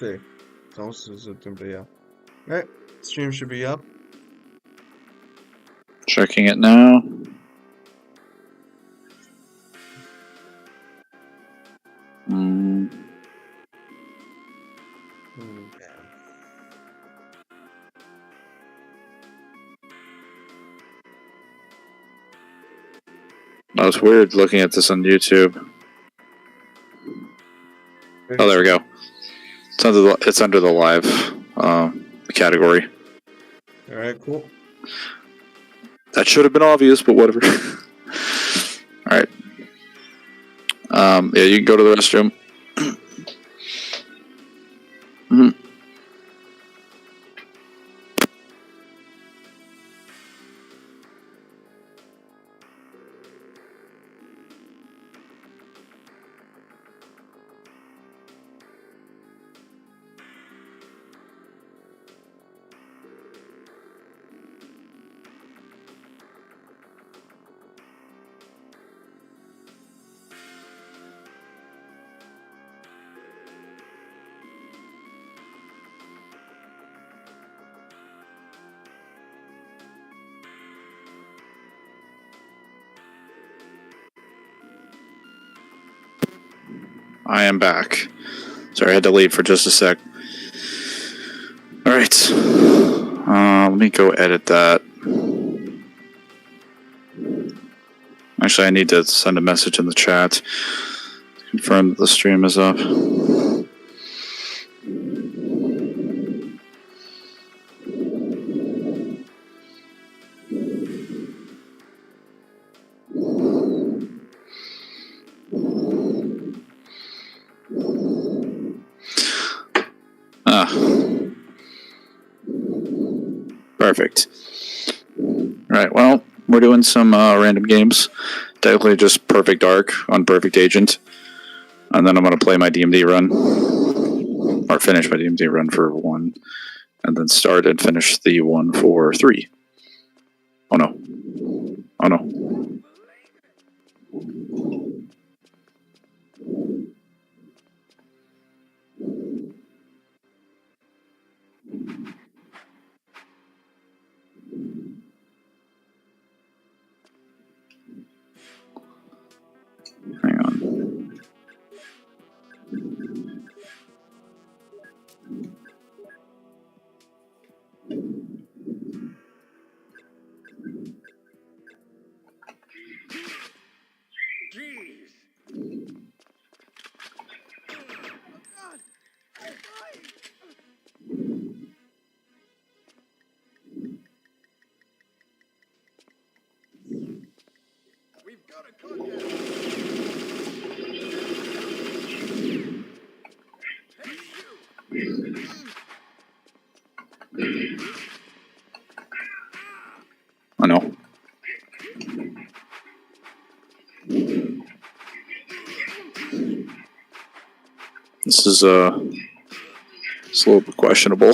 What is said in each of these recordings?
对，找死是准备要。哎，stream should be up. Checking it now. Yeah. Oh, it's weird looking at this on YouTube. Oh, there we go. It's under the live category. All right, cool. That should have been obvious, but whatever. All right. Yeah, you can go to the restroom. I am back. Sorry, I had to leave for just a sec. Alright. Let me go edit that. Actually, I need to send a message in the chat to confirm that the stream is up. Perfect. Alright, well, we're doing some random games. Technically just Perfect Dark on Perfect Agent. And then I'm going to play my DMD run. Or finish my DMD run for 1. And then start and finish the one for 3. Oh no. Oh no. Hang on. We've got a contact. Oh no. This is it's a little bit questionable.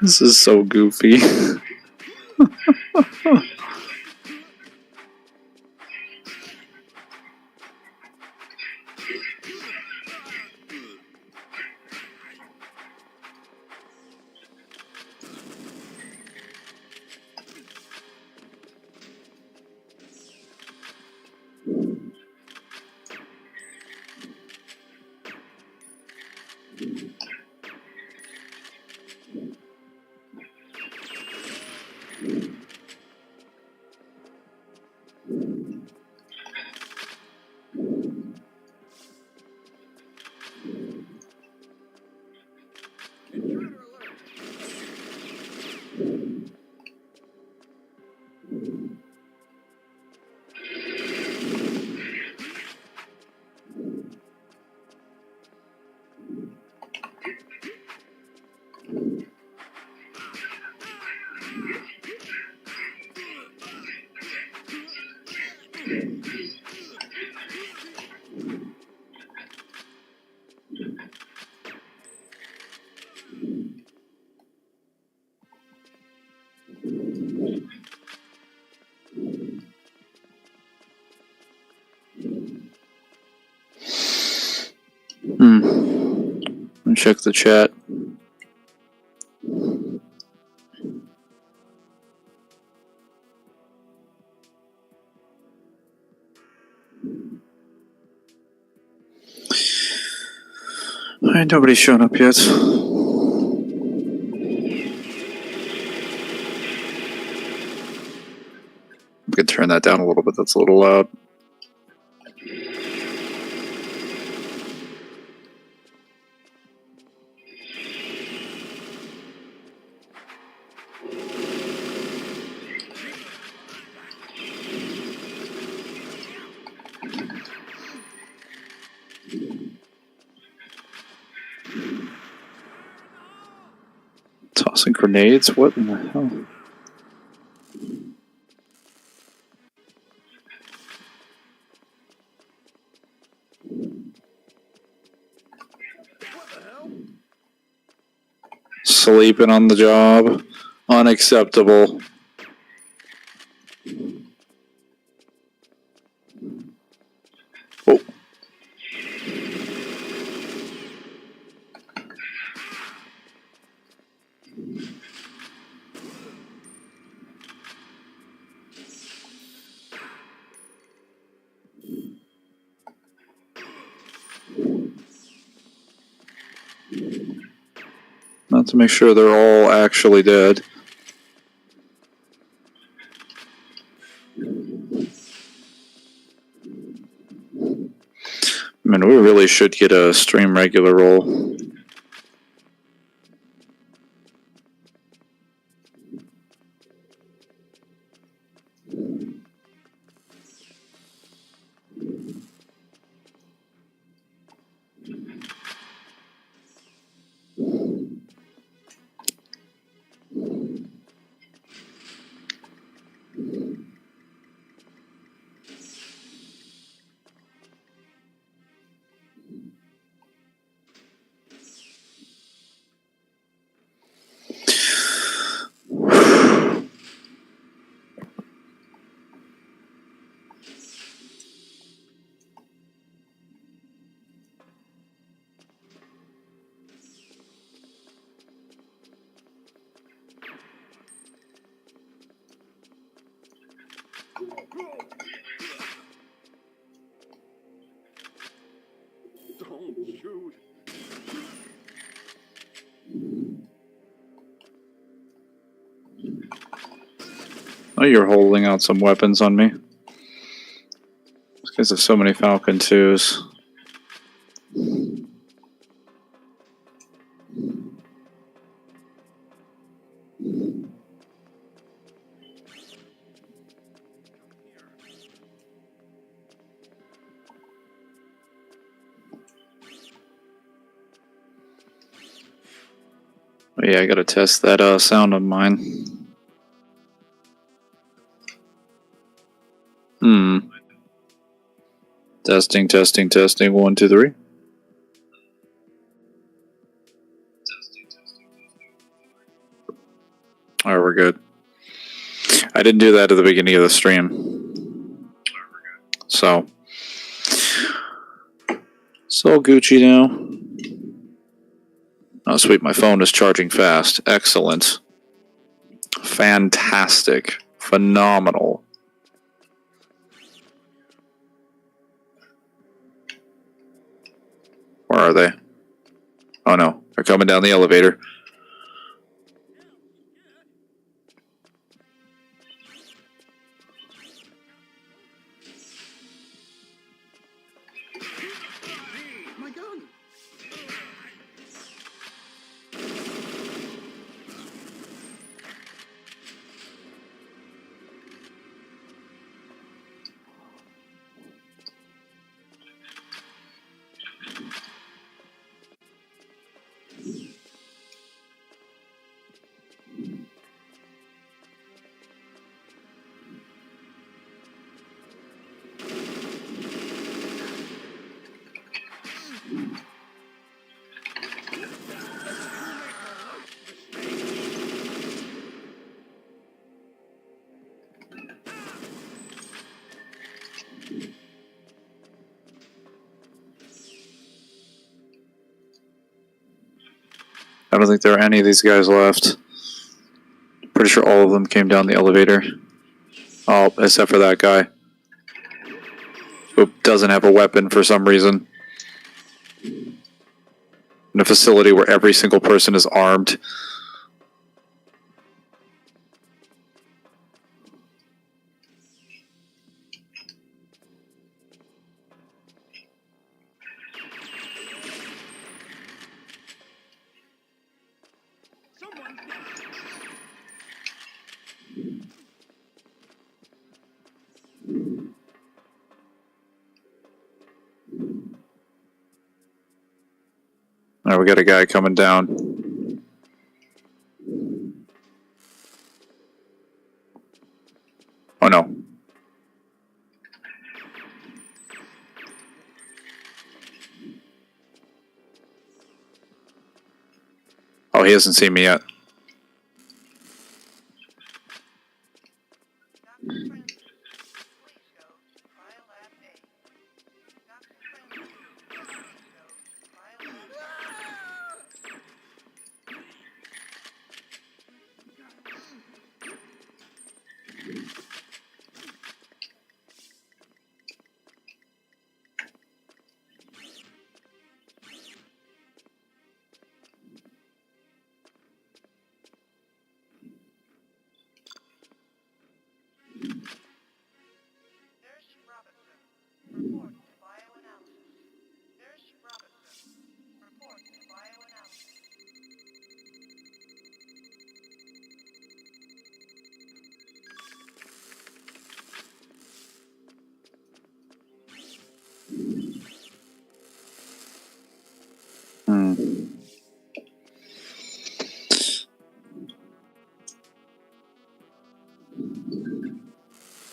This is so goofy. Let me check the chat. Alright, nobody's shown up yet. I could turn that down a little bit, that's a little loud. Tossing grenades? What in the hell? What the hell? Sleeping on the job. Unacceptable. Oh. Not to make sure they're all actually dead. I mean, we really should get a stream regular roll. Don't shoot. Oh, you're holding out some weapons on me. Because there's so many Falcon 2s. Oh yeah, I gotta test that sound of mine. Testing, testing, testing. 1, 2, 3. Alright, we're good. I didn't do that at the beginning of the stream. So. It's all Gucci now. Oh, sweet. My phone is charging fast. Excellent. Fantastic. Phenomenal. Where are they? Oh no, they're coming down the elevator. My gun. I don't think there are any of these guys left. Pretty sure all of them came down the elevator. Oh, except for that guy. Who doesn't have a weapon for some reason. In a facility where every single person is armed. Alright, we got a guy coming down. Oh no. Oh, he hasn't seen me yet.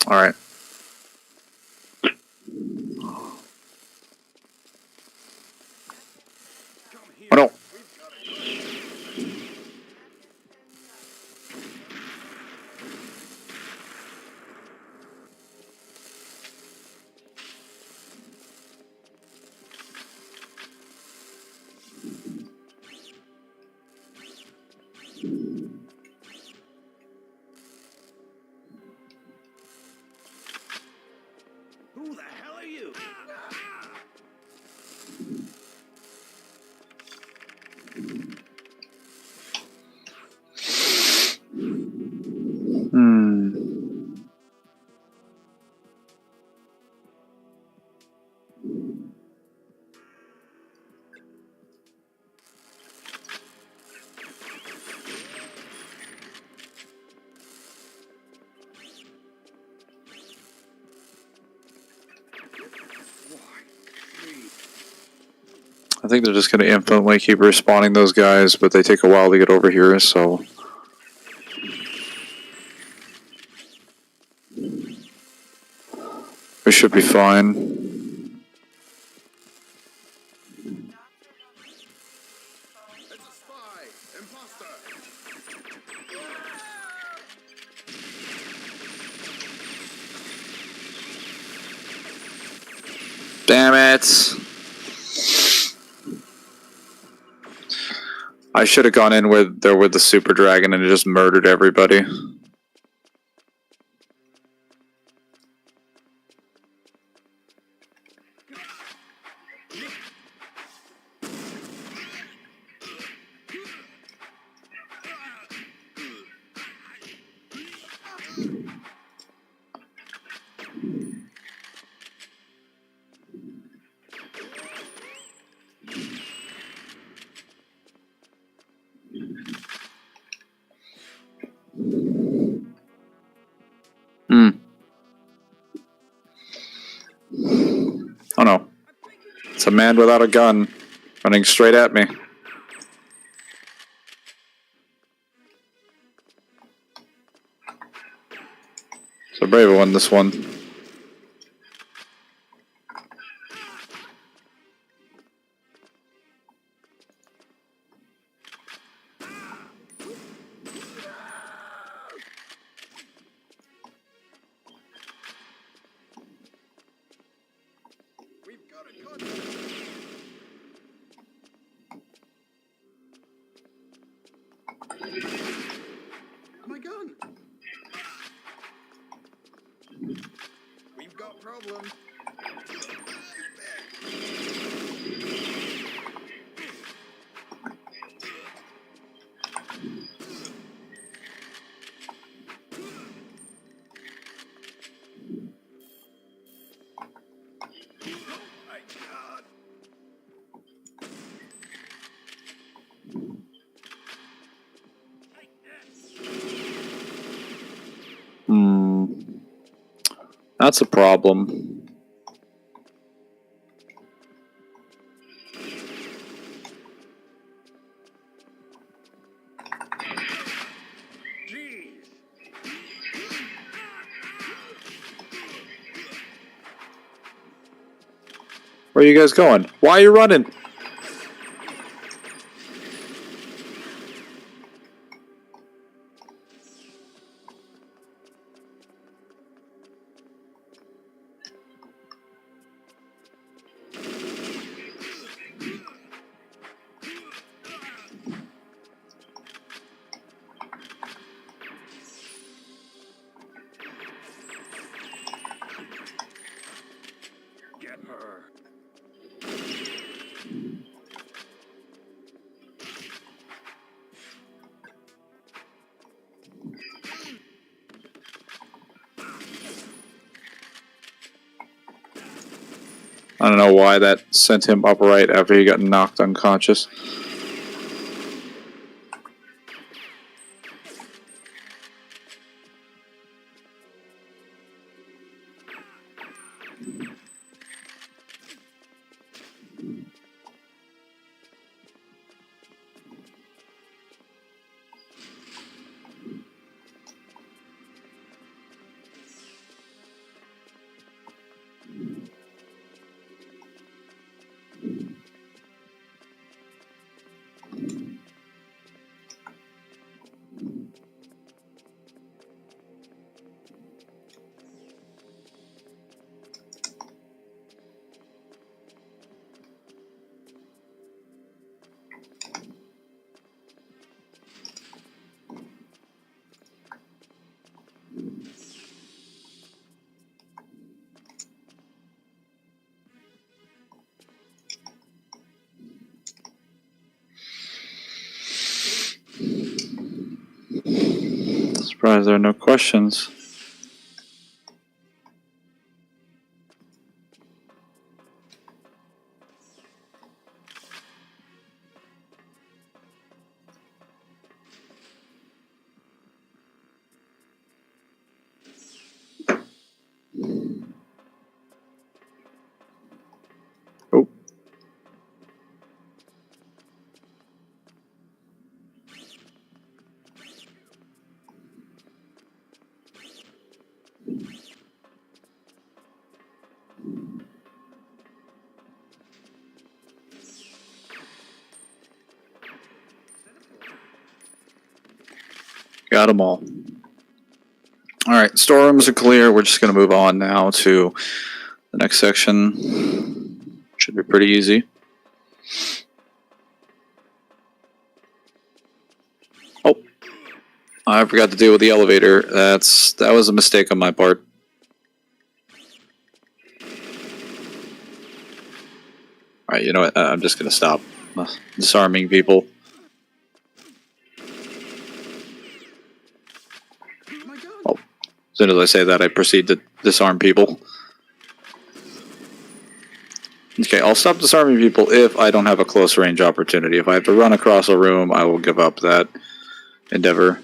Alright. Oh no. Who the hell are you? I think they're just going to infinitely keep respawning those guys, but they take a while to get over here, so... we should be fine. It's a spy! Imposter! Damn it! I should have gone in with the super dragon and just murdered everybody. Oh no. It's a man without a gun running straight at me. It's a brave one, this one. We've got a gun! problem. That's a problem. Jeez. Where are you guys going? Why are you running? Get her. I don't know why that sent him upright after he got knocked unconscious. Surprised there are no questions. Oh. Got them all. All right, storerooms are clear. We're just going to move on now to the next section. Should be pretty easy. Oh, I forgot to deal with the elevator. That was a mistake on my part. All right, you know what? I'm just going to stop disarming people. Oh, as soon as I say that, I proceed to disarm people. Okay, I'll stop disarming people if I don't have a close range opportunity. If I have to run across a room, I will give up that endeavor.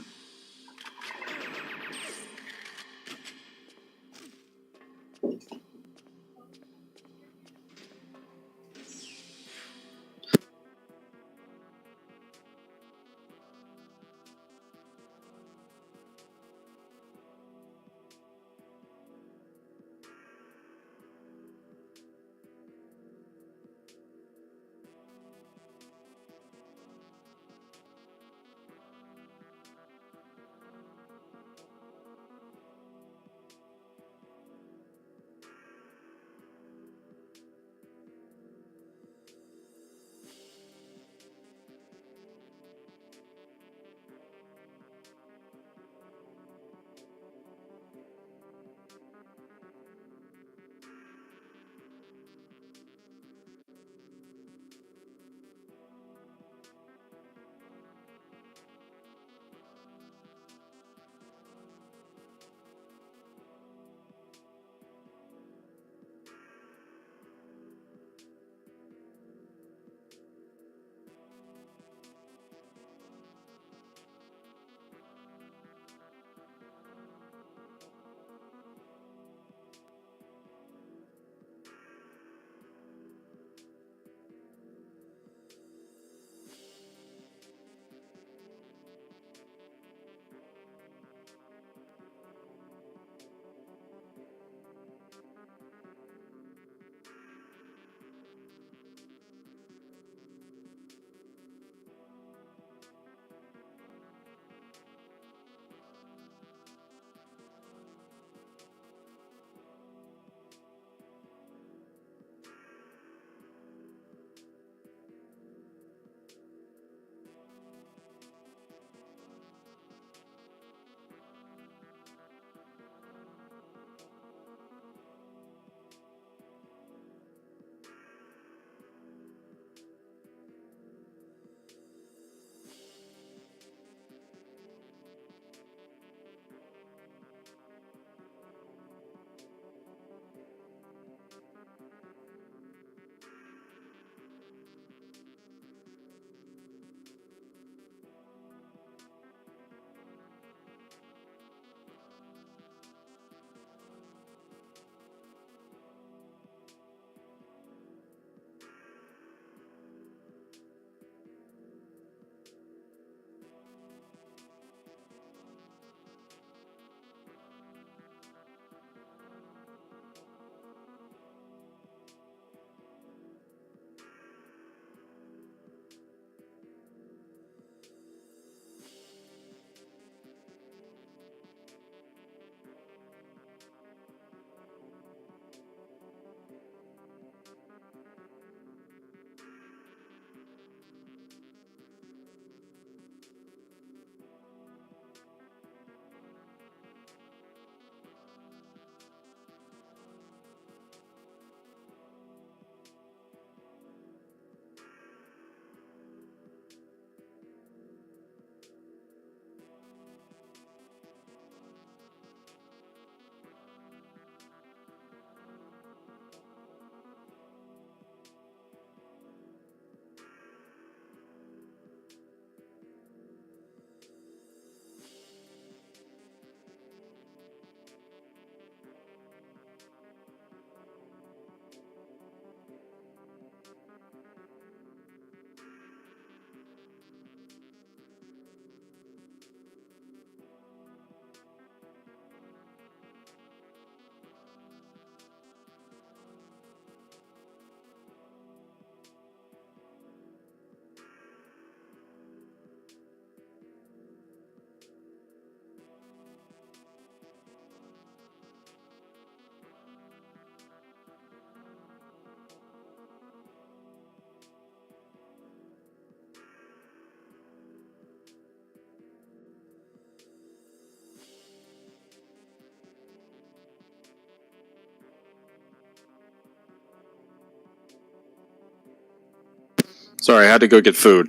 Sorry, I had to go get food.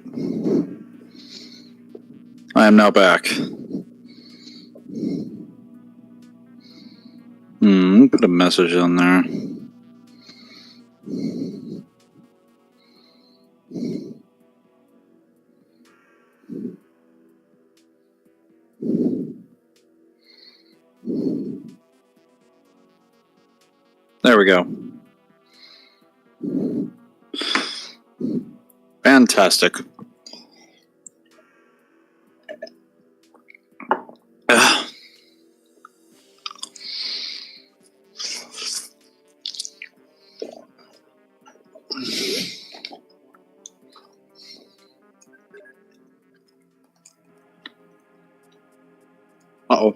I am now back. Put a message on there. There we go. Fantastic. Uh-oh.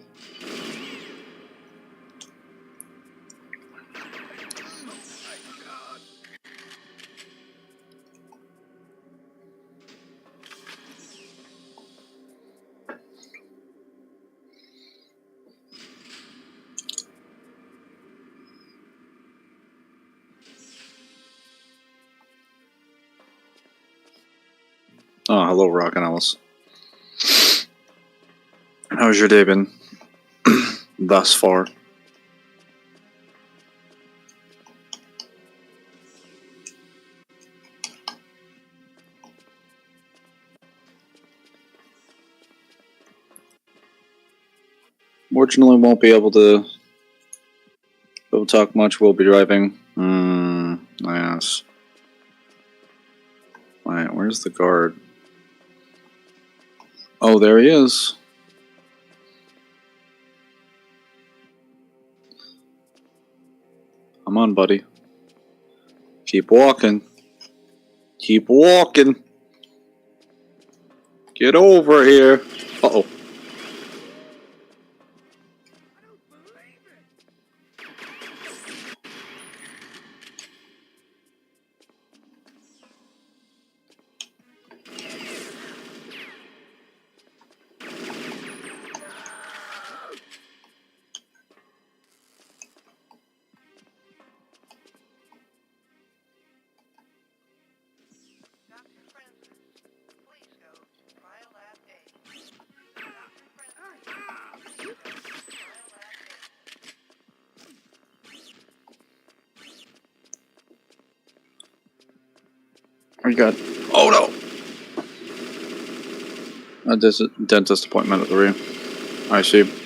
Oh, hello, Rockin' Alice. How's your day been thus far? Fortunately, won't be able to talk much. We'll be driving. Yes. Wait, where's the guard? Oh, there he is. Come on, buddy. Keep walking. Keep walking. Get over here. Uh-oh. We got. Oh no! A dentist appointment at 3. I see.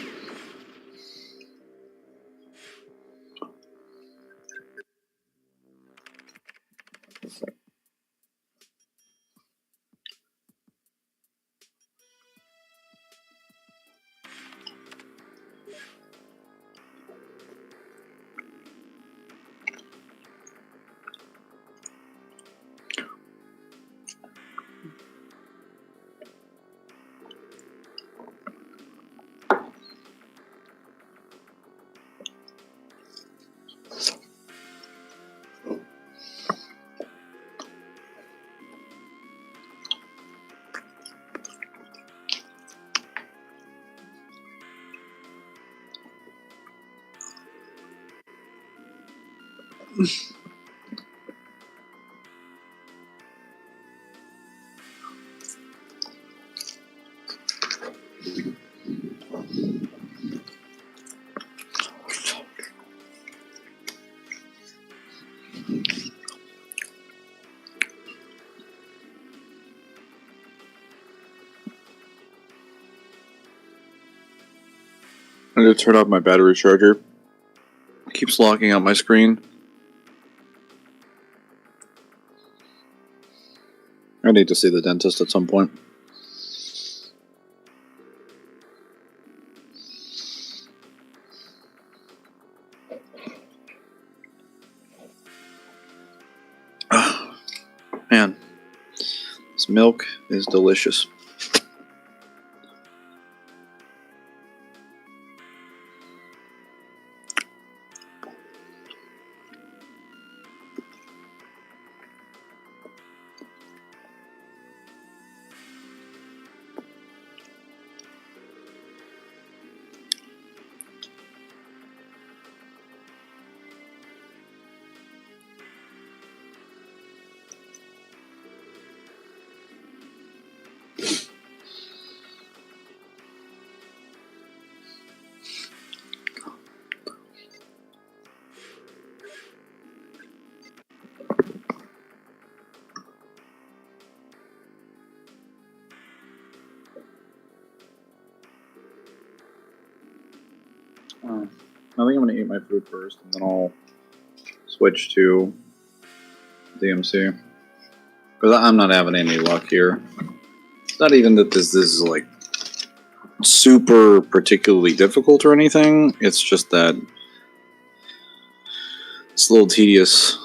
I need to turn off my battery charger. It keeps locking out my screen. I need to see the dentist at some point. Man, this milk is delicious. I think I'm going to eat my food first, and then I'll switch to DMC. Because I'm not having any luck here. It's not even that this is like super particularly difficult or anything. It's just that it's a little tedious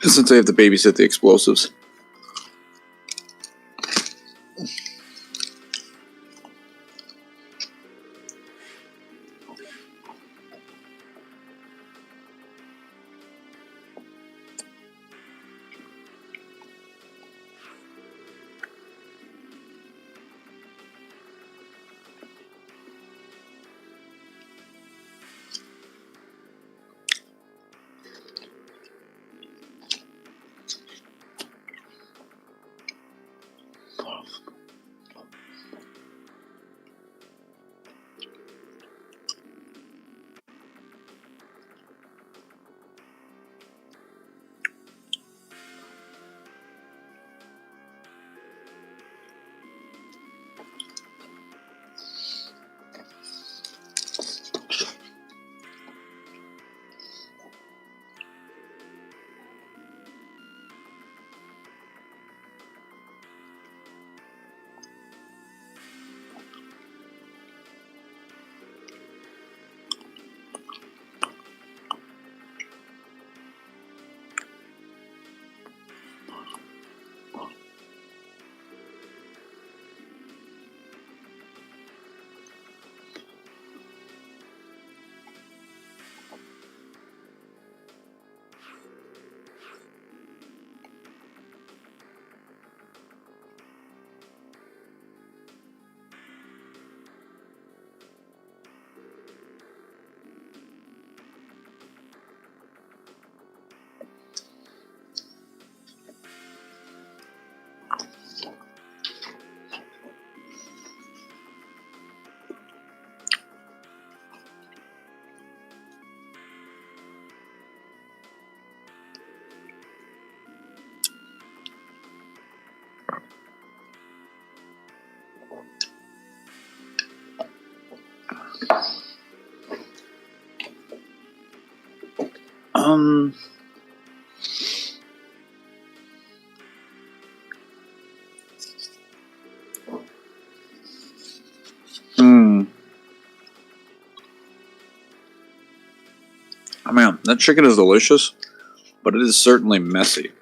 since I have to babysit the explosives. Um. Hmm. Oh man, that chicken is delicious, but it is certainly messy.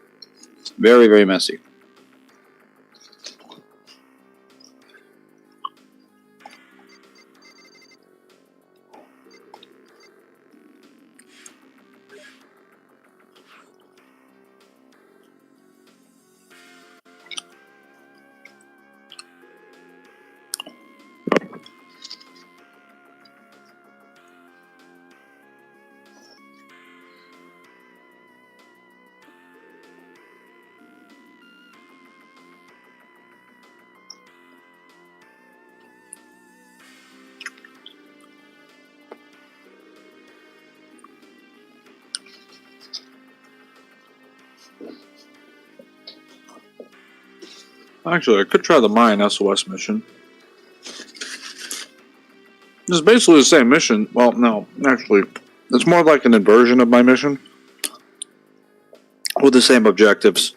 Very, very messy. Actually, I could try the Mayan SOS mission. It's basically the same mission. Well, no, actually, it's more like an inversion of my mission with the same objectives.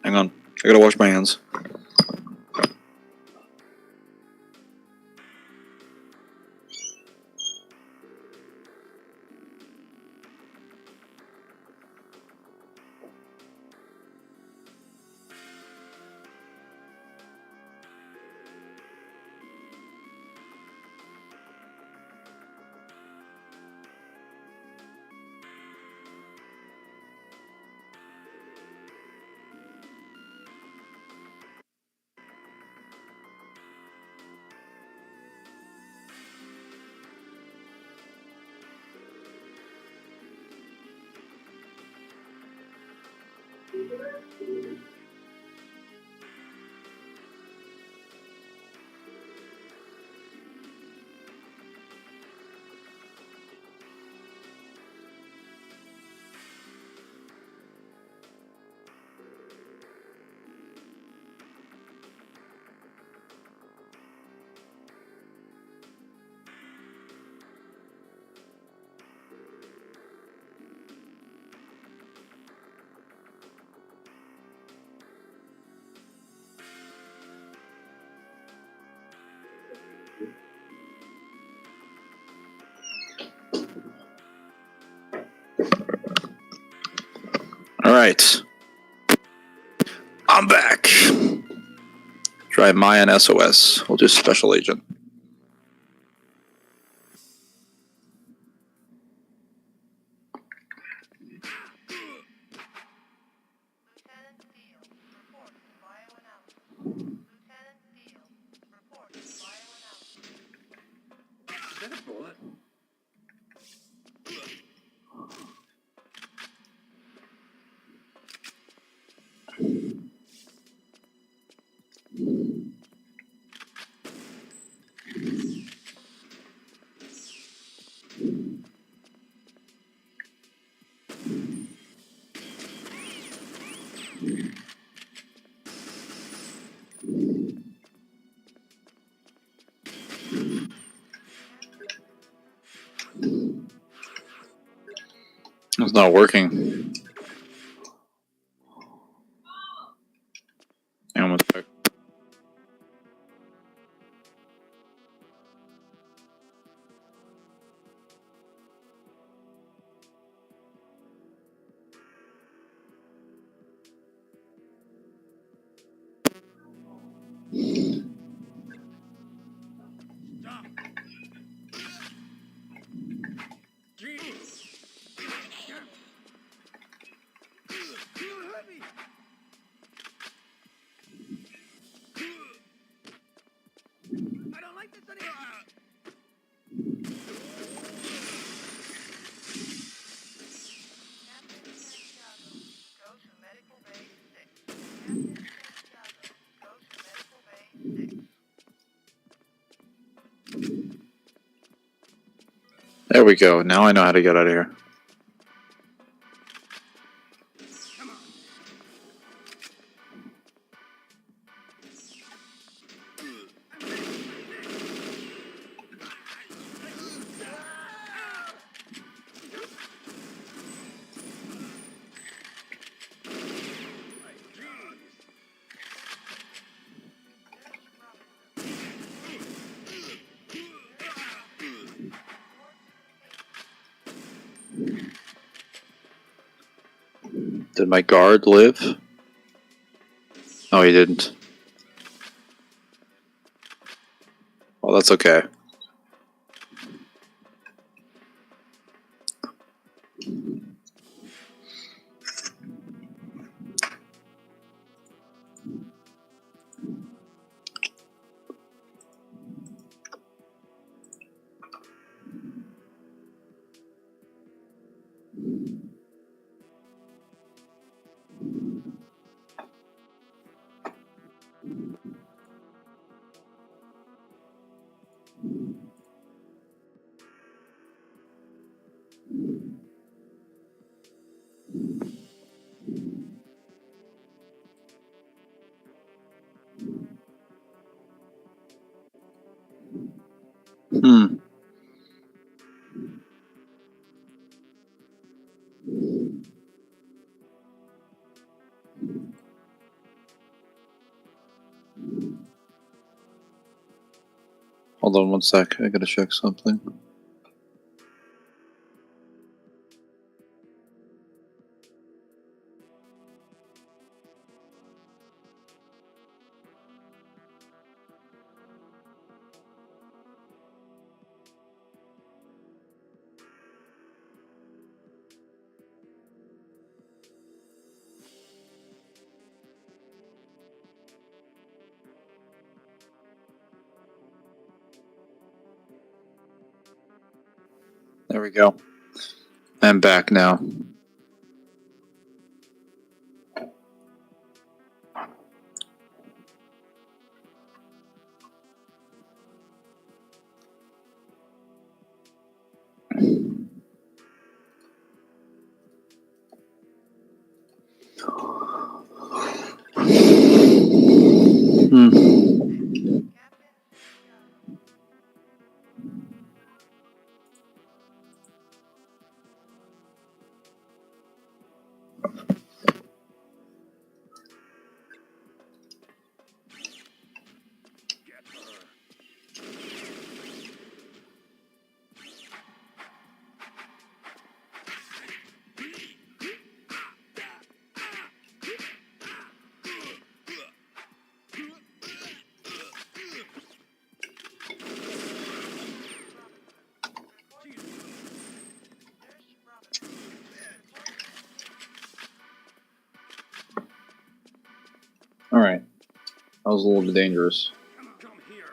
Hang on, I gotta wash my hands. All right. I'm back. Try Mayan SOS. We'll do Special Agent. Is that a bullet? It's not working. Hang on one sec. Stop. Jeez. Let me. I don't like this anymore. There we go. Now I know how to get out of here. Come on. Did my guard live? No, he didn't. Well, that's okay. Hmm. Hold on one sec. I gotta check something. There we go. I'm back now. Hmm. Alright. That was a little bit dangerous. Come here.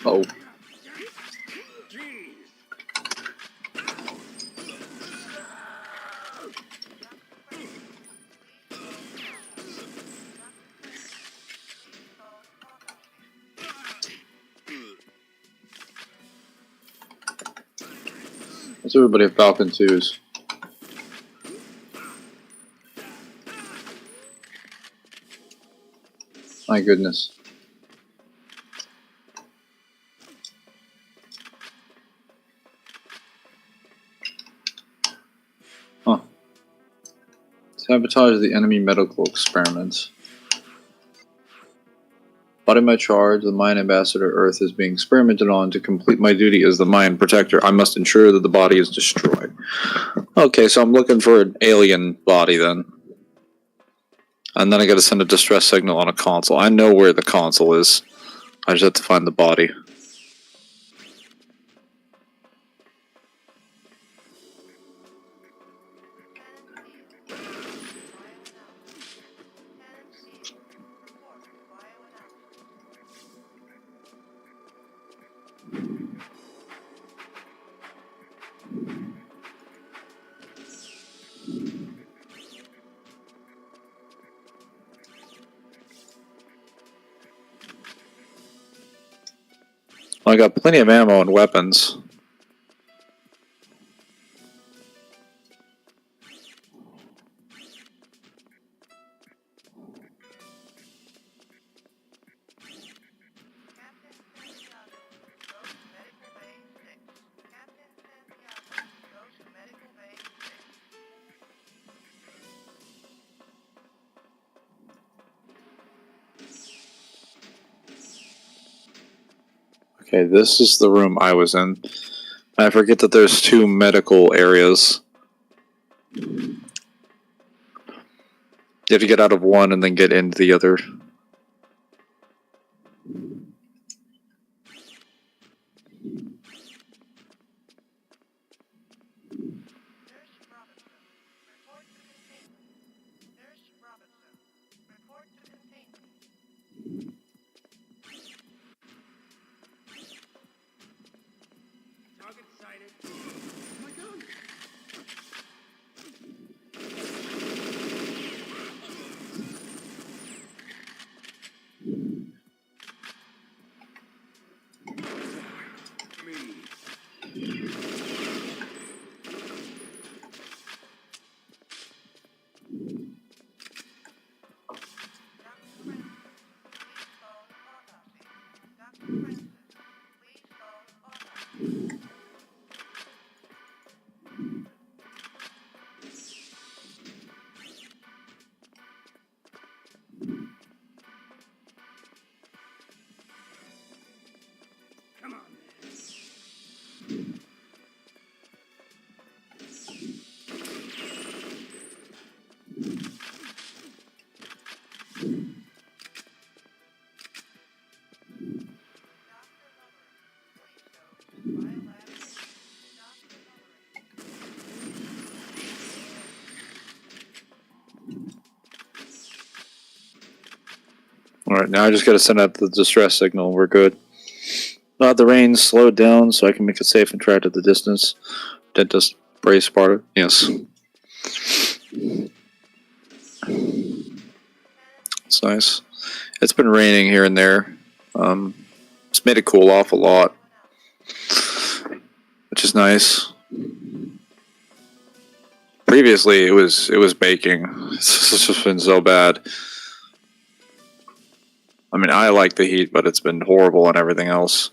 Oh. Jeez. What's everybody have Falcon 2s? My goodness. Huh. Sabotage the enemy medical experiments. Body my charge, the Mayan ambassador Earth is being experimented on. To complete my duty as the Mayan protector, I must ensure that the body is destroyed. Okay, so I'm looking for an alien body then. And then I gotta send a distress signal on a console. I know where the console is. I just have to find the body. Well, I got plenty of ammo and weapons. Okay, this is the room I was in. I forget that there's 2 medical areas. You have to get out of one and then get into the other. Target sighted. Oh my God. Come on, man. Alright, now I just gotta send out the distress signal. We're good. The rain slowed down so I can make it safe and tracked at the distance. Dentist brace Sparta. Yes. It's nice. It's been raining here and there. It's made it cool off a lot, which is nice. Previously, it was baking. It's just been so bad. I mean, I like the heat, but it's been horrible on everything else.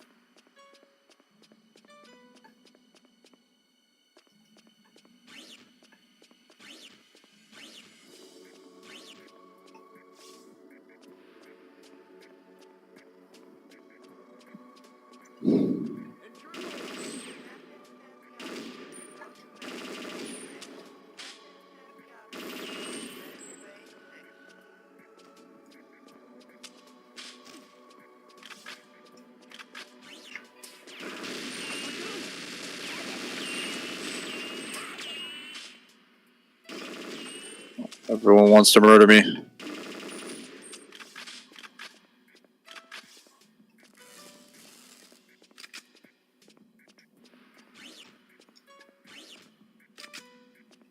Everyone wants to murder me.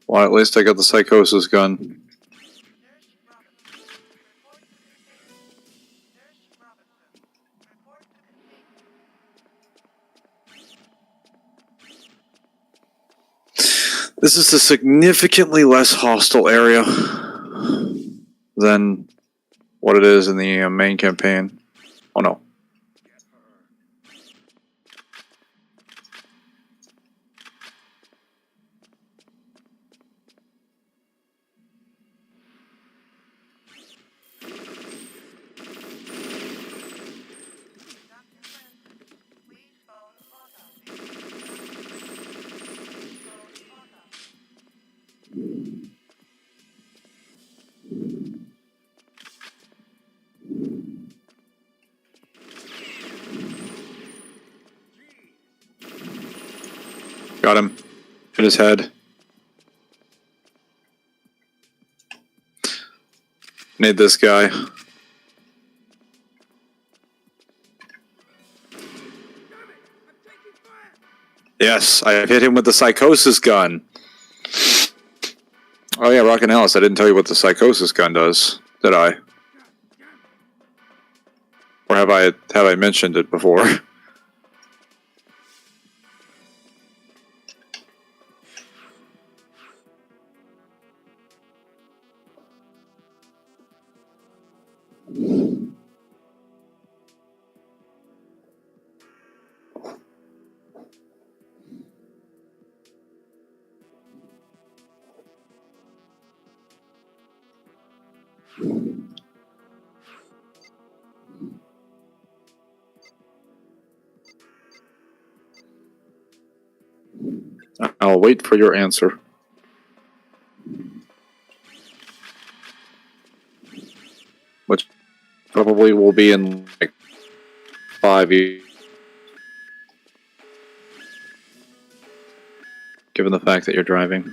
Well, at least I got the psychosis gun. This is a significantly less hostile area than what it is in the main campaign. Oh no. Got him. Hit his head. Need this guy. Yes, I hit him with the psychosis gun. Oh yeah, Rockin' Alice, I didn't tell you what the psychosis gun does, did I? Or have I mentioned it before? I'll wait for your answer. Which probably will be in like 5 years. Given the fact that you're driving.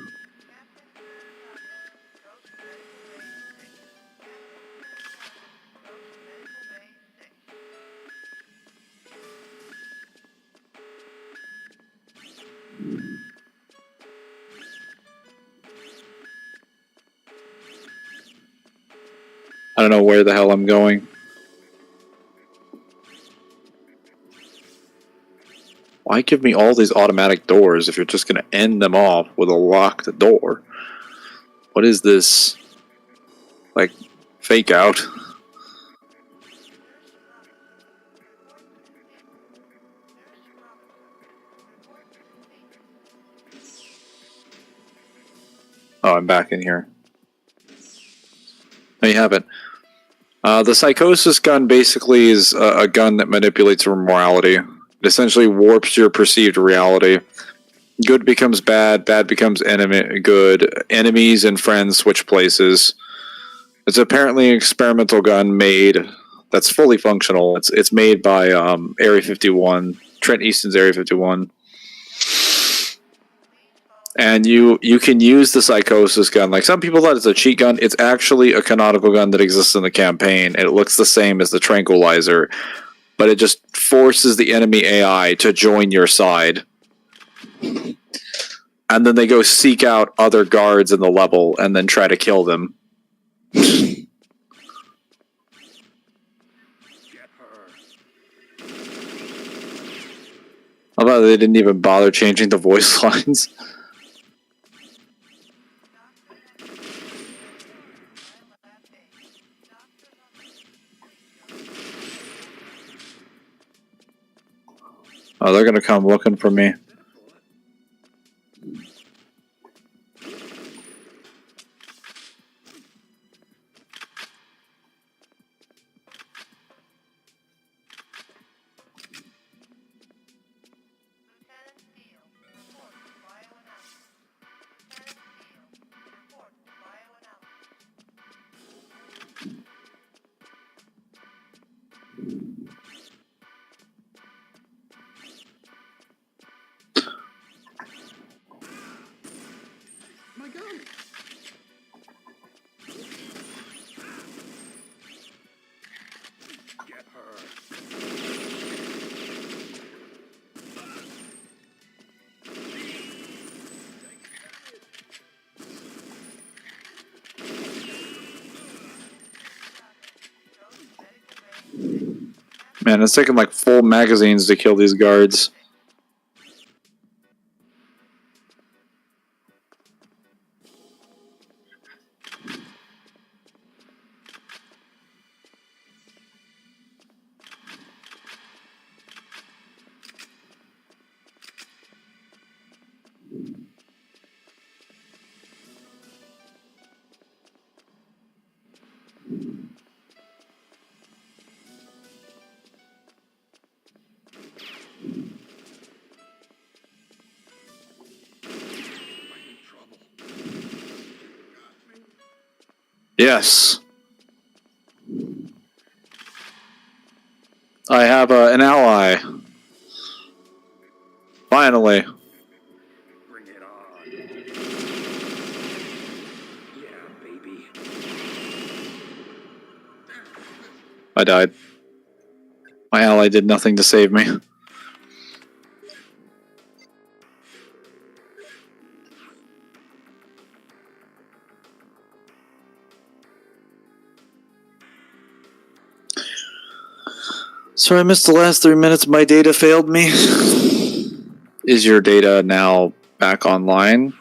I don't know where the hell I'm going. Why give me all these automatic doors if you're just going to end them off with a locked door? What is this? Like, fake out? Oh, I'm back in here. There you have it. The psychosis gun basically is a gun that manipulates your morality. It essentially warps your perceived reality. Good becomes bad, bad becomes good. Enemies and friends switch places. It's apparently an experimental gun made that's fully functional. It's made by Area 51, Trent Easton's Area 51. And you can use the psychosis gun. Like, some people thought it's a cheat gun. It's actually a canonical gun that exists in the campaign. And it looks the same as the tranquilizer, but it just forces the enemy AI to join your side. And then they go seek out other guards in the level and then try to kill them. How about they didn't even bother changing the voice lines? Oh, they're gonna come looking for me. Man, it's taking like full magazines to kill these guards. Yes. I have an ally. Finally. Bring it on. Yeah, baby. I died. My ally did nothing to save me. So I missed the last 3 minutes. My data failed me. Is your data now back online?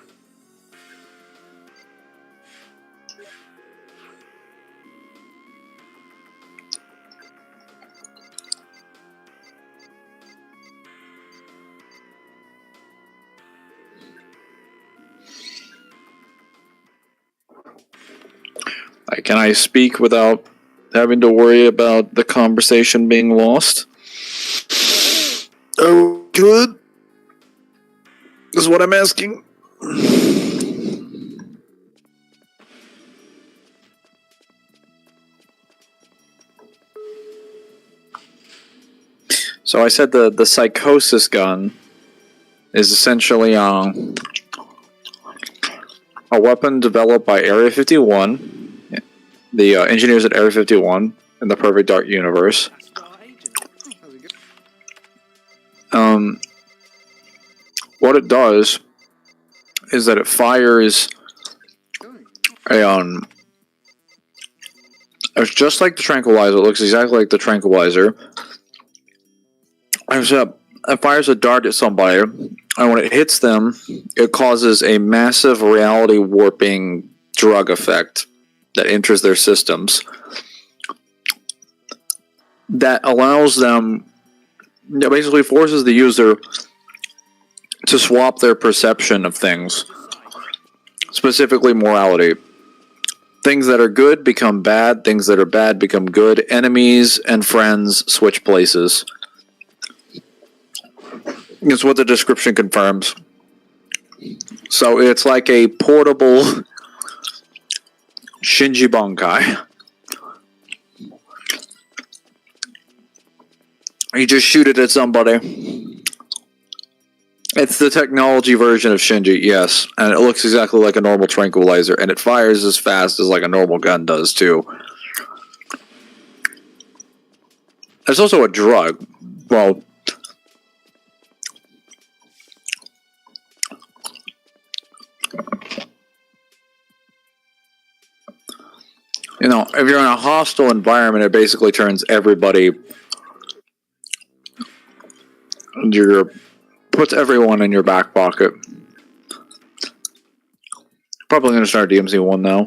Can I speak without having to worry about the conversation being lost? Oh, good. Is what I'm asking. So I said the psychosis gun is essentially a weapon developed by Area 51, the engineers at Area 51 in the Perfect Dark universe. What it does is that it fires a it's just like the tranquilizer. It looks exactly like the tranquilizer. It fires a dart at somebody, and when it hits them, it causes a massive reality warping drug effect that enters their systems. That allows them, it basically forces the user to swap their perception of things, specifically morality. Things that are good become bad, things that are bad become good, enemies and friends switch places. It's what the description confirms. So it's like a portable Shinji Bankai. You just shoot it at somebody. It's the technology version of Shinji, yes. And it looks exactly like a normal tranquilizer, and it fires as fast as like a normal gun does too. There's also a drug. Well, you know, if you're in a hostile environment, it basically turns everybody, puts everyone in your back pocket. Probably going to start DMZ1 now.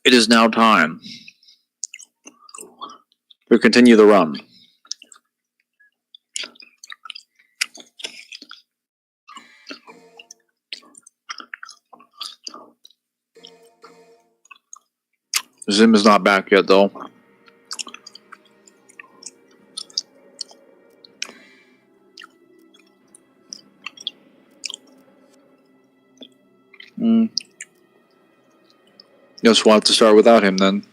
It is now time to continue the run. Zim is not back yet, though. Guess we'll have to start without him then.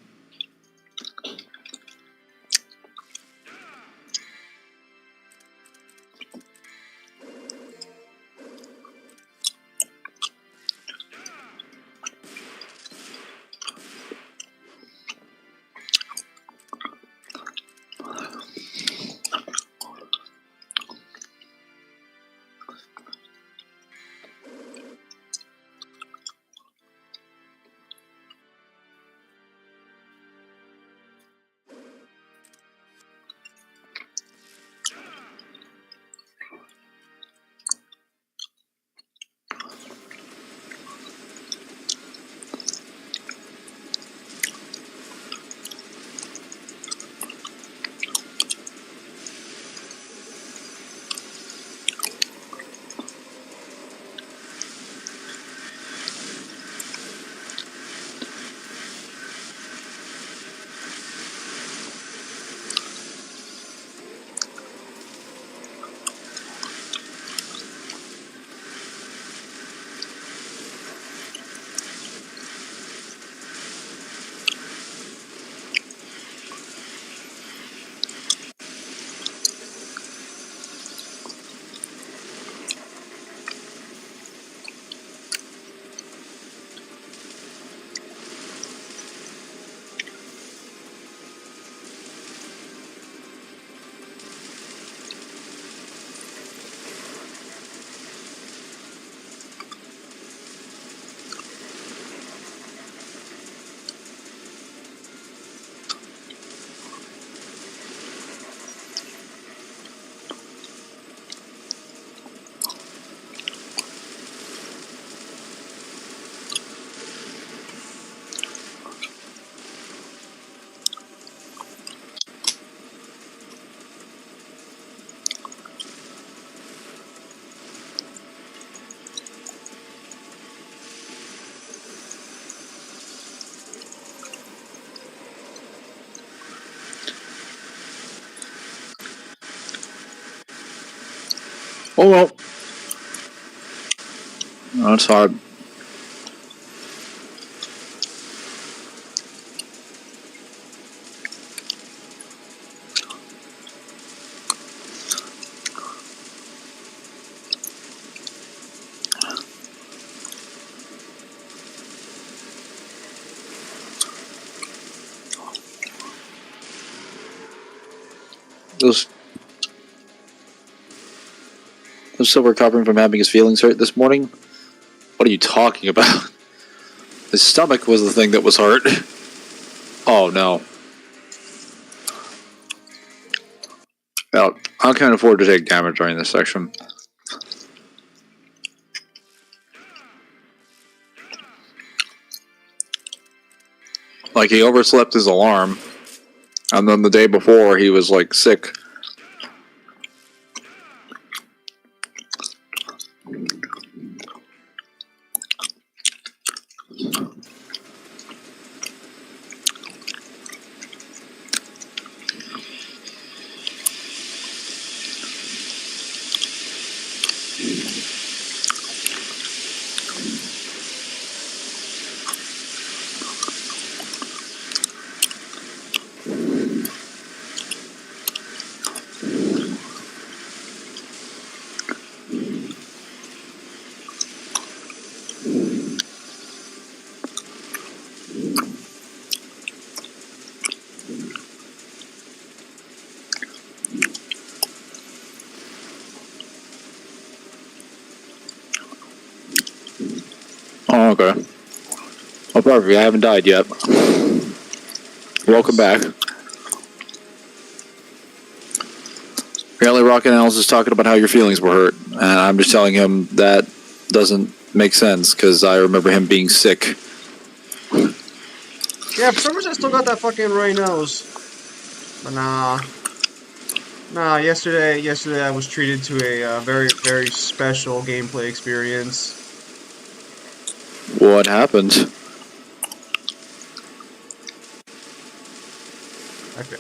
Oh well. No, it's hard. I'm still recovering from having his feelings hurt this morning. What are you talking about? His stomach was the thing that was hurt. Oh no. Well, I can't afford to take damage during this section. Like, he overslept his alarm, and then the day before he was like sick. Oh, okay. Oh, perfect. I haven't died yet. Welcome back. Apparently, Rocket Analyst is talking about how your feelings were hurt, and I'm just telling him that doesn't make sense because I remember him being sick. Yeah, for some reason I still got that fucking runny nose. But nah. Yesterday I was treated to a very, very special gameplay experience. What happened?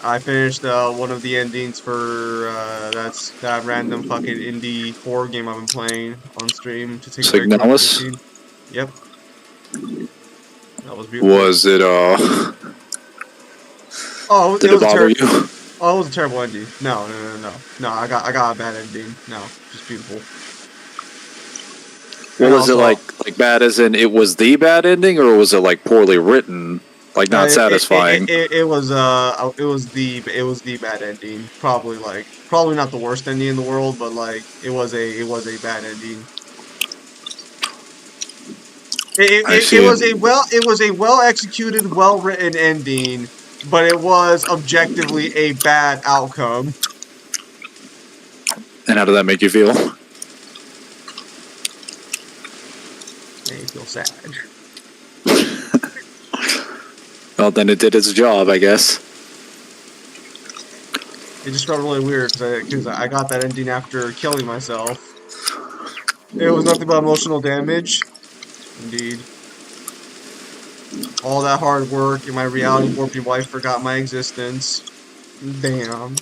I finished one of the endings for that random fucking indie horror game I've been playing on stream to take a break from Signalis? quarantine. Yep, that was beautiful. Was it, Oh, did it it was a bother terrible. you? Oh, it was a terrible ending. No. I got a bad ending. No, just beautiful. What And was it also, like bad as in it was the bad ending, or was it like poorly written? Like, not satisfying. It was it was the bad ending. Probably not the worst ending in the world, but like it was a bad ending. I see. It was a well executed, well written ending, but it was objectively a bad outcome. And how did that make you feel? Made me feel sad. Well, then it did its job, I guess. It just felt really weird because I got that ending after killing myself. It was nothing but emotional damage. Indeed. All that hard work and my reality warpy wife forgot my existence. Damn.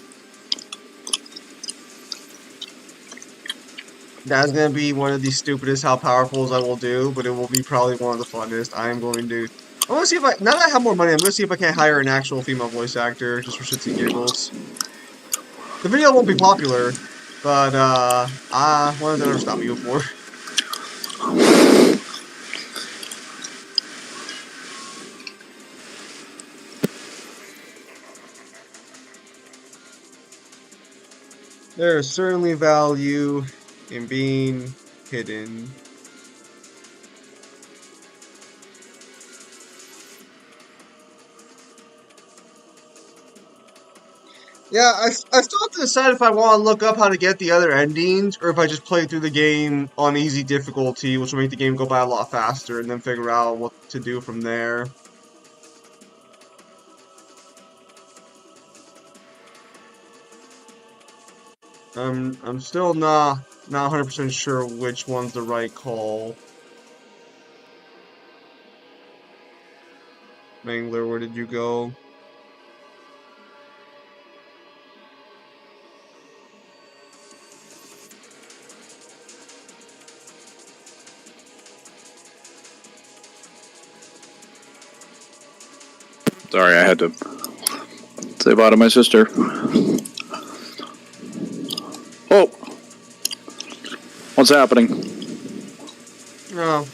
That's gonna be one of the stupidest how powerfuls I will do, but it will be probably one of the funnest. I am going to. I want to see if now that I have more money, I'm gonna see if I can't hire an actual female voice actor just for shits and giggles. The video won't be popular, but what did that ever stop me before? There is certainly value in being hidden. Yeah, I still have to decide if I want to look up how to get the other endings, or if I just play through the game on easy difficulty, which will make the game go by a lot faster, and then figure out what to do from there. I'm still not 100% sure which one's the right call. Mangler, where did you go? Sorry, I had to say bye to my sister. Oh! What's happening? No,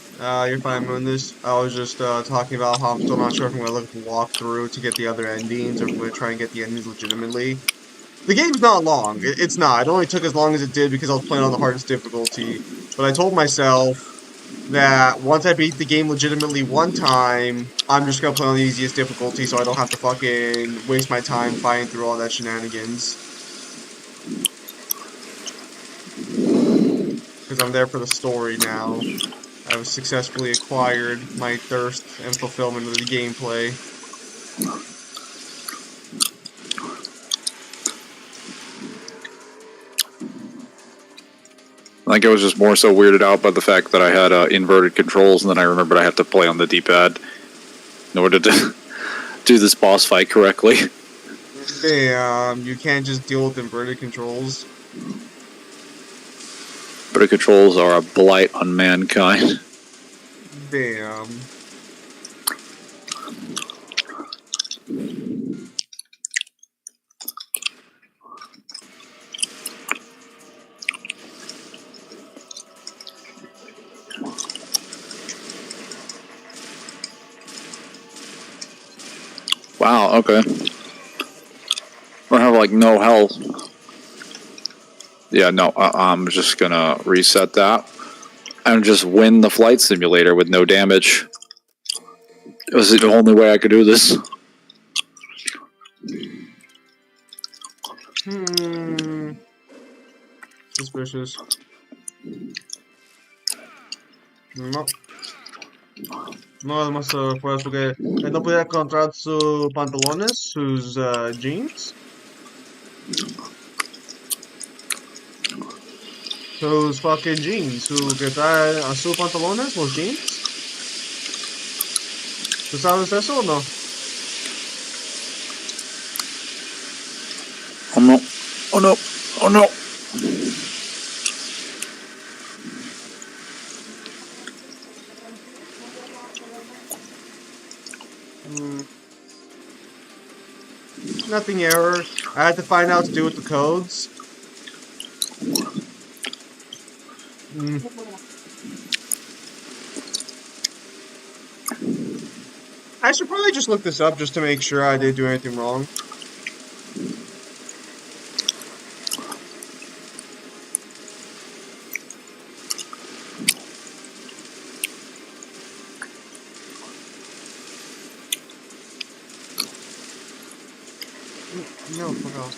you're fine, Moon. I was just talking about how I'm still not sure if I'm gonna look at the walkthrough to get the other endings, or if I'm gonna try and get the endings legitimately. The game's not long. It's not. It only took as long as it did because I was playing on the hardest difficulty. But I told myself that once I beat the game legitimately one time, I'm just gonna play on the easiest difficulty so I don't have to fucking waste my time fighting through all that shenanigans. Because I'm there for the story now. I've successfully acquired my thirst and fulfillment of the gameplay. I think I was just more so weirded out by the fact that I had inverted controls, and then I remembered I had to play on the D-pad in order to do this boss fight correctly. Damn, you can't just deal with inverted controls. Inverted controls are a blight on mankind. Damn. Wow, okay. I have like no health. Yeah, no, I'm just gonna reset that and just win the flight simulator with no damage. It was the only way I could do this. Suspicious. No. No es más por eso que él no podía encontrar sus pantalones, sus jeans, sus fucking jeans, su que trae a sus pantalones, los jeans. ¿Tú sabes eso o no? Oh no. Oh no. Oh no. Nothing error. I had to find out to do with the codes. Mm. I should probably just look this up just to make sure I didn't do anything wrong. No, fuck off.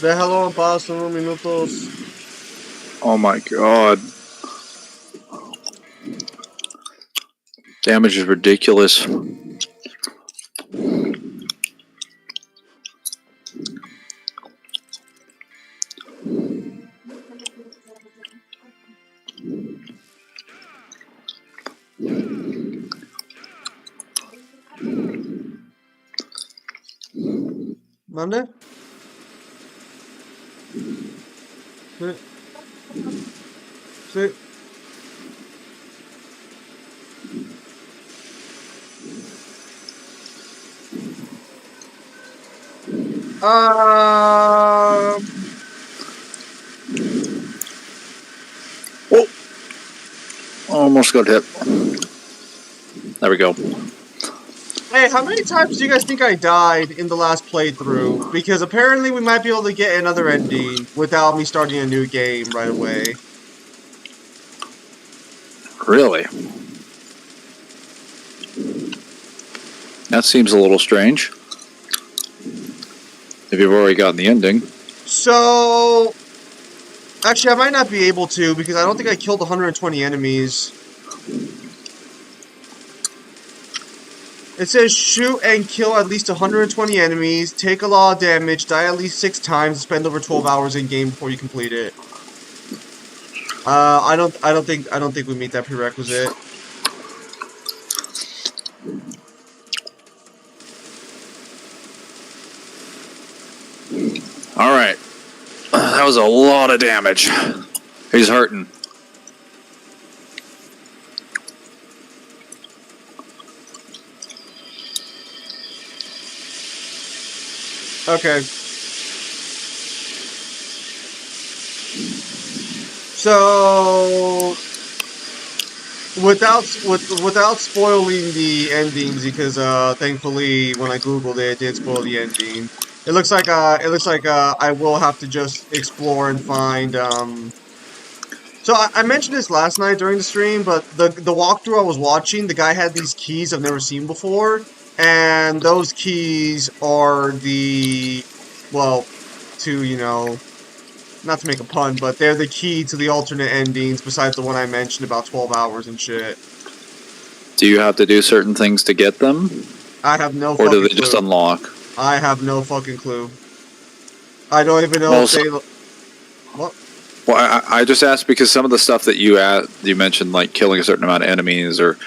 Déjalo en paz unos minutos. Oh my god. Damage is ridiculous. ¿Mande? Sí. Sí. Um, Oh! Almost got hit. There we go. hey, how many times do you guys think I died in the last playthrough? Because apparently we might be able to get another ending without me starting a new game right away. Really? That seems a little strange. If you've already gotten the ending. So, actually, I might not be able to because I don't think I killed 120 enemies. It says shoot and kill at least 120 enemies, take a lot of damage, die at least 6 times, and spend over 12 hours in game before you complete it. I don't think we meet that prerequisite. Alright. That was a lot of damage. He's hurting. Okay. So without spoiling the endings, because thankfully when I googled it, it did spoil the ending. It looks like I will have to just explore and find So I mentioned this last night during the stream, but the walkthrough I was watching, the guy had these keys I've never seen before, and those keys are the, well, to, you know, not to make a pun, but they're the key to the alternate endings besides the one I mentioned about 12 hours and shit. Do you have to do certain things to get them? I have no Or fucking do they clue. just unlock? I have no fucking clue. I don't even know if Also, they... What? well, I just asked because some of the stuff that you mentioned, like killing a certain amount of enemies or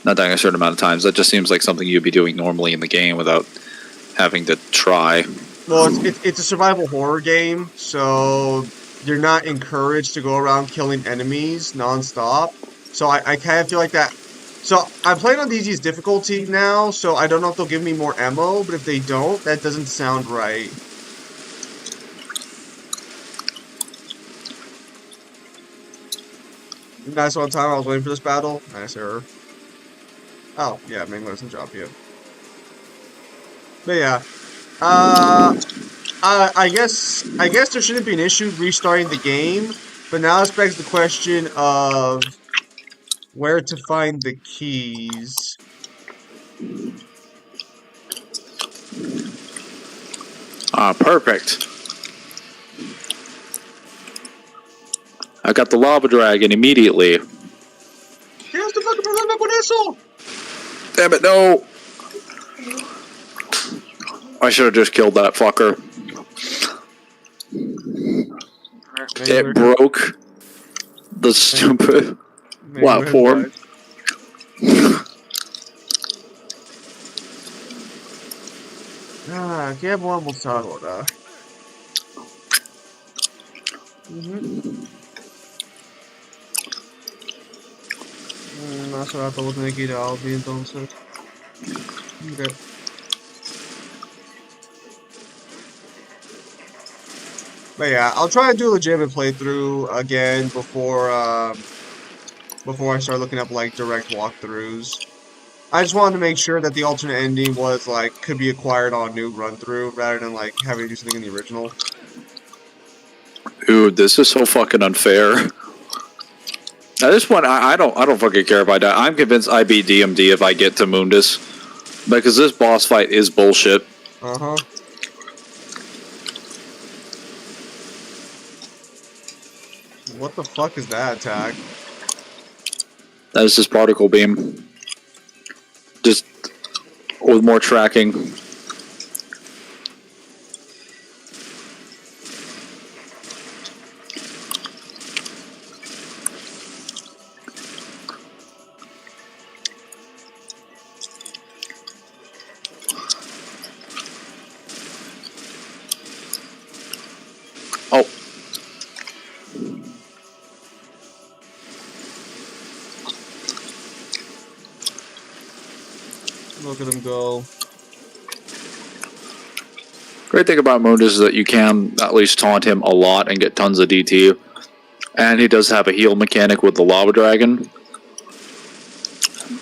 not dying a certain amount of times, that just seems like something you'd be doing normally in the game without having to try. Well, it's a survival horror game, so you're not encouraged to go around killing enemies nonstop. So I kind of feel like that. So I'm playing on the easiest difficulty now, so I don't know if they'll give me more ammo, but if they don't, that doesn't sound right. Nice one time I was waiting for this battle. Nice error. Oh, yeah, Mangler doesn't drop you. But yeah. I guess there shouldn't be an issue restarting the game, but now this begs the question of where to find the keys. Perfect. I got the lava dragon immediately. ¿Qué es tu fucking problema con eso? Damn it, no! I should have just killed that fucker. It broke the stupid platform. Ah, ¿qué vamos a almorzar ahora? Hace rato voy a tener que ir a Aldi entonces. Okay. But yeah, I'll try to do a legitimate playthrough again before before I start looking up like direct walkthroughs. I just wanted to make sure that the alternate ending was like could be acquired on a new run through rather than like having to do something in the original. Dude, this is so fucking unfair. At this point, I don't fucking care if I die. I'm convinced I beat DMD if I get to Mundus, because this boss fight is bullshit. Uh-huh. What the fuck is that attack? That is just particle beam, just with more tracking. Oh. Look at him go. Great thing about Mundus is that you can at least taunt him a lot and get tons of DT. And he does have a heal mechanic with the Lava Dragon.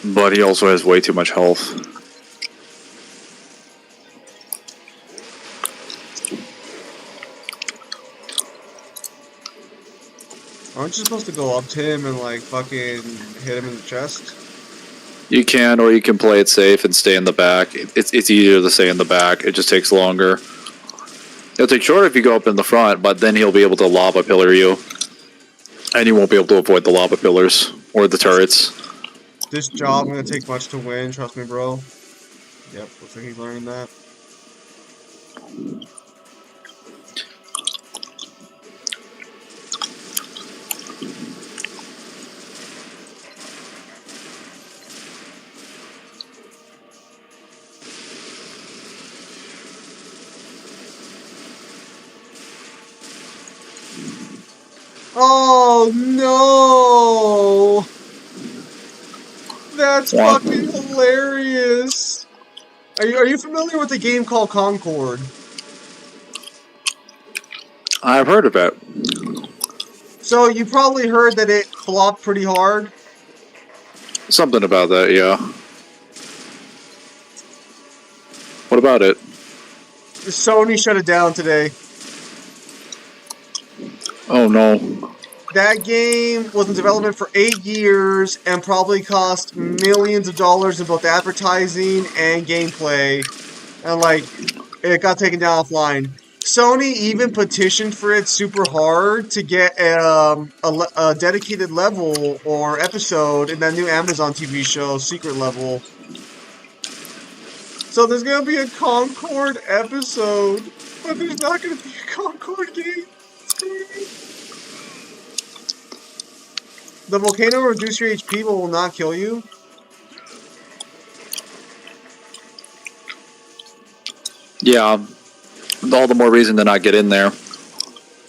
But he also has way too much health. Aren't you supposed to go up to him and like fucking hit him in the chest? You can, or you can play it safe and stay in the back. It's easier to stay in the back. It just takes longer. It'll take shorter if you go up in the front, but then he'll be able to lava pillar you. And you won't be able to avoid the lava pillars or the turrets. This job gonna take much to win, trust me, bro. Yep, looks like he's learning that. Oh no! That's What? fucking hilarious! Are you familiar with a game called Concord? I've heard of it. So you probably heard that it flopped pretty hard. Something about that, yeah. What about it? Sony shut it down today. Oh no. That game was in development for 8 years and probably cost millions of dollars in both advertising and gameplay. And like, it got taken down offline. Sony even petitioned for it super hard to get a dedicated level or episode in that new Amazon TV show, Secret Level. So there's gonna be a Concord episode, but there's not gonna be a Concord game. It's crazy. The volcano will reduce your HP but will not kill you. Yeah. All the more reason to not get in there.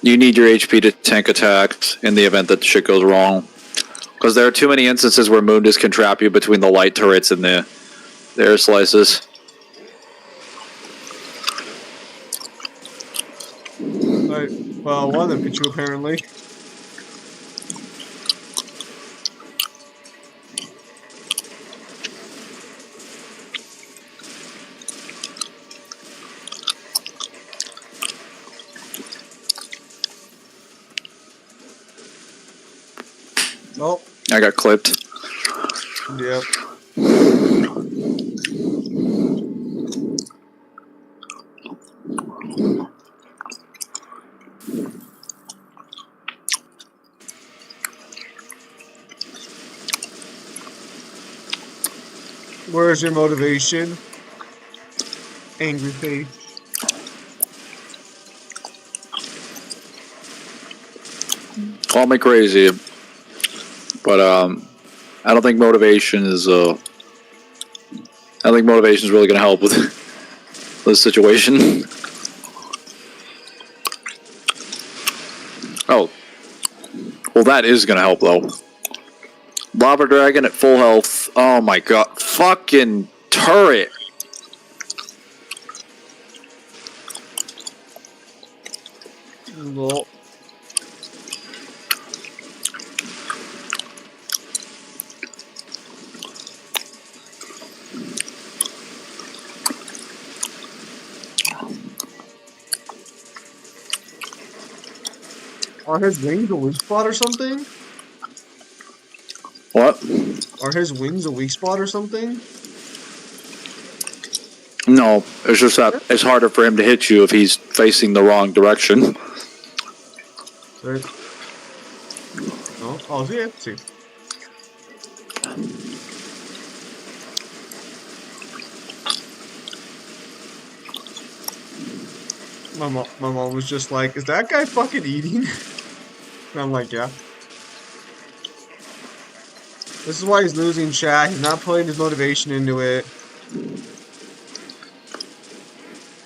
You need your HP to tank attacks in the event that shit goes wrong. Because there are too many instances where Mundus can trap you between the light turrets and the air slices. Right. Well, one of them hit you apparently. Oh. I got clipped. Yep. Where's your motivation? Angry face. Call me crazy. But I don't think motivation is I don't think motivation is really gonna help with this situation. Oh. Well, that is gonna help though. Lava Dragon at full health. Oh my god. Fucking turret. Well. Are his wings a weak spot or something? What? Are his wings a weak spot or something? No, it's just that it's harder for him to hit you if he's facing the wrong direction. Right. No? Oh, sí, sí. My mom was just like, "Is that guy fucking eating?" And I'm like, "Yeah." This is why he's losing, chat. He's not putting his motivation into it.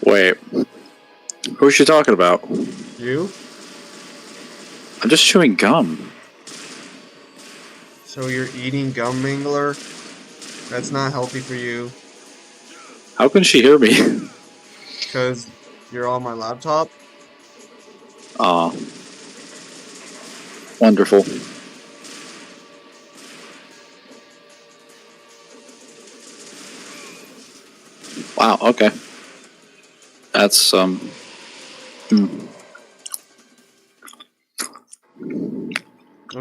Wait, who's she talking about? You? I'm just chewing gum. So you're eating gum, Mangler? That's not healthy for you. How can she hear me? Because you're on my laptop. Aw, wonderful. Wow, okay. That's, I'm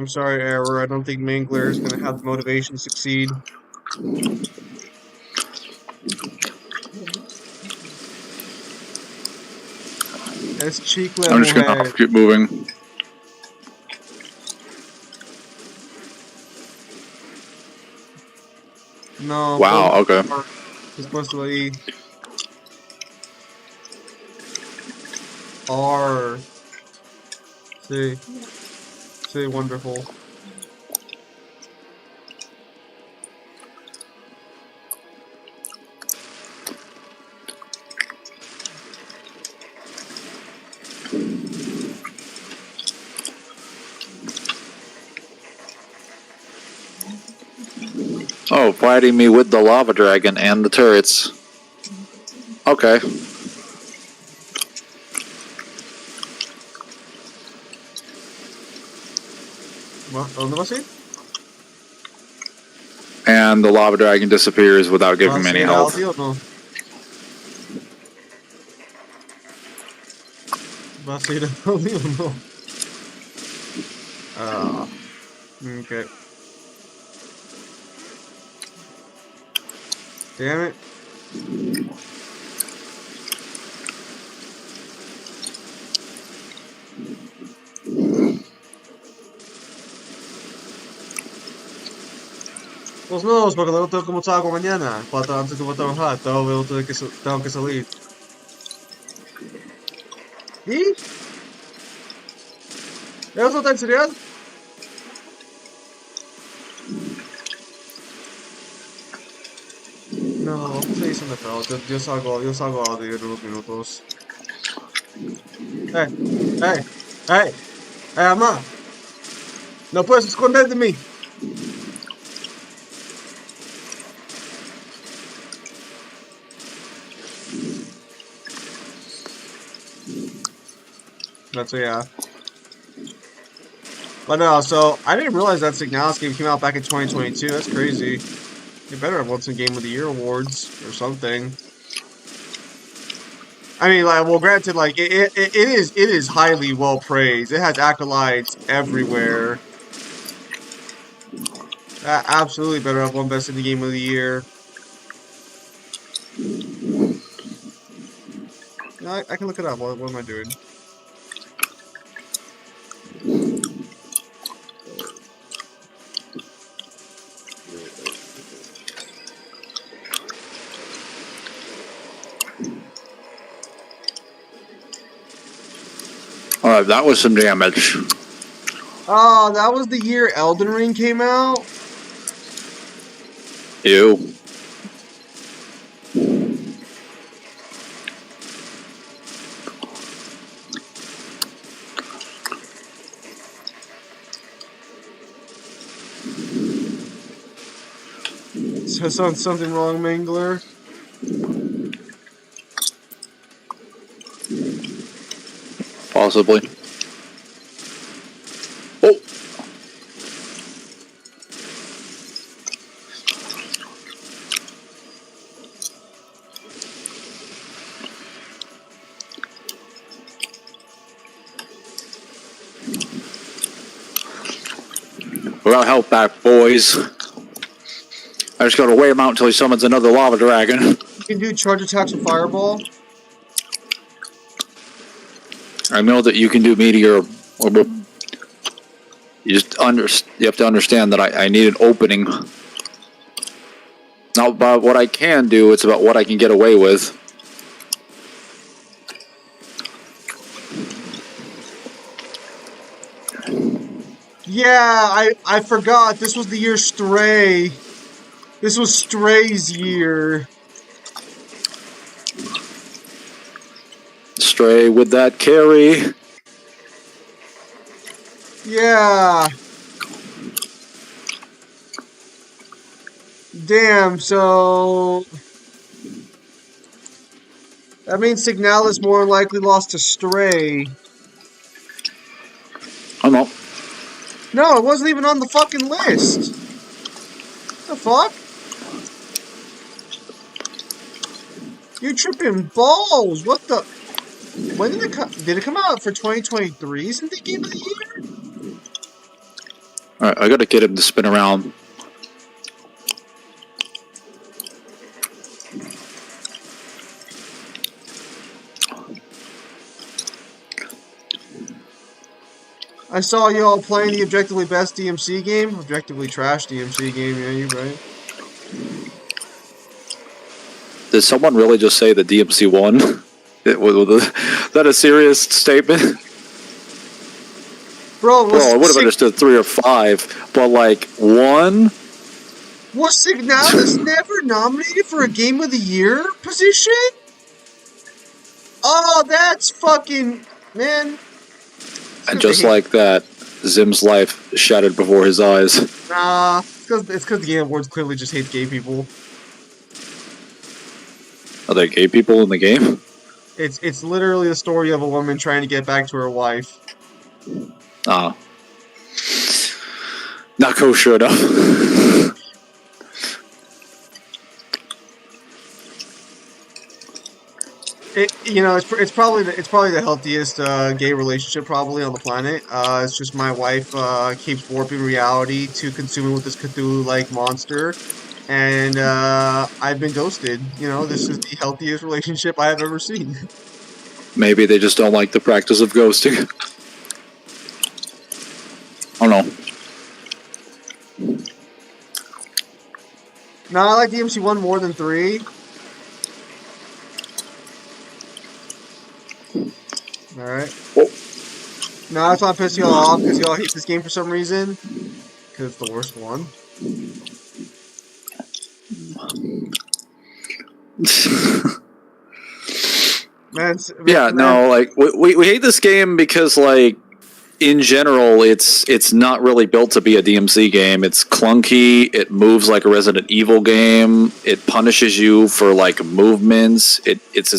sorry, Error. I don't think Mangler is going to have the motivation to succeed. Es chicle, I'm just gonna mujer. keep moving. No, Wow, okay. it's supposed to be R. Sí, sí, wonderful. Oh, fighting me with the lava dragon and the turrets. Okay. ¿A dónde vas a ir? And the lava dragon disappears without giving me ¿Vas a any ir a health. Aldi o no? ¿Vas a ir a Aldi o no? Ah, okay. Damn it. Pues no, porque luego tengo como trabajo mañana. Antes de voy a trabajar, tengo que salir. ¿Y? ¿Eso está en serio? No, se dice de feo. Yo salgo a Aldi en unos minutos. ¡Eh! ¡Eh! ¡Eh! Mamá! ¡No puedes esconder de mí! That's yeah. But no, so I didn't realize that Signalis game came out back in 2022. That's crazy. They better have won some Game of the Year awards or something. I mean, like, well, granted, like it is highly well praised. It has acolytes everywhere. Absolutely better have won Best Indie Game of the Year. No, I can look it up. What am I doing? Alright, that was some damage. Oh, that was the year Elden Ring came out. Ew. So something wrong, Mangler? Possibly. Oh! We got help back, boys. I just gotta weigh him out until he summons another lava dragon. You can do charge attacks with Fireball. I know that you can do meteor. You have to understand that I need an opening. Not about what I can do, it's about what I can get away with. Yeah, I forgot. This was the year Stray. This was Stray's year. Stray with that carry. Yeah. Damn, so... That means Signalis more than likely lost to Stray. Oh no. No, it wasn't even on the fucking list. The fuck? You're tripping balls. What the... When did it come... Did it come out for 2023? Isn't it Game of the Year? Alright, I gotta get him to spin around. I saw y'all playing the objectively best DMC game. Objectively trash DMC game, yeah, you're right. Did someone really just say that DMC won? Was that a serious statement? Bro, I would have understood 3 or 5, but like 1? Was Signalis never nominated for a Game of the Year position? Oh, that's fucking... Man. And just like that, Zim's life shattered before his eyes. Nah, it's because the Game Awards clearly just hate gay people. Are there gay people in the game? It's literally the story of a woman trying to get back to her wife. Ah. Not kosher enough. It's probably the healthiest gay relationship probably on the planet. It's just my wife keeps warping reality to consume it with this Cthulhu-like monster, and I've been ghosted. This is the healthiest relationship I have ever seen. Maybe they just don't like the practice of ghosting. Oh no. No, I like DMC 1 more than 3. Alright. Now that's why I'm pissing y'all off, because y'all hate this game for some reason. Because it's the worst one. Yeah, no, like, we hate this game because, like, in general, it's not really built to be a DMC game. It's clunky, it moves like a Resident Evil game, it punishes you for, like, movements, it's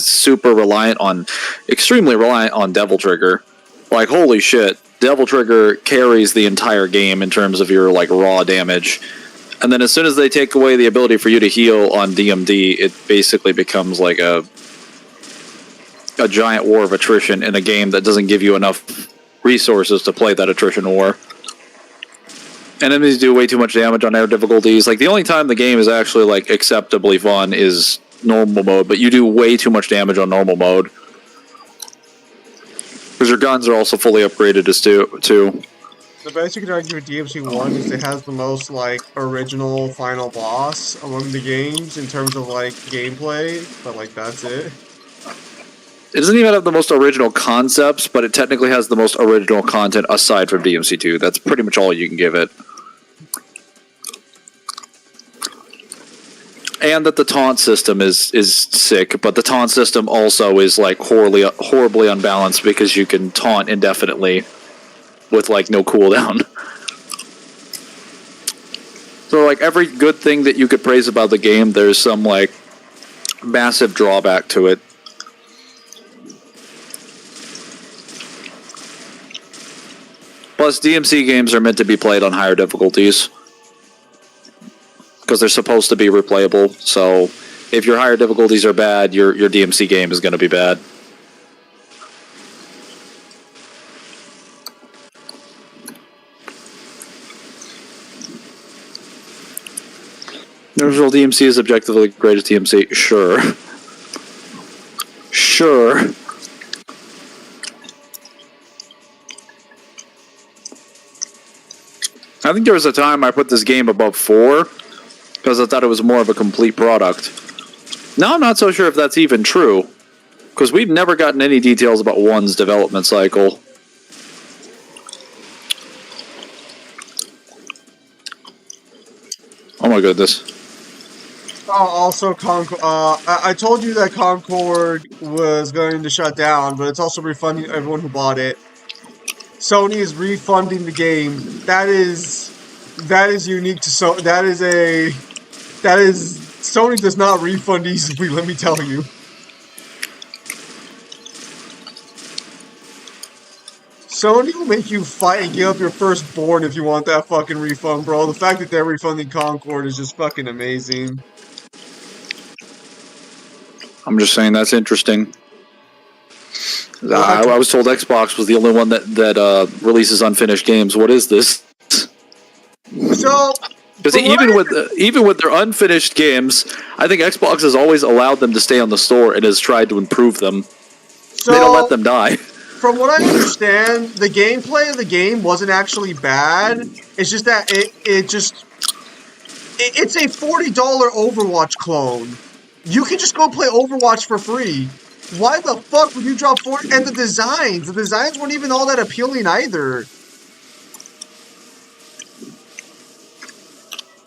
extremely reliant on Devil Trigger. Like, holy shit, Devil Trigger carries the entire game in terms of your, like, raw damage. And then as soon as they take away the ability for you to heal on DMD, it basically becomes like a giant war of attrition in a game that doesn't give you enough resources to play that attrition war. Enemies do way too much damage on air difficulties. Like, the only time the game is actually, like, acceptably fun is normal mode, but you do way too much damage on normal mode. Because your guns are also fully upgraded too. The best you can argue with DMC 1 is it has the most, like, original final boss among the games in terms of, like, gameplay, but, like, that's it. It doesn't even have the most original concepts, but it technically has the most original content aside from DMC 2. That's pretty much all you can give it. And that the taunt system is sick, but the taunt system also is, like, horribly unbalanced because you can taunt indefinitely with, like, no cooldown. So, like, every good thing that you could praise about the game, there's some, like, massive drawback to it. Plus, DMC games are meant to be played on higher difficulties. Because they're supposed to be replayable, so if your higher difficulties are bad, your DMC game is going to be bad. The original DMC is objectively the greatest DMC. Sure. Sure. I think there was a time I put this game above 4 because I thought it was more of a complete product. Now I'm not so sure if that's even true because we've never gotten any details about 1's development cycle. Oh my goodness. Oh, also, I told you that Concord was going to shut down, but it's also refunding everyone who bought it. Sony is refunding the game. That is unique to Sony does not refund easily, let me tell you. Sony will make you fight and give up your firstborn if you want that fucking refund, bro. The fact that they're refunding Concord is just fucking amazing. I'm just saying that's interesting. I was told Xbox was the only one that releases unfinished games. What is this? So, because even with their unfinished games, I think Xbox has always allowed them to stay on the store and has tried to improve them. So, they don't let them die. From what I understand, the gameplay of the game wasn't actually bad. It's just that it's a $40 Overwatch clone. You can just go play Overwatch for free. Why the fuck would you drop 40? And the designs weren't even all that appealing either.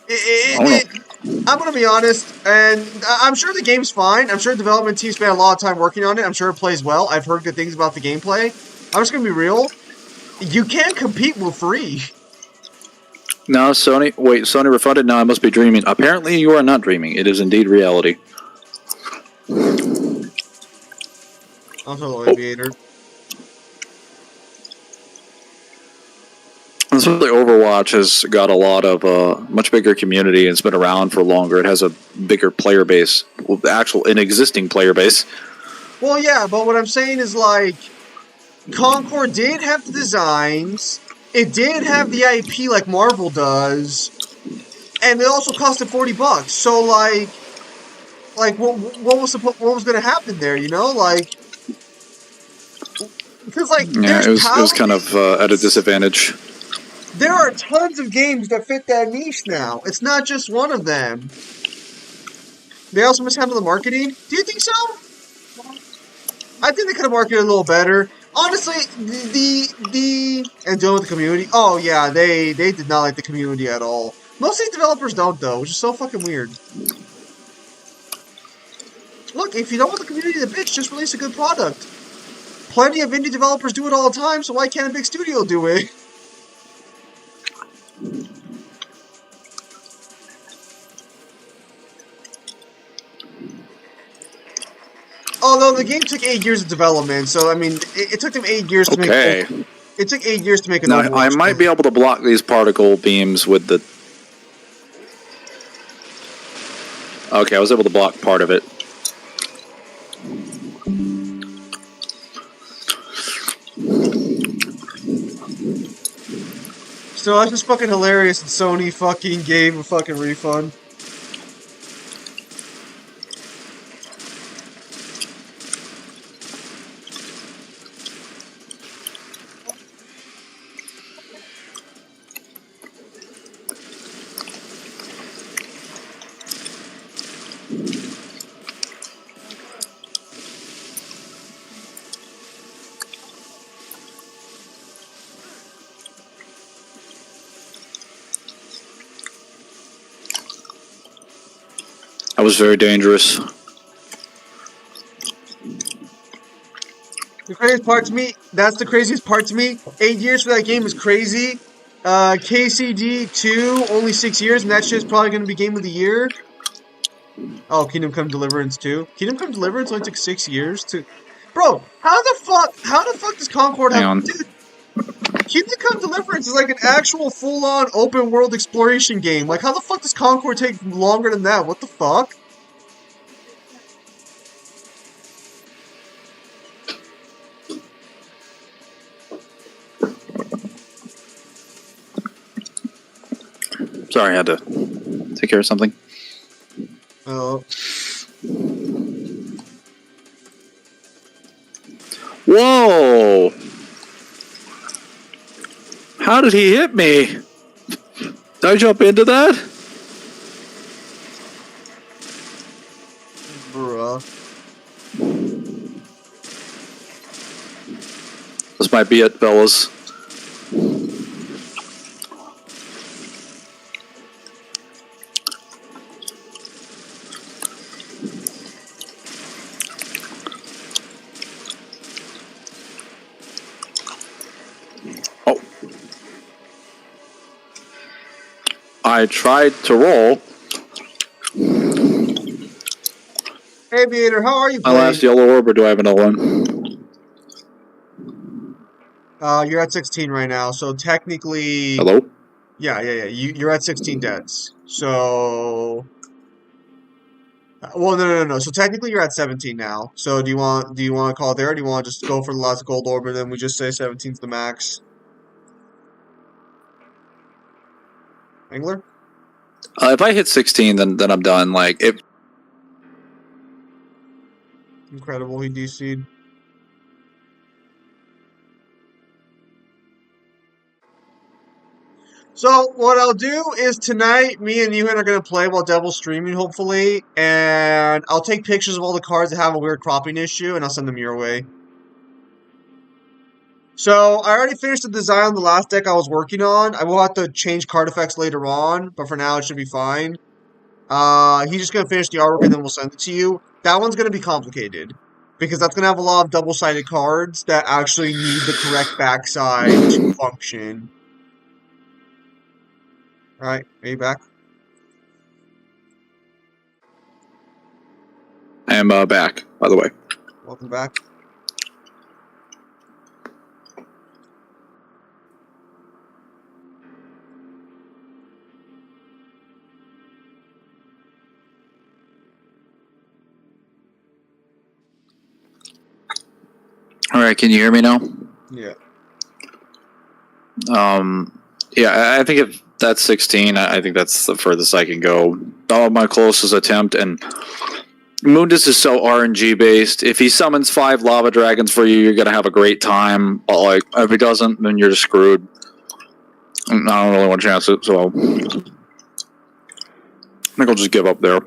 I'm gonna be honest, and I'm sure the game's fine. I'm sure the development team spent a lot of time working on it. I'm sure it plays well. I've heard good things about the gameplay. I'm just gonna be real. You can't compete with free. No, Sony refunded? No, I must be dreaming. Apparently you are not dreaming. It is indeed reality. I'm Hello Aviator. Especially Overwatch has got a lot of much bigger community and it's been around for longer. It has a bigger player base, an existing player base. Well, yeah, but what I'm saying is like, Concord did have the designs, it did have the IP like Marvel does, and it also costed $40. So like what was going to happen there? You know, like. Because, like, yeah, it was kind of at a disadvantage. There are tons of games that fit that niche now. It's not just one of them. They also mishandle the marketing. Do you think so? I think they could have marketed a little better. Honestly, and dealing with the community. Oh yeah, they did not like the community at all. Most of these developers don't though, which is so fucking weird. Look, if you don't want the community to bitch, just release a good product. Plenty of indie developers do it all the time, so why can't a big studio do it? Although the game took 8 years of development, so I mean, it took them 8 years to make. It took 8 years to make an. Now, I might be able to block these particle beams with the. Okay, I was able to block part of it. So that's just fucking hilarious that Sony fucking gave a fucking refund. That was very dangerous. The craziest part to me, that's the craziest part to me. 8 years for that game is crazy. KCD 2, only 6 years, and that shit's probably going to be Game of the Year. Oh, Kingdom Come Deliverance 2. Kingdom Come Deliverance only took 6 years to... Bro, how the fuck does Concord have... Dude, Kingdom Come Deliverance is like an actual full-on open-world exploration game. Like, how the fuck does Concord take longer than that? What the fuck? Sorry, I had to take care of something. Oh, Whoa! How did he hit me? Did I jump into that? bruh. This might be it, fellas. Oh. I tried to roll. Aviator, how are you My playing? last yellow orb, or do I have another one? You're at 16 right now, so technically, Hello? yeah. You're at 16 deaths. So, well, no. So technically, you're at 17 now. So do you want to call it there, or do you want to just go for the last gold orb, and then we just say 17's the max? Mangler? If I hit 16, then I'm done. Like, if Incredible, he DC'd. So what I'll do is tonight, me and you are gonna play while Devil's streaming, hopefully, and I'll take pictures of all the cards that have a weird cropping issue, and I'll send them your way. So I already finished the design on the last deck I was working on. I will have to change card effects later on, but for now it should be fine. He's just gonna finish the artwork and then we'll send it to you. That one's gonna be complicated because that's gonna have a lot of double-sided cards that actually need the correct backside to function. All right, are you back? I am back, by the way. Welcome back. All right, can you hear me now? Yeah. Yeah, I think if that's 16, I think that's the furthest I can go. My closest attempt, and Mundus is so RNG based. If he summons 5 lava dragons for you, you're gonna have a great time. But like, if he doesn't, then you're just screwed. And I don't really want to chance it, so I think I'll just give up there.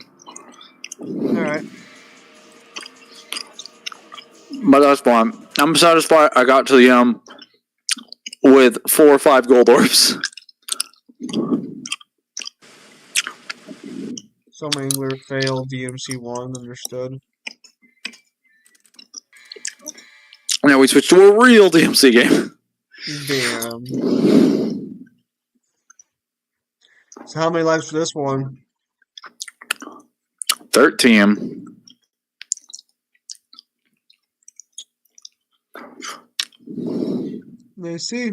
All right. But that's fine. I'm satisfied I got to the end with 4 or 5 gold orbs. So Mangler failed DMC1, understood. Now we switch to a real DMC game. Damn. So how many lives for this one? 13. Let's see.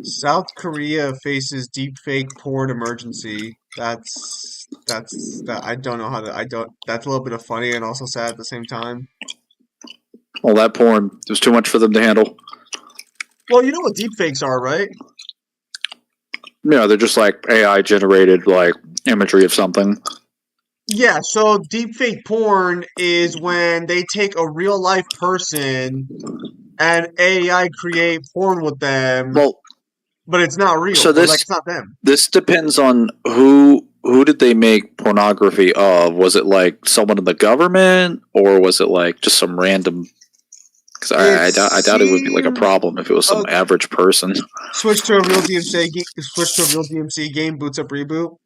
South Korea faces deepfake porn emergency. That I don't know how to I don't that's a little bit of funny and also sad at the same time. Well, that porn, it was too much for them to handle. Well, you know what deepfakes are, right? Yeah, they're just like AI generated like imagery of something. Yeah, so deepfake porn is when they take a real life person and AI create porn with them, Well, but it's not real, so or like this it's not them. this depends on who did they make pornography of? Was it like someone in the government, or was it like just some random? Because I doubt it would be like a Seems problem if it was some average person. switch to a real DMC game, boots up reboot.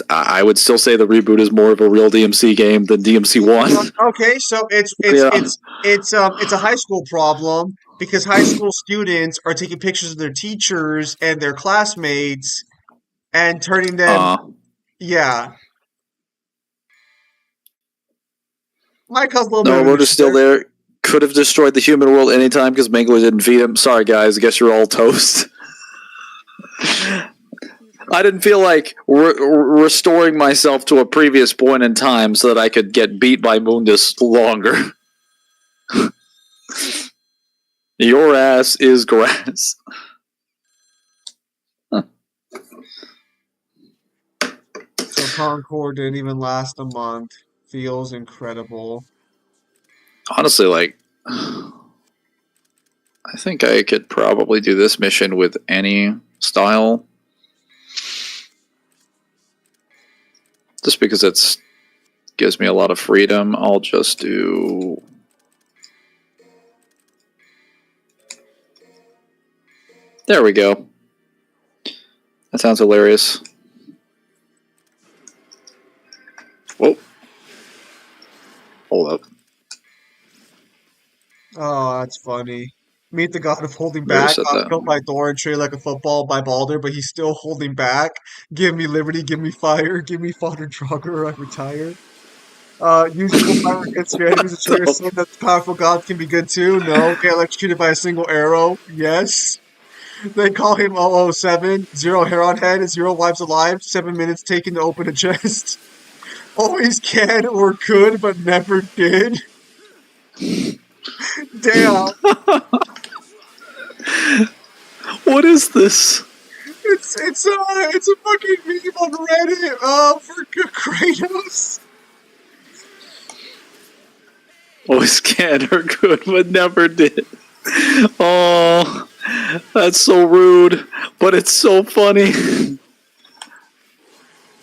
I would still say the reboot is more of a real DMC game than DMC One. Okay, so it's Yeah. it's a high school problem because high school students are taking pictures of their teachers and their classmates and turning them. Yeah, my cousin's a little bit No, of we're an just issue still there. there. Could have destroyed the human world anytime because Mangler didn't feed him. Sorry, guys. I guess you're all toast. I didn't feel like restoring myself to a previous point in time so that I could get beat by Mundus longer. Your ass is grass. So Concord didn't even last a month. Feels incredible. Honestly, like, I think I could probably do this mission with any style. Just because it gives me a lot of freedom, I'll just do... There we go. That sounds hilarious. Whoa. Hold up. Oh, that's funny. Meet the god of holding I already back. said Got that. killed by Thor and treated like a football by Balder, but he's still holding back. Give me liberty, give me fire, give me fodder Draugr, or I retire. Use your full power against your enemies and show your So, son that powerful gods can be good too. No, get electrocuted by a single arrow. Yes. They call him 007. Zero hair on head, zero lives alive, 7 minutes taken to open a chest. Always can or could, but never did. Damn. what is this? It's a fucking meme on Reddit for Kratos. Always can or could, but never did. Oh, that's so rude, but it's so funny.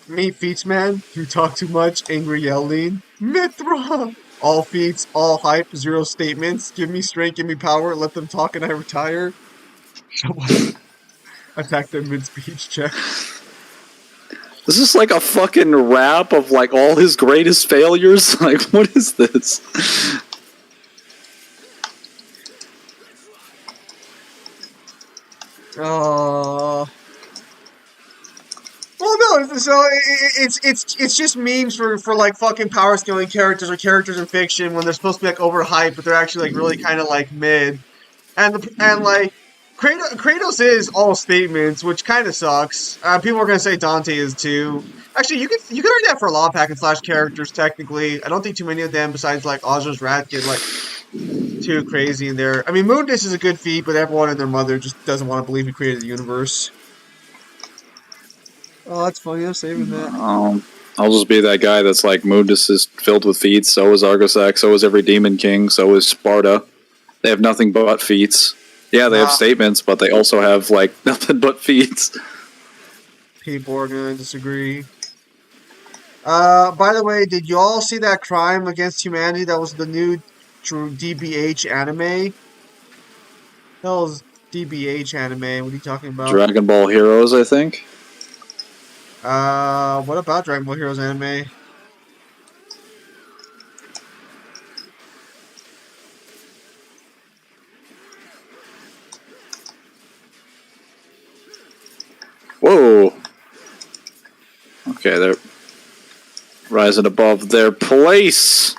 Meet feats man, you talk too much, angry yelling. Mithra! All feats, all hype, zero statements. Give me strength, give me power, let them talk and I retire. Attack them mid-speech check. This is like a fucking rap of like all his greatest failures. Like, what is this? Uh, well, no. So it's just memes for like fucking power scaling characters or characters in fiction when they're supposed to be like overhyped, but they're actually like really kind of like mid. And like Kratos is all statements, which kind of sucks. People are gonna say Dante is too. Actually, you could argue that for a lot of hack and slash characters. Technically, I don't think too many of them, besides like Ozra's Rat, get like too crazy in there. I mean, Moondus is a good feat, but everyone and their mother just doesn't want to believe he created the universe. Oh, that's funny. I'm saving that. I'll just be that guy that's like, Mundus is filled with feats, so is Argosac, so is every Demon King, so is Sparta. They have nothing but feats. Yeah, they have statements, but they also have like nothing but feats. People are gonna disagree. By the way, did you all see that Crime Against Humanity? That was the new DBH anime. Hell's DBH anime? What are you talking about? Dragon Ball Heroes, I think. What about Dragon Ball Heroes anime? Whoa. Okay, they're rising above their place.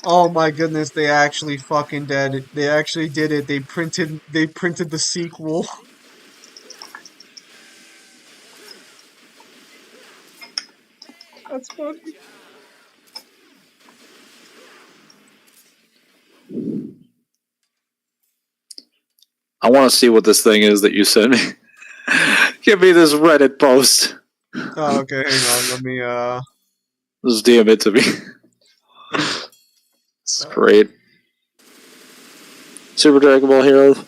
Oh my goodness, they actually fucking did it. They actually did it. They printed the sequel. That's funny. I want to see what this thing is that you sent me. Give me this Reddit post. Oh, okay, hang on. Let me Just DM it to me. It's great. Super Dragon Ball Heroes.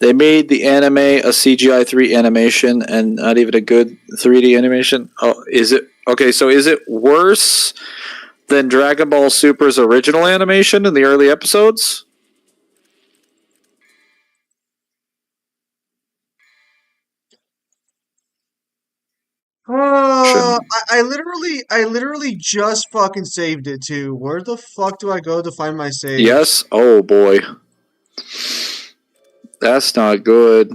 They made the anime a CGI 3 animation and not even a good 3D animation. Oh, is it? Okay, so is it worse than Dragon Ball Super's original animation in the early episodes? uh, I literally just fucking saved it too. Where the fuck do I go to find my saves? Yes? Oh boy. That's not good.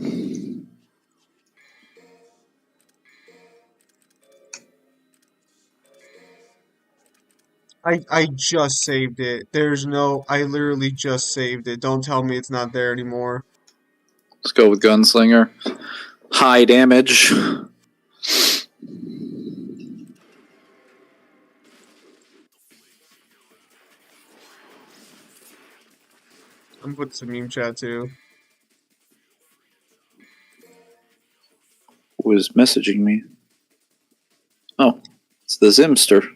I just saved it. I literally just saved it. Don't tell me it's not there anymore. Let's go with Gunslinger. High damage. I'm putting some meme chat too. Who is messaging me? Oh, it's the Zimster.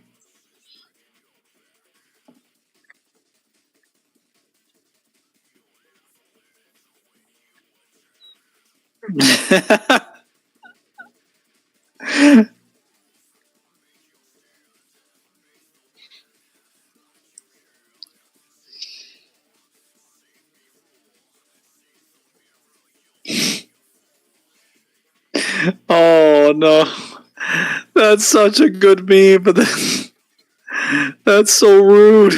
Oh no, that's such a good meme, but that's so rude.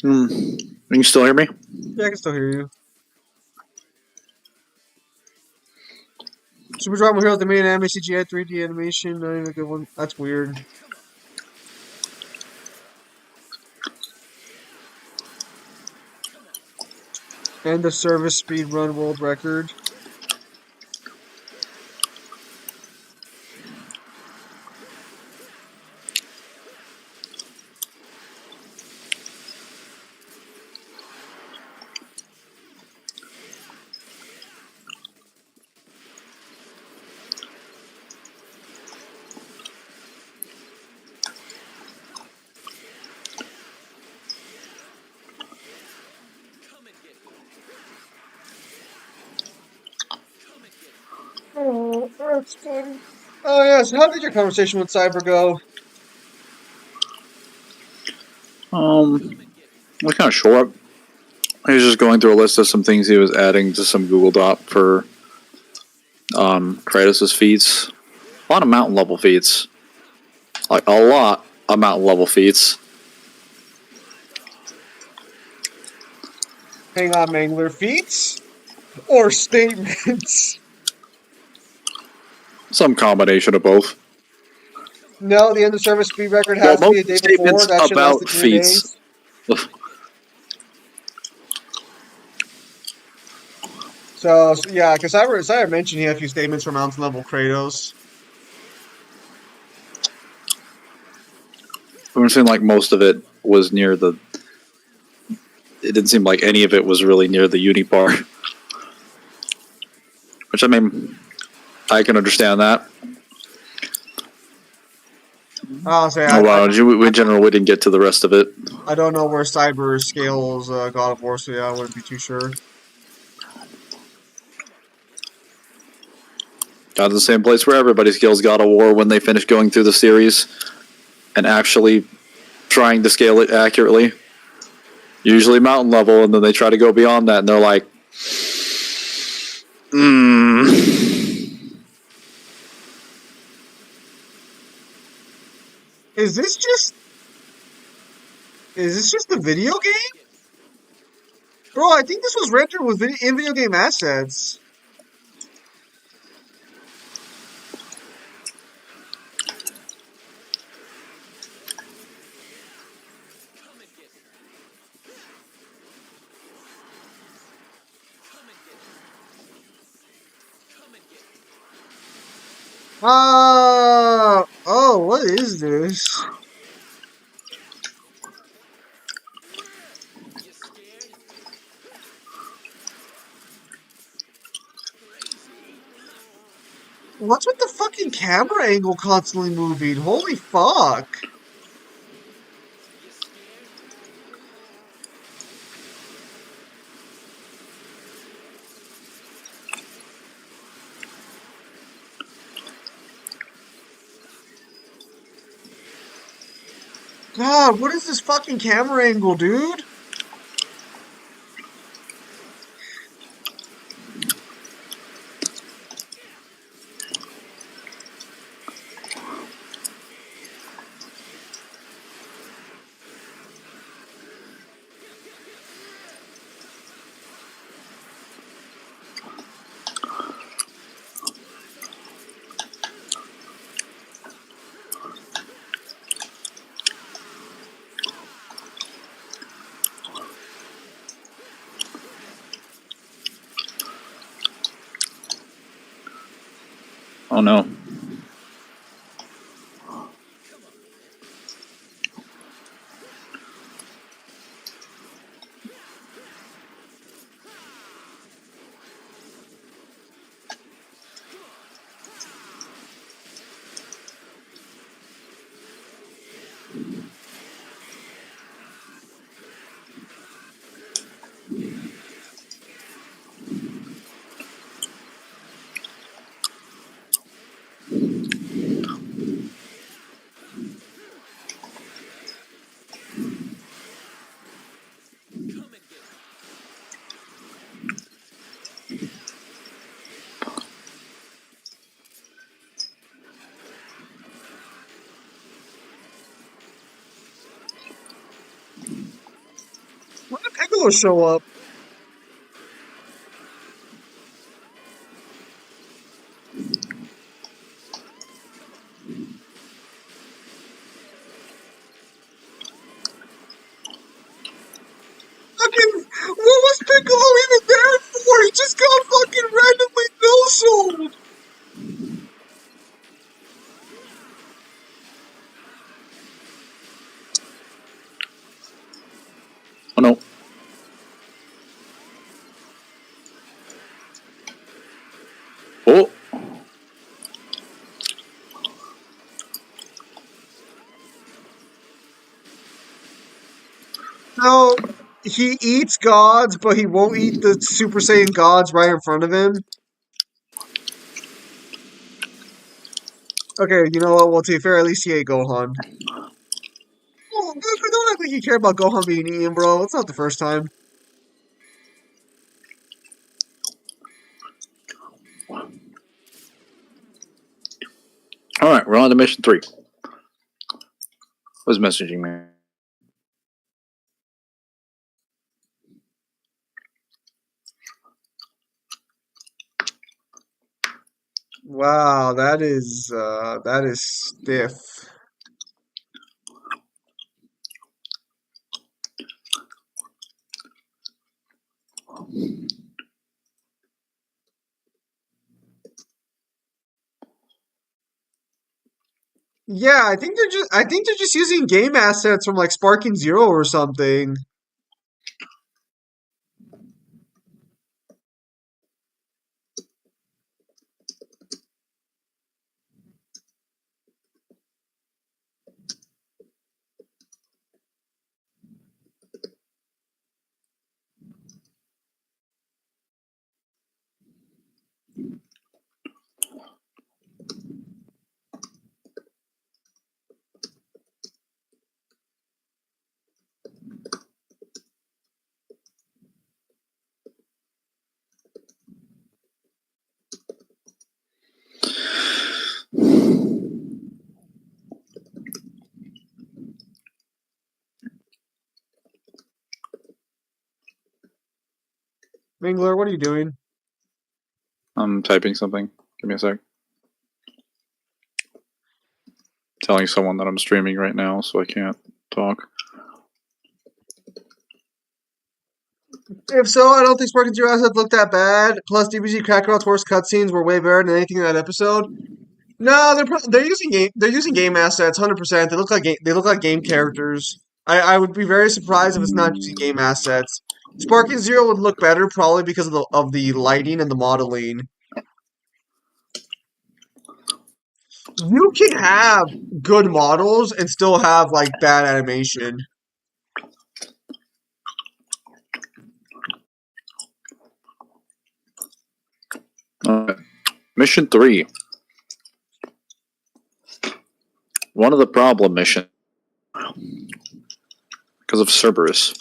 Can you still hear me? Yeah, I can still hear you. Super Drama Heroes, the main anime CGI 3D animation, not even a good one. That's weird. And the service speed run world record. Oh, that's funny. Oh yes, how did your conversation with Cyber go? What kind of short? He was just going through a list of some things he was adding to some Google Doc for Kratos' feats. A lot of mountain level feats. Like a lot of mountain level feats. Hang on, Mangler, feats or statements? Some combination of both. No, the end of service speed record Well, has to be a mostly day before. statements That should last about 3 feats. days. So yeah, because Cyber mentioned he had a few statements from mountain level Kratos. I'm saying like most of it was near the. It didn't seem like any of it was really near the uni bar. Which I mean, I can understand that. I'll say Oh wow! In general, we didn't get to the rest of it. I don't know where Cyber scales God of War, so yeah, I wouldn't be too sure. Got to the same place where everybody scales God of War when they finish going through the series and actually trying to scale it accurately. Usually mountain level, and then they try to go beyond that, and they're like, Is this just a video game? Bro, I think this was rendered with in video game assets. Oh, what is this? What's with the fucking camera angle constantly moving? Holy fuck. God, what is this fucking camera angle, dude? Oh no. When did Piccolo show up? Fucking, what was Piccolo even there for? He just got fucking randomly no-sold. Oh no. Oh. No, he eats gods, but he won't eat the Super Saiyan gods right in front of him. Okay, you know what? Well, to be fair, at least he ate Gohan. Oh, don't act like you care about Gohan being eaten, bro. It's not the first time. Alright, we're on to mission 3. Who's messaging me? Wow, that is stiff. Yeah, I think they're just using game assets from like Sparking Zero or something. Mangler, what are you doing? I'm typing something. Give me a sec. Telling someone that I'm streaming right now, so I can't talk. If so, I don't think Sparking Zero assets look that bad. Plus, DBG Kakarot's worst cutscenes were way better than anything in that episode. No, they're using game assets, 100%. They look like game characters. I would be very surprised if it's not using game assets. Sparking Zero would look better probably because of the lighting and the modeling. You can have good models and still have like bad animation. Mission 3. One of the problem missions. Because of Cerberus.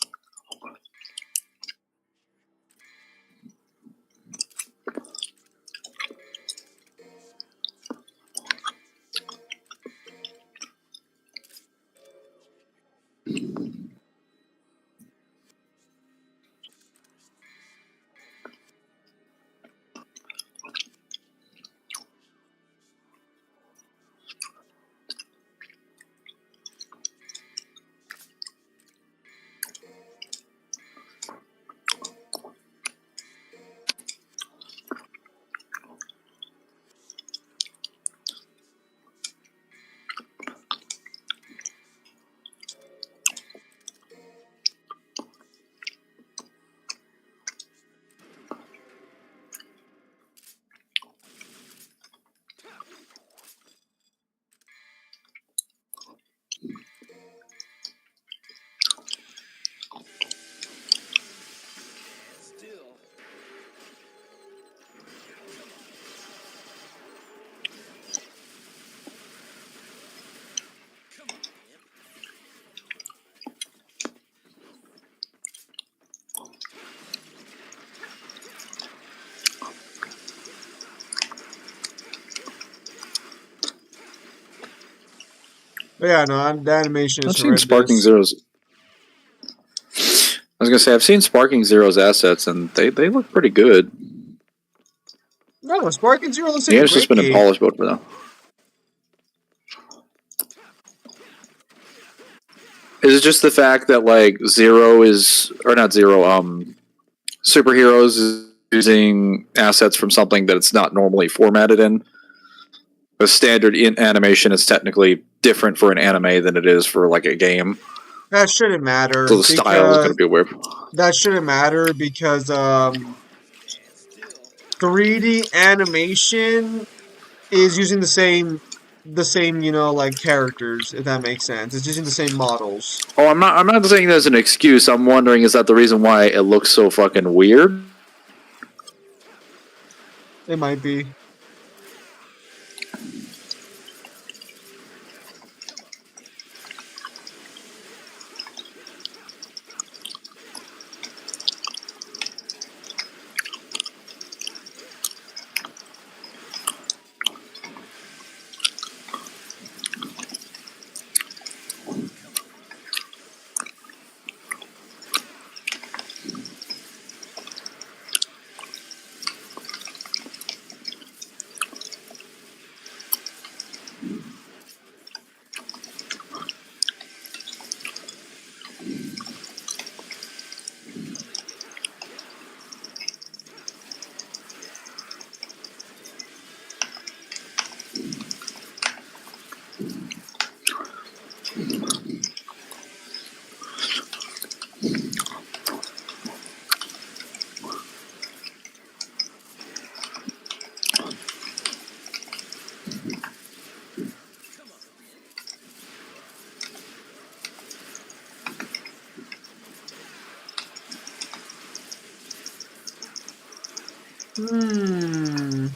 But yeah, no, the animation is I've seen Sparking horrendous. Zero's. I was gonna say I've seen Sparking Zero's assets, and they look pretty good. No, Spark and Zero looks The like a game's just great been in game. polish mode for them. Is it just the fact that like Zero is or not Zero? Superheroes is using assets from something that it's not normally formatted in. The standard in animation is technically different for an anime than it is for like a game, That shouldn't so matter the style is going to because be weird. 3D animation is using the same, like characters, if that makes sense. It's using the same models. Oh, I'm not saying that's an excuse. I'm wondering, is that the reason why it looks so fucking weird? It might be. Hmm.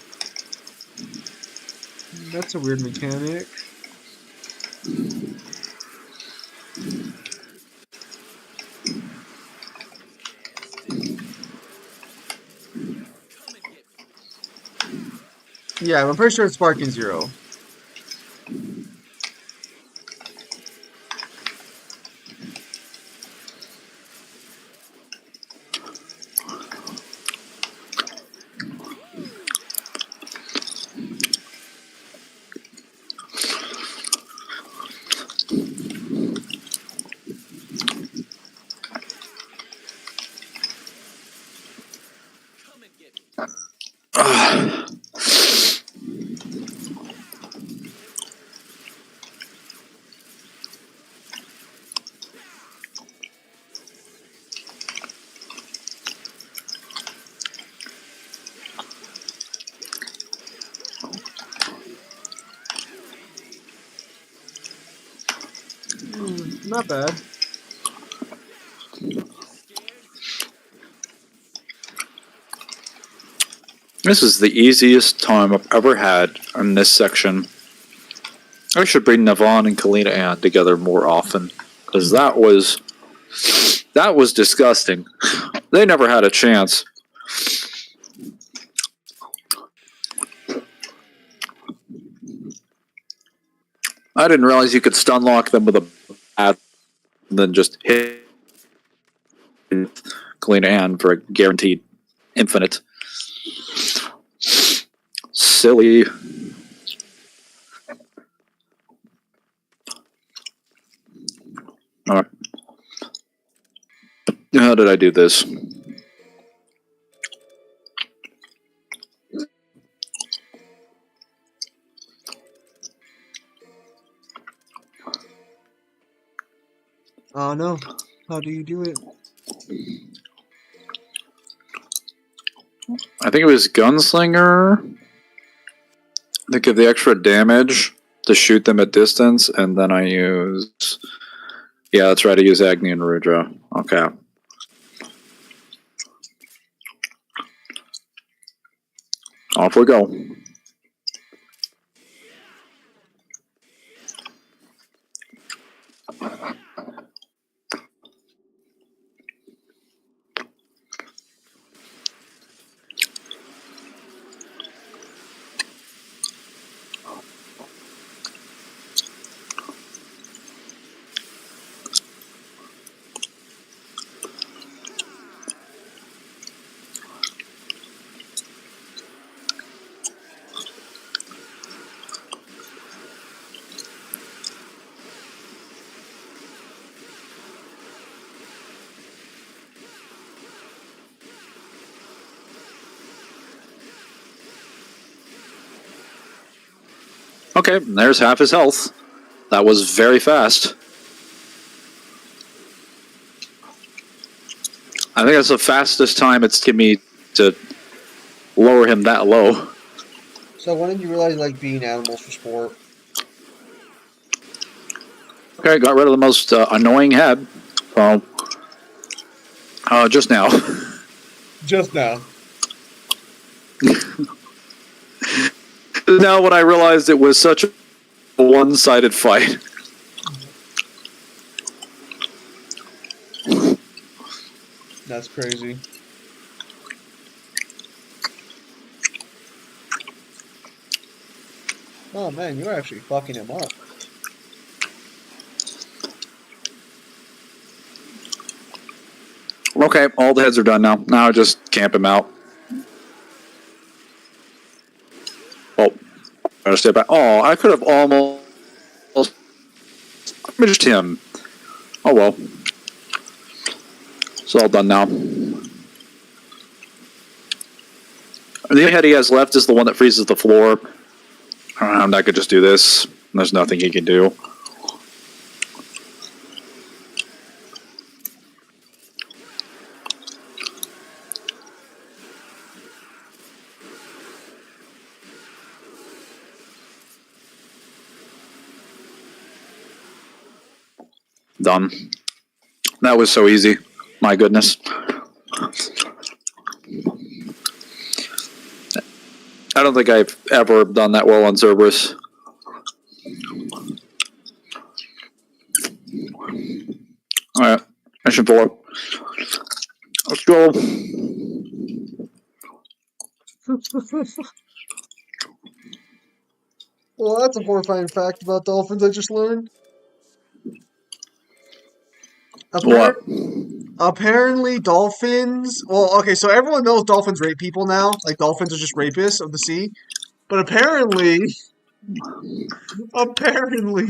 That's a weird mechanic. Yeah, I'm pretty sure it's Sparking Zero. Not bad. This is the easiest time I've ever had in this section. I should bring Navon and Kalina Ann together more often, because that was disgusting. They never had a chance. I didn't realize you could stun lock them with a bat and then just hit Kalina Ann for a guaranteed infinite. Silly. Alright. How did I do this? Oh no. How do you do it? I think it was Gunslinger to give the extra damage to shoot them at distance, and then I use... Yeah, that's right, I use Agni and Rudra. Okay. Off we go. Okay, there's half his health. That was very fast. I think that's the fastest time it's given me to lower him that low. So when did you realize you like being animals for sport? Okay, got rid of the most annoying head. Well, just now. Just now. Now when I realized it was such a one-sided fight. That's crazy. Oh man, you're actually fucking him up. Okay, all the heads are done now. Now I just camp him out. Oh, gotta step back. Oh, I could have almost finished him. Oh well. It's all done now. The only head he has left is the one that freezes the floor. I could just do this. There's nothing he can do. Done. That was so easy. My goodness. I don't think I've ever done that well on Cerberus. Alright, mission 4. Let's go. Well, that's a horrifying fact about dolphins I just learned. What? Apparently, dolphins. Well, okay, so everyone knows dolphins rape people now. Like, dolphins are just rapists of the sea. But apparently, apparently,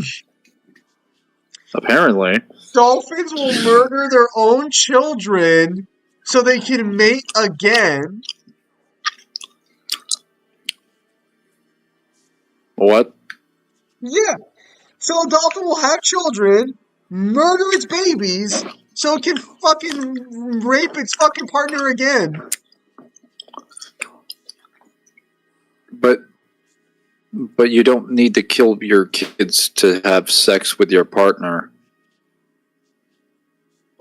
Apparently. dolphins will murder their own children so they can mate again. What? Yeah. So a dolphin will have children, murder its babies, so it can fucking rape its fucking partner again. But you don't need to kill your kids to have sex with your partner.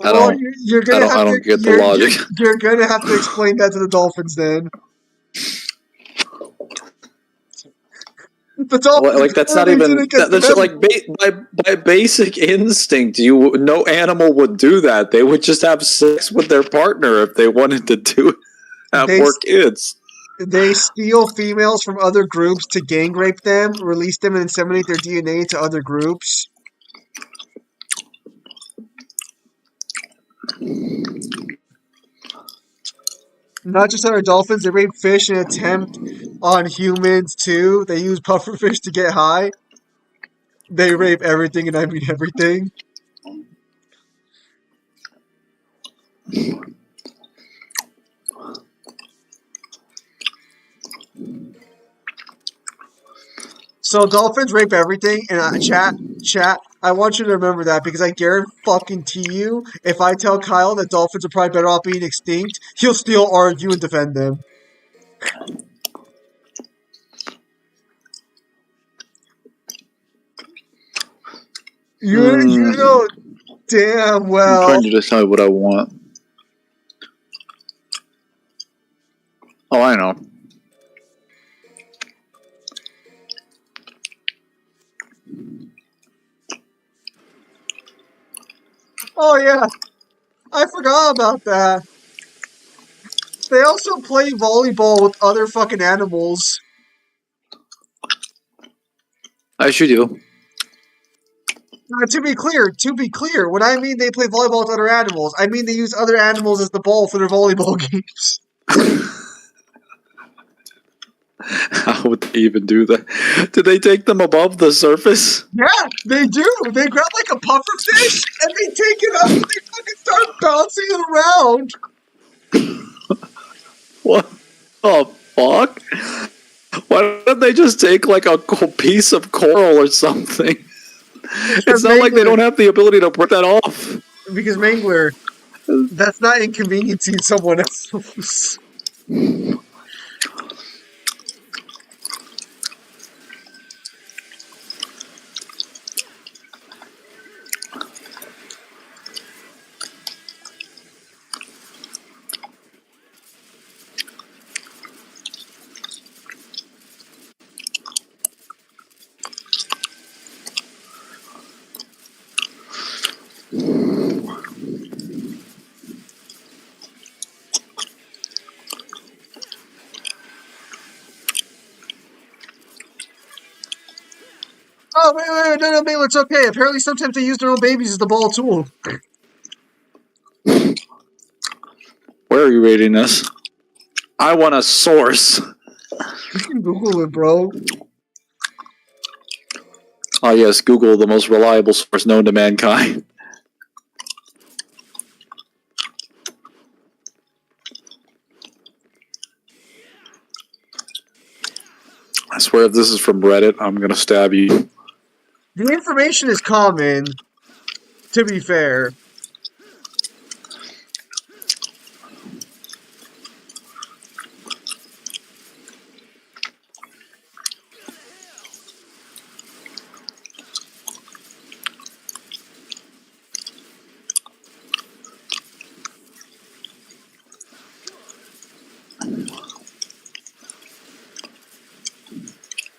I don't get the logic. You're gonna have to explain that to the dolphins then. The dolphins, Like that's not even that's like by basic instinct. No animal would do that. They would just have sex with their partner if they wanted to have more kids. They steal females from other groups to gang rape them, release them, and inseminate their DNA to other groups. Not just other dolphins, they rape fish in an attempt on humans too. They use pufferfish to get high. They rape everything, and I mean everything. So dolphins rape everything, and chat. I want you to remember that because I guarantee you, if I tell Kyle that dolphins are probably better off being extinct, he'll still argue and defend them. You know damn well. I'm trying to decide what I want. Oh, I know. Oh yeah, I forgot about that. They also play volleyball with other fucking animals. As you do. To be clear, when I mean they play volleyball with other animals, I mean they use other animals as the ball for their volleyball games. How would they even do that? Do they take them above the surface? Yeah, they do. They grab like a puffer fish and they take it up and they fucking start bouncing it around. What the fuck? Why don't they just take like a piece of coral or something? Because It's not like they Mangler, don't have the ability to break that off. because Mangler, that's not inconveniencing someone else. Oh, wait, no, Mangler, it's okay. Apparently, sometimes they use their own babies as the ball tool. Where are you reading this? I want a source. You can Google it, bro. Oh yes, Google, the most reliable source known to mankind. I swear if this is from Reddit, I'm gonna stab you. The information is common, to be fair.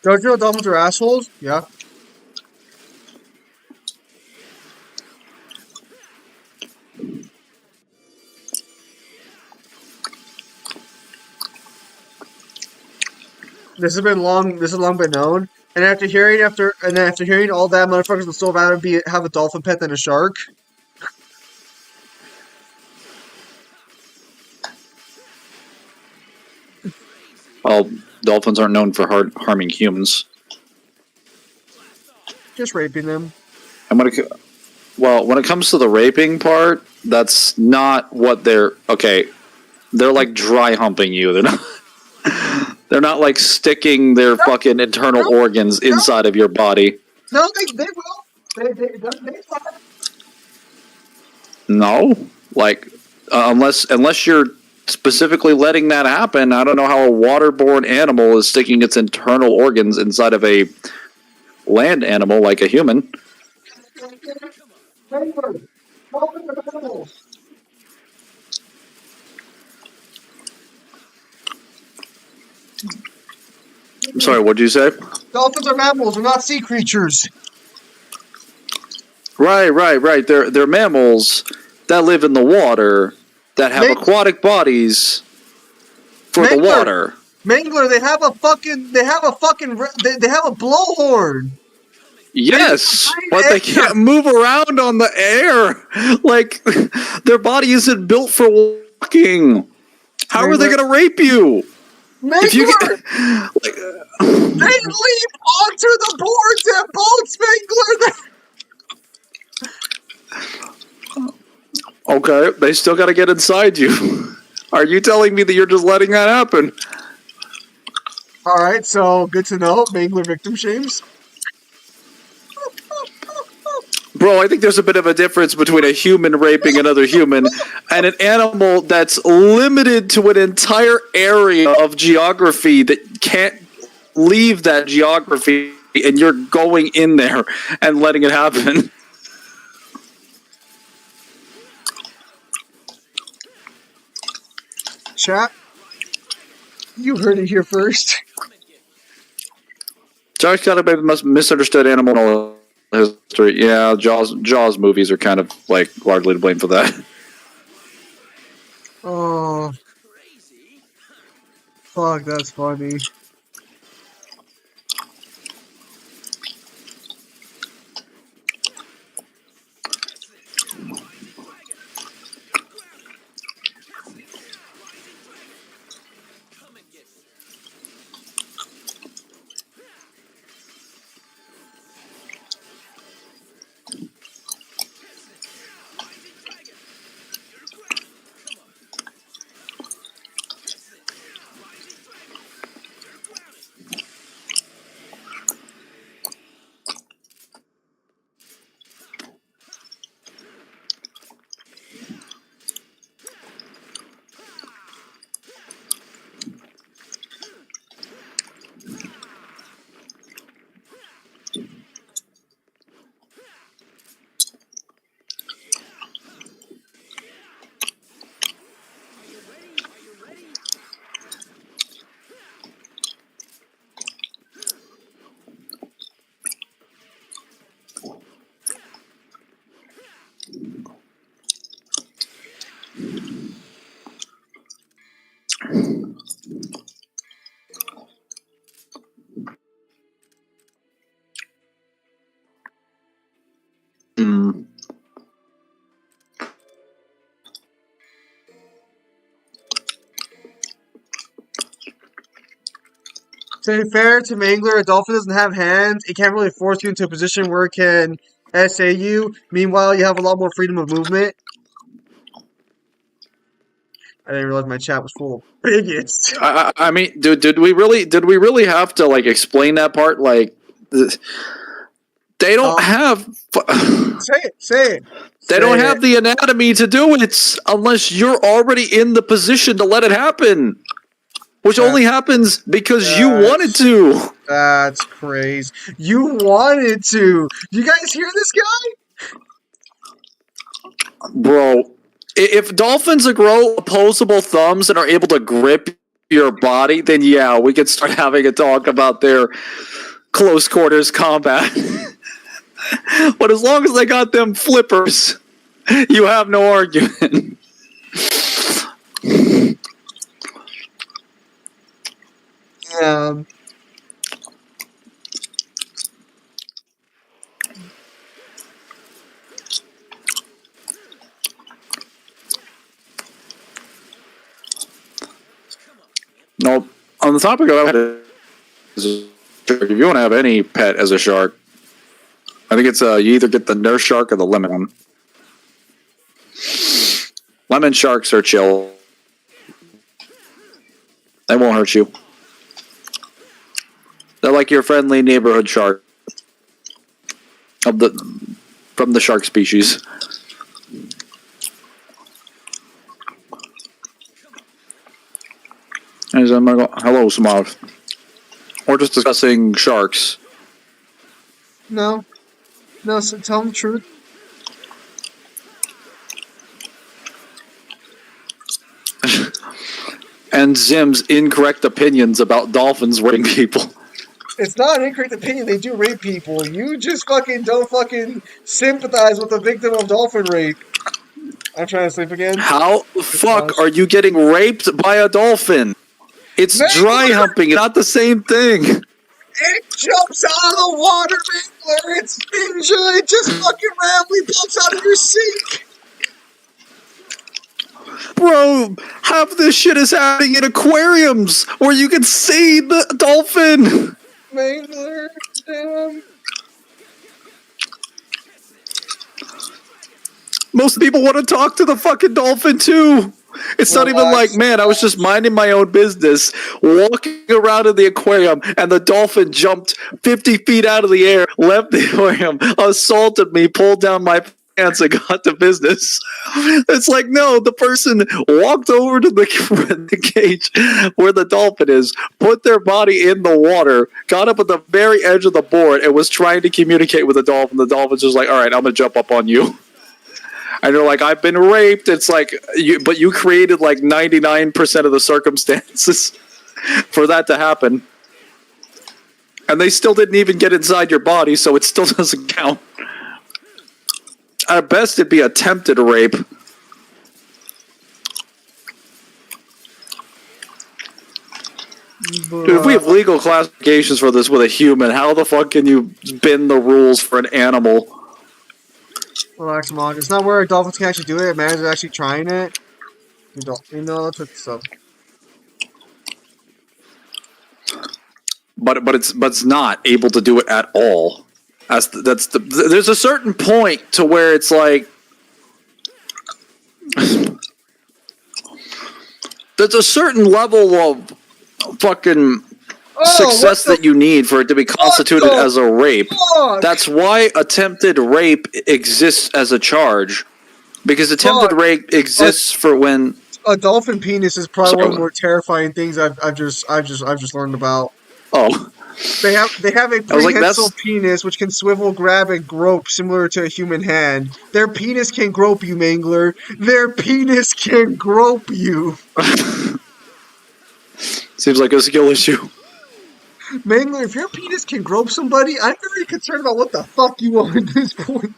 Don't you know dolphins are assholes? Yeah. This has long been known. And after hearing all that, motherfuckers would still rather have a dolphin pet than a shark. Well, dolphins aren't known for harming humans. Just raping them. And when it comes to the raping part, that's not what they're okay. They're like dry humping you. They're not. They're not like sticking their No, fucking internal no, organs no, inside of your body. no, they will. They No, like unless you're specifically letting that happen, I don't know how a waterborne animal is sticking its internal organs inside of a land animal like a human. Dolphins are mammals. I'm sorry, what'd you say? Dolphins are mammals. They're not sea creatures. Right. They're mammals that live in the water that have Mang- aquatic bodies for the Mangler, water. Mangler, they have a blowhorn. They use to Yes, but they breathe air. can't move around on the air. Like their body isn't built for walking. How are they Mangler, going to rape you? If you get Mangler, like, they leap onto the boards and boats, okay, they still got to get inside you. Are you telling me that you're just letting that happen? All right, so good to know. Mangler victim shames. Bro, I think there's a bit of a difference between a human raping another human and an animal that's limited to an entire area of geography that can't leave that geography, and you're going in there and letting it happen. Chat, you heard it here first. Josh got a bit misunderstood animal history. Yeah, Jaws movies are kind of like largely to blame for that. Oh, fuck, that's funny. To be fair to Mangler, a dolphin doesn't have hands. It can't really force you into a position where it can SA you. Meanwhile, you have a lot more freedom of movement. I didn't realize my chat was full of bigots. I mean, did we really have to like explain that part? Like, they don't have. Say it. They don't have the anatomy to do it unless you're already in the position to let it happen, which only happens because you wanted to. That's crazy. You wanted to. You guys hear this guy? Bro, if dolphins grow opposable thumbs and are able to grip your body, then yeah, we could start having a talk about their close quarters combat. But as long as they got them flippers, you have no argument. Yeah. Nope. On the topic of if you want to have any pet as a shark, I think it's you either get the nurse shark or the lemon one. Lemon sharks are chill. They won't hurt you. They're like your friendly neighborhood shark from the shark species. And I'm gonna go, hello, Samav. We're just discussing sharks. No. No, so tell them the truth. And Zim's incorrect opinions about dolphins raping people. It's not an incorrect opinion. They do rape people. You just fucking don't fucking sympathize with the victim of dolphin rape. I'm trying to sleep again. How the fuck are you getting raped by a dolphin? It's dry humping, not the same thing. It jumps out of the water, Mangler. It's ninja. It just fucking randomly pops out of your sink. Bro, half this shit is happening in aquariums where you can see the dolphin. Mangler, damn. Most people want to talk to the fucking dolphin too. It's not even like, man, I was just minding my own business, walking around in the aquarium, and the dolphin jumped 50 feet out of the air, left the aquarium, assaulted me, pulled down my pants, and got to business. It's like, no, the person walked over to the cage where the dolphin is, put their body in the water, got up at the very edge of the board, and was trying to communicate with the dolphin. The dolphin's just like, all right, I'm going to jump up on you. And they're like, I've been raped. It's like, but you created like 99% of the circumstances for that to happen. And they still didn't even get inside your body, so it still doesn't count. At best, it'd be attempted rape. Dude, if we have legal classifications for this with a human, how the fuck can you bend the rules for an animal? Relax, Mog. It's not where dolphins can actually do it. Man is actually trying it. You know, that's what stuff. But it's not able to do it at all. There's a certain point to where it's like there's a certain level of fucking success that you need for it to be constituted as a rape. That's why attempted rape exists as a charge, because attempted rape exists for when a dolphin penis is probably one of the more terrifying things I've just learned about. Oh, they have a prehensile penis which can swivel, grab, and grope similar to a human hand. Their penis can grope you, Mangler. Their penis can grope you. Seems like a skill issue. Mangler, if your penis can grope somebody, I'm very concerned about what the fuck you are at this point.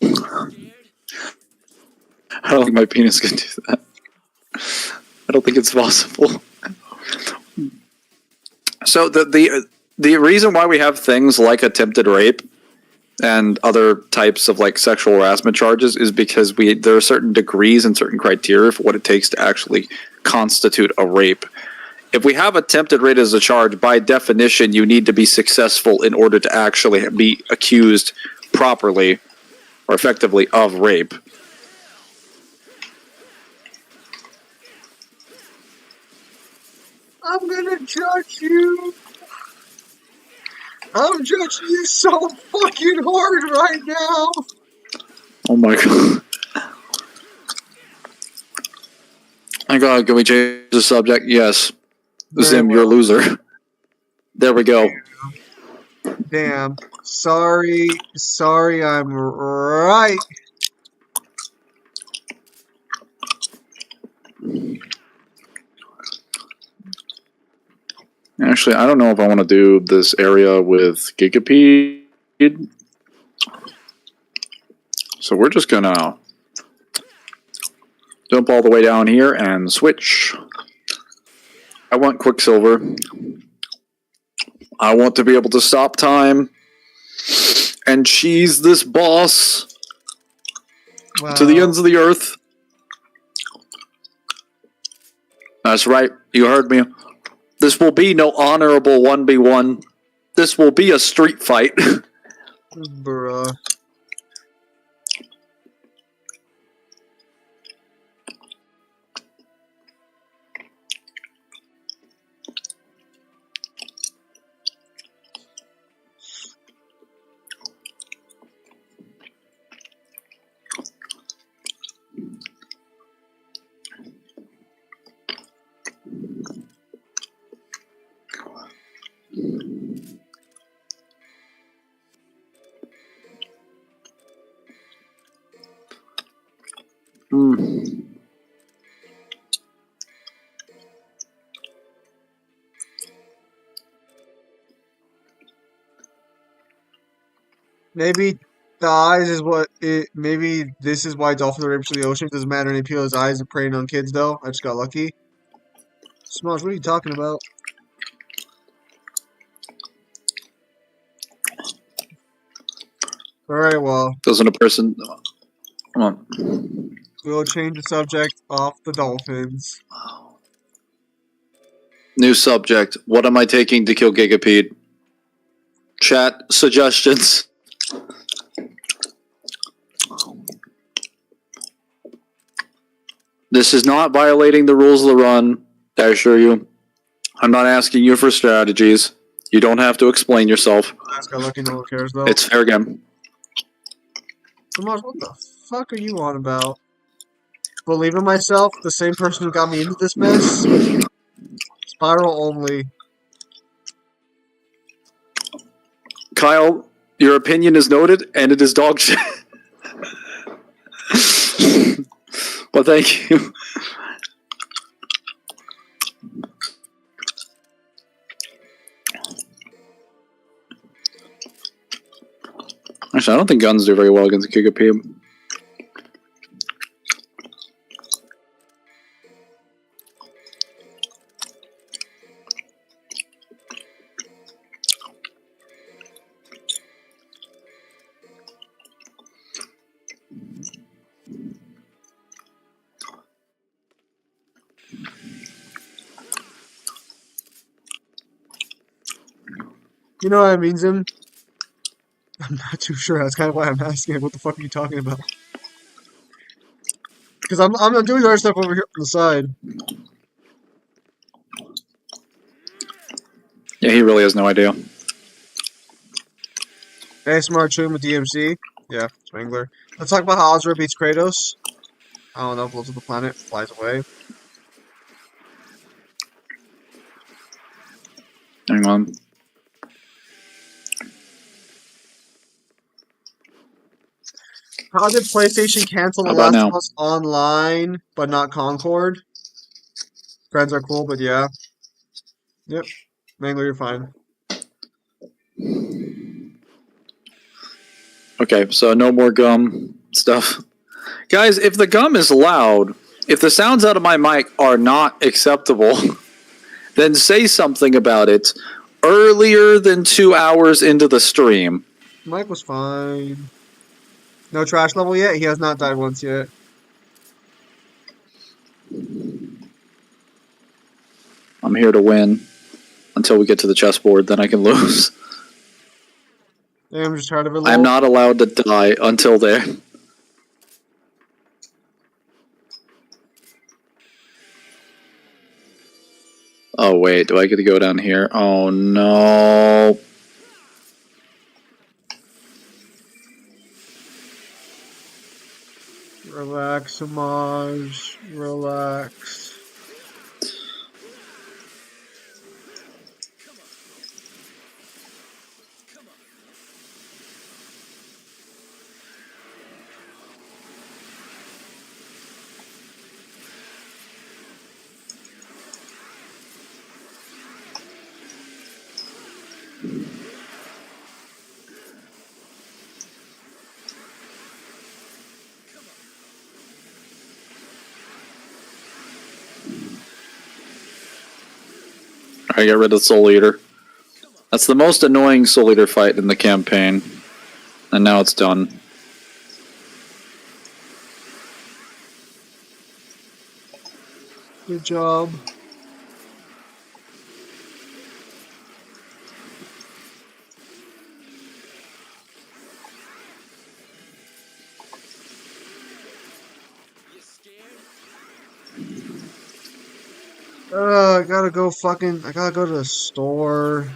I don't think my penis can do that. I don't think it's possible. So the reason why we have things like attempted rape and other types of like sexual harassment charges is because there are certain degrees and certain criteria for what it takes to actually constitute a rape. If we have attempted rape as a charge, by definition, you need to be successful in order to actually be accused properly or effectively of rape. I'm gonna judge you. I'm judging you so fucking hard right now. Oh my god. My god, can we change the subject? Yes. Very Zim, you're a well. loser. There we go. Damn. Sorry, I'm right. Actually, I don't know if I want to do this area with Gigapede. So we're just gonna jump all the way down here and switch. I want Quicksilver. I want to be able to stop time and cheese this boss to the ends of the earth. That's right, you heard me. This will be no honorable 1v1. This will be a street fight. Bruh. Maybe the eyes is what it. Maybe this is why dolphins are raped to the ocean. Doesn't matter any people's eyes are preying on kids, though. I just got lucky. Smosh, what are you talking about? Alright, well, Doesn't a person... Come on. we'll change the subject off the dolphins. New subject. What am I taking to kill Gigapede? Chat suggestions. This is not violating the rules of the run, I assure you. I'm not asking you for strategies. You don't have to explain yourself. I just got lucky, no one cares, though. It's fair game. Smosh, what the fuck are you on about? Believe in myself, the same person who got me into this mess? Spiral only. Kyle, your opinion is noted, and it is dog shit. Well, thank you. Actually, I don't think guns do very well against Gigapede. You know what I mean, Zim? I'm not too sure. That's kind of why I'm asking. What the fuck are you talking about? Because I'm doing other stuff over here on the side. Yeah, he really has no idea. Hey, Smart Tune with DMC. Yeah, it's Mangler. Let's talk about how Azra beats Kratos. I don't know, blows up the planet, flies away. Hang on. How did PlayStation cancel The How about Last of now? Us Online, but not Concord? Friends are cool, but yeah. Yep. Mangler, you're fine. Okay, so no more gum stuff. Guys, if the gum is loud, if the sounds out of my mic are not acceptable, then say something about it earlier than 2 hours into the stream. Mike was fine. No trash level yet? He has not died once yet. I'm I'm here to win until we get to the chessboard. Then I can lose. Yeah, I'm just tired of it. I'm not allowed to die until there. Oh wait, do I get to go down here? Oh no. Relax, Samaj. Relax. I get rid of Soul Eater. That's the most annoying Soul Eater fight in the campaign. And now it's done. Good job. I gotta go I gotta go to the store.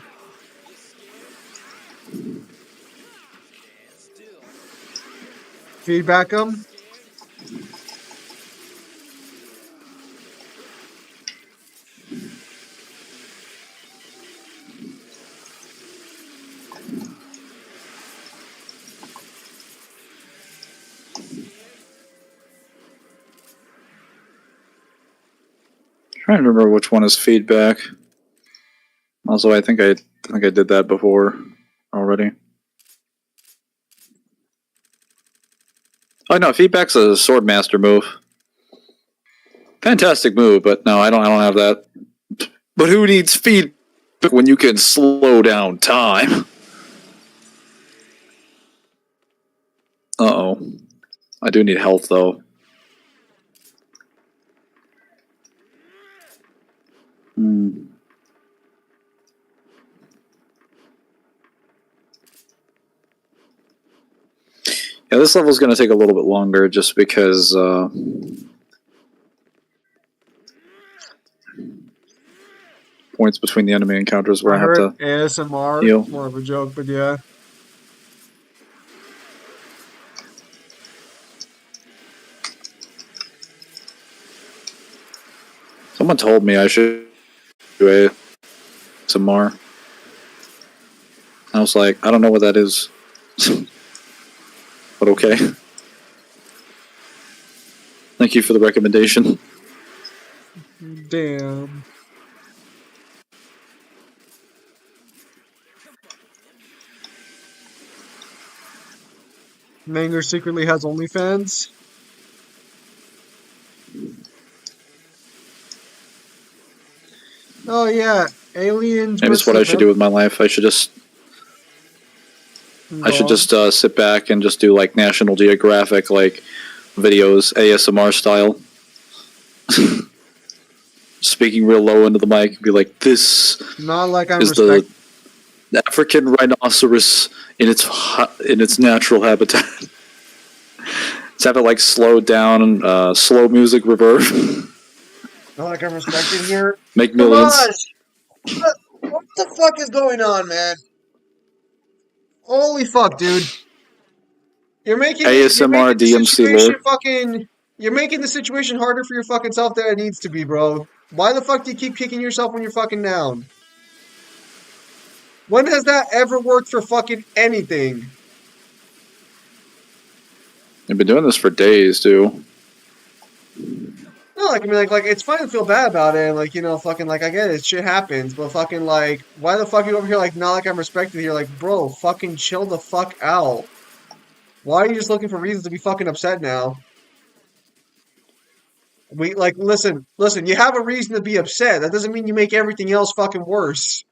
Feedback them? Trying to remember which one is feedback. Also, I think I did that before already. Oh no, feedback's a Swordmaster move. Fantastic move, but no, I don't have that. But who needs feedback when you can slow down time? Uh-oh. I do need health though. Hmm. Yeah, this level's going to take a little bit longer just because points between the enemy encounters where I I have heard to ASMR. heal. It's more of a joke, but yeah. Someone told me I should do ASMR. I was like, I don't know what that is. But okay. Thank you for the recommendation. Damn. Mangler secretly has OnlyFans. Oh yeah, aliens Maybe it's versus what I should do America. with my life. I should just Go on. sit back and just do like National Geographic like videos ASMR style. Speaking real low into the mic and be like, this Not like I'm is the African rhinoceros in its natural habitat. Let's have it like slowed down, slow music reverb. Not like I'm respected here. Make millions. Samaj, what the fuck is going on, man? Holy fuck, dude! You're ASMR making the DMC situation lore. fucking. You're making the situation harder for your fucking self than it needs to be, bro. Why the fuck do you keep kicking yourself when you're fucking down? When has that ever worked for fucking anything? I've been doing this for days, too. No, like I mean, like it's fine to feel bad about it, and like fucking like I get it, shit happens, but fucking like, why the fuck are you over here like not like I'm respected here? Like, bro, fucking chill the fuck out. Why are you just looking for reasons to be fucking upset now? We like listen. You have a reason to be upset. That doesn't mean you make everything else fucking worse.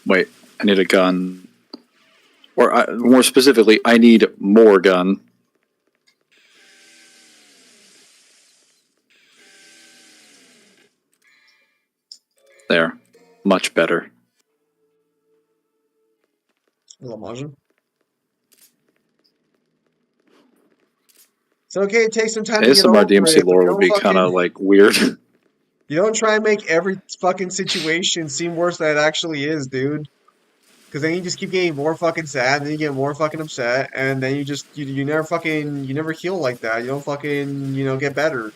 Wait, I need a gun. Or more specifically, I need more gun. There. Much better. Hello, Majin. It's okay, it takes some time to get ASMR over DMC it, but lore would be kind of like weird. you don't try and make every fucking situation seem worse than it actually is, dude. Because then you just keep getting more fucking sad, and then you get more fucking upset, and then you never fucking you never heal like that. You don't fucking get better.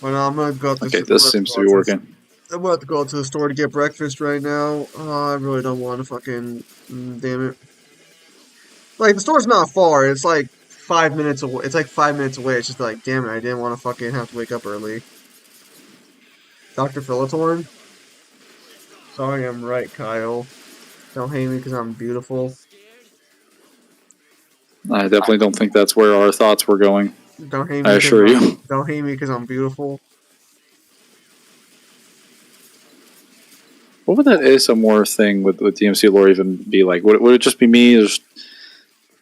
Well, no, I'm gonna go out this. Okay, this seems to be working. I'm about to go out to the store to get breakfast right now. I really don't want to fucking. Damn it. Like, the store's not far. It's like 5 minutes away. It's like 5 minutes away. It's just like, damn it, I didn't want to fucking have to wake up early. Dr. Philotorn? Sorry, I'm right, Kyle. Don't hate me because I'm beautiful. I definitely don't think that's where our thoughts were going. Don't hate I me assure you. don't hate me because I'm beautiful. What would that ASMR thing with DMC lore even be like? Would it just be me just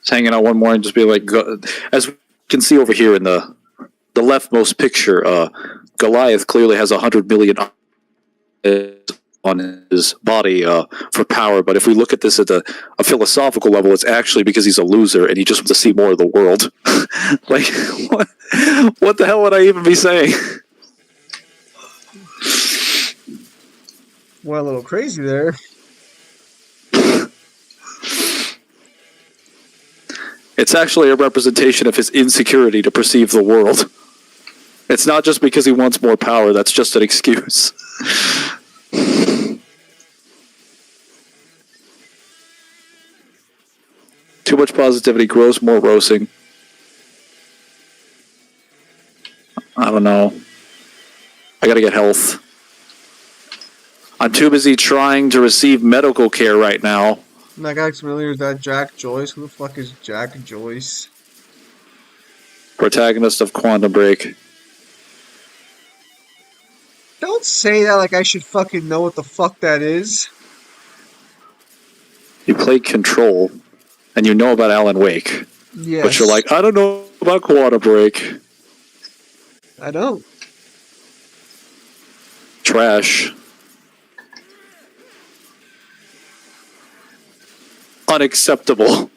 hanging out one morning and just be like, as we can see over here in the leftmost picture, Goliath clearly has 100 million on his body for power, but if we look at this at a philosophical level, it's actually because he's a loser and he just wants to see more of the world. Like, what the hell would I even be saying? Well, a little crazy there. It's actually a representation of his insecurity to perceive the world. It's not just because he wants more power, that's just an excuse. Too much positivity grows more roasting. I don't know. I gotta get health. I'm too busy trying to receive medical care right now. That guy's familiar, is that Jack Joyce? Who the fuck is Jack Joyce? Protagonist of Quantum Break. Don't say that like I should fucking know what the fuck that is. You played Control, and you know about Alan Wake. Yes. But you're like, I don't know about Quantum Break. I don't. Trash. Unacceptable.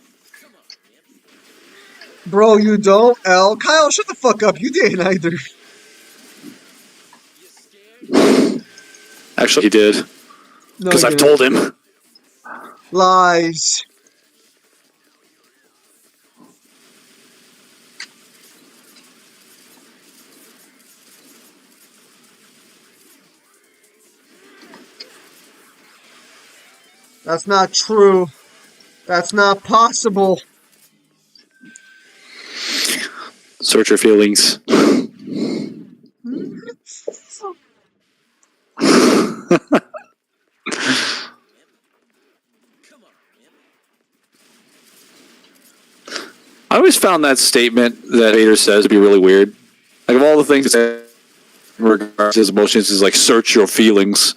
Bro, you don't, L. Kyle, shut the fuck up. You didn't either. Actually, he did. No, Because you I've didn't. told him. Lies. That's not true. That's not possible. Search your feelings. I always found that statement that Vader says to be really weird. Like, of all the things that in regards to his emotions is like, search your feelings.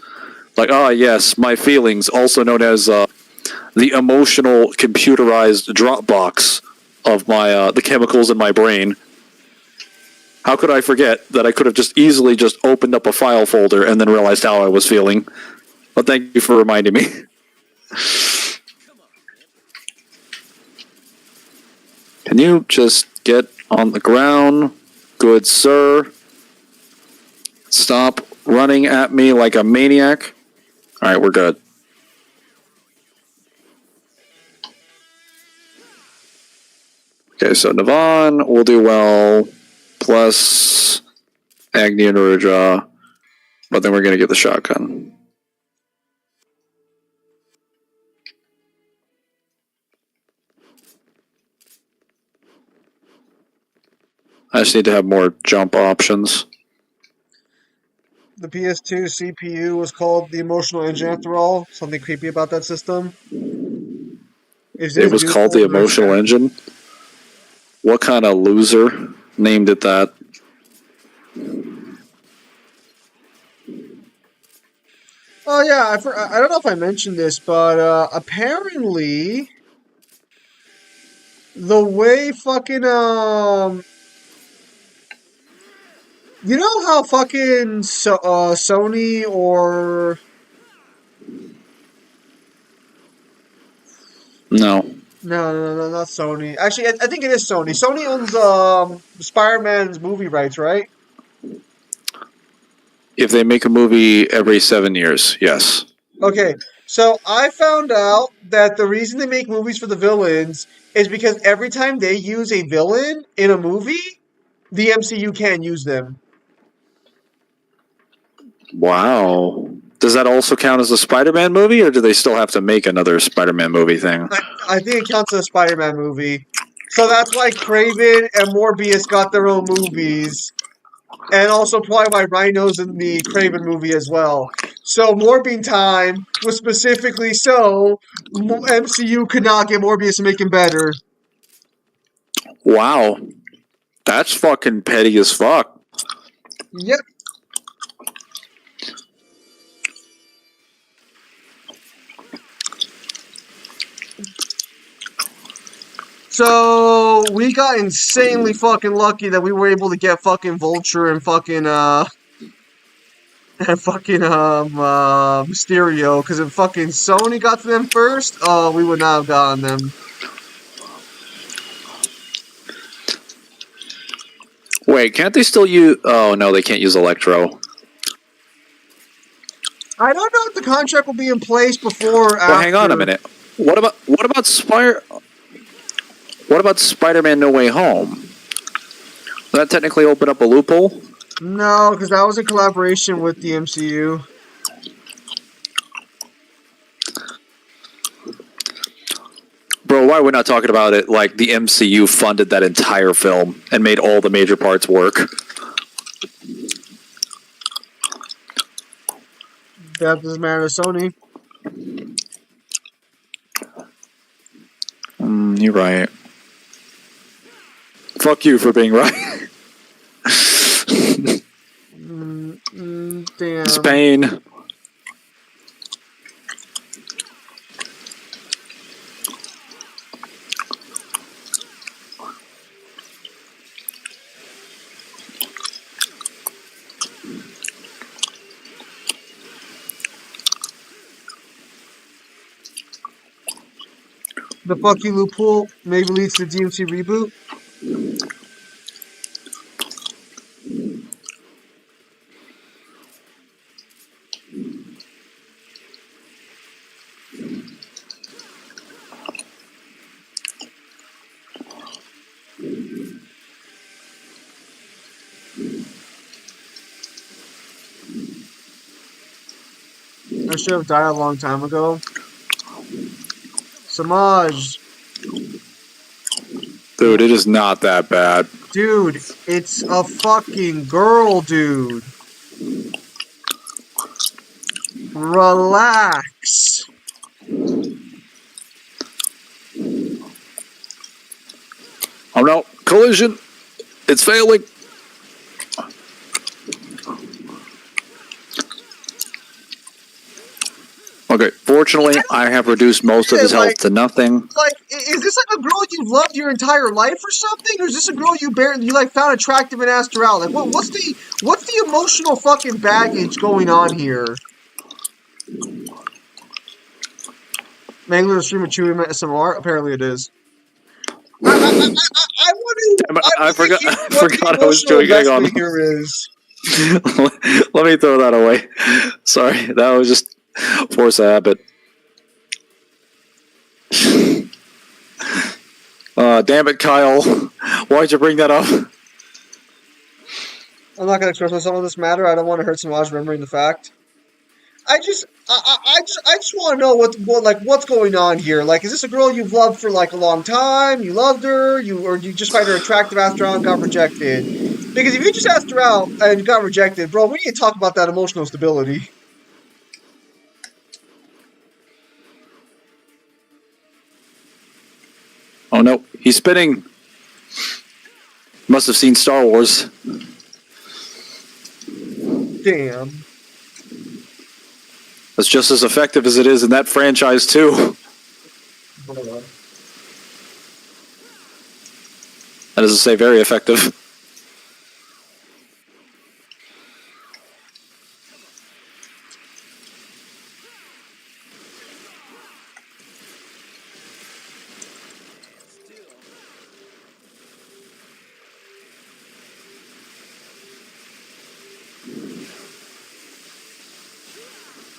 Like, yes, my feelings, also known as the emotional computerized Dropbox of my the chemicals in my brain. How could I forget that I could have just easily just opened up a file folder and then realized how I was feeling? Well, thank you for reminding me. Can you just get on the ground, good sir? Stop running at me like a maniac. All right, we're good. Okay, so Navan will do well, plus Agni and Uruja, but then we're going to get the shotgun. I just need to have more jump options. The PS2 CPU was called the Emotional Engine after all. Something creepy about that system. It was called the Emotional Engine? What kind of loser named it that? Oh yeah, I don't know if I mentioned this, but apparently the way fucking you know how fucking Sony or No. no, not Sony. Actually, I think it is Sony. Sony owns Spider-Man's movie rights, right? If they make a movie every 7 years, yes. Okay, so I found out that the reason they make movies for the villains is because every time they use a villain in a movie, the MCU can't use them. Wow. Does that also count as a Spider-Man movie, or do they still have to make another Spider-Man movie thing? I think it counts as a Spider-Man movie. So that's why Craven and Morbius got their own movies. And also probably why Rhino's in the Craven movie as well. So Morbius time was specifically so MCU could not get Morbius to make him better. Wow. That's fucking petty as fuck. Yep. So we got insanely fucking lucky that we were able to get fucking Vulture and fucking Mysterio, because if fucking Sony got to them first, we would not have gotten them. Wait, can't they still use... Oh, no, they can't use Electro. I don't know if the contract will be in place before or after. Well, hang on a minute. What about Spider-Man No Way Home? Does that technically open up a loophole? No, because that was in collaboration with the MCU. Bro, why are we not talking about it like the MCU funded that entire film and made all the major parts work? That doesn't matter to Sony. You're right. Fuck you for being right. Damn. Spain. The fuck you loophole maybe leads to the DMC reboot. I should have died a long time ago. Samaj. Dude, it is not that bad. Dude, it's a fucking girl, dude. Relax. Oh no, collision. It's failing. Okay, fortunately, I have reduced most of his health to nothing. Like, is this like a girl you've loved your entire life or something? Or is this a girl you like found attractive and asked her out? Like, what's the emotional fucking baggage going on here? Mangler stream of Chewy SMR? Apparently it is. I forgot I was doing it on. Here is. Let me throw that away. Sorry, that was just force of habit. Damn it, Kyle. Why'd you bring that up? I'm not gonna express myself on this matter. I don't want to hurt Samaj remembering the fact. I just want to know what's going on here. Like, is this a girl you've loved for like a long time? You loved her, or you just find her attractive, asked her out, and got rejected? Because if you just asked her out and got rejected, bro, we need to talk about that emotional stability. Oh no, he's spinning. Must have seen Star Wars. Damn. That's just as effective as it is in that franchise too. That is to say, very effective.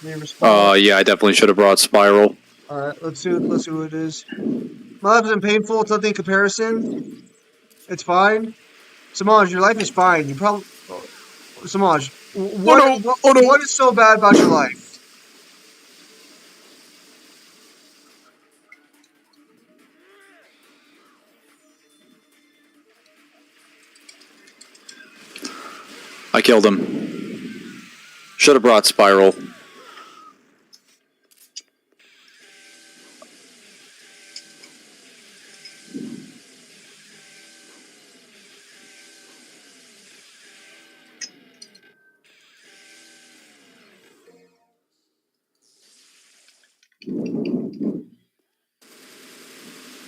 Any response? Yeah, I definitely should have brought Spiral. All right, let's see what it is. My life isn't painful. It's nothing in comparison. It's fine. Samaj, your life is fine. You probably Samaj, Oh no! Oh no! what is so bad about your life? I killed him. Should have brought Spiral.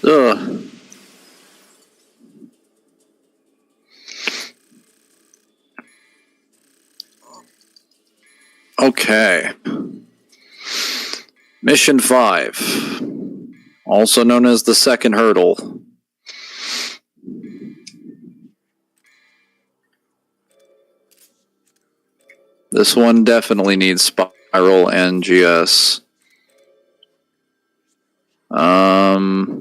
Ugh. Okay. Mission 5. Also known as the second hurdle. This one definitely needs Spiral and GS. Um...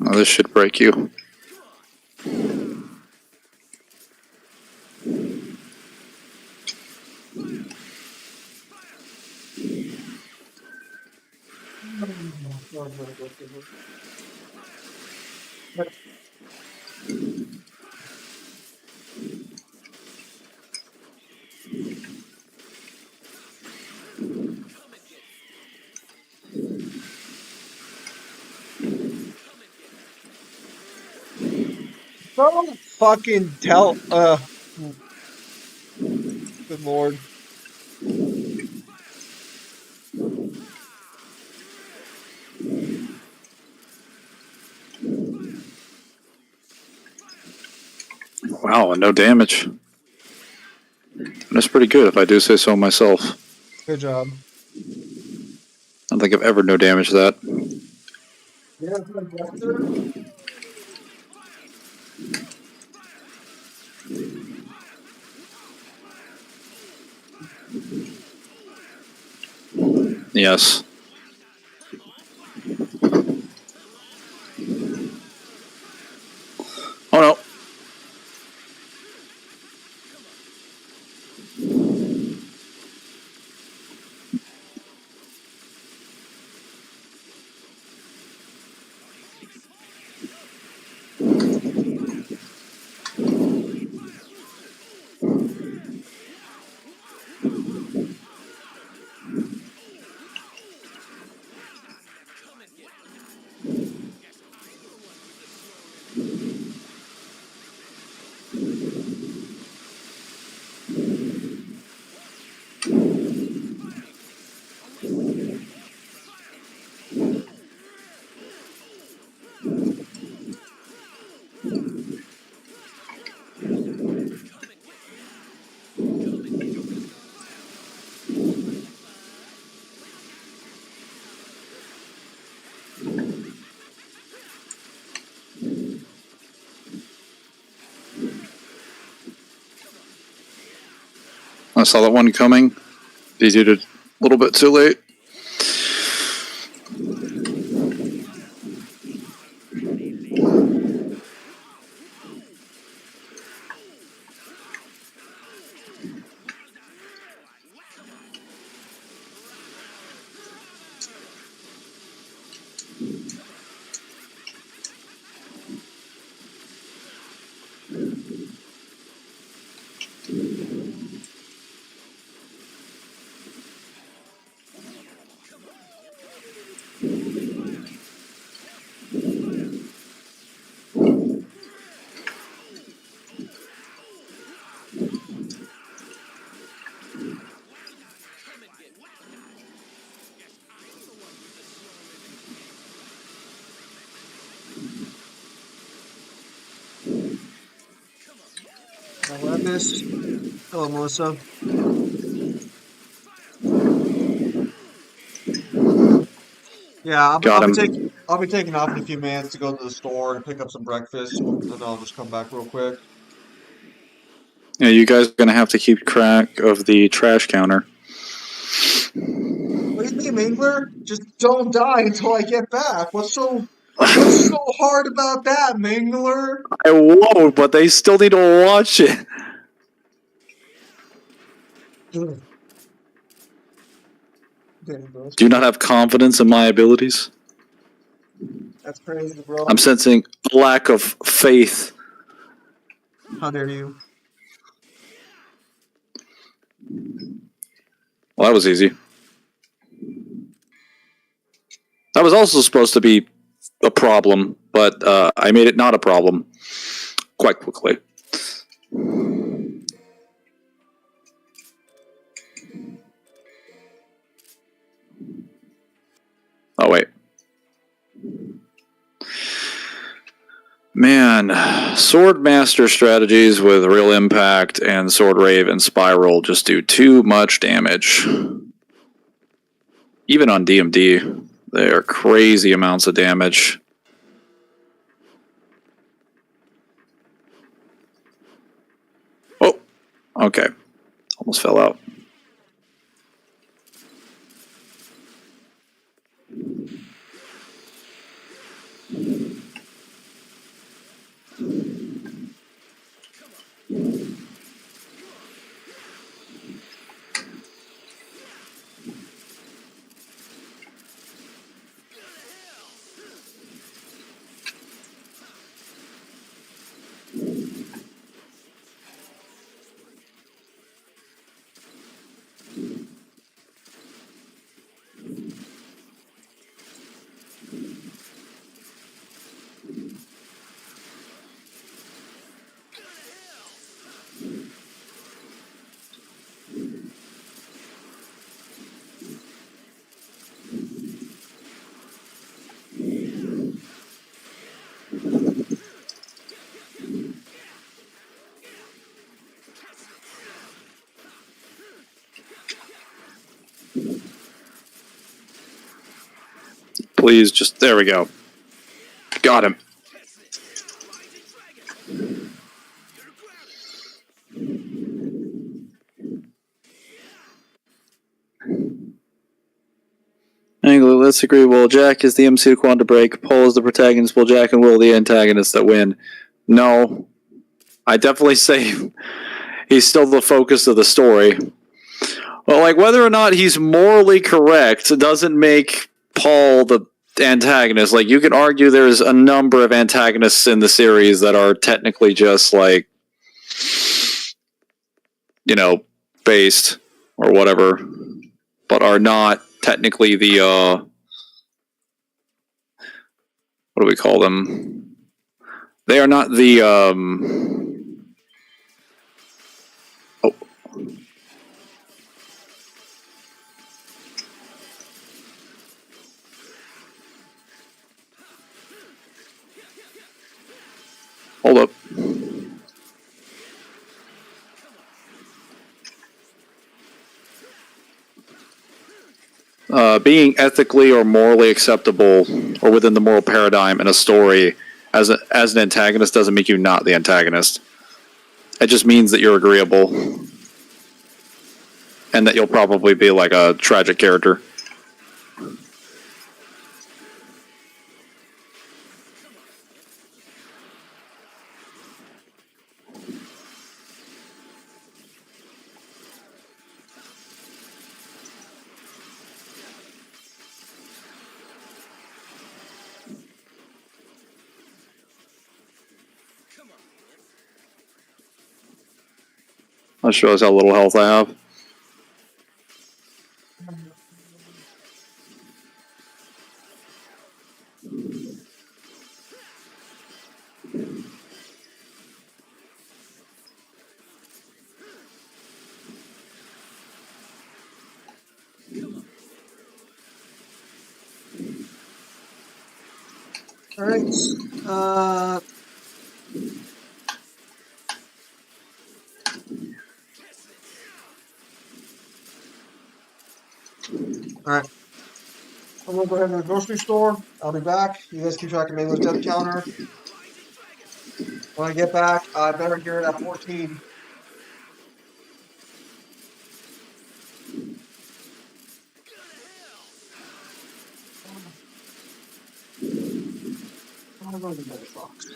Oh, this should break you. Don't fucking tell. Good lord. Wow, no damage. That's pretty good if I do say so myself. Good job. I don't think I've ever no damage that. Yeah, Yes. Oh no. I saw that one coming. He did it a little bit too late. What I missed? Hello, Melissa. Yeah, Got him. I'll be taking off in a few minutes to go to the store and pick up some breakfast, and I'll just come back real quick. Yeah, you guys are gonna have to keep track of the trash counter. What do you mean, Mangler? Just don't die until I get back. What's so hard about that, Mangler? I won't, but they still need to watch it. Damn, bro, Do you not have confidence in my abilities? that's crazy, bro. I'm sensing a lack of faith. How dare you? Well, that was easy. That was also supposed to be a problem, but I made it not a problem quite quickly. Oh, wait. Man, Sword Master strategies with Real Impact and Sword Rave and Spiral just do too much damage. Even on DMD, they are crazy amounts of damage. Oh, okay. Almost fell out. Please, just there we go. Got him. Angler, let's agree. Well, Jack is the MC to Quantum Break. Paul is the protagonist. Well, Jack and Will the antagonists that win. No, I definitely say he's still the focus of the story. Well, like whether or not he's morally correct doesn't make Paul the antagonist. Like you can argue there's a number of antagonists in the series that are technically just like, you know, based or whatever, but are not technically the what do we call them? They are not the oh. Hold up. Being ethically or morally acceptable or within the moral paradigm in a story as an antagonist doesn't make you not the antagonist. It just means that you're agreeable. and that you'll probably be like a tragic character. That shows how little health I have. All right. All right. I'm gonna go ahead to the grocery store. I'll be back. You guys keep track of Mangler's death counter. When I get back, I better hear it at 14. I'm gonna go to the next box.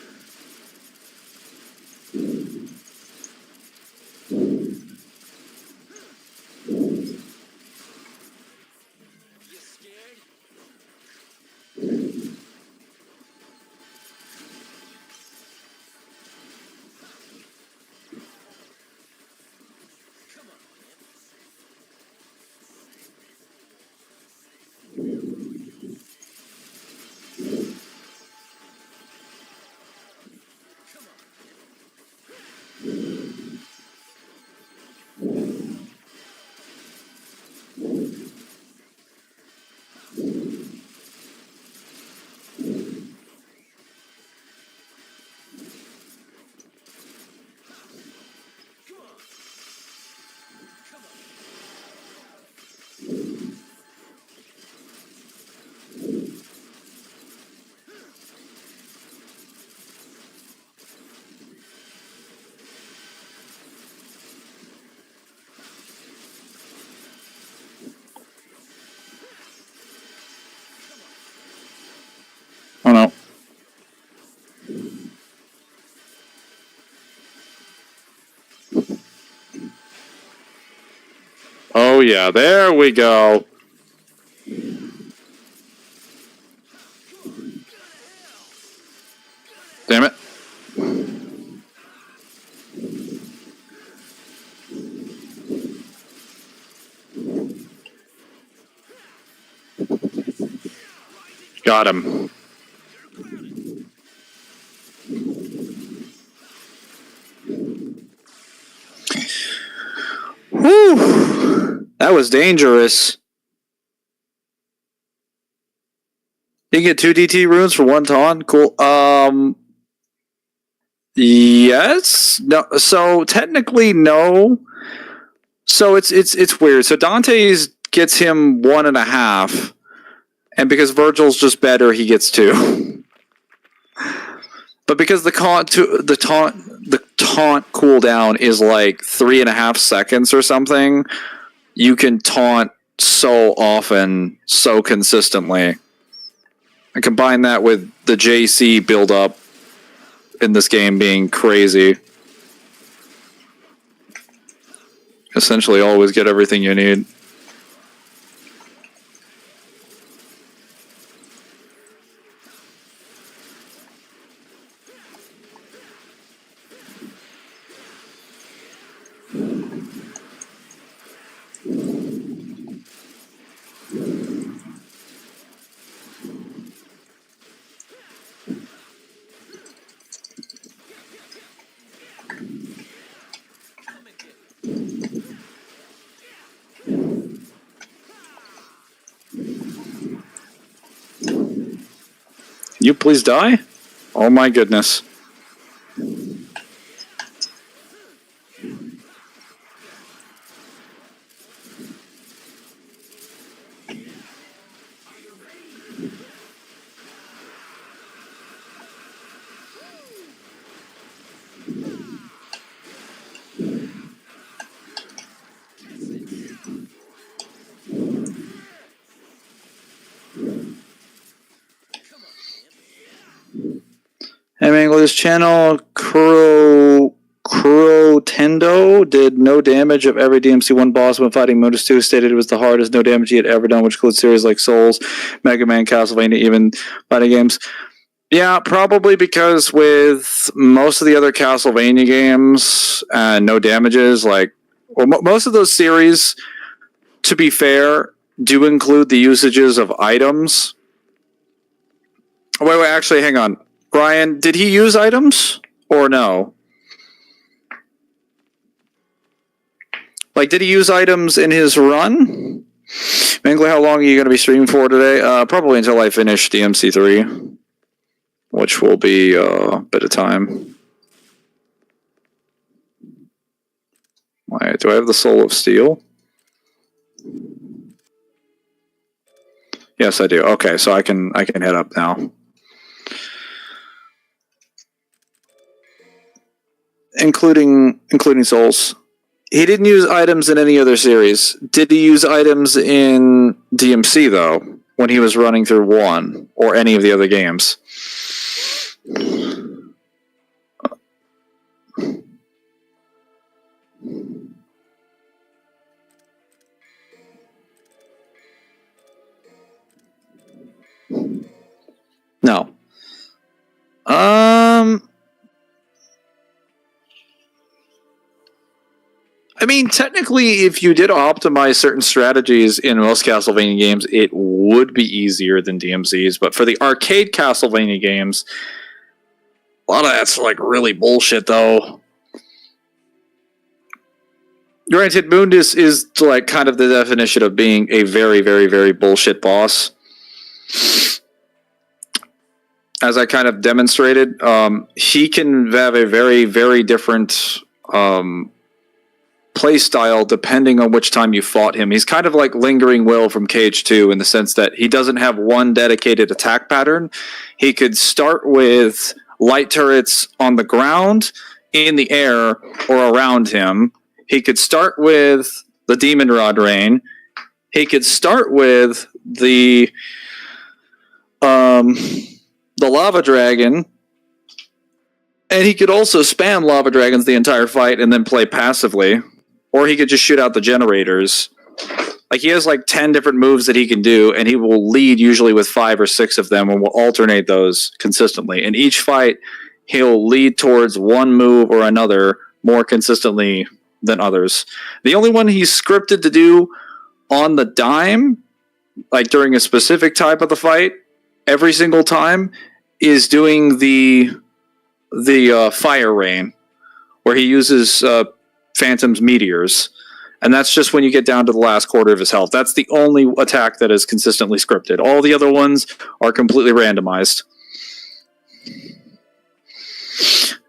Oh no. Oh yeah, there we go. Damn it. Got him. Whew. That was dangerous. You get 2 DT runes for 1 taunt? Cool. Yes. No. So technically, no. So it's weird. So Dante's gets him 1.5, and because Virgil's just better, he gets 2. But because the taunt cooldown is like 3.5 seconds or something, you can taunt so often, so consistently. And combine that with the JC build up in this game being crazy. Essentially always get everything you need. You please die? Oh my goodness. And Mangler's channel, Tendo did no damage of every DMC1 boss when fighting Modus 2. Stated it was the hardest no damage he had ever done, which includes series like Souls, Mega Man, Castlevania, even fighting games. Yeah, probably because with most of the other Castlevania games, no damages, most of those series, to be fair, do include the usages of items. Wait, actually, hang on. Ryan, did he use items or no? Did he use items in his run? Mangler, how long are you going to be streaming for today? Probably until I finish DMC3, which will be a bit of time. Wait, do I have the Soul of Steel? Yes, I do. Okay, so I can head up now. Including Souls. He didn't use items in any other series. Did he use items in DMC, though, when he was running through 1 or any of the other games? No. I mean, technically, if you did optimize certain strategies in most Castlevania games, it would be easier than DMC's. But for the arcade Castlevania games, a lot of that's really bullshit, though. Granted, Mundus is kind of the definition of being a very, very, very bullshit boss. As I kind of demonstrated, he can have a very, very different play style depending on which time you fought him. He's kind of like Lingering Will from Cage 2 in the sense that he doesn't have one dedicated attack pattern. He could start with light turrets on the ground, in the air, or around him. He could start with the Demon Rod Rain. He could start with the Lava Dragon. And he could also spam Lava Dragons the entire fight and then play passively. Or he could just shoot out the generators. He has 10 different moves that he can do, and he will lead usually with 5 or 6 of them and will alternate those consistently. In each fight, he'll lead towards one move or another more consistently than others. The only one he's scripted to do on the dime, during a specific type of the fight, every single time, is doing the Fire Rain, where he uses Phantom's Meteors. And that's just when you get down to the last quarter of his health. That's the only attack that is consistently scripted. All the other ones are completely randomized.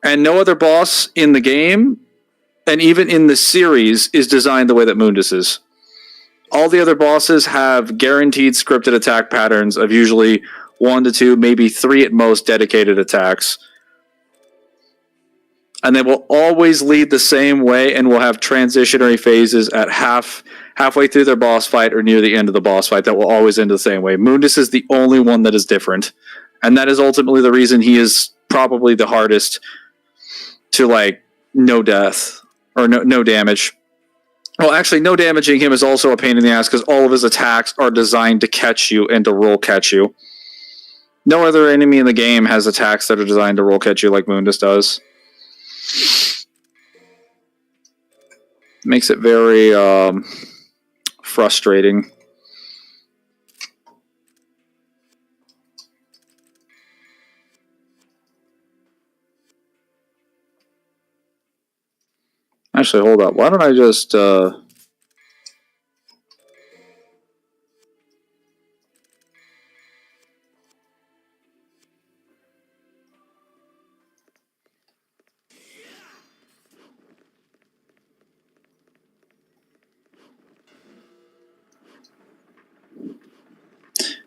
And no other boss in the game, and even in the series, is designed the way that Mundus is. All the other bosses have guaranteed scripted attack patterns of usually 1 to 2, maybe 3 at most dedicated attacks. And they will always lead the same way and will have transitionary phases at halfway through their boss fight or near the end of the boss fight that will always end the same way. Mundus is the only one that is different. And that is ultimately the reason he is probably the hardest to no death or no damage. Well, actually, no damaging him is also a pain in the ass because all of his attacks are designed to catch you and to roll catch you. No other enemy in the game has attacks that are designed to roll catch you like Mundus does. Makes it very frustrating. Actually, hold up. Why don't I just...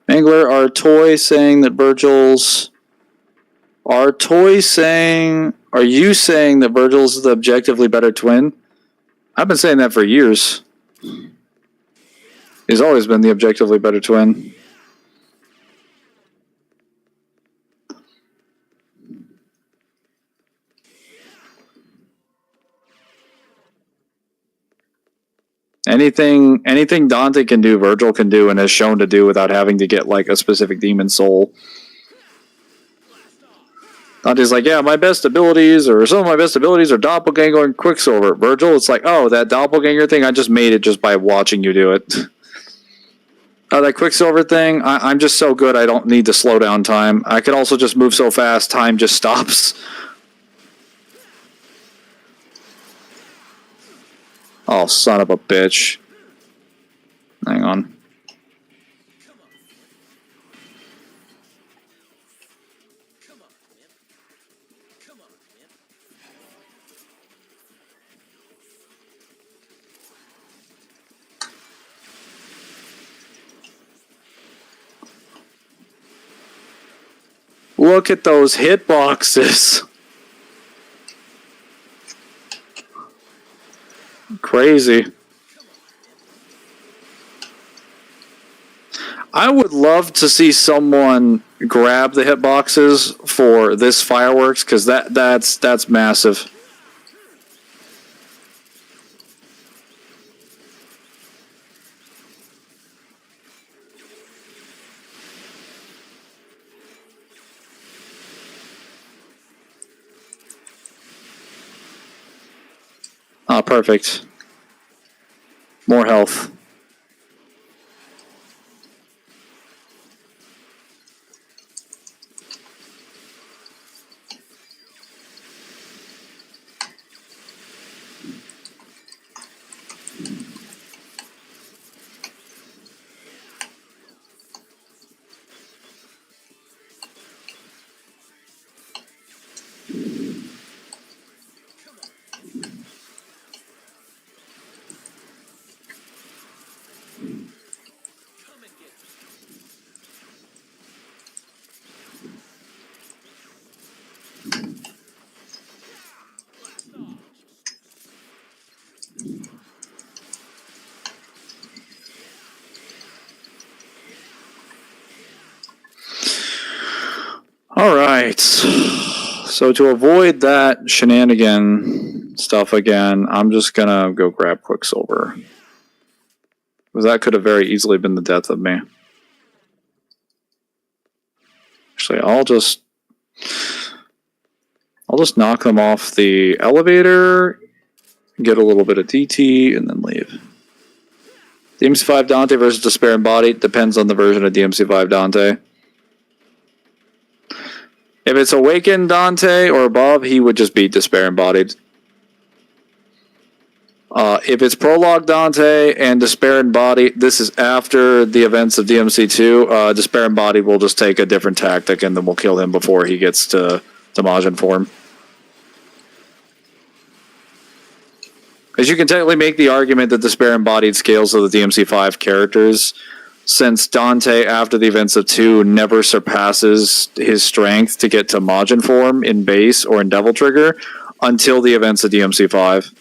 Mangler, are toys saying that Virgil's... Are you saying that Virgil's is the objectively better twin? I've been saying that for years. He's always been the objectively better twin. Anything Dante can do, Virgil can do, and is shown to do without having to get like a specific demon soul. Dante's like, yeah, my best abilities, or some of my best abilities are doppelganger and quicksilver. Virgil, it's like, oh, that doppelganger thing, I just made it just by watching you do it. That quicksilver thing, I'm just so good I don't need to slow down time. I can also just move so fast, time just stops. Oh, son of a bitch. Hang on. Look at those hitboxes. Crazy. I would love to see someone grab the hitboxes for this fireworks, because that's massive. Oh, perfect. More health. Alright. So to avoid that shenanigan stuff again, I'm just gonna go grab Quicksilver. Because that could have very easily been the death of me. Actually, I'll just knock them off the elevator, get a little bit of DT, and then leave. DMC5 Dante versus Despair Embodied depends on the version of DMC5 Dante. If it's Awakened Dante or above, he would just be Despair Embodied. If it's Prologue Dante and Despair Embodied, this is after the events of DMC2, Despair Embodied will just take a different tactic and then we'll kill him before he gets to Majin form. As you can technically make the argument that Despair Embodied scales to the DMC5 characters, since Dante, after the events of 2, never surpasses his strength to get to Majin form in base or in Devil Trigger until the events of DMC5.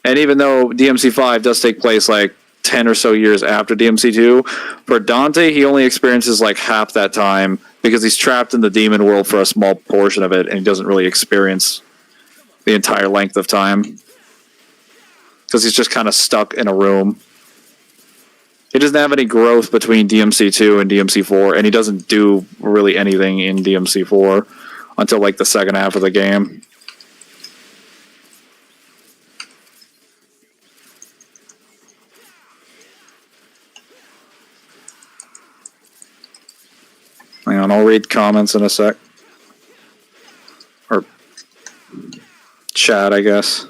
And even though DMC5 does take place like 10 or so years after DMC2, for Dante, he only experiences like half that time because he's trapped in the demon world for a small portion of it and he doesn't really experience the entire length of time. Because he's just kind of stuck in a room. He doesn't have any growth between DMC2 and DMC4, and he doesn't do really anything in DMC4 until like the second half of the game. Hang on, I'll read comments in a sec. Or chat, I guess.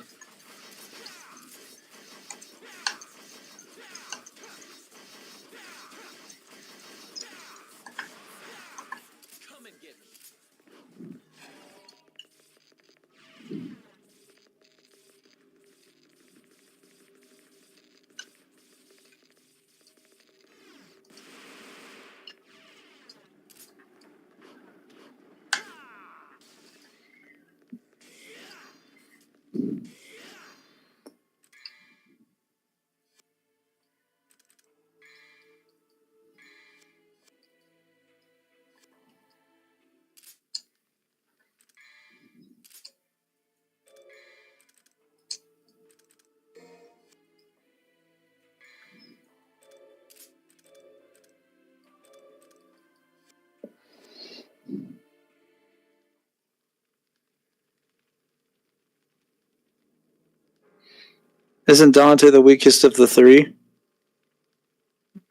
Isn't Dante the weakest of the three?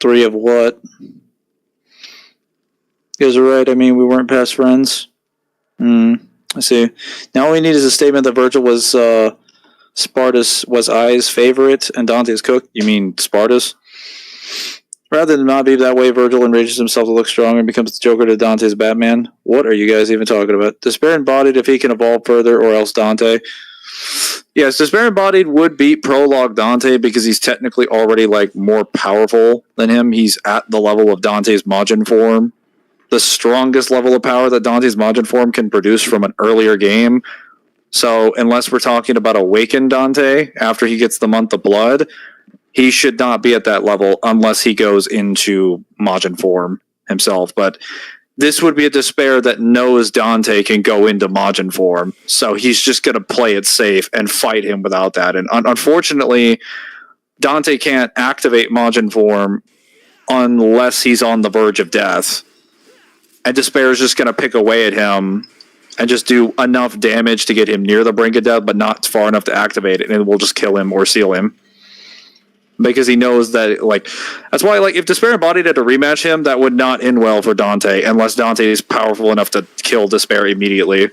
Three of what? You guys are right. I mean, we weren't past friends. I see. Now all we need is a statement that Virgil was Spartus was I's favorite and Dante's cook. You mean Spartus? Rather than not be that way, Virgil enrages himself to look strong and becomes the Joker to Dante's Batman. What are you guys even talking about? Despair embodied if he can evolve further, or else Dante. Yes, Despair embodied would beat Prologue Dante because he's technically already like more powerful than him. He's at the level of Dante's Majin form, the strongest level of power that Dante's Majin form can produce from an earlier game. So unless we're talking about Awakened Dante after he gets the Month of Blood, he should not be at that level unless he goes into Majin form himself. But this would be a Despair that knows Dante can go into Majin form, so he's just going to play it safe and fight him without that. And unfortunately, Dante can't activate Majin form unless he's on the verge of death. And Despair is just going to pick away at him and just do enough damage to get him near the brink of death, but not far enough to activate it, and it will just kill him or seal him. Because he knows that, like, that's why, like, if Despair embodied it to rematch him, that would not end well for Dante, unless Dante is powerful enough to kill Despair immediately.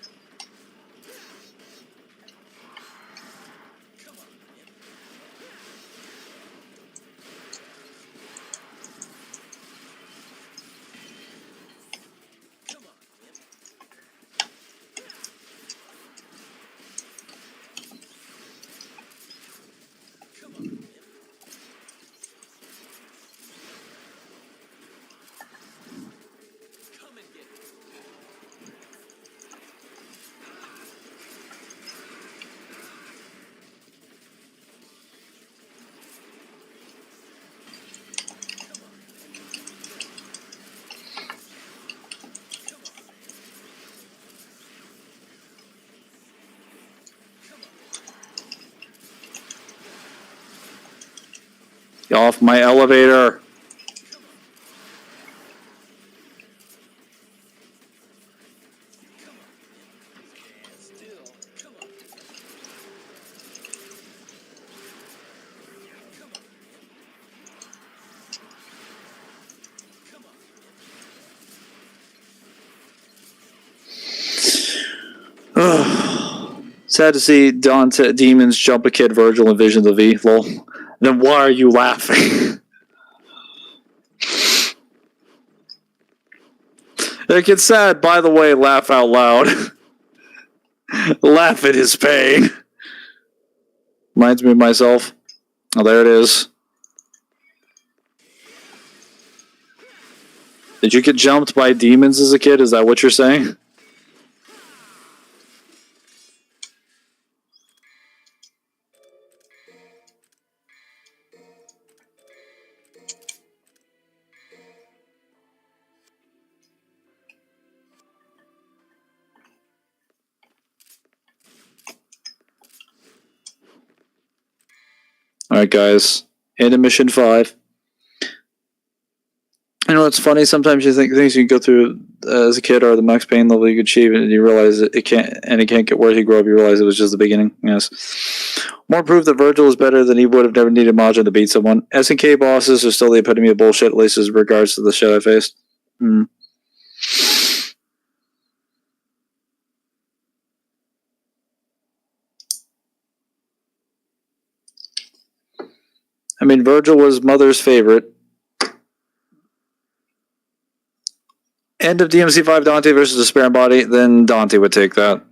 Get off my elevator. Sad to see Dante demons jump a kid Virgil and Vision of V. Lol. Then why are you laughing? It gets sad, by the way, laugh out loud. Laugh at his pain. Reminds me of myself. Oh, there it is. Did you get jumped by demons as a kid? Is that what you're saying? Alright, guys. Into mission 5. You know, it's funny, sometimes you think things you can go through as a kid are the max pain level you could achieve, and you realize it can't, and it can't get worse. You grow up, you realize it was just the beginning. Yes. More proof that Virgil is better than he would have never needed Majin to beat someone. SNK bosses are still the epitome of bullshit, at least as regards to the shit I faced. I mean, Virgil was Mother's favorite. End of DMC 5 Dante versus Despair Body, then Dante would take that.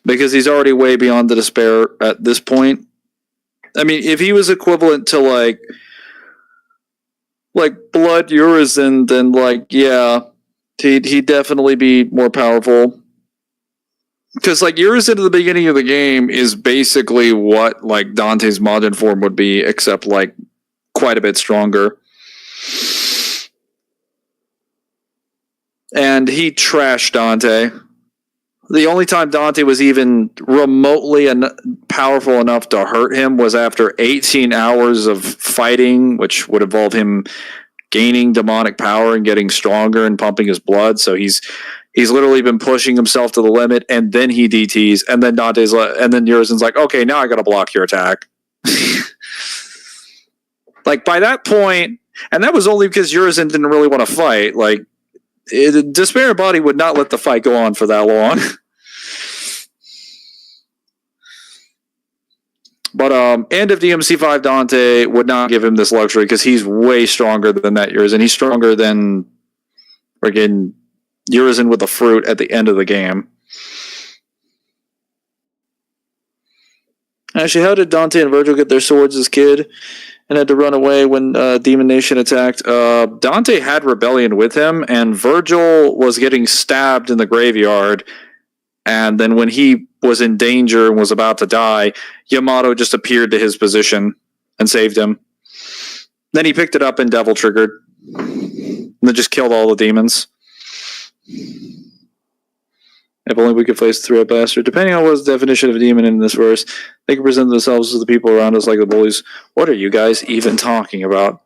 Because he's already way beyond the Despair at this point. I mean, if he was equivalent to like Blood Urizen, then like, yeah, he'd definitely be more powerful. Because like Urizen at the beginning of the game is basically what like Dante's Majin form would be, except like quite a bit stronger. And he trashed Dante. The only time Dante was even remotely powerful enough to hurt him was after 18 hours of fighting, which would involve him gaining demonic power and getting stronger and pumping his blood. So he's literally been pushing himself to the limit, and then he DTs, and then Urizen's like, okay, now I gotta block your attack. Like, by that point, and that was only because Urizen didn't really want to fight. Like, Despair Body would not let the fight go on for that long. But and if DMC5 Dante would not give him this luxury because he's way stronger than that Urizen. He's stronger than friggin' Urizen with the fruit at the end of the game. Actually, how did Dante and Virgil get their swords as kid and had to run away when Demon Nation attacked? Dante had Rebellion with him, and Virgil was getting stabbed in the graveyard. And then when he was in danger and was about to die, Yamato just appeared to his position and saved him. Then he picked it up and Devil Triggered. And then just killed all the demons. If only we could face the three-up bastard. Depending on what's the definition of a demon in this verse, they can present themselves to the people around us like the bullies. What are you guys even talking about?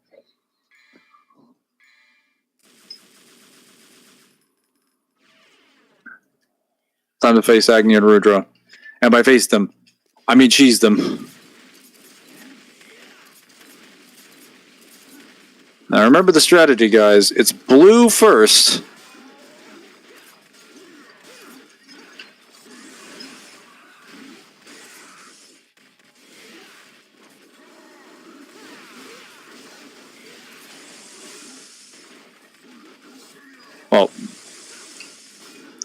Time to face Agni and Rudra. And by face them, I mean cheese them. Now remember the strategy, guys. It's blue first. Well,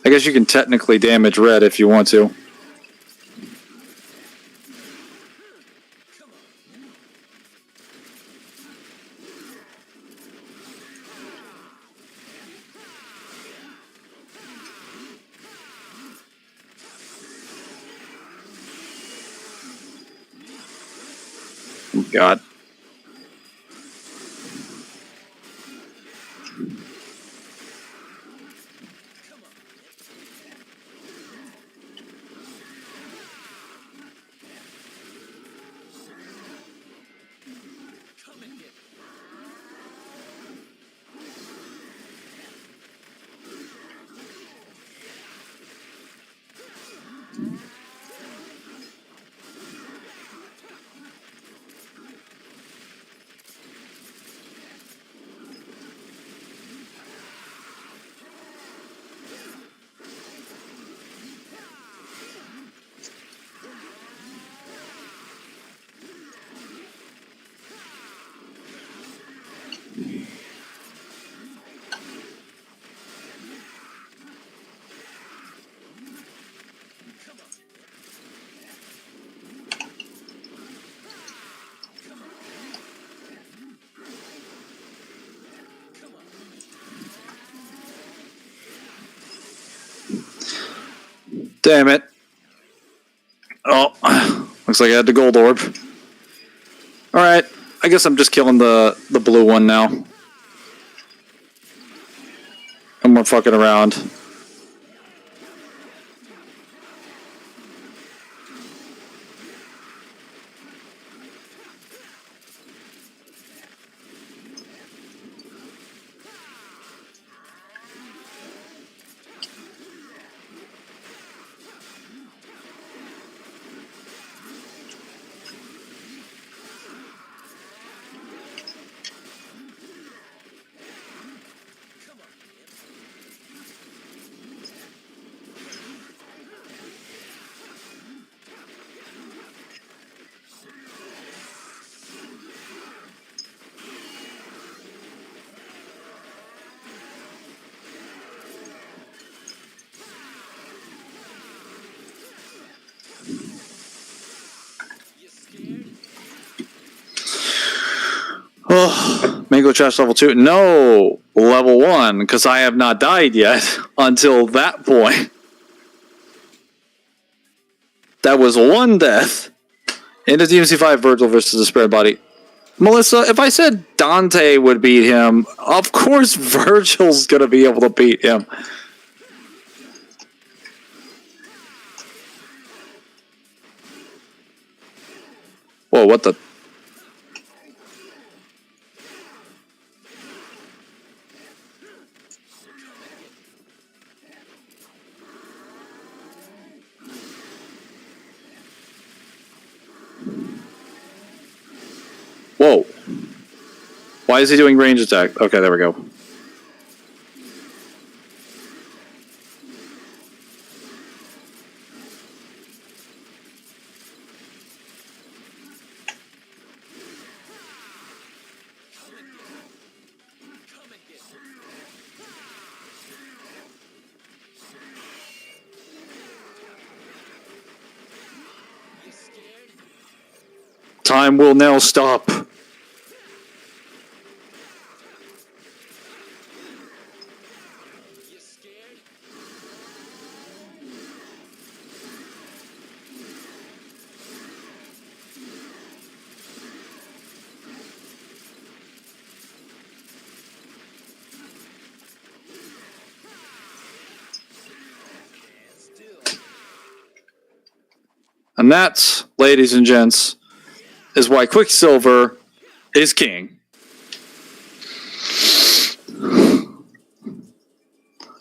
I guess you can technically damage red if you want to. Oh, God. Damn it. Oh, looks like I had the gold orb. Alright, I guess I'm just killing the blue one now. And we're fucking around. Oh, Mango Trash level 2. No, level 1, because I have not died yet until that point. That was one death. Into DMC5 Virgil versus Despair Body. Melissa, if I said Dante would beat him, of course Virgil's going to be able to beat him. Whoa, what the... Whoa. Why is he doing range attack? Okay, there we go. Time will now stop. And that, ladies and gents, is why Quicksilver is king.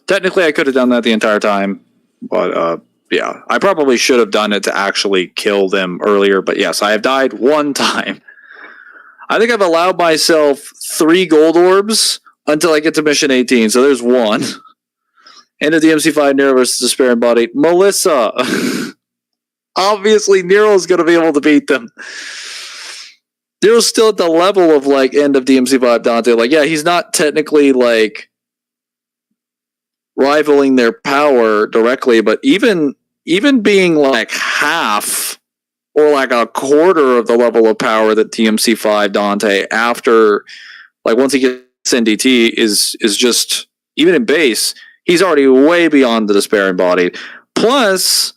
Technically, I could have done that the entire time, but yeah, I probably should have done it to actually kill them earlier. But yes, I have died one time. I think I've allowed myself 3 gold orbs until I get to mission 18. So there's one. End of DMC5 Nero versus Despair Embodied. Melissa. Obviously, Nero's going to be able to beat them. Nero's still at the level of like end of DMC5 Dante. Like, yeah, he's not technically like rivaling their power directly, but even being like half or like a quarter of the level of power that DMC5 Dante after, like, once he gets NDT is just, even in base, he's already way beyond the Despair Embodied. Plus,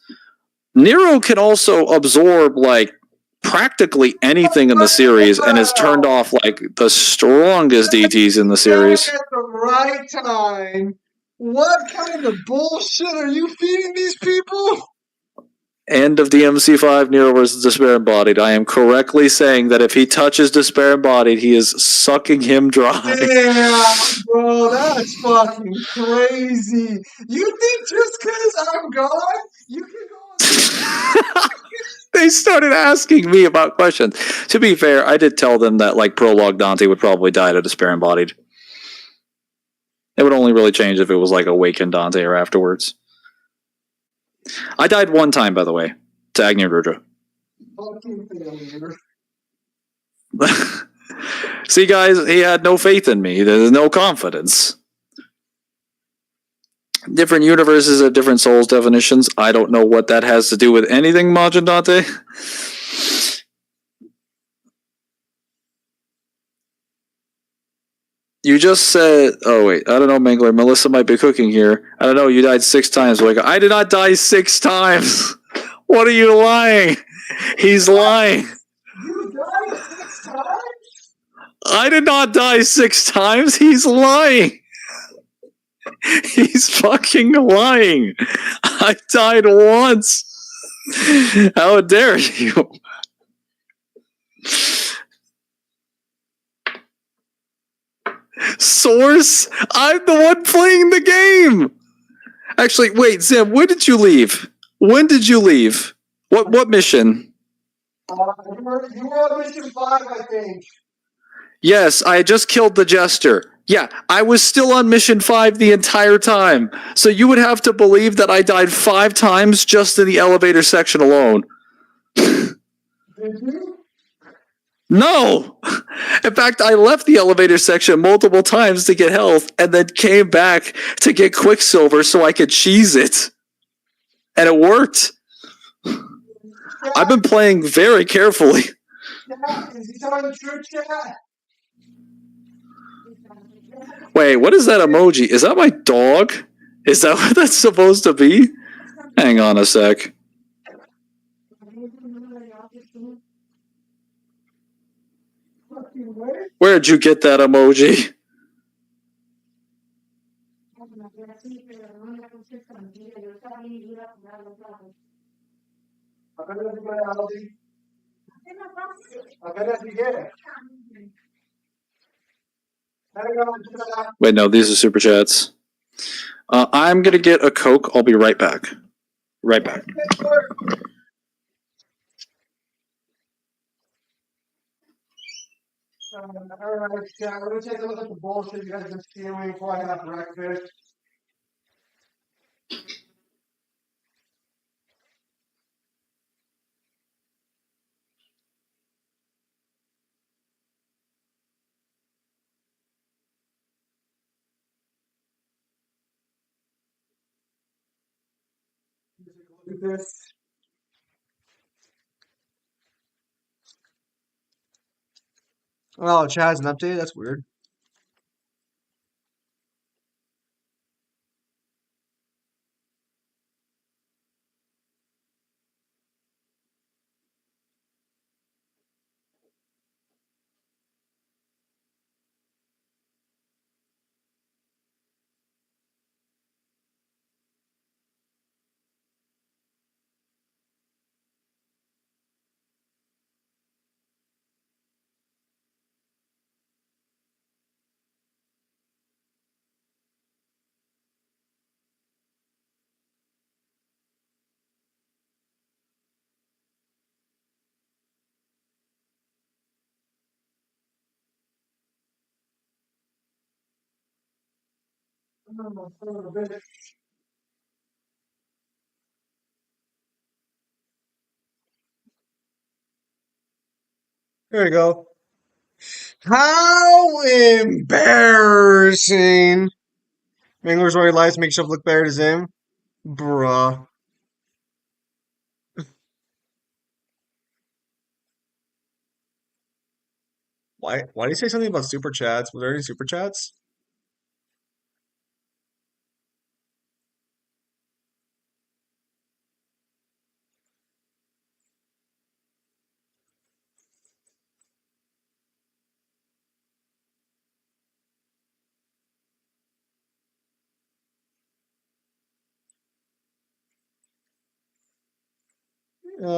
Nero can also absorb like practically anything in the series and has turned off like the strongest DTs in the series. At the right time. What kind of bullshit are you feeding these people? End of DMC5 Nero versus Despair Embodied. I am correctly saying that if he touches Despair Embodied, he is sucking him dry. Yeah, bro, that's fucking crazy. You think just because I'm gone, you can go on. They started asking me about questions. To be fair, I did tell them that like Prologue Dante would probably die to Despair Embodied. It would only really change if it was like Awakened Dante or afterwards. I died one time, by the way, to Agni and Rudra. Fucking failure. See, guys, he had no faith in me. There's no confidence. Different universes have different souls definitions. I don't know what that has to do with anything, Majin Dante. You just said, oh wait, I don't know, Mangler. Melissa might be cooking here. I don't know, you died 6 times. Like, I did not die 6 times. What are you lying? He's lying. You died 6 times? I did not die 6 times. He's lying. He's fucking lying. I died once. How dare you? Source? I'm the one playing the game. Actually, wait, Zim, when did you leave? When did you leave? What mission? You were on mission 5, I think. Yes, I just killed the Jester. Yeah, I was still on mission 5 the entire time. So you would have to believe that I died 5 times just in the elevator section alone. Did you? No! In fact, I left the elevator section multiple times to get health and then came back to get Quicksilver so I could cheese it. And it worked. I've been playing very carefully. Yeah, is he telling the truth, chat? Wait, what is that emoji? Is that my dog? Is that what that's supposed to be? Hang on a sec. Where'd you get that emoji? Wait, no, these are super chats. I'm gonna get a Coke. I'll be right back. Right back. Alright, chat. Let me take a look at the bullshit you guys have been spewing before I have breakfast. Look at this. Oh, chat has an update? That's weird. There we go. How embarrassing! Mangler's already lies to make himself look better to him. Bruh. Why did you say something about super chats? Was there any super chats?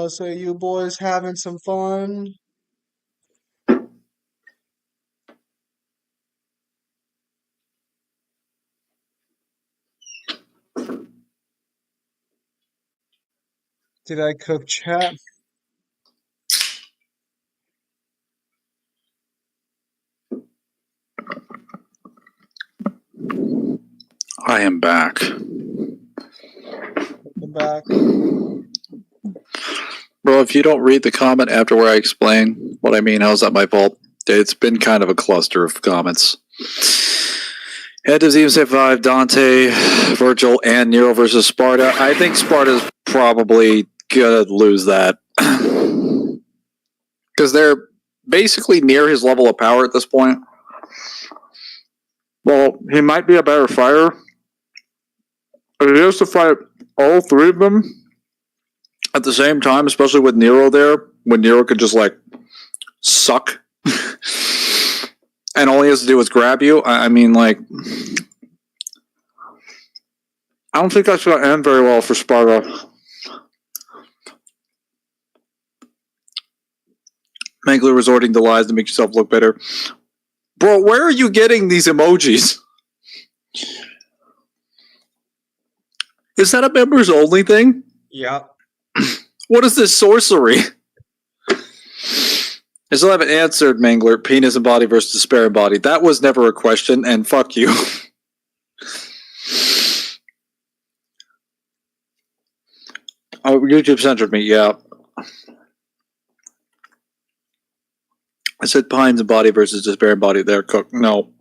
So you boys having some fun? Did I cook chat? I am back. Welcome back. Bro, if you don't read the comment after where I explain what I mean, how's that my fault? It's been kind of a cluster of comments. Head to even say 5, Dante, Virgil, and Nero versus Sparta. I think Sparta's probably gonna lose that. Because they're basically near his level of power at this point. Well, he might be a better fighter. But he has to fight all three of them at the same time, especially with Nero there, when Nero could just, like, suck. And all he has to do is grab you. I mean, like, I don't think that's going to end very well for Sparta. Mangler resorting to lies to make yourself look better. Bro, where are you getting these emojis? Is that a members only thing? Yeah. What is this sorcery? I still haven't answered, Mangler. Penis and body versus despair and body. That was never a question, and fuck you. Oh, YouTube censored me, yeah. I said Pines and body versus despair and body. They're cooked. No.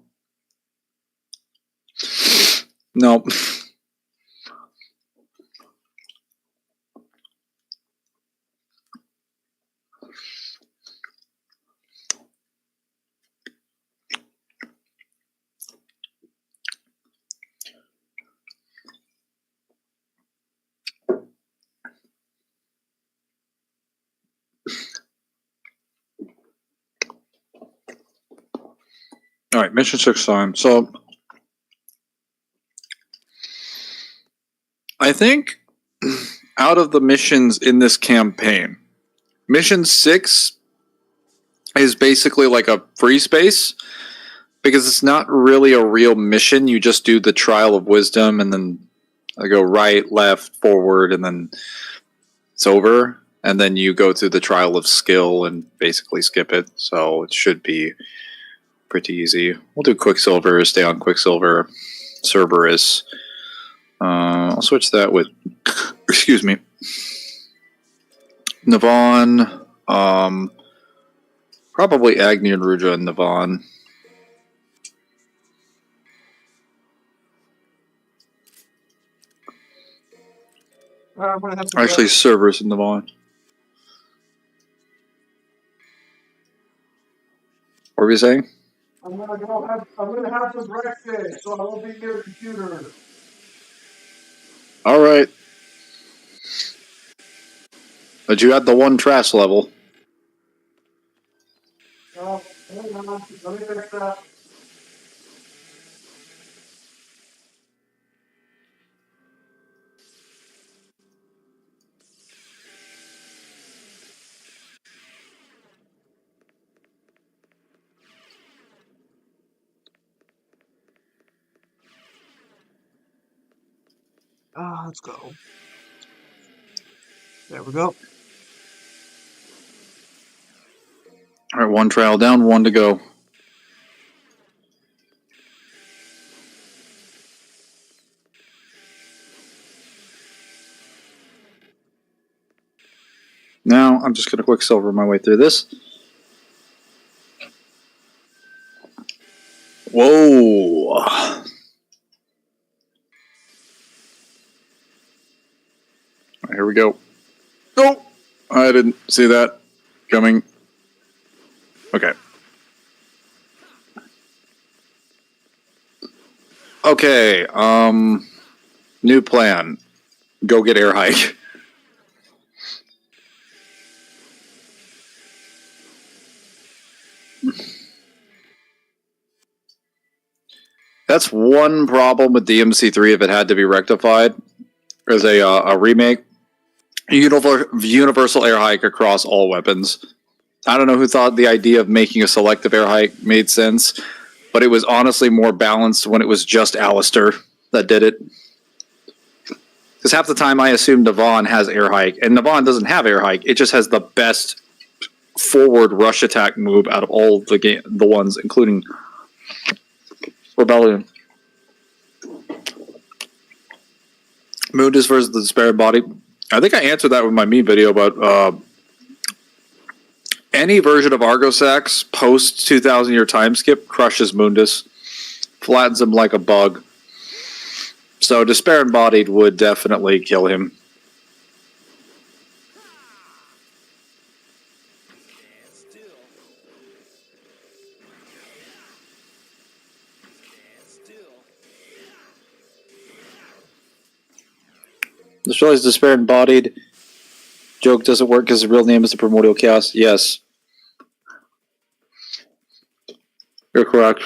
No. All right, mission 6 time. So, I think out of the missions in this campaign, mission 6 is basically like a free space because it's not really a real mission. You just do the trial of wisdom and then I go right, left, forward, and then it's over. and then you go through the trial of skill and basically skip it. So it should be pretty easy. We'll do Quicksilver, stay on Quicksilver, Cerberus. I'll switch that with, excuse me, Navon, probably Agni and Ruja and Navon. I'm gonna have some Actually, Cerberus and Navon. What were you saying? I'm gonna have some breakfast, so I won't be near the computer. All right. But you had the one trash level. Oh, hang on. Let me fix that. Let's go. There we go. All right, one trial down, one to go. Now I'm just going to Quicksilver my way through this. Whoa. All right, here we go. Oh, I didn't see that coming. Okay. Okay, new plan. Go get air hike. That's one problem with DMC3 if it had to be rectified. There's a remake. Universal air hike across all weapons. I don't know who thought the idea of making a selective air hike made sense, but it was honestly more balanced when it was just Alistair that did it. Because half the time I assume Navon has air hike, and Navon doesn't have air hike. It just has the best forward rush attack move out of all the ones, including Rebellion. Mundus versus the Despair Body. I think I answered that with my me video, but any version of Argosax post 2,000 year time skip crushes Mundus, flattens him like a bug. So Despair Embodied would definitely kill him. Just realized Despair Embodied joke doesn't work because the real name is the Primordial Chaos. Yes. You're correct.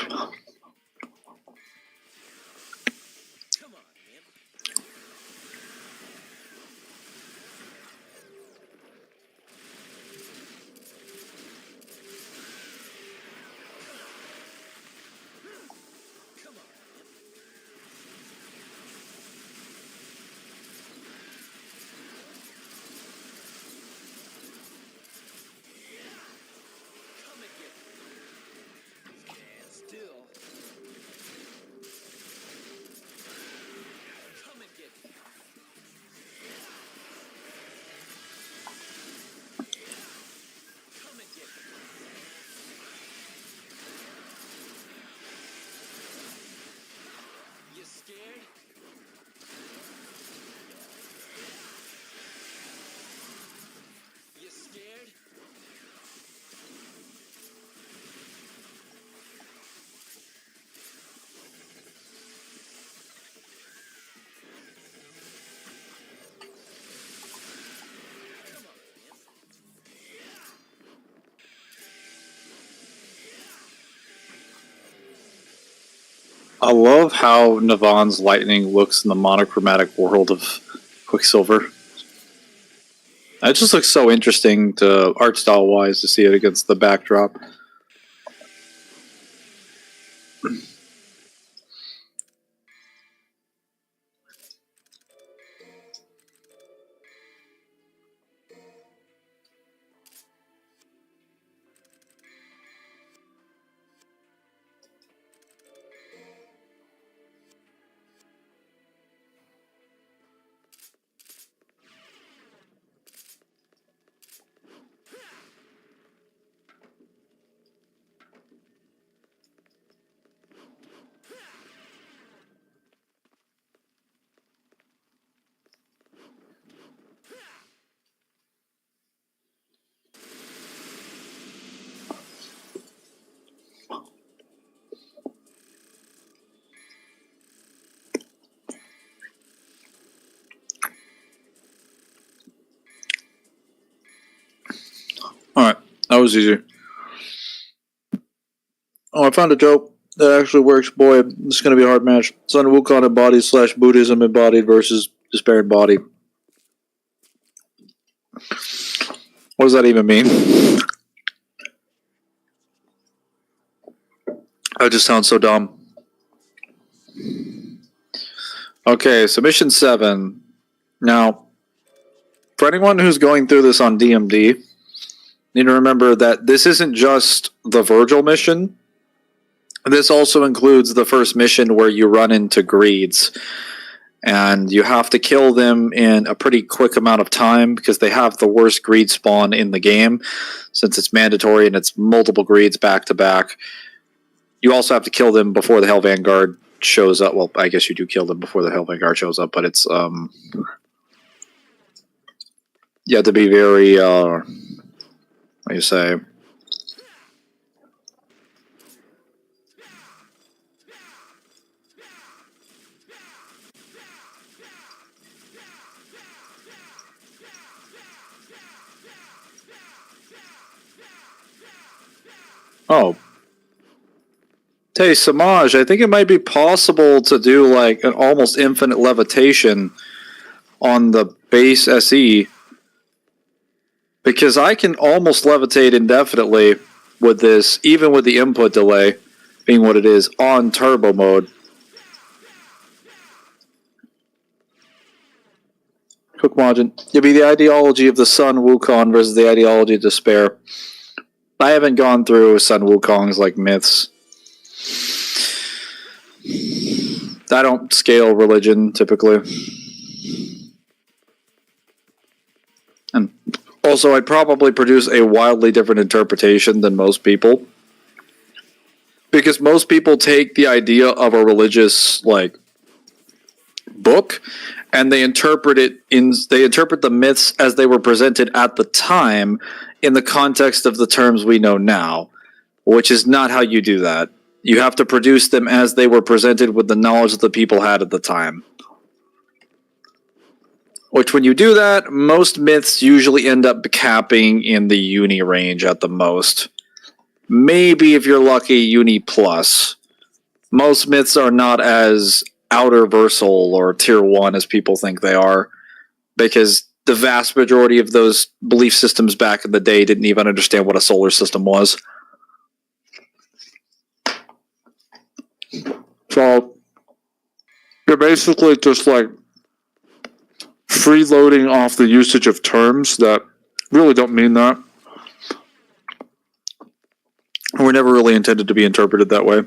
I love how Navon's lightning looks in the monochromatic world of Quicksilver. It just looks so interesting to art style wise to see it against the backdrop. was easy. Oh, I found a joke that actually works. Boy, this is going to be a hard match. Sun Wukong embodied / Buddhism embodied versus Despair embodied. What does that even mean? That just sounds so dumb. Okay, submission 7. Now, for anyone who's going through this on DMD, you need to remember that this isn't just the Virgil mission. This also includes the first mission where you run into greeds. And you have to kill them in a pretty quick amount of time because they have the worst greed spawn in the game, since it's mandatory and it's multiple greeds back to back. You also have to kill them before the Hell Vanguard shows up. Well, I guess you do kill them before the Hell Vanguard shows up, but it's you have to be very what do you say? Oh. Hey, Samaj, I think it might be possible to do like an almost infinite levitation on the base SE. Because I can almost levitate indefinitely with this, even with the input delay being what it is, on turbo mode. Hook margin. It'll be the ideology of the Sun Wukong versus the ideology of despair. I haven't gone through Sun Wukong's like myths. I don't scale religion typically. And also, I'd probably produce a wildly different interpretation than most people. Because most people take the idea of a religious, like, book, and they interpret the myths as they were presented at the time in the context of the terms we know now, which is not how you do that. You have to produce them as they were presented with the knowledge that the people had at the time. Which, when you do that, most myths usually end up capping in the uni range at the most. Maybe, if you're lucky, uni plus. Most myths are not as outer versal or tier 1 as people think they are, because the vast majority of those belief systems back in the day didn't even understand what a solar system was. So, you're basically just like freeloading off the usage of terms that really don't mean that. Were never really intended to be interpreted that way.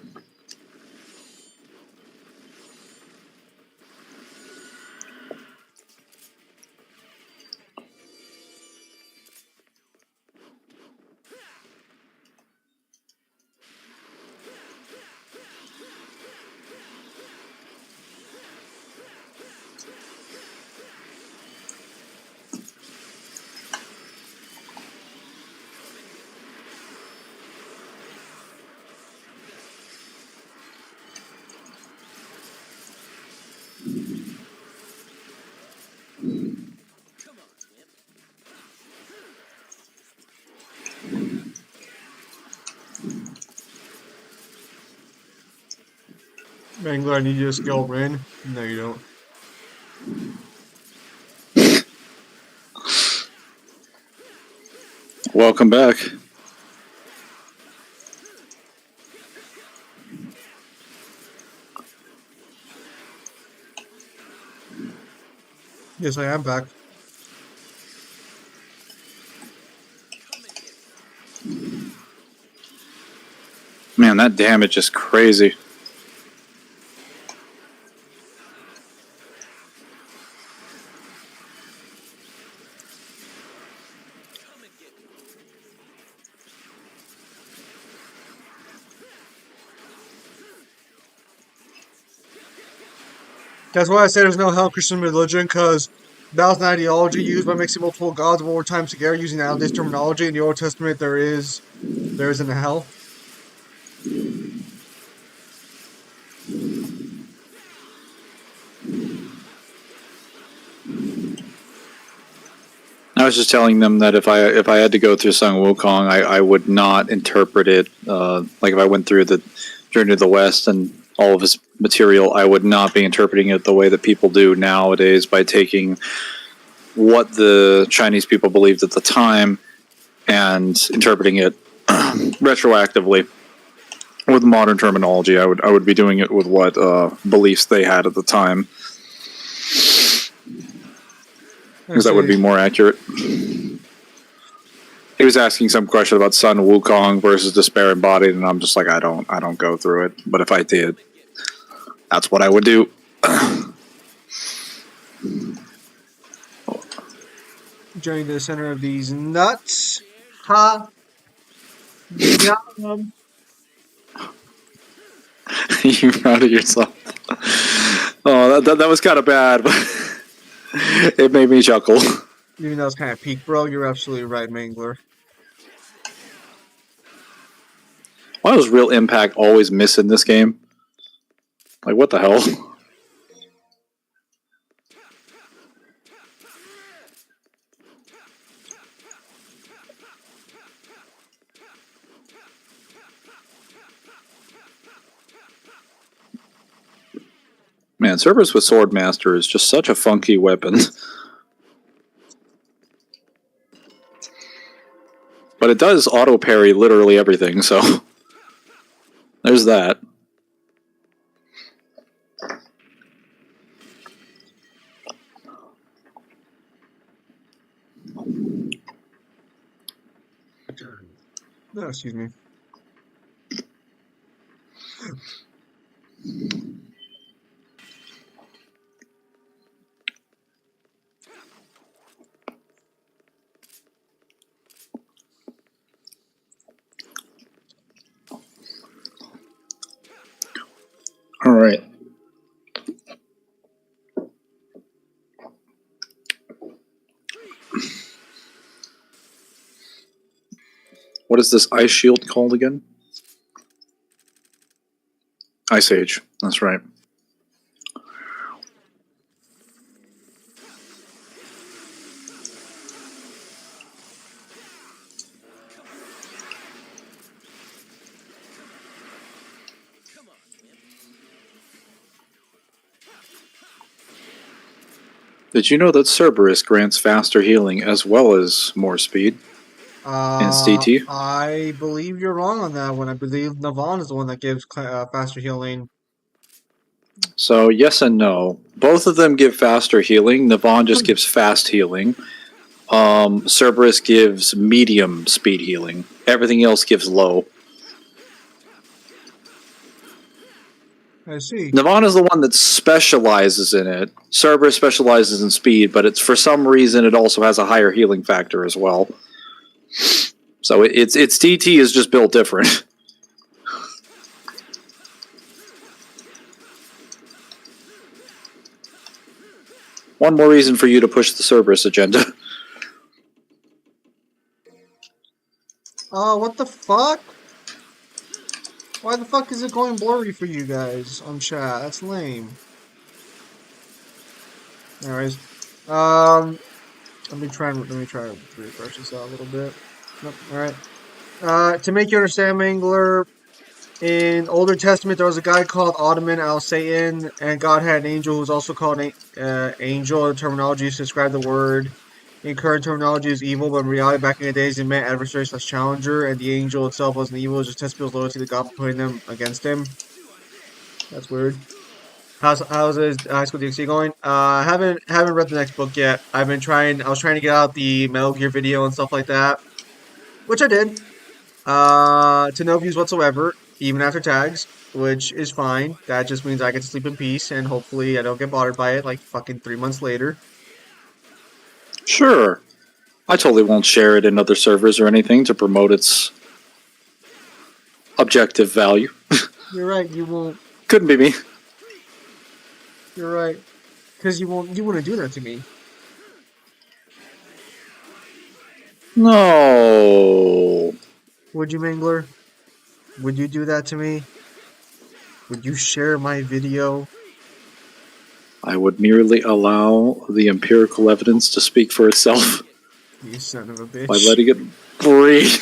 Mangler, I need you to scale Rin. No, you don't. Welcome back. Yes, I am back. Man, that damage is crazy. That's why I say there's no hell Christian religion, because that was an ideology used by mixing multiple gods of war times together using nowadays terminology. In the Old Testament, there isn't a hell. I was just telling them that if I had to go through Sun Wukong, I would not interpret it like if I went through the Journey to the West and all of his material, I would not be interpreting it the way that people do nowadays by taking what the Chinese people believed at the time and interpreting it retroactively with modern terminology. I would be doing it with what beliefs they had at the time, because that would be more accurate. He was asking some question about Sun Wukong versus Despair Embodied, and I'm just like, I don't go through it. But if I did, that's what I would do. Joining the center of these nuts. Ha. Yum. You proud of yourself? Oh, that was kind of bad, but it made me chuckle. Even though it's kind of peak, bro, you're absolutely right, Mangler. Why was Real Impact always missing this game? Like, what the hell? Man, Cerberus with Swordmaster is just such a funky weapon. But it does auto parry literally everything, so there's that. No, excuse me. All right. What is this ice shield called again? Ice Age. That's right. Did you know that Cerberus grants faster healing as well as more speed? DT? I believe you're wrong on that one. I believe Navon is the one that gives faster healing. So, yes and no. Both of them give faster healing. Navon just gives fast healing. Cerberus gives medium speed healing. Everything else gives low. I see. Navon is the one that specializes in it. Cerberus specializes in speed, but it's for some reason it also has a higher healing factor as well. So its DT is just built different. One more reason for you to push the Cerberus agenda. What the fuck? Why the fuck is it going blurry for you guys on chat? That's lame. Anyways, let me try to refresh this out a little bit. Nope. All right. To make you understand, Mangler, in Older Testament there was a guy called Ottoman Al Satan, and God had an angel who was also called angel. The terminology used to describe the word. In current terminology is evil, but in reality, back in the days, it meant adversary / challenger, and the angel itself wasn't evil. It was just test people's loyalty to God by putting them against him. That's weird. How's his high school DxD going? Haven't read the next book yet. I was trying to get out the Metal Gear video and stuff like that, which I did. To no views whatsoever, even after tags, which is fine. That just means I get to sleep in peace, and hopefully I don't get bothered by it like fucking 3 months later. Sure. I totally won't share it in other servers or anything to promote its objective value. You're right, you won't. Couldn't be me. You're right. Because you won't do that to me. No. Would you, Mangler? Would you do that to me? Would you share my video? I would merely allow the empirical evidence to speak for itself. You son of a by bitch. letting it breathe.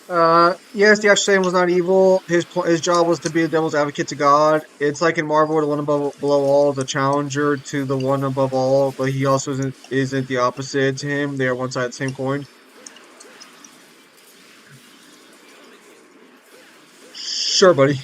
Alright. Yes, the actual Saiyan was not evil. His job was to be the devil's advocate to God. It's like in Marvel, the one above below all is a challenger to the one above all, but he also isn't the opposite to him. They are one side of the same coin. Sure, buddy.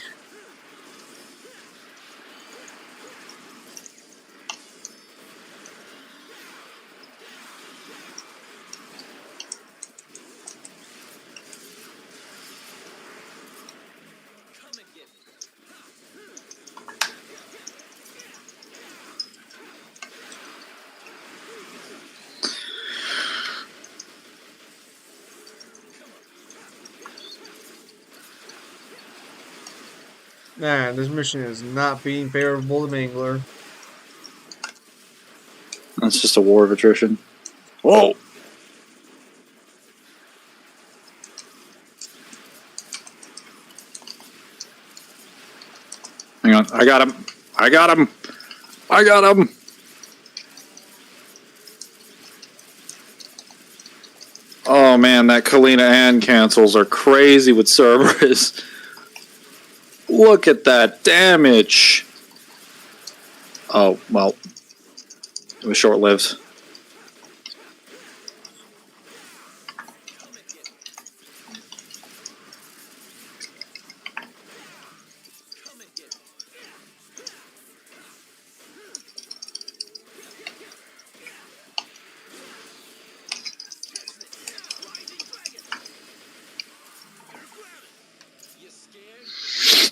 Man, this mission is not being favorable to Mangler. That's just a war of attrition. Whoa! Hang on, I got him. I got him. I got him. Oh man, that Kalina and cancels are crazy with Cerberus. Look at that damage. Oh, well, it was short lived.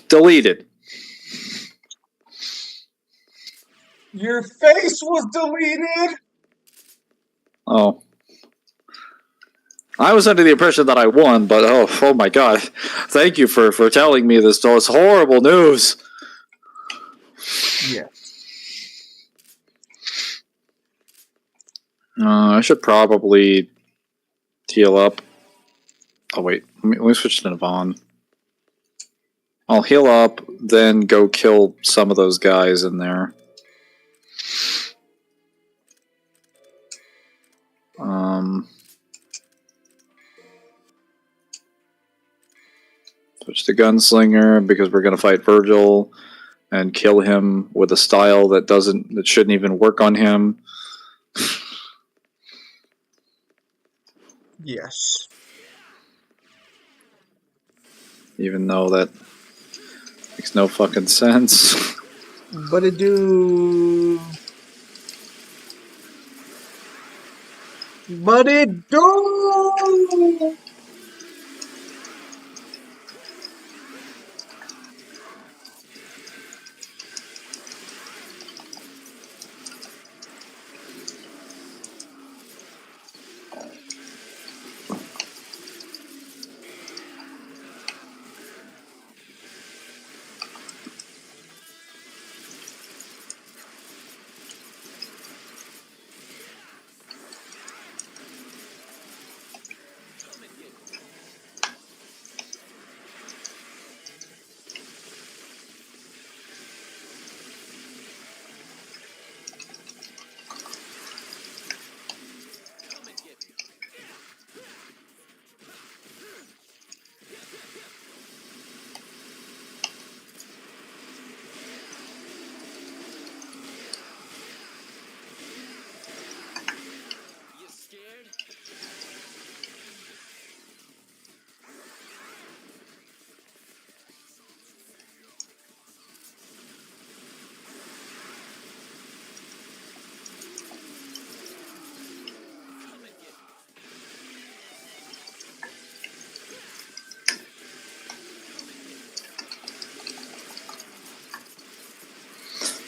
Deleted. Your face was deleted. Oh. I was under the impression that I won, but oh my god. Thank you for telling me this horrible news. Yeah. I should probably heal up. Oh wait, let me switch to Navon. I'll heal up, then go kill some of those guys in there. Switch to Gunslinger because we're gonna fight Virgil and kill him with a style that shouldn't even work on him. Yes. Even though that makes no fucking sense. But it do. But it do.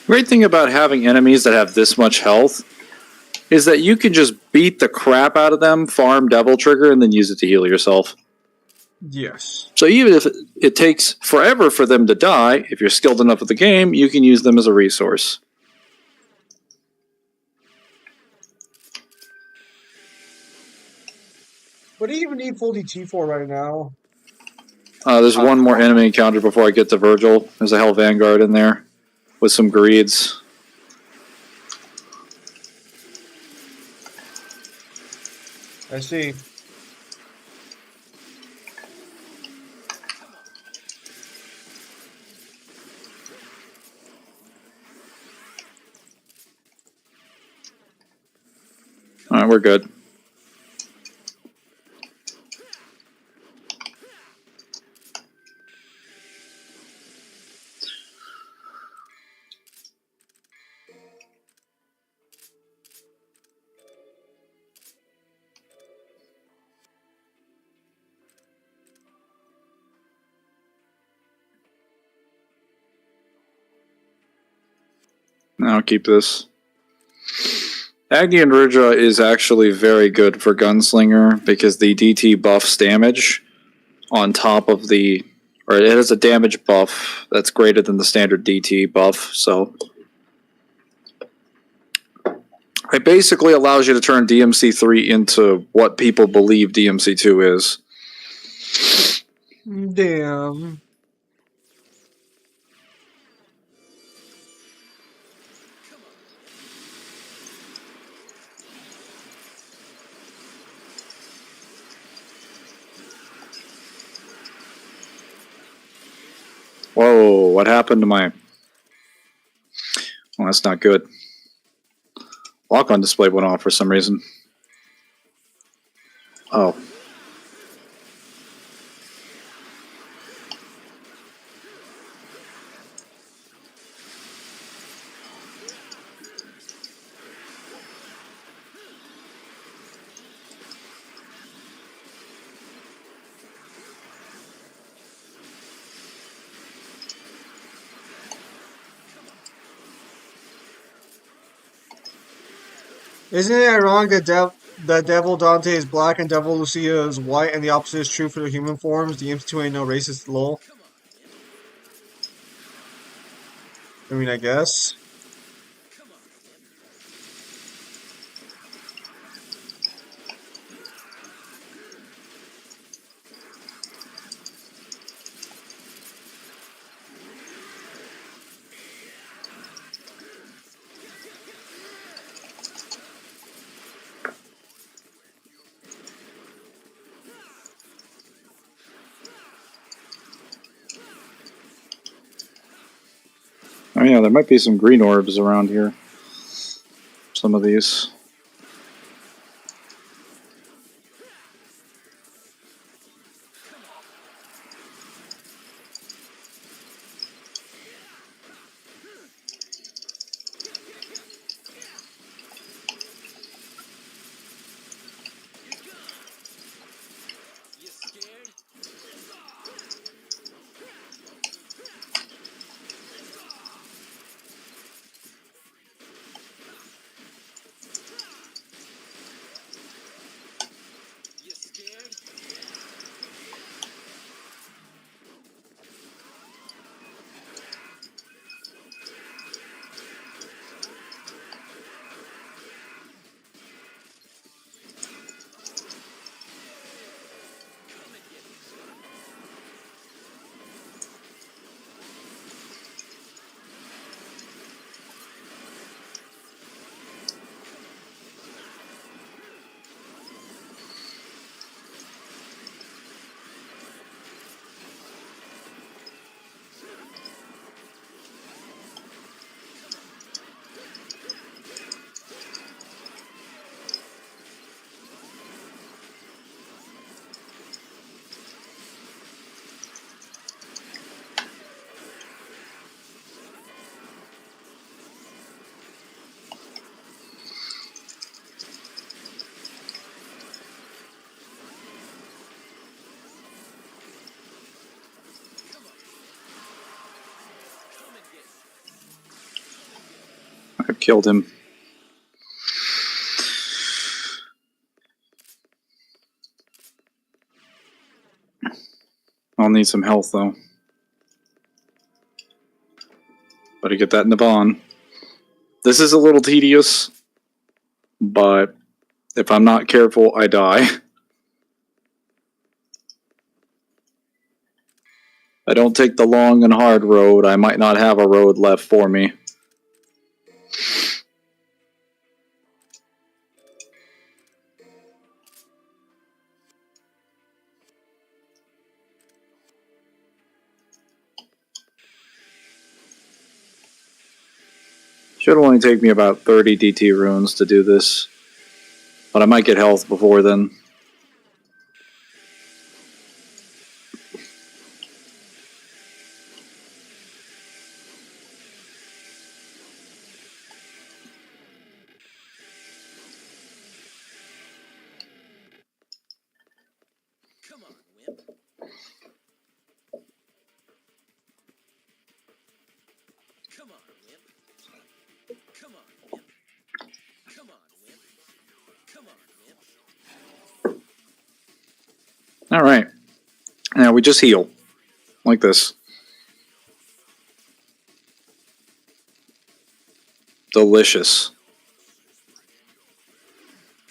Great thing about having enemies that have this much health is that you can just beat the crap out of them, farm Devil Trigger, and then use it to heal yourself. Yes. So even if it takes forever for them to die, if you're skilled enough with the game, you can use them as a resource. What do you even need full DT for right now? There's one more enemy encounter before I get to Virgil. There's a Hell Vanguard in there with some greeds. I see. Alright, we're good. I'll keep this. Agni and Rudra is actually very good for Gunslinger because the DT buffs damage on top of the... or it has a damage buff that's greater than the standard DT buff, so... it basically allows you to turn DMC3 into what people believe DMC2 is. Damn. Whoa, what happened to my... well, that's not good. Lock-on display went off for some reason. Oh. Isn't it ironic that Devil Dante is black and Devil Lucia is white, and the opposite is true for the human forms? The MC2 ain't no racist, lol. I mean, I guess. Oh yeah, there might be some green orbs around here. Some of these. I've killed him. I'll need some health though. Better get that in the bond. This is a little tedious, but if I'm not careful, I die. I don't take the long and hard road, I might not have a road left for me. Should only take me about 30 DT runes to do this. But I might get health before then. Come on, wimp. Come on, wimp. Come on, wimp. Come on, wimp. Come on, wimp. Alright. Now we just heal. Like this. Delicious.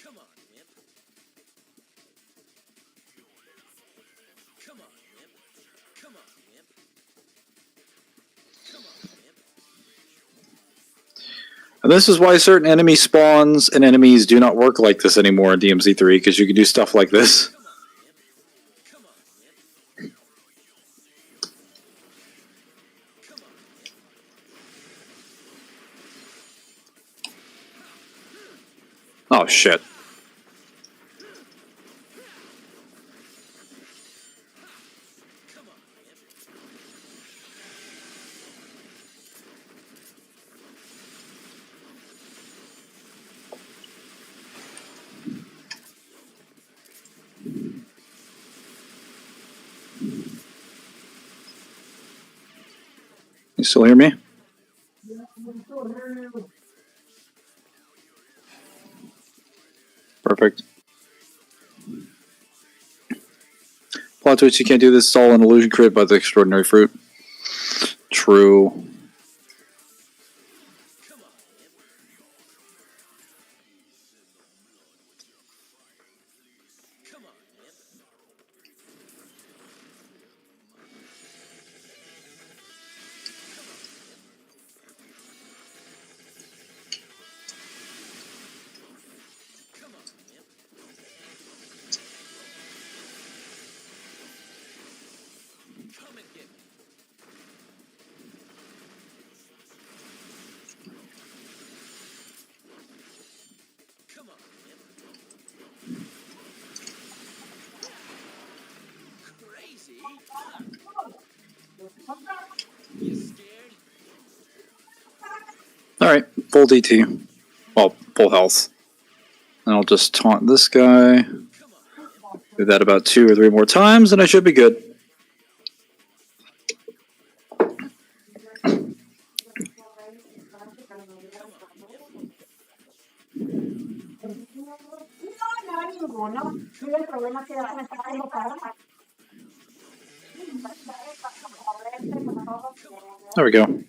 Come on, wimp. Come on, wimp. Come on, wimp. Come on, wimp. And this is why certain enemy spawns and enemies do not work like this anymore in DMZ3, because you can do stuff like this. Come on, wimp. Come on, wimp. Come on, wimp. Oh shit. Come on, wimp. You still hear me? Perfect. Plot twist, you can't do this, it's all an illusion created by the extraordinary fruit. True. Come on, wimp. Come on, wimp. Come on, wimp. Come and get me. Come on, wimp. Crazy? You scared? Alright, full DT. Well, full health. And I'll just taunt this guy. Come on, wimp. Do that about 2 or 3 more times, and I should be good. Come on, wimp. Come on, There we go.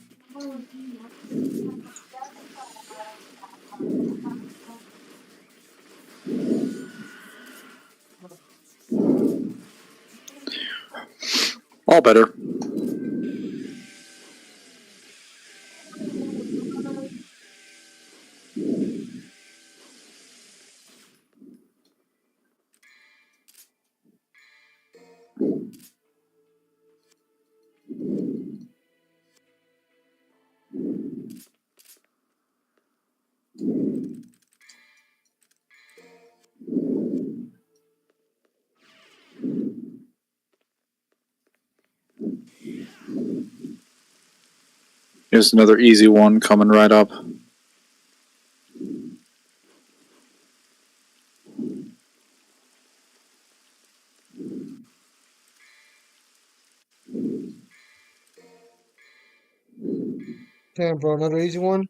All better. Here's another easy one coming right up. Damn, bro, another easy one.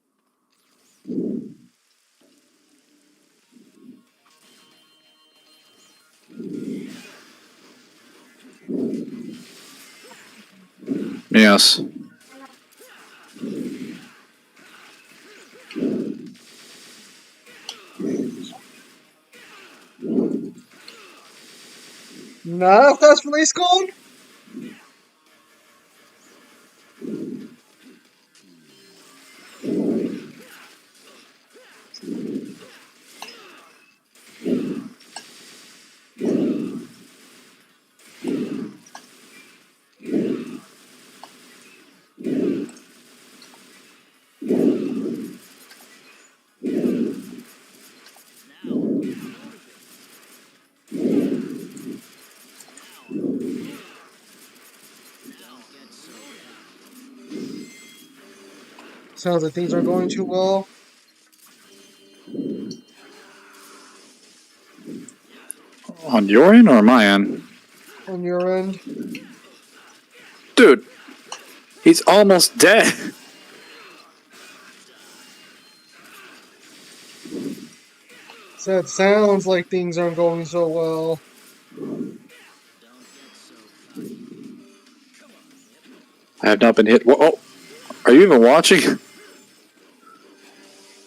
Yes. Not fast release code? Sounds like things aren't going too well On your end or my end? on your end. Dude, he's almost dead. So it sounds like things aren't going so well. I have not been hit. Whoa, oh, are you even watching?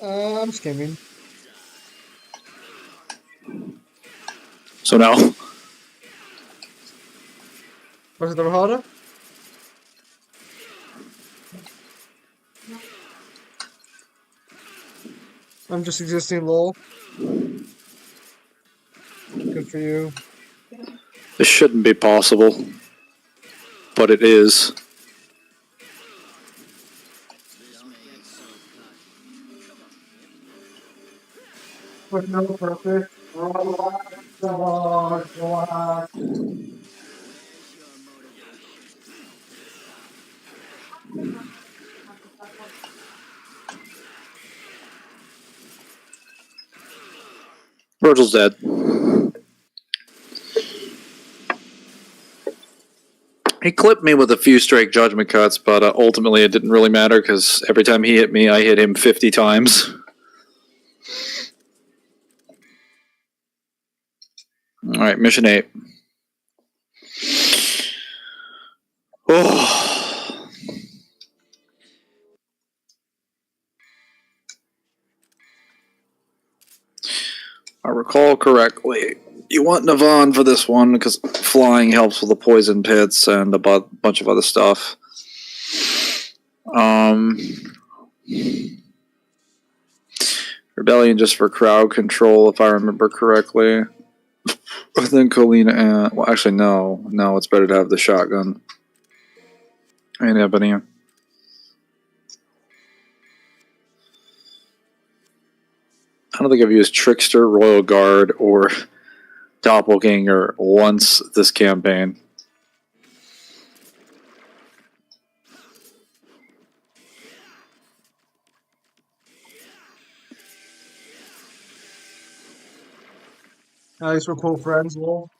I'm skimming. So now, Was it the Rahada? I'm just existing lol. Good for you. this shouldn't be possible, but it is. With no purpose. Relax, relax, relax. Virgil's dead. He clipped me with a few straight judgment cuts, but ultimately it didn't really matter because every time he hit me, I hit him 50 times. All right, mission 8. Oh. I recall correctly, you want Navon for this one because flying helps with the poison pits and a bunch of other stuff. Rebellion just for crowd control, if I remember correctly. I think Colina and... Well, actually, no. No, it's better to have the shotgun. And Ebony. I don't think I've used Trickster, Royal Guard, or Doppelganger once this campaign. Nice, we're cool friends, lol.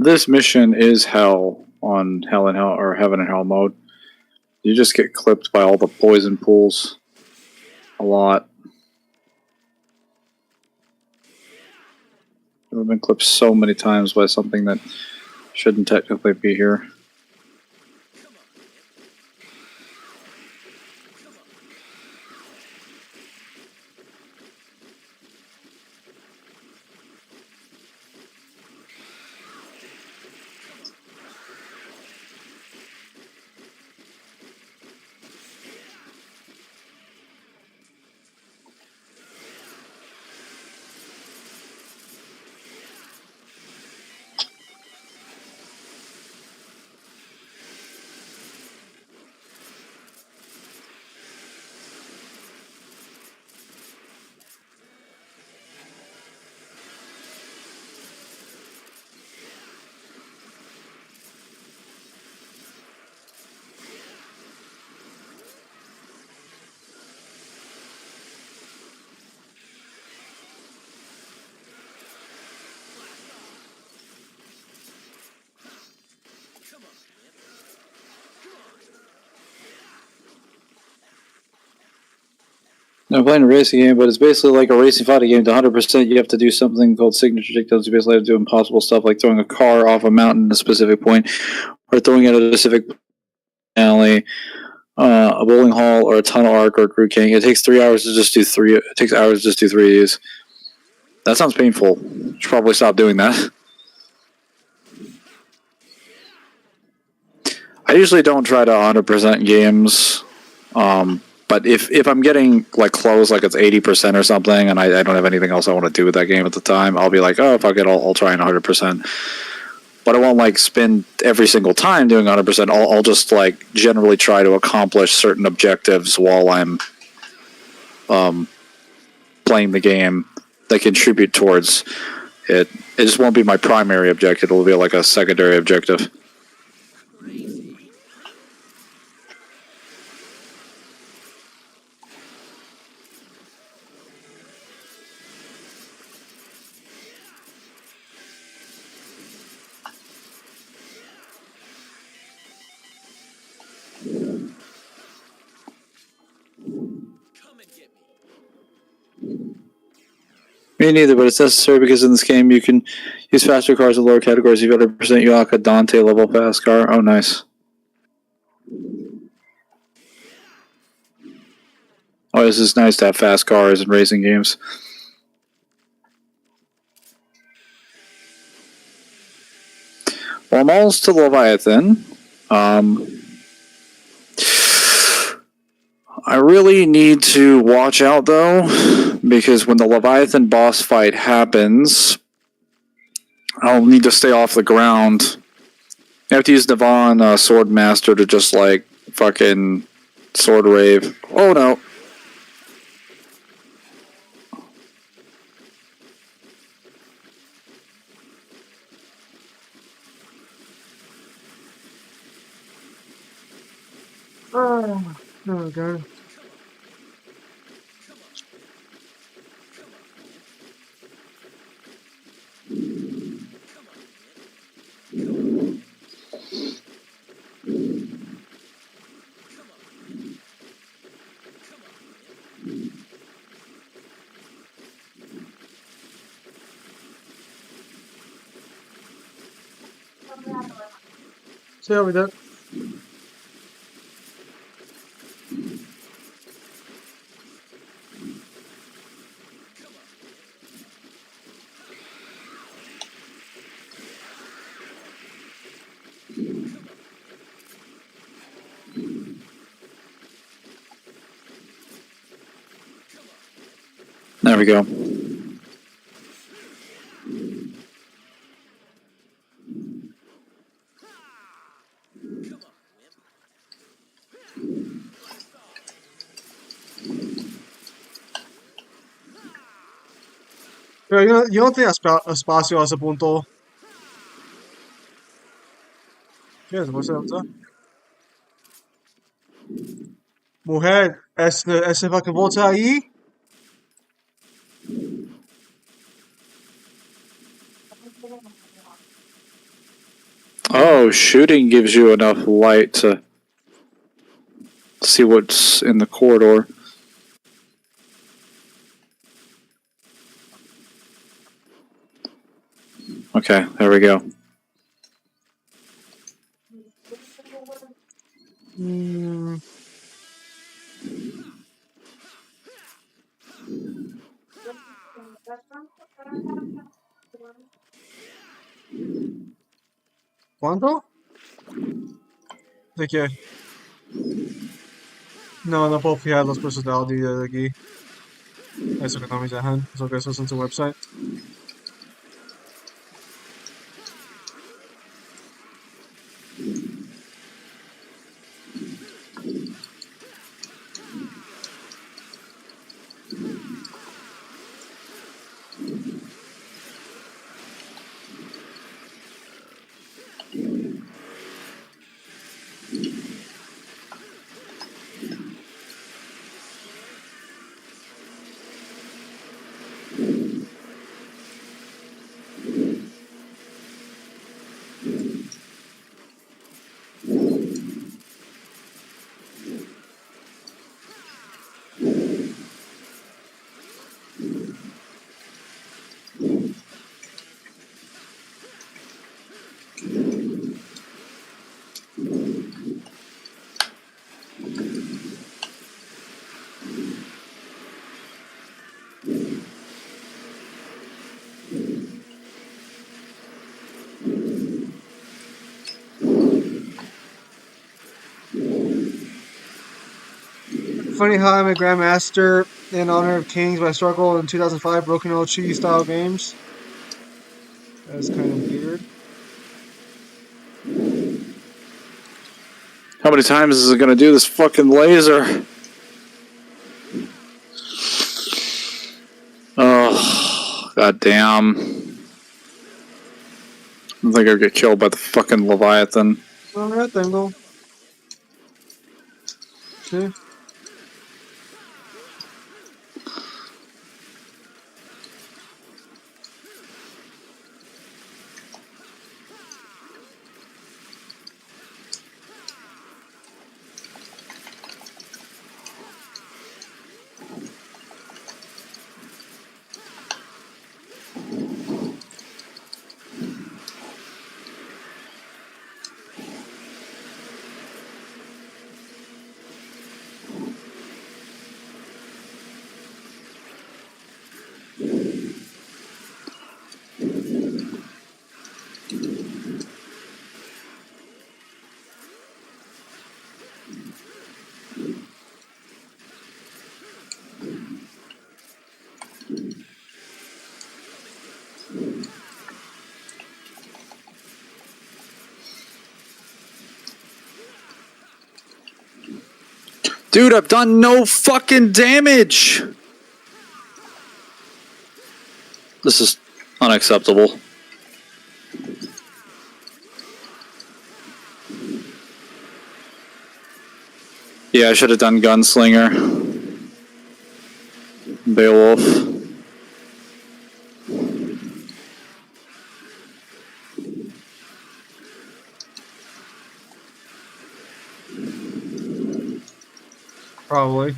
This mission is hell on Hell and Hell or Heaven and Hell mode. You just get clipped by all the poison pools a lot. I've been clipped so many times by something that shouldn't technically be here. I'm playing a racing game, but it's basically like a racing fighting game. To 100%, you have to do something called signature takedowns. You basically have to do impossible stuff like throwing a car off a mountain at a specific point, or throwing it at a specific alley, a bowling hall, or a tunnel arc, or a Groot King. It takes 3 hours to just do three. It takes hours to just do 3 of these. That sounds painful. You should probably stop doing that. I usually don't try to 100% games. But if I'm getting like close, like it's 80% or something, and I don't have anything else I want to do with that game at the time, I'll be like, oh, fuck it, I'll try and 100%. But I won't like spend every single time doing 100%. I'll just like generally try to accomplish certain objectives while I'm playing the game that contribute towards it. It just won't be my primary objective. It'll be like a secondary objective. Come and get me. Me neither, but it's necessary because in this game you can use faster cars in lower categories. You've got to present you like a Dante level fast car. Oh, nice. Oh, this is nice to have fast cars in racing games. Well, I'm almost to Leviathan. I really need to watch out, though, because when the Leviathan boss fight happens, I'll need to stay off the ground. I have to use Devon Swordmaster to just, like, fucking sword wave. Oh, no. Oh, oh god. See how we did. There we go. Pero yo no tenía espacio a ese punto. ¿Qué es? ¿Vos sabés? Mujer, ese fucking volta ahí. Oh, shooting gives you enough light to see what's in the corridor. Okay, there we go. Mm. ¿Cuánto? ¿De qué? No, no puedo fijar los personalidades de aquí. Eso que no me dejan. Eso que eso es en su website. funny how I'm a grandmaster in honor of kings, but I struggle in 2005 Broken Old Cheese style games. That's kind of weird. How many times is it gonna do this fucking laser? Oh, god damn. I think I'd get killed by the fucking Leviathan. Alright then, go. See? Dude, I've done no fucking damage! This is unacceptable. Yeah, I should have done Gunslinger. Beowulf. Probably.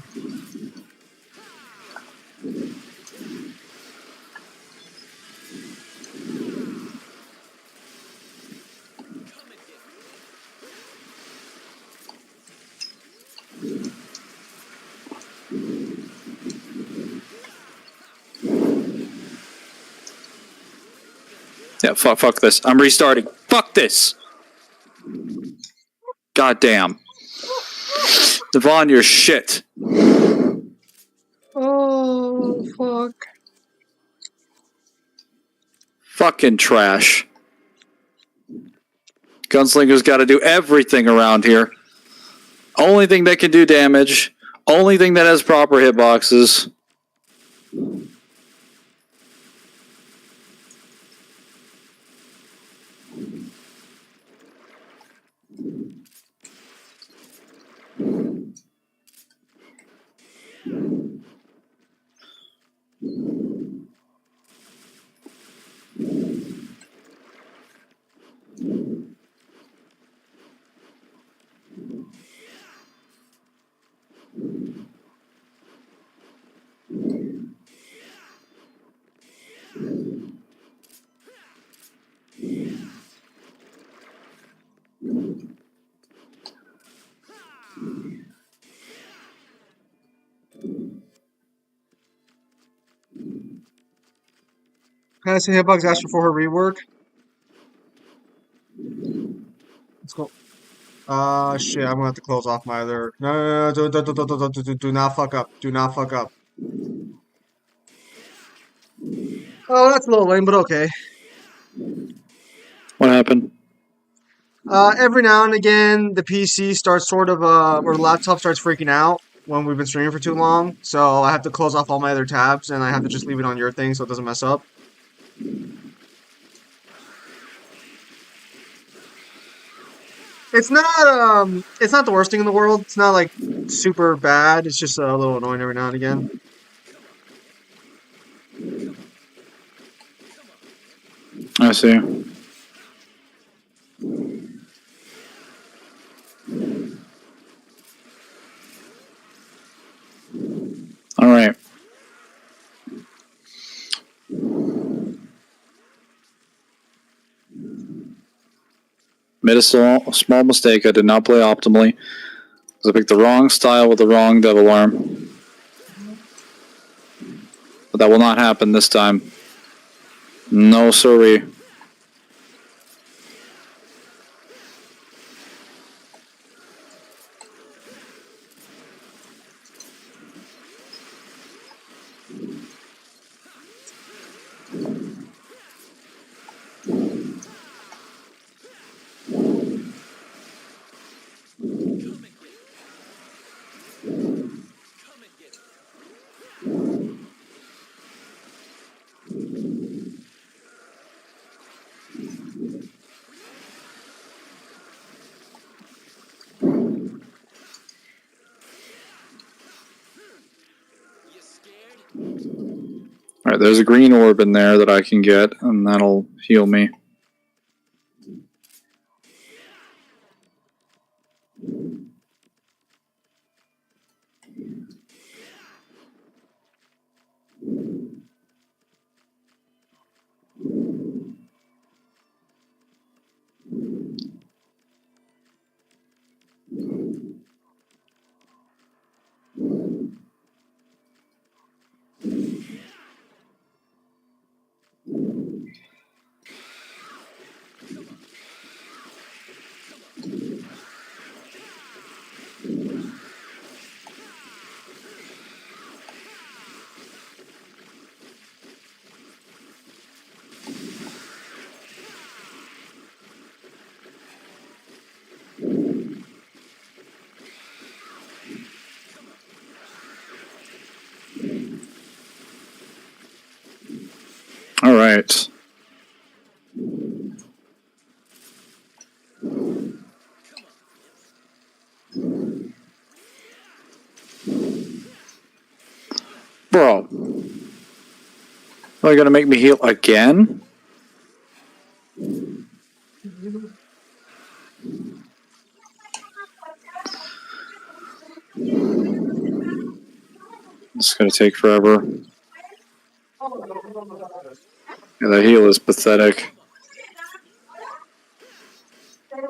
Yeah, fuck this. I'm restarting. Fuck this! God damn. Devon, you're shit. Oh, fuck. Fucking trash. Gunslinger's gotta do everything around here. Only thing that can do damage. Only thing that has proper hitboxes. Passing Hitbox asked for her rework. Let's go. Shit, I'm gonna have to close off my other. No, do not fuck up. Do not fuck up. Oh, that's a little lame, but okay. What happened? Every now and again, the PC starts sort of, or the laptop starts freaking out when we've been streaming for too long. So I have to close off all my other tabs and I have to just leave it on your thing so it doesn't mess up. It's not the worst thing in the world. It's not like super bad. It's just a little annoying every now and again. I see. Alright. Made a small mistake. I did not play optimally. I picked the wrong style with the wrong devil arm. But that will not happen this time. No sorry. Alright, there's a green orb in there that I can get, and that'll heal me. Alright. Bro. Are you gonna make me heal again? It's gonna take forever. Yeah, the heal is pathetic. Come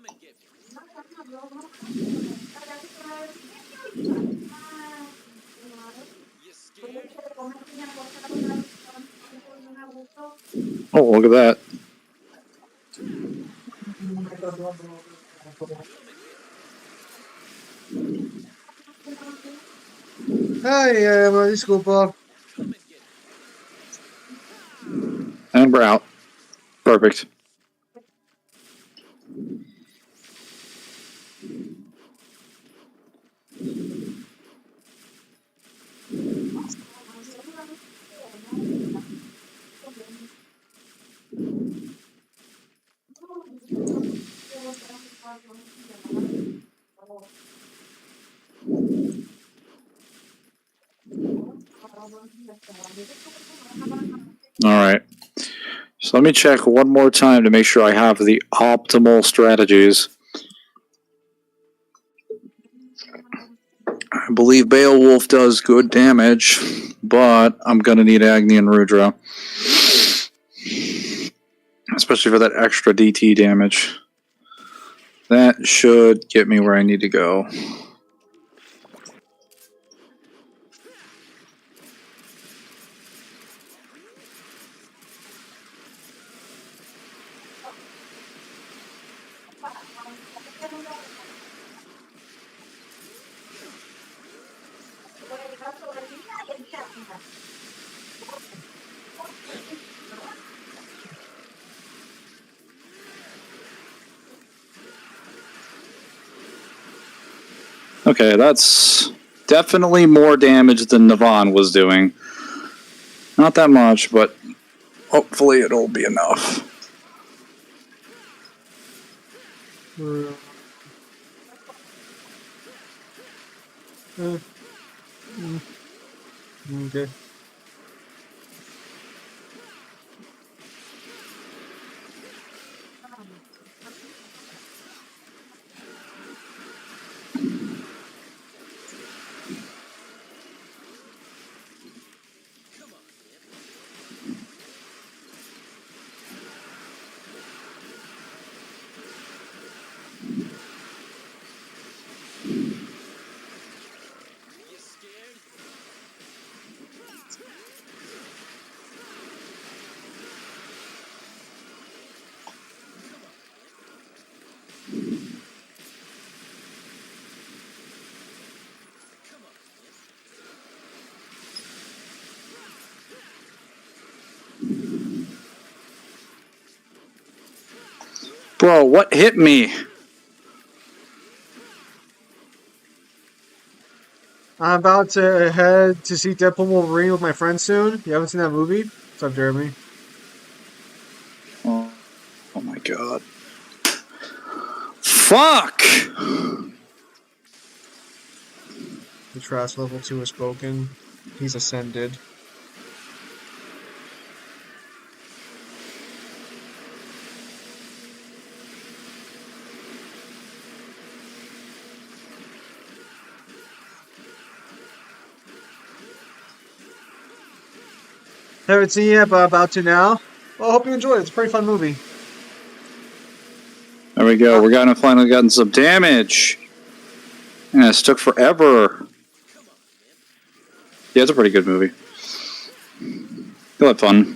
and get me. You scared? Oh, look at that. Come and get me. Hey, disculpa. Come and get me. And we're out. Perfect. Alright. So let me check one more time to make sure I have the optimal strategies. I believe Beowulf does good damage, but I'm gonna need Agni and Rudra. Especially for that extra DT damage. That should get me where I need to go. Okay, that's definitely more damage than Navan was doing. Not that much, but hopefully it'll be enough. Okay. Come on, Imp. You scared? Come on, Imp. Come on, Bro, what hit me? I'm about to head to see Deadpool Wolverine with my friends soon. You haven't seen that movie? What's up, Jeremy? Oh, oh my god. Fuck! The trash level 2 has spoken. He's ascended. Haven't seen it yet, but about to now. Well, I hope you enjoy it. It's a pretty fun movie. There we go. We're finally gotten some damage. Yeah, this took forever. Yeah, it's a pretty good movie. You'll have fun.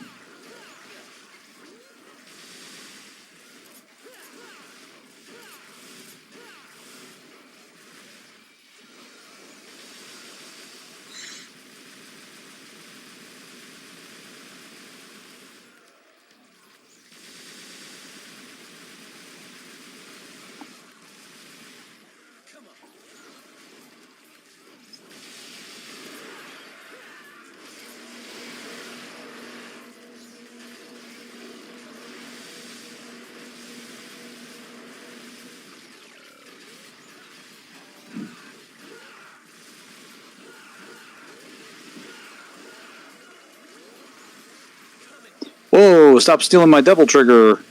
Whoa, stop stealing my devil trigger.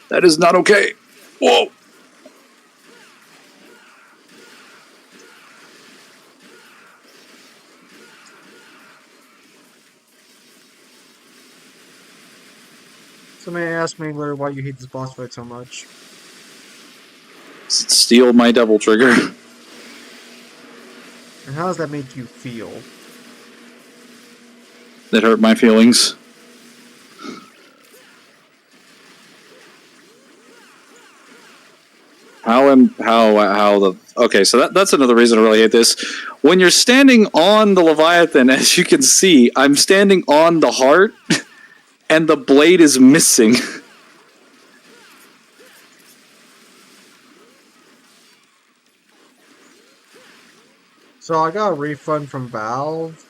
That is not okay. Whoa. Somebody asked Mangler why you hate this boss fight so much. Steal my devil trigger. And how does that make you feel? That hurt my feelings. Okay, so that's another reason I really hate this. When you're standing on the Leviathan, as you can see, I'm standing on the heart, and the blade is missing. So I got a refund from Valve,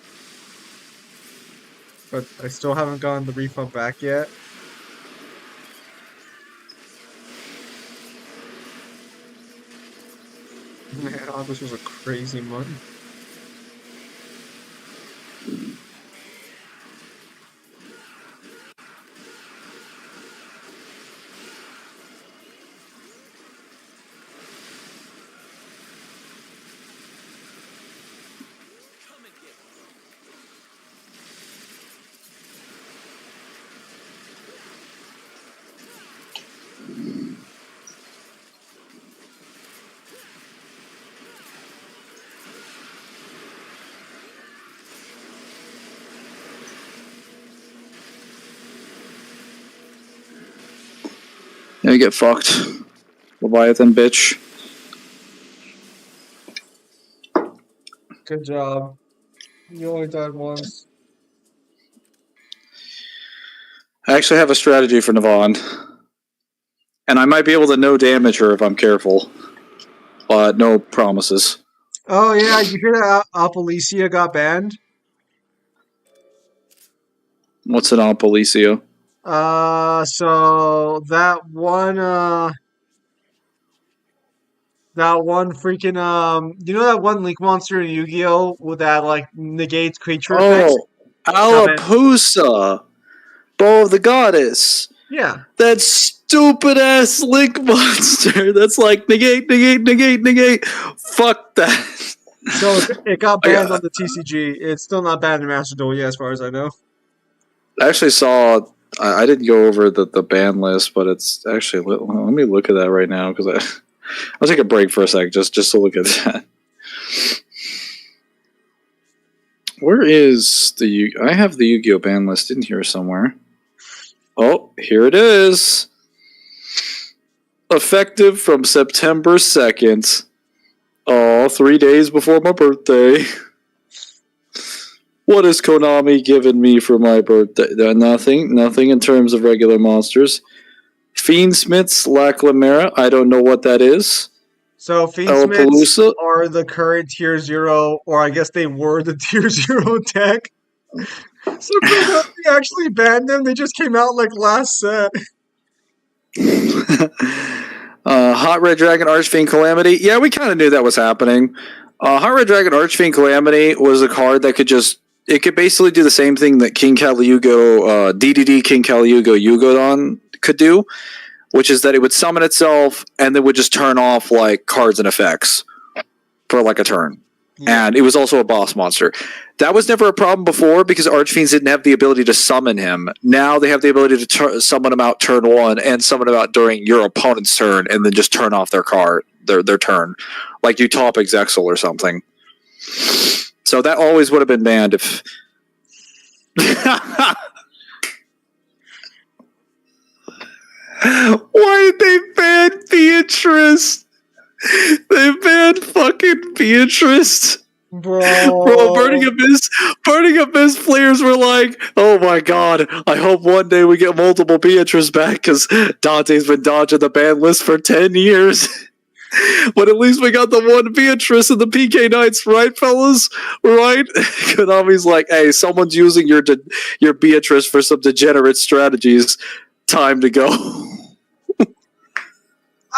but I still haven't gotten the refund back yet. Man, August was a crazy month. Yeah, you get fucked. Leviathan, bitch. Good job. You only died once. I actually have a strategy for Navon. And I might be able to no damage her if I'm careful. But no promises. Oh yeah, you hear that Apalicia got banned? What's an Policio? So that one freaking you know that one link monster in Yu-Gi-Oh with that like negates creature effects? Oh, Got banned. Alapusa! Bow of the Goddess! Yeah. That stupid ass link monster! That's like negate, negate, negate, negate! Fuck that! So it got banned on the TCG. It's still not banned in Master Duel yet, as far as I know. I actually saw. I didn't go over the ban list, but it's actually. Let me look at that right now because I'll take a break for a sec just to look at that. Where is the? I have the Yu-Gi-Oh ban list in here somewhere. Oh, here it is. Effective from September 2nd. Oh, 3 days before my birthday. What has Konami given me for my birthday? Nothing in terms of regular monsters. Fiendsmith's Laclamera, I don't know what that is. So Fiendsmiths are the current Tier 0, or I guess they were the Tier 0 tech. So Konami actually banned them, they just came out like last set. Hot Red Dragon Archfiend Calamity. Yeah, we kind of knew that was happening. Hot Red Dragon Archfiend Calamity was a card that could just. It could basically do the same thing that King Caliugo, DDD King Caliugo Yugodon could do, which is that it would summon itself and then would just turn off like cards and effects for like a turn. And it was also a boss monster. That was never a problem before because Archfiends didn't have the ability to summon him. Now they have the ability to summon him out turn one and summon him out during your opponent's turn and then just turn off their card, their turn. Like Utopic Zexal or something. So that always would have been banned if... Why did they ban Beatrice? They banned fucking Beatrice. Bro, Burning Abyss players were like, oh my god, I hope one day we get multiple Beatrice back because Dante's been dodging the ban list for 10 years. But at least we got the one Beatrice in the PK Knights, right, fellas? Right? Konami's like, hey, someone's using your Beatrice for some degenerate strategies. Time to go.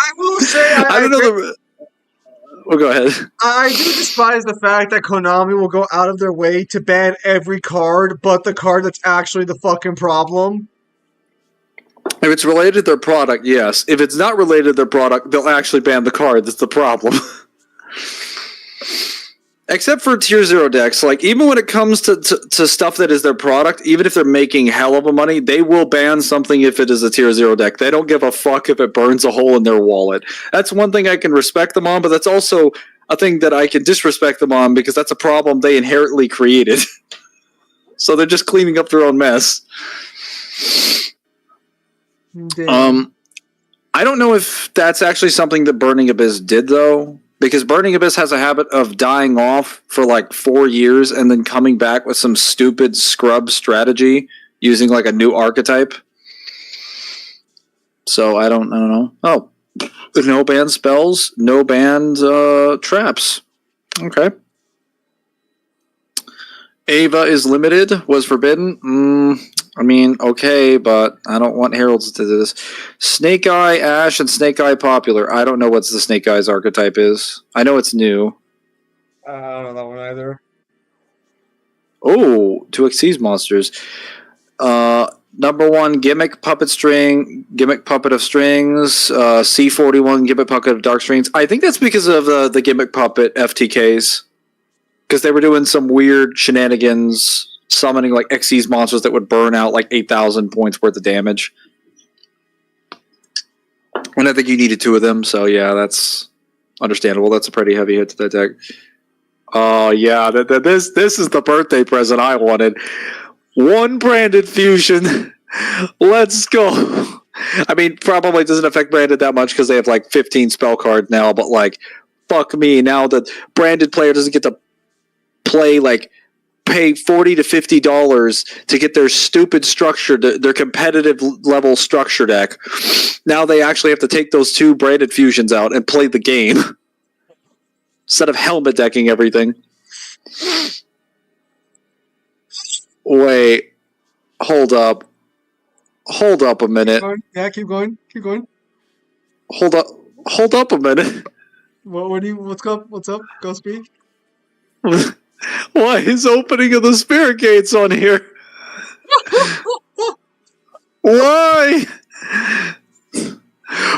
I will say, I don't know. Well, go ahead. I do despise the fact that Konami will go out of their way to ban every card, but the card that's actually the fucking problem. If it's related to their product, yes. If it's not related to their product, they'll actually ban the card. That's the problem. Except for Tier 0 decks, like even when it comes to stuff that is their product, even if they're making hell of a money, they will ban something if it is a Tier 0 deck. They don't give a fuck if it burns a hole in their wallet. That's one thing I can respect them on, but that's also a thing that I can disrespect them on because that's a problem they inherently created. So they're just cleaning up their own mess. Damn. I don't know if that's actually something that Burning Abyss did, though. Because Burning Abyss has a habit of dying off for like 4 years and then coming back with some stupid scrub strategy using like a new archetype. So I don't know. Oh, no banned spells, no banned traps. Okay. Ava is limited, was forbidden. I mean, okay, but I don't want Heralds to do this. Snake Eye Ash and Snake Eye Popular. I don't know what the Snake Eye's archetype is. I know it's new. I don't know that one either. Oh, 2xyz monsters. Number 1, Gimmick Puppet String, Gimmick Puppet of Strings, C41, Gimmick Puppet of Dark Strings. I think that's because of the Gimmick Puppet FTKs. Because they were doing some weird shenanigans, summoning like Xyz monsters that would burn out like 8,000 points worth of damage. And I think you needed 2 of them, so yeah, that's understandable. That's a pretty heavy hit to that deck. Oh yeah, this is the birthday present I wanted. 1 branded fusion. Let's go. I mean, probably doesn't affect branded that much because they have like 15 spell cards now, but like, fuck me, now the branded player doesn't get to play like pay $40 to $50 to get their stupid structure, their competitive level structure deck. Now they actually have to take those 2 branded fusions out and play the game instead of helmet decking everything. Wait, hold up a minute. Yeah, keep going. Hold up a minute. What's up? Go speak. Why is opening of the spirit gates on here? Why?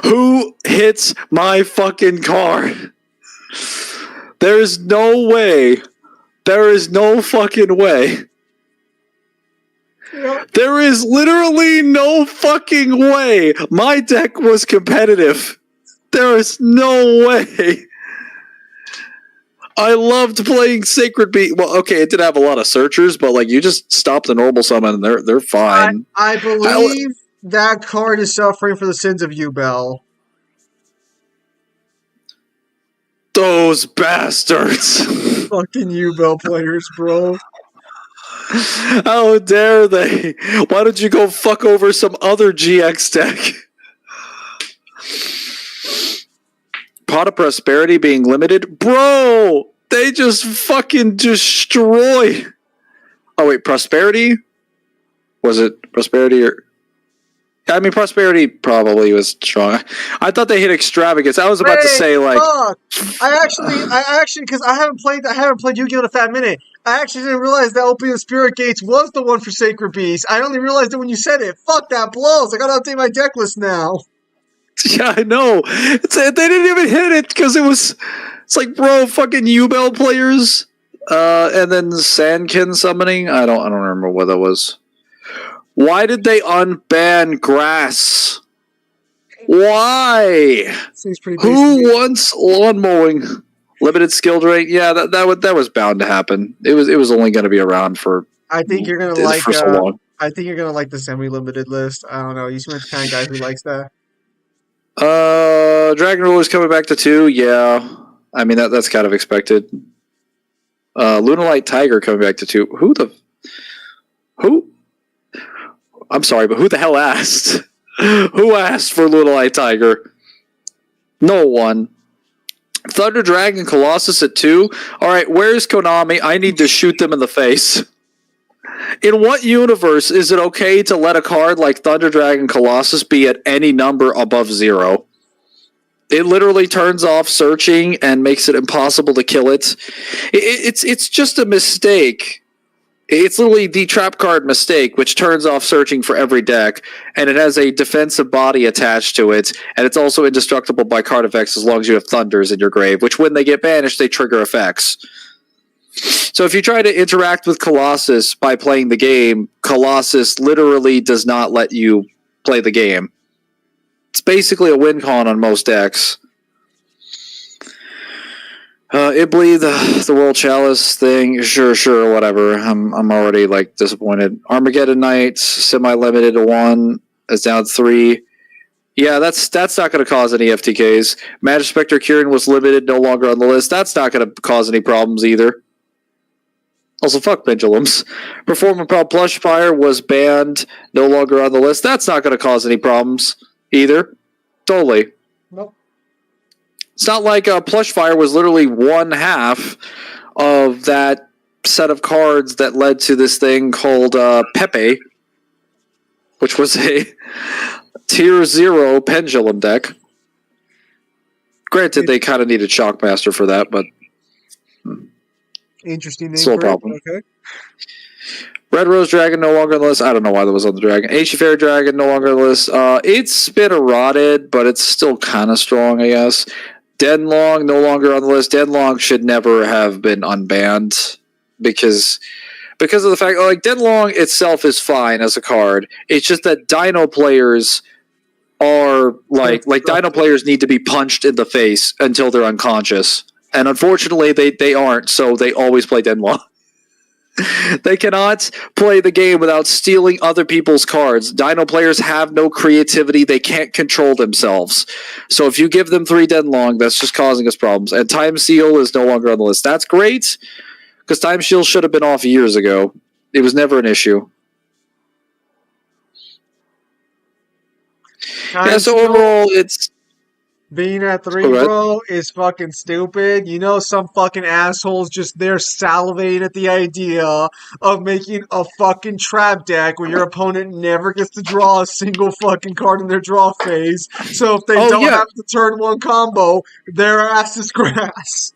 Who hits my fucking car? There's no way. There is no fucking way. Yeah. There is literally no fucking way my deck was competitive. There is no way. I loved playing Sacred Beast. Well, okay, it did have a lot of searchers, but like you just stop the normal summon and they're fine. I believe that card is suffering for the sins of Ubel. Those bastards. Fucking Ubel players, bro. How dare they? Why don't you go fuck over some other GX deck? Pot of Prosperity being limited? Bro! They just fucking destroy. Oh wait, Prosperity? Was it Prosperity or... I mean, Prosperity probably was strong. I thought they hit Extravagance. I was about to Hey, say, like, fuck! I actually, because I haven't played Yu-Gi-Oh! In a fat minute. I actually didn't realize that Opium Spirit Gates was the one for Sacred Beast. I only realized it when you said it. Fuck, that blows. I gotta update my deck list now. yeah, I know. They didn't even hit it because it's like, bro, fucking U-Bell players. And then Sandkin summoning. I don't remember what that was. Why did they unban Grass? Why? Seems pretty basic. Who wants lawn mowing? Limited skill drain. Yeah, that was bound to happen. It was only going to be around for I think you're gonna like. for so long. I think you're gonna like the semi-limited list. I don't know. You seem like the kind of guy who likes that. Dragon Ruler's coming back to 2. Yeah, I mean that's kind of expected. Lunalight Tiger coming back to 2. Who? I'm sorry, but who the hell asked? Who asked for Lunalight Tiger? No one. Thunder Dragon Colossus at 2. All right, where's Konami? I need to shoot them in the face. In what universe is it okay to let a card like Thunder Dragon Colossus be at any number above 0? It literally turns off searching and makes it impossible to kill it. It's just a mistake. It's literally the trap card mistake, which turns off searching for every deck, and it has a defensive body attached to it, and it's also indestructible by card effects as long as you have Thunders in your grave, which when they get banished, they trigger effects. So if you try to interact with Colossus by playing the game, Colossus literally does not let you play the game. It's basically a win con on most decks. Ibly, the World Chalice thing, sure, whatever. I'm already like disappointed. Armageddon Knights, semi-limited to 1, is down 3. Yeah, that's not going to cause any FTKs. Magic Spectre Kieran was limited, no longer on the list. That's not going to cause any problems either. Also, fuck Pendulums. Performer Proud Plush Fire was banned, no longer on the list. That's not going to cause any problems either. Totally. Nope. It's not like Plush Fire was literally one half of that set of cards that led to this thing called Pepe, which was a tier 0 pendulum deck. Granted, they kind of needed Shockmaster for that, but interesting name. Still a problem. Okay. Red Rose Dragon no longer on the list. I don't know why that was on the Dragon. Ancient Fairy Dragon no longer on the list. It's been eroded, but it's still kind of strong, I guess. Denlong no longer on the list. Denlong should never have been unbanned because of the fact like Denlong itself is fine as a card. It's just that Dino players are like Dino players need to be punched in the face until they're unconscious. And unfortunately they aren't, so they always play Denlong. They cannot play the game without stealing other people's cards. Dino players have no creativity. They can't control themselves. So if you give them 3 Denlong, that's just causing us problems. And Time Seal is no longer on the list. That's great, because Time Seal should have been off years ago. It was never an issue. So overall, it's... Being at 3, bro, is fucking stupid. You know, some fucking assholes just there salivating at the idea of making a fucking trap deck where your opponent never gets to draw a single fucking card in their draw phase. So if they don't have the turn 1 combo, their ass is grass.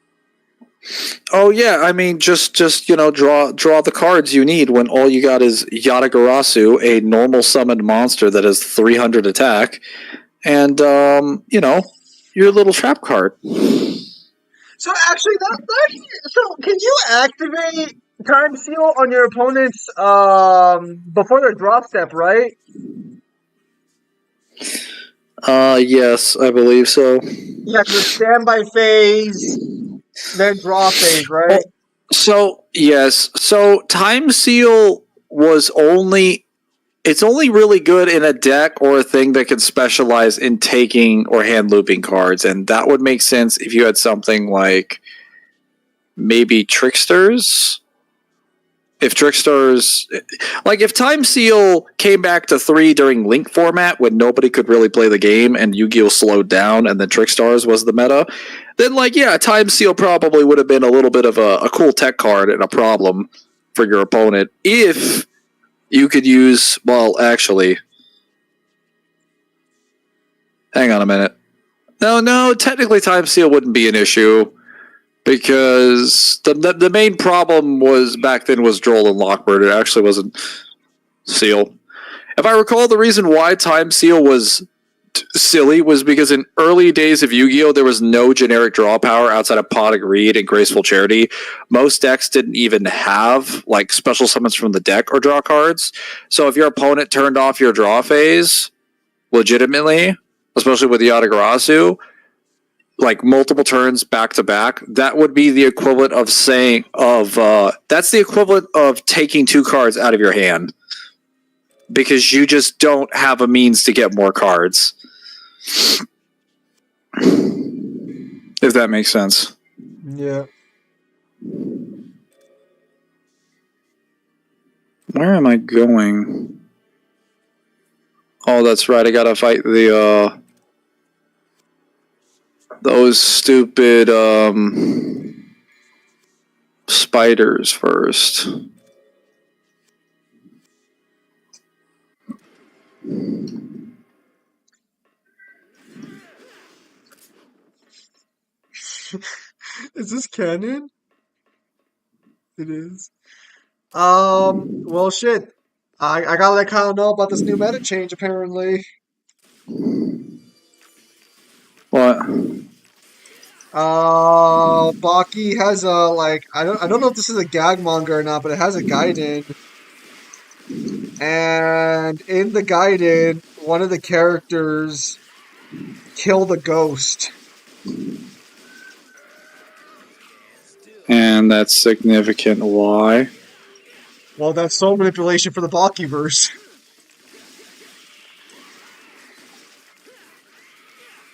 Oh yeah, I mean, just draw the cards you need when all you got is Yatagarasu, a normal summoned monster that has 300 attack, and your little trap card. So actually, so can you activate Time Seal on your opponents before their drop step, right? Yes, I believe so. Yeah, the standby phase, then draw phase, right? So yes, so Time Seal was it's only really good in a deck or a thing that can specialize in taking or hand looping cards, and that would make sense if you had something like maybe Tricksters. If Tricksters... Like, if Time Seal came back to 3 during Link format when nobody could really play the game and Yu-Gi-Oh! Slowed down and then Trickstars was the meta, then, Time Seal probably would have been a little bit of a cool tech card and a problem for your opponent if... You could use, well, actually, Hang on a minute. No, technically Time Seal wouldn't be an issue because the main problem was back then was Droll and Lockbird. It actually wasn't Seal. If I recall, the reason why Time Seal was silly was because in early days of Yu-Gi-Oh! There was no generic draw power outside of Pot of Greed and Graceful Charity. Most decks didn't even have like special summons from the deck or draw cards. So if your opponent turned off your draw phase legitimately, especially with Yatagarasu, like multiple turns back to back, that would be the equivalent of that's the equivalent of taking 2 cards out of your hand because you just don't have a means to get more cards. If that makes sense. Yeah. Where am I going? Oh, that's right. I gotta fight those stupid spiders first. Is this canon? It is. Well, shit. I gotta let Kyle know about this new meta change, apparently. What? Baki has a, like, I don't know if this is a gag manga or not, but it has a Gaiden. And in the Gaiden, one of the characters killed a ghost. And that's significant. Why? Well, that's soul manipulation for the Bakiverse.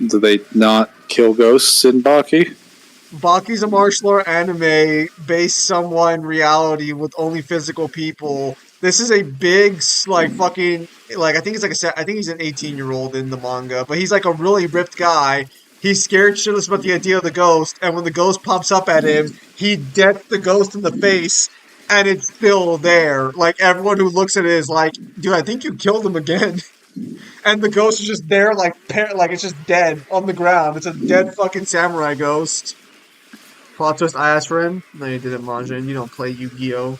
Do they not kill ghosts in Baki? Baki's a martial art anime based somewhat in reality with only physical people. This is a big, like, fucking, like, I think it's like I think he's an 18-year-old in the manga, but he's like a really ripped guy. He's scared shitless about the idea of the ghost, and when the ghost pops up at him, he dets the ghost in the face, and it's still there. Like, everyone who looks at it is like, dude, I think you killed him again. And the ghost is just there, like, like it's just dead on the ground. It's a dead fucking samurai ghost. Plot twist, I asked for him. No, you didn't, Majin. You don't play Yu-Gi-Oh!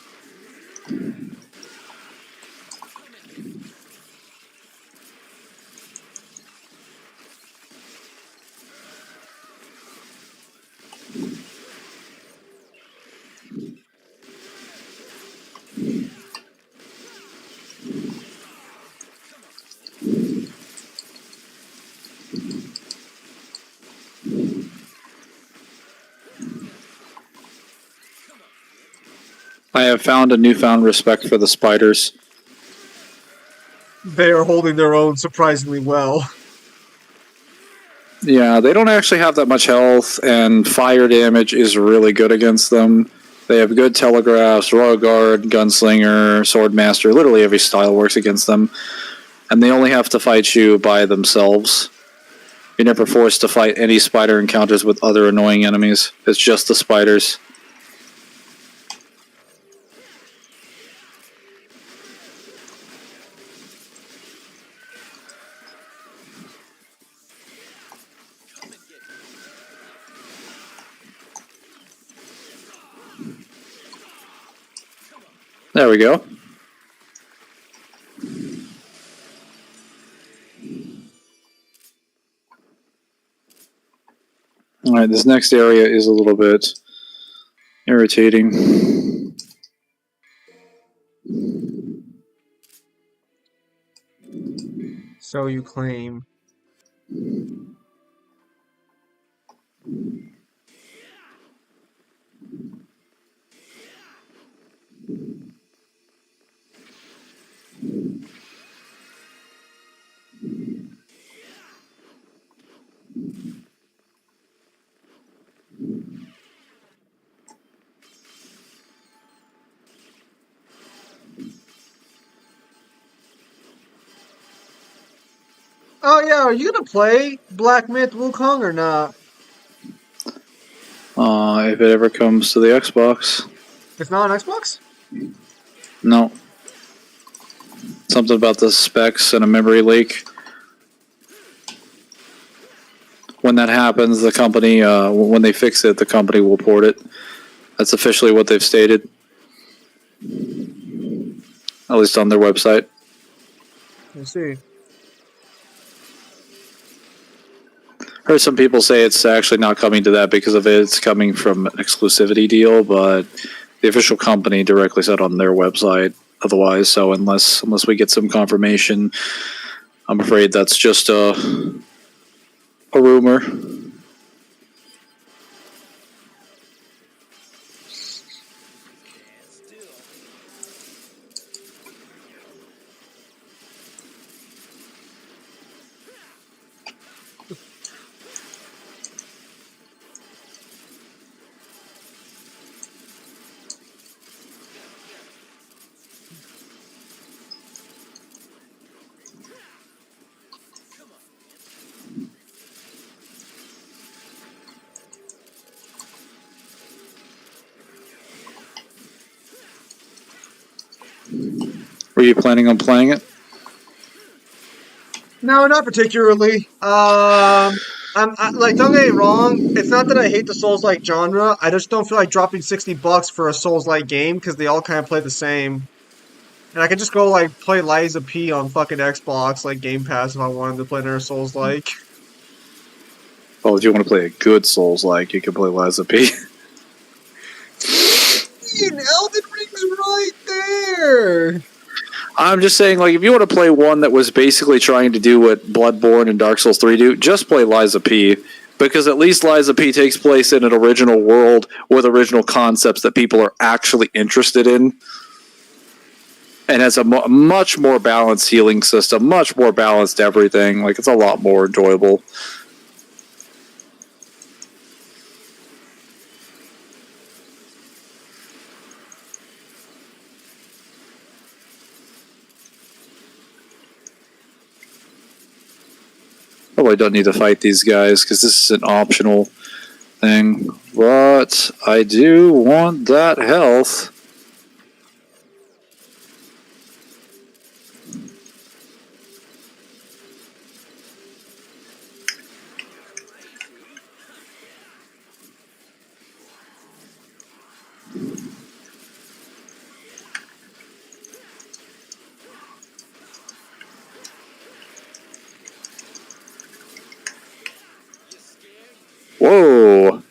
I have found a newfound respect for the spiders. They are holding their own surprisingly well. Yeah, they don't actually have that much health, and fire damage is really good against them. They have good telegraphs, Royal Guard, Gunslinger, Swordmaster. Literally every style works against them. And they only have to fight you by themselves. You're never forced to fight any spider encounters with other annoying enemies. It's just the spiders. There we go. Alright, this next area is a little bit irritating. So you claim. Oh yeah, are you gonna play Black Myth Wukong or not? If it ever comes to the Xbox. It's not on Xbox? No. Something about the specs and a memory leak. when that happens, the company, when they fix it, the company will port it. That's officially what they've stated. At least on their website. Let's see. Heard some people say it's actually not coming to that because of it. It's coming from an exclusivity deal, but the official company directly said on their website otherwise. So unless we get some confirmation, I'm afraid that's just a rumor. Were you planning on playing it? No, not particularly. Like, don't get me wrong. It's not that I hate the Souls-like genre. I just don't feel like dropping $60 for a Souls-like game because they all kind of play the same. And I could just go like play Liza P on fucking Xbox, like Game Pass, if I wanted to play another Souls-like. Well, if you want to play a good Souls-like, you can play Liza P. Elden Ring's right there. I'm just saying, like, if you want to play one that was basically trying to do what Bloodborne and Dark Souls 3 do, just play Liza P. Because at least Liza P takes place in an original world with original concepts that people are actually interested in. And has a much more balanced healing system, much more balanced everything. Like, it's a lot more enjoyable. Probably don't need to fight these guys because this is an optional thing. But I do want that health. Whoa.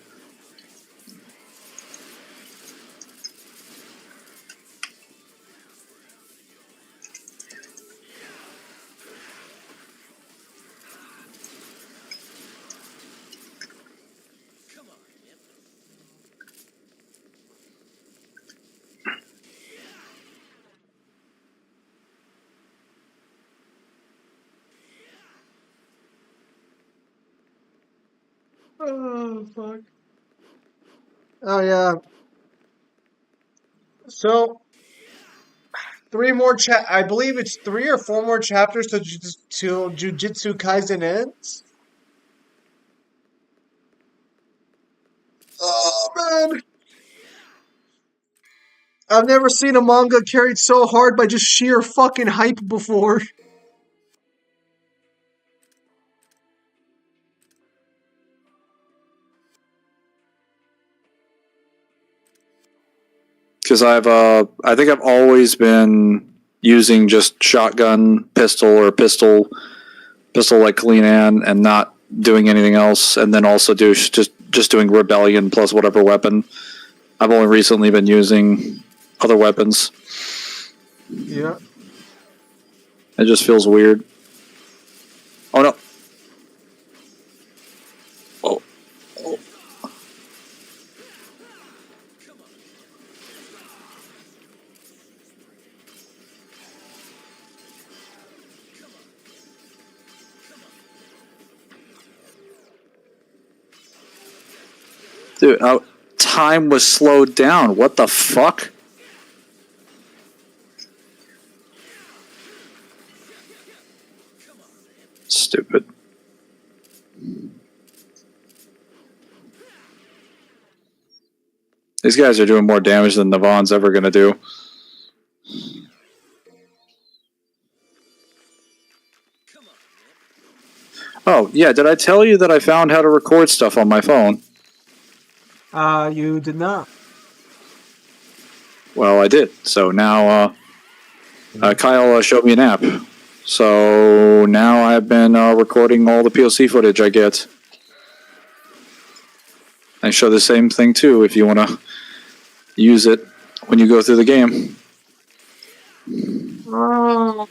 Oh fuck. Oh yeah. So three more I believe it's 3 or 4 more chapters to Jujutsu Kaisen ends. Oh man. I've never seen a manga carried so hard by just sheer fucking hype before. Because I think I've always been using just shotgun, pistol, or pistol like Kalinan, and not doing anything else, and then also just doing rebellion plus whatever weapon. I've only recently been using other weapons. Yeah. It just feels weird. Oh no. Oh. Oh. Dude, time was slowed down. What the fuck? Stupid. These guys are doing more damage than Navon's ever going to do. Oh, yeah, did I tell you that I found how to record stuff on my phone? You did not. Well, I did. So now Kyle showed me an app. So now I've been recording all the POC footage I get. I show the same thing too if you want to use it when you go through the game. Oh.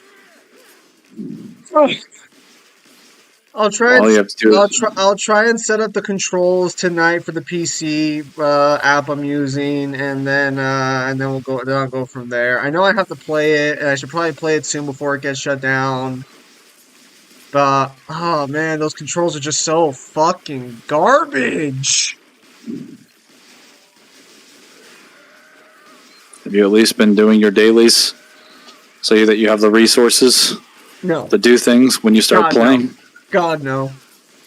I'll try and All you have to do is I'll try and set up the controls tonight for the PC app I'm using, and then I'll go from there. I know I have to play it, and I should probably play it soon before it gets shut down. But oh man, those controls are just so fucking garbage. have you at least been doing your dailies so that you have the resources No, to do things when you start God no, playing? God no.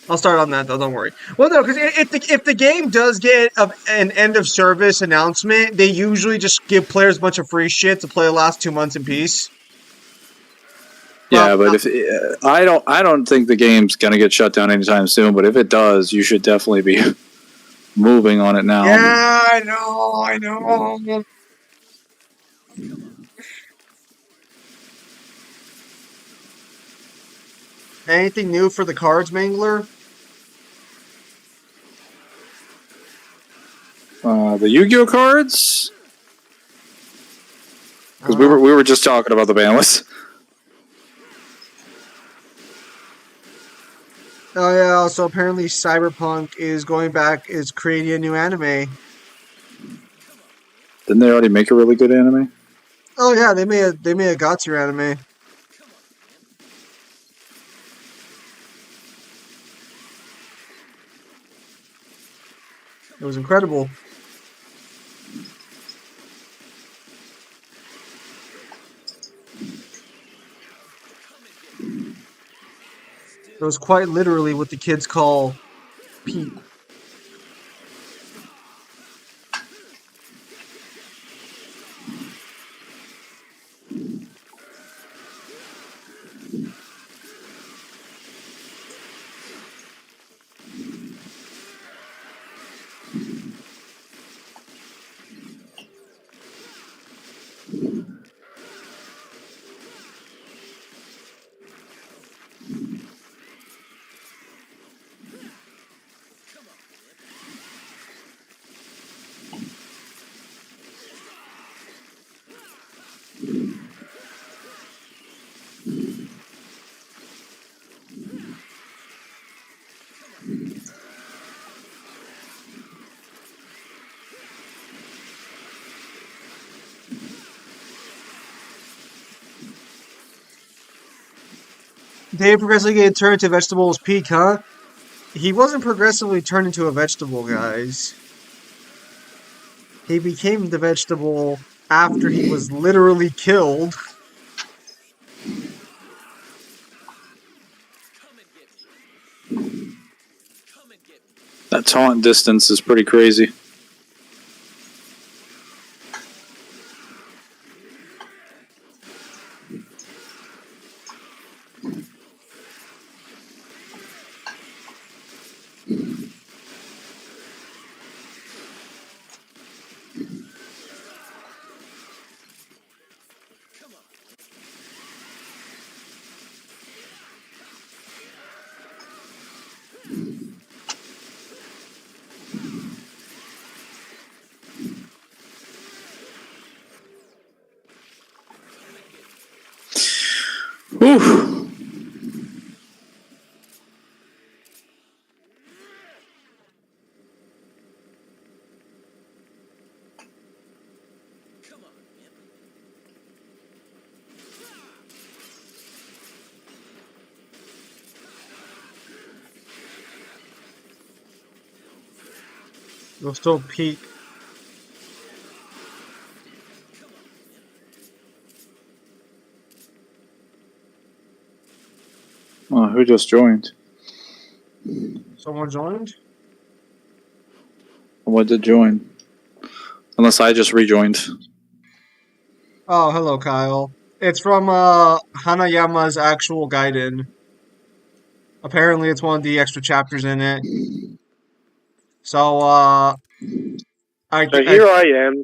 I'll start on that though. Don't worry. Well, no, because if the game does get an end of service announcement, they usually just give players a bunch of free shit to play the last 2 months in peace. Yeah, but if I don't think the game's gonna get shut down anytime soon. But if it does, you should definitely be moving on it now. Yeah, I know. Anything new for the cards, Mangler? The Yu-Gi-Oh cards, because we Uh, were just talking about the ban list. oh yeah. So apparently, Cyberpunk is creating a new anime. Didn't they already make a really good anime? Oh yeah, they made a Gatsu anime. It was incredible. It was quite literally what the kids call peak. Dave progressively get turned into vegetables peak, huh? He wasn't progressively turned into a vegetable, guys. He became the vegetable after he was literally killed. That taunt distance is pretty crazy. Whew. It'll still peak. Oh, who just joined? Someone joined? What did join? Unless I just rejoined. Oh, hello, Kyle. It's from Hanayama's actual Gaiden. Apparently, it's one of the extra chapters in it. So, So here I am,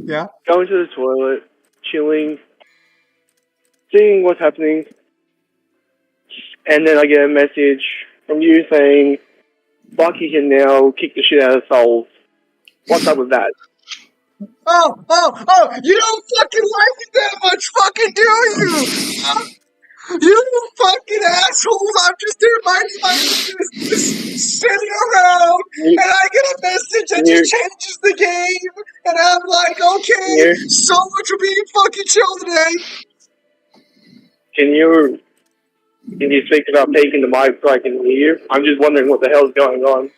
yeah. going to the toilet, chilling, seeing what's happening, and then I get a message from you saying Bucky can now kick the shit out of Souls. What's up with that? Oh! You don't fucking like it that much, fucking do you? You fucking assholes! I'm just there minding my own business, sitting around, You, and I get a message that just you, changes the game, and I'm like, okay, you, so much for being fucking chill today. can you can you speak about taking the mic so I can hear you? I'm just wondering what the hell's going on.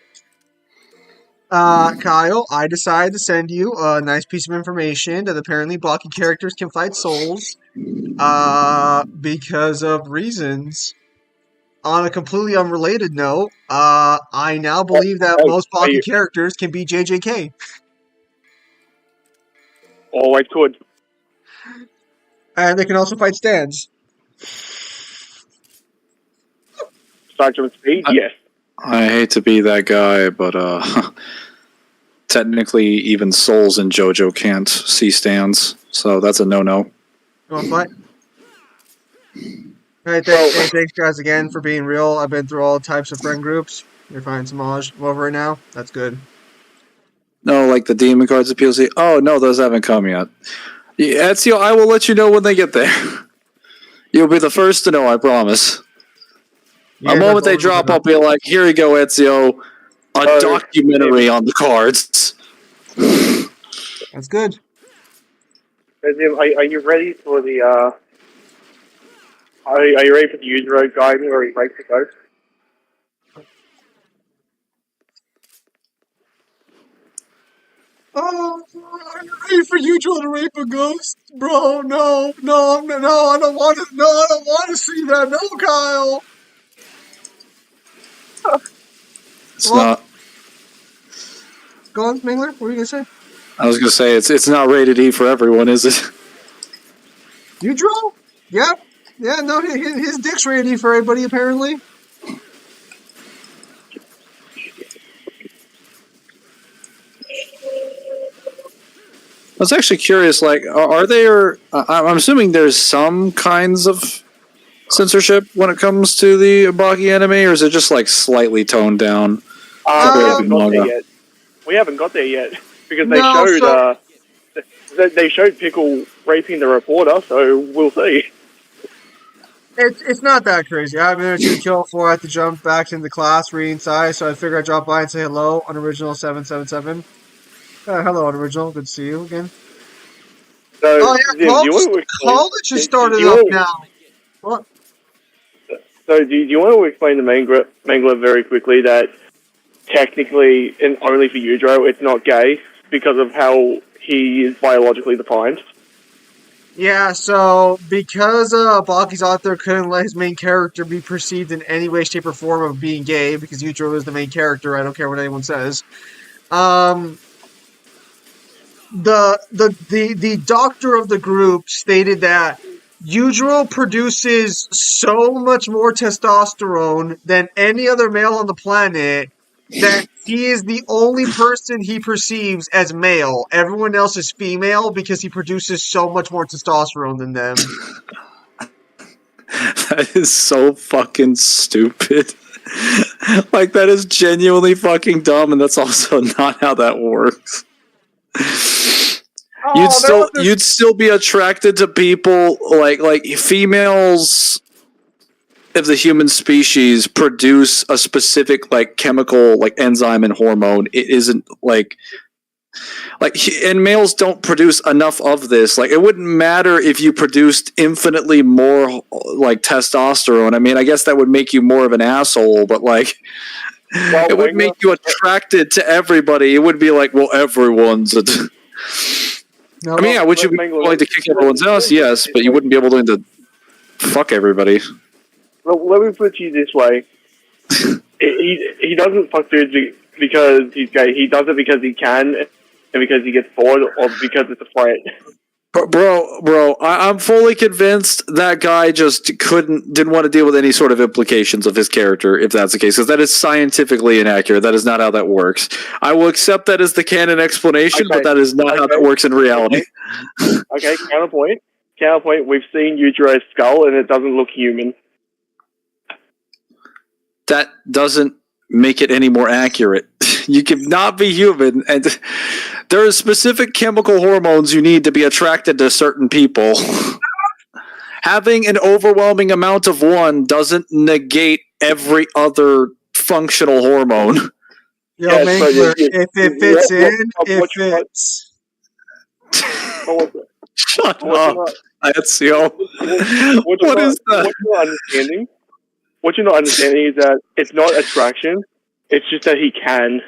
Kyle, I decided to send you a nice piece of information that apparently blocky characters can fight souls, because of reasons. On a completely unrelated note, I now believe that Oh, most are blocky you characters can be JJK. always could? And they can also fight stands. Spectrum speed? Yes. I hate to be that guy, but technically, even souls in JoJo can't see stands, so that's a no-no. You want to fight? Hey, thanks guys again for being real. I've been through all types of friend groups. You're finding some love right now. That's good. No, like the demon cards of PLC. Oh no, those haven't come yet. Yeah, Ezio, I will let you know when they get there. You'll be the first to know, I promise. Yeah, The that's moment they always drop, good. I'll be like, "Here you go, Ezio, a documentary on the cards." That's good. Are you ready for the are you ready for the user road guide where he breaks the code? Oh, I'm ready for you to rape a ghost, bro. No, I don't want to. No, I don't want to see that. No, Kyle. It's Well, not. go on, Mangler. What are you gonna say? I was gonna say it's not rated E for everyone, is it? You draw? Yeah, yeah. No, his dick's ready for everybody apparently. I was actually curious. Like, are there? I'm assuming there's some kinds of censorship when it comes to the Baki anime, or is it just like slightly toned down We compared to haven't the got there manga? yet. We haven't got there yet because No, so they showed Pickle raping the reporter, so we'll see. it's not that crazy. I have an minute to kill before I have to jump back into class reading science, so I figure I'd drop by and say hello on original 777. Hello, Unoriginal. Good to see you again. So Oh yeah, Zim, do you want to explain? college has Do, do started you up want now. What? do you want to explain to Mangler very quickly that technically, and only for Yudro, it's not gay because of how he is biologically defined? Yeah, so because Baki's author couldn't let his main character be perceived in any way, shape, or form of being gay, because Yujiro is the main character, I don't care what anyone says. Um, the doctor of the group stated that Yujiro produces so much more testosterone than any other male on the planet that he is the only person he perceives as male. Everyone else is female because he produces so much more testosterone than them. That is so fucking stupid. Like that is genuinely fucking dumb, and that's also not how that works. Oh, there was this. You'd still be attracted to people like females of the human species produce a specific like chemical like enzyme and hormone. It isn't like and males don't produce enough of this. Like it wouldn't matter if you produced infinitely more like testosterone. I mean, I guess that would make you more of an asshole, but like Well, it would make you attracted to everybody. It would be like, well, everyone's No, I mean, yeah, would you be Mangler, willing to kick everyone's ass? Yes, but you wouldn't be able to fuck everybody. well, let me put it this way: he doesn't fuck dudes because he's gay. He does it because he can, and because he gets bored, or because it's a threat. Bro, I'm fully convinced that guy just didn't want to deal with any sort of implications of his character, if that's the case, because that is scientifically inaccurate. That is not how that works. I will accept that as the canon explanation, but that is not how that works in reality. Okay, counterpoint. Counterpoint, we've seen Yujiro's skull and it doesn't look human. That doesn't make it any more accurate. You cannot be human, and there are specific chemical hormones you need to be attracted to certain people. Having an overwhelming amount of one doesn't negate every other functional hormone. Yo, Yes, Mangler, but if it fits in, it what- fits. Shut What up, Ezio. What is that? What you're not understanding? What you're not understanding is that it's not attraction. It's just that he can.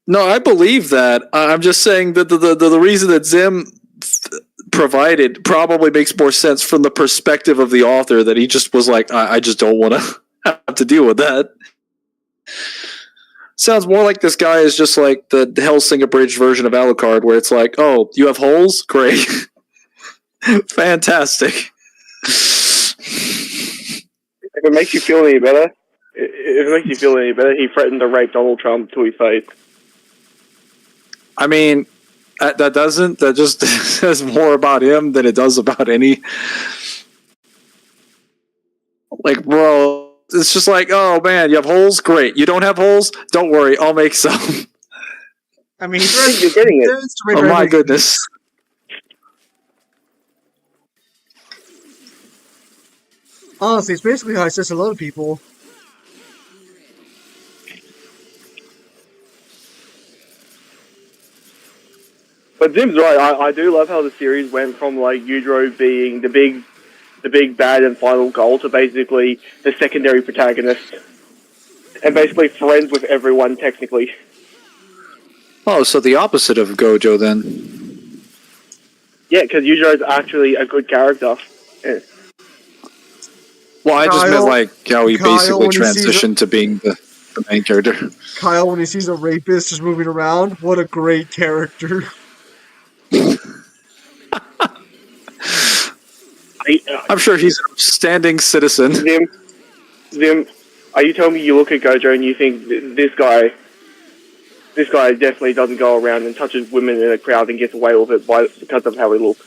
No, I believe that. I'm just saying that the reason that Zim provided probably makes more sense from the perspective of the author, that he just was like, I just don't want to have to deal with that. Sounds more like this guy is just like the Hellsing abridged version of Alucard, where it's like, oh, you have holes? Great. Fantastic. If it makes you feel any better, he threatened to rape Donald Trump to his face. I mean, that just says more about him than it does about any. Like, bro, it's just like, oh man, you have holes? Great. You don't have holes? Don't worry, I'll make some. I mean, You're getting it. Oh my goodness. Honestly, it's basically how I says hello to people. But Zim's right. I do love how the series went from like Yujiro being the big bad and final goal to basically the secondary protagonist, and basically friends with everyone technically. Oh, so the opposite of Gojo then. Yeah, because Yujiro's actually a good character. Yeah. Well, I just meant like how he Kyle, basically when he sees transitioned to being the main character. Kyle, when he sees a rapist just moving around, what a great character. I'm sure he's an upstanding citizen. Zim, are you telling me you look at Gojo and you think this guy definitely doesn't go around and touches women in a crowd and gets away with it because of how he looks?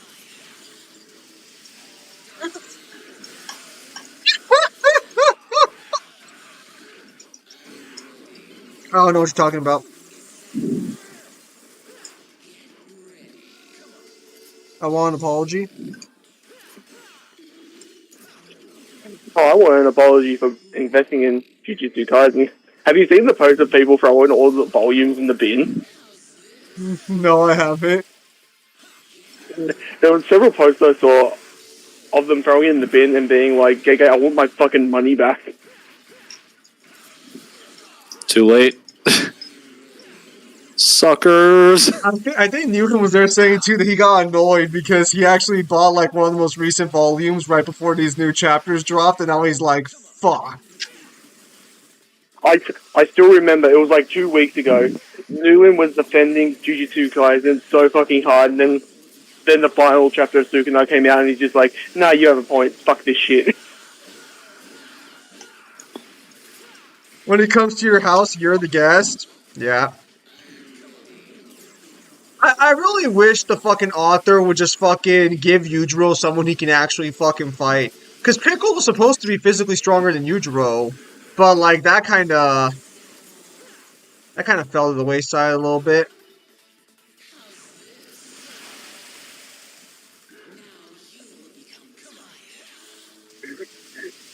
I don't know what you're talking about. I want an apology. Oh, I want an apology for investing in Jujutsu Kaisen. Have you seen the posts of people throwing all the volumes in the bin? No, I haven't. There were several posts I saw of them throwing it in the bin and being like, "Gege, I want my fucking money back." Too late. Suckers. I think Newton was there saying too that he got annoyed because he actually bought like one of the most recent volumes right before these new chapters dropped, and now he's like, "Fuck." I still remember it was like 2 weeks ago. Newland was defending Jujutsu Kaisen so fucking hard, and then the final chapter of Sukuna came out, and he's just like, "Nah, you have a point. Fuck this shit." When he comes to your house, you're the guest. Yeah. I really wish the fucking author would just fucking give Yujiro someone he can actually fucking fight. Because Pickle was supposed to be physically stronger than Yujiro, but like that kind of fell to the wayside a little bit.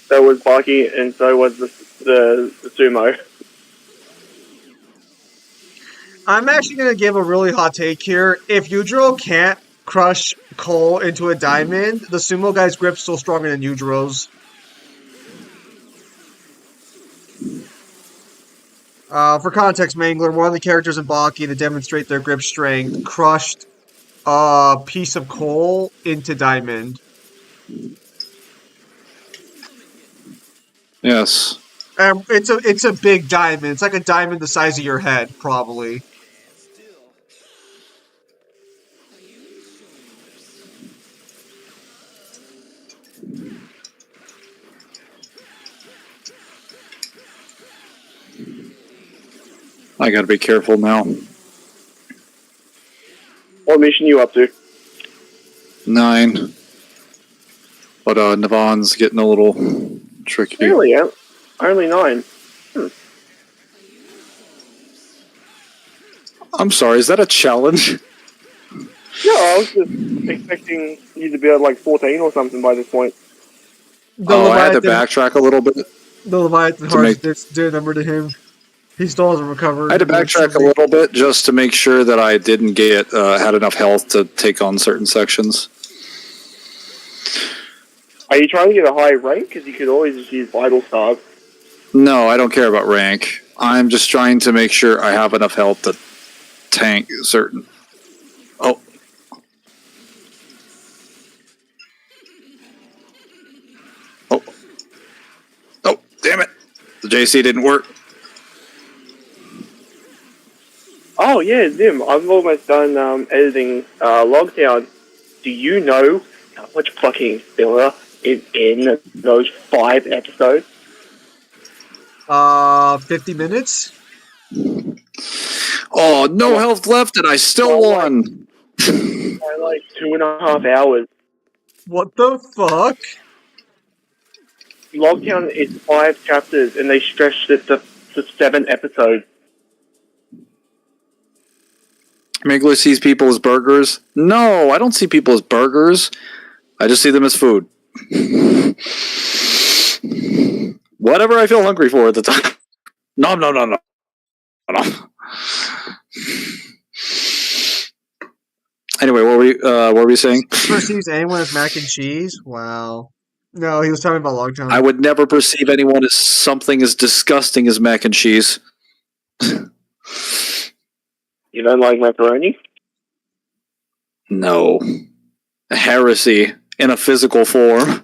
So was Baki, and so was the sumo. I'm actually gonna give a really hot take here. If Yujiro can't crush coal into a diamond, the sumo guy's grip's still stronger than Yujiro's. For context, Mangler, one of the characters in Baki that demonstrate their grip strength crushed a piece of coal into diamond. Yes. It's a big diamond. It's like a diamond the size of your head, probably. I gotta be careful now. What mission you up to? 9. But Navon's getting a little tricky. Really, yeah. Only 9. I'm sorry, is that a challenge? No, I was just expecting you to be at like 14 or something by this point. Oh, I had to backtrack a little bit. The Leviathan to make- heart's dear number to him. He still hasn't recovered. I had to backtrack a little bit just to make sure that I didn't get had enough health to take on certain sections. Are you trying to get a high rank? Because you could always just use Vital Stars. No, I don't care about rank. I'm just trying to make sure I have enough health to tank certain. Oh. Oh. Oh, damn it. The JC didn't work. Oh yeah, Zim, I've almost done editing Logtown. Do you know how much fucking filler is in those 5 episodes? 50 minutes? Oh, no health left and I still won. By like 2.5 hours. What the fuck? Logtown is 5 chapters and they stretched it to 7 episodes. Mangler sees people as burgers. No, I don't see people as burgers. I just see them as food. Whatever I feel hungry for at the time. No. Anyway, what were we saying? Perceives anyone as mac and cheese? Wow. No, he was talking about long time. I would never perceive anyone as something as disgusting as mac and cheese. You don't like macaroni? No. Heresy in a physical form.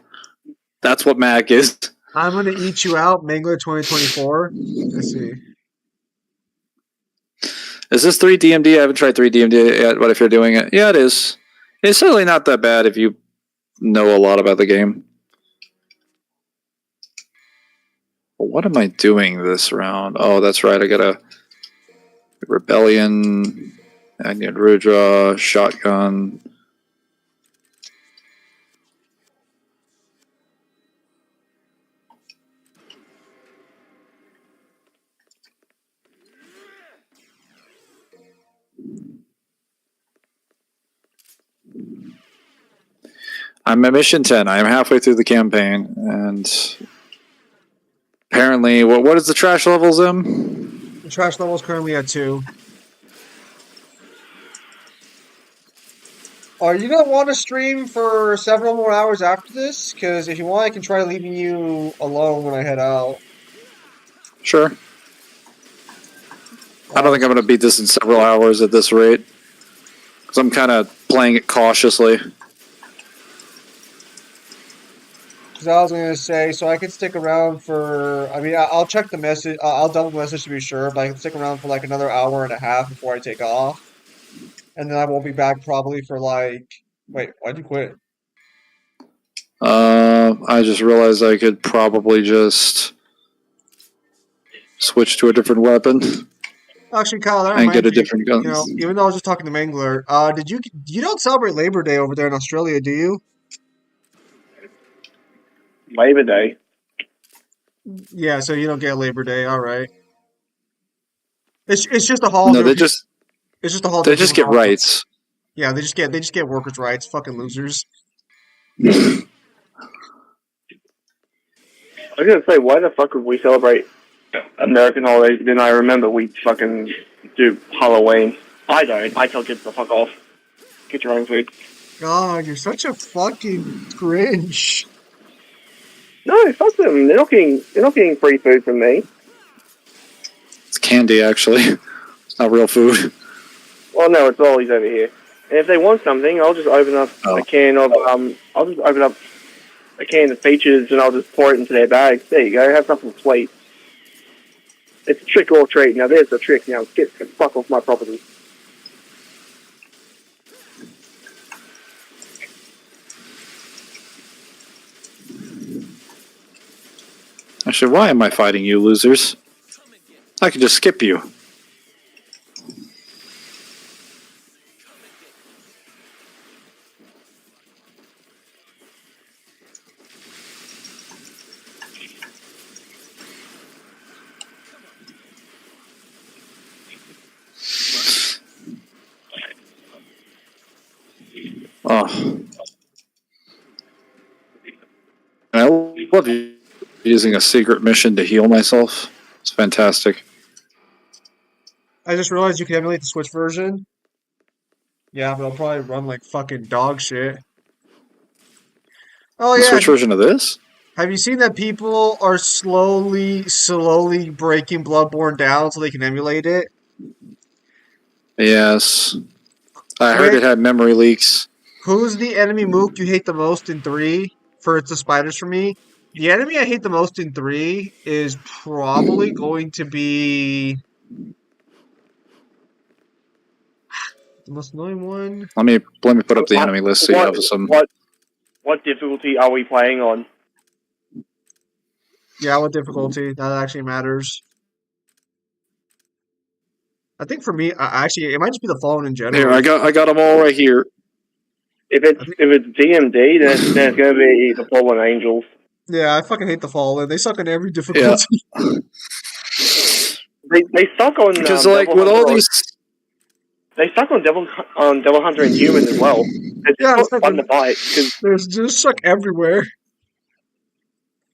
That's what mac is. I'm gonna eat you out, Mangler 2024. Let's see. Is this 3 DMD? I haven't tried 3 DMD yet, but if you're doing it, yeah, it is. It's certainly not that bad if you know a lot about the game. But what am I doing this round? Oh, that's right. I got a Rebellion, Agni Rudra, Shotgun. I'm at mission 10. I am halfway through the campaign, and apparently, what is the trash levels, Em? The trash level is currently at 2. Are you gonna want to stream for several more hours after this? Because if you want, I can try leaving you alone when I head out. Sure. I don't think I'm going to beat this in several hours at this rate. Because I'm kind of playing it cautiously. Because I was gonna say, so I could stick around for. I mean, I'll check the message. I'll double the message to be sure, but I can stick around for like another hour and a half before I take off, and then I won't be back probably for like. Wait, why'd you quit? I just realized I could probably just switch to a different weapon Actually, Kyle, that and get reminds a me. different You gun. know, even though I was just talking to Mangler, did you don't celebrate Labor Day over there in Australia, do you? Labor Day. Yeah, so you don't get Labor Day. All right. It's just a No, holiday. they just It's just a holiday. get people- rights. Yeah, they just get workers' rights. Fucking losers. I was gonna say, why the fuck would we celebrate American holidays? Then I remember we fucking do Halloween. I don't. I tell kids to fuck off. Get your own food. God, you're such a fucking Grinch. No, fuck them. They're not getting free food from me. It's candy, actually. It's not real food. Well, no, it's always over here. And if they want something, I'll just open up a can of I'll just open up a can of peaches and I'll just pour it into their bags. There you go. Have something sweet. It's a trick or treat. Now there's the trick. Now get the fuck off my property. Actually, why am I fighting you, losers? I can just skip you. Oh. And I love using a secret mission to heal myself. It's fantastic. I just realized you can emulate the Switch version. Yeah, but I'll probably run like fucking dog shit. Oh The yeah, Switch version of this? have you seen that people are slowly breaking Bloodborne down so they can emulate it? Yes. I heard Wait, it had memory leaks. who's the enemy mook you hate the most in 3? For It's the Spiders for me. The enemy I hate the most in 3 is probably going to be the most annoying one. Let me put up the What enemy list so you have some. what difficulty are we playing on? Yeah, what difficulty? That actually matters. I think for me, actually, it might just be the Fallen in Here, general. I got them all right here. If it's DMD, then it's going to be the Fallen Angels. Yeah, I fucking hate the Fallen. They suck in every Yeah. difficulty. They suck on Because like Devil with all Hunter. these, They suck on Devil Hunter and Human as well. It's Yeah, not it's fun to fucking. fight because There's just suck everywhere.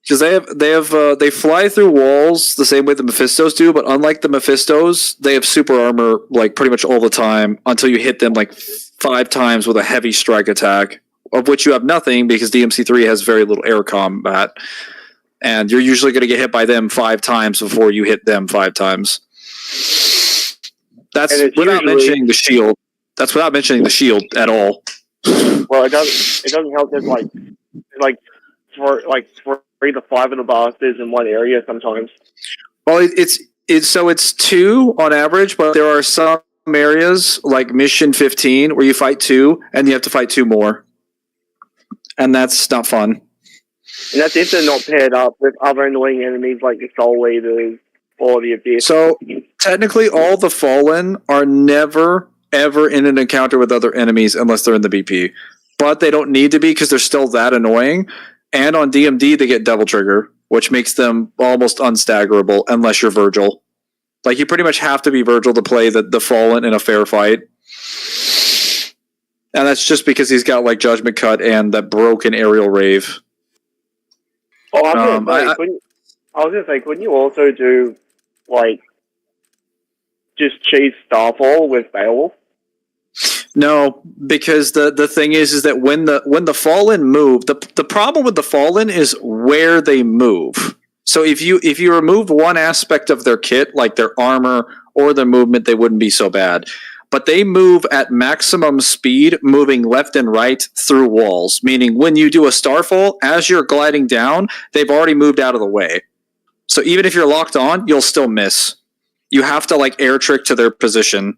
because they fly through walls the same way the Mephistos do, but unlike the Mephistos, they have super armor like pretty much all the time until you hit them like 5 times with a heavy strike attack, of which you have nothing because DMC3 has very little air combat, and you're usually going to get hit by them 5 times before you hit them 5 times. That's without mentioning the shield. That's without mentioning the shield at all. well, it doesn't help. There's like 3 to 5 of the bastards in one area sometimes. Well, it's 2 on average, but there are some areas like Mission 15 where you fight 2 and you have to fight 2 more, and that's not fun. And that's if they're not paired up with other annoying enemies like the Soul Eaters or the Abyss. So technically, all the Fallen are never ever in an encounter with other enemies unless they're in the BP, but they don't need to be because they're still that annoying. And on DMD, they get Devil Trigger, which makes them almost unstaggerable unless you're Virgil. Like, you pretty much have to be Virgil to play the Fallen in a fair fight. And that's just because he's got, like, Judgment Cut and that broken aerial rave. Oh, I was gonna say, couldn't you also do, like, just cheese Starfall with Beowulf? No, because the thing is that when the Fallen move, the problem with the Fallen is where they move. So if you remove one aspect of their kit, like their armor or their movement, they wouldn't be so bad. But they move at maximum speed, moving left and right through walls. Meaning when you do a Starfall, as you're gliding down, they've already moved out of the way. So even if you're locked on, you'll still miss. You have to like air trick to their position.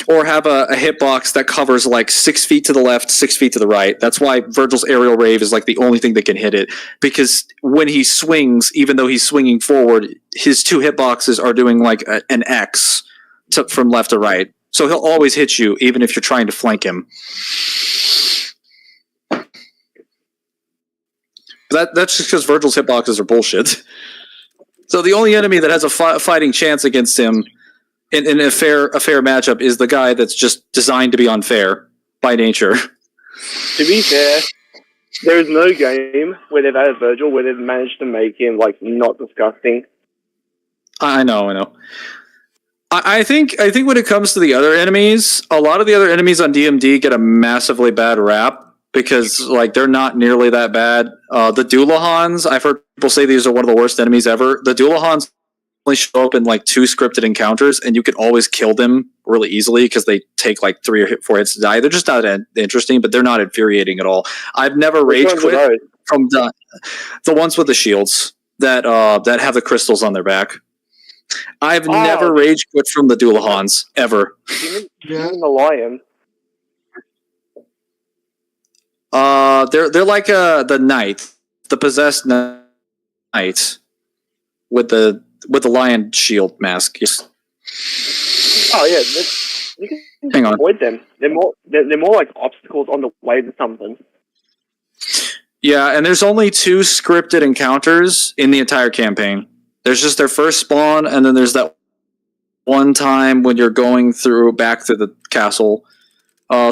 Or have a hitbox that covers like 6 feet to the left, 6 feet to the right. That's why Virgil's aerial rave is like the only thing that can hit it. Because when he swings, even though he's swinging forward, his 2 hitboxes are doing like an X from left to right. So he'll always hit you, even if you're trying to flank him. That's just because Virgil's hitboxes are bullshit. So the only enemy that has a fighting chance against him in a fair matchup is the guy that's just designed to be unfair by nature. To be fair, there is no game where they've added Virgil where they've managed to make him like not disgusting. I know. I think when it comes to the other enemies, a lot of the other enemies on DMD get a massively bad rap because like they're not nearly that bad. The Doolahans, I've heard people say these are one of the worst enemies ever. The Doolahans only show up in like 2 scripted encounters, and you can always kill them really easily because they take like 3 or 4 hits to die. They're just not interesting, but they're not infuriating at all. I've never rage quit from the ones with the shields that have the crystals on their back. I've never rage quit from the Doolahans ever. Even the lion. They're like the knight, the possessed knight with the lion shield mask. Yes. Oh yeah, you can Hang on. avoid them. They're more like obstacles on the way to something. Yeah, and there's only 2 scripted encounters in the entire campaign. There's just their first spawn, and then there's that one time when you're going back through the castle.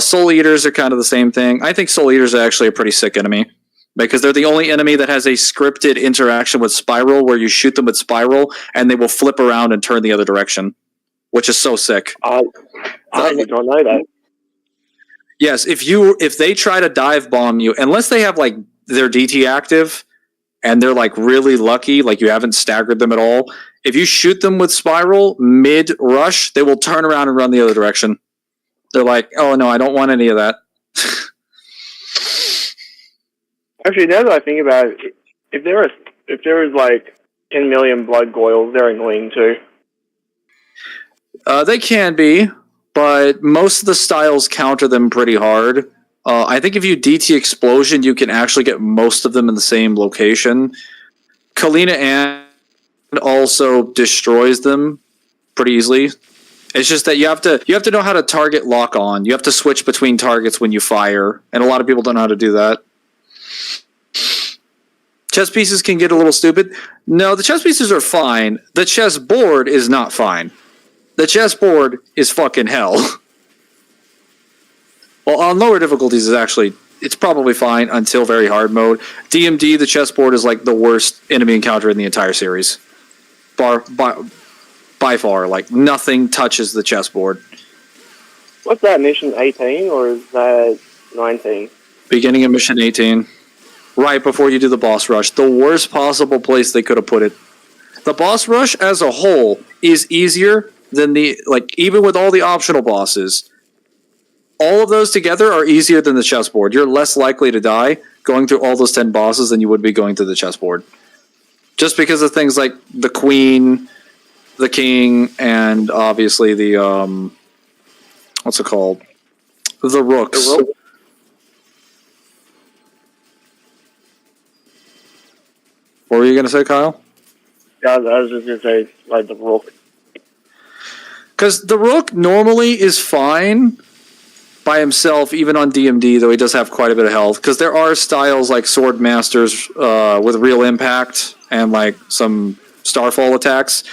Soul Eaters are kind of the same thing. I think Soul Eaters are actually a pretty sick enemy because they're the only enemy that has a scripted interaction with Spiral where you shoot them with Spiral and they will flip around and turn the other direction, which is so sick. I did not know that. Yes, if they try to dive bomb you, unless they have like their DT active and they're like really lucky, like you haven't staggered them at all, if you shoot them with Spiral mid rush, they will turn around and run the other direction. They're like, oh no, I don't want any of that. Actually, now that I think about it, if there is like 10 million blood goils, they're annoying too. They can be, but most of the styles counter them pretty hard. I think if you DT Explosion, you can actually get most of them in the same location. Kalina and also destroys them pretty easily. It's just that you have to know how to target lock on. You have to switch between targets when you fire, and a lot of people don't know how to do that. Chess pieces can get a little stupid. No, the chess pieces are fine. The chess board is not fine. The chessboard is fucking hell. Well, on lower difficulties, it's probably fine until very hard mode. DMD, the chessboard is like the worst enemy encounter in the entire series. By far, like nothing touches the chessboard. What's that, mission 18 or is that 19? Beginning of mission 18. Right before you do the boss rush. The worst possible place they could have put it. The boss rush as a whole is easier than even with all the optional bosses. All of those together are easier than the chessboard. You're less likely to die going through all those 10 bosses than you would be going through the chessboard. Just because of things like the queen, the king, and obviously the, what's it called? The rooks. The rook? What were you going to say, Kyle? Yeah, I was just going to say, like, the rook. Because the rook normally is fine by himself, even on DMD, though he does have quite a bit of health. Because there are styles like Sword Masters with real impact and like some Starfall attacks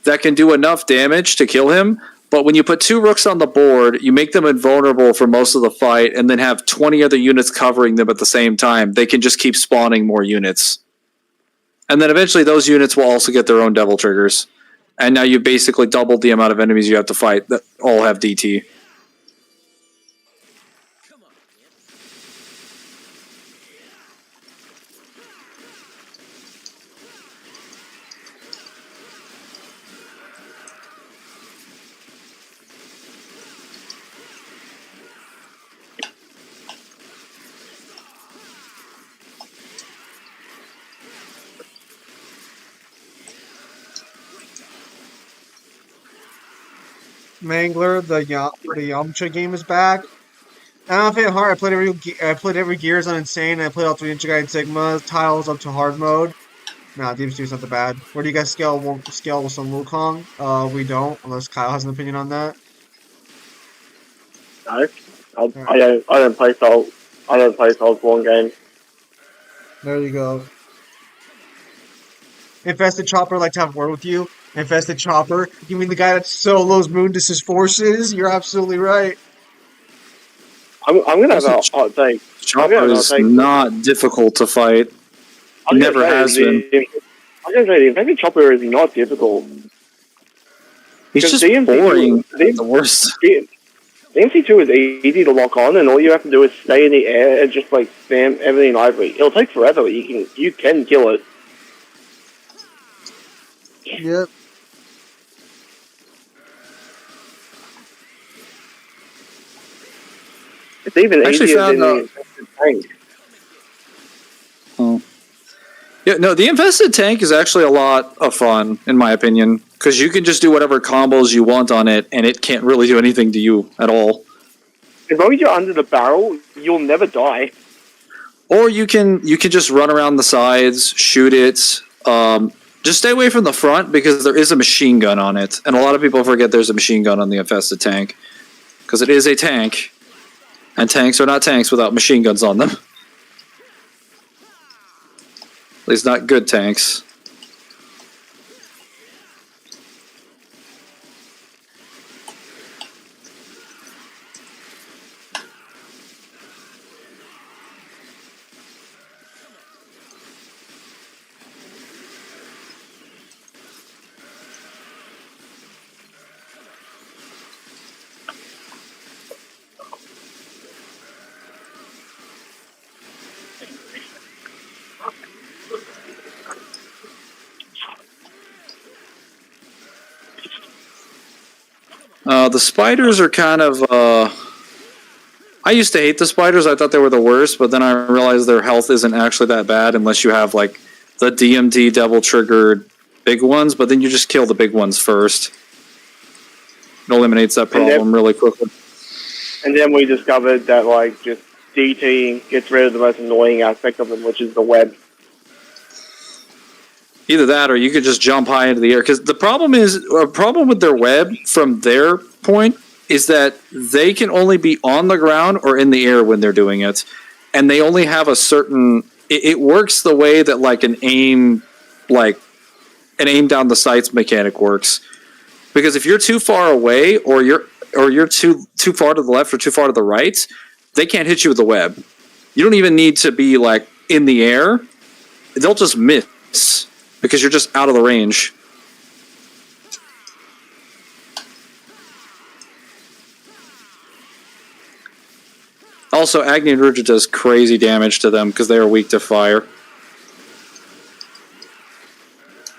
that can do enough damage to kill him. But when you put 2 rooks on the board, you make them invulnerable for most of the fight and then have 20 other units covering them at the same time. They can just keep spawning more units. And then eventually those units will also get their own devil triggers. And now you basically doubled the amount of enemies you have to fight that all have DT. Come on, man. Mangler, the Yamcha game is back. I don't know if it hard. I played every Gears on Insane. And I played all 3 Ninja Gaiden Sigma tiles up to hard mode. Nah, Demon Stu's not that bad. Where do you guys scale with some Wukong? We don't, unless Kyle has an opinion on that. No. I don't play Souls. I don't play Souls 1 game. There you go. Infested Chopper like to have a word with you. Infested Chopper? You mean the guy that solos Mundus's forces? You're absolutely right. I'm gonna have a hot take. Chopper is not difficult to fight. Never has been. I'm gonna say the Infested Chopper is not difficult. He's just DMC2 boring. The worst. The MC2 is easy to lock on, and all you have to do is stay in the air and just like spam everything ivory. It'll take forever, but you can kill it. Yep. It's even easier than the Infested Tank. Oh. Yeah, no, the Infested Tank is actually a lot of fun, in my opinion, because you can just do whatever combos you want on it, and it can't really do anything to you at all. As long as you're under the barrel, you'll never die. Or you can just run around the sides, shoot it. Just stay away from the front, because there is a machine gun on it, and a lot of people forget there's a machine gun on the Infested Tank, because it is a tank, and tanks are not tanks without machine guns on them. At least not good tanks. The spiders are kind of. I used to hate the spiders. I thought they were the worst, but then I realized their health isn't actually that bad unless you have like the DMD devil triggered big ones. But then you just kill the big ones first. It eliminates that problem really quickly. And then we discovered that like just DTing gets rid of the most annoying aspect of them, which is the web. Either that, or you could just jump high into the air. Because the problem with their web from their point is that they can only be on the ground or in the air when they're doing it, and they only have a certain. It works the way that like an aim down the sights mechanic works. Because if you're too far away, or you're too far to the left or too far to the right, they can't hit you with the web. You don't even need to be like in the air; they'll just miss. Because you're just out of the range. Also, Agni and Ruja does crazy damage to them because they are weak to fire.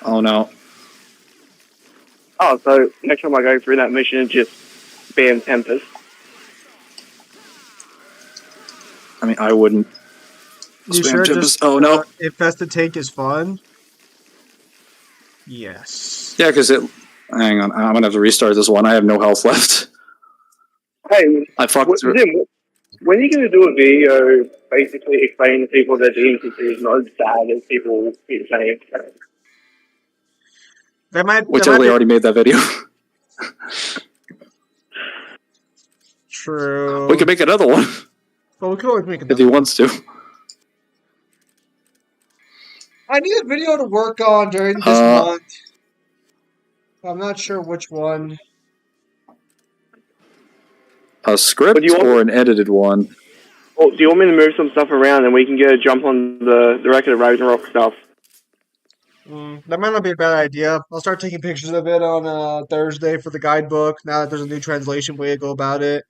Oh no. Oh, so next time I go through that mission, just spam Tempest. I mean, I wouldn't. You Spam sure? Tempest. Oh no. Infested Tank is fun. Yes. Yeah, because it. Hang on, I'm gonna have to restart this one. I have no health left. Hey, I fucked through. Zim, when are you going to do a video basically explaining to people that the DMCC is not as bad as people keep saying? We totally already made that video. True. We could make another one. But we could always make another if he wants to. I need a video to work on during this month. I'm not sure which one. A script or an edited one? Well, do you want me to move some stuff around and we can get a jump on the record of Ragnarok stuff? That might not be a bad idea. I'll start taking pictures of it on Thursday for the guidebook, now that there's a new translation way to go about it.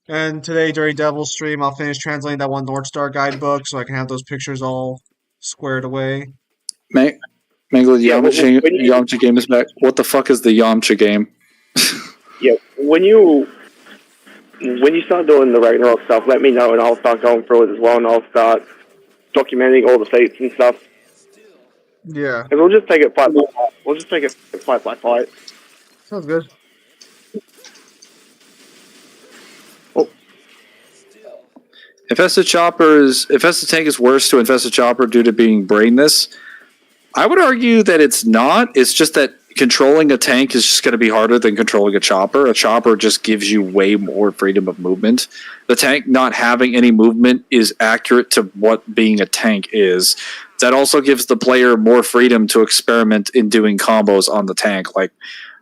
And today during Devil's Stream, I'll finish translating that one North Star guidebook so I can have those pictures all squared away. Mangler, the Yamcha game is back. What the fuck is the Yamcha game? Yeah, when you start doing the Ragnarok stuff, let me know and I'll start going through it as well, and I'll start documenting all the feats and stuff. Yeah. And we'll just take it fight by fight. We'll just take it fight by fight. Sounds good. Infested Tank is worse to Infested Chopper due to being brainless. I would argue that it's not. It's just that controlling a tank is just going to be harder than controlling a chopper. A chopper just gives you way more freedom of movement. The tank not having any movement is accurate to what being a tank is. That also gives the player more freedom to experiment in doing combos on the tank. Like,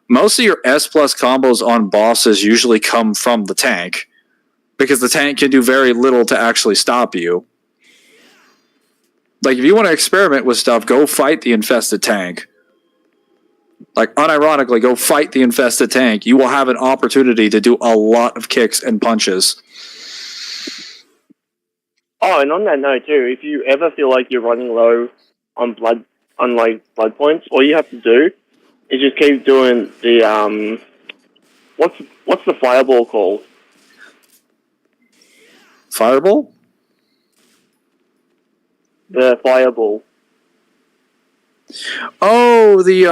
most of your S+ combos on bosses usually come from the tank, because the tank can do very little to actually stop you. Like, if you want to experiment with stuff, go fight the infested tank. Like, unironically, go fight the infested tank. You will have an opportunity to do a lot of kicks and punches. Oh, and on that note too, if you ever feel like you're running low on blood points, all you have to do is just keep doing the what's the fireball called? Fireball? The fireball. Oh, the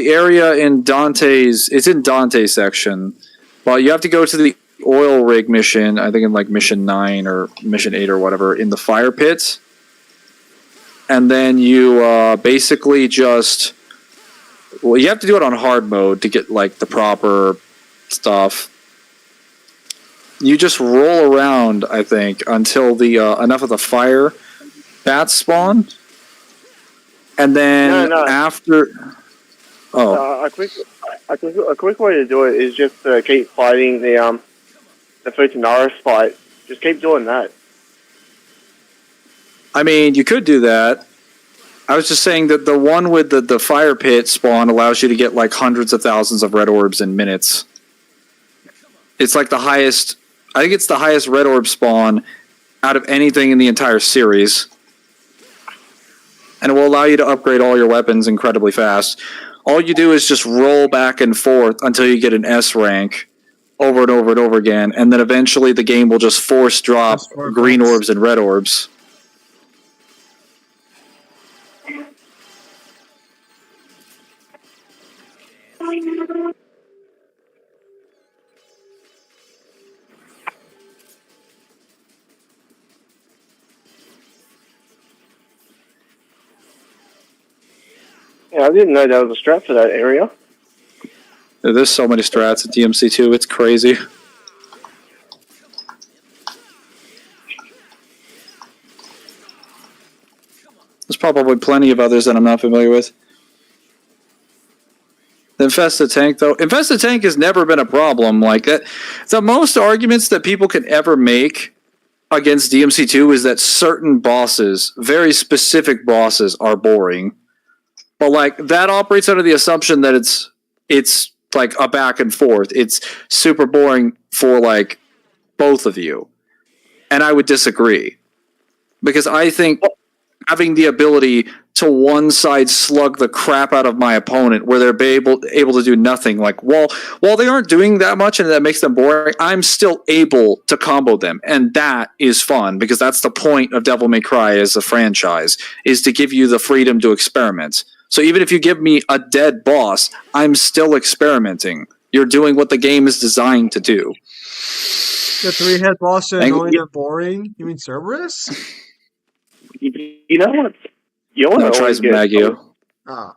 area in Dante's. It's in Dante's section. Well, you have to go to the oil rig mission. I think in like mission 9 or mission 8 or whatever, in the fire pit, and then you basically just. Well, you have to do it on hard mode to get like the proper stuff. You just roll around, I think, until the enough of the fire bats spawn. And then after, a quick way to do it is just to keep fighting the Futanaris fight. Just keep doing that. I mean, you could do that. I was just saying that the one with the fire pit spawn allows you to get like hundreds of thousands of red orbs in minutes. It's like the highest. I think it's the highest red orb spawn out of anything in the entire series. And it will allow you to upgrade all your weapons incredibly fast. All you do is just roll back and forth until you get an S rank. over and over and over again, and then eventually the game will just force drop Just for green effects. orbs and red orbs. Yeah, I didn't know there was a strat for that area. There's so many strats at DMC2, it's crazy. There's probably plenty of others that I'm not familiar with. The Infested Tank, though. Infested Tank has never been a problem. Like that, the most arguments that people can ever make against DMC2 is that certain bosses, very specific bosses, are boring. But like that operates under the assumption that it's like a back and forth. It's super boring for like both of you. And I would disagree. Because I think having the ability to one side slug the crap out of my opponent where they're able to do nothing, like while they aren't doing that much and that makes them boring, I'm still able to combo them, and that is fun because that's the point of Devil May Cry as a franchise, is to give you the freedom to experiment. So even if you give me a dead boss, I'm still experimenting. You're doing what the game is designed to do. The 3-head boss is And- annoying and boring. You mean Cerberus? You know what? You know what No, I try always some get? Magio. Ah.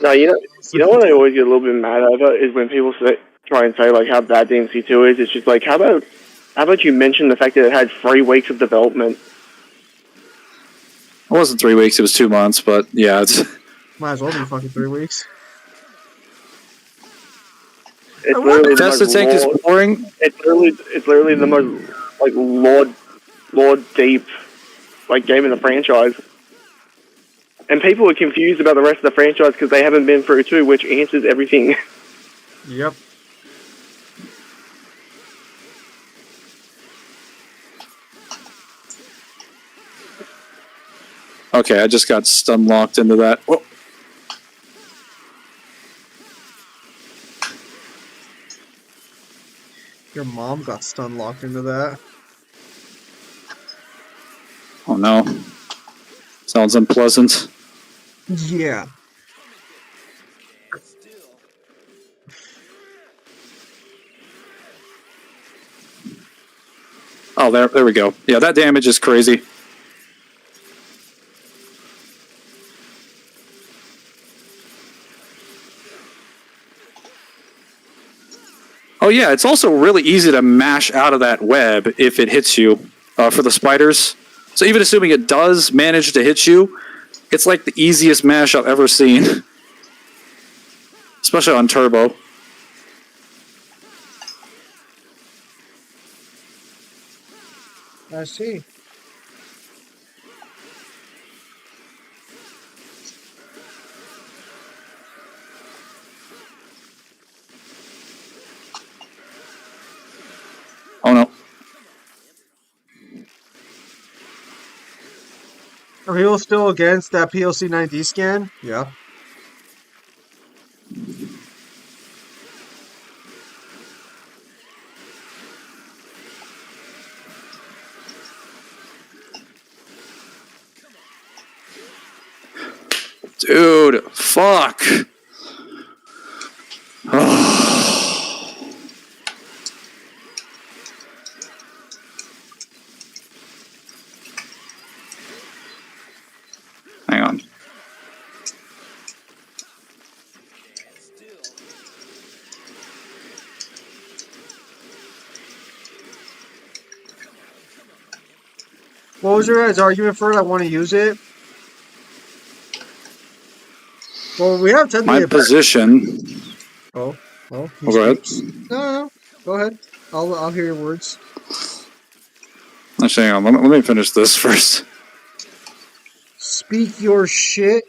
No, you know what I always get a little bit mad over is when people try and say like how bad DMC2 is. It's just like how about you mention the fact that it had 3 weeks of development? It wasn't 3 weeks, it was 2 months, but yeah, it's Might as well be fucking 3 weeks. It's I literally the Infested most Tank is lore- boring. It's literally the most like lore deep like game in the franchise. And people are confused about the rest of the franchise because they haven't been through 2, which answers everything. Yep. Okay, I just got stun locked into that. Whoa. Your mom got stun locked into that. Oh no. Sounds unpleasant. Yeah. Oh, there we go. Yeah, that damage is crazy. Oh yeah, it's also really easy to mash out of that web if it hits you for the spiders. So even assuming it does manage to hit you, it's like the easiest mash I've ever seen. Especially on turbo. I see. Oh no. Are people still against that PLC 9D scan? Yeah. Dude, fuck. Hang on. What was your guys' argument for it? I want to use it. Well, we have technically My a better- position. Oh, he Go ahead. speaks. No, go ahead. I'll hear your words. Actually, hang on. Let me finish this first. Speak your shit.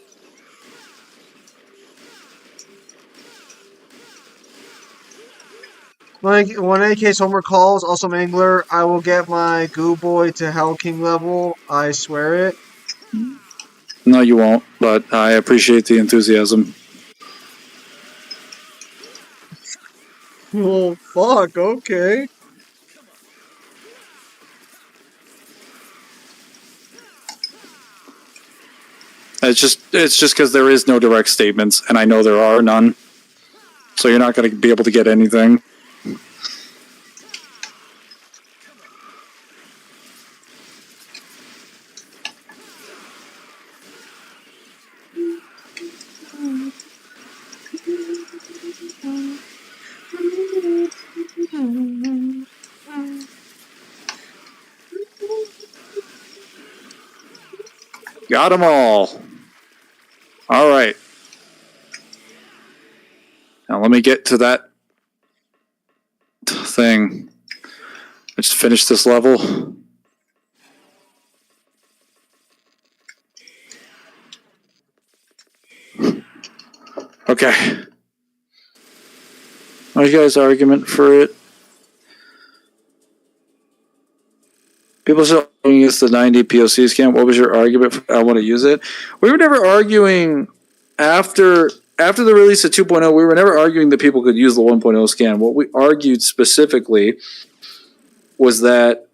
Like, when AK's homework calls, also Mangler, I will get my goo boy to Hell King level. I swear it. No, you won't, but I appreciate the enthusiasm. Well, fuck, okay. It's just because there is no direct statements, and I know there are none. So you're not going to be able to get anything. Got them all. All right. Now let me get to that thing. Let's finish this level. Okay. What's you guys' argument for it? People still arguing it's the 90 POC scan. What was your argument for I want to use it? We were never arguing after the release of 2.0, we were never arguing that people could use the 1.0 scan. What we argued specifically was that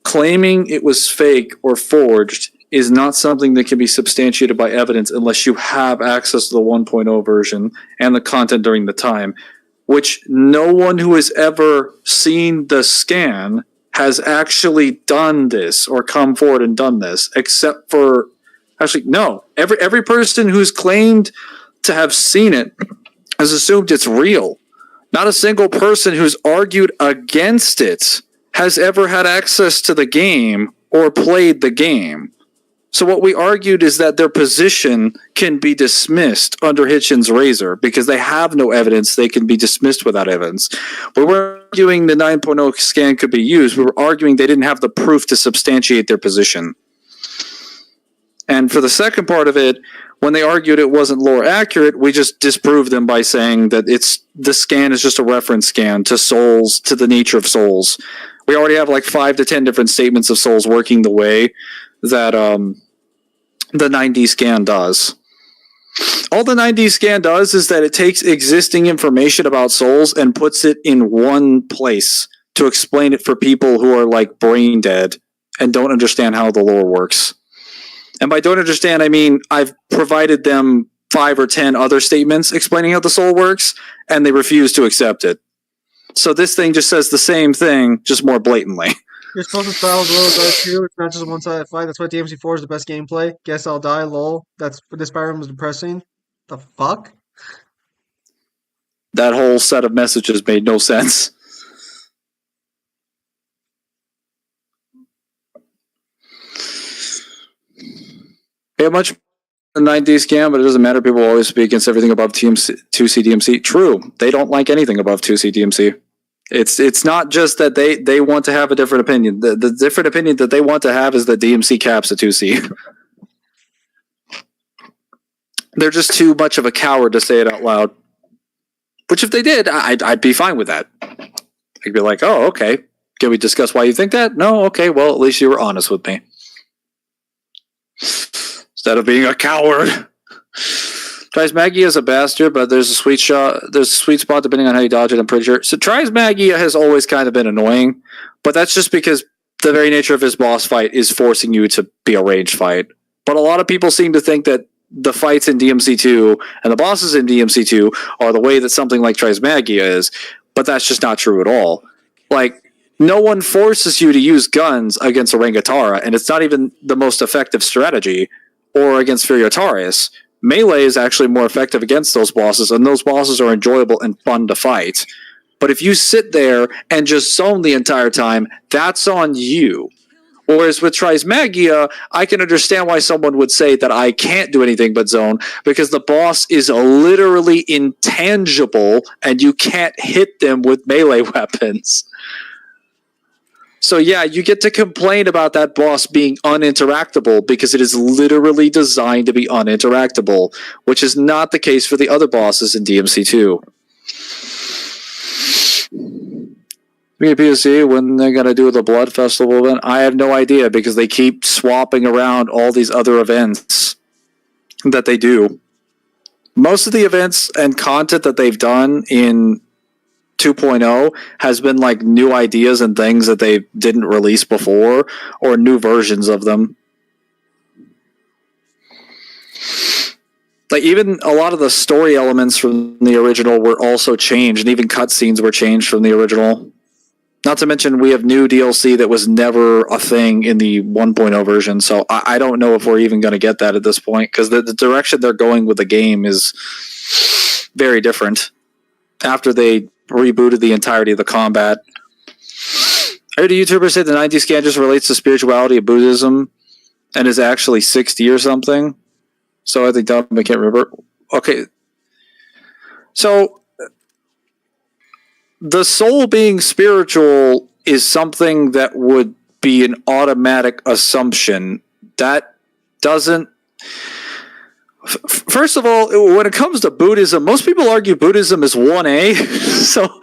claiming it was fake or forged is not something that can be substantiated by evidence unless you have access to the 1.0 version and the content during the time, which no one who has ever seen the scan has actually done this or come forward and done this, except for actually no. Every person who's claimed to have seen it has assumed it's real. Not a single person who's argued against it has ever had access to the game or played the game. So what we argued is that their position can be dismissed under Hitchens' razor because they have no evidence. They can be dismissed without evidence. We weren't arguing the 9.0 scan could be used. We were arguing they didn't have the proof to substantiate their position. And for the second part of it, when they argued it wasn't lore accurate, we just disproved them by saying that the scan is just a reference scan to souls, to the nature of souls. We already have like 5 to 10 different statements of souls working the way that the 9D scan does. All the 9D scan does is that it takes existing information about souls and puts it in one place to explain it for people who are like brain dead and don't understand how the lore works. And by don't understand, I mean I've provided them 5 or 10 other statements explaining how the soul works, and they refuse to accept it. So this thing just says the same thing, just more blatantly. Your supposed style as well as IQ. It's not just a one-sided fight. That's why DMC4 is the best gameplay. Guess I'll die, lol. This Skyrim was depressing. The fuck? That whole set of messages made no sense. Yeah, much the 9D scan, but it doesn't matter. People always speak against everything above 2C DMC. True, they don't like anything above 2C DMC. It's not just that they want to have a different opinion. The different opinion that they want to have is that DMC caps at 2C. They're just too much of a coward to say it out loud. Which if they did, I'd be fine with that. I'd be like, oh, okay. Can we discuss why you think that? No, okay, well, at least you were honest with me. Instead of being a coward. Trismagia is a bastard, but there's a sweet spot depending on how you dodge it, I'm pretty sure. So Trismagia has always kind of been annoying, but that's just because the very nature of his boss fight is forcing you to be a ranged fight. But a lot of people seem to think that the fights in DMC2 and the bosses in DMC2 are the way that something like Trismagia is, but that's just not true at all. Like, no one forces you to use guns against Orangatara, and it's not even the most effective strategy, or against Furiotarius. Melee is actually more effective against those bosses, and those bosses are enjoyable and fun to fight. But if you sit there and just zone the entire time, that's on you. Whereas with Trismagia, I can understand why someone would say that I can't do anything but zone, because the boss is literally intangible, and you can't hit them with melee weapons. So yeah, you get to complain about that boss being uninteractable because it is literally designed to be uninteractable, which is not the case for the other bosses in DMC2. PSC, when they're going to do the Blood Festival event, I have no idea because they keep swapping around all these other events that they do. Most of the events and content that they've done in 2.0 has been like new ideas and things that they didn't release before, or new versions of them. Like, even a lot of the story elements from the original were also changed, and even cutscenes were changed from the original. Not to mention, we have new DLC that was never a thing in the 1.0 version, so I don't know if we're even going to get that at this point, because the direction they're going with the game is very different after they rebooted the entirety of the combat. I heard a YouTuber say the 90 scan just relates to spirituality of Buddhism and is actually 60 or something. So I think I can't remember. Okay. So the soul being spiritual is something that would be an automatic assumption. That doesn't... First of all, when it comes to Buddhism, most people argue Buddhism is 1A. So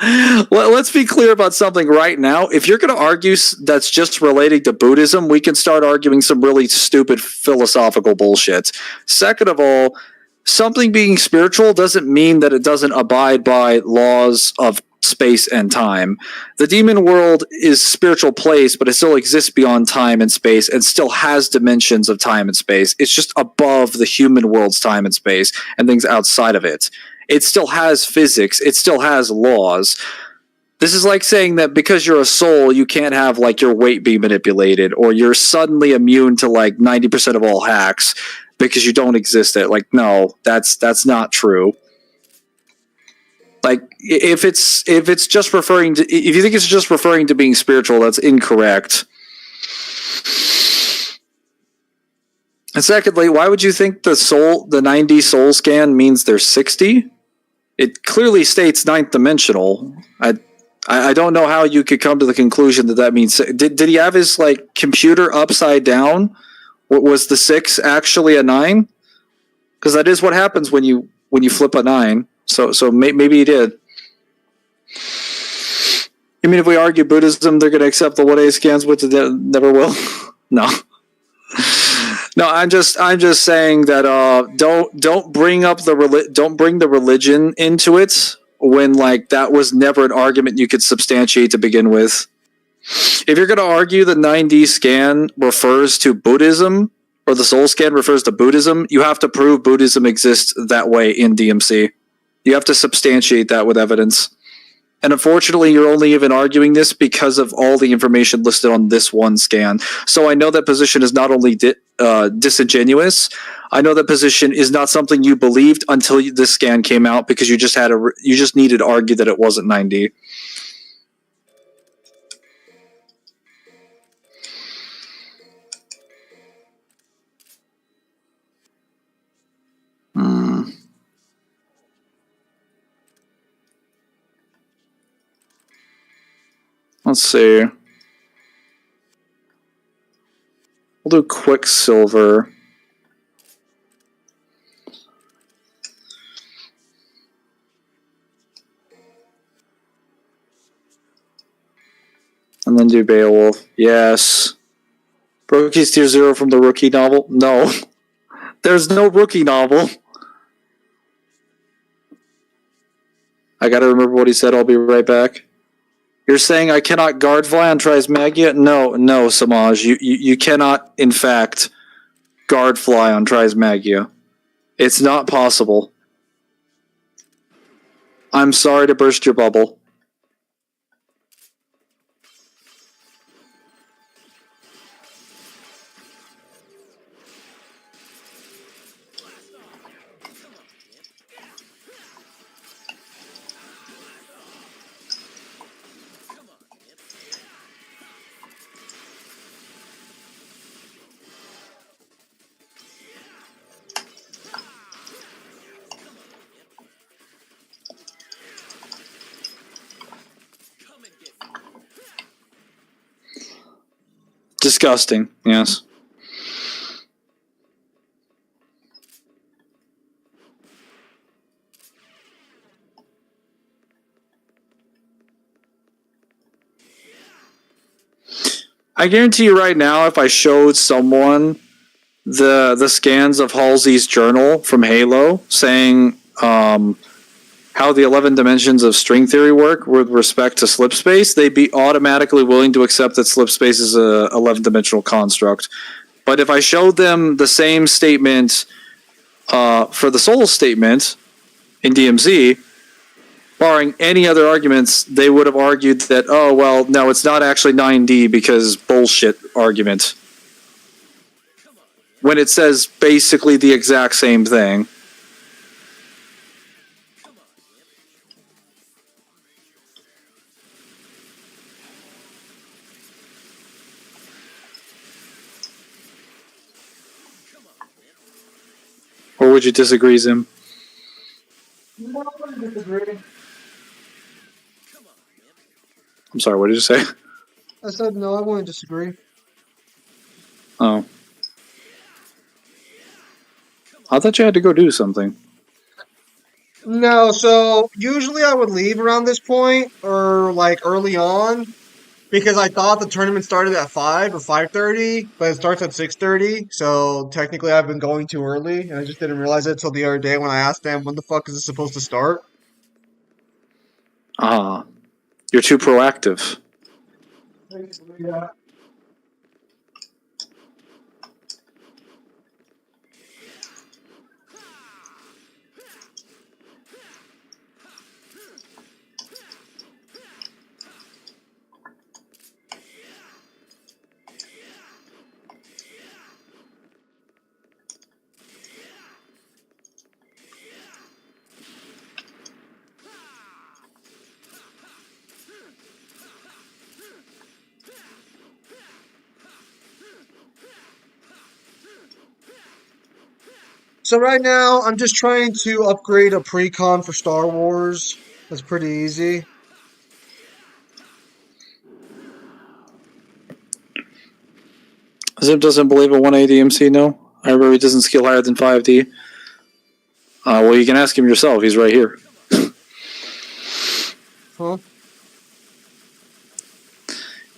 let's be clear about something right now. If you're going to argue that's just relating to Buddhism, we can start arguing some really stupid philosophical bullshit. Second of all, something being spiritual doesn't mean that it doesn't abide by laws of space and time. The demon world is a spiritual place, but it still exists beyond time and space and still has dimensions of time and space. It's just above the human world's time and space and things outside of it. It still has physics. It still has laws. This is like saying that because you're a soul, you can't have like your weight be manipulated, or you're suddenly immune to like 90% of all hacks because you don't exist there. Like, no, that's not true. Like, if it's just referring to, if you think it's just referring to being spiritual, that's incorrect. And secondly, why would you think the 9D soul scan means they're 60? It clearly states ninth dimensional. I don't know how you could come to the conclusion that means. Did he have his like computer upside down? Was the 6 actually a 9? Because that is what happens when you flip a 9. So maybe he did. You mean if we argue Buddhism, they're going to accept the 1A scans, which they never will? No. No, I'm just saying that don't bring the religion into it when like that was never an argument you could substantiate to begin with. If you're going to argue the 9D scan refers to Buddhism, or the soul scan refers to Buddhism, you have to prove Buddhism exists that way in DMC. You have to substantiate that with evidence. And unfortunately, you're only even arguing this because of all the information listed on this one scan. So I know that position is not only disingenuous, I know that position is not something you believed until this scan came out, because you just needed to argue that it wasn't 9D. Let's see. We'll do Quicksilver. And then do Beowulf. Yes. Rookie's Tier 0 from the Rookie novel? No. There's no Rookie novel. I gotta remember what he said. I'll be right back. You're saying I cannot guard fly on Trismagia? No, Samaj. You cannot, in fact, guard fly on Trismagia. It's not possible. I'm sorry to burst your bubble. Disgusting, yes. I guarantee you right now, if I showed someone the scans of Halsey's journal from Halo, saying how the 11 dimensions of string theory work with respect to slip space, they'd be automatically willing to accept that slip space is a 11-dimensional construct. But if I showed them the same statement for the soul statement in DMZ, barring any other arguments, they would have argued that, oh, well, no, it's not actually 9D because bullshit argument. When it says basically the exact same thing. Or would you disagree, Zim? No, I disagree. I'm sorry, what did you say? I said no, I wouldn't disagree. Oh. I thought you had to go do something. No, so usually I would leave around this point or like early on because I thought the tournament started at 5 or 5:30, but it starts at 6:30. So technically I've been going too early and I just didn't realize it till the other day when I asked them when the fuck is this supposed to start? Ah. You're too proactive. Yeah. So right now, I'm just trying to upgrade a pre-con for Star Wars. That's pretty easy. Zim doesn't believe in 1A DMC, no? I remember he doesn't scale higher than 5D. Well, you can ask him yourself. He's right here. Huh?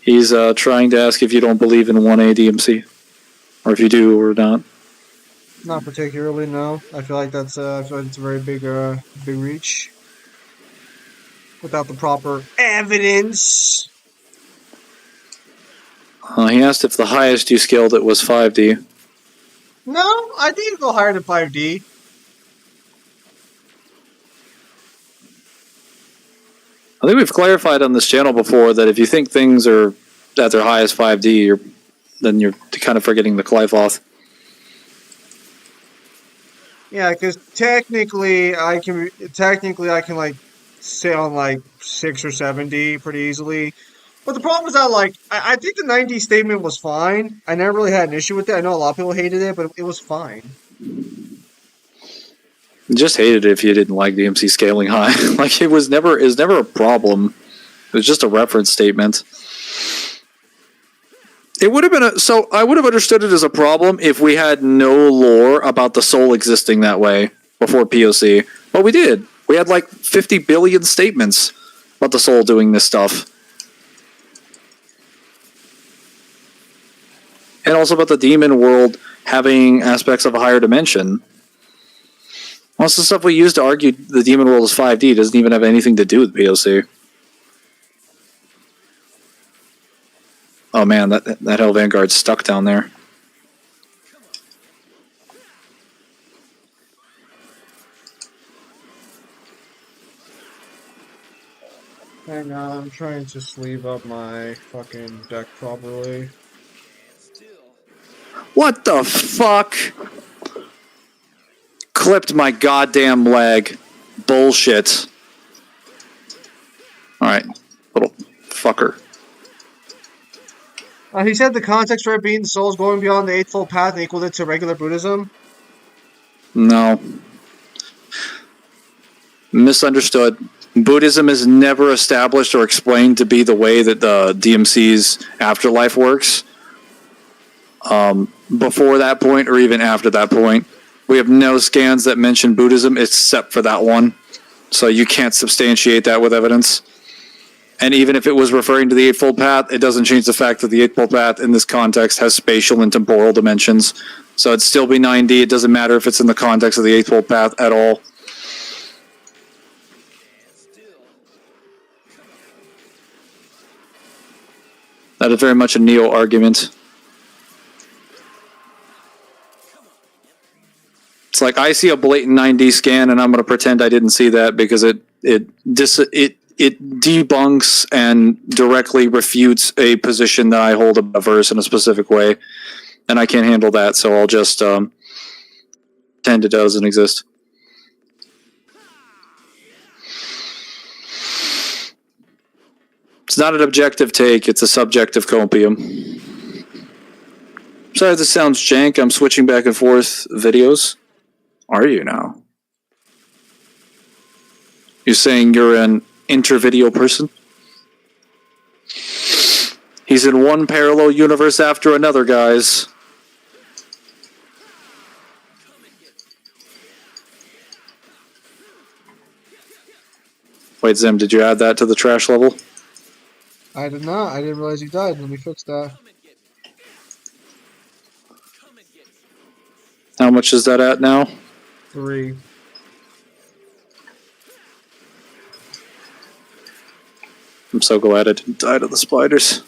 He's trying to ask if you don't believe in 1A DMC. Or if you do or not. Not particularly, no. I feel like it's a very big reach. Without the proper evidence. He asked if the highest you scaled it was 5D. No, I think it'd go higher than 5D. I think we've clarified on this channel before that if you think things are at their highest 5D, then you're kind of forgetting the Clifoth. Yeah, because technically I can like say on like 6 or 7D pretty easily. But the problem is that like I think the 9D statement was fine. I never really had an issue with it. I know a lot of people hated it, but it was fine. Just hated it if you didn't like DMC scaling high. Like it was never a problem. It was just a reference statement. It would have been so I would have understood it as a problem if we had no lore about the soul existing that way before POC. But we did. We had like 50 billion statements about the soul doing this stuff. And also about the demon world having aspects of a higher dimension. Most of the stuff we used to argue the demon world is 5D doesn't even have anything to do with POC. Oh man, that Hell Vanguard's stuck down there. Hang on, I'm trying to sleeve up my fucking deck properly. What the fuck? Clipped my goddamn leg. Bullshit. Alright, little fucker. He said the context for it being the souls going beyond the Eightfold Path and equal it to regular Buddhism. No. Misunderstood. Buddhism is never established or explained to be the way that the DMC's afterlife works. Before that point or even after that point. We have no scans that mention Buddhism except for that one. So you can't substantiate that with evidence. And even if it was referring to the Eightfold Path, it doesn't change the fact that the Eightfold Path in this context has spatial and temporal dimensions. So it'd still be 9D. It doesn't matter if it's in the context of the Eightfold Path at all. That is very much a Neo argument. It's like I see a blatant 9D scan, and I'm going to pretend I didn't see that because it debunks and directly refutes a position that I hold about a verse in a specific way, and I can't handle that, so I'll just pretend it doesn't exist. It's not an objective take, it's a subjective copium. Sorry if this sounds jank, I'm switching back and forth videos. Are you now? You're saying you're an inter-video person? He's in one parallel universe after another, guys. Wait, Zim, did you add that to the trash level? I did not. I didn't realize you died. Let me fix that. How much is that at now? 3. I'm so glad I didn't die to the spiders.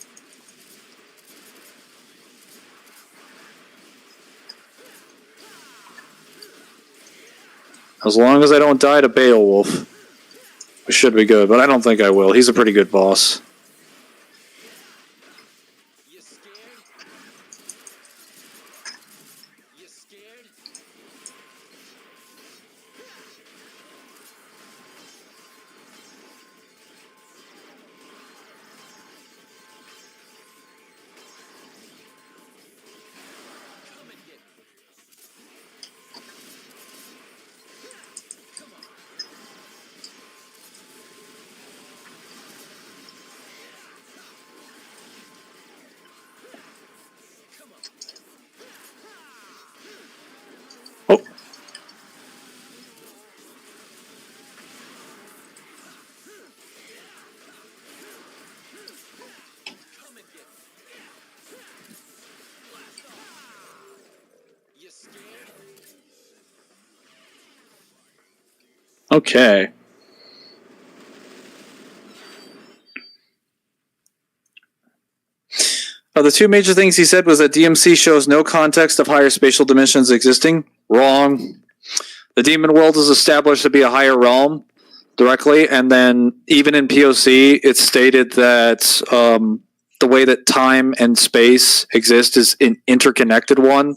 As long as I don't die to Beowulf, I should be good, but I don't think I will. He's a pretty good boss. You scared? You scared? Come and get me. Come on. Come on. Oh, Come and get me. Blast off. You scared? okay. The two major things he said was that DMC shows no context of higher spatial dimensions existing. Wrong. The demon world is established to be a higher realm directly, and then even in POC, it's stated that the way that time and space exist is an interconnected one.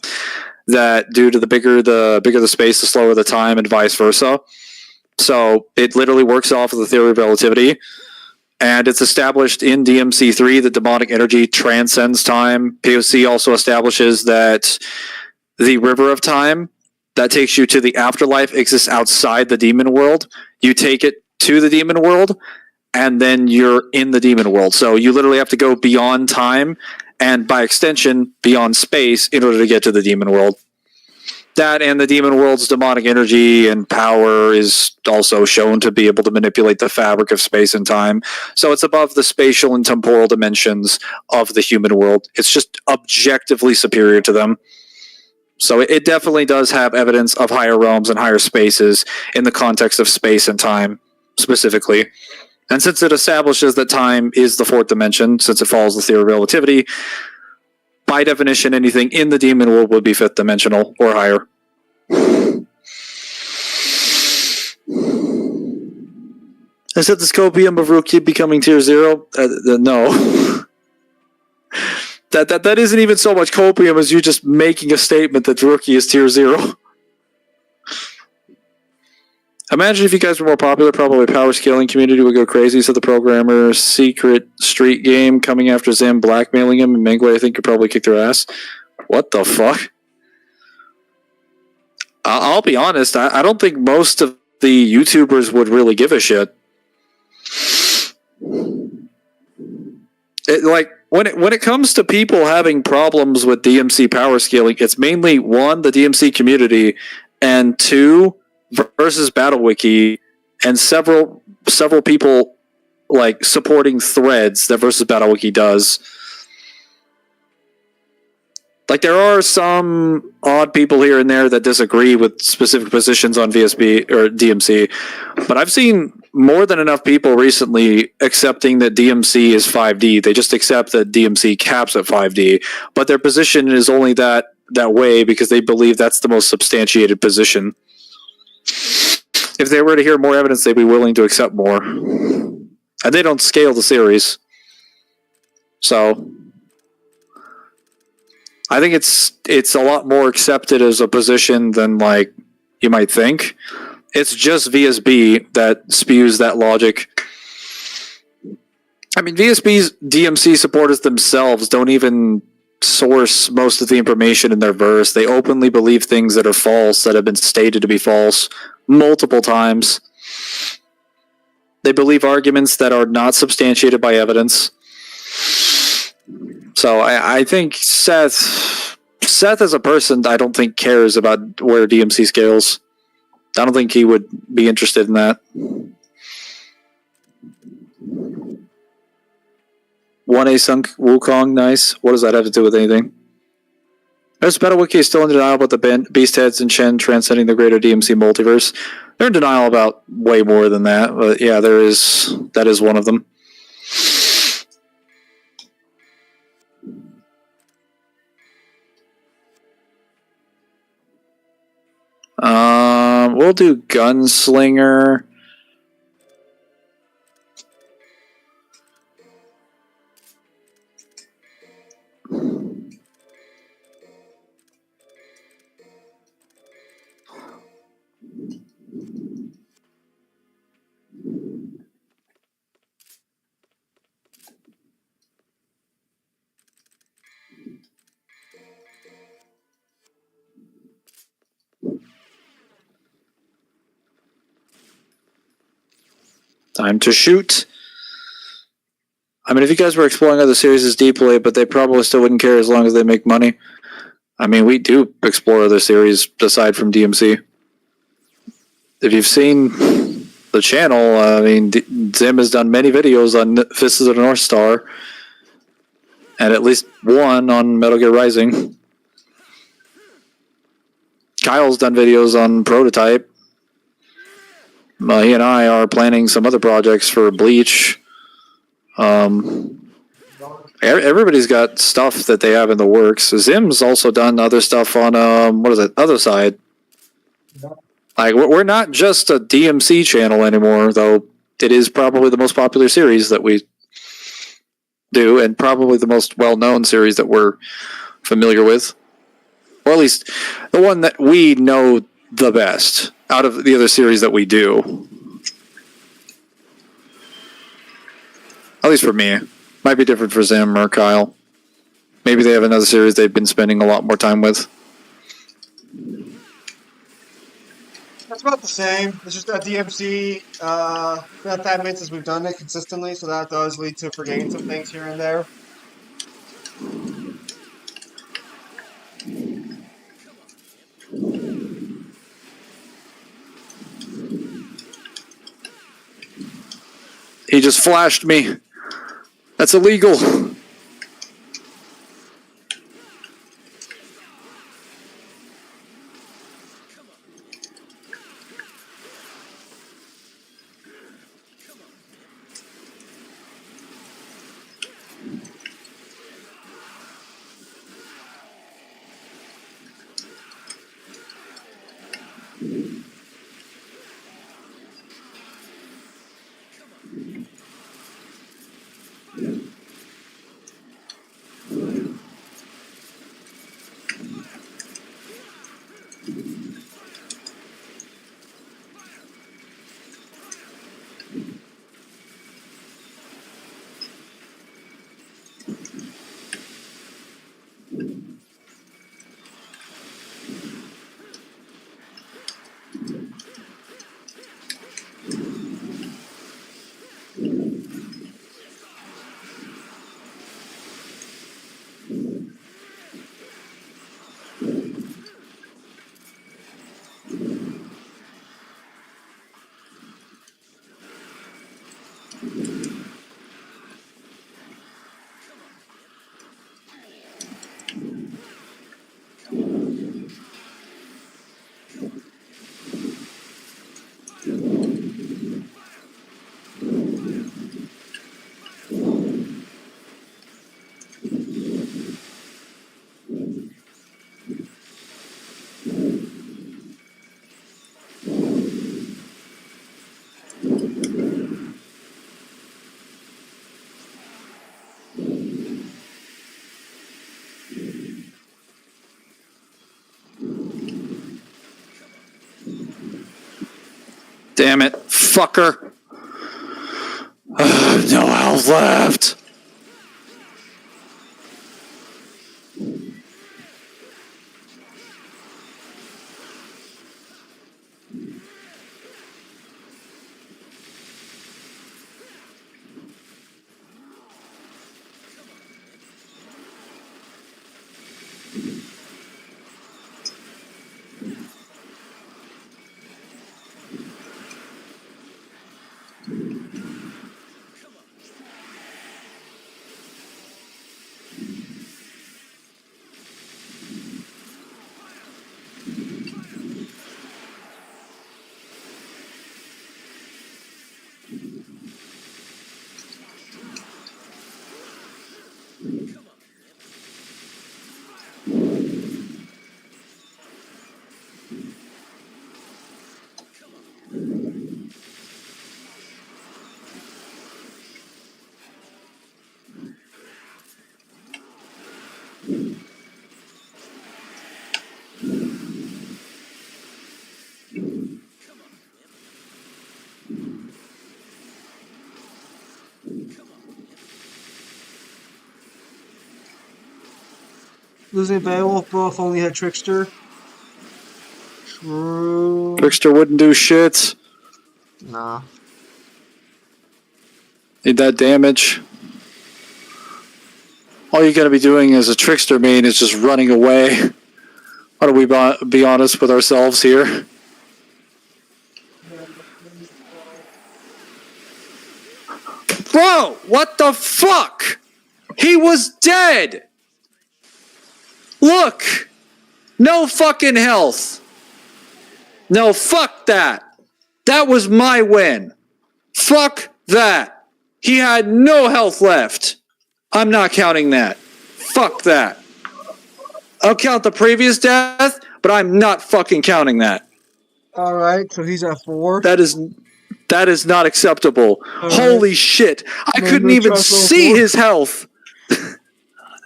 That due to the bigger the space, the slower the time, and vice versa. So it literally works off of the theory of relativity. And it's established in DMC3 that demonic energy transcends time. POC also establishes that the river of time that takes you to the afterlife exists outside the demon world. You take it to the demon world, and then you're in the demon world. So you literally have to go beyond time, and by extension, beyond space, in order to get to the demon world. That and the demon world's demonic energy and power is also shown to be able to manipulate the fabric of space and time. So it's above the spatial and temporal dimensions of the human world. It's just objectively superior to them. So it definitely does have evidence of higher realms and higher spaces in the context of space and time, specifically. And since it establishes that time is the fourth dimension, since it follows the theory of relativity, by definition, anything in the demon world would be fifth dimensional or higher. I said the scopium of Rookie becoming tier 0? No. That isn't even so much copium as you just making a statement that Rookie is tier 0. Imagine if you guys were more popular, probably power scaling community would go crazy. So the programmer's secret street game coming after Zim, blackmailing him, and Mangler, I think could probably kick their ass. What the fuck? I'll be honest, I don't think most of the YouTubers would really give a shit. When it comes to people having problems with DMC power scaling, it's mainly one, the DMC community, and two, versus BattleWiki, and several people like supporting threads that versus BattleWiki does. Like, there are some odd people here and there that disagree with specific positions on VSB or DMC, but I've seen more than enough people recently accepting that DMC is 5D. They just accept that DMC caps at 5D, but their position is only that way because they believe that's the most substantiated position. If they were to hear more evidence, they'd be willing to accept more. And they don't scale the series. So I think it's a lot more accepted as a position than like you might think. It's just VSB that spews that logic. I mean, VSB's DMC supporters themselves don't even source most of the information in their verse. They openly believe things that are false, that have been stated to be false multiple times. They believe arguments that are not substantiated by evidence. So I think Seth as a person, I don't think cares about where DMC scales. I don't think he would be interested in that. 1A Sunk Wukong, nice. What does that have to do with anything? There's Battle Wiki is still in denial about the Beast Heads and Shen transcending the greater DMC multiverse. They're in denial about way more than that, but yeah, that is one of them. We'll do Gunslinger. Time to shoot. I mean, if you guys were exploring other series deeply, but they probably still wouldn't care as long as they make money. I mean, we do explore other series aside from DMC. If you've seen the channel, I mean, Zim has done many videos on Fists of the North Star, and at least one on Metal Gear Rising. Kyle's done videos on Prototype. He and I are planning some other projects for Bleach. Everybody's got stuff that they have in the works. Zim's also done other stuff on Other Side. Like, we're not just a DMC channel anymore, though it is probably the most popular series that we do, and probably the most well-known series that we're familiar with. Or at least the one that we know the best out of the other series that we do. At least for me. Might be different for Zim or Kyle. Maybe they have another series they've been spending a lot more time with. That's about the same. It's just that DMC, about 5 minutes as we've done it consistently, so that does lead to forgetting some things here and there. He just flashed me. That's illegal. Damn it, fucker. No health left. Losing Beowulf, bro, if only had Trickster. True. Trickster wouldn't do shit. Nah. Need that damage. All you gotta be doing as a Trickster main is just running away. Why don't we be honest with ourselves here? Bro, what the fuck? He was dead! Look! No fucking health. No, fuck that. That was my win. Fuck that. He had no health left. I'm not counting that. Fuck that. I'll count the previous death, but I'm not fucking counting that. Alright, so he's at 4. That is not acceptable. Right. Holy shit. I couldn't even see his health.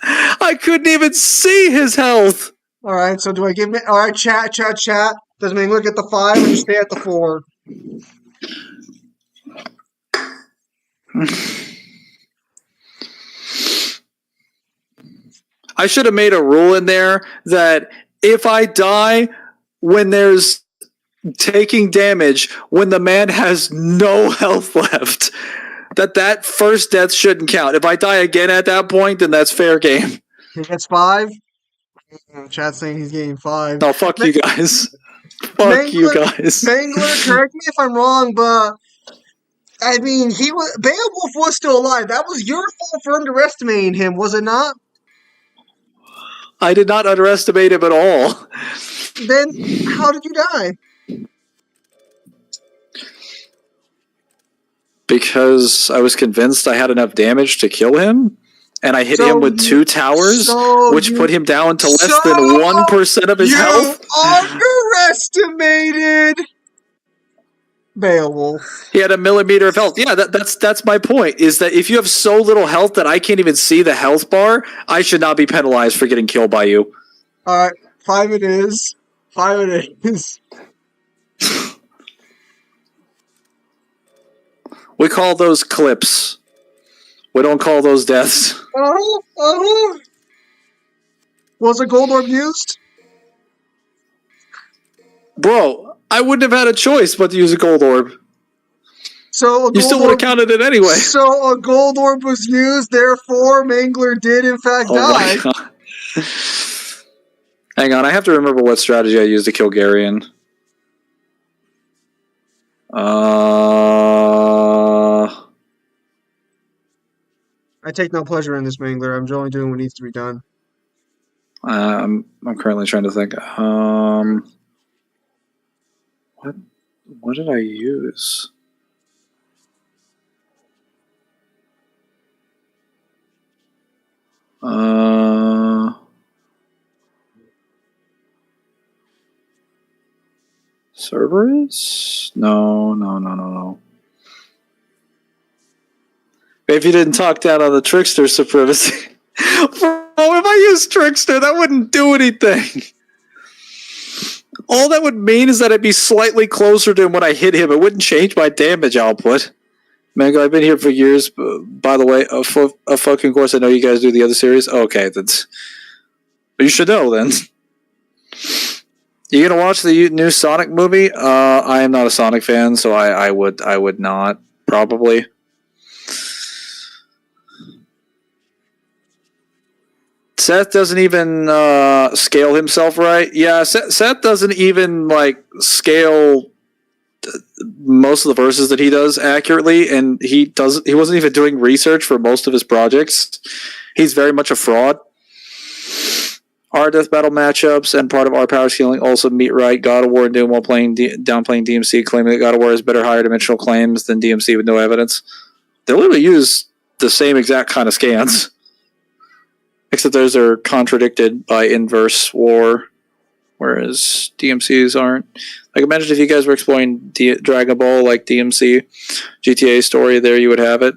I couldn't even see his health. Alright, so do I give me... Alright, chat. Does Mangler get the 5 or just stay at the 4? I should have made a rule in there that if I die when there's taking damage, when the man has no health left, that first death shouldn't count. If I die again at that point, then that's fair game. He gets 5? Chat's saying he's getting 5. No, fuck you guys. Fuck you guys. Mangler, correct me if I'm wrong, but... I mean, Beowulf was still alive. That was your fault for underestimating him, was it not? I did not underestimate him at all. Then, how did you die? Because I was convinced I had enough damage to kill him, and I hit him with 2 towers, which put him down to less than 1% of his health. Underestimated Beowulf. He had a millimeter of health. Yeah, that's my point, is that if you have so little health that I can't even see the health bar, I should not be penalized for getting killed by you. Alright, 5 it is. 5 it is. We call those clips. We don't call those deaths. Was a gold orb used? Bro, I wouldn't have had a choice but to use a gold orb. So you still would have counted it anyway. So a gold orb was used, therefore Mangler did in fact die. My God. Hang on, I have to remember what strategy I used to kill Garion. I take no pleasure in this, Mangler. I'm only doing what needs to be done. I'm currently trying to think. What did I use? Cerberus? No. If you didn't talk down on the Trickster supremacy. Bro, if I used Trickster, that wouldn't do anything. All that would mean is that I'd be slightly closer to him when I hit him. It wouldn't change my damage output. Mango, I've been here for years. By the way, a fucking course, I know you guys do the other series. Okay, that's... You should know, then. You gonna watch the new Sonic movie? I am not a Sonic fan, so I would not, probably. Seth doesn't even scale himself right. Yeah, Seth doesn't even like scale most of the verses that he does accurately, and he wasn't even doing research for most of his projects. He's very much a fraud. Our death battle matchups and part of our power scaling also meet right. God of War and Doom while downplaying DMC, claiming that God of War has better higher dimensional claims than DMC with no evidence. They literally use the same exact kind of scans. Except those are contradicted by inverse war, whereas DMCs aren't. Like, imagine if you guys were exploring Dragon Ball like DMC, GTA story, there you would have it.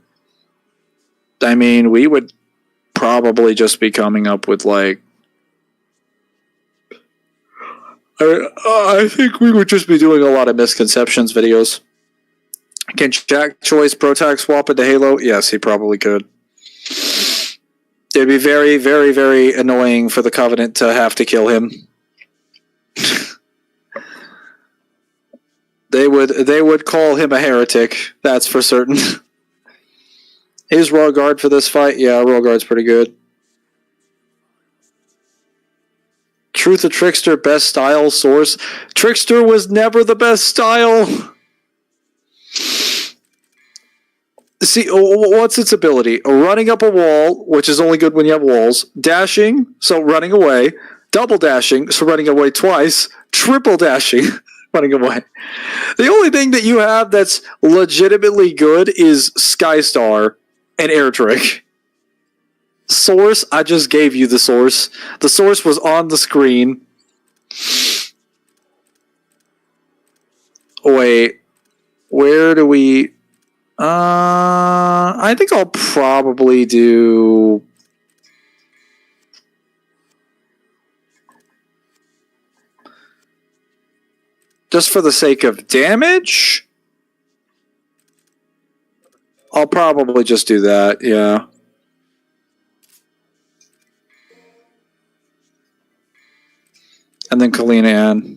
I mean, we would probably just be coming up with, like... I think we would just be doing a lot of misconceptions videos. Can Jack Choice Protag swap into Halo? Yes, he probably could. It'd be very, very, very annoying for the Covenant to have to kill him. They would call him a heretic, that's for certain. Is Royal Guard for this fight? Yeah, Royal Guard's pretty good. Truth of Trickster, best style source. Trickster was never the best style. See, what's its ability? Running up a wall, which is only good when you have walls. Dashing, so running away. Double dashing, so running away twice. Triple dashing, running away. The only thing that you have that's legitimately good is Skystar and Air Trick. Source, I just gave you the source. The source was on the screen. Wait, where do we... I think I'll probably do... Just for the sake of damage? I'll probably just do that, yeah. And then Kalina Ann.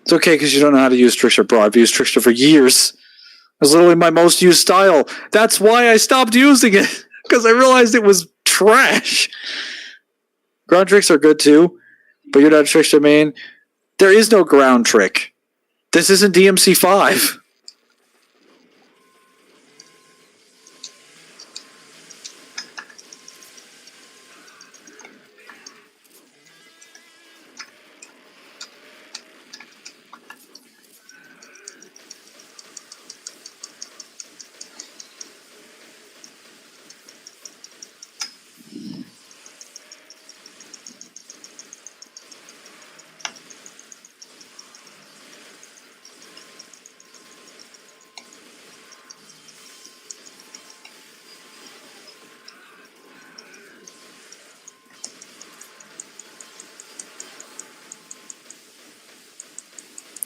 It's okay because you don't know how to use Trickster Pro. I've used Trickster for years. It was literally my most used style. That's why I stopped using it. Because I realized it was trash. Ground tricks are good too. But you're not a Trickster main. There is no ground trick. This isn't DMC 5.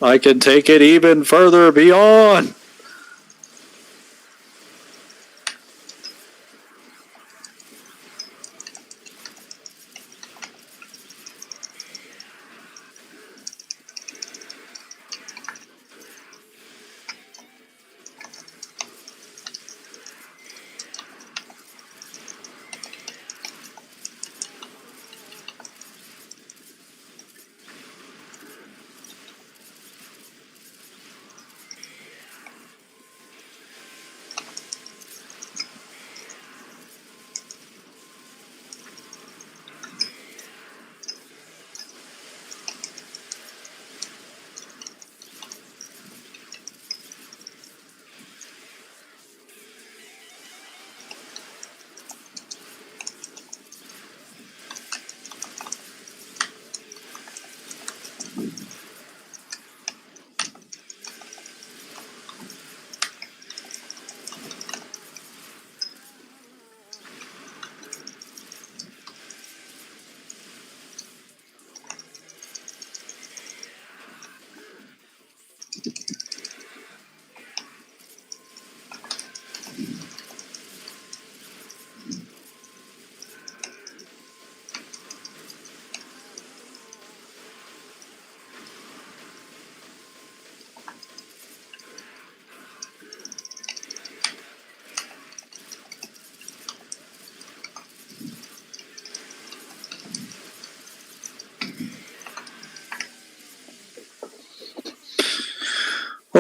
I can take it even further beyond.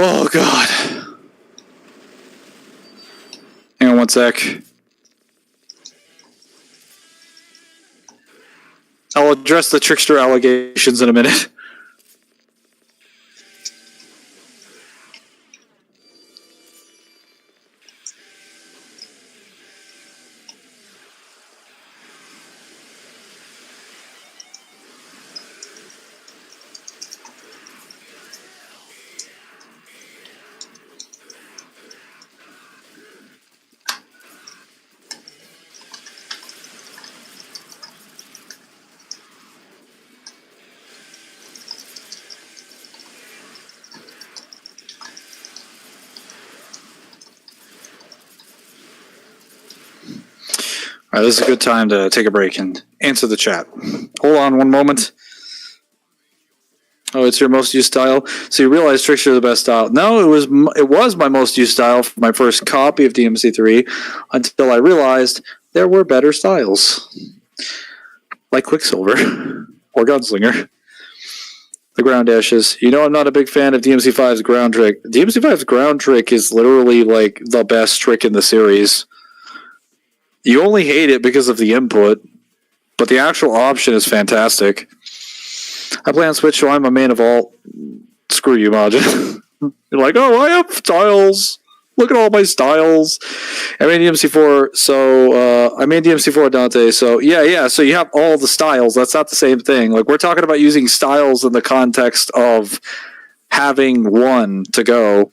Oh, God. Hang on one sec. I'll address the trickster allegations in a minute. All right, this is a good time to take a break and answer the chat. Hold on one moment. Oh, it's your most used style. So you realize Trickster is the best style? No, it was my most used style for my first copy of DMC3 until I realized there were better styles, like Quicksilver or Gunslinger. The ground dashes. You know, I'm not a big fan of DMC5's ground trick. DMC5's ground trick is literally like the best trick in the series. You only hate it because of the input, but the actual option is fantastic. I play on Switch, so I'm a man of all. Screw you, Majin. You're like, oh, I have styles. Look at all my styles. I made DMC4, so I made DMC4 Dante. So yeah. So you have all the styles. That's not the same thing. Like, we're talking about using styles in the context of having one to go.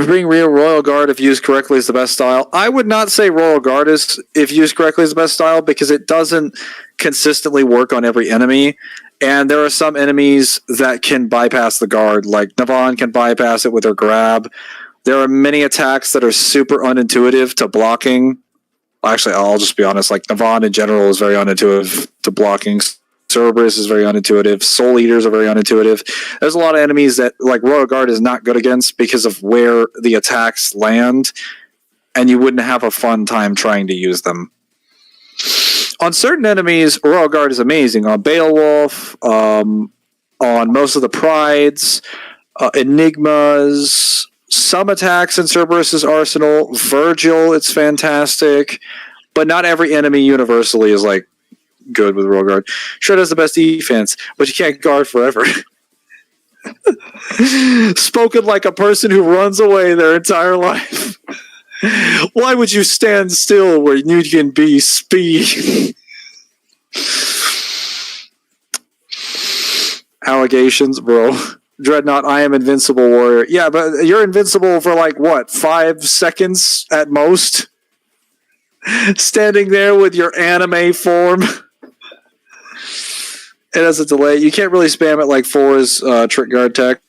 Being real, Royal Guard, if used correctly, is the best style. I would not say Royal Guard is, if used correctly, is the best style because it doesn't consistently work on every enemy. And there are some enemies that can bypass the guard, like Navon can bypass it with her grab. There are many attacks that are super unintuitive to blocking. Actually, I'll just be honest, like Navon in general is very unintuitive to blocking. Cerberus is very unintuitive. Soul Eaters are very unintuitive. There's a lot of enemies that, like, Royal Guard is not good against because of where the attacks land, and you wouldn't have a fun time trying to use them. On certain enemies, Royal Guard is amazing. On Beowulf, on most of the Prides, Enigmas, some attacks in Cerberus's arsenal. Virgil, it's fantastic. But not every enemy universally is, like, good with Royal Guard. Sure does the best defense, but you can't guard forever. Spoken like a person who runs away their entire life. Why would you stand still where you can be speed? Allegations, bro. Dreadnought, I am invincible warrior. Yeah, but you're invincible for like what, 5 seconds at most? Standing there with your anime form. It has a delay. You can't really spam it like 4's trick guard tech.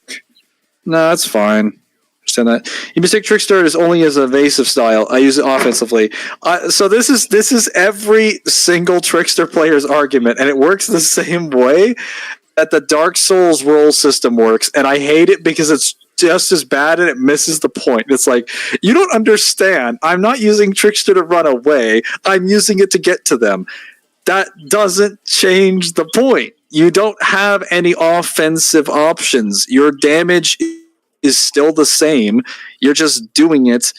No, that's fine. Understand that. You mistake Trickster as only as evasive style. I use it offensively. So this is every single Trickster player's argument, and it works the same way that the Dark Souls roll system works, and I hate it because it's just as bad and it misses the point. It's like, you don't understand. I'm not using Trickster to run away. I'm using it to get to them. That doesn't change the point. You don't have any offensive options. Your damage is still the same. You're just doing it.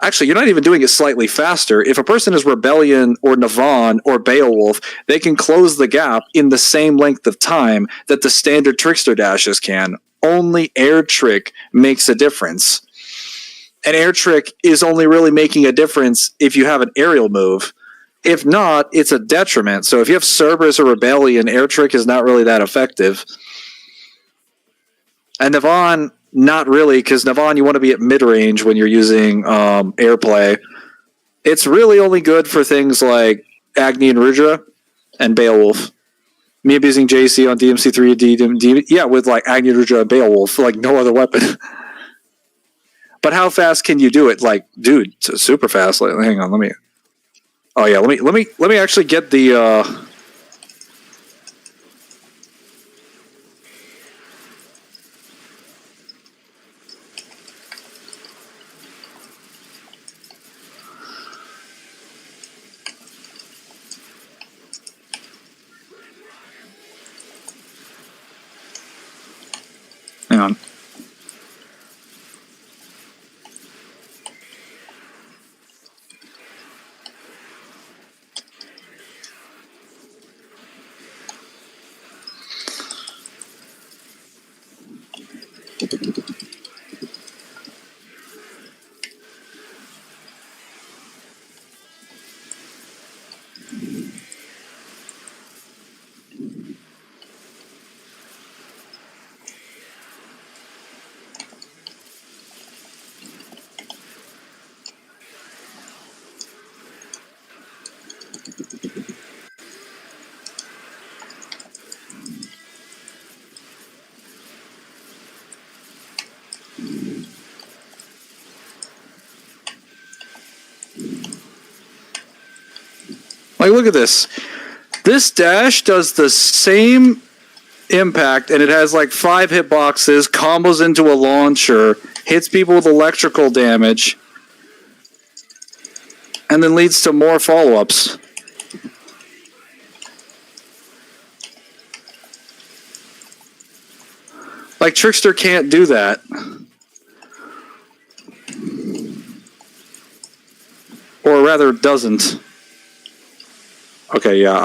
Actually, you're not even doing it slightly faster. If a person is Rebellion or Navon or Beowulf, they can close the gap in the same length of time that the standard Trickster dashes can. Only Air Trick makes a difference. And Air Trick is only really making a difference if you have an aerial move. If not, it's a detriment. So if you have Cerberus or Rebellion, Air Trick is not really that effective. And Navon, not really, because Navon, you want to be at mid-range when you're using airplay. It's really only good for things like Agni and Rudra and Beowulf. Me abusing JC on DMC3, yeah, with like Agni, Rudra, and Beowulf, like no other weapon. But how fast can you do it? Like, dude, super fast. Like, hang on, let me. Oh yeah, let me actually get the. Hang on. Like, look at this. This dash does the same impact, and it has like 5 hitboxes, combos into a launcher, hits people with electrical damage, and then leads to more follow-ups. Like, Trickster can't do that. Or rather, doesn't. Okay, yeah,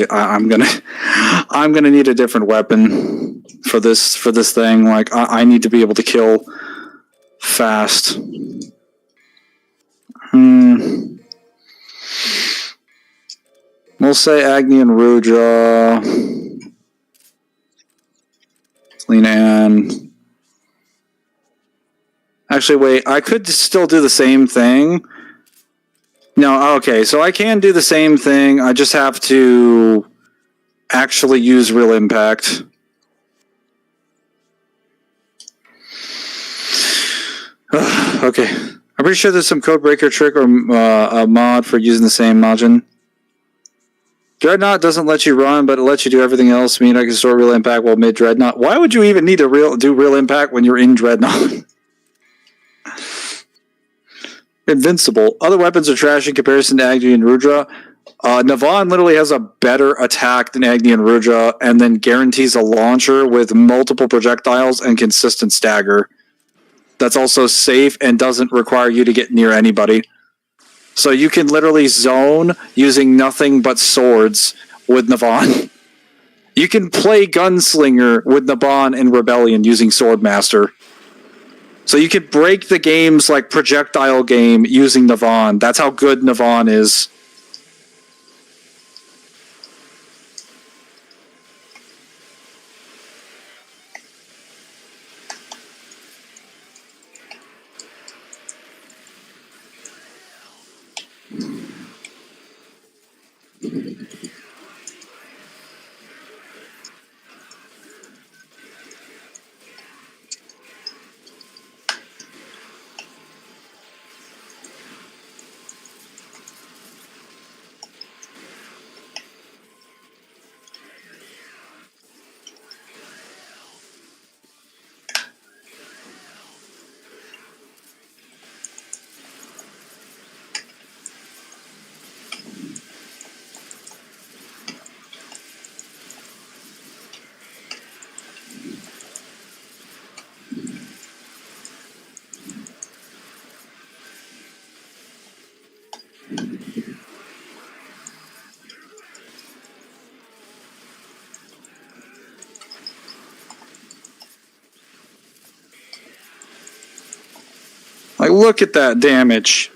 I'm gonna need a different weapon for this thing. Like, I need to be able to kill fast. We'll say Agni and Rudra. Linan. Actually, wait, I could still do the same thing. No, okay, so I can do the same thing. I just have to actually use real impact. Okay. I'm pretty sure there's some codebreaker trick or a mod for using the same Majin. Dreadnought doesn't let you run, but it lets you do everything else. I mean, I can store real impact while mid Dreadnought. Why would you even need to do real impact when you're in Dreadnought? Invincible. Other weapons are trash in comparison to Agni and Rudra. Navan literally has a better attack than Agni and Rudra, and then guarantees a launcher with multiple projectiles and consistent stagger. That's also safe and doesn't require you to get near anybody. So you can literally zone using nothing but swords with Navan. You can play Gunslinger with Navan in Rebellion using Swordmaster. So you can break the game's like projectile game using Navan. That's how good Navan is. Like, look at that damage.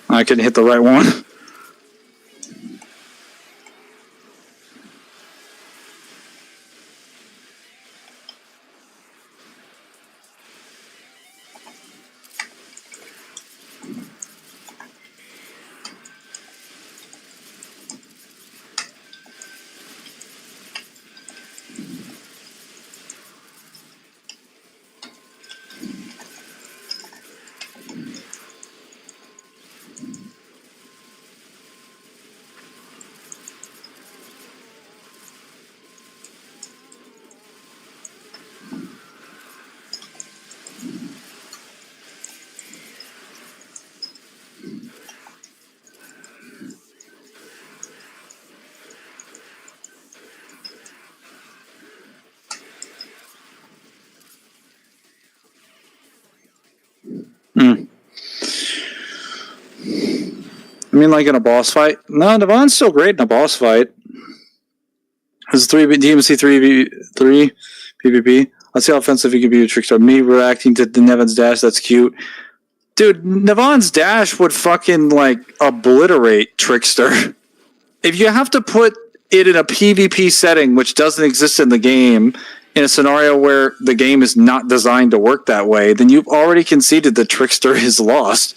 I couldn't hit the right one. I mean, like in a boss fight? No, Navan's still great in a boss fight. It's DMC 3 PvP. Let's see how offensive he can be with Trickster. Me reacting to the Nevin's dash, that's cute. Dude, Navan's dash would fucking, like, obliterate Trickster. If you have to put it in a PvP setting, which doesn't exist in the game, in a scenario where the game is not designed to work that way, then you've already conceded the Trickster is lost.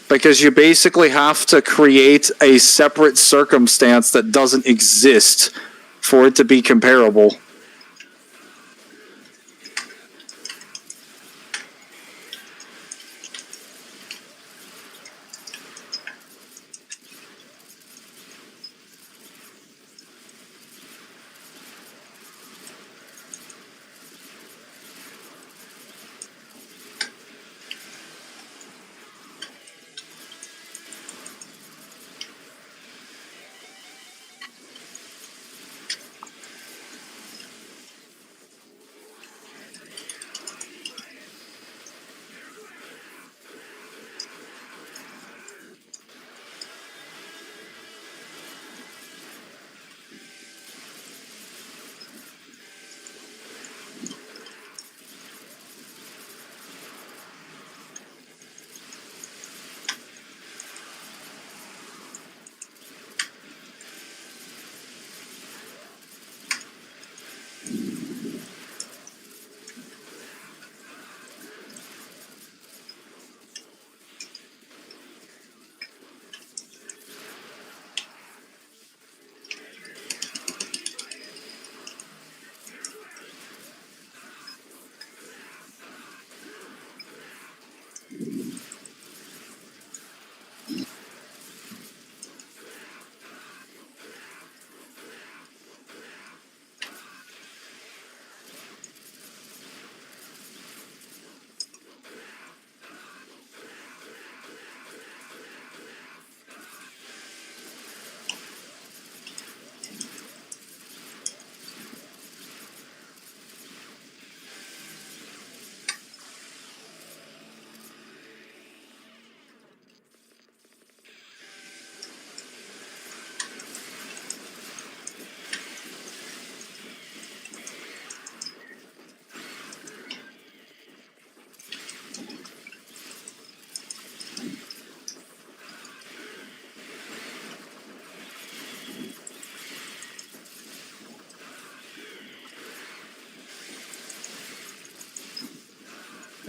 Because you basically have to create a separate circumstance that doesn't exist for it to be comparable.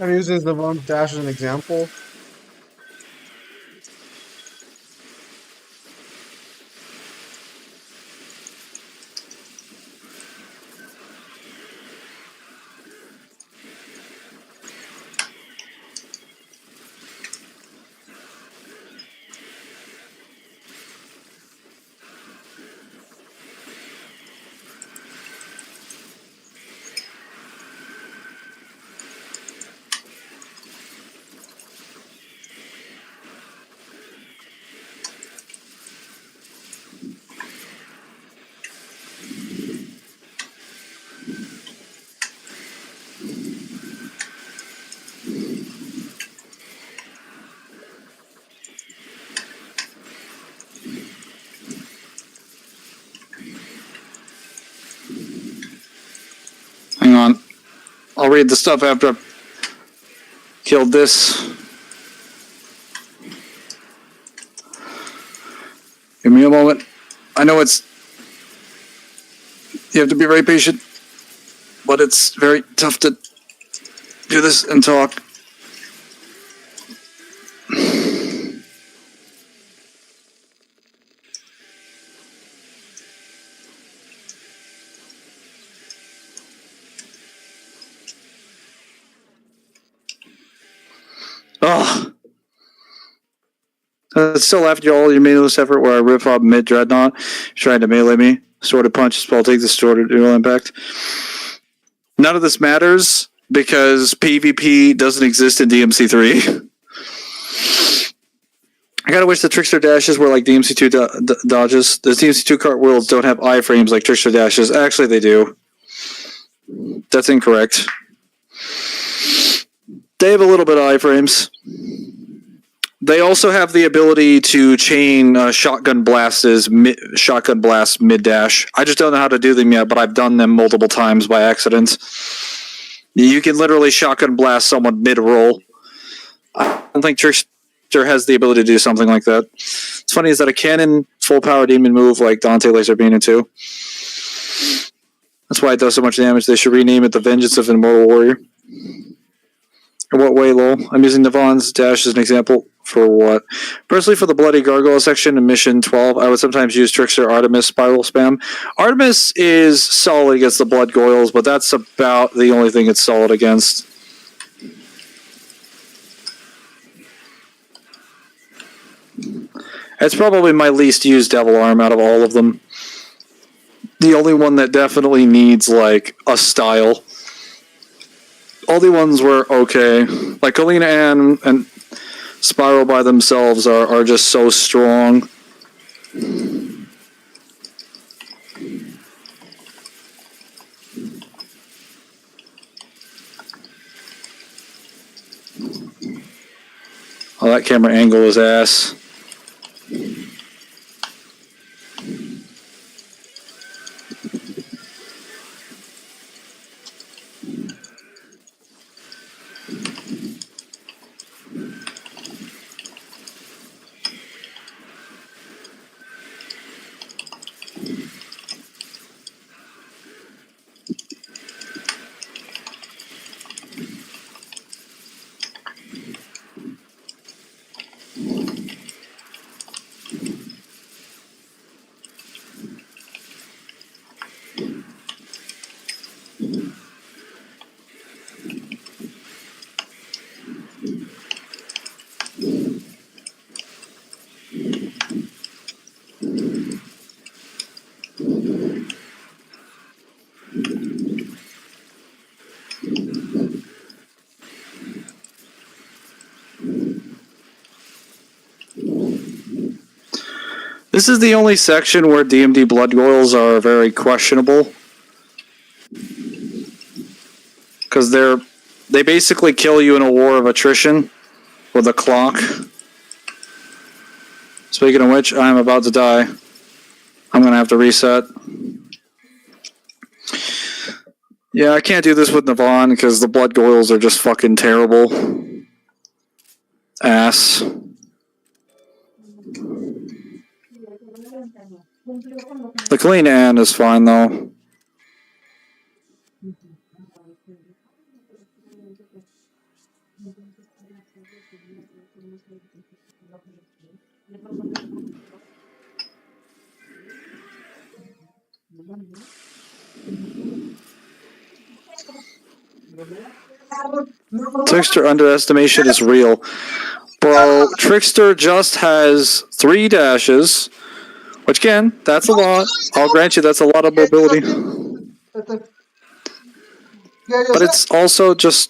I'm using the bump dash as an example. Hang on. I'll read the stuff after I've killed this. Give me a moment. I know it's... You have to be very patient, but it's very tough to do this and talk. Ugh. Still after all your meaningless effort where I riff off mid dreadnought, trying to melee me. Sworded punch, spell take the sword dual impact. None of this matters because PvP doesn't exist in DMC3. I gotta wish the Trickster dashes were like DMC2 dodges. The DMC2 cartwheels don't have iframes like Trickster dashes. Actually, they do. That's incorrect. They have a little bit of iframes. They also have the ability to chain shotgun blast mid dash. I just don't know how to do them yet, but I've done them multiple times by accident. You can literally shotgun blast someone mid roll. I don't think Trickster has the ability to do something like that. What's funny is that a cannon full power demon move like Dante Laser Bean too. That's why it does so much damage. They should rename it the Vengeance of an Immortal Warrior. In what way, lol? I'm using Navon's dash as an example. For what? Personally, for the Bloody Gargoyle section in Mission 12, I would sometimes use Trickster Artemis Spiral Spam. Artemis is solid against the Blood Goyles, but that's about the only thing it's solid against. It's probably my least used Devil Arm out of all of them. The only one that definitely needs, like, a style. All the ones were okay. Like, Kalina Ann and Spiral by themselves are just so strong. Oh, that camera angle is ass. This is the only section where DMD Blood Goyles are very questionable. Because they basically kill you in a war of attrition with a clock. Speaking of which, I'm about to die. I'm going to have to reset. Yeah, I can't do this with Navon because the Blood Goyles are just fucking terrible. Ass. The Clean Ann is fine though. Trickster underestimation is real. Bro, Trickster just has 3 dashes, which again, that's a lot. I'll grant you that's a lot of mobility. But it's also just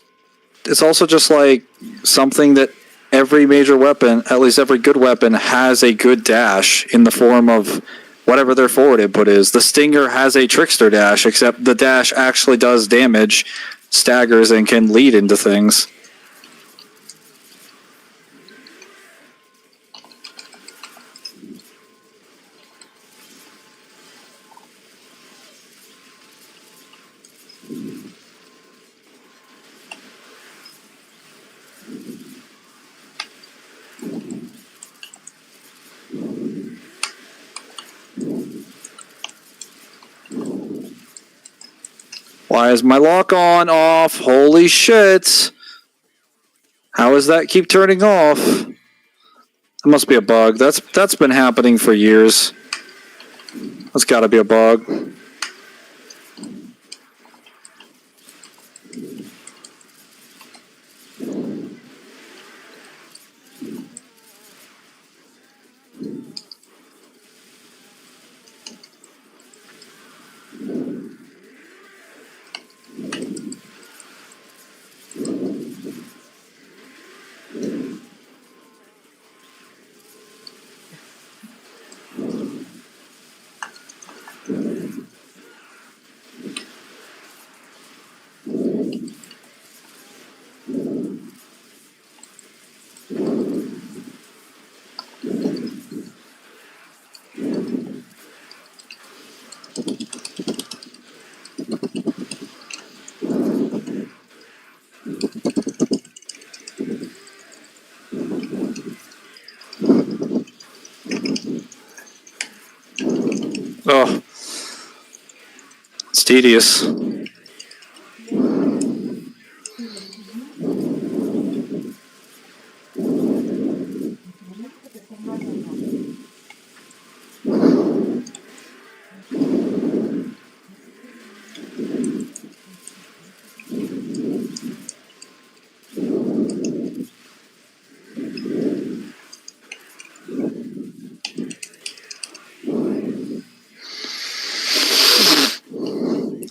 like something that every major weapon, at least every good weapon, has a good dash in the form of whatever their forward input is. The Stinger has a Trickster dash, except the dash actually does damage, staggers, and can lead into things. Why is my lock on off? Holy shit. How does that keep turning off? It must be a bug. That's been happening for years. That's gotta be a bug. Oh, it's tedious.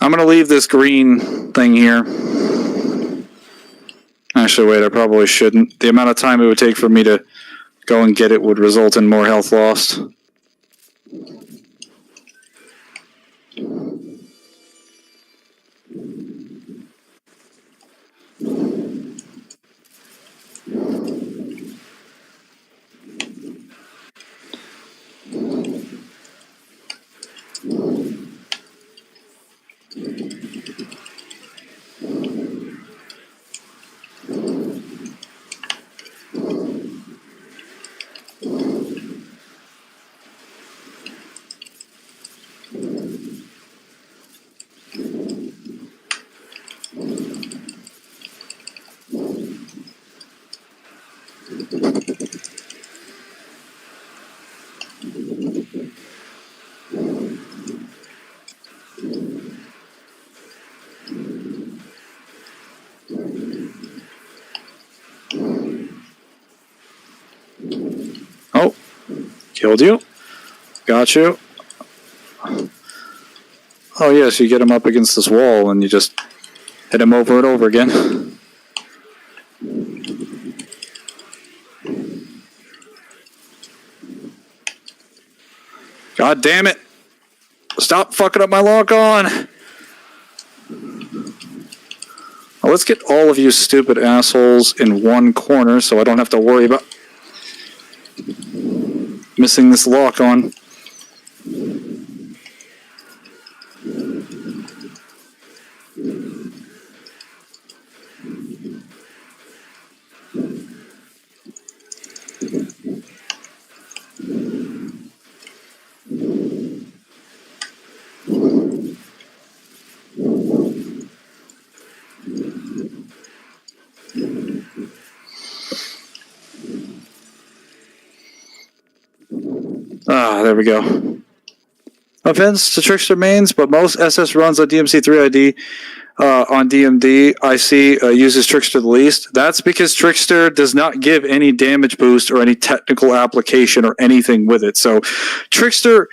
I'm going to leave this green thing here. Actually, wait, I probably shouldn't. The amount of time it would take for me to go and get it would result in more health lost. Oh, killed you. Got you. Oh, yes, you get him up against this wall and you just hit him over and over again. God damn it. Stop fucking up my lock on. Well, let's get all of you stupid assholes in one corner so I don't have to worry about missing this lock on. Ah, there we go. Offense to Trickster mains, but most SS runs on DMC3 ID on DMD I see uses Trickster the least. That's because Trickster does not give any damage boost or any technical application or anything with it. So Trickster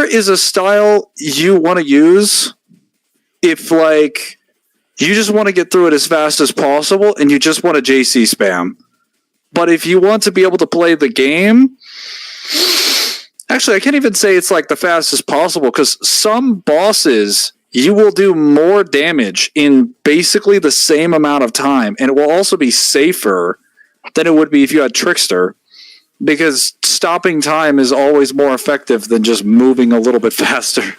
is a style you want to use if like you just want to get through it as fast as possible and you just want to JC spam. But if you want to be able to play the game, actually, I can't even say it's like the fastest possible because some bosses you will do more damage in basically the same amount of time, and it will also be safer than it would be if you had Trickster, because stopping time is always more effective than just moving a little bit faster.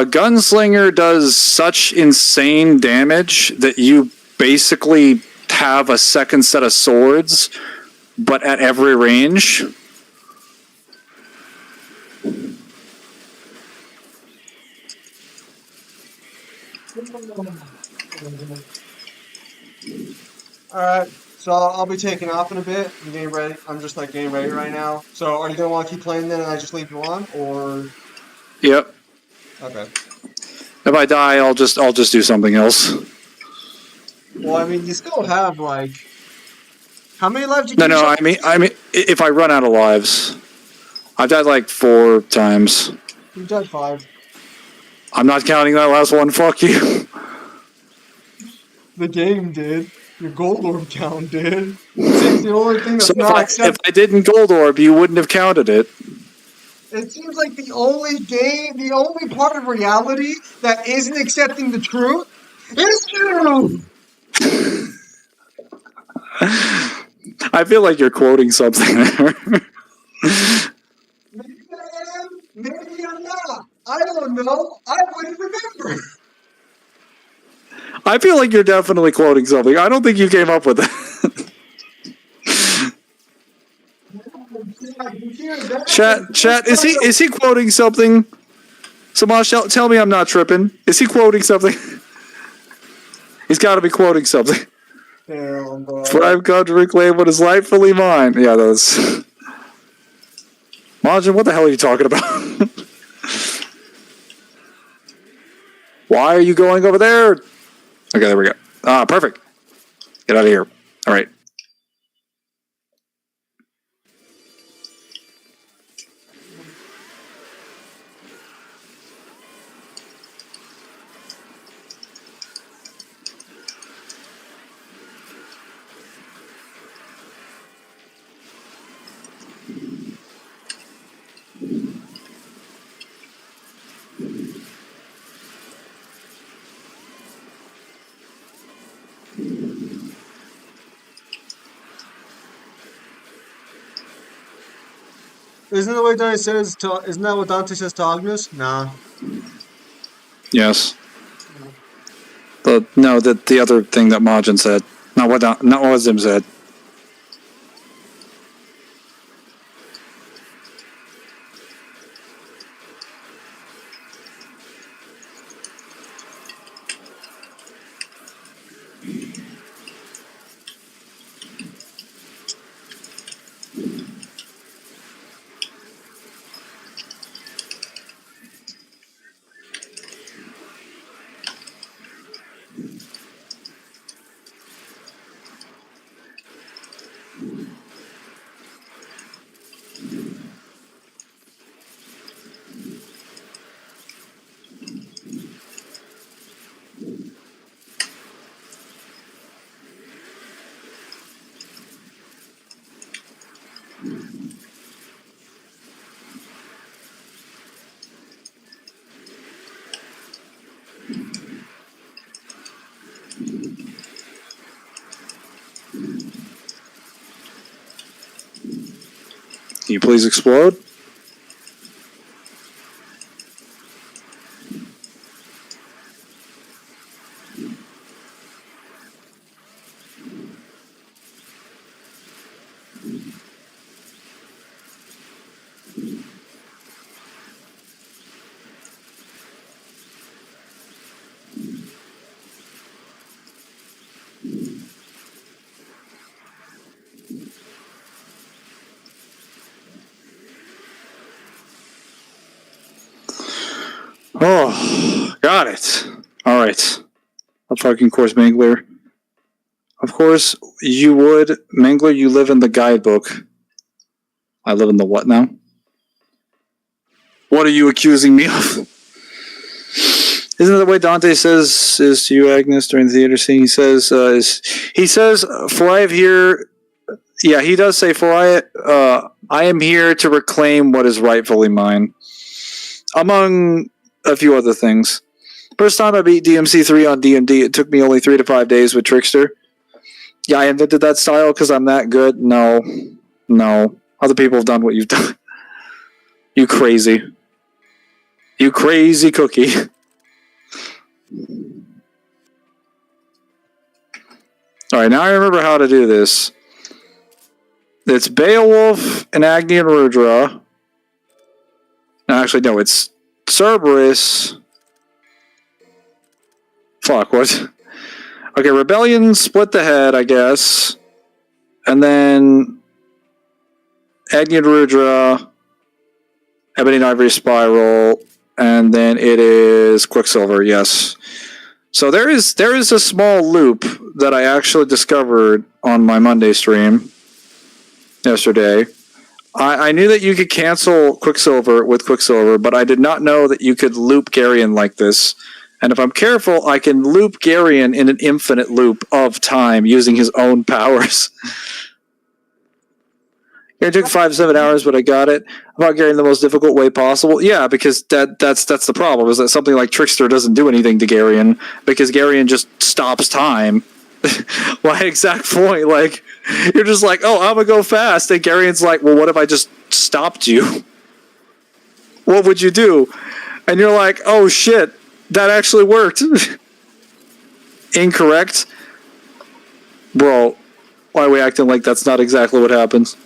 Gunslinger does such insane damage that you basically have a second set of swords, but at every range. Alright, so I'll be taking off in a bit. I'm getting ready. I'm just like getting ready right now. So are you gonna want to keep playing then and I just leave you on, or? Yep. Okay. If I die, I'll just do something else. Well, I mean, you still have like how many lives you No, keep I mean, if I run out of lives, I've died like 4 times. You've died 5. I'm not counting that last one. Fuck you. The game did. Your gold orb count did. It's the only thing that's So not if accepted. I didn't gold orb, you wouldn't have counted it. It seems like the only part of reality that isn't accepting the truth It's true! I feel like you're quoting something there. Maybe I am, maybe I'm not. I don't know. I wouldn't remember. I feel like you're definitely quoting something. I don't think you came up with it. Chat, is he quoting something? Samash, tell me I'm not tripping. Is he quoting something? He's got to be quoting something. For I've come to reclaim what is rightfully mine. Yeah, that's. Majin, what the hell are you talking about? Why are you going over there? Okay, there we go. Ah, perfect. Get out of here. All right. Isn't that what Dante says? Isn't that what Dante says to Agnes? Nah. Yes. The other thing that Majin said. Not what Zim said. Can you please explode? Oh, got it. All right. A fucking course, Mangler. Of course, you would. Mangler, you live in the guidebook. I live in the what now? What are you accusing me of? Isn't that the way Dante says is to you, Agnes, during the theater scene? He says, for I have here. Yeah, he does say, for I am here to reclaim what is rightfully mine. Among a few other things. First time I beat DMC3 on DMD, it took me only 3 to 5 days with Trickster. Yeah, I invented that style because I'm that good. No. Other people have done what you've done. You crazy cookie. Alright, now I remember how to do this. It's Beowulf and Agni and Rudra. No, actually, no, it's Cerberus. Fuck, what? Okay, Rebellion split the head, I guess. And then Agni and Rudra, Ebony and Ivory Spiral, and then it is Quicksilver, yes. So there is a small loop that I actually discovered on my Monday stream yesterday. I knew that you could cancel Quicksilver with Quicksilver, but I did not know that you could loop Garyon like this. And if I'm careful, I can loop Garyon in an infinite loop of time using his own powers. It took 5 to 7 hours, but I got it. About Gary in the most difficult way possible. Yeah, because that's the problem, is that something like Trickster doesn't do anything to Garion, because Garion just stops time. My exact point, like, you're just like, oh, I'm gonna go fast, and Garion's like, well, what if I just stopped you? What would you do? And you're like, oh shit, that actually worked. Incorrect? Bro, why are we acting like that's not exactly what happens?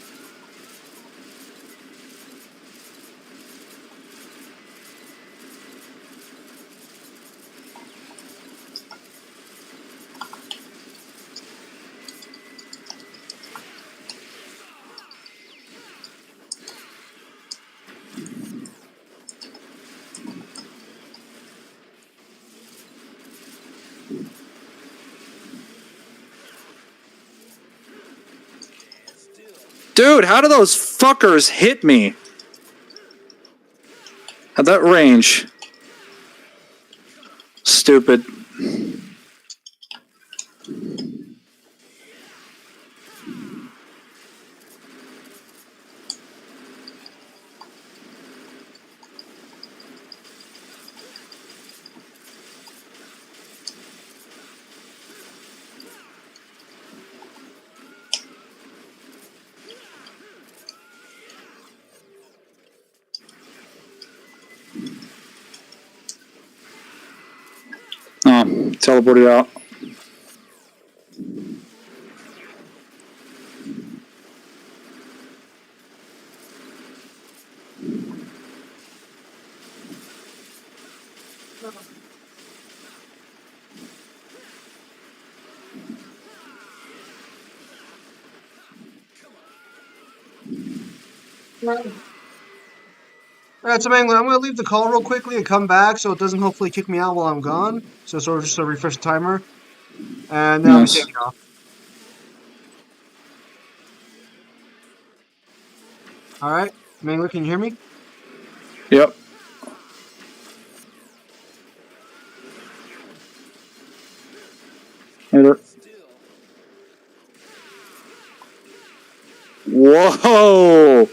Dude, how do those fuckers hit me? At that range. Stupid. Oh, teleported out. Alright, so Mangler, I'm going to leave the call real quickly and come back so it doesn't hopefully kick me out while I'm gone. So sort of just a refresh timer. And then I'll be Yes. taking off. Alright, Mangler, can you hear me? Yep. Later. Whoa!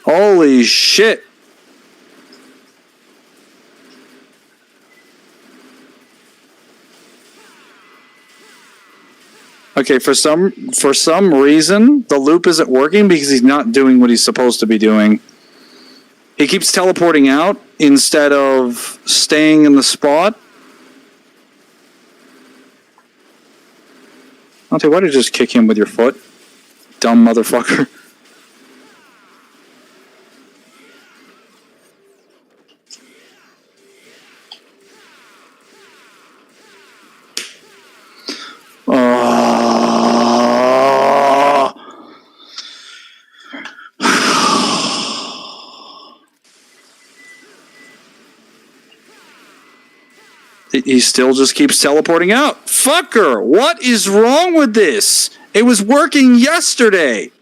Holy shit! Okay, for some reason, the loop isn't working because he's not doing what he's supposed to be doing. He keeps teleporting out instead of staying in the spot. I'll tell you, why did you just kick him with your foot? Dumb motherfucker. He still just keeps teleporting out. Fucker, what is wrong with this? It was working yesterday.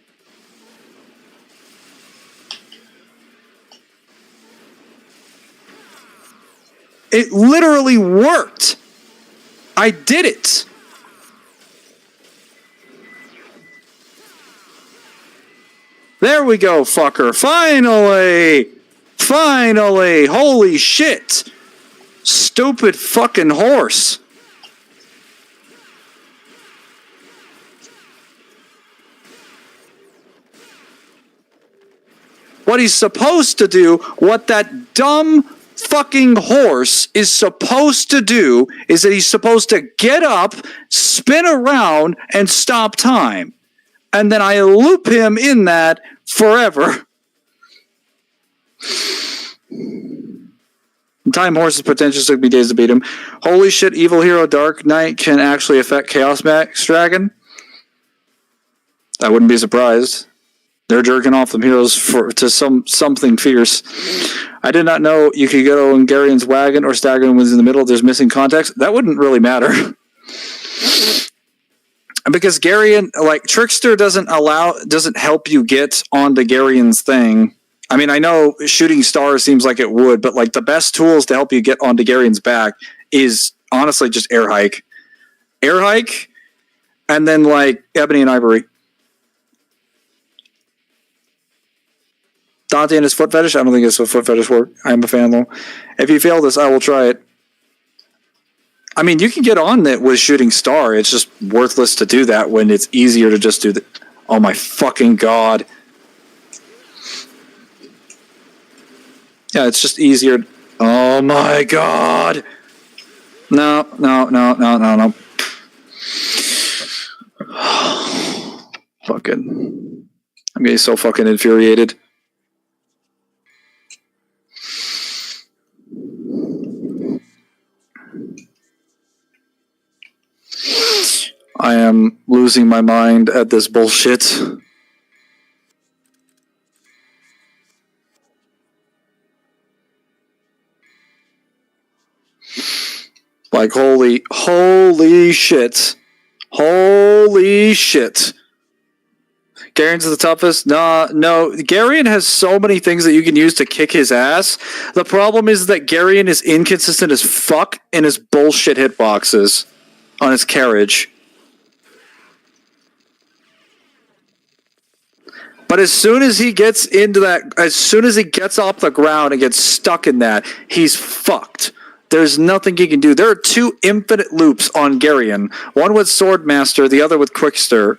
It literally worked. I did it. There we go, fucker. Finally. Finally. Holy shit. Stupid fucking horse. What he's supposed to do, what that dumb fucking horse is supposed to do, is that he's supposed to get up, spin around, and stop time. And then I loop him in that forever. Time Horse's potential took me days to beat him. Holy shit, Evil Hero Dark Knight can actually affect Chaos Max Dragon? I wouldn't be surprised. They're jerking off them heroes to something fierce. I did not know you could go in Garion's wagon or Staggering was in the middle. There's missing context. That wouldn't really matter. Because Garion, like, Trickster doesn't help you get onto Garion's thing. I mean, I know shooting stars seems like it would, but like the best tools to help you get onto Garion's back is honestly just air hike, and then like Ebony and Ivory. Dante and his foot fetish? I don't think it's a foot fetish work. I am a fan, though. If you fail this, I will try it. I mean, you can get on it with Shooting Star. It's just worthless to do that when it's easier to just do the... Oh, my fucking God. Yeah, it's just easier. Oh, my God. No. Fucking... I'm getting so fucking infuriated. I am losing my mind at this bullshit. Like, holy shit. Holy shit. Garion's the toughest? Nah, no. Garion has so many things that you can use to kick his ass. The problem is that Garion is inconsistent as fuck in his bullshit hitboxes on his carriage. But as soon as he gets into that, as soon as he gets off the ground and gets stuck in that, he's fucked. There's nothing he can do. There are two infinite loops on Garion. One with Swordmaster, the other with Quicksilver.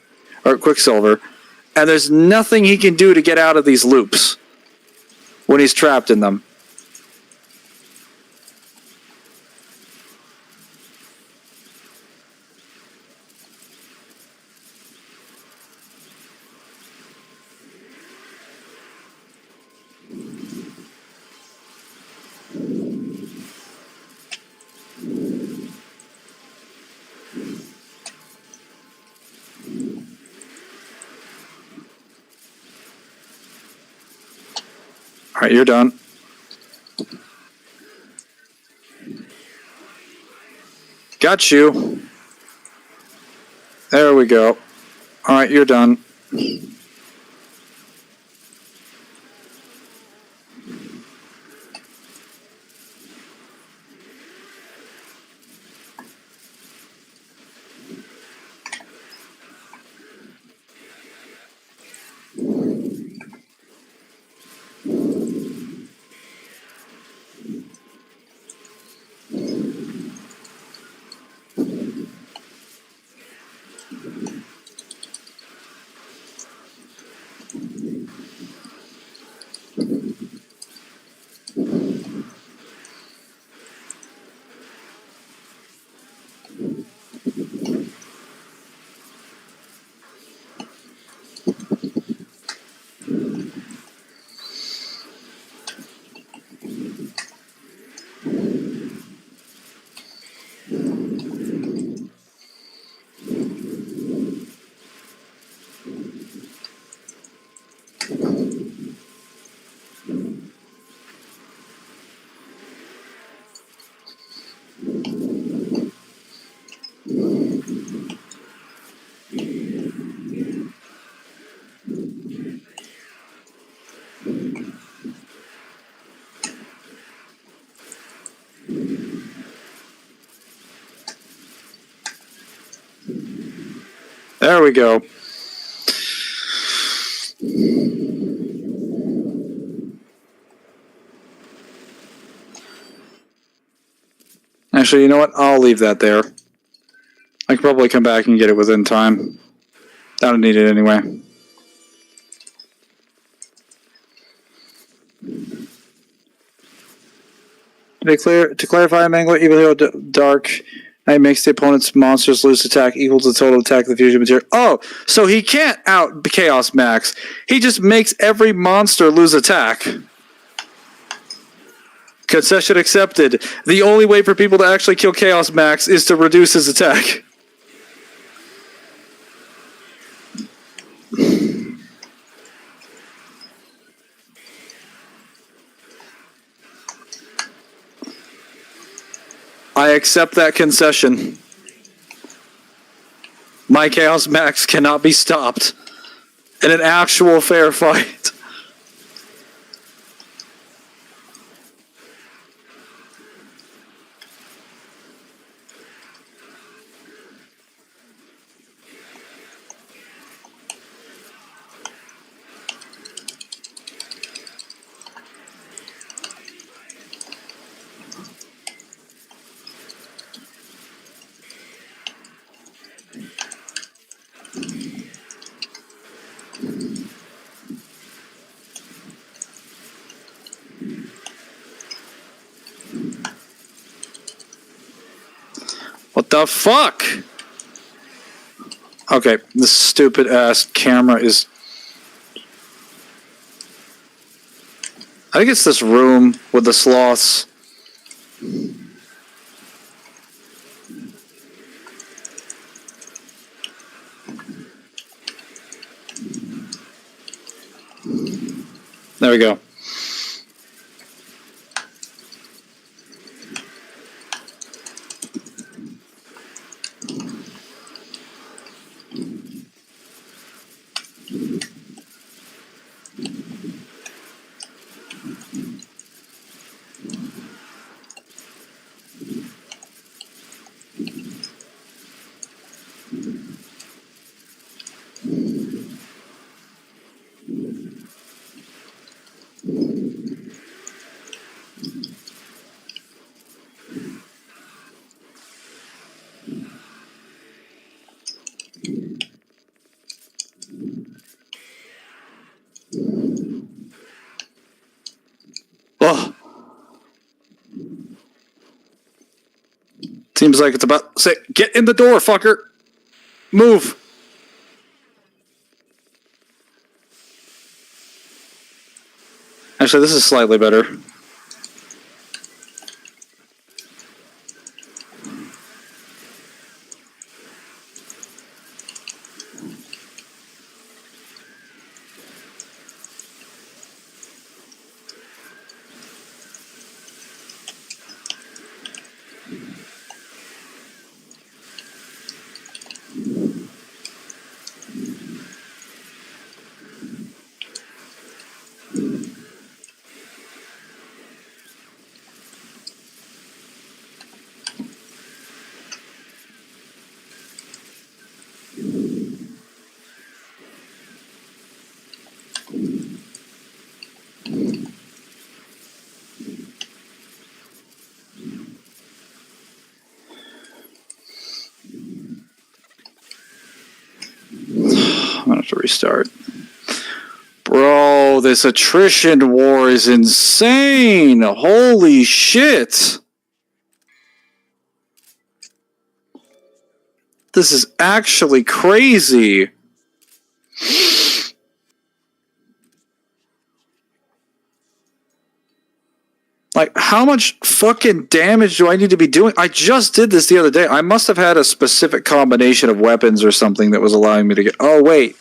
And there's nothing he can do to get out of these loops when he's trapped in them. All right, you're done. Got you. There we go. All right, you're done. There we go. Actually, you know what? I'll leave that there. I can probably come back and get it within time. I don't need it anyway. To clarify, Mangler, even though Dark Knight makes the opponent's monsters lose attack equal to the total attack of the fusion material. Oh, so he can't out Chaos Max. He just makes every monster lose attack. Concession accepted. The only way for people to actually kill Chaos Max is to reduce his attack. I accept that concession. My Chaos Max cannot be stopped in an actual fair fight. the fuck? Okay, this stupid ass camera is... I think it's this room with the sloths. There we go. Oh. Seems like it's about to say, get in the door, fucker. Move. Actually, this is slightly better. I'm gonna have to restart. Bro, this attrition war is insane. Holy shit. This is actually crazy. Like, how much fucking damage do I need to be doing? I just did this the other day. I must have had a specific combination of weapons or something that was allowing me to get... Oh, wait.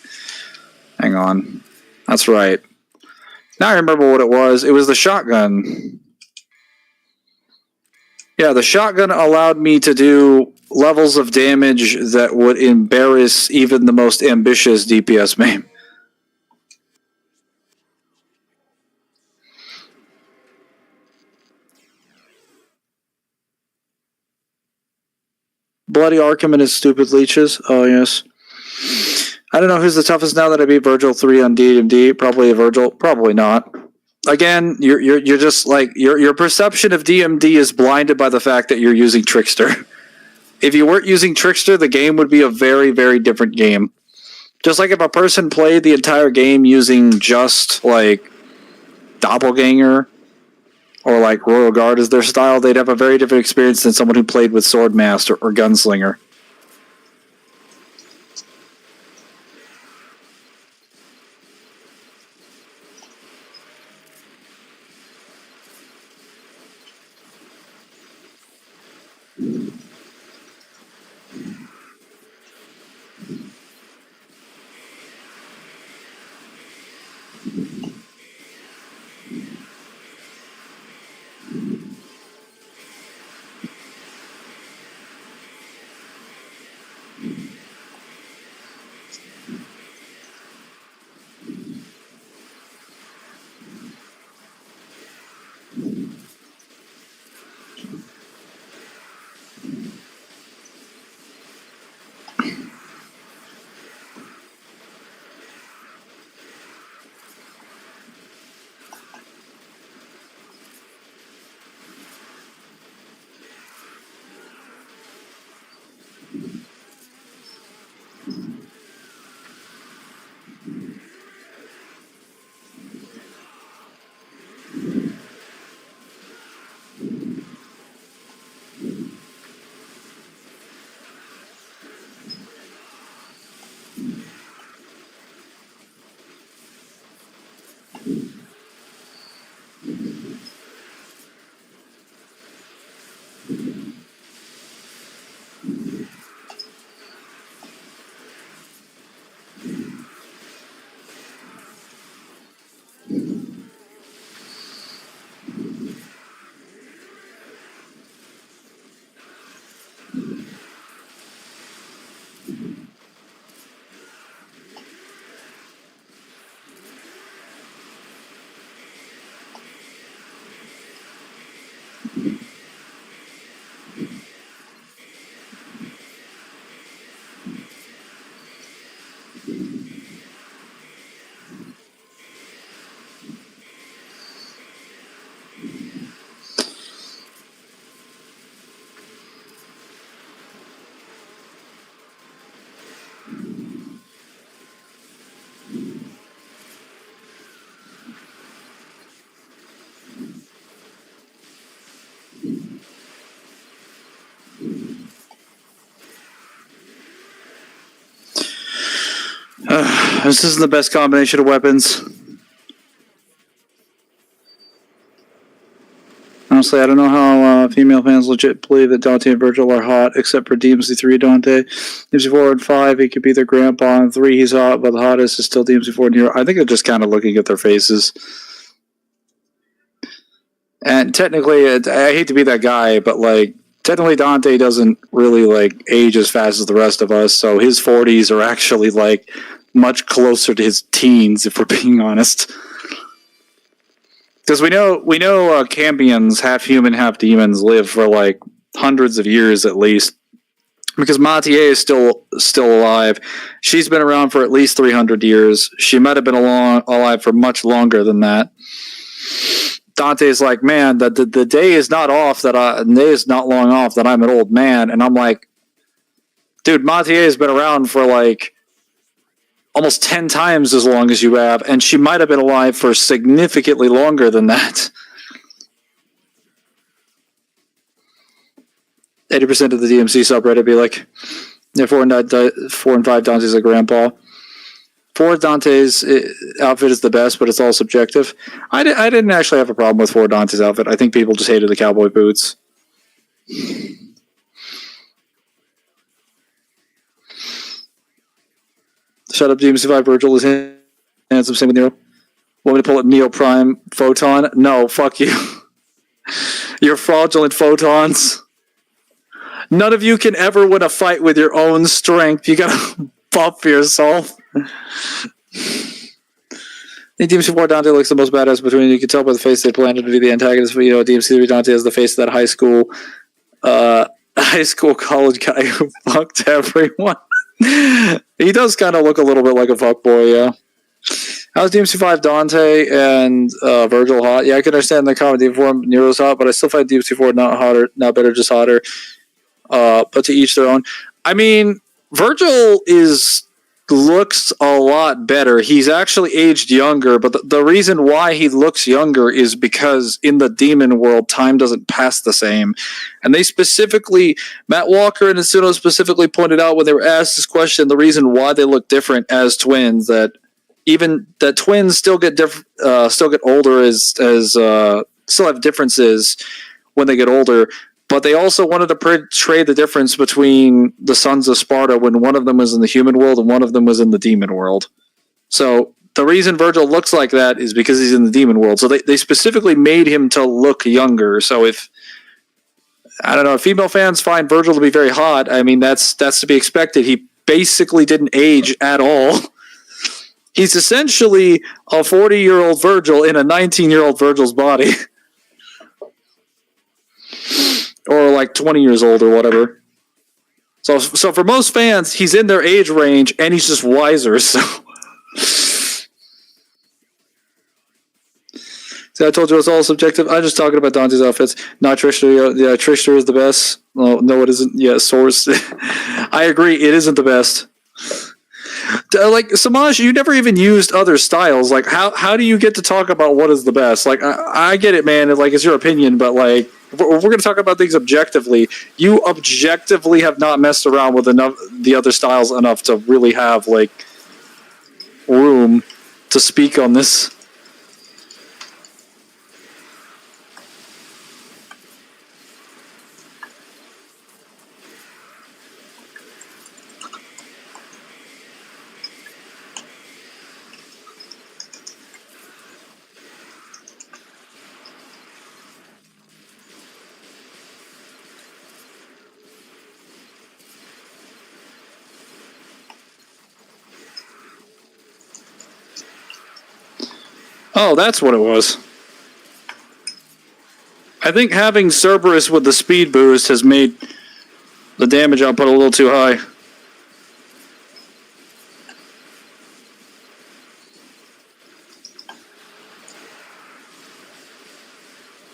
Hang on. That's right. Now I remember what it was. It was the shotgun. Yeah, the shotgun allowed me to do levels of damage that would embarrass even the most ambitious DPS main. Bloody Arkham and his stupid leeches. Oh, yes. I don't know who's the toughest now that I beat Virgil 3 on DMD. Probably a Virgil. Probably not. Again, you're just like your perception of DMD is blinded by the fact that you're using Trickster. If you weren't using Trickster, the game would be a very, very different game. Just like if a person played the entire game using just like Doppelganger or like Royal Guard as their style, they'd have a very different experience than someone who played with Swordmaster or Gunslinger. This isn't the best combination of weapons. Honestly, I don't know how female fans legit believe that Dante and Virgil are hot, except for DMC3 Dante. DMC4 and 5, he could be their grandpa. And 3, he's hot, but the hottest is still DMC4 and Hero. I think they're just kind of looking at their faces. And technically, I hate to be that guy, but like, technically Dante doesn't really like age as fast as the rest of us, so his 40s are actually like much closer to his teens, if we're being honest. Because we know Cambions, half human, half demons, live for like hundreds of years at least. Because Mathieu is still alive. She's been around for at least 300 years. She might have been alive for much longer than that. Dante's like, man, the day is not off the day is not long off that I'm an old man, and I'm like, dude, Mathieu has been around for like almost 10 times as long as you have, and she might have been alive for significantly longer than that. 80% of the DMC subreddit be like, yeah, 4 and 5 Dante's a grandpa. 4 Dante's outfit is the best, but it's all subjective. I didn't actually have a problem with 4 Dante's outfit. I think people just hated the cowboy boots. Shut up, DMC5 Virgil is handsome. Same with Neo. Want me to pull it Neo Prime Photon? No, fuck you. You're fraudulent photons. None of you can ever win a fight with your own strength. You gotta buff yourself. I think DMC4 Dante looks the most badass between. You can tell by the face they planted to be the antagonist, but you know, DMC3 Dante has the face of that high school college guy who fucked everyone. He does kind of look a little bit like a fuckboy, yeah. How's DMC5 Dante and Virgil hot? Yeah, I can understand the comedy form. Nero's hot, but I still find DMC4 not hotter, not better, just hotter. But to each their own. I mean, Virgil looks a lot better. He's actually aged younger, but the reason why he looks younger is because in the demon world, time doesn't pass the same. And they specifically, Matt Walker and Asuno specifically pointed out when they were asked this question, the reason why they look different as twins, that even that twins still get older still have differences when they get older. But they also wanted to portray the difference between the Sons of Sparta when one of them was in the human world and one of them was in the demon world. So the reason Virgil looks like that is because he's in the demon world. So they specifically made him to look younger. So if female fans find Virgil to be very hot, I mean, that's to be expected. He basically didn't age at all. He's essentially a 40-year-old Virgil in a 19-year-old Virgil's body. Or like 20 years old or whatever. So for most fans, he's in their age range and he's just wiser. So see, I told you it's all subjective. I'm just talking about Dante's outfits. Not Trishter. Yeah, Trishter is the best. Oh, no, it isn't. Yeah, Source. I agree. It isn't the best. Like, Samaj, you never even used other styles. Like, how do you get to talk about what is the best? Like, I get it, man. Like, it's your opinion, but like, if we're going to talk about things objectively, you objectively have not messed around with enough the other styles enough to really have like room to speak on this. Oh, that's what it was. I think having Cerberus with the speed boost has made the damage output a little too high.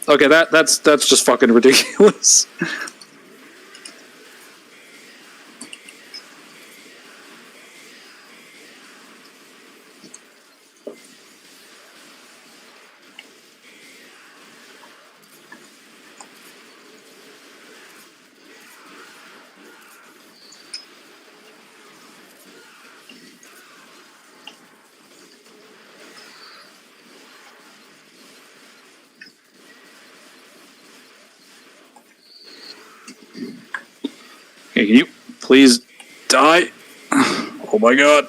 Okay, that's just fucking ridiculous. Okay, can you please die? Oh my god.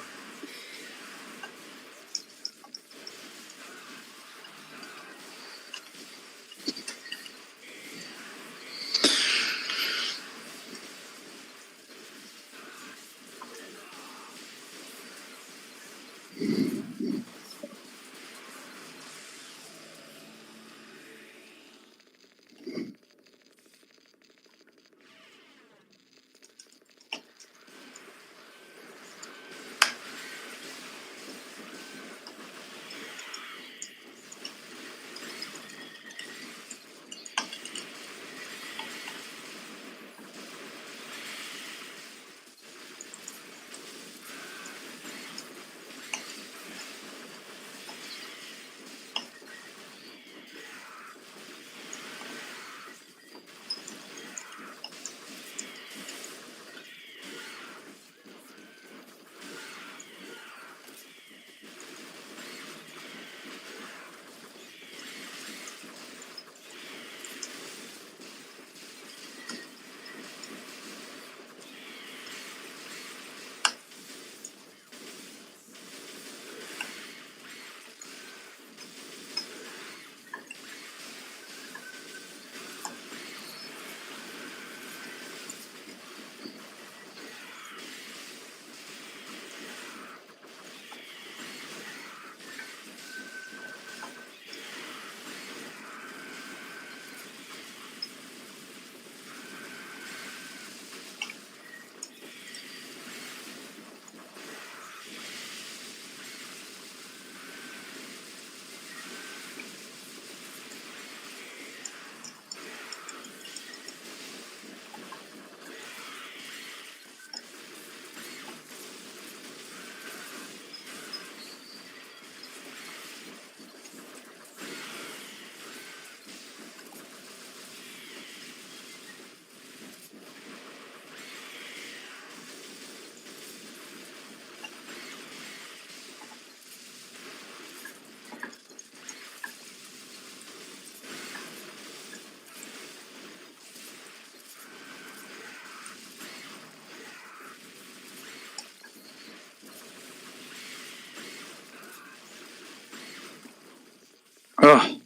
Ugh.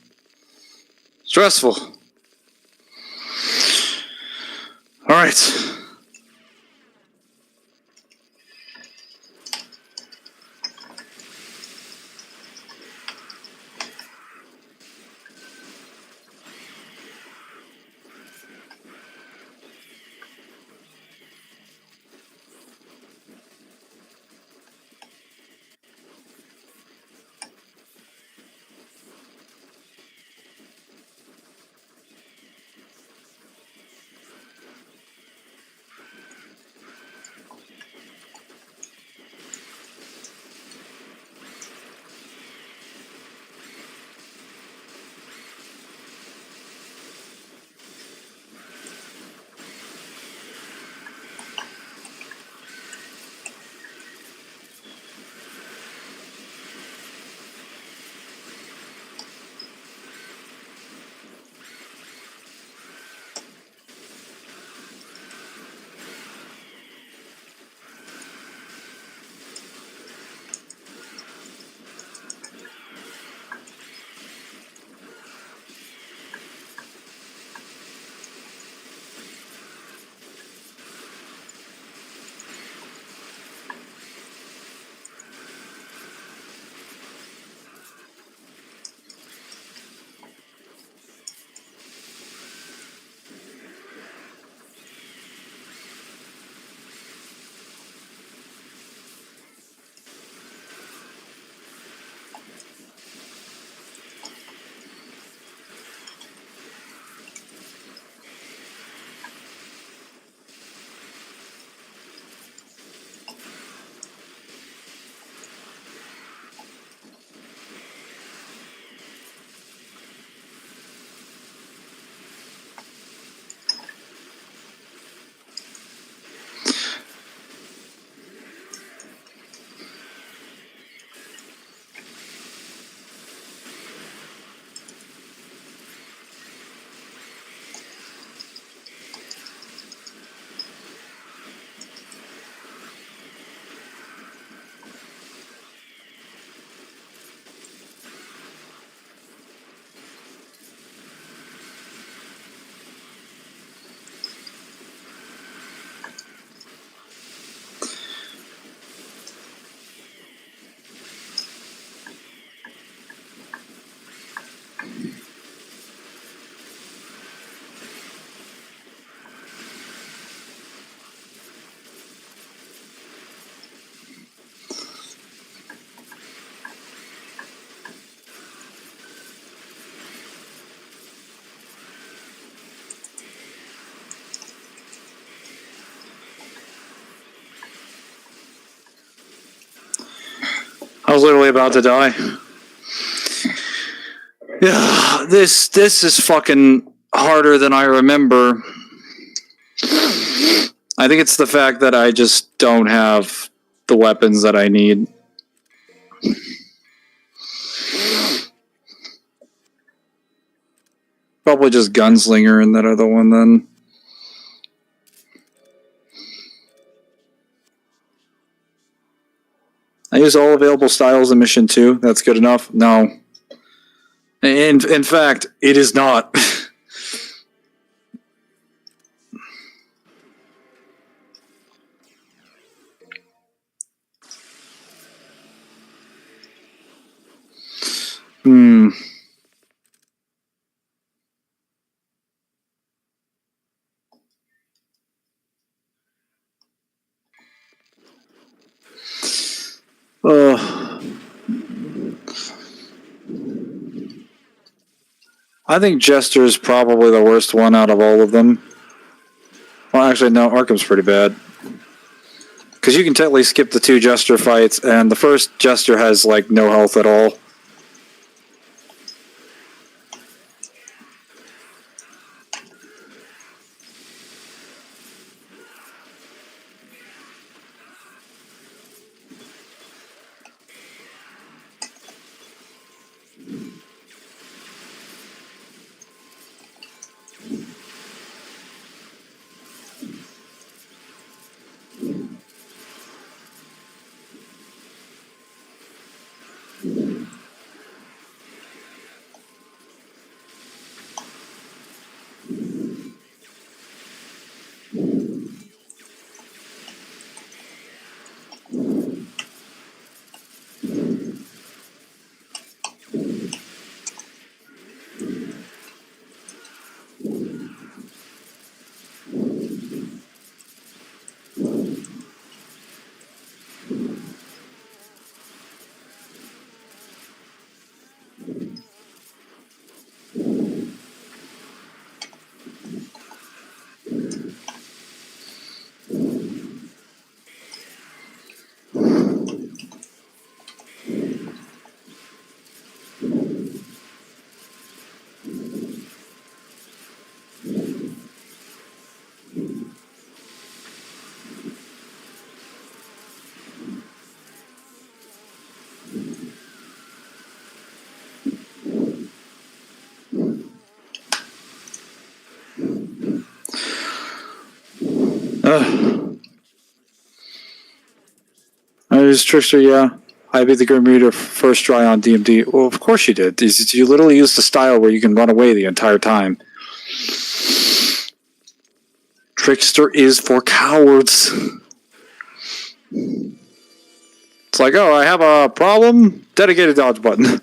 Stressful. Alright. I was literally about to die. Yeah, this is fucking harder than I remember. I think it's the fact that I just don't have the weapons that I need. Probably just Gunslinger and that other one then. I use all available styles in mission 2. That's good enough? No. In fact, it is not. Hmm. I think Jester is probably the worst one out of all of them. Well, actually, no, Arkham's pretty bad. Because you can technically skip the 2 Jester fights, and the first Jester has, like, no health at all. I was Trickster, yeah. I beat the Grim Reader first try on DMD. Well, of course you did. You literally used the style where you can run away the entire time. Trickster is for cowards. It's like, oh, I have a problem. Dedicated dodge button.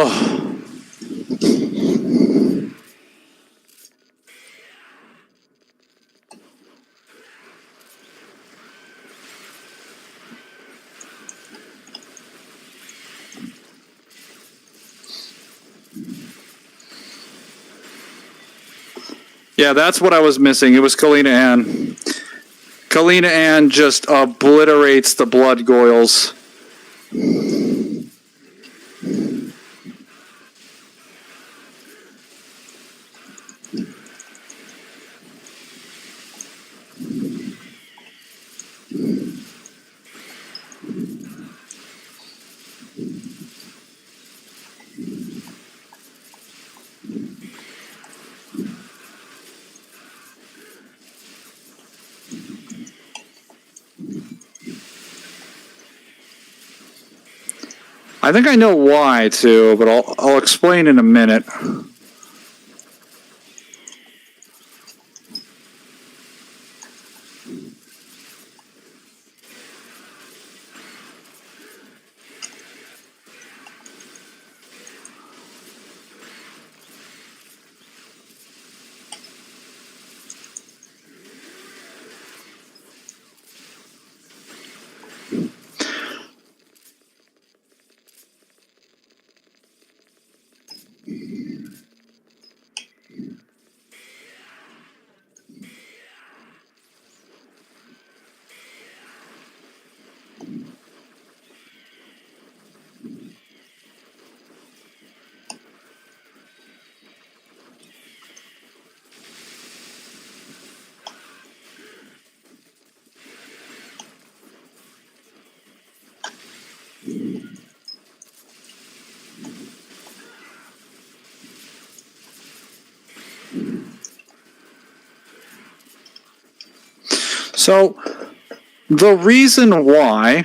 Oh. Yeah, that's what I was missing. It was Kalina Ann. Kalina Ann just obliterates the blood goyles. I think I know why too, but I'll explain in a minute. So the reason why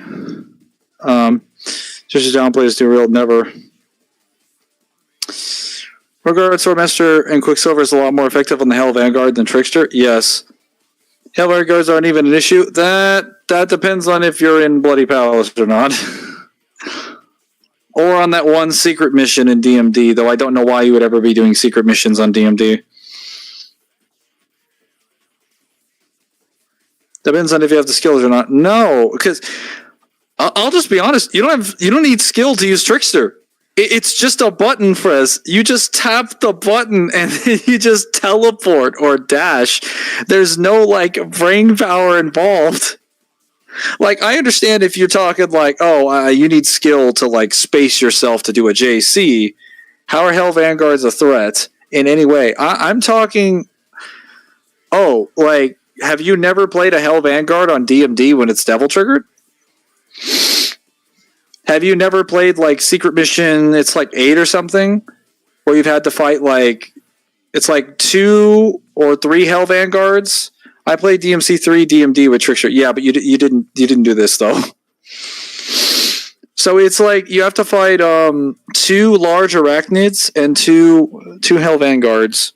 just to downplay is real never. Regard Swordmaster and Quicksilver is a lot more effective on the Hell Vanguard than Trickster. Yes. Hell Vanguards aren't even an issue. That depends on if you're in Bloody Palace or not. Or on that one secret mission in DMD, though I don't know why you would ever be doing secret missions on DMD. Depends on if you have the skills or not. No, because I'll just be honest. You don't need skill to use Trickster. It's just a button press. You just tap the button and then you just teleport or dash. There's no like brain power involved. Like I understand if you're talking like, oh, you need skill to like space yourself to do a JC. How are Hell Vanguards a threat in any way? I'm talking. Oh, like have you never played a Hell Vanguard on DMD when it's devil triggered? Have you never played like Secret Mission? It's like 8 or something, where you've had to fight like it's like 2 or 3 Hell Vanguards. I played DMC 3 DMD with Trickster. Yeah, but you didn't do this though. So it's like you have to fight 2 large arachnids and two Hell Vanguards.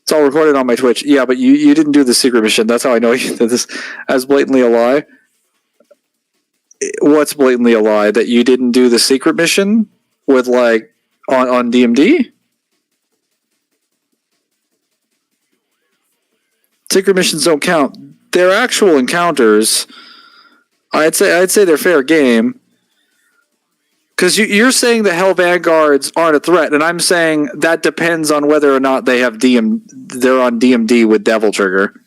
It's all recorded on my Twitch. Yeah, but you didn't do the Secret Mission. That's how I know you did this as blatantly a lie. What's blatantly a lie? That you didn't do the secret mission with like on DMD? Secret missions don't count. They're actual encounters. I'd say they're fair game. Because you're saying the Hell Vanguards aren't a threat, and I'm saying that depends on whether or not they're on DMD with Devil Trigger.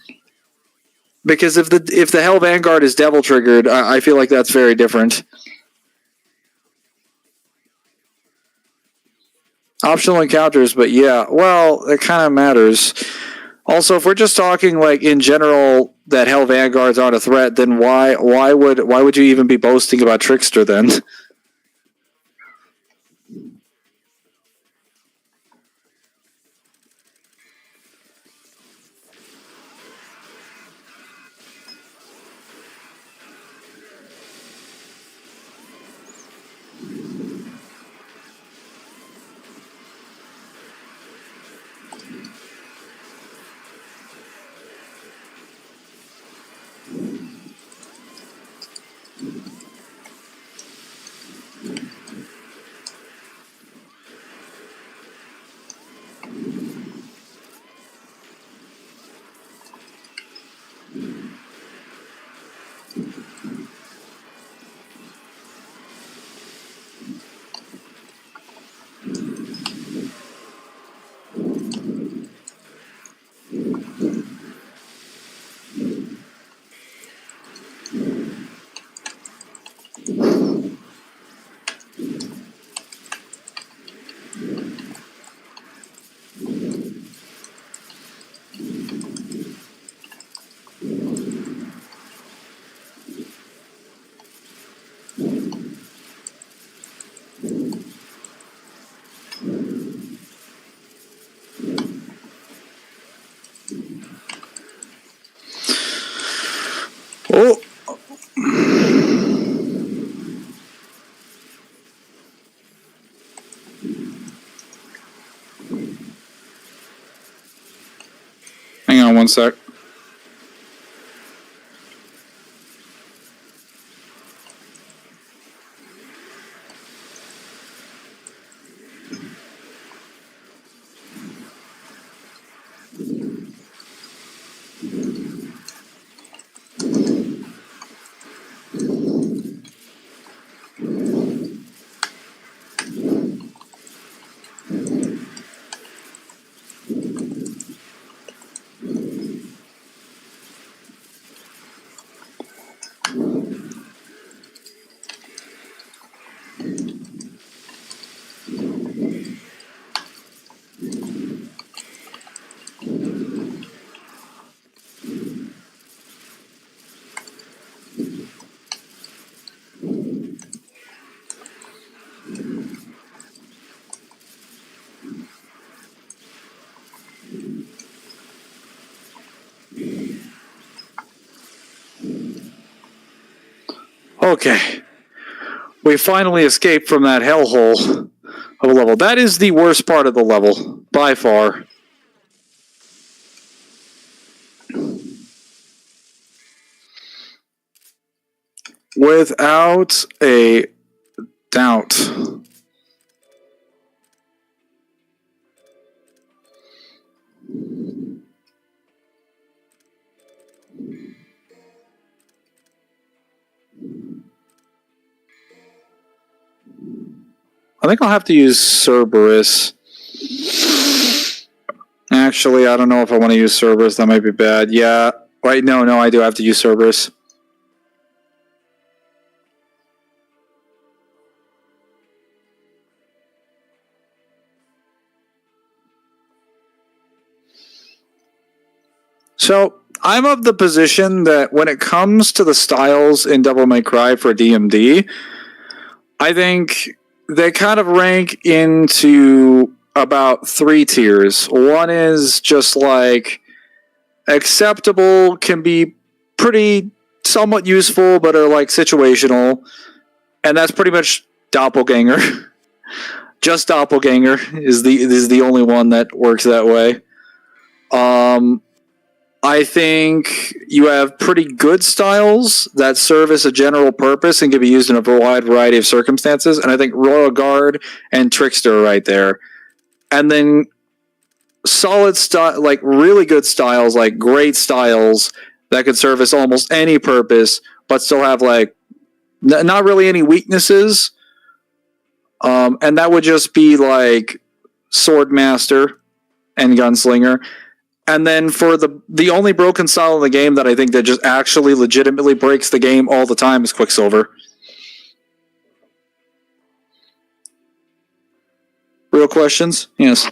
Because if the Hell Vanguard is Devil Triggered, I feel like that's very different. Optional encounters, but yeah, well, it kind of matters. Also, if we're just talking like in general that Hell Vanguards aren't a threat, then why would you even be boasting about Trickster then? one sec. Okay. We finally escaped from that hellhole of a level. That is the worst part of the level, by far. Without a doubt. I think I'll have to use Cerberus. Actually, I don't know if I want to use Cerberus. That might be bad. Yeah. Wait, no, I do have to use Cerberus. So, I'm of the position that when it comes to the styles in Devil May Cry for DMD, I think they kind of rank into about 3 tiers. One is just like acceptable, can be pretty somewhat useful, but are like situational. And that's pretty much Doppelganger. Just Doppelganger is the only one that works that way. I think you have pretty good styles that service a general purpose and can be used in a wide variety of circumstances. And I think Royal Guard and Trickster are right there. And then solid style, like really good styles, like great styles that could service almost any purpose, but still have like not really any weaknesses. And that would just be like Swordmaster and Gunslinger. And then for the only broken style in the game that I think that just actually legitimately breaks the game all the time is Quicksilver. Real questions? Yes.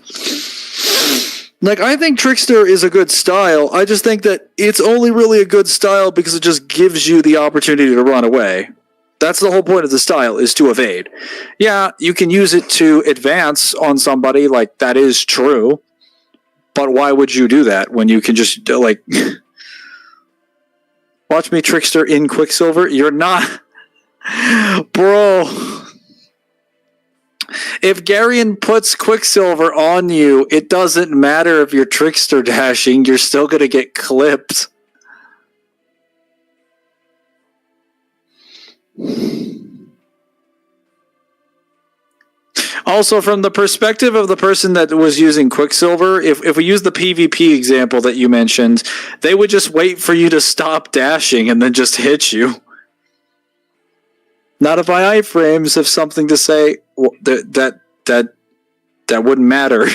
Like, I think Trickster is a good style. I just think that it's only really a good style because it just gives you the opportunity to run away. That's the whole point of the style, is to evade. Yeah, you can use it to advance on somebody, like, that is true. But why would you do that when you can just, like... Watch me, Trickster, in Quicksilver? You're not... Bro... If Garion puts Quicksilver on you, it doesn't matter if you're Trickster dashing, you're still going to get clipped. Also, from the perspective of the person that was using Quicksilver, if we use the PvP example that you mentioned, they would just wait for you to stop dashing and then just hit you. Not if I iframes have something to say, that wouldn't matter.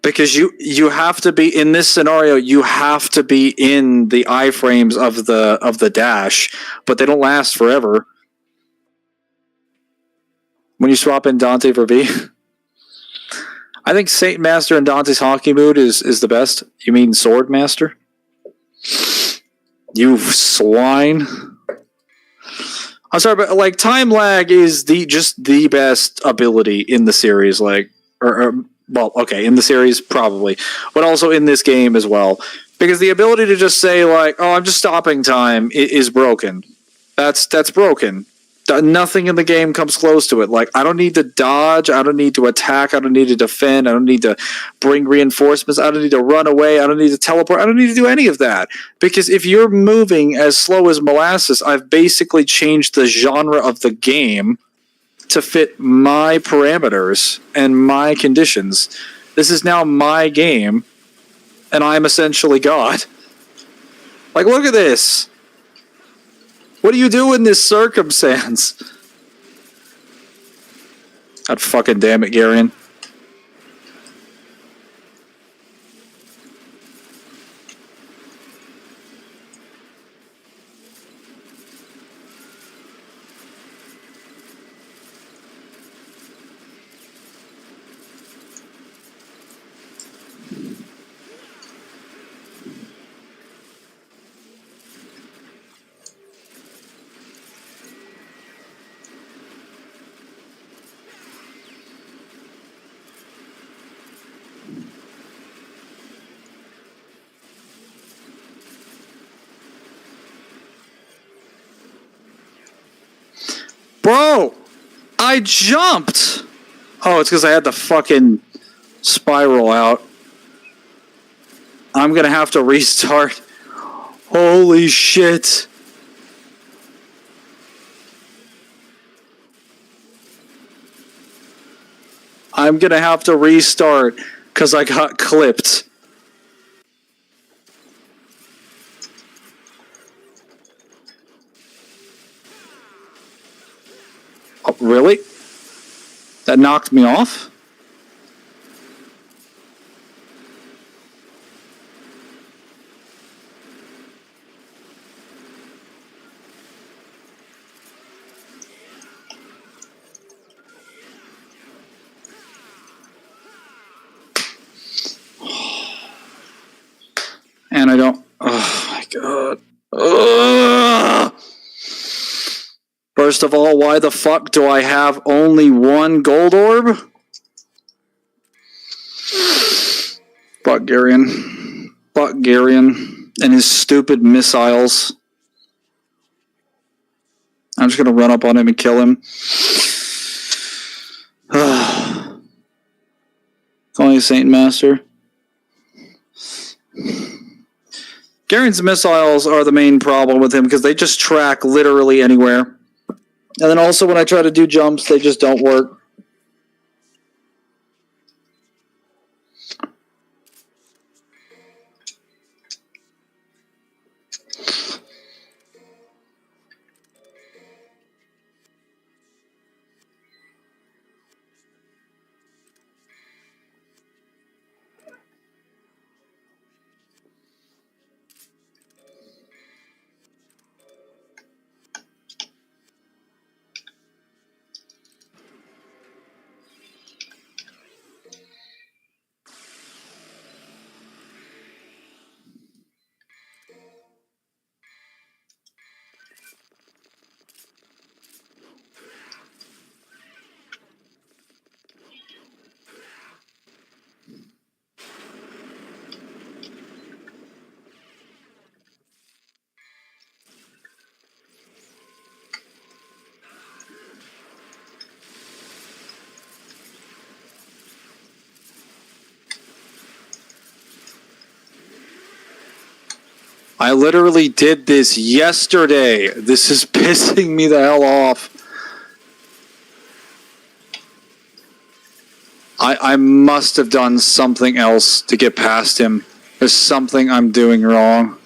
Because you have to be, in this scenario, you have to be in the iframes of the dash, but they don't last forever. When you swap in Dante for V. I think Saint Master and Dante's Hockey Mood is the best. You mean Sword Master? You swine. I'm sorry, but like time lag is just the best ability in the series. Like, well, okay, in the series probably, but also in this game as well, because the ability to just say like, "Oh, I'm just stopping time," is broken. That's broken. Nothing in the game comes close to it. Like, I don't need to dodge. I don't need to attack. I don't need to defend. I don't need to bring reinforcements. I don't need to run away. I don't need to teleport. I don't need to do any of that. Because if you're moving as slow as molasses, I've basically changed the genre of the game to fit my parameters and my conditions. This is now my game, and I'm essentially God. Like, look at this. What do you do in this circumstance? God fucking damn it, Garion. Bro, I jumped. Oh, it's because I had the fucking spiral out. I'm going to have to restart. Holy shit. I'm going to have to restart because I got clipped. Oh, really? That knocked me off? And I don't... Oh, my God. Ugh! First of all, why the fuck do I have only one gold orb? Fuck Garion. Fuck Garion and his stupid missiles. I'm just gonna run up on him and kill him. Calling Saint Master. Garion's missiles are the main problem with him because they just track literally anywhere. And then also when I try to do jumps, they just don't work. I literally did this yesterday. This is pissing me the hell off. I must have done something else to get past him. There's something I'm doing wrong.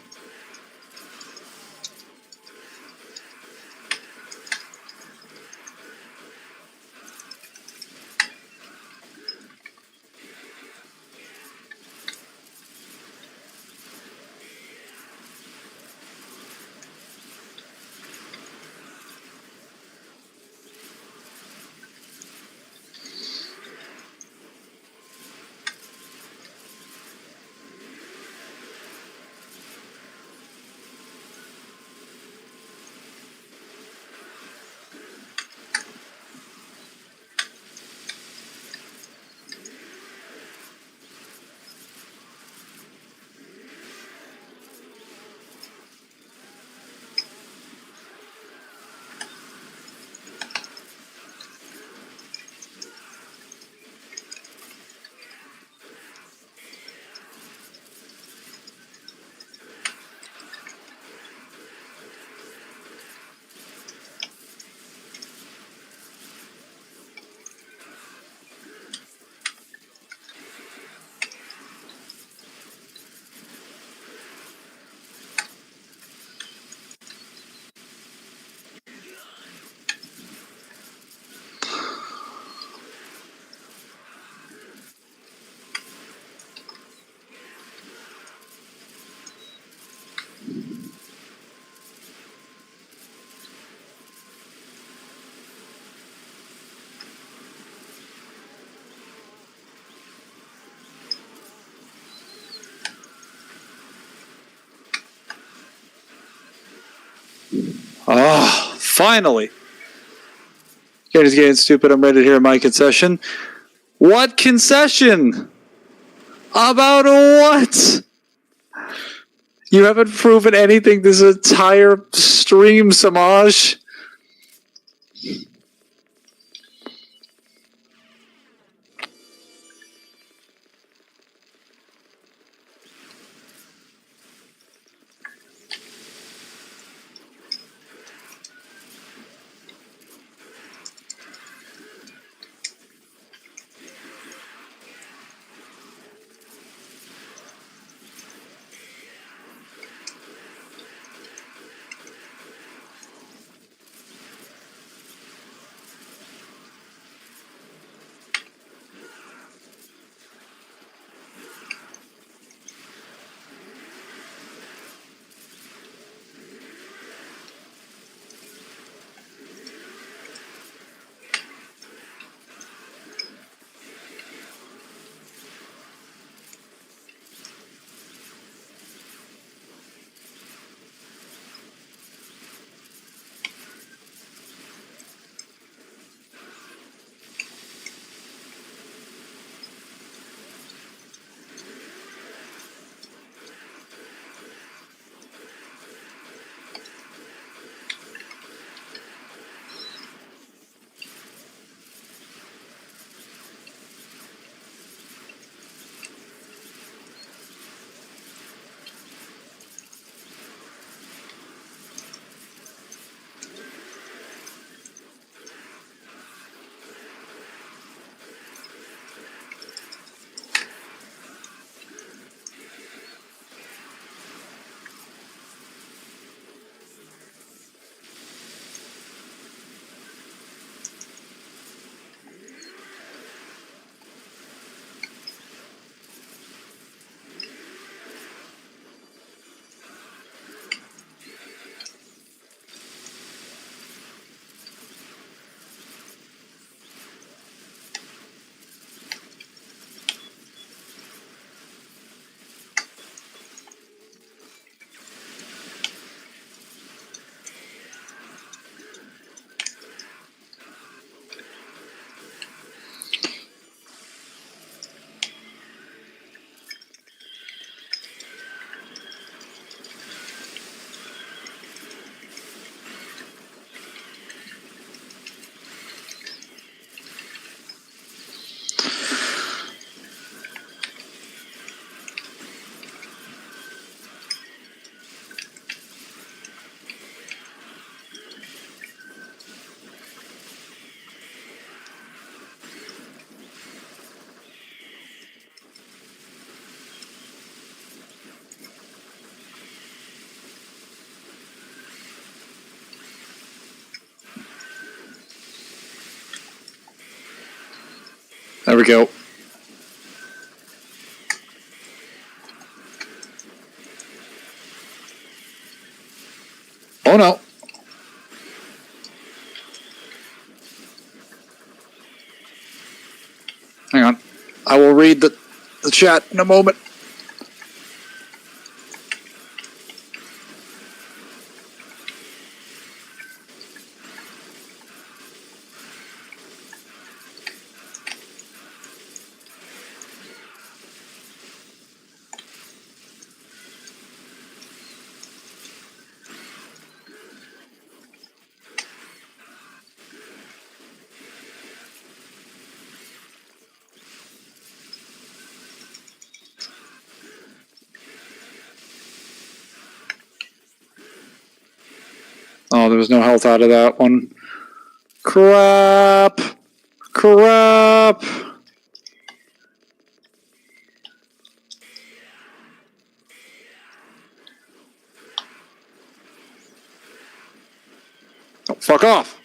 Oh, finally. Gator's getting stupid. I'm ready to hear my concession. What concession? About what? You haven't proven anything this entire stream, Samaj. There we go. Oh no. Hang on. I will read the chat in a moment. Oh, there was no health out of that one. Crap. Crap. Oh, fuck off.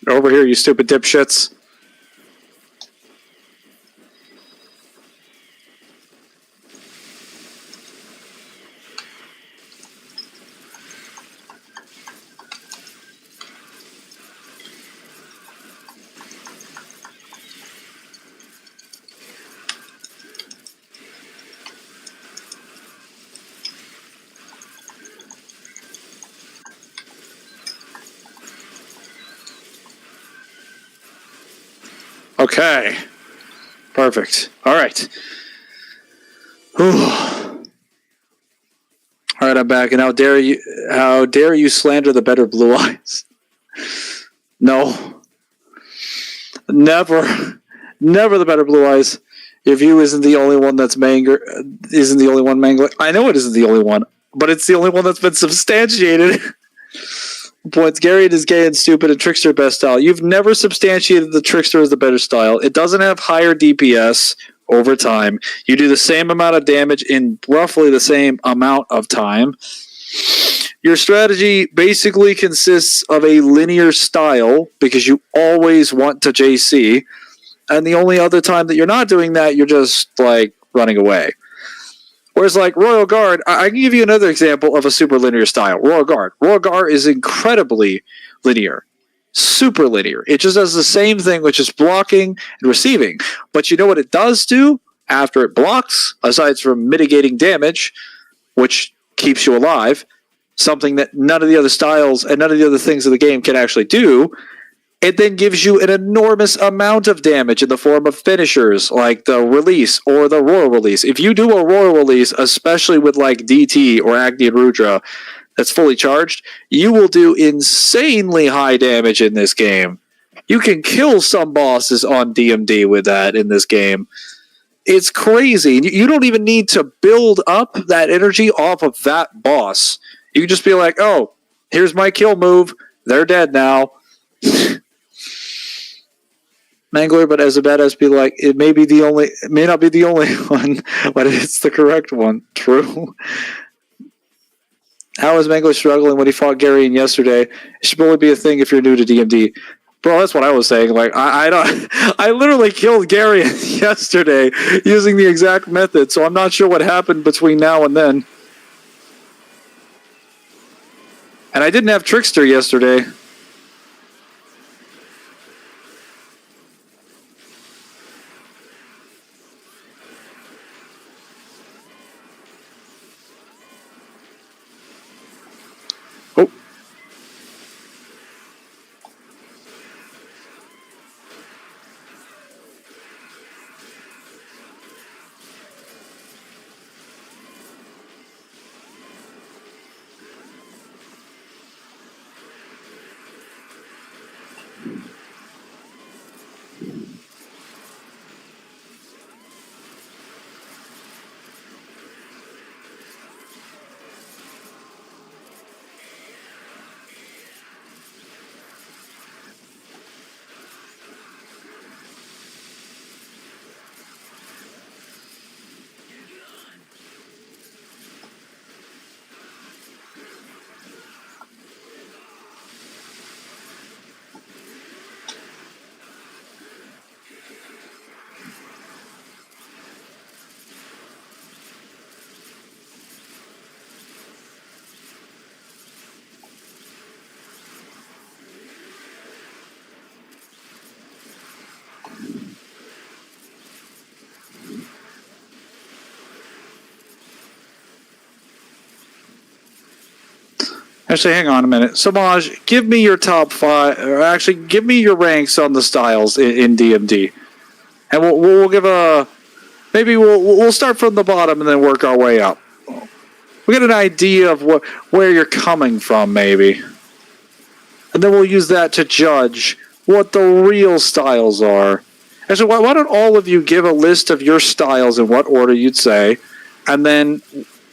Over here, you stupid dipshits. Okay. Perfect. All right. Whew. All right, I'm back, and how dare you slander the better blue eyes? No. Never. Never the better blue eyes. Your view isn't the only one that's isn't the only one Mangler. I know it isn't the only one, but it's the only one that's been substantiated. Points Gary is gay and stupid and Trickster best style. You've never substantiated the Trickster as the better style. It doesn't have higher DPS over time. You do the same amount of damage in roughly the same amount of time. Your strategy basically consists of a linear style because you always want to JC. And the only other time that you're not doing that, you're just like running away. Whereas like Royal Guard, I can give you another example of a super linear style. Royal Guard. Royal Guard is incredibly linear. Super linear. It just does the same thing, which is blocking and receiving. But you know what it does do after it blocks, aside from mitigating damage, which keeps you alive, something that none of the other styles and none of the other things of the game can actually do. It then gives you an enormous amount of damage in the form of finishers, like the release or the royal release. If you do a royal release, especially with like DT or Agni and Rudra that's fully charged, you will do insanely high damage in this game. You can kill some bosses on DMD with that in this game. It's crazy. You don't even need to build up that energy off of that boss. You can just be like, oh, here's my kill move. They're dead now. Mangler, but as a badass, be like, it may not be the only one, but it's the correct one. True. How is Mangler struggling when he fought Gary in yesterday? It should only be a thing if you're new to DMD. Bro, that's what I was saying. Like, I don't, I literally killed Gary yesterday using the exact method, so I'm not sure what happened between now and then. And I didn't have Trickster yesterday. Oh. Actually, hang on a minute. Samaj, give me your top 5, or actually, give me your ranks on the styles in DMD. And we'll give a... Maybe we'll start from the bottom and then work our way up. We get an idea of where you're coming from, maybe. And then we'll use that to judge what the real styles are. Actually, why don't all of you give a list of your styles in what order you'd say, and then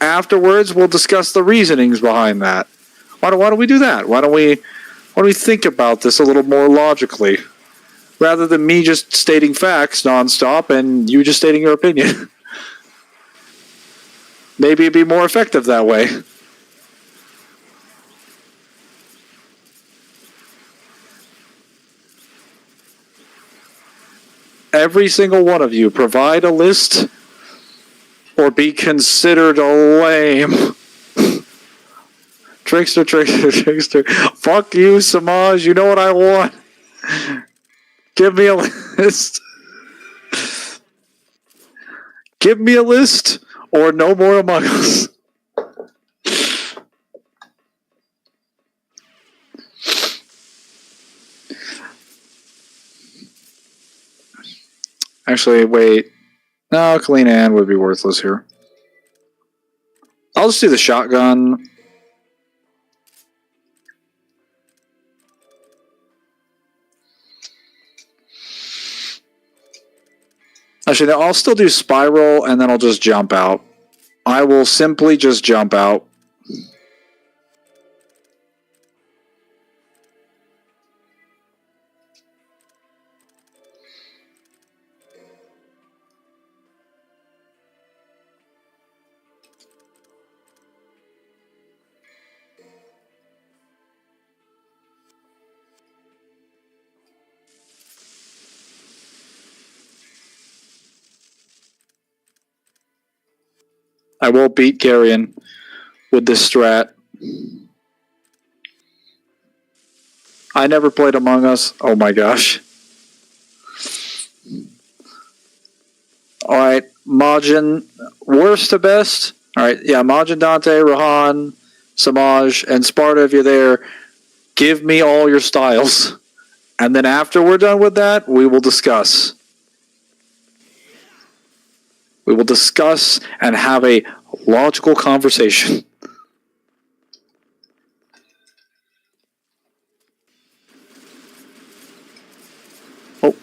afterwards we'll discuss the reasonings behind that. Why don't we do that? Why don't we think about this a little more logically, rather than me just stating facts nonstop and you just stating your opinion? Maybe it'd be more effective that way. Every single one of you provide a list or be considered a lame. Trickster. Fuck you, Samaj. You know what I want. Give me a list. Give me a list or no more Among Us. Actually, wait. No, clean hand would be worthless here. I'll just do the shotgun. Actually, no, I'll still do spiral, and then I'll just jump out. I will simply just jump out. I will beat Garion with this strat. I never played Among Us. Oh my gosh. Alright, Majin, worst to best. Alright, yeah, Majin, Dante, Rahan, Samaj, and Sparta, if you're there, give me all your styles. And then after we're done with that, we will discuss. We will discuss and have a logical conversation. Oh.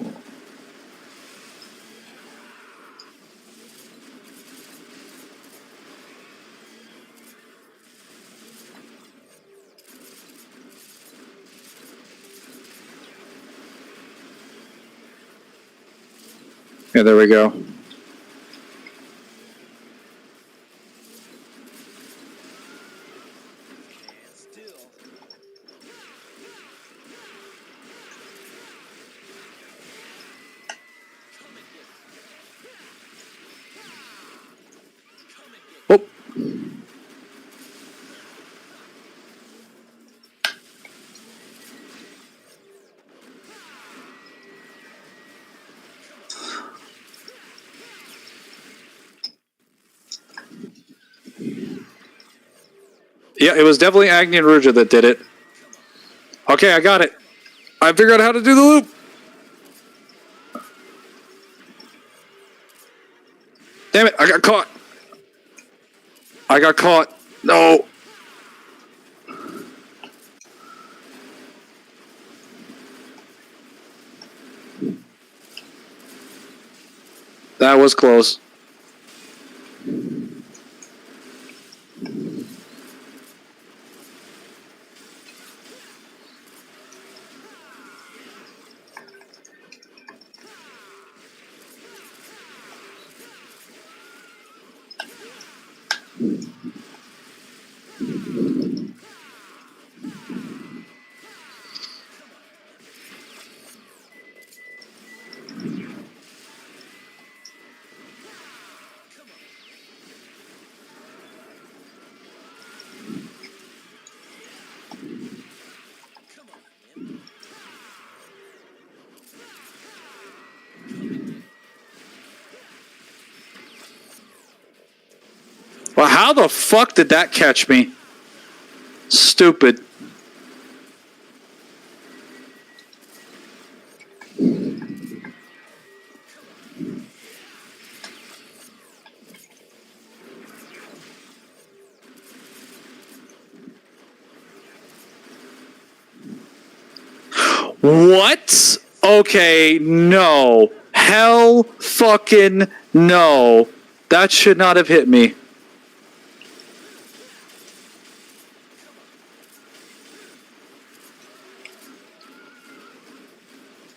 Yeah, there we go. And still. Come and get Oh. Yeah, it was definitely Agni and Ruja that did it. Okay, I got it. I figured out how to do the loop. Damn it, I got caught. I got caught. No. That was close. Well, how the fuck did that catch me? Stupid. What? Okay, no. Hell fucking no. That should not have hit me.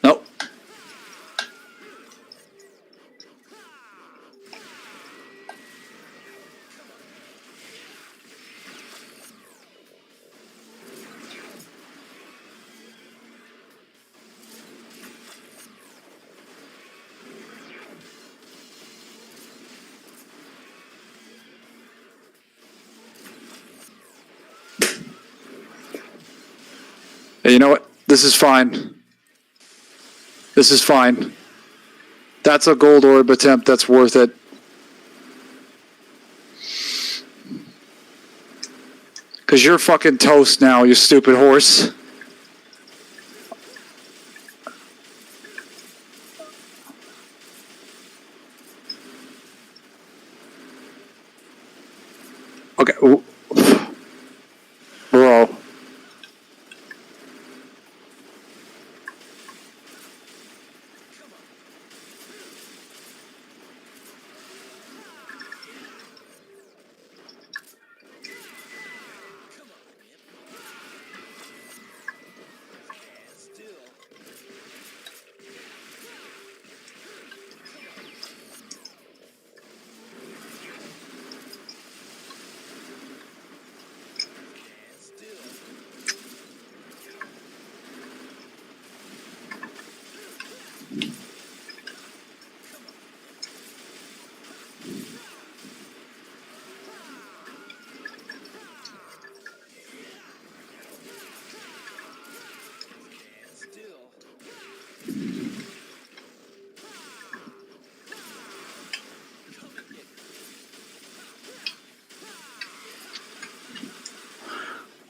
Nope. Hey, you know what? This is fine. This is fine. That's a gold orb attempt. That's worth it. Because you're fucking toast now, you stupid horse. Okay. Bro.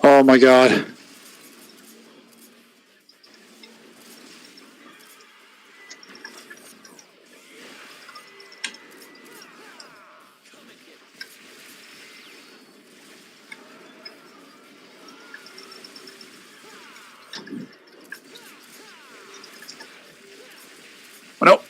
Oh my god. No.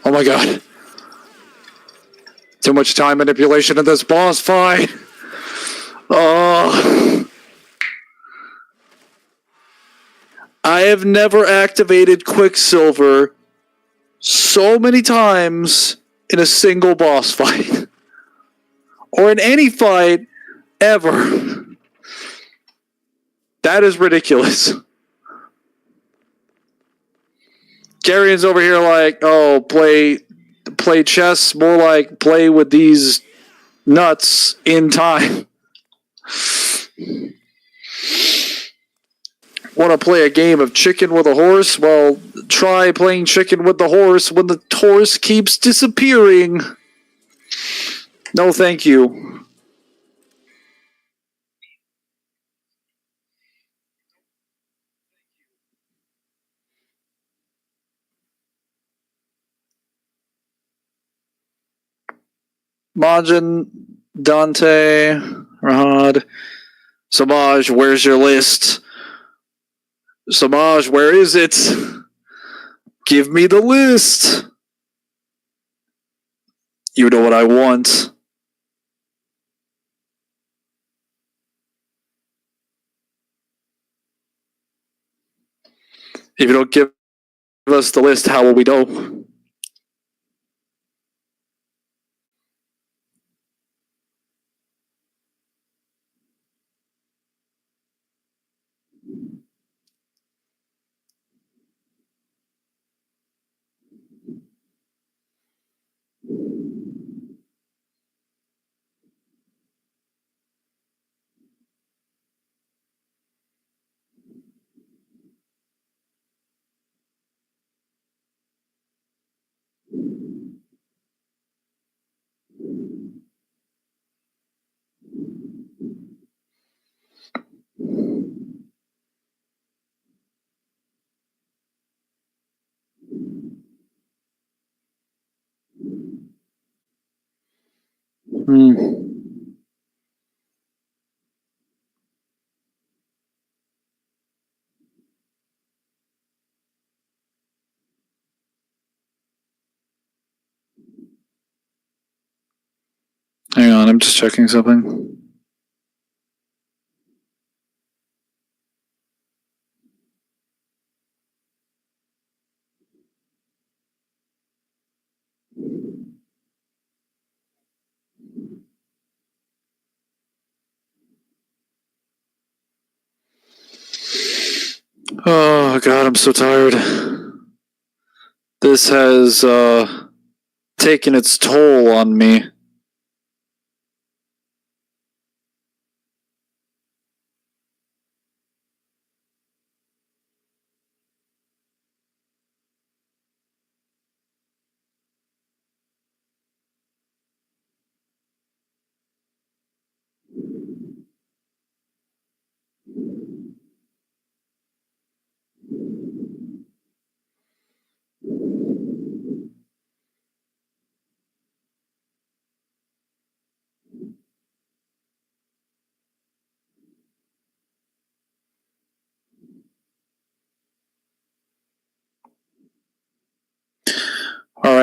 Oh my god. Too much time manipulation in this boss fight. Oh. I have never activated Quicksilver so many times in a single boss fight. Or in any fight ever. That is ridiculous. Garion's over here like, oh, play chess, more like play with these nuts in time. Want to play a game of chicken with a horse? Well, try playing chicken with the horse when the horse keeps disappearing. No, thank you. Majin, Dante, Rahad, Samaj, where's your list? Samaj, where is it? Give me the list. You know what I want. If you don't give us the list, how will we know? Hmm. Hang on, I'm just checking something. Oh god, I'm so tired. This has taken its toll on me.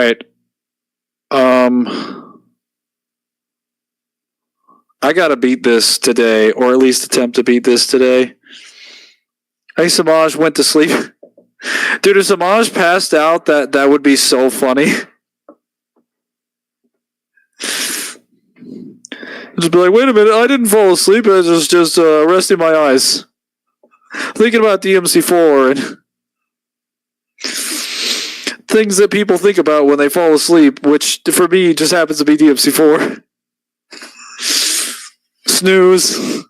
right. I gotta beat this today, or at least attempt to beat this today. I think Samaj went to sleep. Dude, if Samaj passed out, that would be so funny. Just be like, wait a minute, I didn't fall asleep. I was just resting my eyes, thinking about DMC4 and things that people think about when they fall asleep, which for me just happens to be DMC4. Snooze.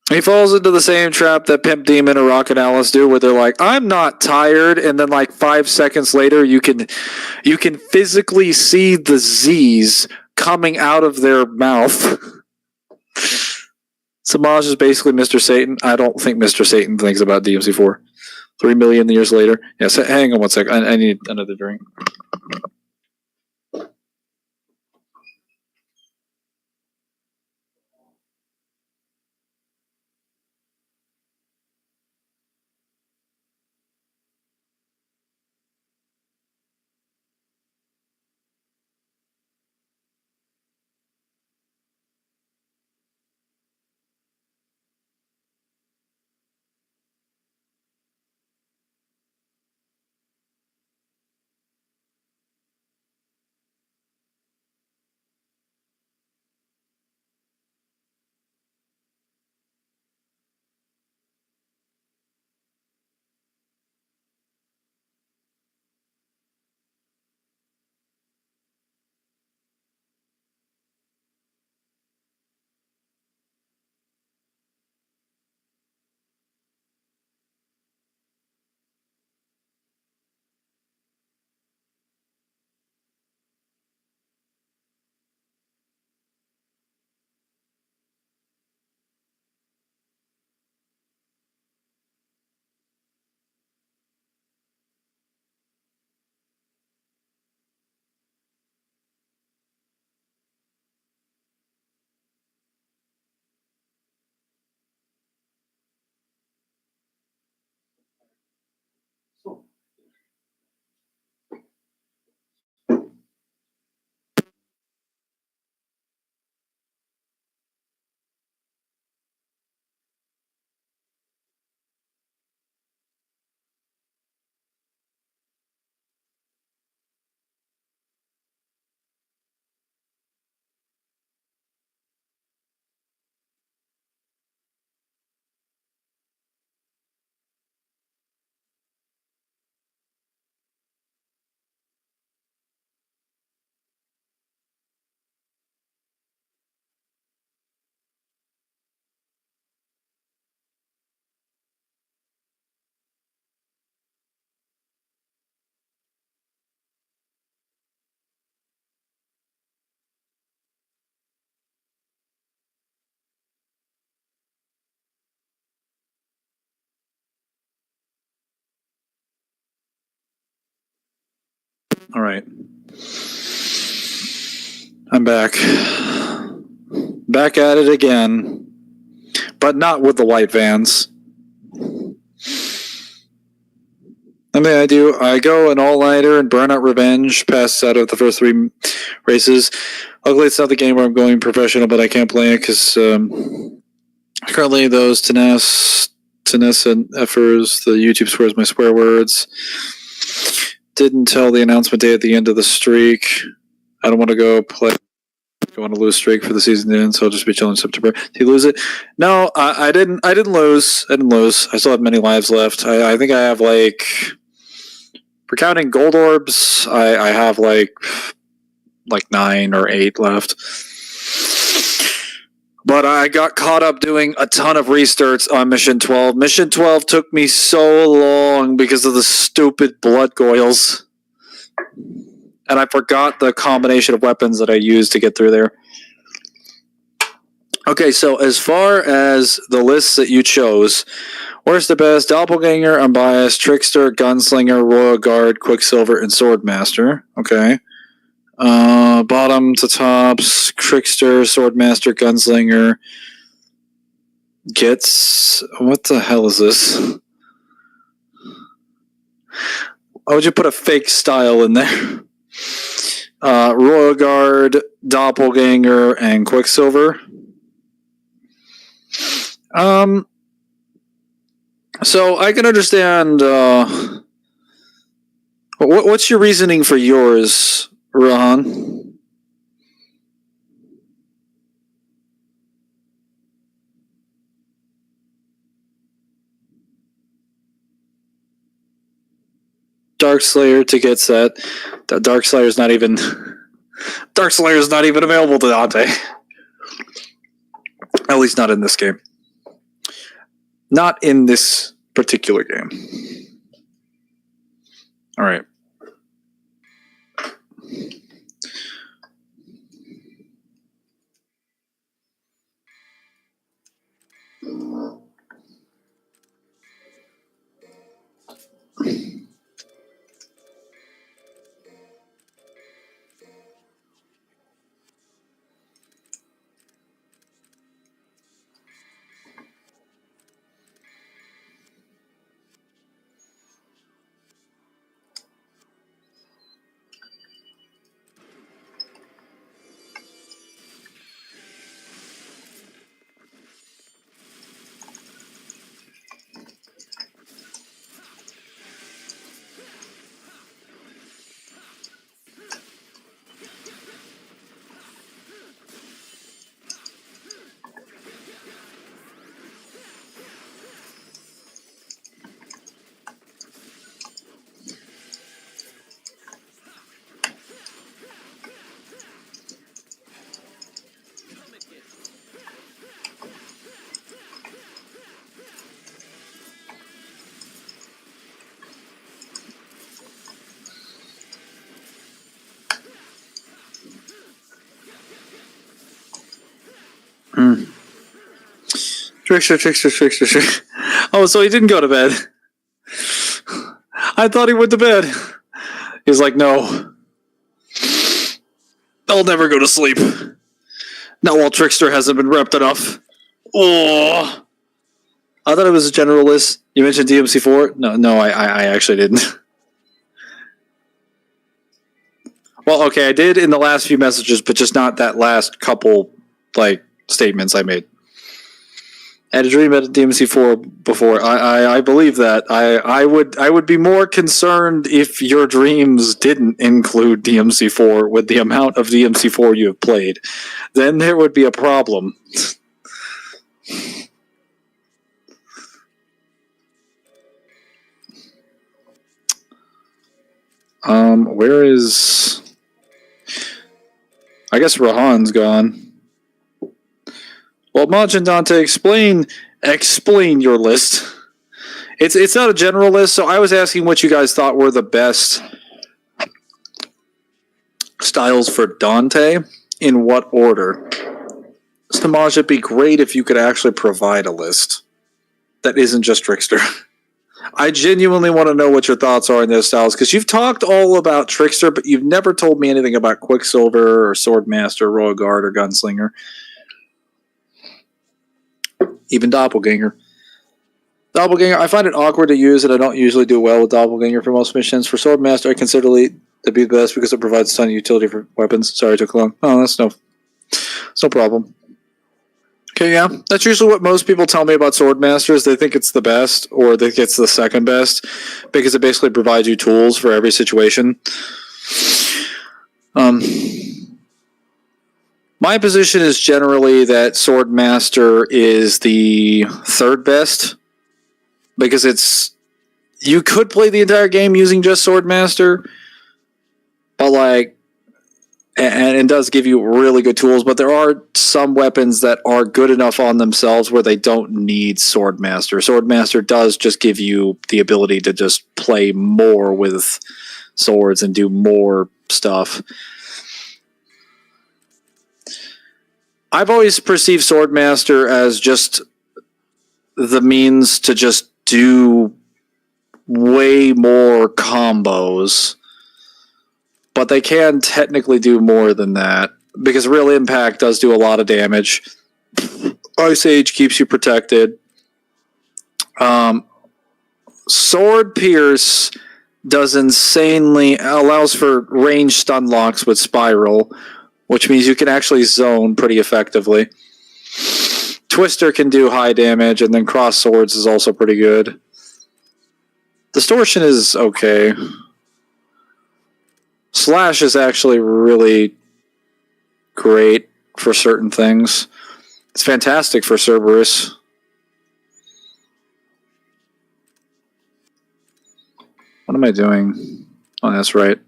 He falls into the same trap that Pimp Demon or Rocket Alice do, where they're like, "I'm not tired," and then like 5 seconds later, you can physically see the Z's coming out of their mouth. Samaj is basically Mr. Satan. I don't think Mr. Satan thinks about DMC4. 3 million years later. Yes, hang on one sec. I need another drink. All right. I'm back. Back at it again. But not with the white vans. I mean, I go an all-nighter and Burnout Revenge, pass out of the first 3 races. Luckily, it's not the game where I'm going professional, but I can't play it because currently those Tennis and Effers, the YouTube swears my swear words, didn't tell the announcement day at the end of the streak. I don't want to go on a lose streak for the season to end, so I'll just be chilling in September. Did you lose it? No, I didn't lose. I didn't lose. I still have many lives left. I think I have like, for counting gold orbs, I have like 9 or 8 left. But I got caught up doing a ton of restarts on Mission 12. Mission 12 took me so long because of the stupid blood goyles. And I forgot the combination of weapons that I used to get through there. Okay, so as far as the lists that you chose, where's the best? Doppelganger, Unbiased, Trickster, Gunslinger, Royal Guard, Quicksilver, and Swordmaster. Okay. Bottom to tops, Trickster, Swordmaster, Gunslinger. What the hell is this? Why would you put a fake style in there? Royal Guard, Doppelganger, and Quicksilver. So I can understand. What's your reasoning for yours, Rohan? Darkslayer to get set. Darkslayer's not even. Darkslayer's not even available to Dante. At least not in this game. Not in this particular game. All right. Trickster. Oh, so he didn't go to bed. I thought he went to bed. He's like, no. I'll never go to sleep. Not while Trickster hasn't been repped enough. Oh. I thought it was a general list. You mentioned DMC4? No, I actually didn't. Well, okay, I did in the last few messages, but just not that last couple, statements I made. I had a dream at DMC4 before. I believe that. I would be more concerned if your dreams didn't include DMC4 with the amount of DMC4 you have played. Then there would be a problem. Where is... I guess Rahan's gone. Well, Maj and Dante, explain your list. It's not a general list, so I was asking what you guys thought were the best styles for Dante, in what order. So, Maj, it'd be great if you could actually provide a list that isn't just Trickster. I genuinely want to know what your thoughts are on those styles, because you've talked all about Trickster, but you've never told me anything about Quicksilver or Swordmaster, Royal Guard, or Gunslinger. Even Doppelganger. I find it awkward to use, and I don't usually do well with Doppelganger for most missions. For Swordmaster, I consider it to be the best because it provides a ton of utility for weapons. Sorry, it took long. Oh, that's no problem. Okay, yeah. That's usually what most people tell me about Swordmasters. They think it's the best, or they think it's the second best, because it basically provides you tools for every situation. My position is generally that Swordmaster is the third best, because you could play the entire game using just Swordmaster, but and it does give you really good tools, but there are some weapons that are good enough on themselves where they don't need Swordmaster. Swordmaster does just give you the ability to just play more with swords and do more stuff. I've always perceived Swordmaster as just the means to just do way more combos. But they can technically do more than that, because Real Impact does do a lot of damage. Ice Age keeps you protected. Sword Pierce does insanely allows for range stun locks with Spiral, which means you can actually zone pretty effectively. Twister can do high damage, and then Cross Swords is also pretty good. Distortion is okay. Slash is actually really great for certain things. It's fantastic for Cerberus. What am I doing? Oh, that's right.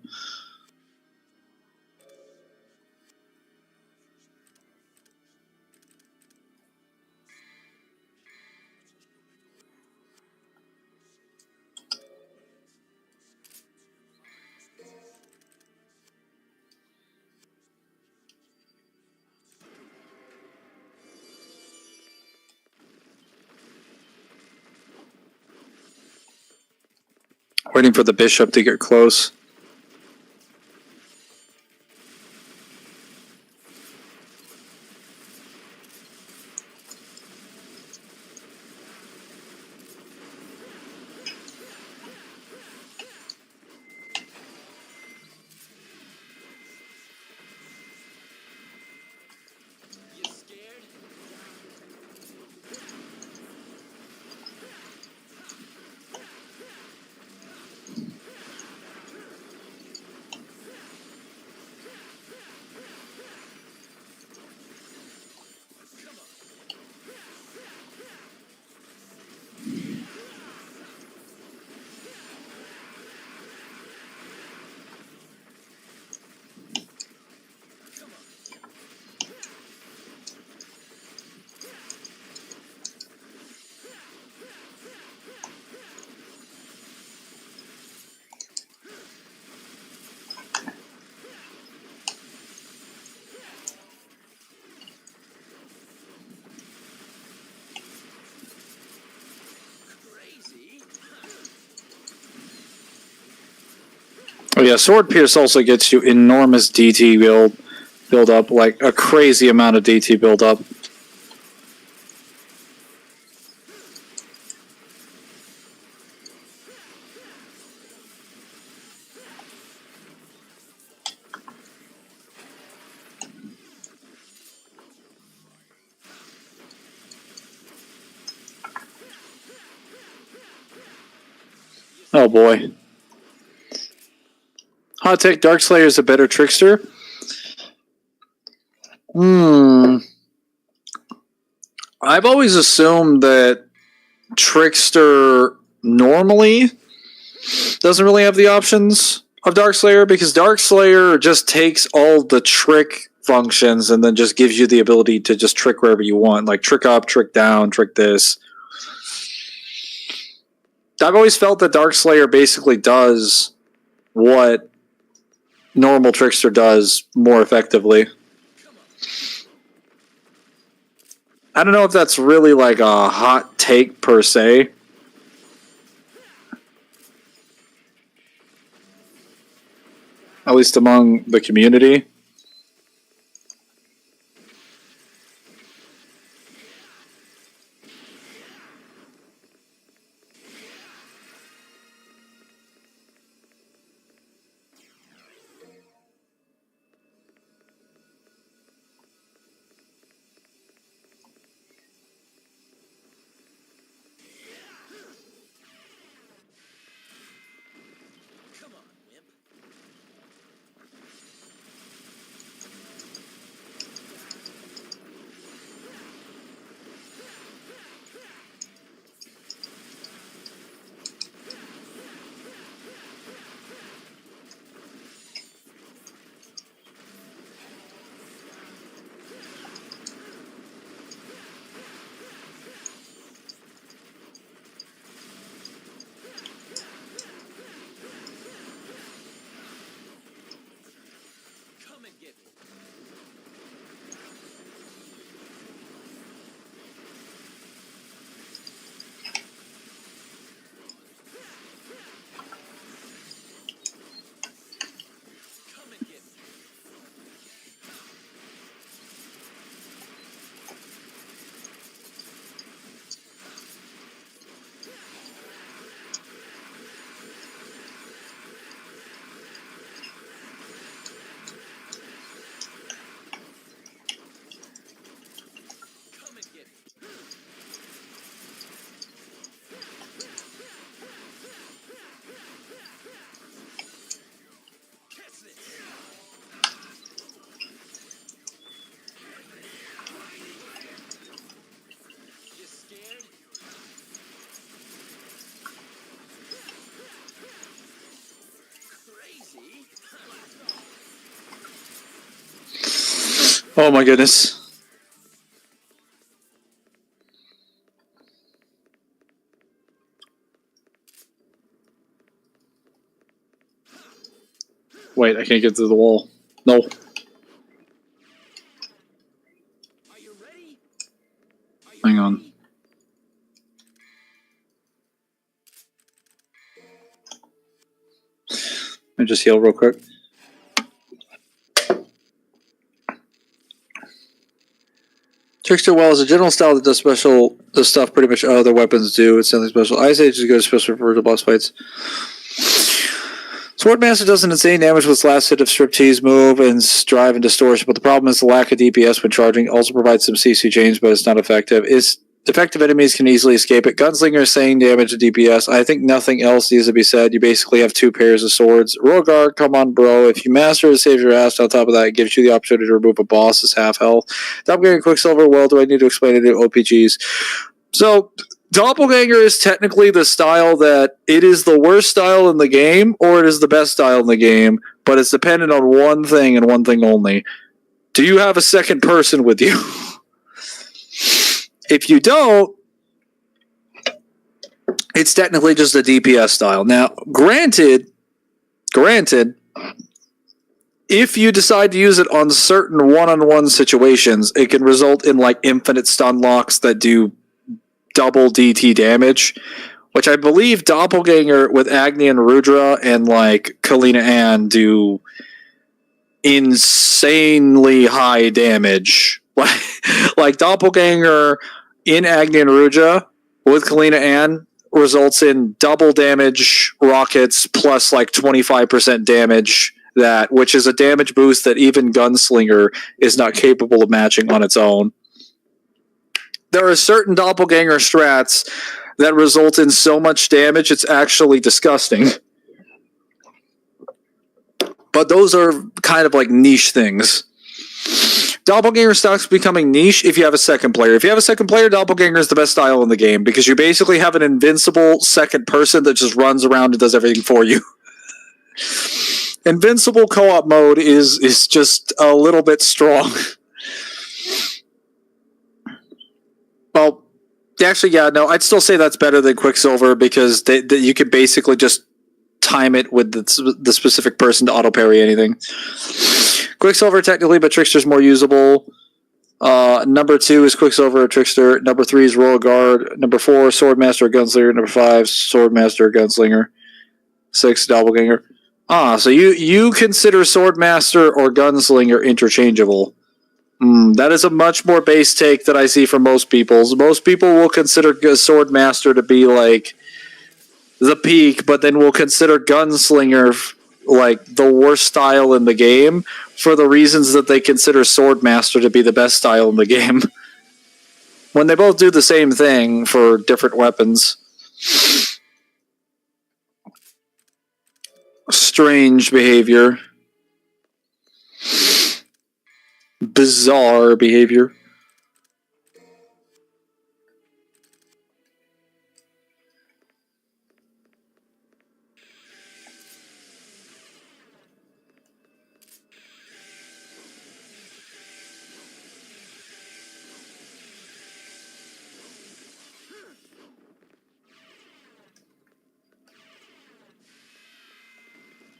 Waiting for the bishop to get close. You scared? Crazy? Oh yeah, Sword Pierce also gets you enormous DT build up, like a crazy amount of DT build up. Oh boy. Hot take, Darkslayer is a better trickster? I've always assumed that Trickster normally doesn't really have the options of Darkslayer, because Darkslayer just takes all the trick functions and then just gives you the ability to just trick wherever you want, like trick up, trick down, trick this. I've always felt that Darkslayer basically does what normal Trickster does more effectively. I don't know if that's really like a hot take per se. At least among the community. Come on, wimp. Oh my goodness. Wait, I can't get to the wall. No. Are you ready? Are you Hang on. ready? Let me just heal real quick. Trickster Well is a general style that does stuff pretty much other weapons do. It's something special. Ice Age is good, especially for the boss fights. Swordmaster does an insane damage with its last hit of Striptease move and Drive and Distortion, but the problem is the lack of DPS when charging. Also provides some CC change, but it's not effective. Effective enemies can easily escape it. Gunslinger is saying damage to DPS. I think nothing else needs to be said. You basically have two pairs of swords. Royal Guard, come on, bro. If you master it, saves your ass. On top of that, it gives you the opportunity to remove a boss's half health. Doppelganger Quicksilver, well, do I need to explain it to OPGs? So, Doppelganger is technically the style that it is the worst style in the game, or it is the best style in the game, but it's dependent on one thing and one thing only. Do you have a second person with you? If you don't, it's technically just a DPS style. Now, granted, if you decide to use it on certain one-on-one situations, it can result in like infinite stun locks that do double DT damage, which I believe Doppelganger with Agni and Rudra and like Kalina Ann do insanely high damage. Like Doppelganger in Agni and Rudra with Kalina Ann results in double damage rockets plus like 25% damage, which is a damage boost that even Gunslinger is not capable of matching on its own. There are certain Doppelganger strats that result in so much damage it's actually disgusting. But those are kind of like niche things. Doppelganger stops becoming niche if you have a second player. If you have a second player, Doppelganger is the best style in the game because you basically have an invincible second person that just runs around and does everything for you. Invincible co-op mode is just a little bit strong. Well, actually, yeah, no, I'd still say that's better than Quicksilver because you could basically just time it with the specific person to auto parry anything. Quicksilver technically, but Trickster's more usable. Number 2 is Quicksilver or Trickster. Number 3 is Royal Guard. Number 4, Swordmaster or Gunslinger. Number 5, Swordmaster or Gunslinger. 6, Doppelganger. So you consider Swordmaster or Gunslinger interchangeable. That is a much more base take that I see from most people. Most people will consider Swordmaster to be like the peak, but then will consider Gunslinger like the worst style in the game for the reasons that they consider Swordmaster to be the best style in the game. When they both do the same thing for different weapons. Strange behavior. Bizarre behavior.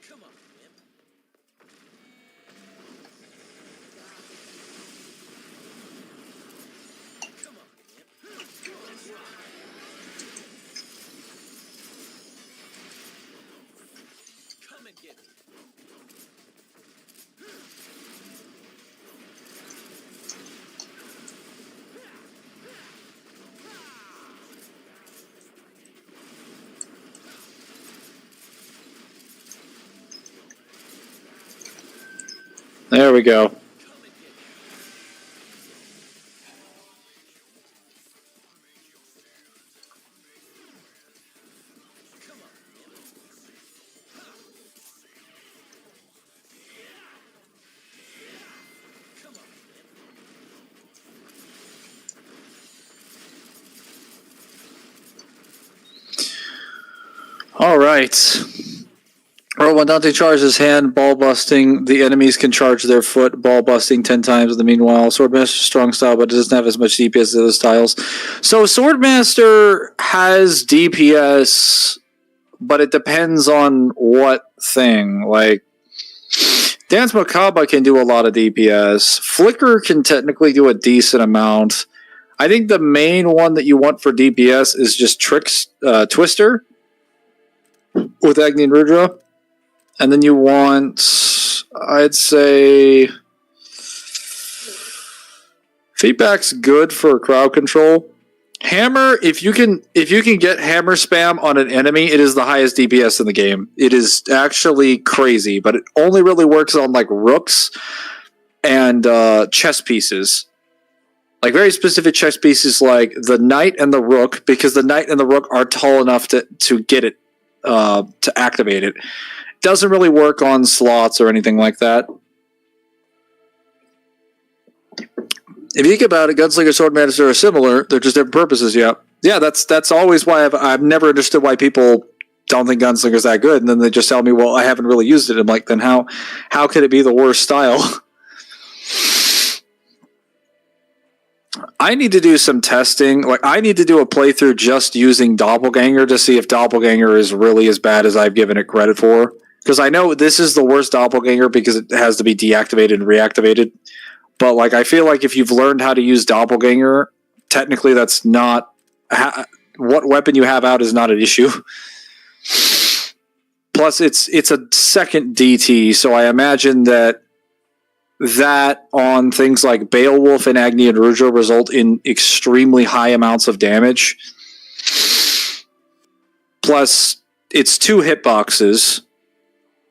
Come on, Imp. Come on, Imp. Come and get me. There we go. Come and get me. Come on, Imp. Come on, Imp. All right. Or when Dante charges his hand, ball busting, the enemies can charge their foot, ball busting 10 times in the meanwhile. Swordmaster strong style, but it doesn't have as much DPS as the other styles. So Swordmaster has DPS, but it depends on what thing. Like, Dance Macabre can do a lot of DPS. Flicker can technically do a decent amount. I think the main one that you want for DPS is just Twister with Agni and Rudra. And then you want, I'd say, Feedback's good for crowd control. Hammer, if you can get hammer spam on an enemy, it is the highest DPS in the game. It is actually crazy, but it only really works on like rooks and chess pieces. Like very specific chess pieces like the knight and the rook, because the knight and the rook are tall enough to get it, to activate it. Doesn't really work on slots or anything like that. If you think about it, Gunslinger, Swordmaster are similar. They're just different purposes. Yeah, that's always why I've never understood why people don't think Gunslinger's that good, and then they just tell me, "Well, I haven't really used it." I'm like, then how could it be the worst style? I need to do some testing. Like, I need to do a playthrough just using Doppelganger to see if Doppelganger is really as bad as I've given it credit for. Because I know this is the worst Doppelganger because it has to be deactivated and reactivated. But like, I feel like if you've learned how to use Doppelganger, technically that's not what weapon you have out is not an issue. Plus, it's a second DT, so I imagine that on things like Beowulf and Agni and Rudra result in extremely high amounts of damage. Plus, it's 2 hitboxes,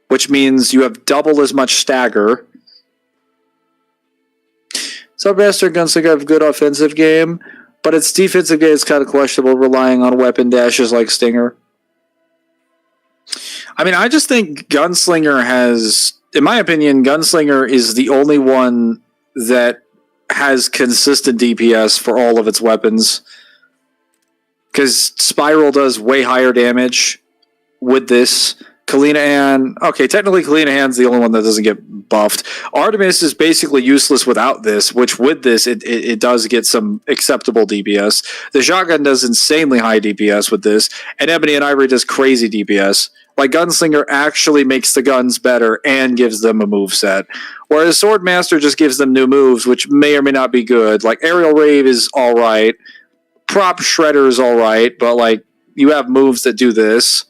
which means you have double as much stagger. Submaster and Gunslinger have a good offensive game, but its defensive game is kind of questionable, relying on weapon dashes like Stinger. I mean, I just think Gunslinger has, in my opinion, Gunslinger is the only one that has consistent DPS for all of its weapons. Because Spiral does way higher damage with this. Kalina Ann, okay, technically Kalina Ann's the only one that doesn't get buffed. Artemis is basically useless without this, which with this, it does get some acceptable DPS. The shotgun does insanely high DPS with this, and Ebony and Ivory does crazy DPS. Like, Gunslinger actually makes the guns better and gives them a move set. Whereas Swordmaster just gives them new moves, which may or may not be good. Like, Aerial Rave is alright. Prop Shredder is alright, but like, you have moves that do this.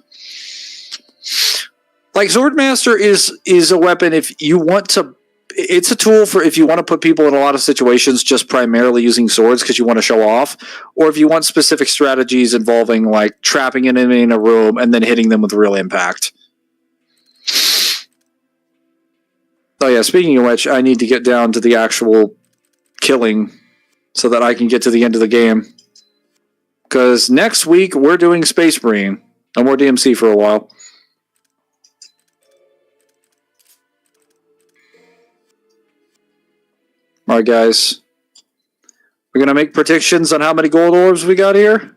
Like, Swordmaster is a weapon if you want to. It's a tool for if you want to put people in a lot of situations just primarily using swords because you want to show off, or if you want specific strategies involving like trapping an enemy in a room and then hitting them with real impact. Oh yeah, speaking of which, I need to get down to the actual killing so that I can get to the end of the game. Because next week we're doing Space Marine. No more DMC for a while. Alright, guys. We're going to make predictions on how many gold orbs we got here.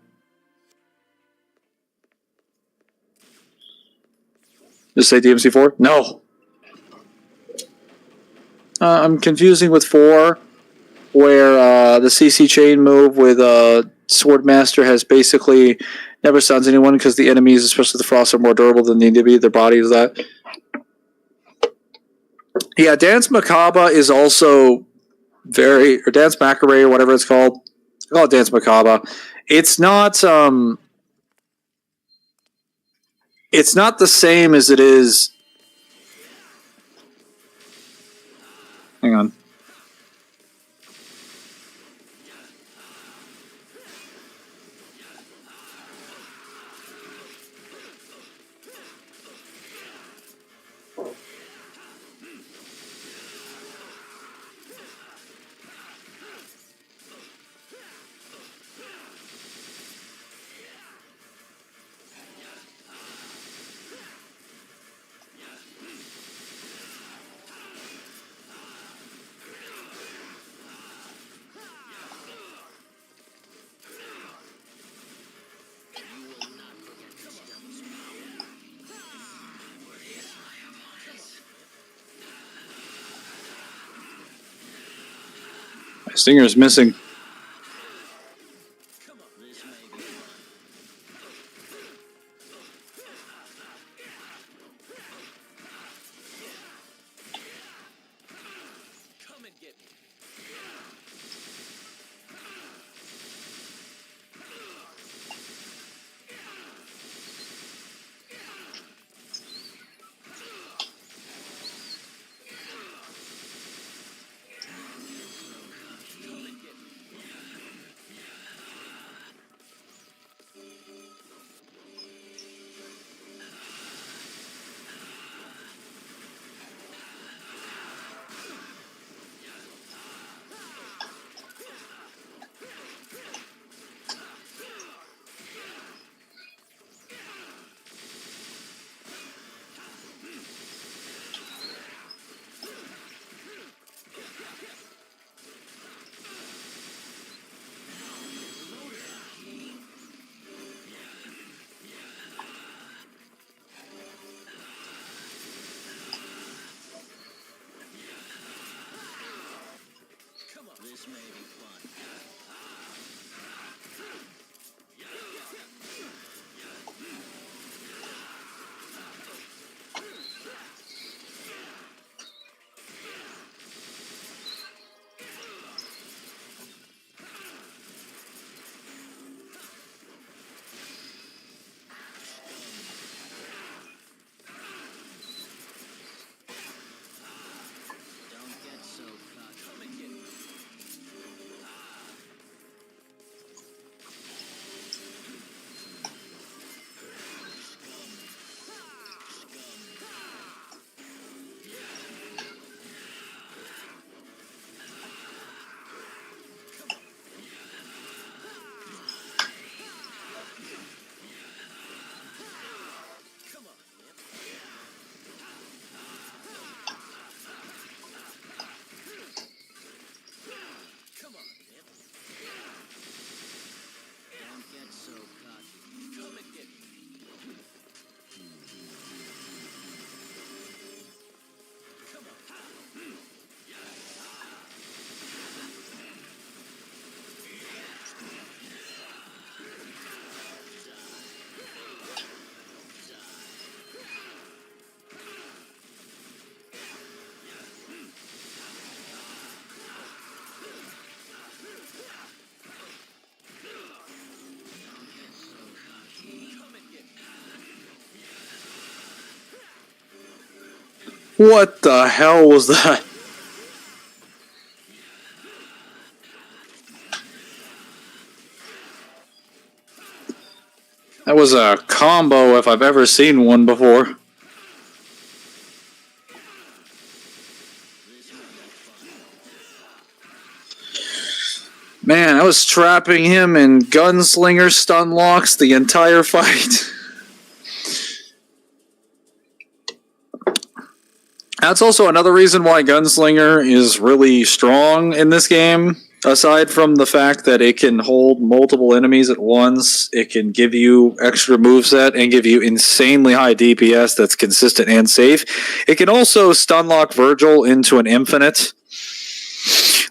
Just say DMC4? No. I'm confusing with 4, where the CC chain move with Swordmaster has basically never stuns anyone because the enemies, especially the Frost, are more durable than they need to be. Their body is that. Yeah, Dance Macabre is also or Dance Macabre or whatever it's called. I call it Dance Macabre. It's not the same as it is. Hang on. Stinger's missing. Come on. This may be fun. Come and get me. Come and get me. Come on. This may be fun. Don't get so cocky. Come and get me. Come on. Come on. Don't get so cocky. Come and get me. Come on. Come and get me. What the hell was that? That was a combo if I've ever seen one before. Man, I was trapping him in gunslinger stun locks the entire fight. That's also another reason why Gunslinger is really strong in this game. Aside from the fact that it can hold multiple enemies at once, it can give you extra moveset and give you insanely high DPS that's consistent and safe. It can also stun lock Virgil into an infinite.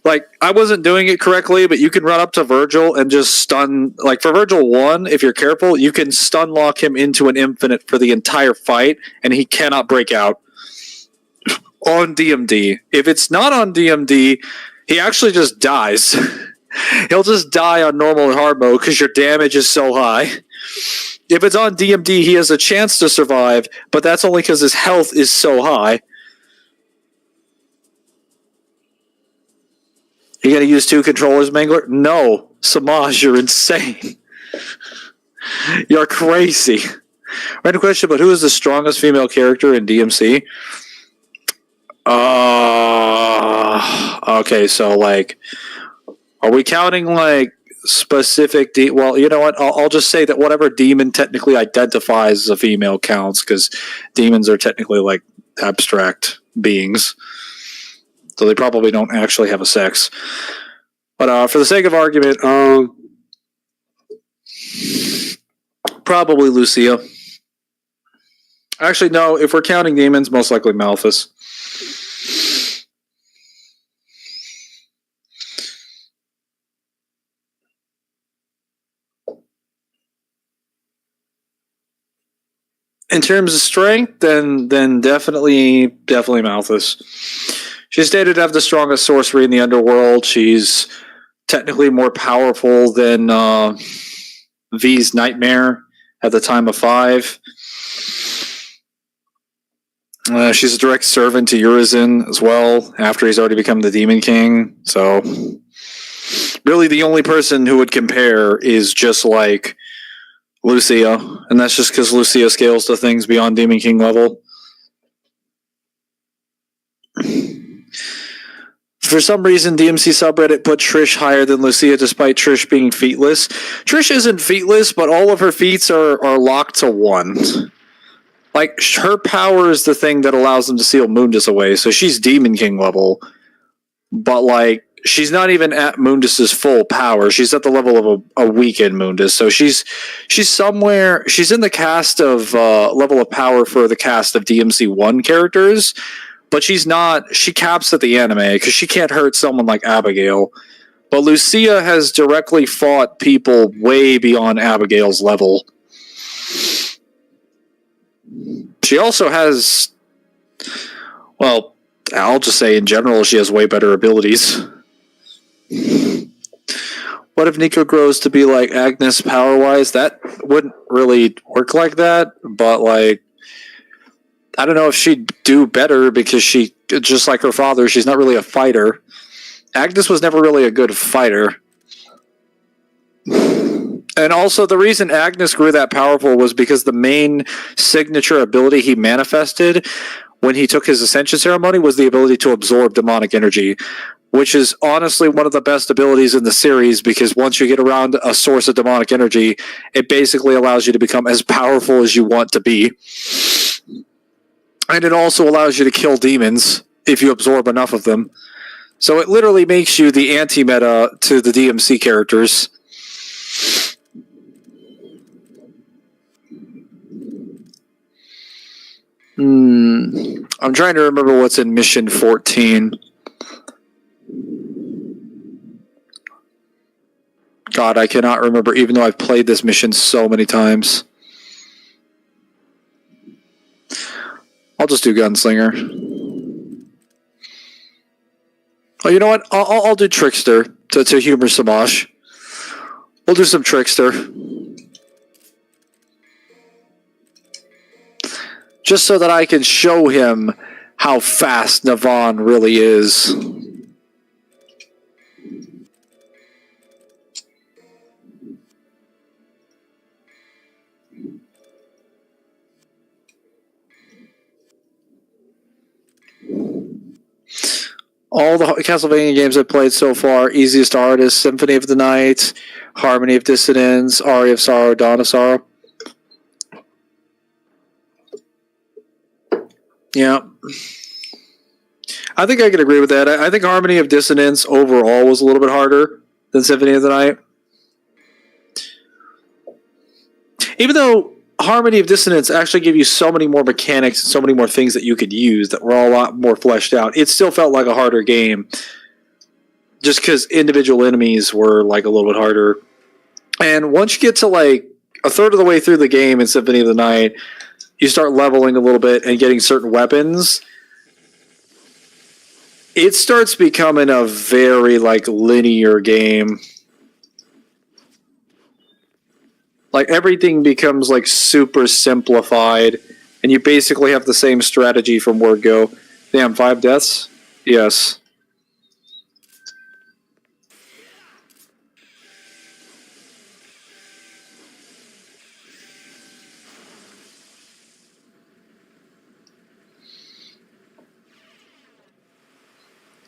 Like, I wasn't doing it correctly, but you can run up to Virgil and just stun. Like, for Virgil 1, if you're careful, you can stun lock him into an infinite for the entire fight, and he cannot break out. On DMD. If it's not on DMD, he actually just dies. He'll just die on normal and hard mode because your damage is so high. If it's on DMD, he has a chance to survive, but that's only because his health is so high. You gonna use 2 controllers, Mangler? No. Samaj, you're insane. You're crazy. Random question, but who is the strongest female character in DMC? Okay, so, like, are we counting, like, specific... well, you know what? I'll just say that whatever demon technically identifies as a female counts, because demons are technically, like, abstract beings. So they probably don't actually have a sex. But for the sake of argument, probably Lucia. Actually, no, if we're counting demons, most likely Malthus. In terms of strength, then definitely Malthus. She's stated to have the strongest sorcery in the underworld. She's technically more powerful than V's Nightmare at the time of 5. She's a direct servant to Urizen as well, after he's already become the Demon King. So, really the only person who would compare is just like Lucia, and that's just because Lucia scales to things beyond Demon King level. For some reason, DMC subreddit put Trish higher than Lucia despite Trish being featless. Trish isn't featless, but all of her feats are locked to 1. Like, her power is the thing that allows them to seal Mundus away, so she's Demon King level. But, like, she's not even at Mundus's full power. She's at the level of a weakened Mundus, so she's somewhere... She's in the cast of level of power for the cast of DMC 1 characters, but she's not... She caps at the anime, because she can't hurt someone like Abigail. But Lucia has directly fought people way beyond Abigail's level. She also has, well, I'll just say in general, she has way better abilities. What if Nico grows to be like Agnes power-wise? That wouldn't really work like that, but like, I don't know if she'd do better because she, just like her father, she's not really a fighter. Agnes was never really a good fighter. And also, the reason Agnes grew that powerful was because the main signature ability he manifested when he took his Ascension Ceremony was the ability to absorb demonic energy, which is honestly one of the best abilities in the series, because once you get around a source of demonic energy, it basically allows you to become as powerful as you want to be. And it also allows you to kill demons if you absorb enough of them. So it literally makes you the anti-meta to the DMC characters. I'm trying to remember what's in Mission 14. God, I cannot remember, even though I've played this mission so many times. I'll just do Gunslinger. Oh, you know what? I'll do Trickster to humor Samash. We'll do some Trickster. Just so that I can show him how fast Navan really is. All the Castlevania games I've played so far, easiest artist, Symphony of the Night, Harmony of Dissonance, Aria of Sorrow, Dawn of Sorrow. Yeah. I think I could agree with that. I think Harmony of Dissonance overall was a little bit harder than Symphony of the Night. Even though Harmony of Dissonance actually gave you so many more mechanics and so many more things that you could use that were all a lot more fleshed out, it still felt like a harder game. Just because individual enemies were like a little bit harder. And once you get to like a third of the way through the game in Symphony of the Night, you start leveling a little bit and getting certain weapons. It starts becoming a very like linear game. Like everything becomes like super simplified, and you basically have the same strategy from word go. Damn, 5 deaths? Yes.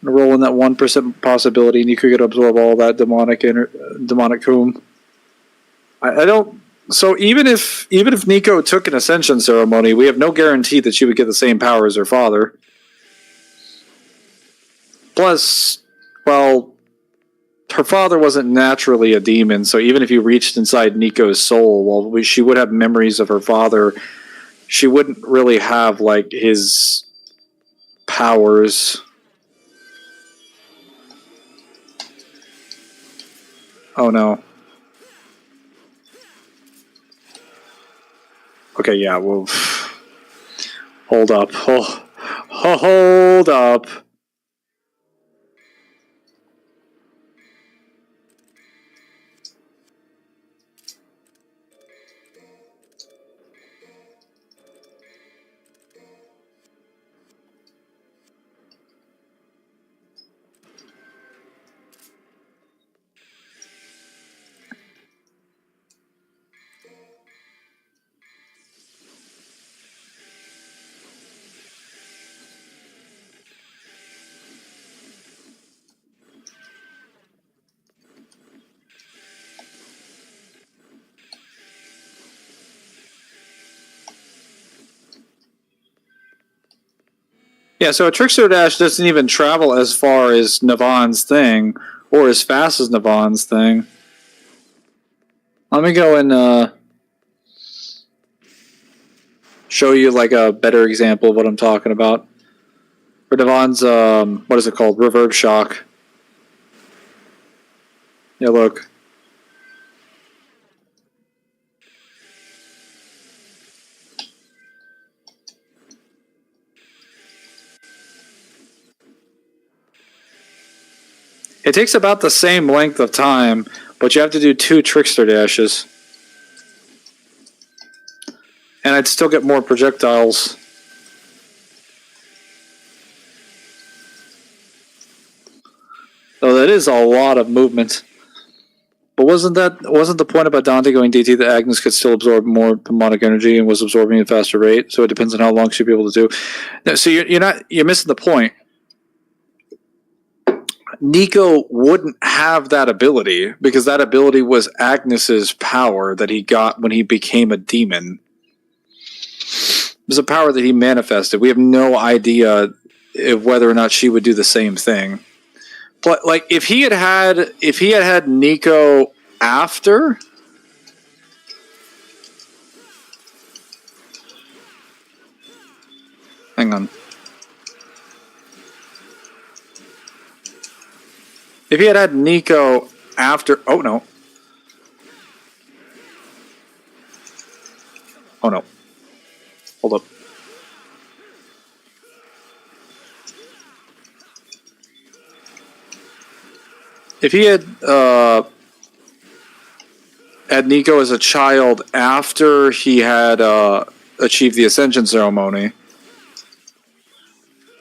Roll in that 1% possibility, and you could absorb all that demonic coom. I don't. So even if Nico took an Ascension Ceremony, we have no guarantee that she would get the same power as her father. Plus, well, her father wasn't naturally a demon, so even if you reached inside Nico's soul, while she would have memories of her father, she wouldn't really have like his powers. Oh no. Okay, yeah, well... Hold up. Oh, hold up. Yeah, so a Trickster Dash doesn't even travel as far as Navon's thing, or as fast as Navon's thing. Let me go and show you like a better example of what I'm talking about. For Navon's, what is it called? Reverb Shock. Yeah, look. It takes about the same length of time, but you have to do 2 Trickster Dashes. And I'd still get more projectiles. So that is a lot of movement. But wasn't the point about Dante going DT that Agnes could still absorb more demonic energy and was absorbing at a faster rate? So it depends on how long she'd be able to do. No, so you're missing the point. Nico wouldn't have that ability because that ability was Agnes's power that he got when he became a demon. It was a power that he manifested. We have no idea whether or not she would do the same thing. But like if he had Nico after, hang on. If he had Nico after, oh no. Oh no. Hold up. If he had Nico as a child after he had achieved the Ascension ceremony,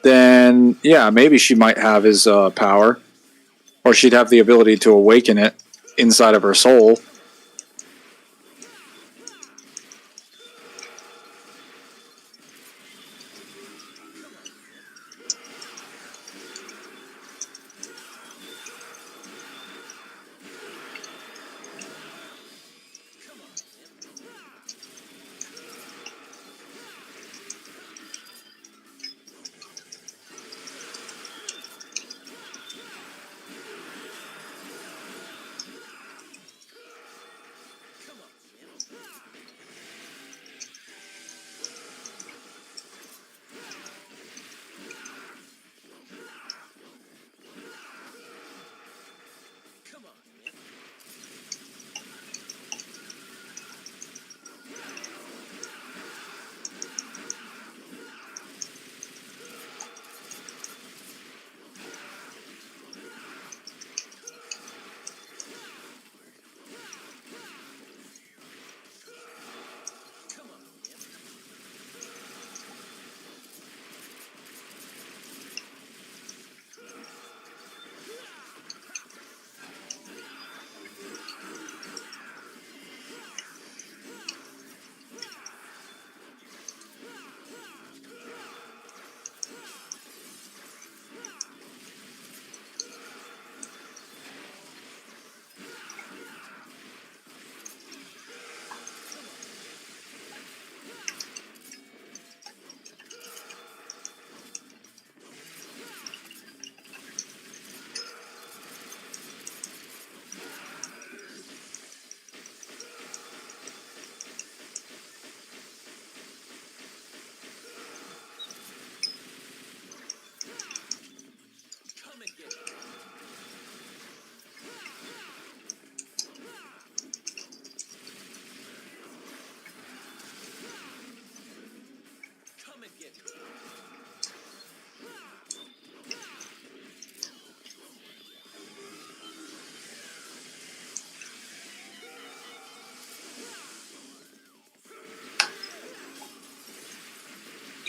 then yeah, maybe she might have his power, or she'd have the ability to awaken it inside of her soul.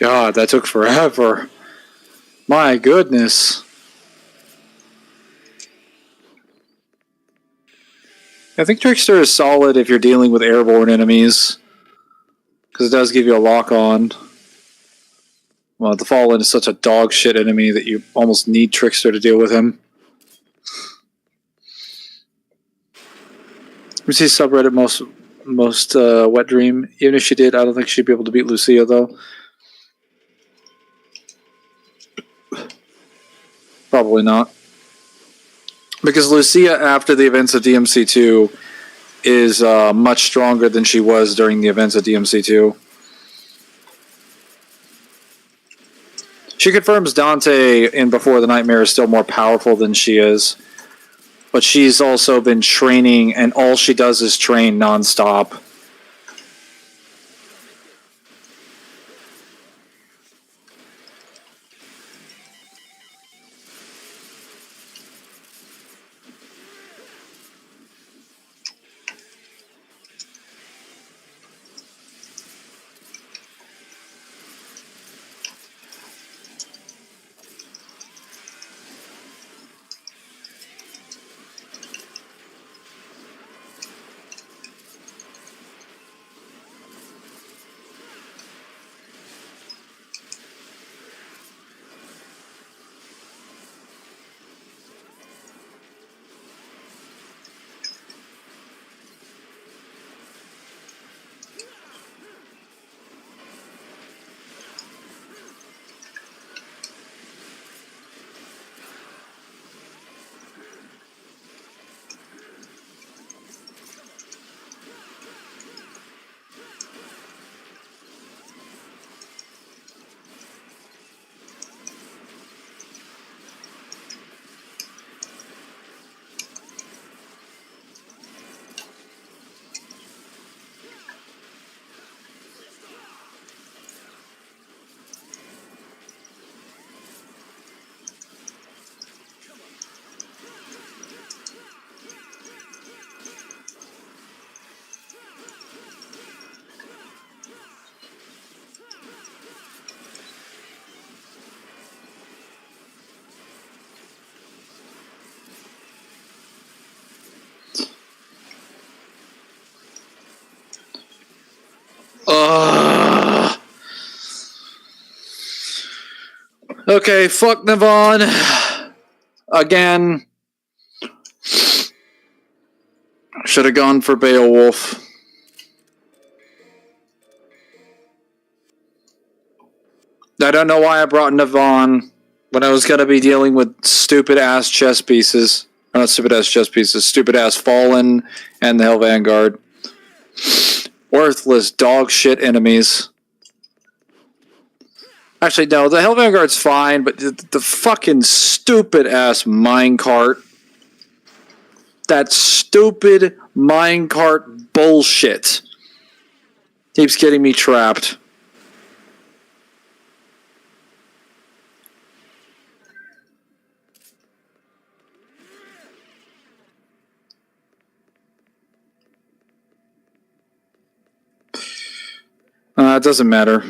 God, that took forever. My goodness. I think Trickster is solid if you're dealing with airborne enemies, because it does give you a lock-on. Well, the Fallen is such a dog shit enemy that you almost need Trickster to deal with him. We see subreddit most Wet Dream. Even if she did, I don't think she'd be able to beat Lucia though. Probably not. Because Lucia, after the events of DMC2, is much stronger than she was during the events of DMC2. She confirms Dante in Before the Nightmare is still more powerful than she is. But she's also been training, and all she does is train nonstop. Ugh. Okay, fuck Navon. Again. Should have gone for Beowulf. I don't know why I brought Navon when I was going to be dealing with stupid-ass chess pieces. Or not stupid-ass chess pieces. Stupid-ass Fallen and the Hell Vanguard. Worthless dog shit enemies. Actually, no, the Hell Vanguard's fine, but the fucking stupid-ass minecart. That stupid minecart bullshit keeps getting me trapped. It doesn't matter.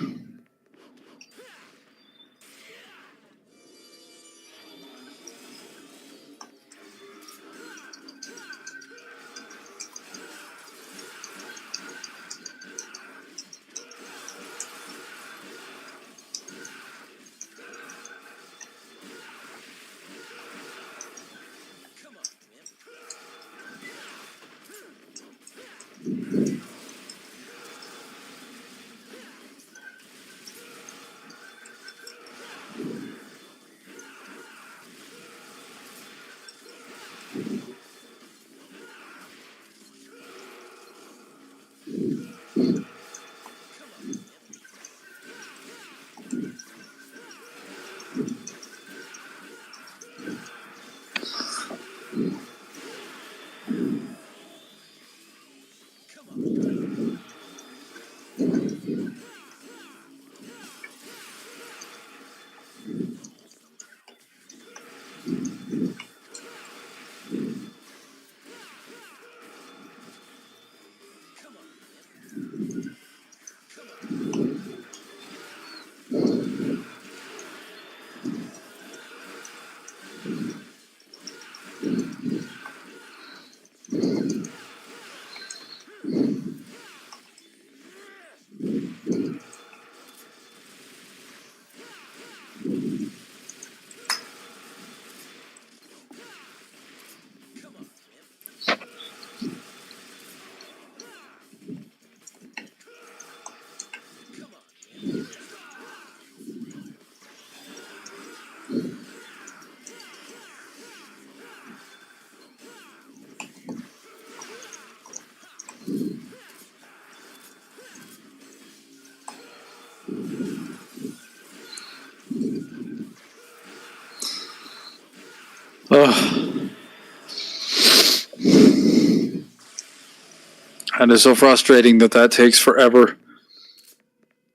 Ugh. And it's so frustrating that takes forever.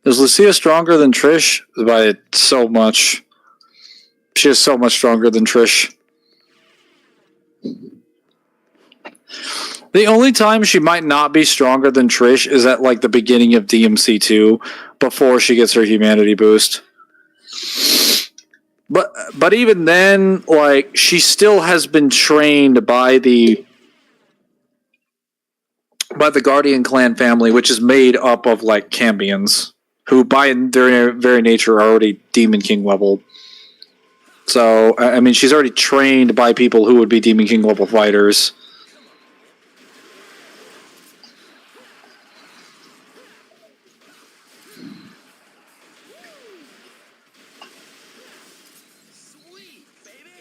Is Lucia stronger than Trish? By so much. She is so much stronger than Trish. The only time she might not be stronger than Trish is at like the beginning of DMC2 before she gets her humanity boost. But even then, like, she still has been trained by the Guardian clan family, which is made up of like Cambions, who by their very nature are already Demon King level. So I mean, she's already trained by people who would be Demon King level fighters. Sweet, baby.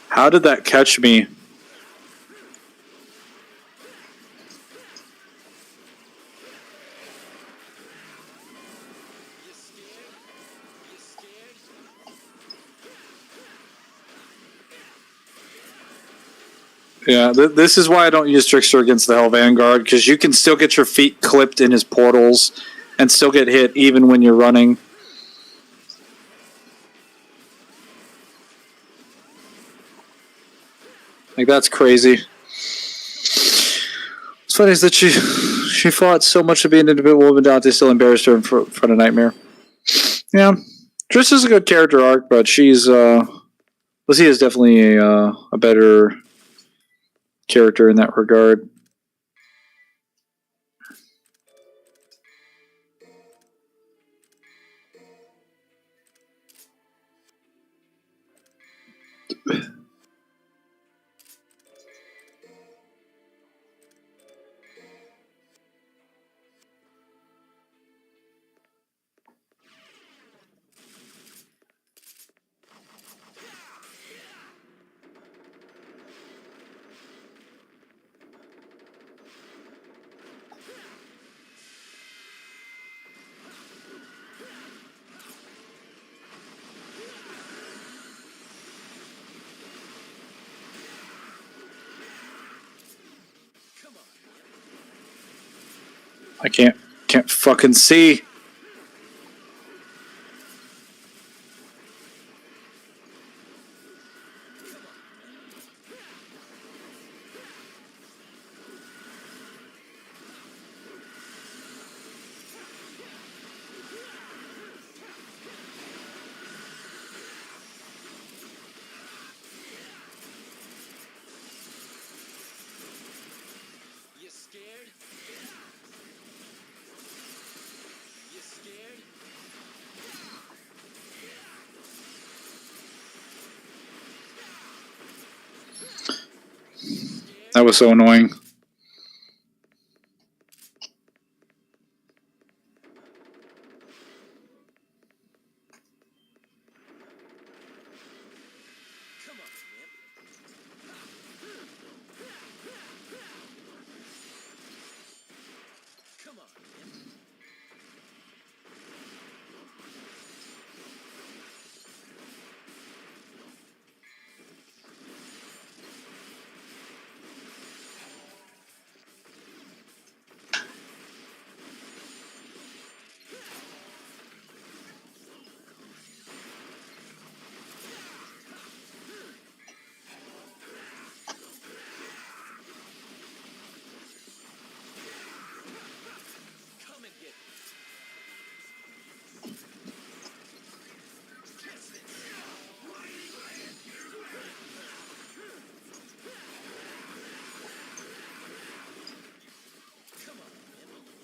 How did that catch me? You scared? You scared? Yeah, this is why I don't use Trickster against the Hell Vanguard, because you can still get your feet clipped in his portals and still get hit even when you're running. Like, that's crazy. What's funny is that she fought so much to be an individual, but Dante still embarrassed her in front of Nightmare. Yeah, Triss is a good character arc, but she's Lizzie is definitely a better character in that regard. I can't fucking see. You scared? You scared? That was so annoying. Come on, Wimp. Come on, Wimp.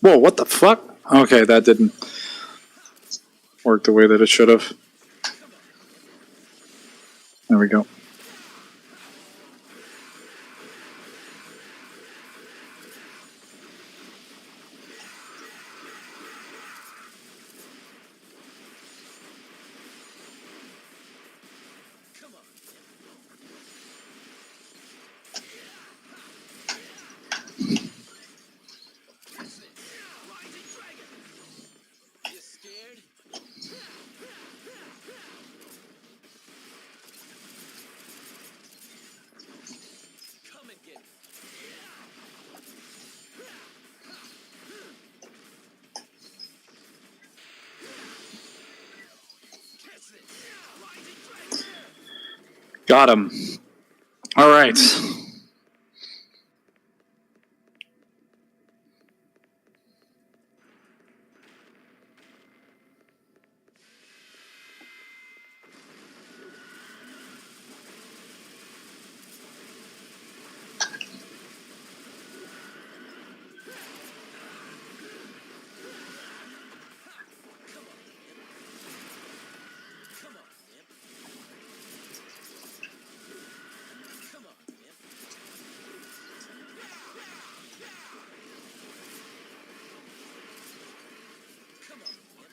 Whoa, what the fuck? Okay, that didn't work the way that it should have. There we go. You scared? Come and get me. Kiss it. Rising dragon. Got him. All right. Come on, Imp. Come on, Imp. Come on, Imp.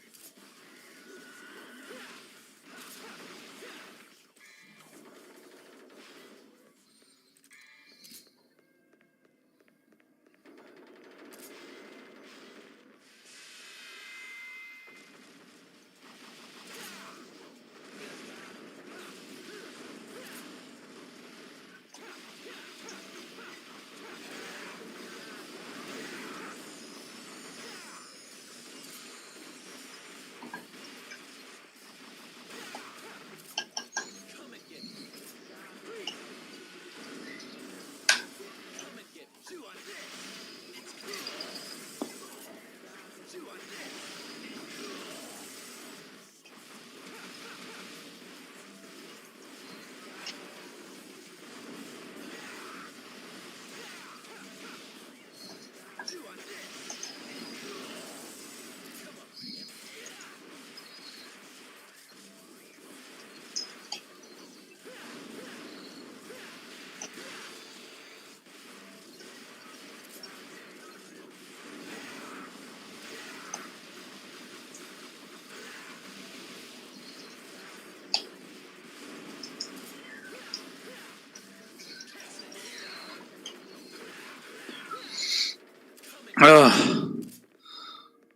Come and get me. Come and get me. Chew on this. Chew on this. Chew on this. Come on, Imp.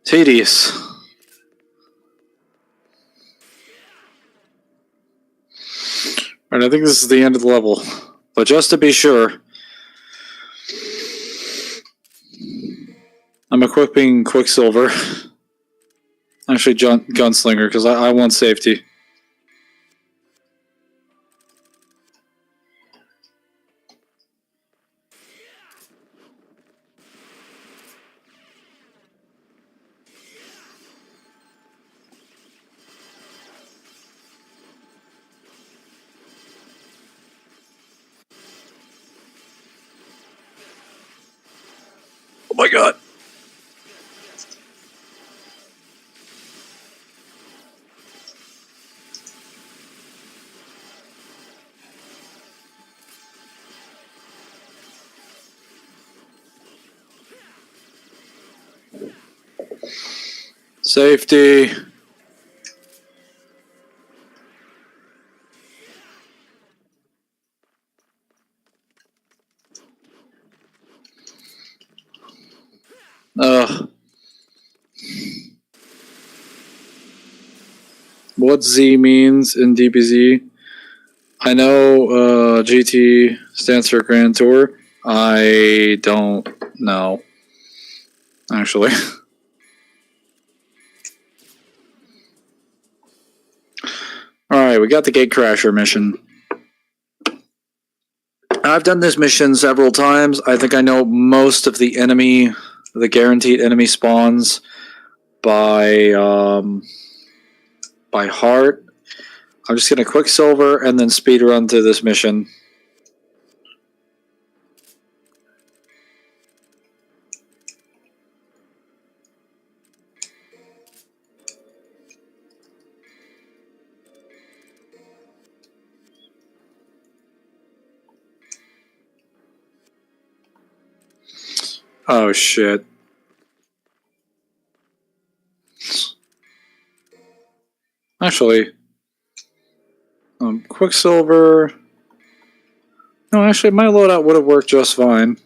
Tedious. Alright, I think this is the end of the level. But just to be sure, I'm equipping Quicksilver. Actually, Gunslinger, because I want safety. Oh my god. Safety. What Z means in DBZ? I know GT stands for Grand Tour. I don't know, actually. Alright, we got the Gate Crasher mission. I've done this mission several times. I think I know most of the guaranteed enemy spawns by heart. I'm just gonna Quicksilver and then speed run through this mission. Oh shit. Actually, Quicksilver. No, actually, my loadout would have worked just fine.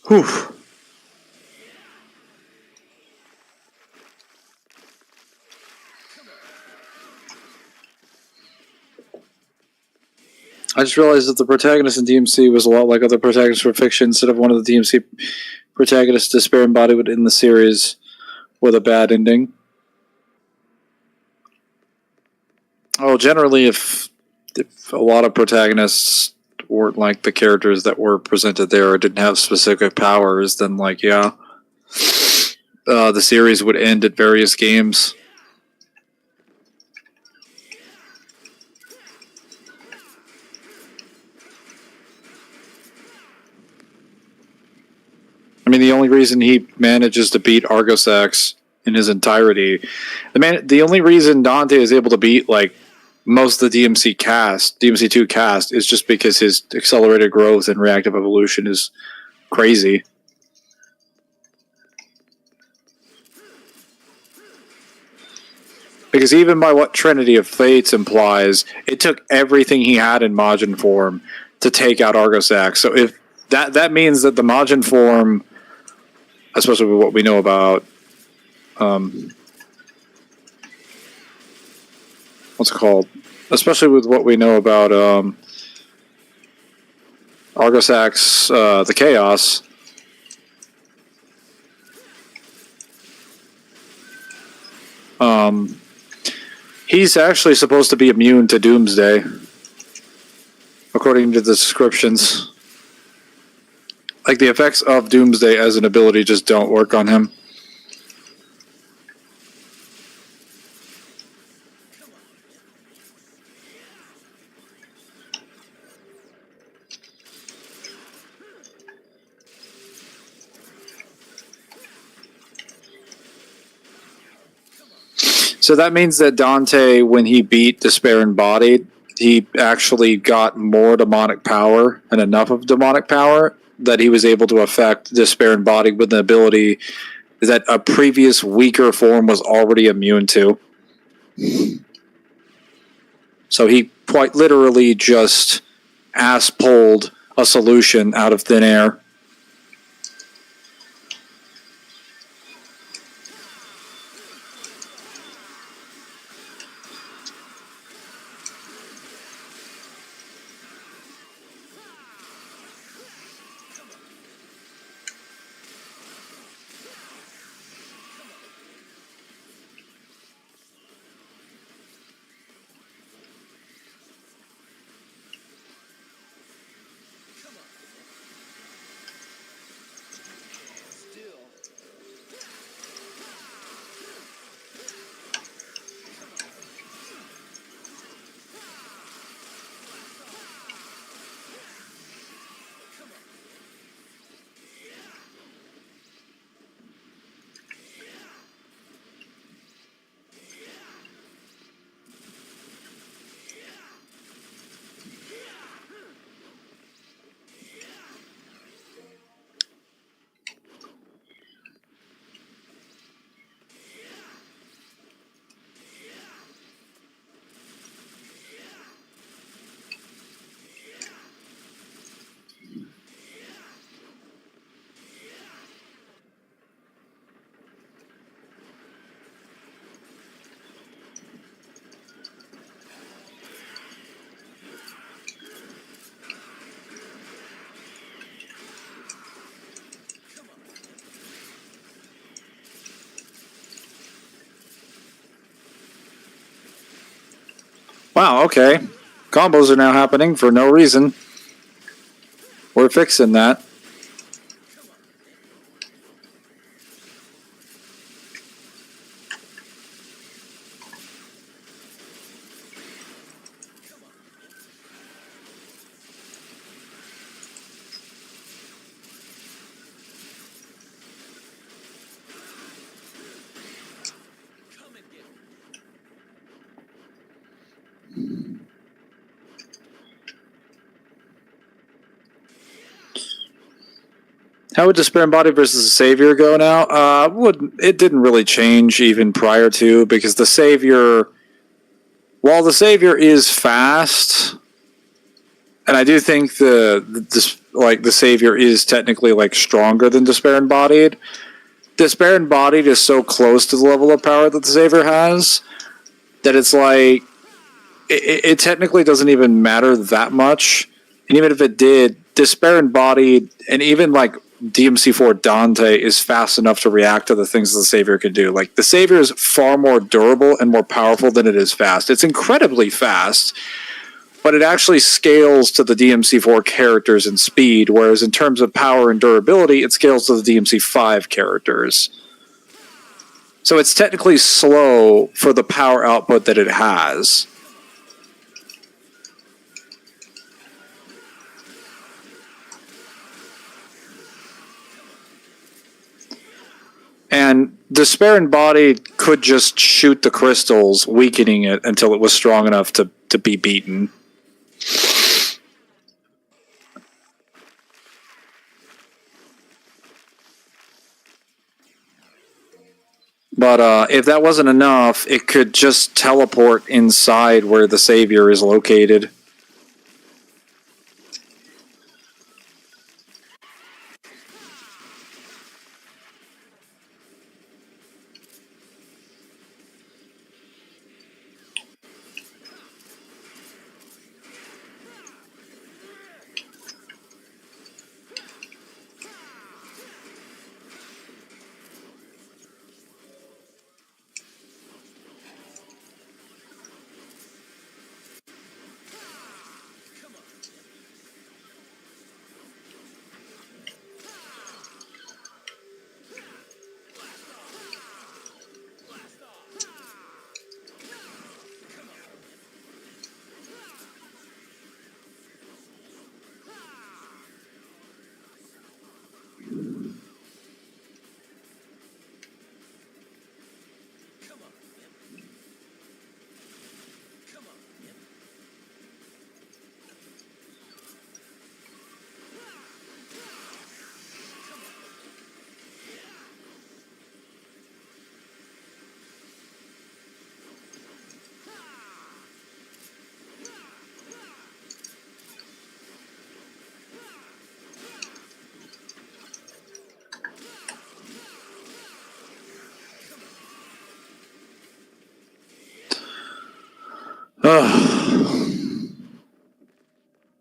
Whew. I just realized that the protagonist in DMC was a lot like other protagonists for fiction. Instead of one of the DMC protagonists, despair embodied in the series with a bad ending. Well, generally, if a lot of protagonists weren't like the characters that were presented there or didn't have specific powers, then the series would end at various games. I mean, the only reason he manages to beat Argosax in his entirety, the only reason Dante is able to beat like most of the DMC2 cast, is just because his accelerated growth and reactive evolution is crazy. Because even by what Trinity of Fates implies, it took everything he had in Majin form to take out Argosax. So if that means that the Majin form, especially with what we know about, what's it called? Especially with what we know about Argosax, the Chaos. He's actually supposed to be immune to Doomsday, according to the descriptions. Like, the effects of Doomsday as an ability just don't work on him. So that means that Dante, when he beat Despair Embodied, he actually got more demonic power and enough of demonic power that he was able to affect Despair Embodied with an ability that a previous weaker form was already immune to. So he quite literally just ass-pulled a solution out of thin air. Wow, okay. Combos are now happening for no reason. We're fixing that. How would Despair Embodied versus the Savior go now? It didn't really change even prior to, because the Savior, while the Savior is fast, and I do think the Savior is technically like stronger than Despair Embodied. Despair Embodied is so close to the level of power that the Savior has that it's like it technically doesn't even matter that much. And even if it did, Despair Embodied and even like DMC4 Dante is fast enough to react to the things the Savior can do. Like the Savior is far more durable and more powerful than it is fast. It's incredibly fast, but it actually scales to the DMC4 characters in speed, whereas in terms of power and durability, it scales to the DMC5 characters. So it's technically slow for the power output that it has. And Despair Embodied could just shoot the crystals, weakening it until it was strong enough to be beaten. But if that wasn't enough, it could just teleport inside where the Savior is located.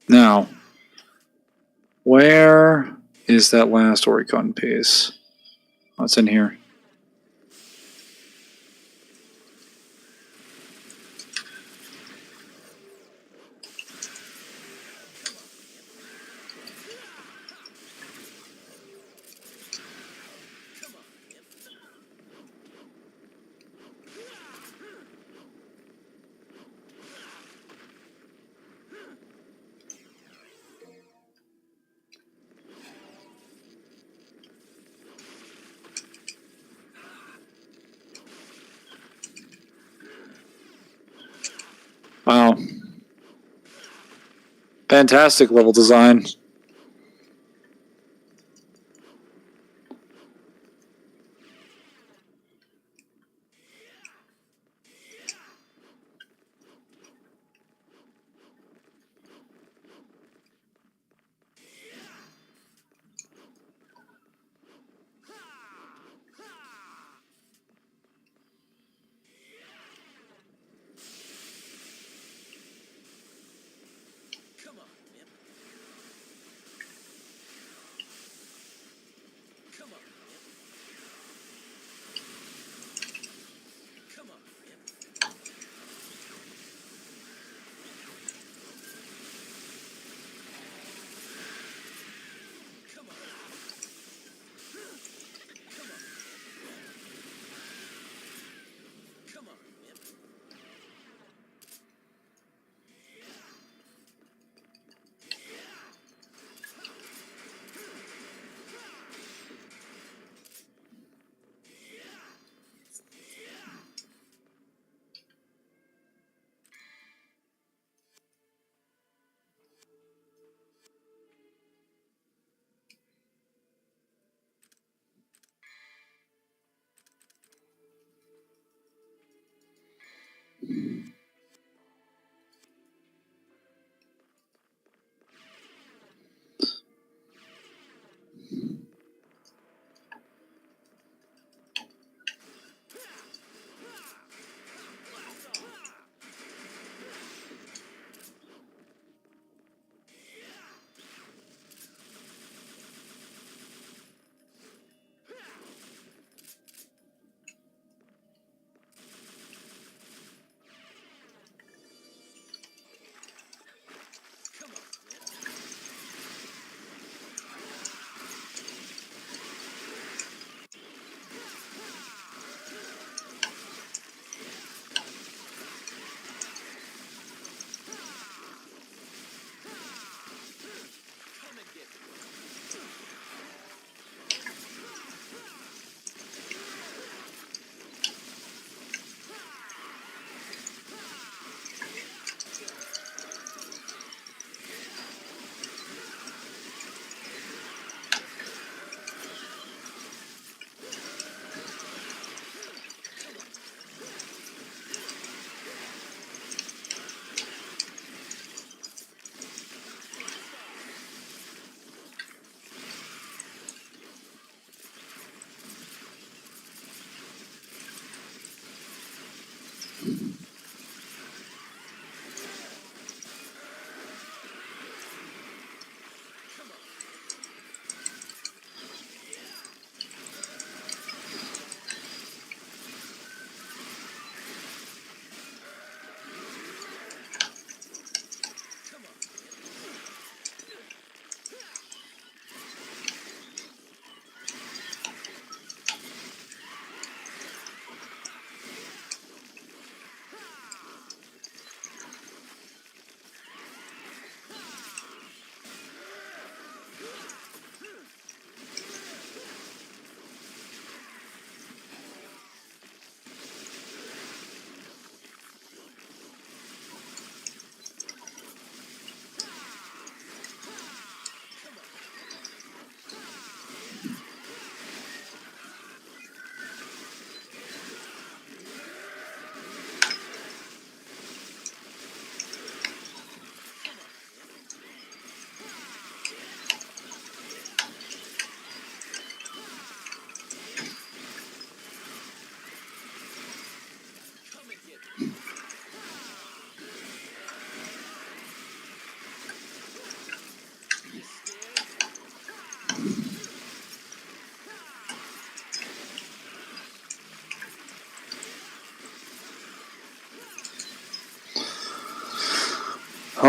Now, where is that last Oricon piece? What's in here? Wow. Fantastic level design. Come on, Nip. Come on, Nip. Come on, Nip. Come on. Come on, Nip.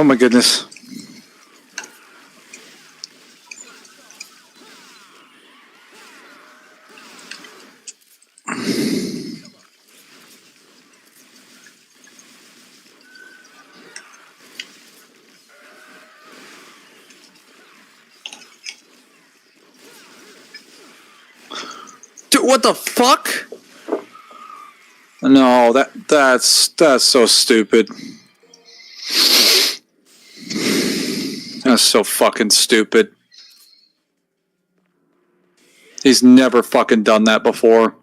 Oh my goodness. Dude, what the fuck? No, that's so stupid. That's so fucking stupid. He's never fucking done that before.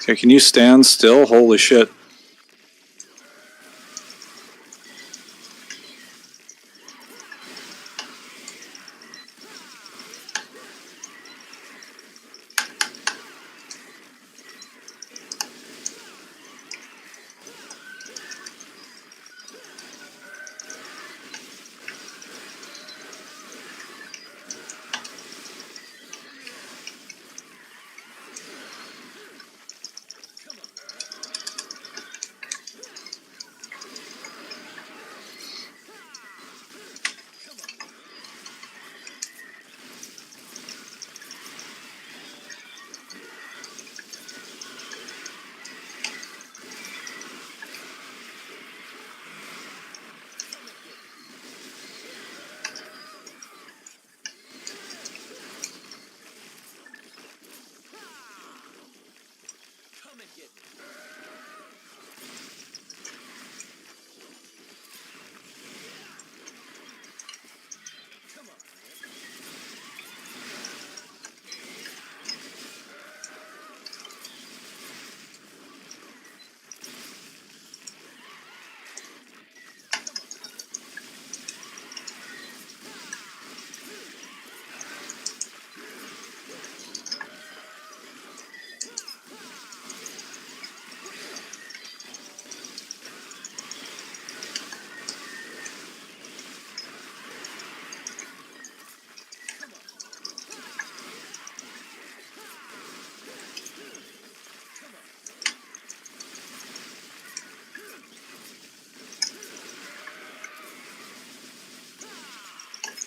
Okay, can you stand still? Holy shit. Come and get me. Come on.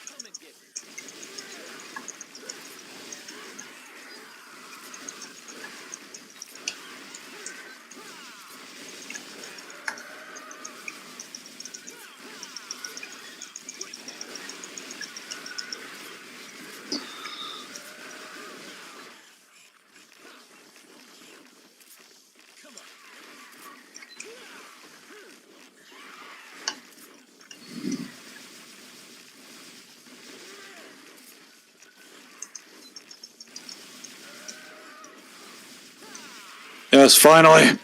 Come and get me. Yes, finally.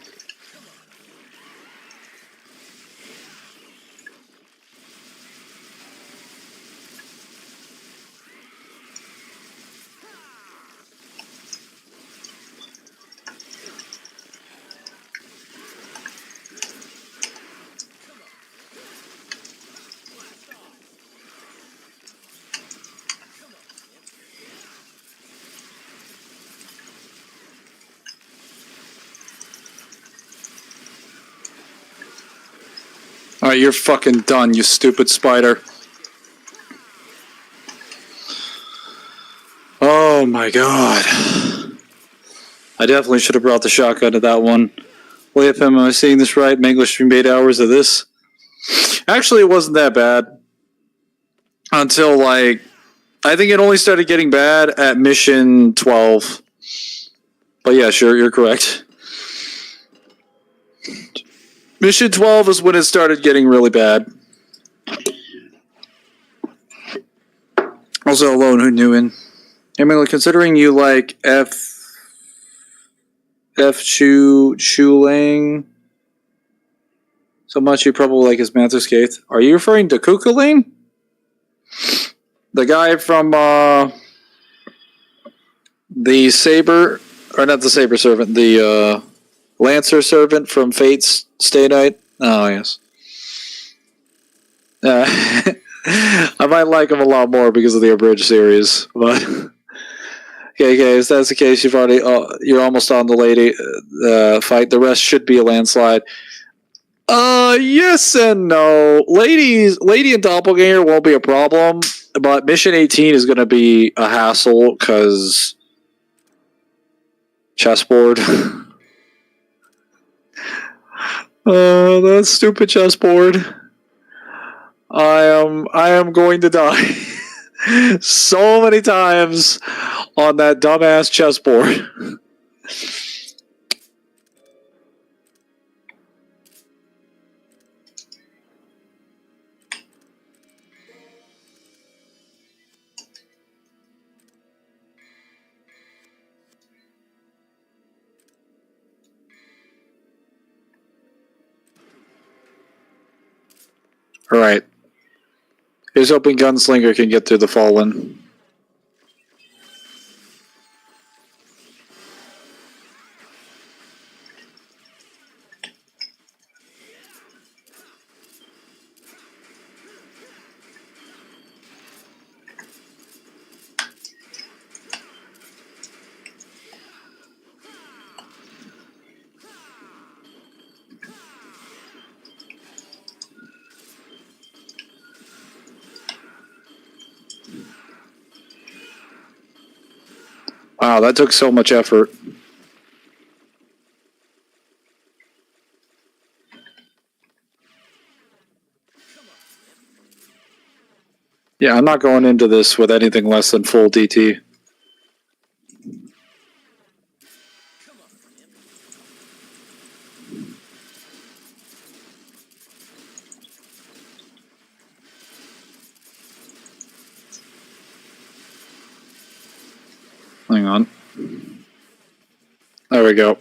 Alright, you're fucking done, you stupid spider. Oh my god. I definitely should have brought the shotgun to that one. Wait, am I seeing this right? Mangler streamed 8 hours of this? Actually, it wasn't that bad. Until, like, I think it only started getting bad at mission 12. But yeah, sure, you're correct. Mission 12 is when it started getting really bad. Also, alone, who knew in? I mean, like, considering you like Shuling so much, you probably like his Mantis Gate. Are you referring to Kukulin? The guy from The Saber, or not the Saber Servant, the Lancer Servant from Fate's Stay Night. Oh, yes. I might like him a lot more because of the Abridged series, but okay. If that's the case, you're almost on the lady fight. The rest should be a landslide. Yes and no. Lady and Doppelganger won't be a problem, but Mission 18 is going to be a hassle because chessboard. That stupid chessboard. I am going to die so many times on that dumbass chessboard. All right. Here's hoping Gunslinger can get through the Fallen. Wow, that took so much effort. Yeah, I'm not going into this with anything less than full DT. Hang on. There we go.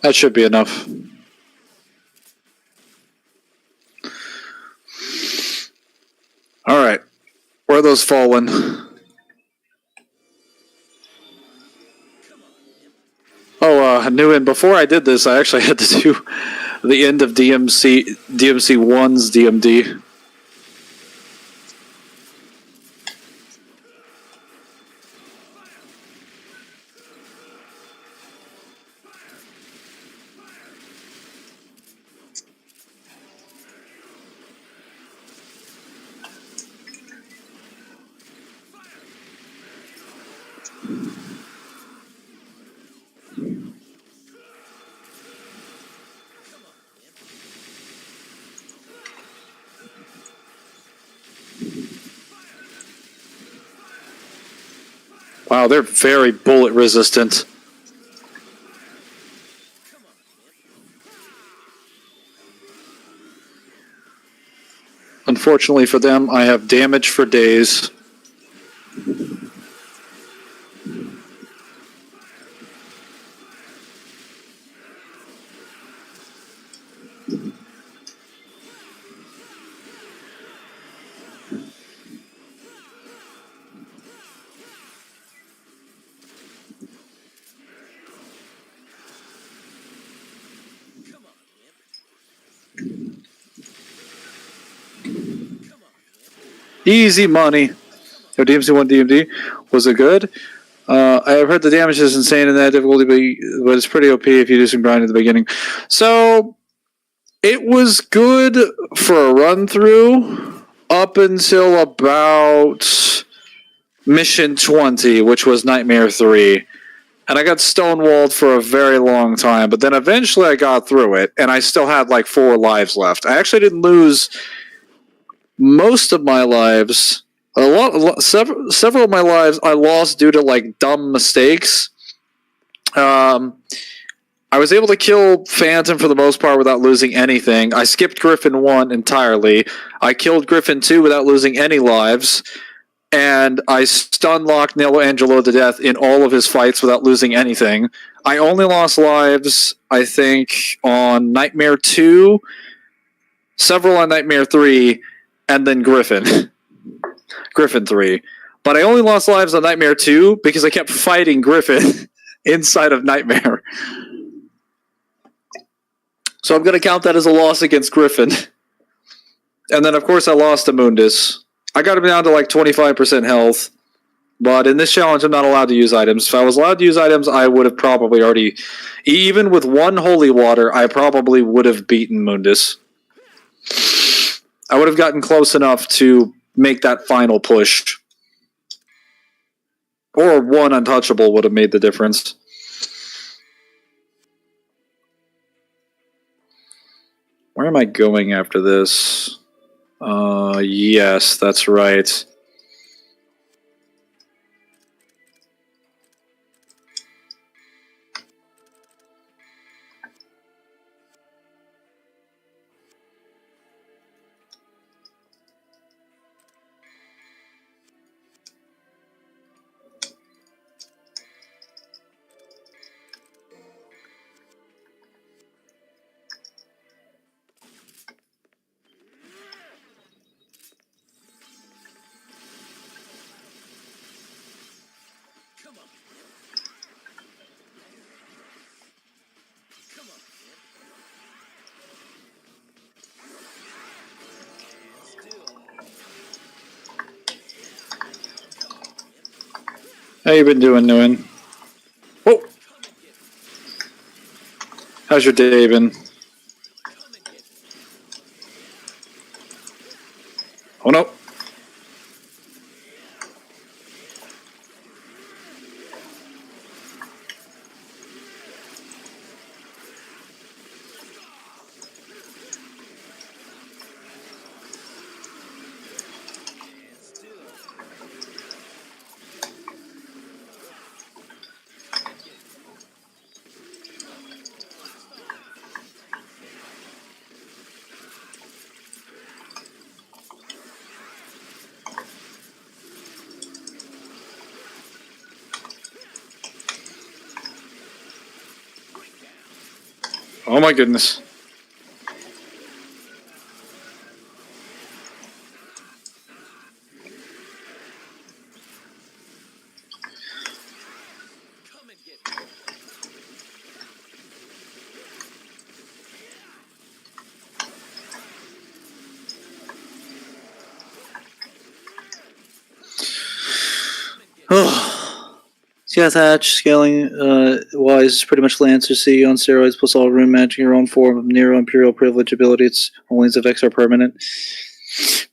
That should be enough. All right. Where are those Fallen? Oh, and before I did this, I actually had to do the end of DMC 1's DMD. Wow, they're very bullet resistant. Unfortunately for them, I have damage for days. Easy money. Oh, DMC 1 DMD. Was it good? I have heard the damage is insane in that difficulty, but it's pretty OP if you do some grind at the beginning. So, it was good for a run through up until about Mission 20, which was Nightmare 3. And I got stonewalled for a very long time, but then eventually I got through it, and I still had like 4 lives left. I actually didn't lose most of my lives. Several of my lives I lost due to like dumb mistakes. I was able to kill Phantom for the most part without losing anything. I skipped Griffin 1 entirely. I killed Griffin 2 without losing any lives. And I stun-locked Nello Angelo to death in all of his fights without losing anything. I only lost lives, I think, on Nightmare 2, several on Nightmare 3, and then Griffin. Griffin 3. But I only lost lives on Nightmare 2 because I kept fighting Griffin inside of Nightmare. So I'm going to count that as a loss against Griffin. And then, of course, I lost to Mundus. I got him down to like 25% health. But in this challenge, I'm not allowed to use items. If I was allowed to use items, I would have probably already... Even with one holy water, I probably would have beaten Mundus. I would have gotten close enough to make that final push. Or one untouchable would have made the difference. Where am I going after this? Yes, that's right. How you been doing, Nguyen? Oh! How's your day been? Oh no! Oh my goodness. Yeah, Thatch, scaling wise, is pretty much Lancer C on steroids, plus all room magic, your own form of Nero Imperial privilege ability. Its only effects are permanent.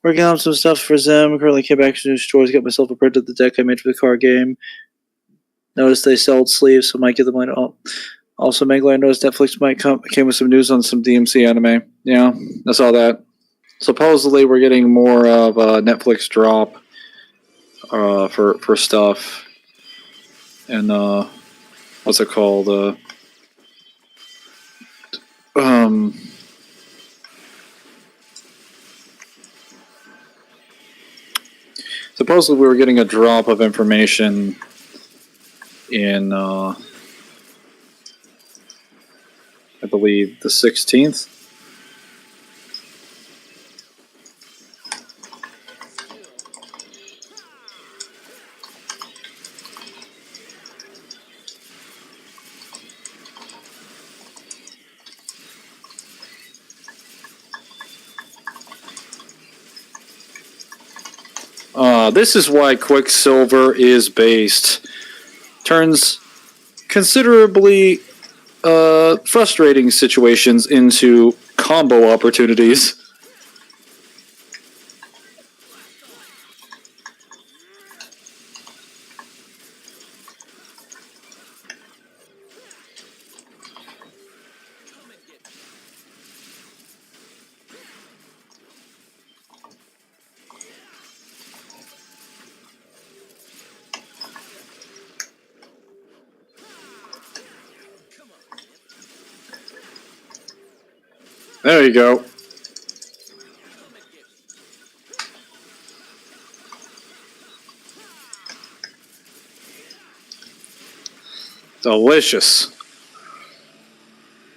Working on some stuff for Zem. Currently came back to new stores, got myself a print of the deck I made for the card game. Noticed they sold sleeves, so might get them later. Also, Mangler, I noticed Netflix came with some news on some DMC anime. Yeah, I saw that. Supposedly, we're getting more of a Netflix drop for stuff. And what's it called? Supposedly we were getting a drop of information in, I believe, the 16th. This is why Quicksilver is based. Turns considerably frustrating situations into combo opportunities. There you go. Delicious.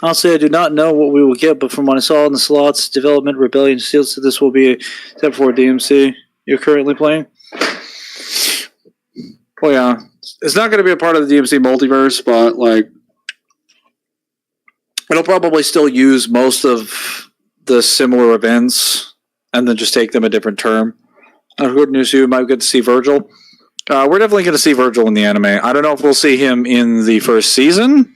Honestly, I do not know what we will get, but from what I saw in the slots, Development, Rebellion, Seals, so this will be a step 4 DMC you're currently playing. Well, yeah, it's not going to be a part of the DMC multiverse, but like, it'll probably still use most of the similar events, and then just take them a different term. Good news, you might get to see Virgil. We're definitely going to see Virgil in the anime. I don't know if we'll see him in the first season.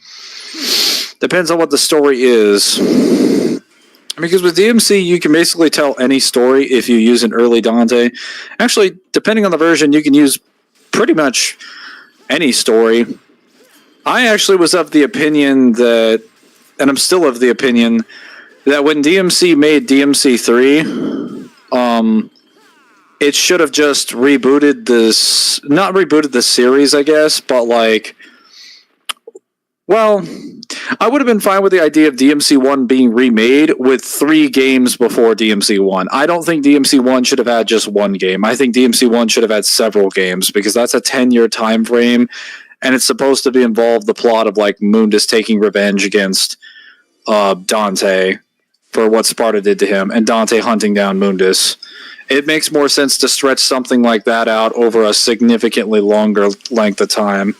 Depends on what the story is. Because with DMC, you can basically tell any story if you use an early Dante. Actually, depending on the version, you can use pretty much any story. I actually was of the opinion that, and I'm still of the opinion, that when DMC made DMC 3, it should have just rebooted this, not rebooted the series, I guess, but like, well, I would have been fine with the idea of DMC 1 being remade with 3 games before DMC 1. I don't think DMC 1 should have had just 1 game. I think DMC 1 should have had several games, because that's a 10-year time frame, and it's supposed to be involved the plot of like Mundus taking revenge against Dante for what Sparta did to him, and Dante hunting down Mundus. It makes more sense to stretch something like that out over a significantly longer length of time.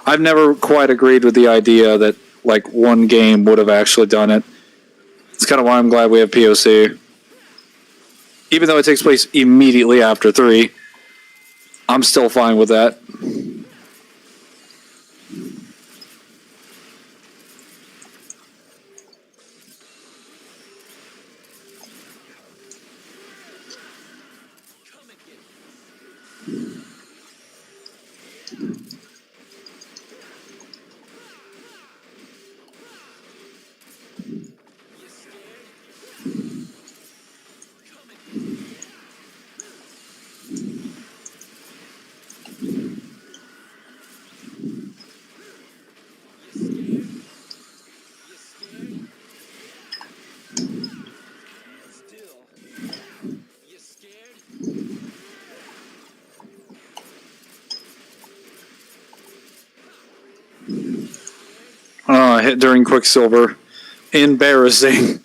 I've never quite agreed with the idea that like 1 game would have actually done it. It's kind of why I'm glad we have POC. Even though it takes place immediately after 3, I'm still fine with that. Hit during Quicksilver. Embarrassing.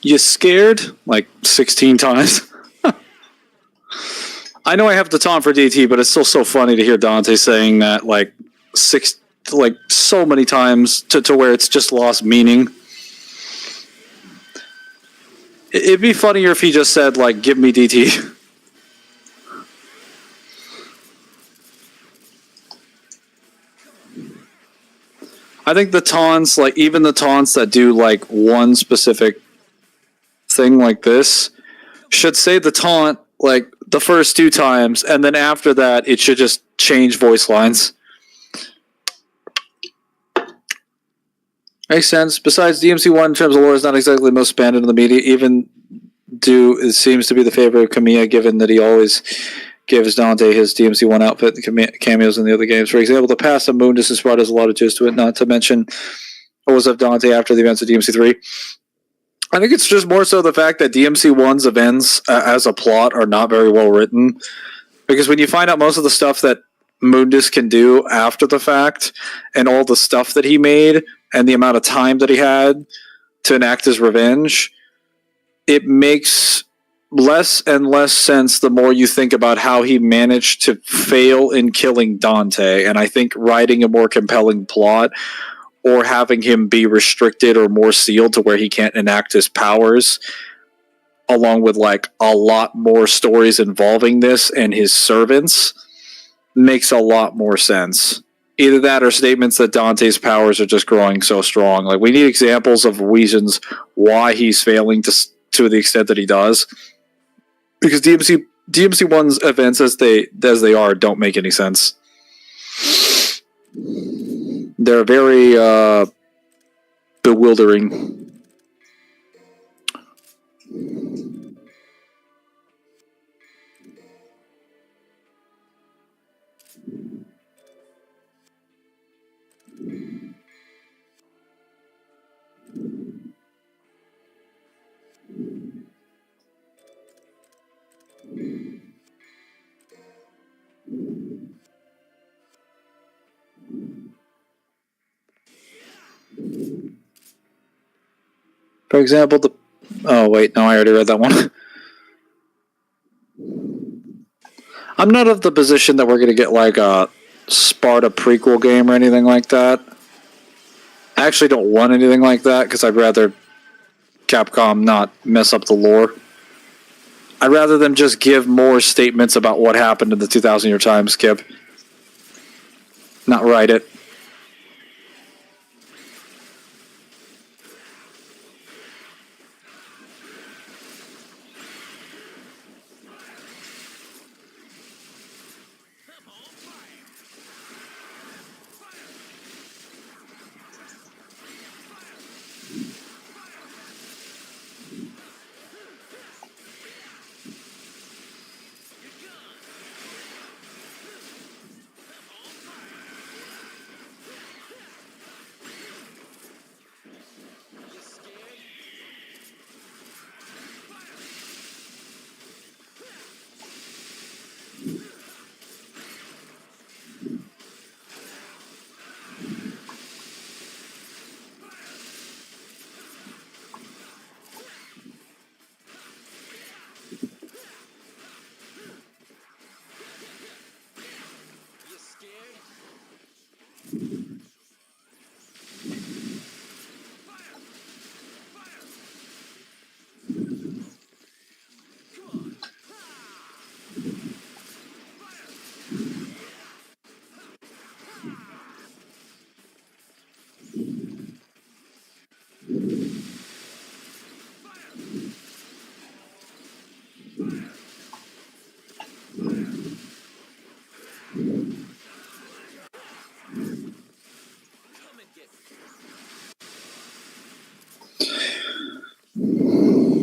You scared? Like 16 times. I know I have to taunt for DT, but it's still so funny to hear Dante saying that like so many times to where it's just lost meaning. It'd be funnier if he just said like, "Give me DT." I think the taunts, like even the taunts that do like one specific thing like this, should say the taunt like the first 2 times, and then after that it should just change voice lines. Makes sense. Besides, DMC 1 in terms of lore is not exactly the most expanded in the media, even though it seems to be the favorite of Kamiya, given that he always gives Dante his DMC 1 outfit and cameos in the other games. For example, the past of Mundus and Sparta has a lot of gist to it, not to mention what was of Dante after the events of DMC 3. I think it's just more so the fact that DMC 1's events as a plot are not very well written. Because when you find out most of the stuff that Mundus can do after the fact, and all the stuff that he made, and the amount of time that he had to enact his revenge, it makes less and less sense the more you think about how he managed to fail in killing Dante. And I think writing a more compelling plot, or having him be restricted or more sealed to where he can't enact his powers, along with like a lot more stories involving this and his servants, makes a lot more sense. Either that or statements that Dante's powers are just growing so strong. Like, we need examples of reasons why he's failing to the extent that he does. Because DMC1's events as they are don't make any sense. They're very bewildering. For example, oh wait, no, I already read that one. I'm not of the position that we're going to get like a Sparta prequel game or anything like that. I actually don't want anything like that because I'd rather Capcom not mess up the lore. I'd rather them just give more statements about what happened in the 2,000-year time skip. Not write it.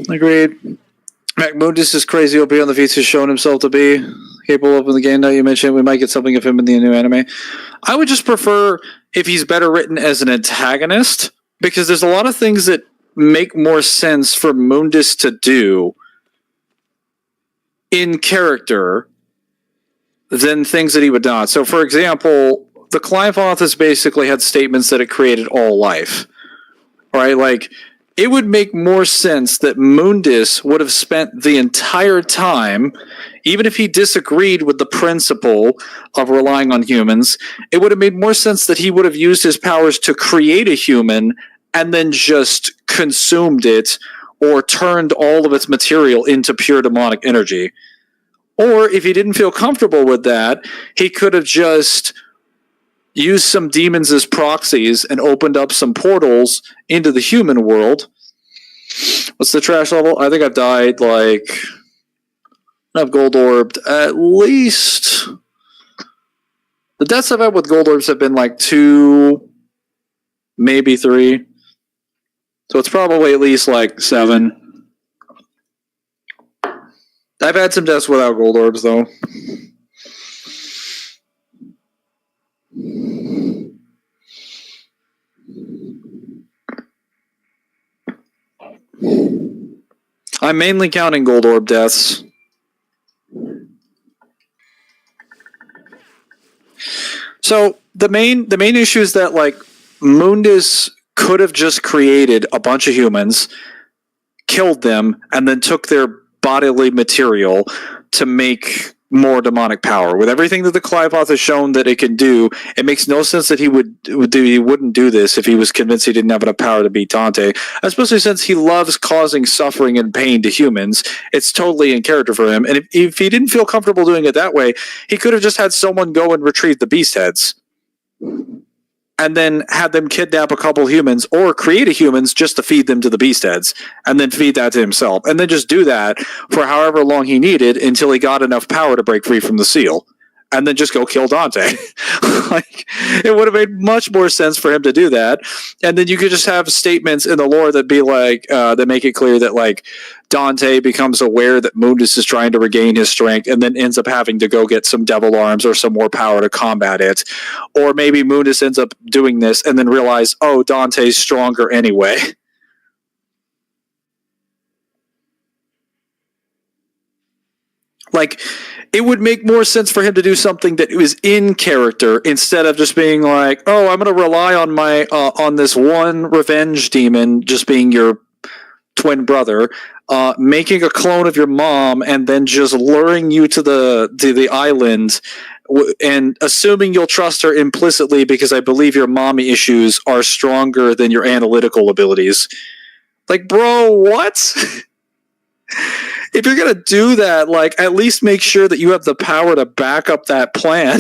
Agreed. Mundus is crazy OP on the feats he's shown himself to be capable of in the game. Now you mentioned we might get something of him in the new anime. I would just prefer if he's better written as an antagonist, because there's a lot of things that make more sense for Mundus to do in character than things that he would not. So, for example, the Clientothus basically had statements that it created all life. Right? Like, it would make more sense that Mundus would have spent the entire time, even if he disagreed with the principle of relying on humans, it would have made more sense that he would have used his powers to create a human and then just consumed it or turned all of its material into pure demonic energy. Or if he didn't feel comfortable with that, he could have just used some demons as proxies and opened up some portals into the human world. What's the trash level? I think I've died like... I've gold orbed at least... The deaths I've had with gold orbs have been like 2, maybe 3. So it's probably at least like 7. I've had some deaths without gold orbs though. I'm mainly counting gold orb deaths. So the main issue is that like Mundus could have just created a bunch of humans, killed them, and then took their bodily material to make more demonic power. With everything that the Clivoth has shown that it can do, it makes no sense that he wouldn't do this if he was convinced he didn't have enough power to beat Dante, especially since he loves causing suffering and pain to humans. It's totally in character for him, and if he didn't feel comfortable doing it that way, he could have just had someone go and retrieve the beast heads and then had them kidnap a couple humans or create a humans just to feed them to the beast heads and then feed that to himself and then just do that for however long he needed until he got enough power to break free from the seal and then just go kill Dante. Like, it would have made much more sense for him to do that. And then you could just have statements in the lore that be like, that make it clear that like Dante becomes aware that Mundus is trying to regain his strength and then ends up having to go get some devil arms or some more power to combat it. Or maybe Mundus ends up doing this and then realize, oh, Dante's stronger anyway. Like, it would make more sense for him to do something that was in character instead of just being like, oh, I'm going to rely on my on this one revenge demon just being your twin brother, making a clone of your mom and then just luring you to the island and assuming you'll trust her implicitly because I believe your mommy issues are stronger than your analytical abilities. Like, bro, what? If you're going to do that, like, at least make sure that you have the power to back up that plan.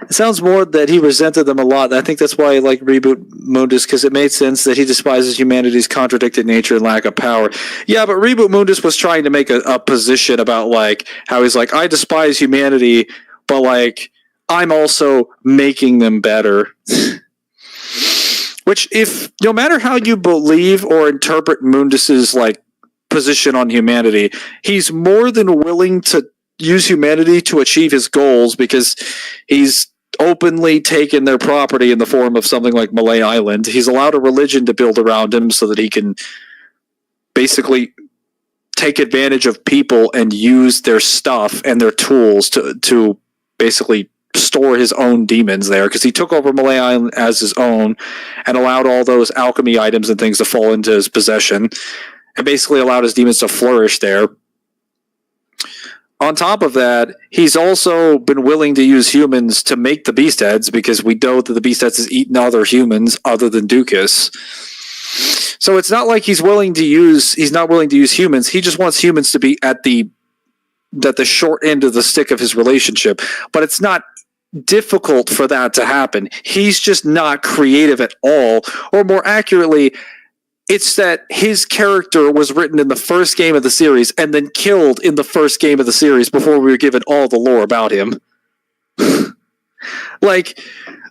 It sounds more that he resented them a lot. I think that's why I like Reboot Mundus, because it made sense that he despises humanity's contradicted nature and lack of power. Yeah, but Reboot Mundus was trying to make a position about, like, how he's like, I despise humanity, but, like, I'm also making them better. Which, if no matter how you believe or interpret Mundus's like position on humanity, he's more than willing to use humanity to achieve his goals because he's openly taken their property in the form of something like Malay Island. He's allowed a religion to build around him so that he can basically take advantage of people and use their stuff and their tools to basically store his own demons there, because he took over Malay Island as his own and allowed all those alchemy items and things to fall into his possession and basically allowed his demons to flourish there. On top of that, he's also been willing to use humans to make the beast heads because we know that the beast heads has eaten other humans other than Dukas. So it's not like he's not willing to use humans. He just wants humans to be at the short end of the stick of his relationship. But it's not difficult for that to happen. He's just not creative at all. Or more accurately, it's that his character was written in the first game of the series and then killed in the first game of the series before we were given all the lore about him. Like,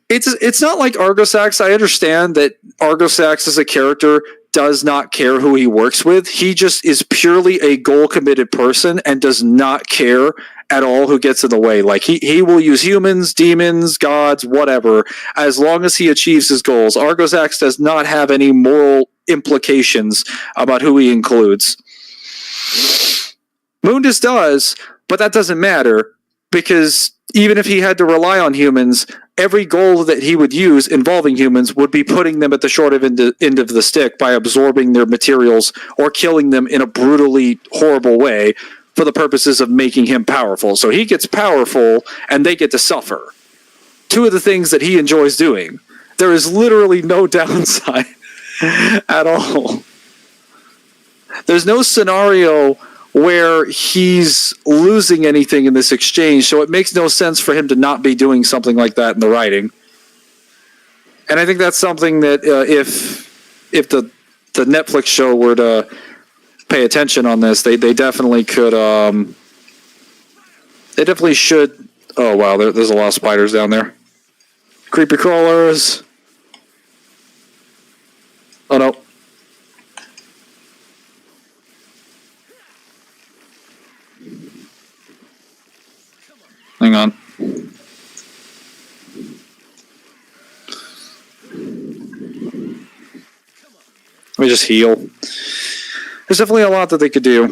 it's not like Argosax. I understand that Argosax as a character does not care who he works with. He just is purely a goal-committed person and does not care at all who gets in the way. Like, he will use humans, demons, gods, whatever, as long as he achieves his goals. Argosax does not have any moral implications about who he includes. Mundus does, but that doesn't matter, because even if he had to rely on humans, every goal that he would use involving humans would be putting them at the short end of the stick by absorbing their materials or killing them in a brutally horrible way for the purposes of making him powerful. So he gets powerful and they get to suffer. Two of the things that he enjoys doing. There is literally no downside at all. There's no scenario where he's losing anything in this exchange, so it makes no sense for him to not be doing something like that in the writing. And I think that's something that if the Netflix show were to pay attention on this, they definitely could. They definitely should. Oh wow, there's a lot of spiders down there. Creepy crawlers. Oh no. Hang on. Let me just heal. There's definitely a lot that they could do.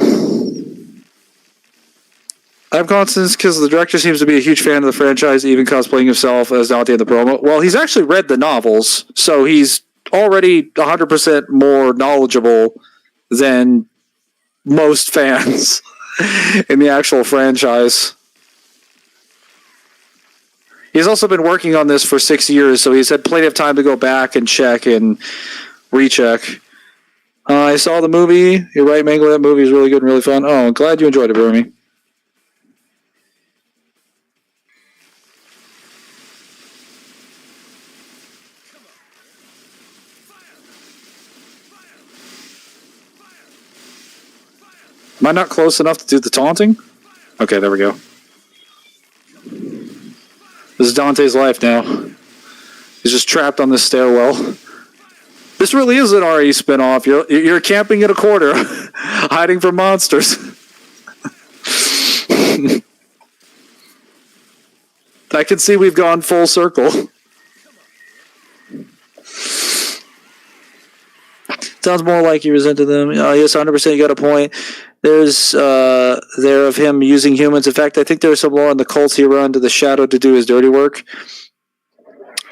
I have confidence because the director seems to be a huge fan of the franchise, even cosplaying himself as Dante in the promo. Well, he's actually read the novels, so he's already 100% more knowledgeable than most fans in the actual franchise. He's also been working on this for 6 years, so he's had plenty of time to go back and check and recheck. I saw the movie. You're right, Mangler. That movie is really good and really fun. Oh, I'm glad you enjoyed it, Burmy. Am I not close enough to do the taunting? Okay, there we go. This is Dante's life now. He's just trapped on this stairwell. This really is an RE spinoff. You're camping in a corner, hiding from monsters. I can see we've gone full circle. Sounds more like you resented them. Yes, 100%. You got a point. There's there of him using humans. In fact, I think there's some lore on the cults he run to the shadow to do his dirty work.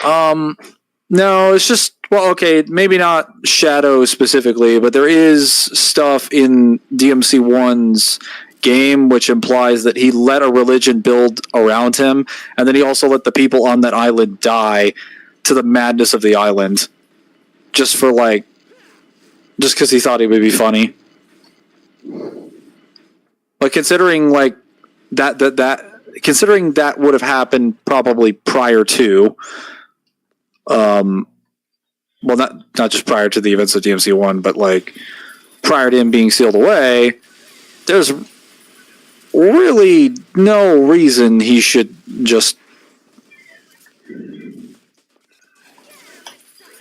No, it's just, well, okay, maybe not shadow specifically, but there is stuff in DMC1's game which implies that he let a religion build around him, and then he also let the people on that island die to the madness of the island, just because he thought it would be funny. Like, considering like considering that would have happened probably prior to, well, not just prior to the events of DMC1, but like prior to him being sealed away, there's really no reason he should just.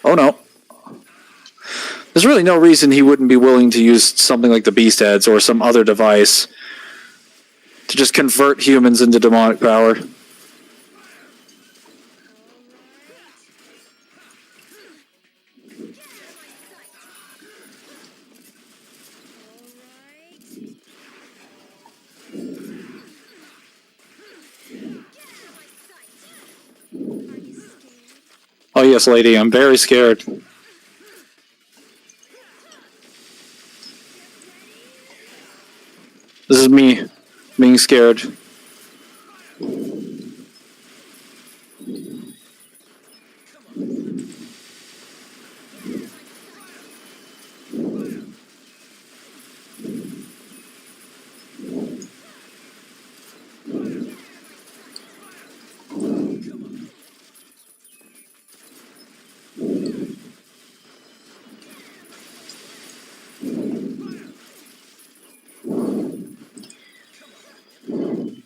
Oh no. There's really no reason he wouldn't be willing to use something like the Beast Heads or some other device to just convert humans into demonic power. Oh yes, lady, I'm very scared. This is me being scared.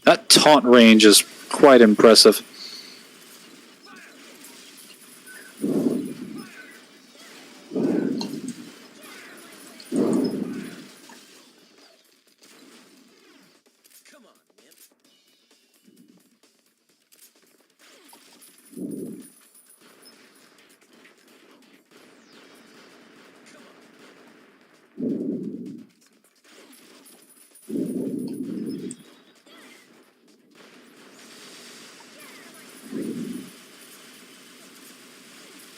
That taunt range is quite impressive.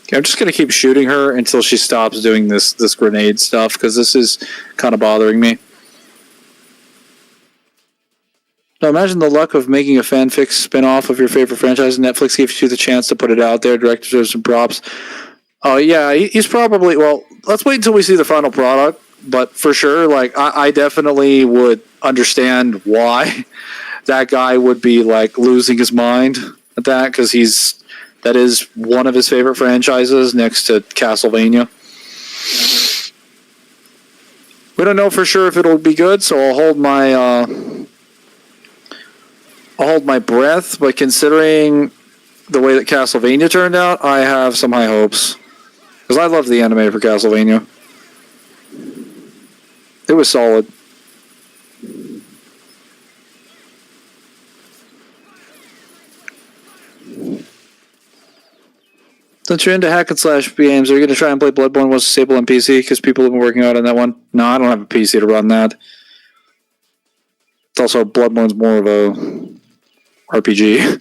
Okay, I'm just going to keep shooting her until she stops doing this grenade stuff, because this is kind of bothering me. Now imagine the luck of making a fanfic spin-off of your favorite franchise, and Netflix gives you the chance to put it out there. Director deserves some props. Oh yeah, he's probably, well, let's wait until we see the final product, but for sure, like, I definitely would understand why that guy would be, like, losing his mind at that, because that is one of his favorite franchises next to Castlevania. We don't know for sure if it'll be good, so I'll hold my breath, but considering the way that Castlevania turned out, I have some high hopes. Because I love the anime for Castlevania. It was solid. Since you're into hack and slash games, are you going to try and play Bloodborne once stable on PC? Because people have been working out on that one. No, I don't have a PC to run that. It's also, Bloodborne's more of a RPG.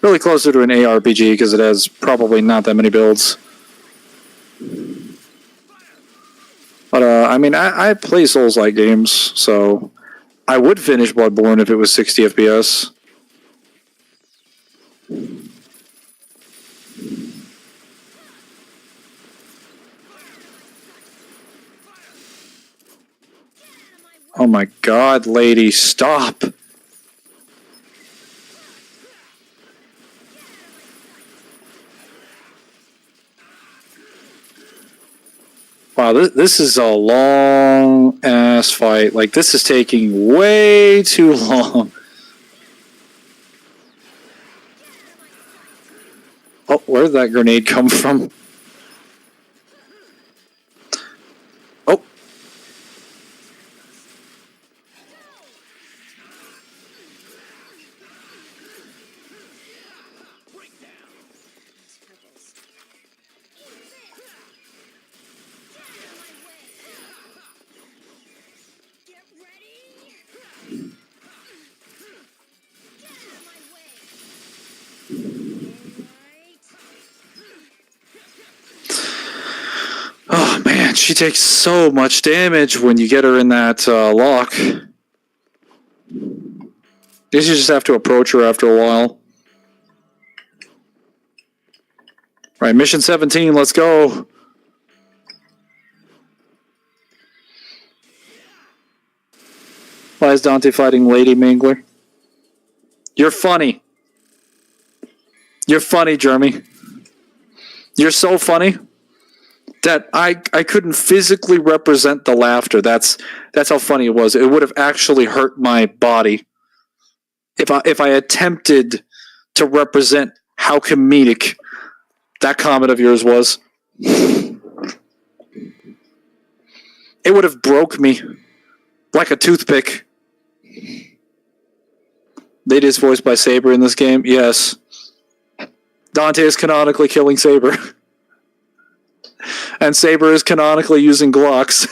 Really closer to an ARPG because it has probably not that many builds. But I mean, I play Souls-like games, so I would finish Bloodborne if it was 60 FPS. Oh my god, lady, stop! Wow, this is a long ass fight. Like, this is taking way too long. Oh, where did that grenade come from? Oh. Oh man, she takes so much damage when you get her in that lock. Guess you just have to approach her after a while. Right, mission 17, let's go. Why is Dante fighting Lady Mangler? You're funny. You're funny, Jeremy. You're so funny that I couldn't physically represent the laughter. That's how funny it was. It would have actually hurt my body if I attempted to represent how comedic that comment of yours was. It would have broke me like a toothpick. Lady is voiced by Saber in this game. Yes. Dante is canonically killing Saber. And Saber is canonically using Glocks.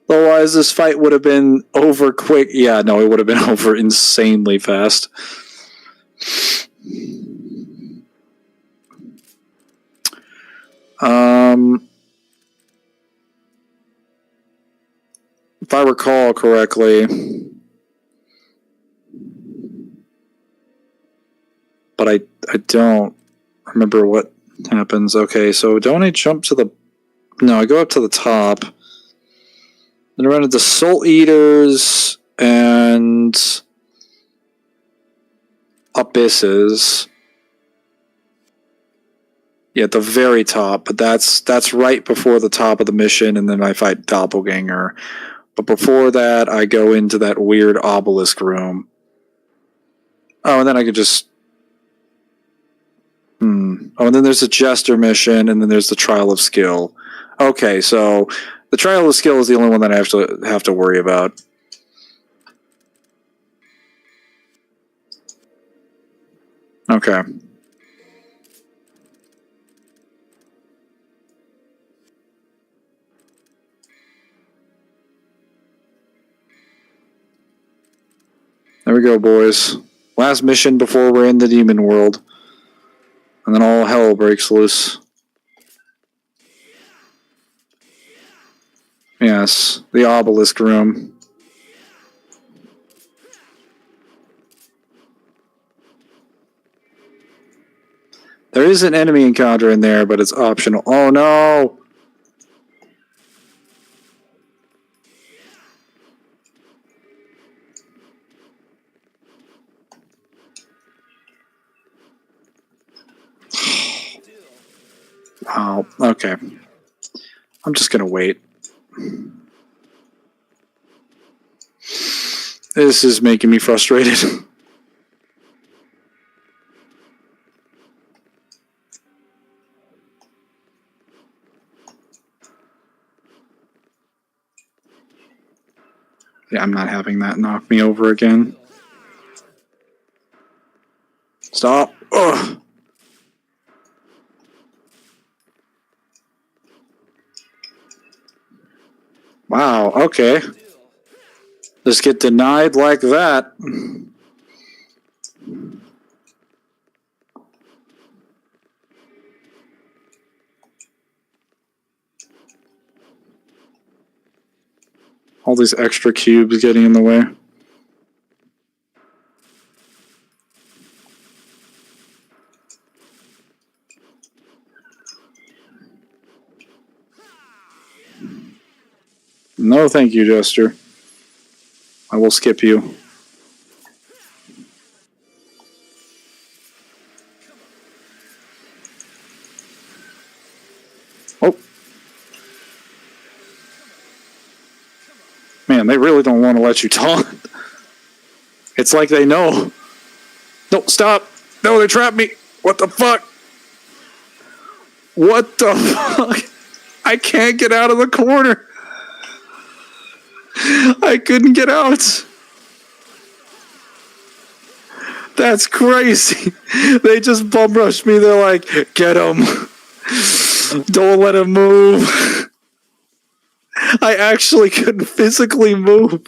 Otherwise, this fight would have been over quick. Yeah, no, it would have been over insanely fast. If I recall correctly, but I don't remember what happens. Okay, so don't I jump to the... No, I go up to the top. Then I run into Soul Eaters and Abysses. Yeah, at the very top, but that's right before the top of the mission, and then I fight Doppelganger. But before that, I go into that weird obelisk room. Oh, and then I could just... Oh, and then there's a Jester mission, and then there's the Trial of Skill. Okay, so the Trial of Skill is the only one that I have to worry about. Okay. There we go, boys. Last mission before we're in the demon world. And then all hell breaks loose. Yes, the obelisk room. There is an enemy encounter in there, but it's optional. Oh no! Wow, okay. I'm just gonna wait. This is making me frustrated. Yeah, I'm not having that knock me over again. Stop. Ugh. Wow, okay. Just get denied like that. All these extra cubes getting in the way. No, thank you, Jester. I will skip you. Oh. Man, they really don't want to let you talk. It's like they know. No, stop. No, they trapped me. What the fuck? What the fuck? I can't get out of the corner. I couldn't get out. That's crazy. They just bum rushed me. They're like, get him. Don't let him move. I actually couldn't physically move.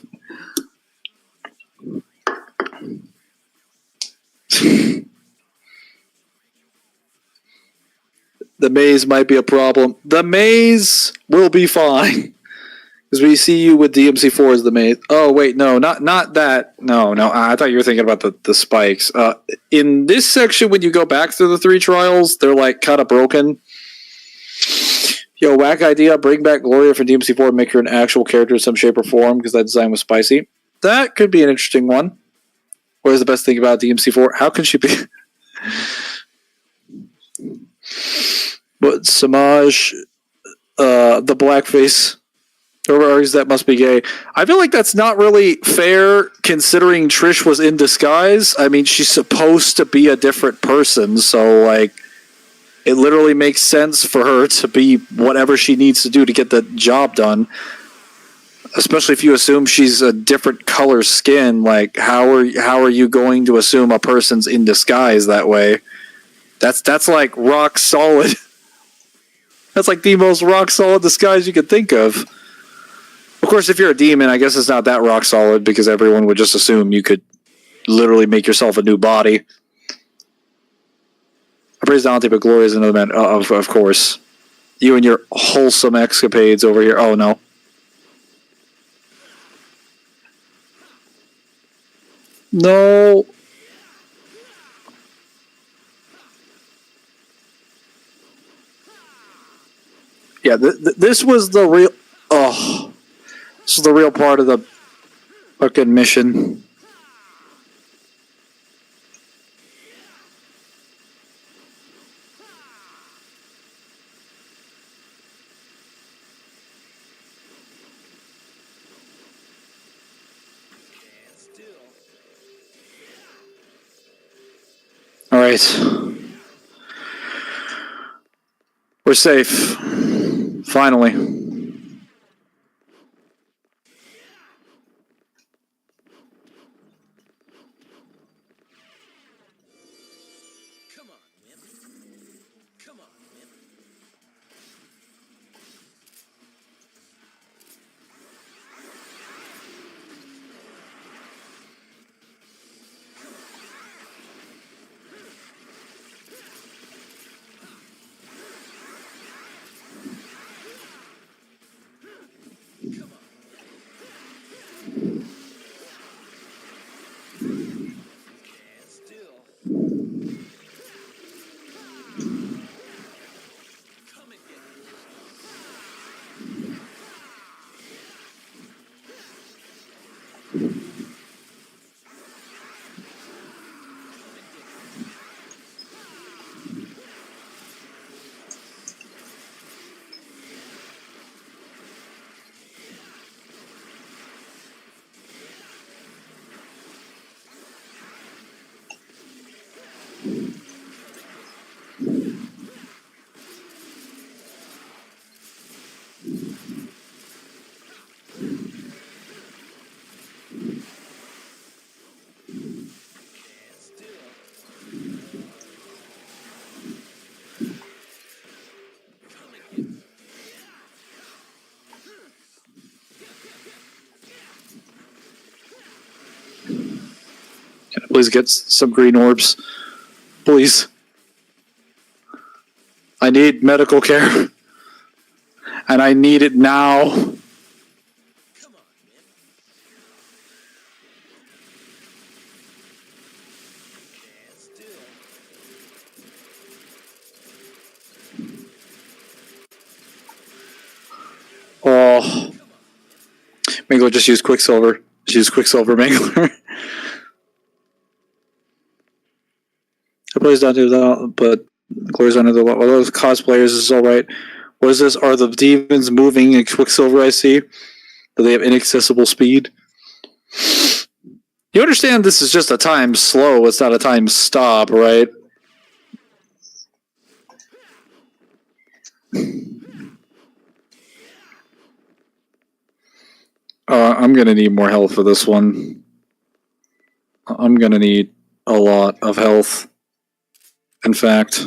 The maze might be a problem. The maze will be fine. Because we see you with DMC4 as the maze. Oh, wait, no, not that. No, I thought you were thinking about the spikes. In this section, when you go back through the 3 trials, they're like kind of broken. Yo, whack idea, bring back Gloria from DMC4 and make her an actual character in some shape or form, because that design was spicy. That could be an interesting one. What is the best thing about DMC4? How can she be... But Samaj, the blackface, whoever argues that must be gay. I feel like that's not really fair considering Trish was in disguise. I mean, she's supposed to be a different person, so like it literally makes sense for her to be whatever she needs to do to get the job done. Especially if you assume she's a different color skin, like how are you going to assume a person's in disguise that way? That's like rock solid. That's like the most rock solid disguise you could think of. Of course, if you're a demon, I guess it's not that rock solid because everyone would just assume you could literally make yourself a new body. I praise Dante, but Gloria is another man. Of course. You and your wholesome escapades over here. Oh, no. No. Yeah, this was the real... Oh. This is the real part of the fucking mission. All right. We're safe. Finally. Come on, Wimp. Come on, Wimp. Can I please get some green orbs? Please. I need medical care. And I need it now. Come on, Wimp. Mangler, just use Quicksilver. Just use Quicksilver, Mangler. I plays down to that, but Gloria's under the well, those cosplayers is alright. What is this? Are the demons moving in Quicksilver, I see? Do they have inaccessible speed? You understand this is just a time slow, it's not a time stop, right? I'm gonna need more health for this one. I'm gonna need a lot of health. In fact.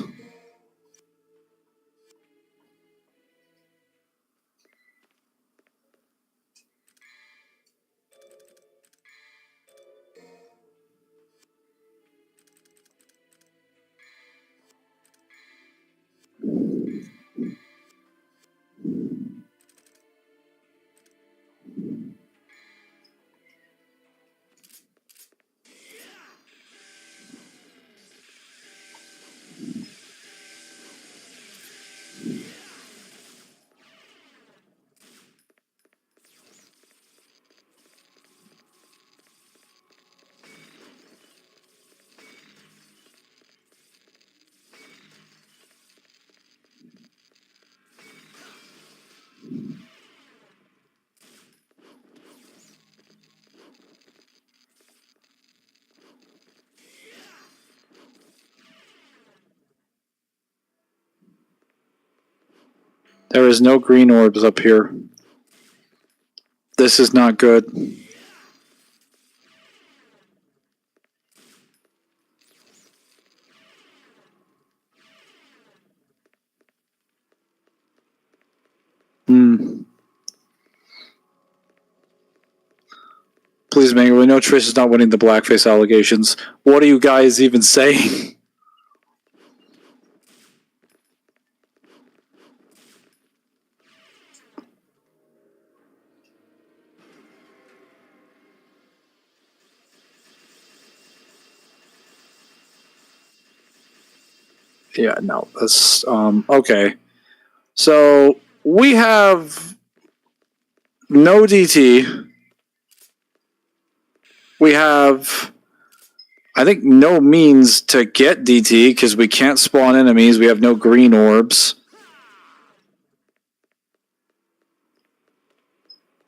There is no green orbs up here. This is not good. Please, Mangler, we know Trish is not winning the blackface allegations. What are you guys even saying? Yeah, no, that's okay. So we have no DT. We have, I think, no means to get DT because we can't spawn enemies. We have no green orbs.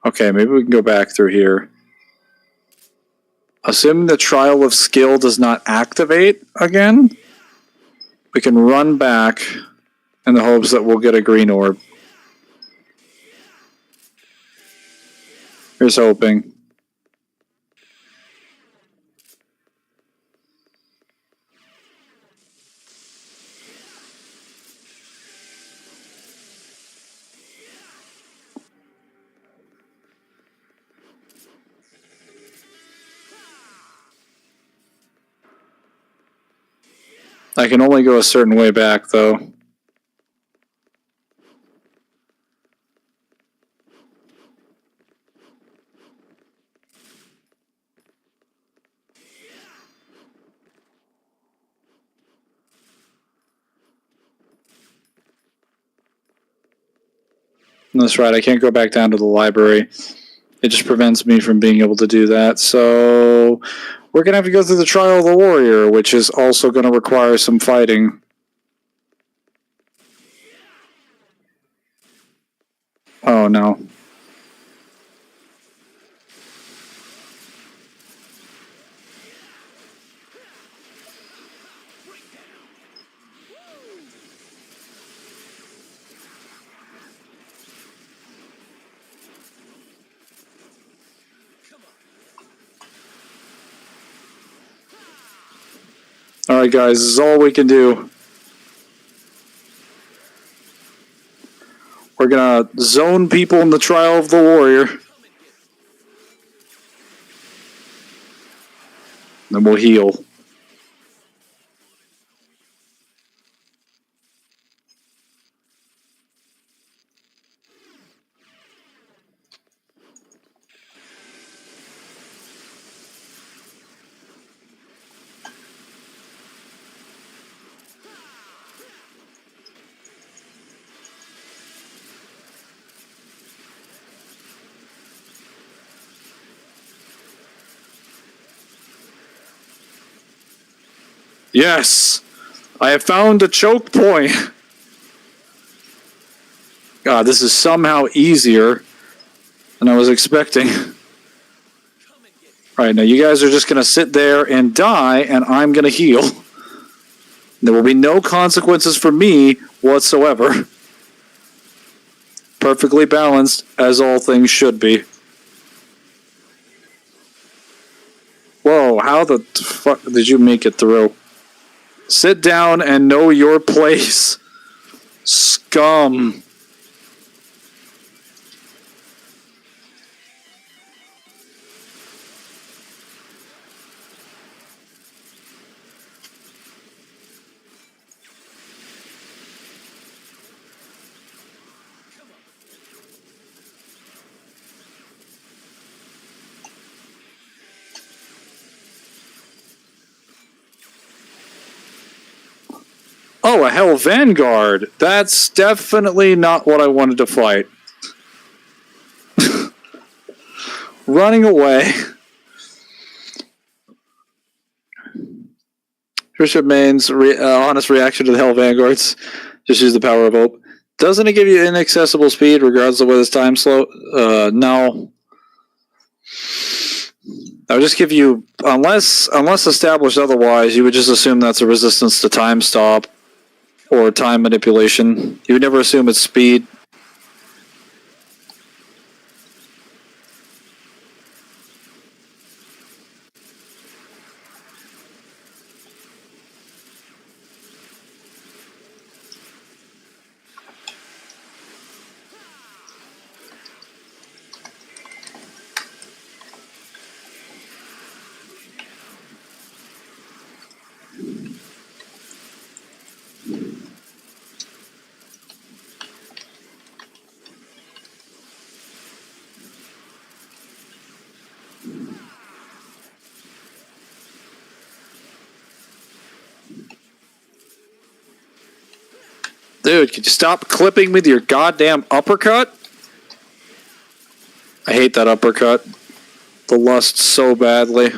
Okay, maybe we can go back through here. Assuming the trial of skill does not activate again, we can run back in the hopes that we'll get a green orb. Here's hoping. I can only go a certain way back, though. That's right, I can't go back down to the library. It just prevents me from being able to do that. So we're going to have to go through the Trial of the Warrior, which is also going to require some fighting. Oh, no. Alright, guys, this is all we can do. We're gonna zone people in the Trial of the Warrior. Then we'll heal. Yes! I have found a choke point! God, this is somehow easier than I was expecting. Alright, now you guys are just gonna sit there and die, and I'm gonna heal. There will be no consequences for me whatsoever. Perfectly balanced, as all things should be. Whoa, how the fuck did you make it through? Sit down and know your place. Scum. Oh, a Hell Vanguard. That's definitely not what I wanted to fight. Running away. Bishop Main's honest reaction to the Hell Vanguards. Just use the power of hope. Doesn't it give you inaccessible speed regardless of whether it's time slow? No. I would just give you, unless established otherwise, you would just assume that's a resistance to time stop or time manipulation. You would never assume it's speed. Dude, could you stop clipping with your goddamn uppercut? I hate that uppercut. The lust so badly.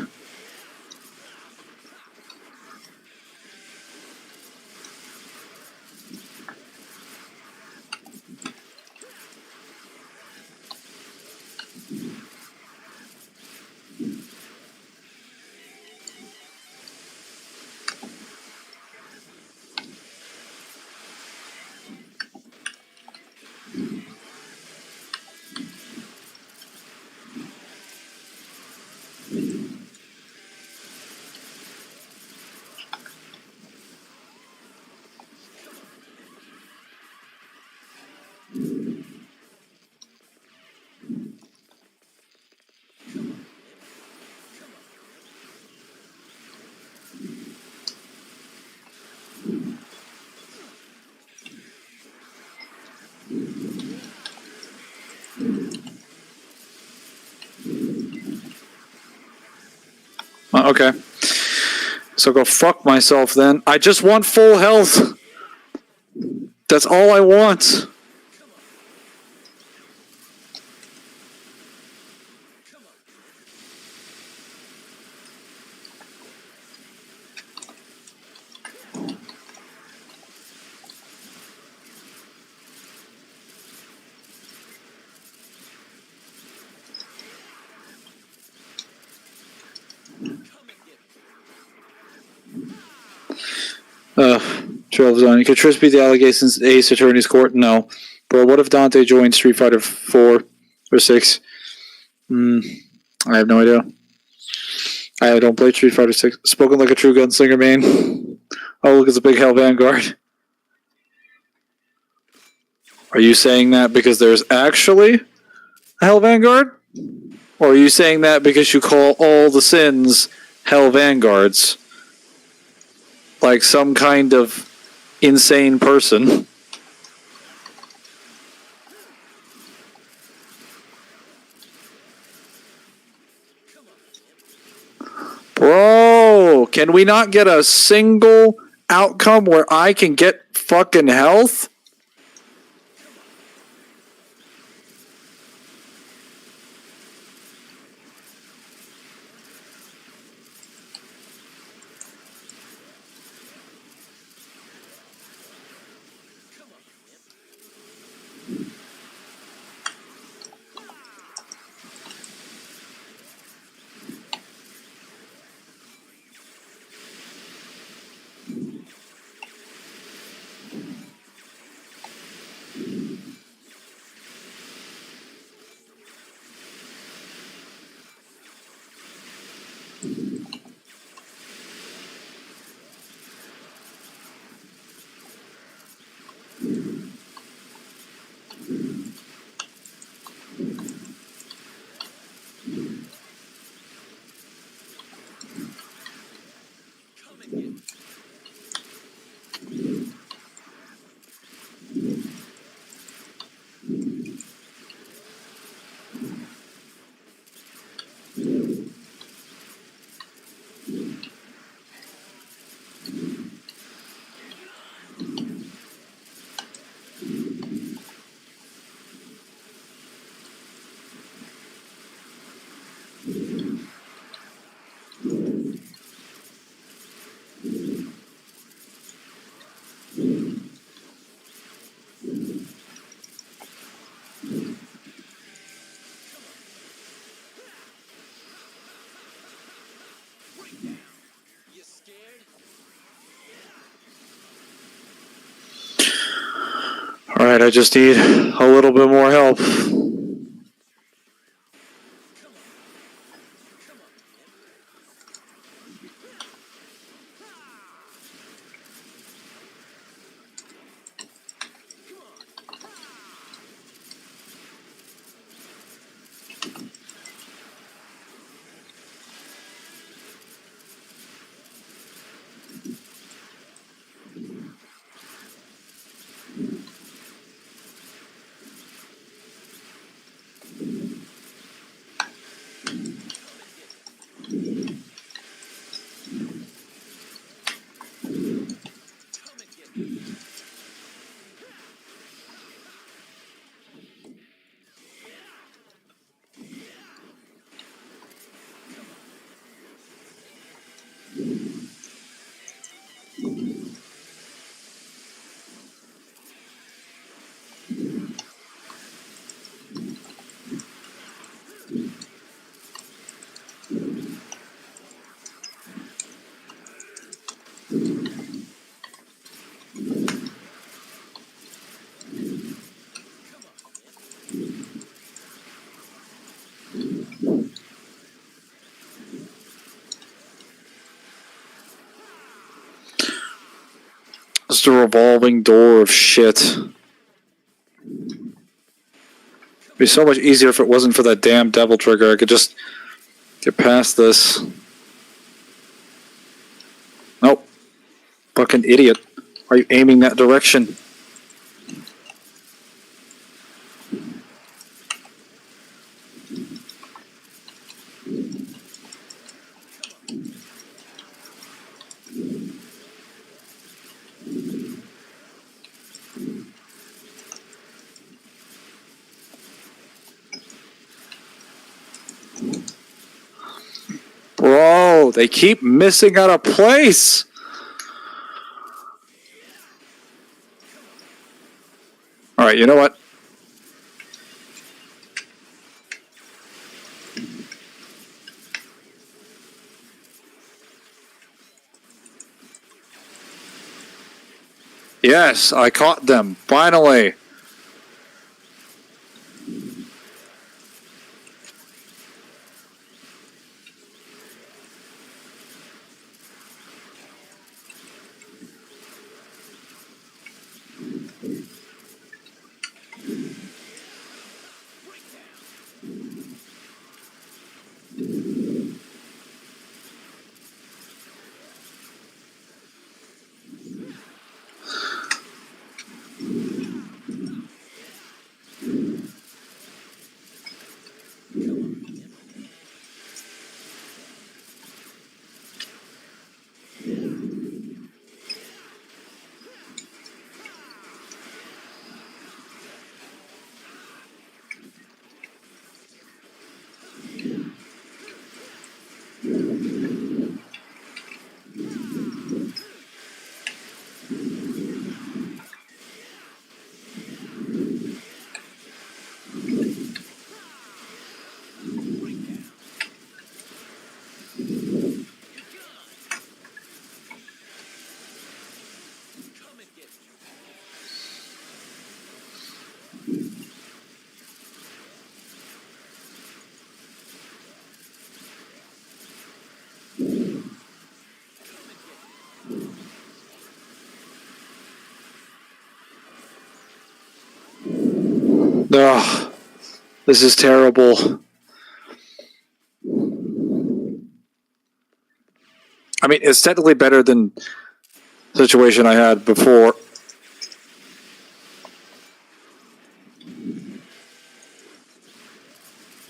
Okay. So go fuck myself then. I just want full health. That's all I want. Trail of Zion. Could Trish beat the allegations Ace Attorney's Court? No. Bro, what if Dante joined Street Fighter 4 or 6? I have no idea. I don't play Street Fighter 6. Spoken like a true gunslinger, man. Oh, look, it's a big Hell Vanguard. Are you saying that because there's actually a Hell Vanguard? Or are you saying that because you call all the sins Hell Vanguards? Like some kind of insane person. Bro, can we not get a single outcome where I can get fucking health? Alright, I just need a little bit more help. It's the revolving door of shit. It'd be so much easier if it wasn't for that damn devil trigger. I could just get past this. Nope. Fucking idiot. Why are you aiming that direction? Bro, they keep missing out of place. Alright, you know what? Yes, I caught them. Finally. Ugh, this is terrible. I mean, it's technically better than the situation I had before.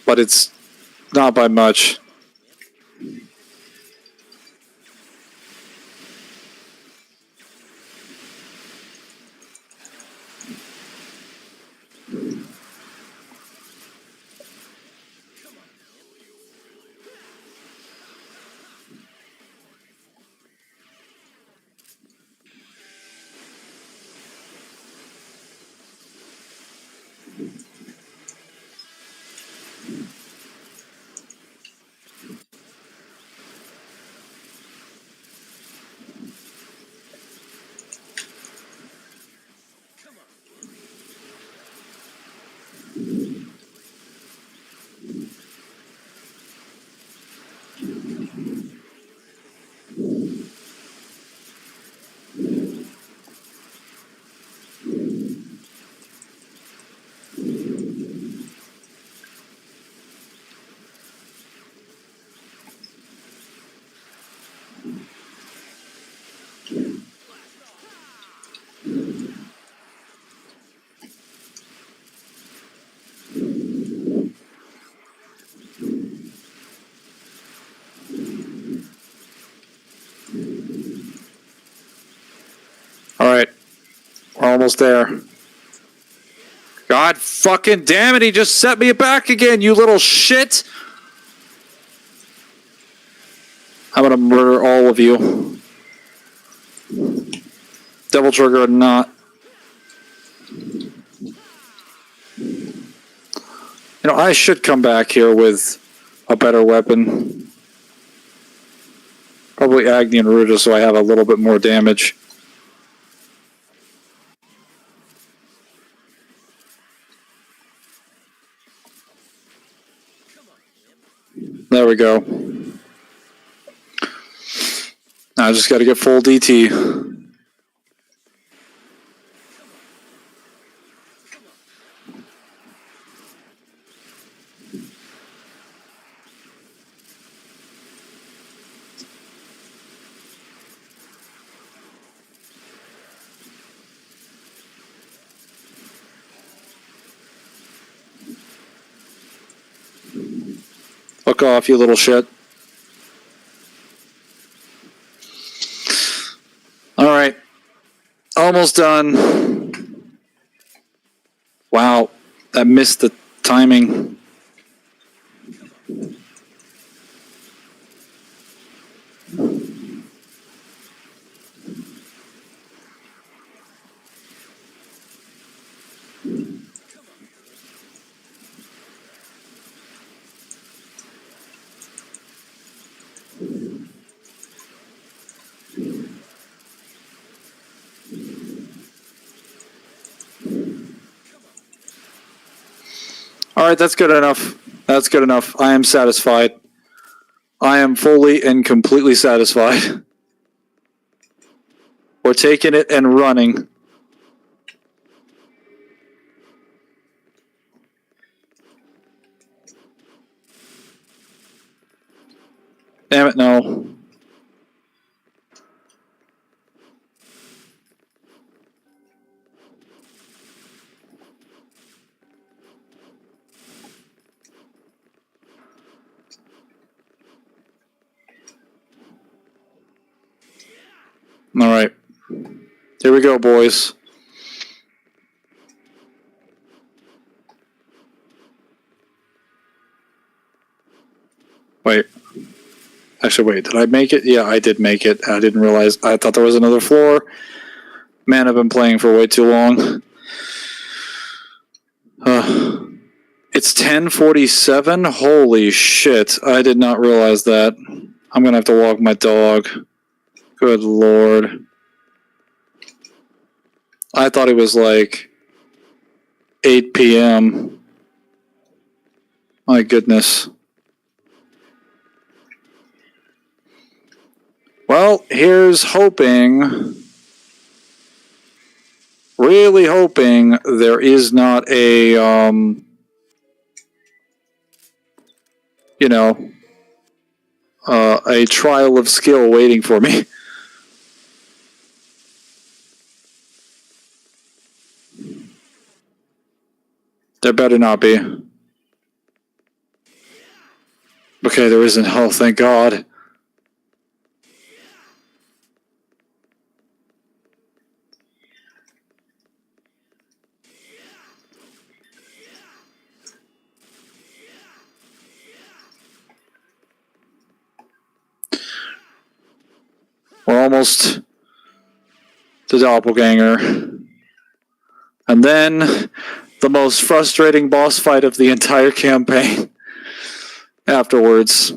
But it's not by much. All right, we're almost there. God fucking damn it, he just set me back again, you little shit! I'm gonna murder all of you. Devil trigger or not. You know, I should come back here with a better weapon. Probably Agni and Ruta so I have a little bit more damage. There we go. Now I just gotta get full DT. Fuck off, you little shit. Alright. Almost done. Wow. That missed the timing. Alright, that's good enough. That's good enough. I am satisfied. I am fully and completely satisfied. We're taking it and running. Damn it, no. Alright. Here we go, boys. Wait. Actually, wait. Did I make it? Yeah, I did make it. I didn't realize. I thought there was another floor. Man, I've been playing for way too long. It's 10:47. Holy shit. I did not realize that. I'm going to have to walk my dog. Good lord. I thought it was like 8 p.m. My goodness. Well, here's hoping Really hoping there is not a, you know, a trial of skill waiting for me. There better not be. Okay, there isn't. Oh, thank God. We're almost to Doppelganger. And then the most frustrating boss fight of the entire campaign afterwards.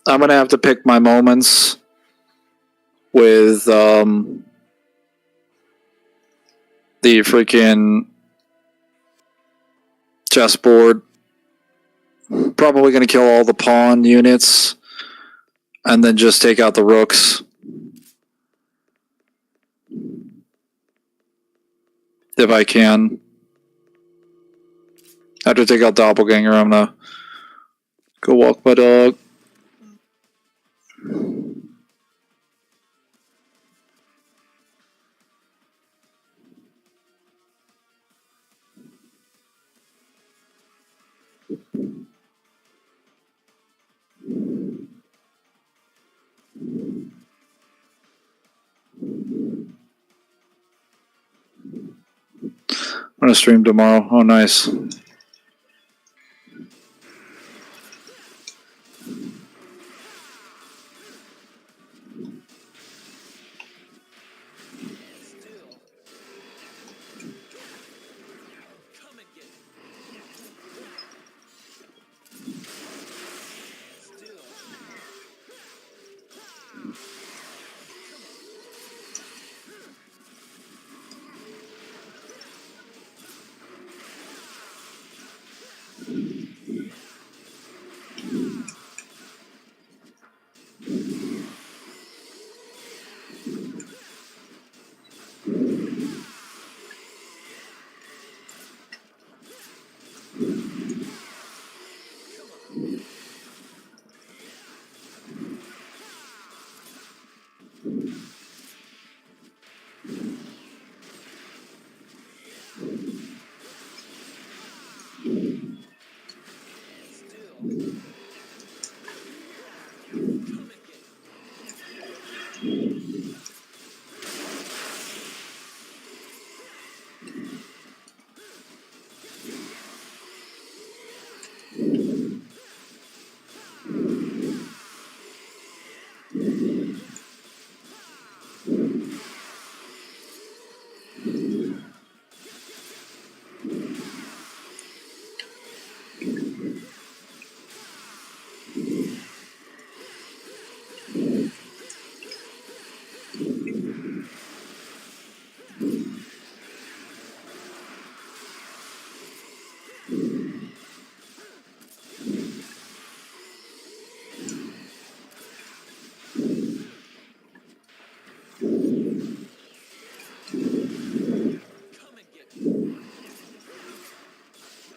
I'm gonna have to pick my moments with the freaking chessboard. Probably gonna kill all the pawn units and then just take out the rooks. If I can. After I take out Doppelganger, I'm gonna go walk my dog. I'm gonna stream tomorrow. Oh, nice.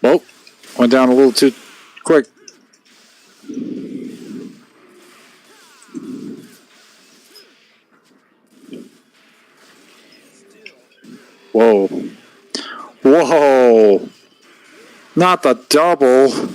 Well, went down a little too quick. Whoa. Whoa. Not the double.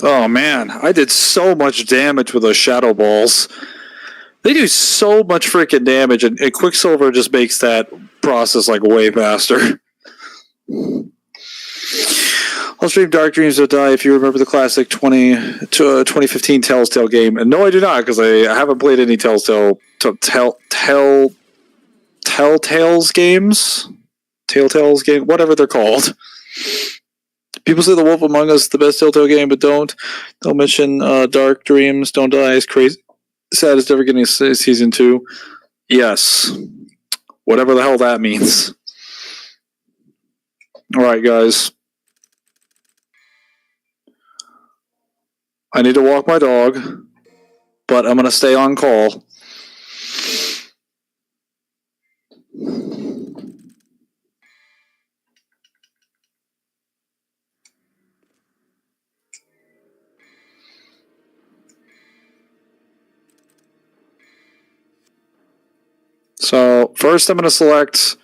Oh man, I did so much damage with those shadow balls. They do so much freaking damage, and Quicksilver just makes that process like way faster. I'll stream Dark Dreams Will Die if you remember the classic 2015 Telltale game. And no, I do not, because I haven't played any Telltales games? Telltales game? Whatever they're called. People say The Wolf Among Us is the best Telltale game, but don't mention Dark Dreams Don't Die is crazy. Sad it's never getting a season 2. Yes. Whatever the hell that means. Alright, guys. I need to walk my dog, but I'm going to stay on call. So, first I'm going to select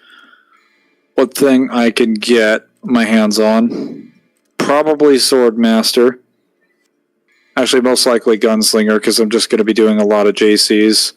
what thing I can get my hands on. Probably Swordmaster. Actually, most likely Gunslinger, because I'm just going to be doing a lot of JCs.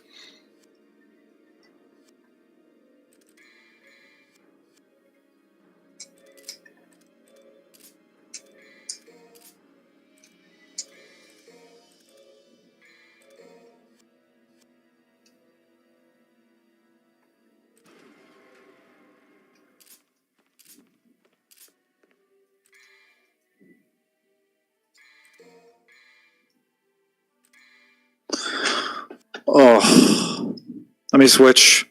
Oh, let me switch.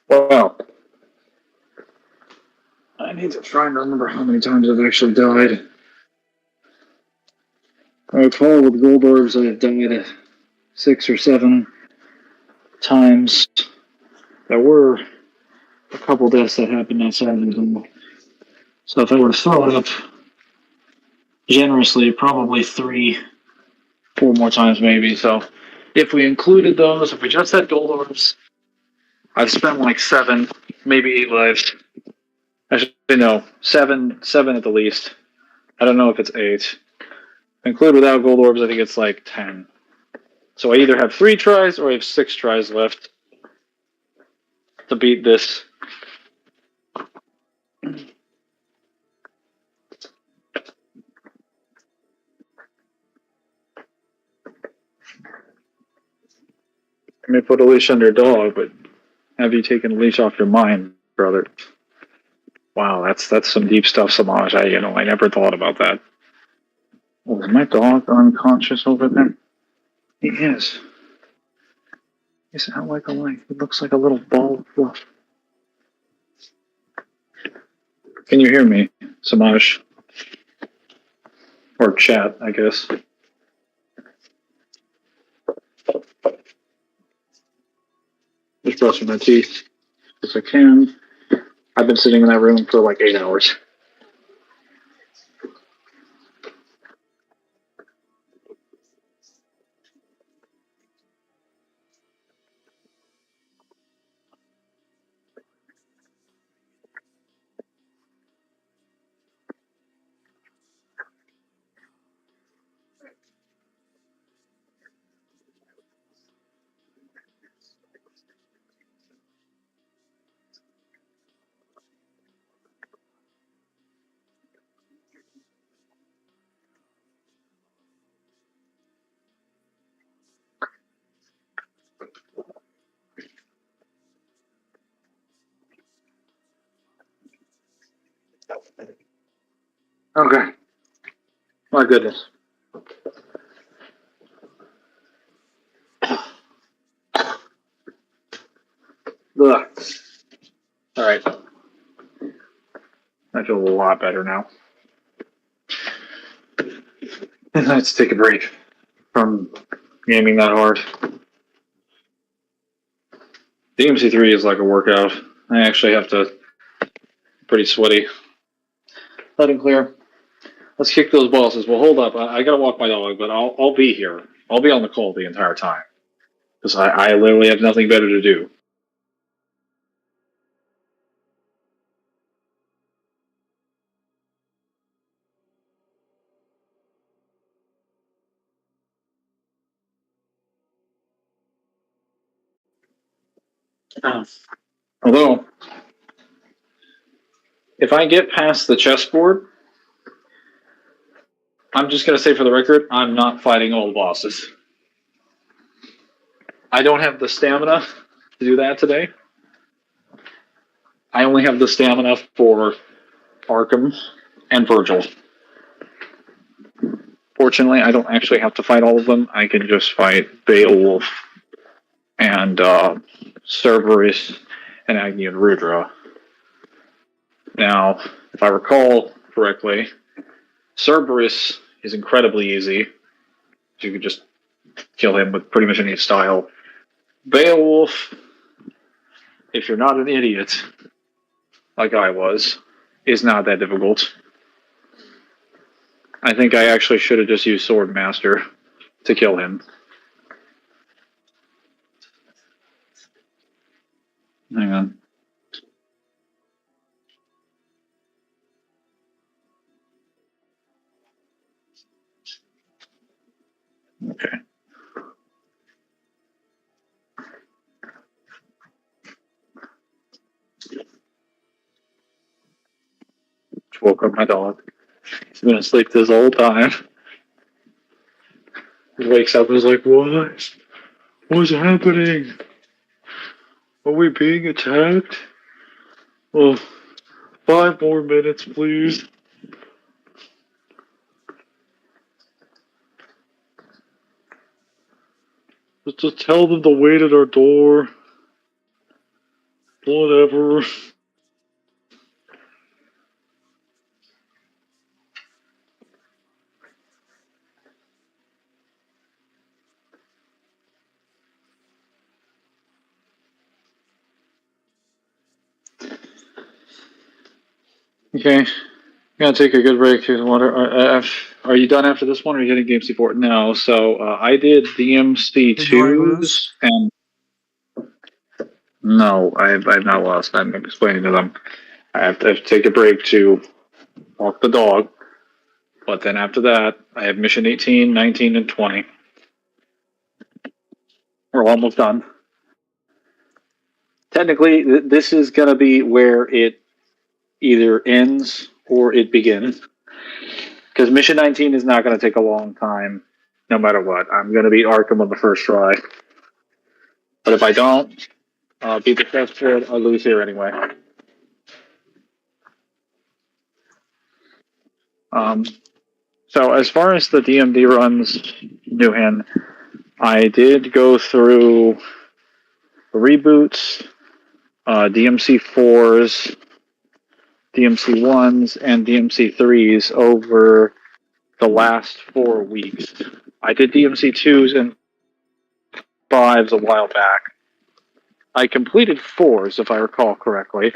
Wow. I need to try and remember how many times I've actually died. I recall with gold orbs I've died 6 or 7 times. There were a couple deaths that happened outside of them. So if I were to throw it up generously, probably 3, 4 more times maybe. So if we included those, if we just had gold orbs, I've spent like 7, maybe 8 lives. Actually, no, 7 at the least. I don't know if it's 8. Include without gold orbs, I think it's like 10. So I either have 3 tries or I have 6 tries left to beat this. I may put a leash on your dog, but have you taken a leash off your mind, brother? Wow, that's some deep stuff, Samaj. I never thought about that. Oh, is my dog unconscious over there? He is. He's out like a light. He looks like a little ball of fluff. Can you hear me, Samaj? Or chat, I guess. Just brushing my teeth as I can. I've been sitting in that room for like 8 hours. Okay. My goodness. Ugh. Alright. I feel a lot better now. Let's take a break from gaming that hard. DMC3 is like a workout. I actually have to pretty sweaty. Let him clear. Let's kick those bosses. Well, hold up. I gotta walk my dog, but I'll be here. I'll be on the call the entire time because I literally have nothing better to do. Although, if I get past the chessboard, I'm just gonna say for the record, I'm not fighting all the bosses. I don't have the stamina to do that today. I only have the stamina for Arkham and Virgil. Fortunately, I don't actually have to fight all of them. I can just fight Beowulf and Cerberus and Agni and Rudra. Now, if I recall correctly, Cerberus is incredibly easy. You could just kill him with pretty much any style. Beowulf, if you're not an idiot, like I was, is not that difficult. I think I actually should have just used Swordmaster to kill him. Hang on. Okay. Just woke up my dog. He's been asleep this whole time. He wakes up and is like, what? What's happening? Are we being attacked? Oh, 5 more minutes, please. Just tell them to wait at our door. Whatever. Okay. Gonna take a good break. Are you done after this one, or are you hitting Game C4? No. So I did DMC Did you already twos, lose? and no, I've not lost. I'm explaining to them. I have to take a break to walk the dog, but then after that, I have mission 18, 19, and 20. We're almost done. Technically, this is gonna be where it either ends or it begins. Because Mission 19 is not going to take a long time, no matter what. I'm going to beat Arkham on the first try. But if I don't beat the chessboard, I'll lose here anyway. So as far as the DMD runs, Newhan, I did go through reboots, DMC 4s, DMC 1s, and DMC 3s over the last 4 weeks. I did DMC 2s and 5s a while back. I completed 4s, if I recall correctly.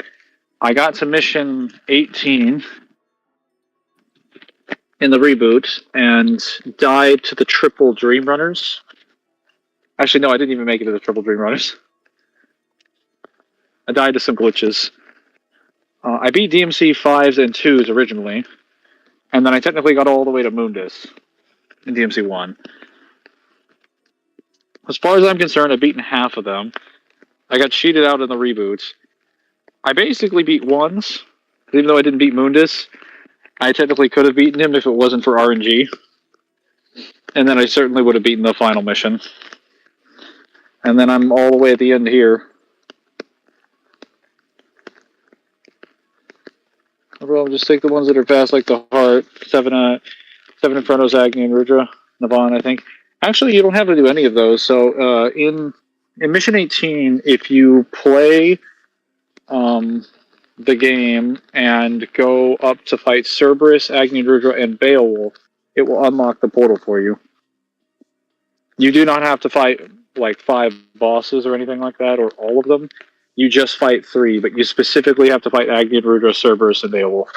I got to mission 18 in the reboot and died to the triple Dream Runners. Actually, no, I didn't even make it to the triple Dream Runners. I died to some glitches. I beat DMC 5s and 2s originally, and then I technically got all the way to Mundus in DMC 1. As far as I'm concerned, I've beaten half of them. I got cheated out in the reboots. I basically beat ones, even though I didn't beat Mundus. I technically could have beaten him if it wasn't for RNG. And then I certainly would have beaten the final mission. And then I'm all the way at the end here. Well, just take the ones that are fast, like the heart. Seven Infernos, Agni, and Rudra. Navon, I think. Actually, you don't have to do any of those. So in Mission 18, if you play the game and go up to fight Cerberus, Agni, Rudra, and Beowulf, it will unlock the portal for you. You do not have to fight like 5 bosses or anything like that, or all of them. You just fight 3, but you specifically have to fight Agni, Rudra, Cerberus, and Beowulf.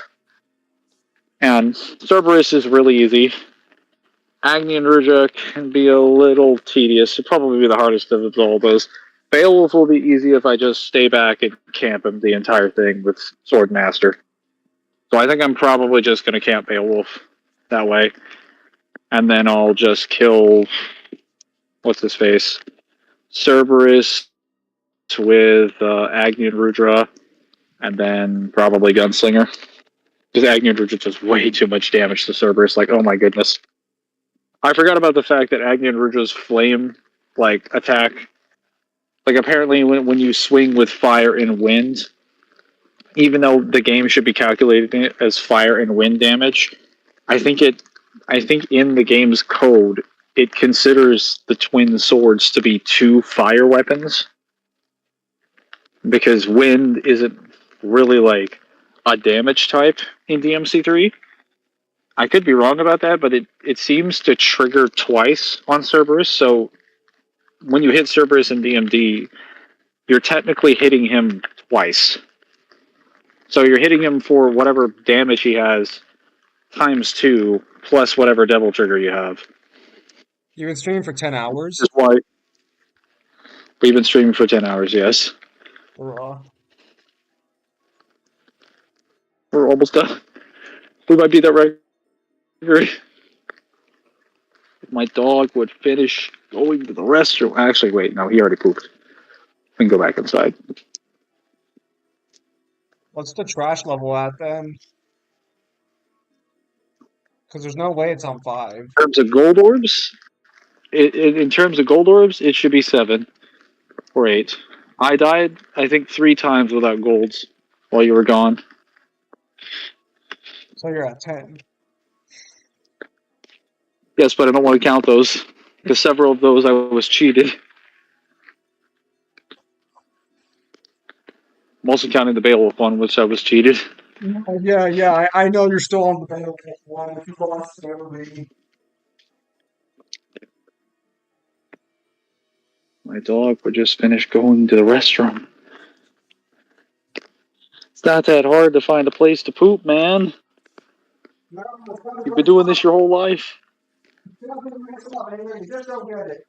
And Cerberus is really easy. Agni and Rudra can be a little tedious. It'll probably be the hardest of all those. Beowulf will be easy if I just stay back and camp him the entire thing with Sword Master. So I think I'm probably just going to camp Beowulf that way. And then I'll just kill... what's his face? Cerberus with Agni and Rudra. And then probably Gunslinger. Because Agni and Rudra does way too much damage to Cerberus. Like, oh my goodness. I forgot about the fact that Agni and Rudra's flame, like, attack. Like, apparently when you swing with fire and wind, even though the game should be calculating it as fire and wind damage, I think in the game's code, it considers the twin swords to be 2 fire weapons. Because wind isn't really, like, a damage type in DMC3. I could be wrong about that, but it seems to trigger twice on Cerberus, so when you hit Cerberus in DMD, you're technically hitting him twice. So you're hitting him for whatever damage he has, times 2, plus whatever devil trigger you have. You've been streaming for 10 hours? That's why we've been streaming for 10 hours, yes. Raw. We're almost done. We might beat that record. If my dog would finish going to the restroom. Actually, wait, no, he already pooped. We can go back inside. What's the trash level at then? Because there's no way it's on 5. In terms of gold orbs, it should be 7 or 8. I died, I think, 3 times without golds while you were gone. So you're at 10. Yes, but I don't want to count those, because several of those I was cheated. I'm also counting the Beowulf one, which I was cheated. Yeah, I know you're still on the Beowulf one. If you lost everybody. My dog would just finish going to the restroom. It's not that hard to find a place to poop, man. You've been doing this your whole life. Just don't get it.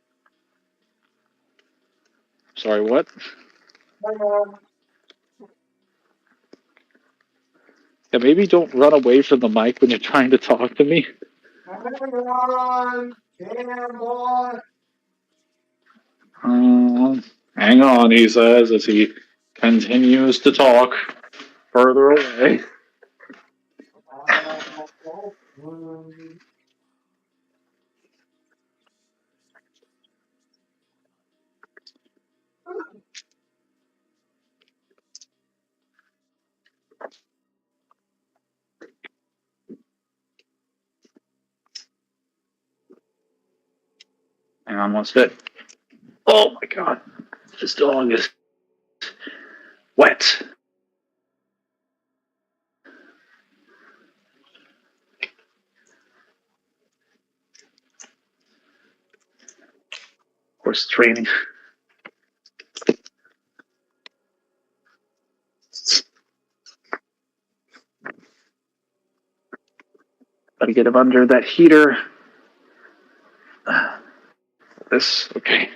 Sorry, what? Yeah, maybe don't run away from the mic when you're trying to talk to me. Hang on, he says as he continues to talk further away. Hang on one sec. Oh my god, this dog is wet. Horse training. Gotta get him under that heater. This, okay.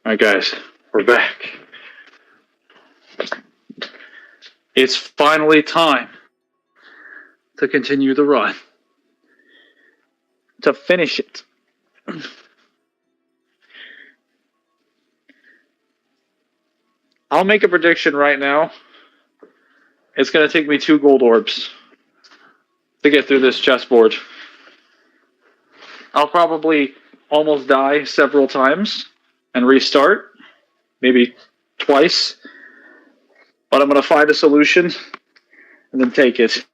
Alright guys, we're back. It's finally time to continue the run. to finish it. I'll make a prediction right now. It's going to take me 2 gold orbs to get through this chessboard. I'll probably almost die several times and restart, maybe twice. But I'm going to find a solution and then take it.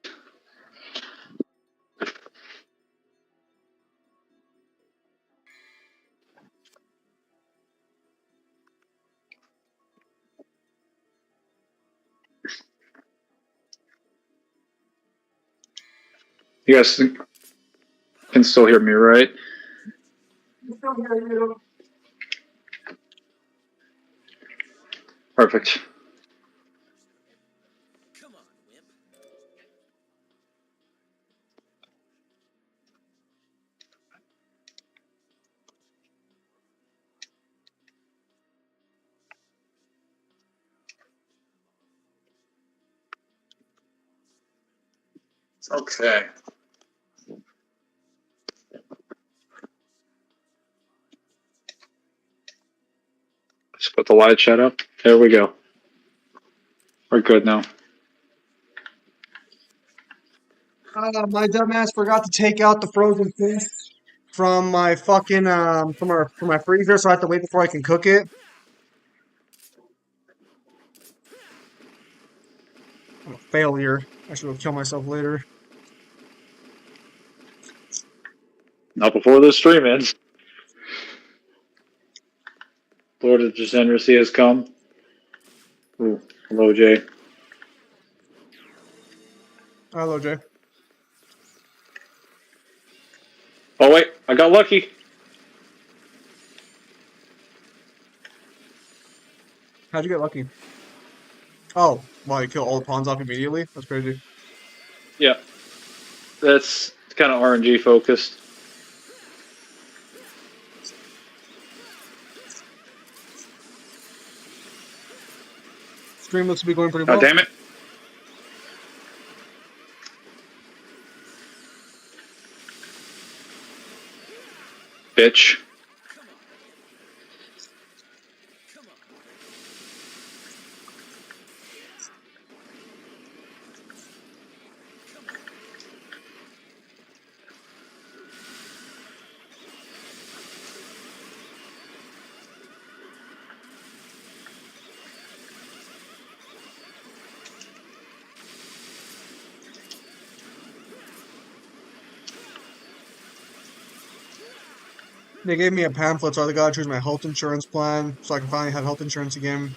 You guys can still hear me, right? Perfect. Come on, wimp. Okay. Just put the light chat up. There we go. We're good now. My dumbass forgot to take out the frozen fish from my fucking from my freezer, so I have to wait before I can cook it. I'm a failure. I should have killed myself later. Not before this stream ends. Lord of Degeneracy has come. Ooh, hello, Jay. Hello, Jay. Oh, wait. I got lucky. How'd you get lucky? Oh, wow, you kill all the pawns off immediately? That's crazy. Yeah. That's kind of RNG focused. Stream looks to be going pretty God well. damn it. Bitch. They gave me a pamphlet, so I gotta choose my health insurance plan so I can finally have health insurance again.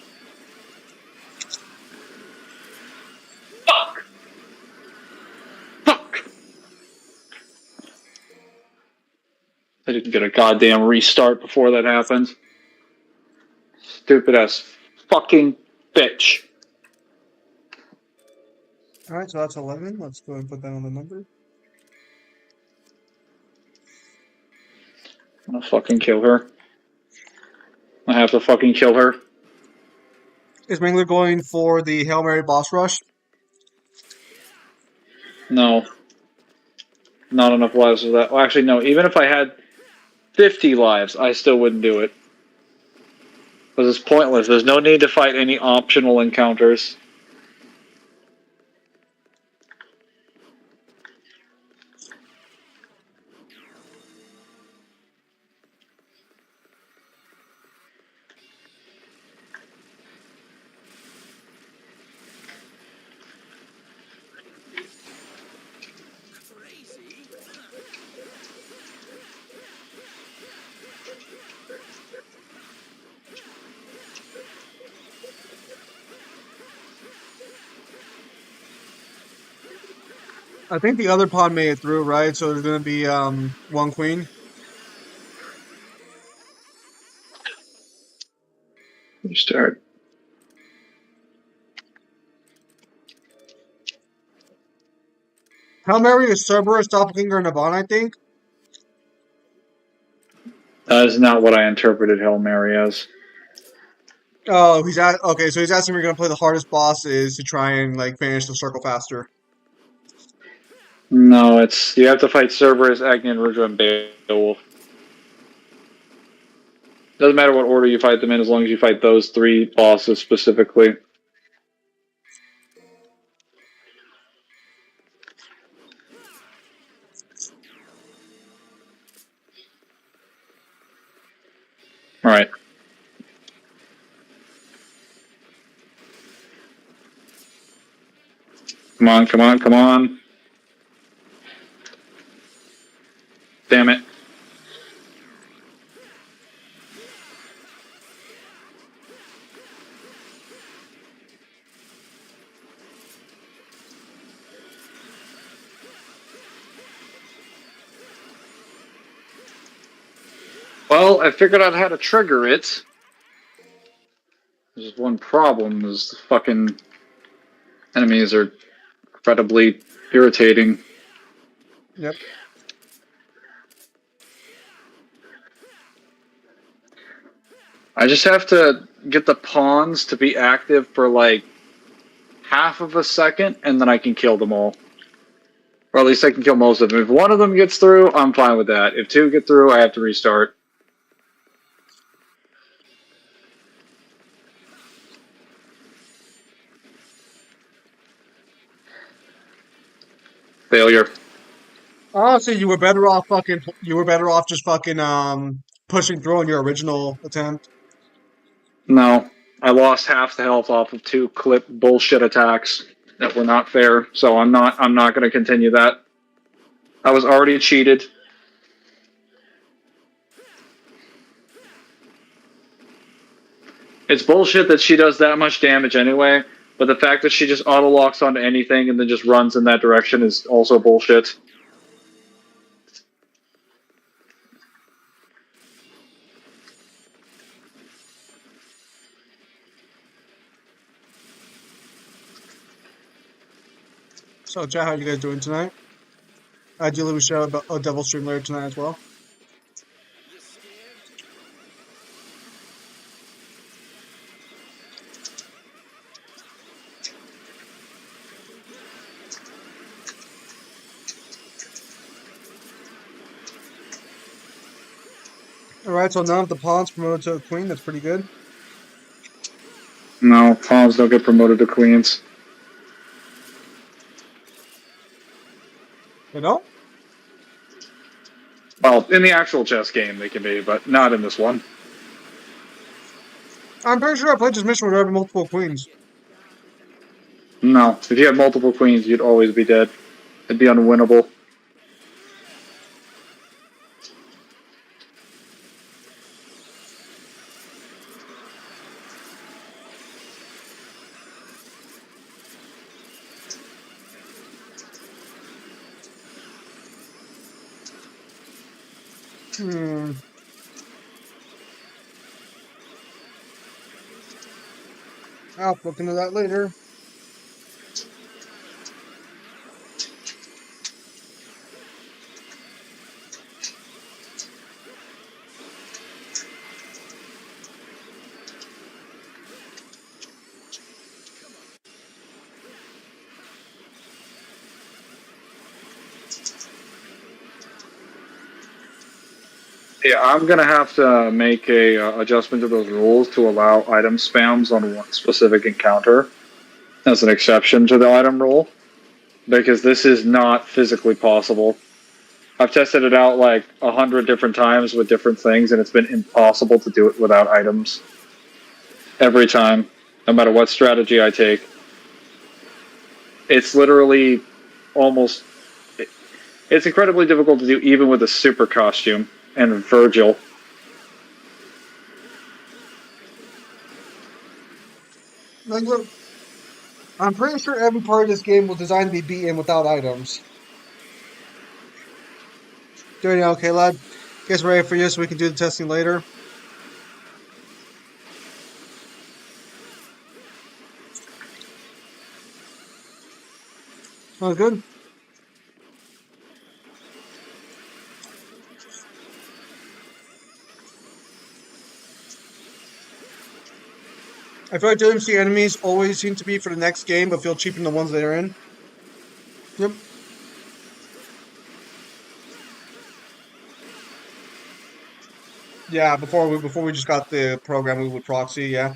Fuck. Fuck. I didn't get a goddamn restart before that happened. Stupid ass fucking bitch. Alright, so that's 11. Let's go and put that on the number. I'm gonna fucking kill her. I have to fucking kill her. Is Mangler going for the Hail Mary boss rush? No. Not enough lives for that. Well, actually, no. Even if I had 50 lives, I still wouldn't do it. Because it's pointless. There's no need to fight any optional encounters. Crazy. I think the other pawn made it through, right? So there's gonna be one queen. You start. Hail Mary is Cerberus, Doppelganger, and Navon, I think. That is not what I interpreted Hail Mary as. Oh, okay. So he's asking if we're gonna play the hardest bosses to try and like finish the circle faster. No, it's you have to fight Cerberus, Agni, Rudra, and Beowulf. Doesn't matter what order you fight them in, as long as you fight those 3 bosses specifically. All right. Come on, come on, come on. Damn it. Well, I figured out how to trigger it. There's one problem, is the fucking enemies are incredibly irritating. Yep. I just have to get the pawns to be active for like half of a second, and then I can kill them all. Or at least I can kill most of them. If one of them gets through, I'm fine with that. If 2 get through, I have to restart. Failure. Honestly, you were better off just fucking pushing through on your original attempt. No. I lost half the health off of 2 clip bullshit attacks that were not fair, so I'm not going to continue that. I was already cheated. It's bullshit that she does that much damage anyway, but the fact that she just auto-locks onto anything and then just runs in that direction is also bullshit. So, chat, how you guys doing tonight? Ideally, we should have a devil stream later tonight as well. Alright, so now the pawn's promoted to a queen. That's pretty good. No, pawns don't get promoted to queens. You know? Well, in the actual chess game they can be, but not in this one. I'm pretty sure I played this mission with having multiple queens. No, if you had multiple queens, you'd always be dead. It'd be unwinnable. I'll look into that later. Yeah, I'm gonna have to make a adjustment to those rules to allow item spams on one specific encounter as an exception to the item rule, because this is not physically possible. I've tested it out like 100 different times with different things, and it's been impossible to do it without items. Every time, no matter what strategy I take. It's literally almost... It's incredibly difficult to do even with a super costume and Virgil. Mangler, I'm pretty sure every part of this game was designed to be beaten without items. Doing it okay, lad? Guess ready for you so we can do the testing later. Sounds good. I feel like the DMC enemies always seem to be for the next game, but feel cheaper than the ones they're in. Yep. Yeah, before we just got the program, we would proxy. Yeah.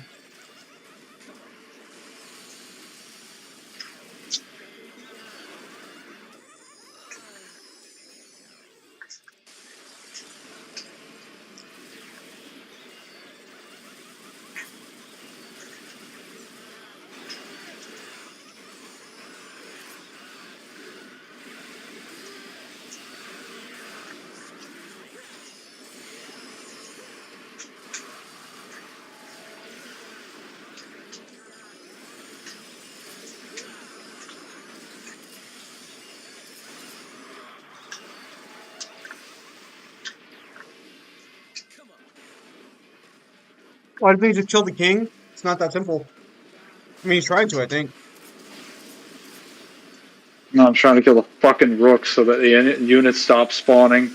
Why didn't he just kill the king? It's not that simple. I mean, he's trying to. I think. No, I'm trying to kill the fucking rook so that the units stop spawning.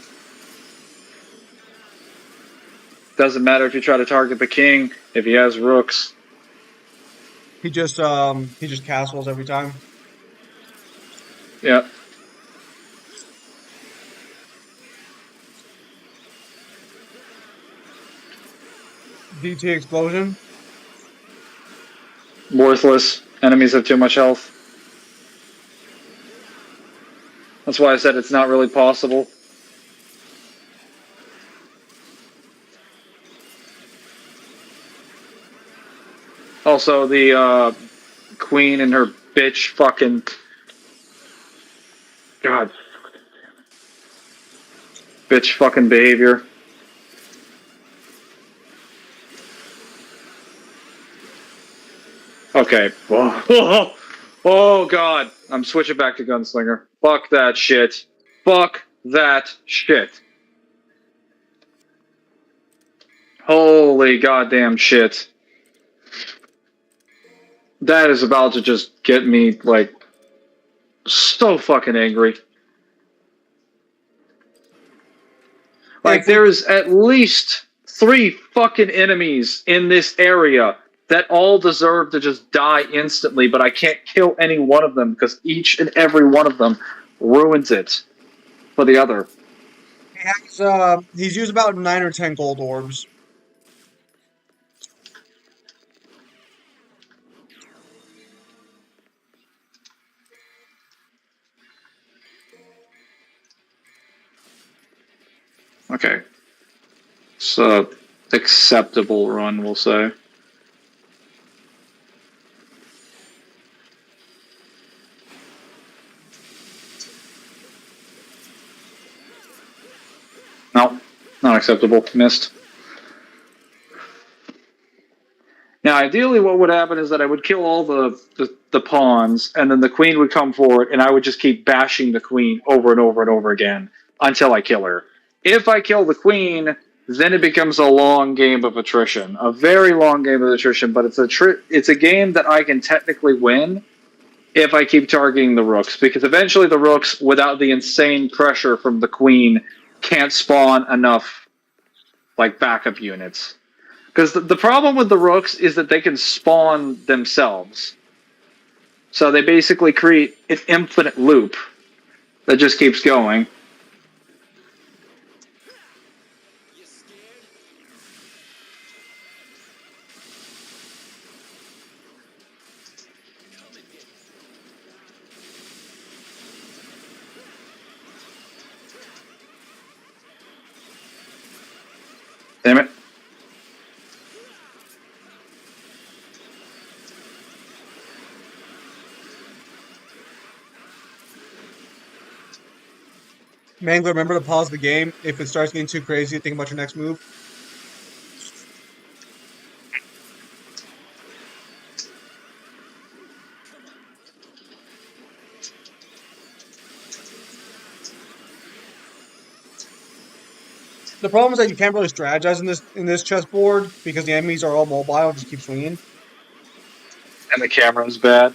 Doesn't matter if you try to target the king if he has rooks. He just castles every time. Yeah. DT explosion. Worthless. Enemies have too much health. That's why I said it's not really possible. Also, the queen and her bitch fucking... God. Bitch fucking behavior. Okay. Oh, oh God. I'm switching back to gunslinger. Fuck that shit. Fuck that shit. Holy goddamn shit. That is about to just get me, like, so fucking angry. Like, If we there is at least 3 fucking enemies in this area that all deserve to just die instantly, but I can't kill any one of them because each and every one of them ruins it for the other. he's used about 9 or 10 gold orbs. Okay. It's a acceptable run, we'll say. No, not acceptable. Missed. Now, ideally, what would happen is that I would kill all the pawns, and then the queen would come forward, and I would just keep bashing the queen over and over and over again until I kill her. If I kill the queen, then it becomes a long game of attrition, a very long game of attrition. But it's a game that I can technically win if I keep targeting the rooks, because eventually the rooks, without the insane pressure from the queen, can't spawn enough like backup units. Because the problem with the rooks is that they can spawn themselves. So they basically create an infinite loop that just keeps going. You scared? Come and get me. Damn it. Mangler, remember to pause the game. If it starts getting too crazy, think about your next move. The problem is that you can't really strategize in this chessboard because the enemies are all mobile and just keep swinging. And the camera's bad.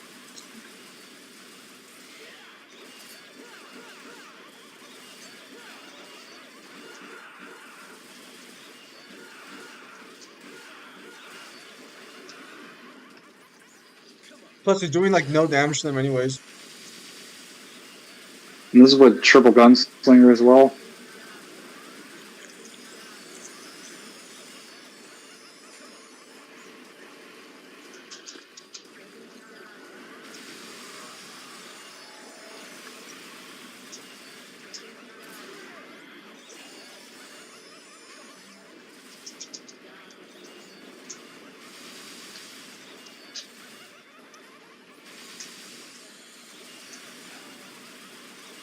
Plus, he's doing like no damage to them anyways. And this is with triple gunslinger as well.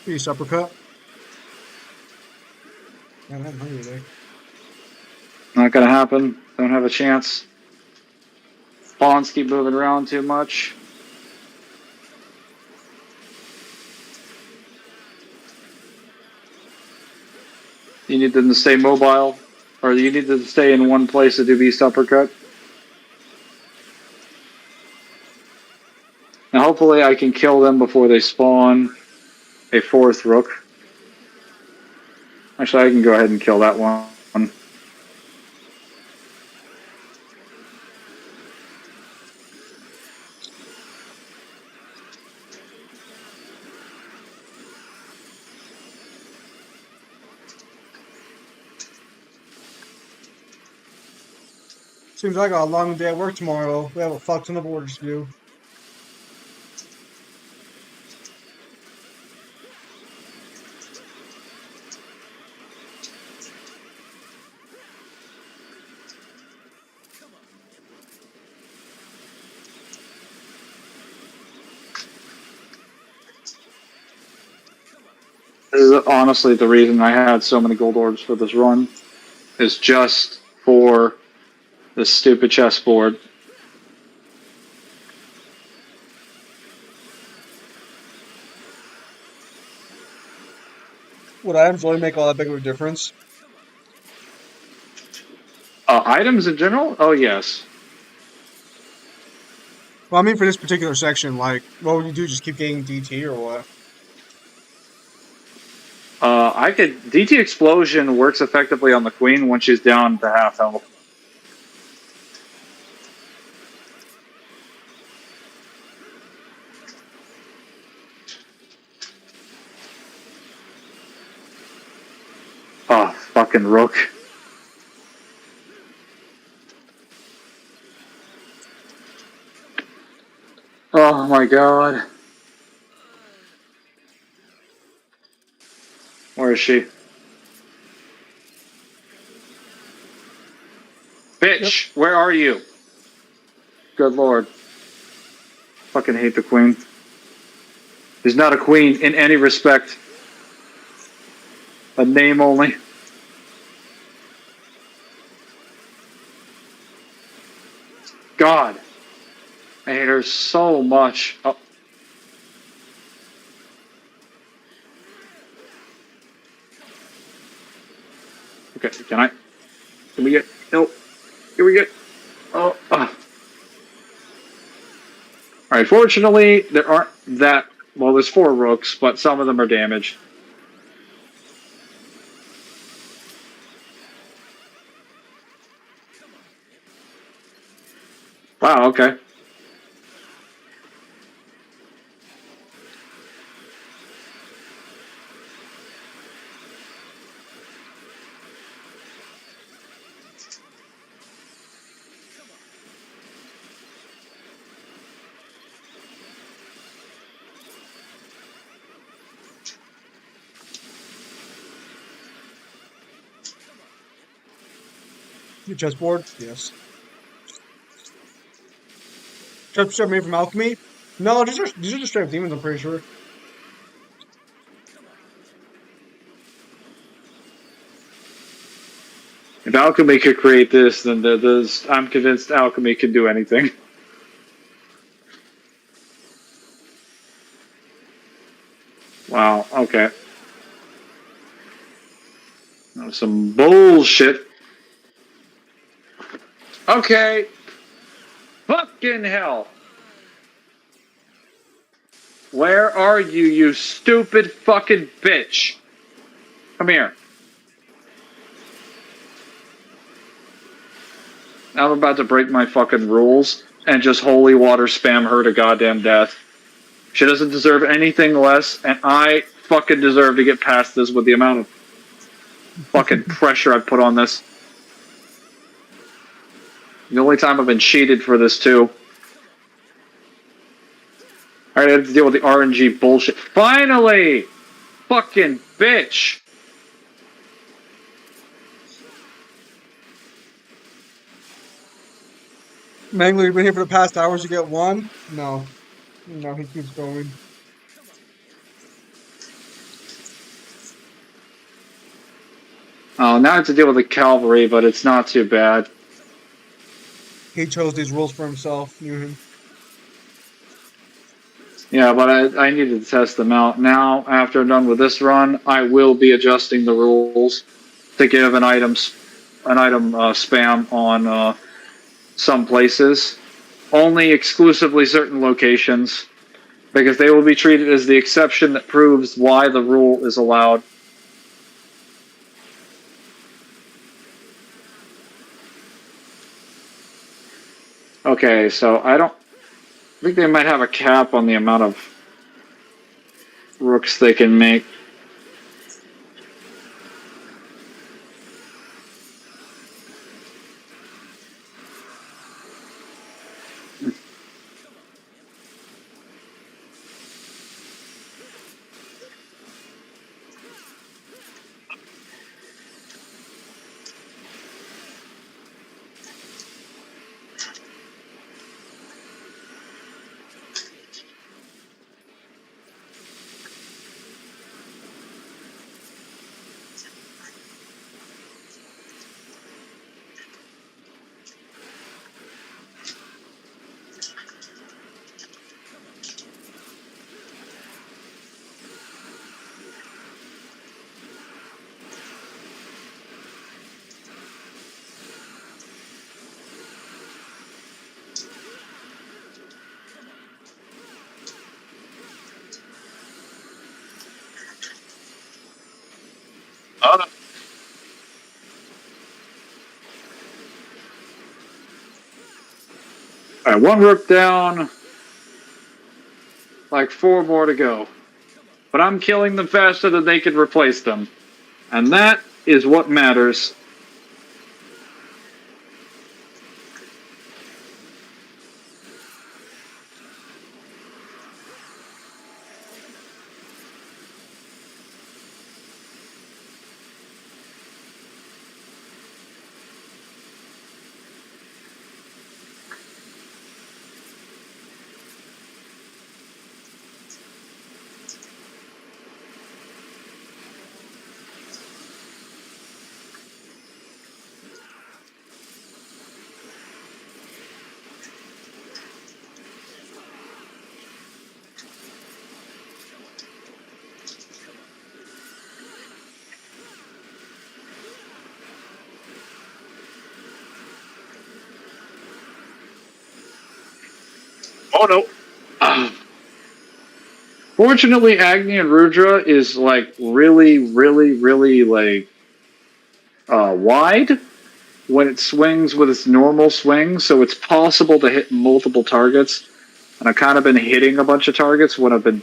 Peace, uppercut. Man, I'm hungry today. Not gonna happen. Don't have a chance. Pawns keep moving around too much. You need them to stay mobile, or you need them to stay in one place to do beast uppercut. Now, hopefully, I can kill them before they spawn a fourth rook. Actually, I can go ahead and kill that one. Seems like I got a long day at work tomorrow. We have a fuck ton of orders to do. This is honestly the reason I had so many gold orbs for this run, is just for this stupid chessboard. Would items really make all that big of a difference? Items in general? Oh, yes. Well, I mean, for this particular section, like, what would you do? Just keep getting DT or what? I could. DT Explosion works effectively on the queen once she's down to half health. Oh, fucking rook. Oh my god. Where is she? Bitch, where are you? Good lord. Fucking hate the queen. She's not a queen in any respect. A name only. God. I hate her so much. Oh. Okay, can we get, no. Here we get, oh. Alright, fortunately, there aren't that, well, there's 4 rooks, but some of them are damaged. Wow, okay. Your chessboard? Yes. Chessboard made from alchemy? No, these are just straight up demons, I'm pretty sure. If alchemy could create this, then I'm convinced alchemy can do anything. Wow, okay. That was some bullshit. Okay. Fucking hell. Where are you, you stupid fucking bitch? Come here. I'm about to break my fucking rules and just holy water spam her to goddamn death. She doesn't deserve anything less, and I fucking deserve to get past this with the amount of fucking pressure I've put on this. The only time I've been cheated for this, too. Alright, I have to deal with the RNG bullshit. Finally! Fucking bitch! Mangler, you've been here for the past hours, you get one? No. No, he keeps going. Oh, now I have to deal with the cavalry, but it's not too bad. He chose these rules for himself. Yeah, but I needed to test them out. Now, after I'm done with this run, I will be adjusting the rules to give an item spam on some places, only exclusively certain locations, because they will be treated as the exception that proves why the rule is allowed. Okay, so I think they might have a cap on the amount of rooks they can make. All right, one rook down, like 4 more to go. But I'm killing them faster than they can replace them. And that is what matters. Oh no. Fortunately, Agni and Rudra is like really like wide when it swings with its normal swing, so it's possible to hit multiple targets. And I've kind of been hitting a bunch of targets when I've been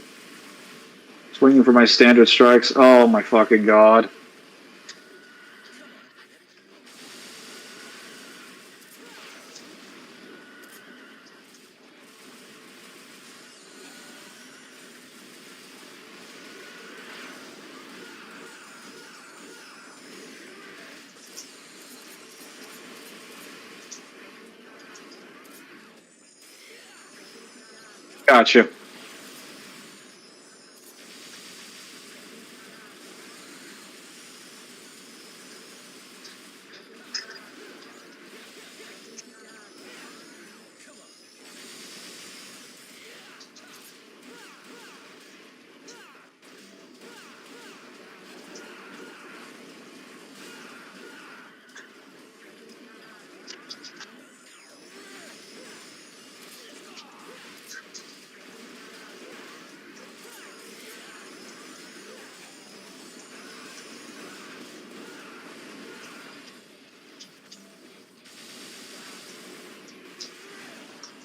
swinging for my standard strikes. Oh my fucking god. Gotcha.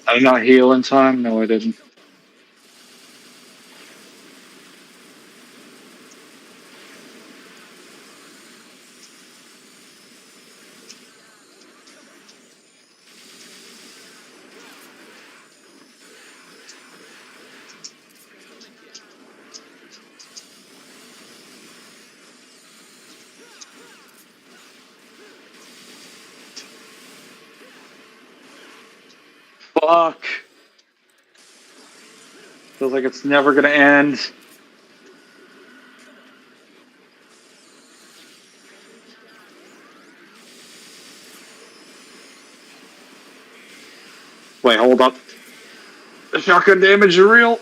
I did not heal in time? No, I didn't. Fuck. Feels like it's never gonna end. Wait, hold up. The shotgun damage is real.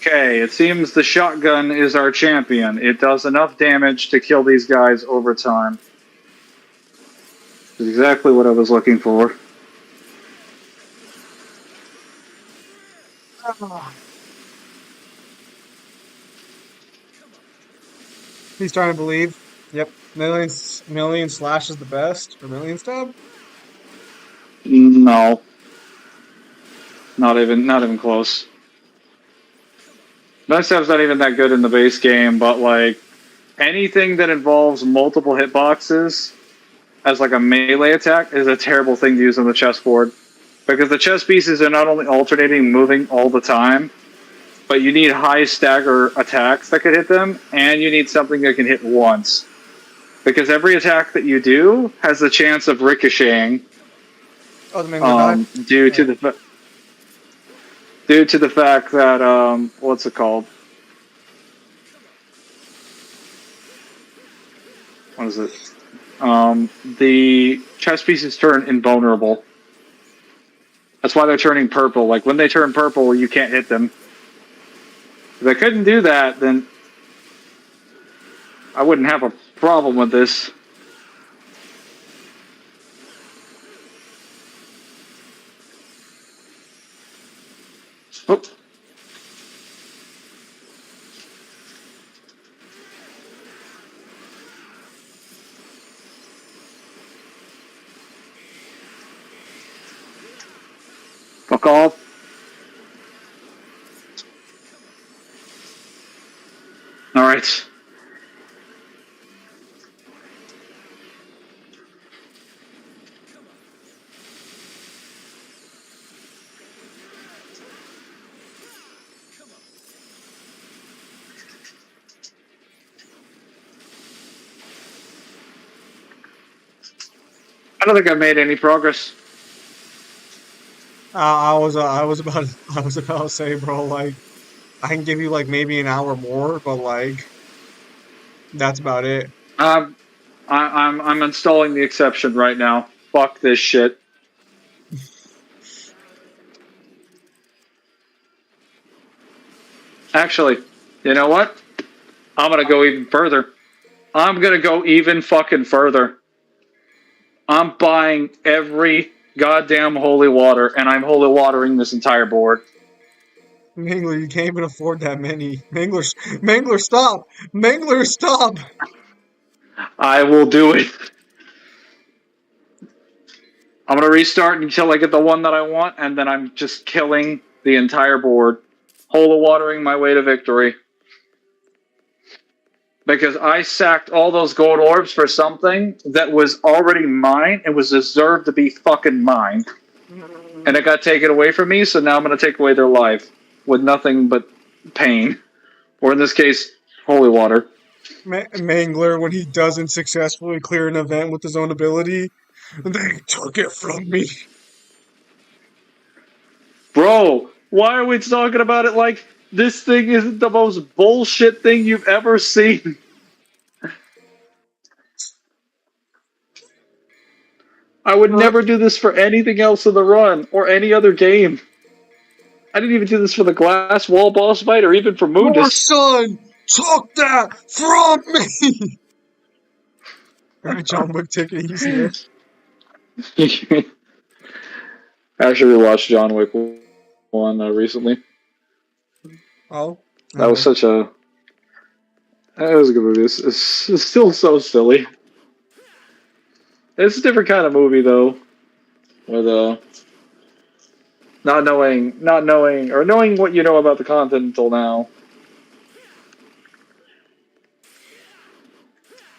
Okay, it seems the shotgun is our champion. It does enough damage to kill these guys over time. That's exactly what I was looking for. He's trying to believe. Yep. Million slash is the best. Or million stab? No, not even close. Backstab's not even that good in the base game, but like anything that involves multiple hitboxes as like a melee attack is a terrible thing to use on the chessboard. Because the chess pieces are not only alternating moving all the time, but you need high stagger attacks that can hit them, and you need something that can hit once. Because every attack that you do has the chance of ricocheting Oh, the Mangler die? due to Yeah. the fact that what's it called? What is it? The chess pieces turn invulnerable. That's why they're turning purple. Like when they turn purple, you can't hit them. If I couldn't do that, then I wouldn't have a problem with this. Oh. Fuck off. Alright. I don't think I've made any progress. I was about to say, bro, like, I can give you like maybe an hour more, but like, that's about it. Um, I'm installing the exception right now. Fuck this shit. Actually, you know what? I'm gonna go even further. I'm gonna go even fucking further. I'm buying every goddamn holy water, and I'm holy watering this entire board. Mangler, you can't even afford that many. Mangler, stop! Mangler, stop! I will do it. I'm gonna restart until I get the one that I want, and then I'm just killing the entire board. Holy watering my way to victory. Because I sacked all those gold orbs for something that was already mine and was deserved to be fucking mine. And it got taken away from me, so now I'm going to take away their life with nothing but pain. Or in this case, holy water. Mangler, when he doesn't successfully clear an event with his own ability, they took it from me. Bro, why are we talking about it like this thing isn't the most bullshit thing you've ever seen? I would Your, never do this for anything else in the run or any other game. I didn't even do this for the glass wall boss fight or even for your Mundus. son took that from me! Alright, John Wick, take it easy there. I actually watched John Wick 1 recently. Oh? That was such a. It was a good movie. It's still so silly. It's a different kind of movie though, with not knowing, or knowing what you know about the content until now.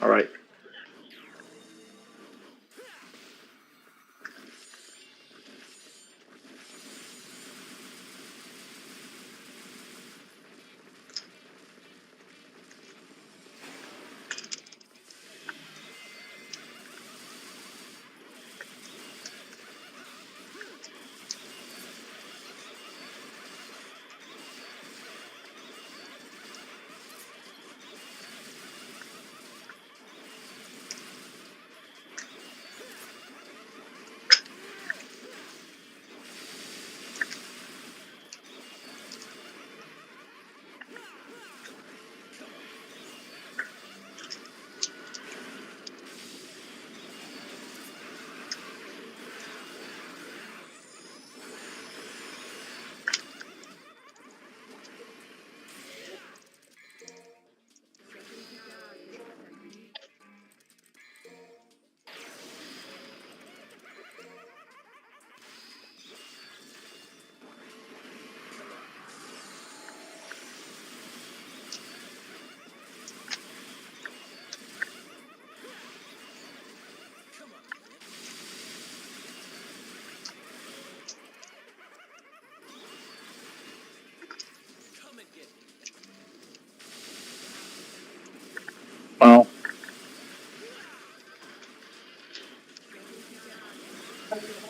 All right.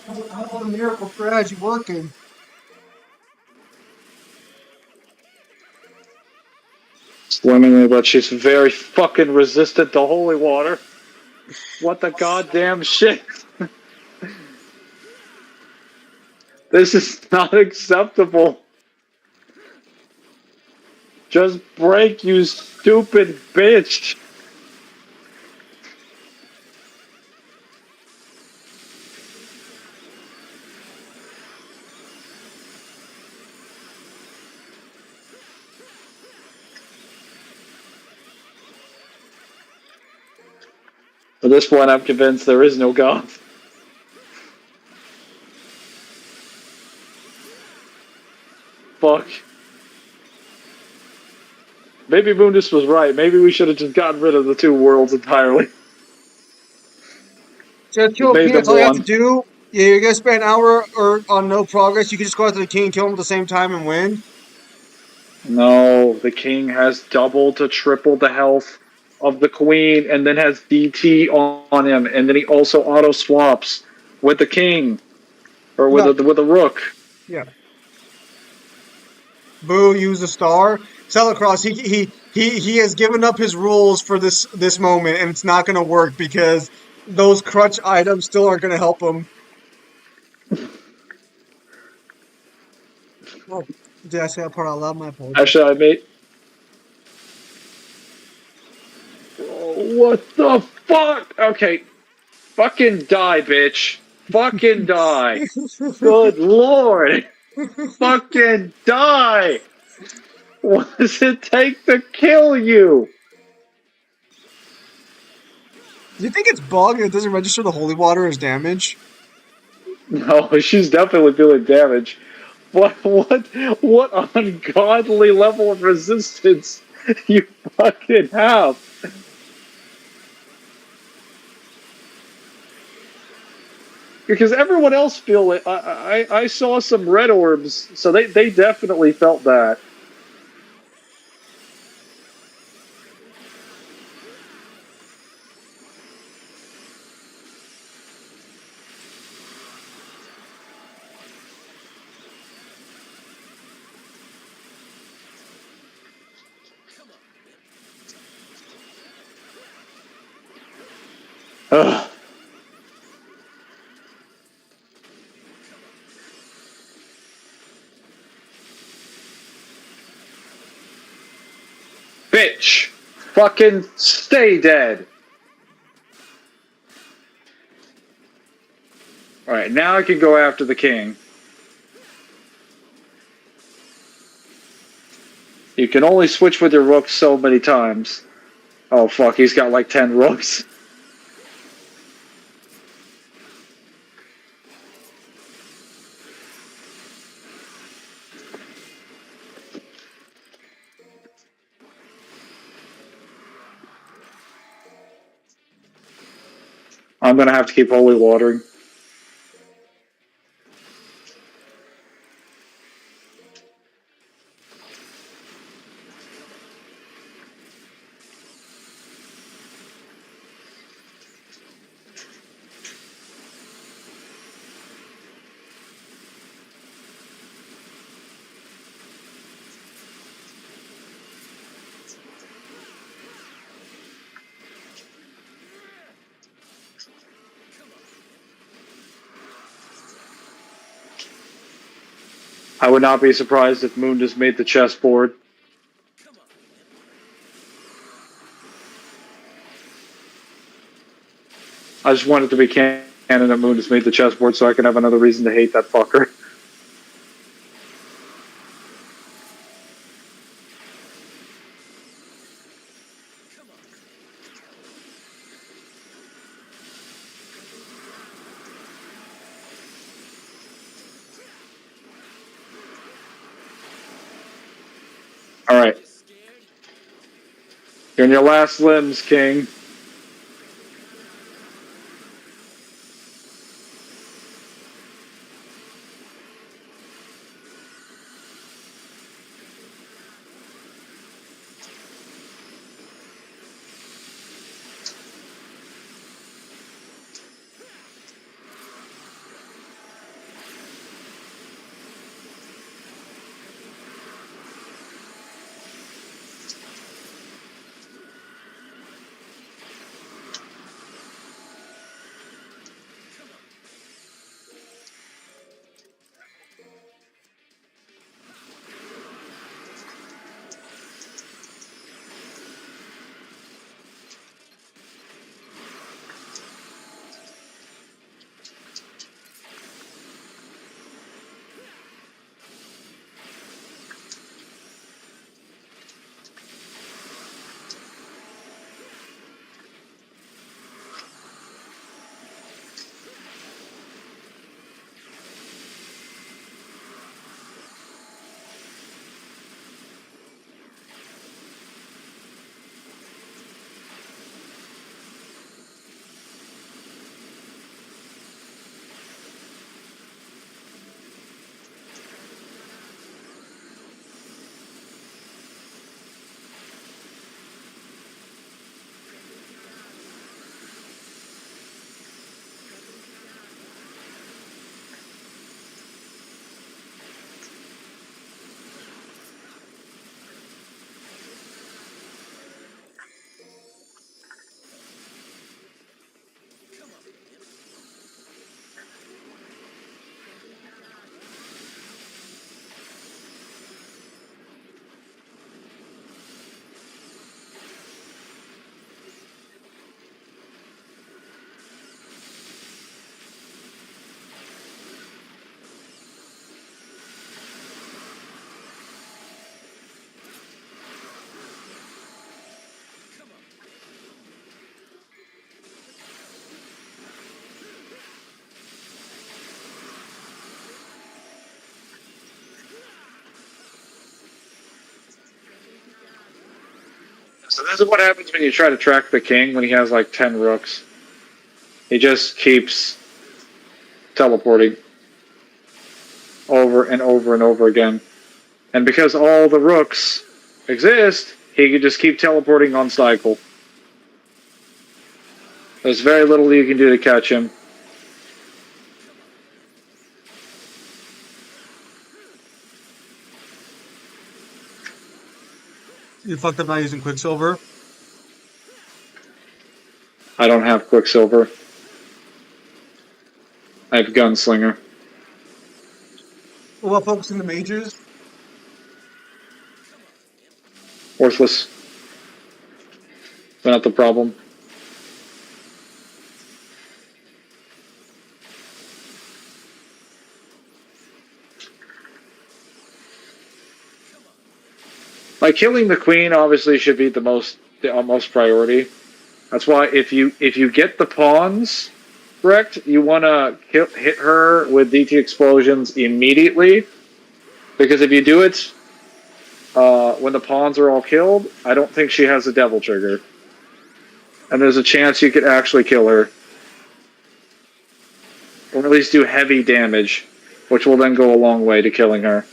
How the miracle strategy working? Swimmingly, but she's very fucking resistant to holy water. What the goddamn shit? This is not acceptable. Just break, you stupid bitch. At this point, I'm convinced there is no God. Fuck. Maybe Mundus was right. Maybe we should have just gotten rid of the two worlds entirely. Just Just kill made King, them that's all you have to one. do. Yeah, you're gonna spend an hour or on no progress. You can just go after the king, kill him at the same time, and win. No, the king has double to triple the health of the queen, and then has DT on him, and then he also auto swaps with the king or Yeah, with a rook. yeah. Boo, use a star. Celicross, he has given up his rules for this moment, and it's not gonna work because those crutch items still aren't gonna help him. Oh, did I say that part out loud? My apologies. Actually, I made. Oh, what the fuck? Okay, fucking die, bitch. Fucking die. Good lord. Fucking die. What does it take to kill you? Do you think it's bug and it doesn't register the holy water as damage? No, she's definitely feeling damage. What ungodly level of resistance you fucking have? Because everyone else feel it. I saw some red orbs, so they definitely felt that. Ugh. Bitch, fucking stay dead. All right, now I can go after the king. You can only switch with your rooks so many times. Oh fuck, he's got like 10 rooks. I'm gonna have to keep holy watering. I would not be surprised if Moon just made the chessboard. I just want it to be canon that Moon just made the chessboard so I can have another reason to hate that fucker. Alright, you're in your last limbs, King. This is what happens when you try to track the king when he has like 10 rooks. He just keeps teleporting over and over and over again. And because all the rooks exist, he can just keep teleporting on cycle. There's very little you can do to catch him. You fucked up not using Quicksilver. I don't have Quicksilver. I have Gunslinger. What about focusing the mages? Worthless. They're not the problem. Like killing the queen obviously should be the most priority. That's why if you get the pawns correct, you want to hit her with DT explosions immediately, because if you do it when the pawns are all killed, I don't think she has a devil trigger, and there's a chance you could actually kill her, or at least do heavy damage, which will then go a long way to killing her.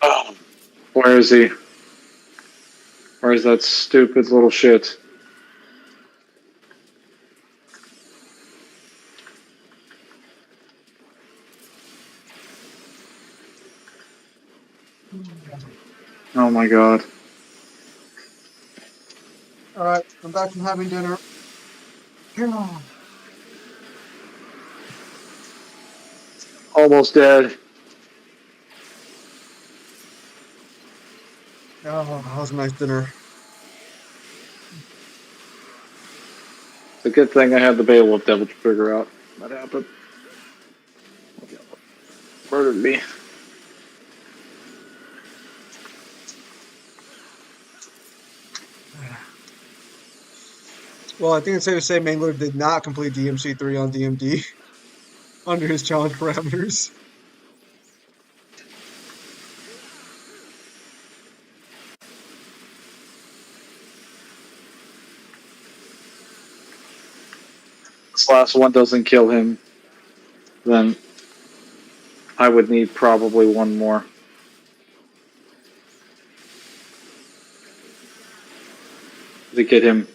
Oh, where is he? Where's that stupid little shit? Oh my god. Alright, I'm back from having dinner. Almost dead. Oh, that was a nice dinner. It's a good thing I had the Beowulf Devil to figure out what happened. Murdered me. Well, I think it's safe to say Mangler did not complete DMC3 on DMD under his challenge parameters. This last one doesn't kill him, then I would need probably one more. To get him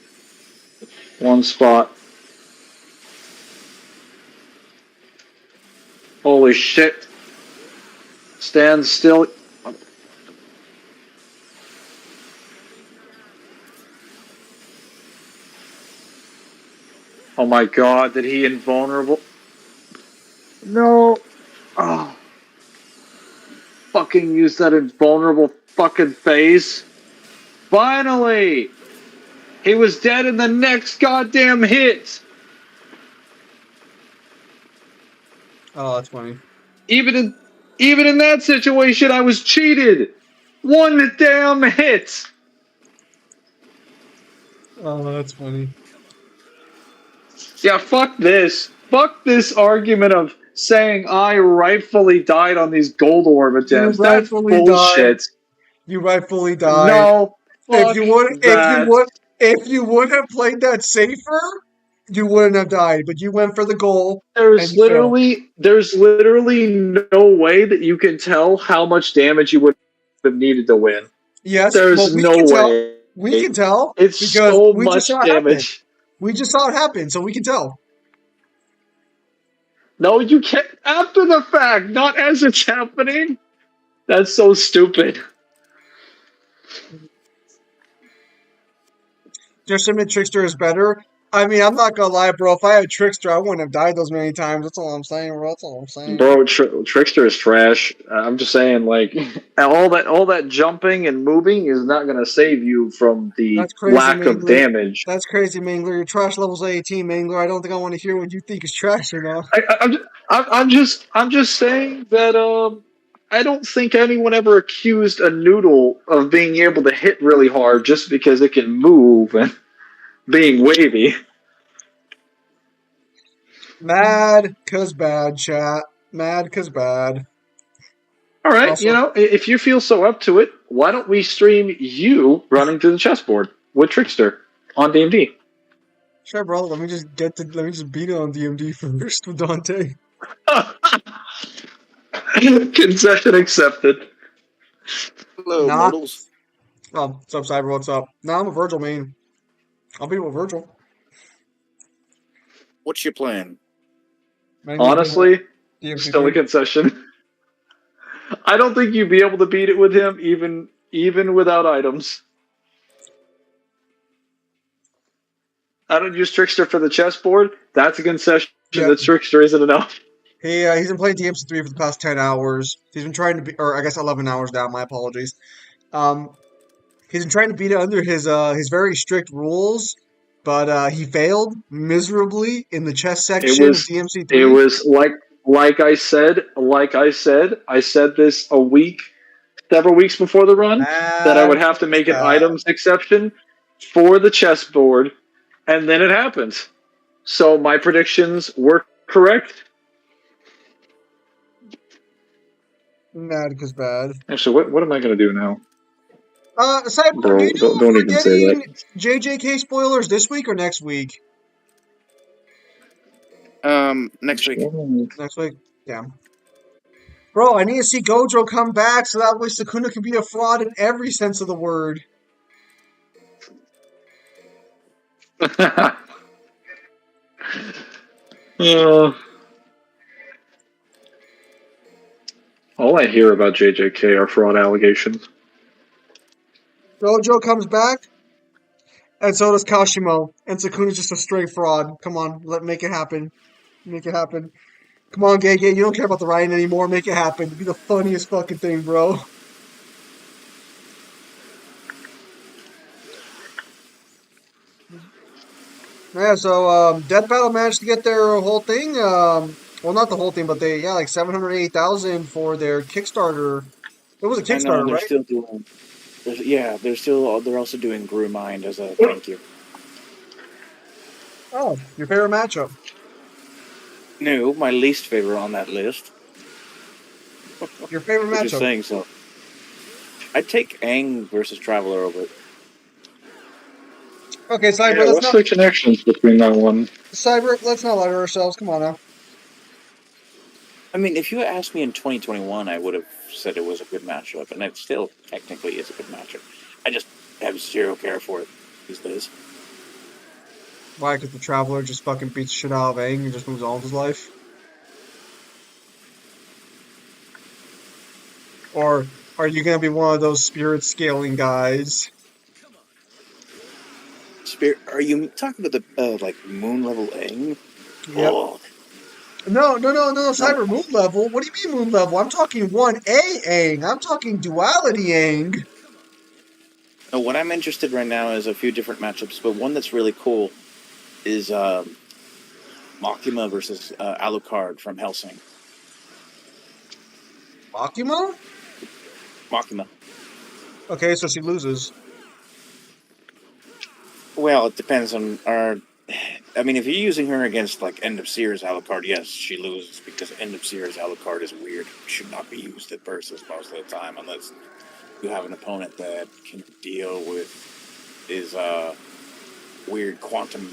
one spot. Holy shit. Stand still. Oh my god, did he invulnerable? No. Oh. Fucking use that invulnerable fucking phase. Finally! He was dead in the next goddamn hit! Oh, that's funny. Even in that situation, I was cheated! One damn hit! Oh, that's funny. Yeah, fuck this. Fuck this argument of saying I rightfully died on these gold orb attempts. That's bullshit. You rightfully died. No, fuck that. If you would have played that safer, you wouldn't have died. But you went for the goal. There's literally no way that you can tell how much damage you would have needed to win. Yes, There's no way. We can tell. It's because so we much just saw it damage. happen. We just saw it happen, so we can tell. No, you can't. After the fact, not as it's happening. That's so stupid. Just admit Trickster is better. I mean, I'm not gonna lie, bro. If I had Trickster, I wouldn't have died those many times. That's all I'm saying, bro. That's all I'm saying. Bro, Trickster is trash. I'm just saying, like, all that jumping and moving is not gonna save you from the lack of damage. That's crazy, Mangler. Your trash level's 18, Mangler. I don't think I want to hear what you think is trash or not. I'm just saying that I don't think anyone ever accused a noodle of being able to hit really hard just because it can move and being wavy. Mad cause bad, chat. Mad cause bad. All right, also, if you feel so up to it, why don't we stream you running through the chessboard with Trickster on DMD? Sure, bro. Let me just beat it on DMD first with Dante. Concession accepted. Hello, mortals. Oh, what's up, Cyber? What's up? No, I'm a Virgil main. I'll beat it with Virgil. What's your plan? Honestly, still a concession. I don't think you'd be able to beat it with him, even without items. I don't use Trickster for the chessboard. That's a concession. Yeah. That Trickster isn't enough. He's been playing DMC3 for the past 10 hours. He's been trying to be, or I guess 11 hours now. My apologies. He's been trying to beat it under his very strict rules, but he failed miserably in the chess section of DMC3. It was like I said, I said this several weeks before the run, that I would have to make an items exception for the chessboard, and then it happened. So my predictions were correct. Mad because bad. Actually, what am I going to do now? Cyber, bro, do you know don't even say that. JJK spoilers this week or next week? Next week. Next week? Yeah. Bro, I need to see Gojo come back so that way Sukuna can be a fraud in every sense of the word. All I hear about JJK are fraud allegations. Gojo comes back, and so does Kashimo. And Sukuna's just a straight fraud. Come on, make it happen. Make it happen. Come on, Gege, you don't care about the writing anymore. Make it happen. It'd be the funniest fucking thing, bro. Yeah, so Death Battle managed to get their whole thing. Well, not the whole thing, but they like 780,000 for their Kickstarter. It was a I know, Kickstarter, and they're right? still doing. They're also doing Grew Mind as a thank you. Oh, your favorite matchup? No, my least favorite on that list, Your favorite which is matchup? saying so. I'd take Aang versus Traveler over it. Okay, Cyber, Yeah, let's what's not the connections between that one? let's not lie to ourselves. Come on now. I mean, if you had asked me in 2021, I would have said it was a good matchup, and it still technically is a good matchup. I just have zero care for it these days. Why? Because the Traveler just fucking beats shit out of Aang and just moves on with his life? Or are you gonna be one of those spirit scaling guys? Spirit, are you talking about the like moon level Aang? Yep. Oh No, no, Cyber, moon level. What do you mean moon level? I'm talking 1A Aang. I'm talking duality Aang. no. What I'm interested right now is a few different matchups, but one that's really cool is Makima versus Alucard from Hellsing. Makima? Makima. Okay, so she loses. Well, it depends on our. I mean, if you're using her against like End of Series Alucard, yes, she loses because End of Series Alucard is weird. Should not be used at versus most of the time unless you have an opponent that can deal with his weird quantum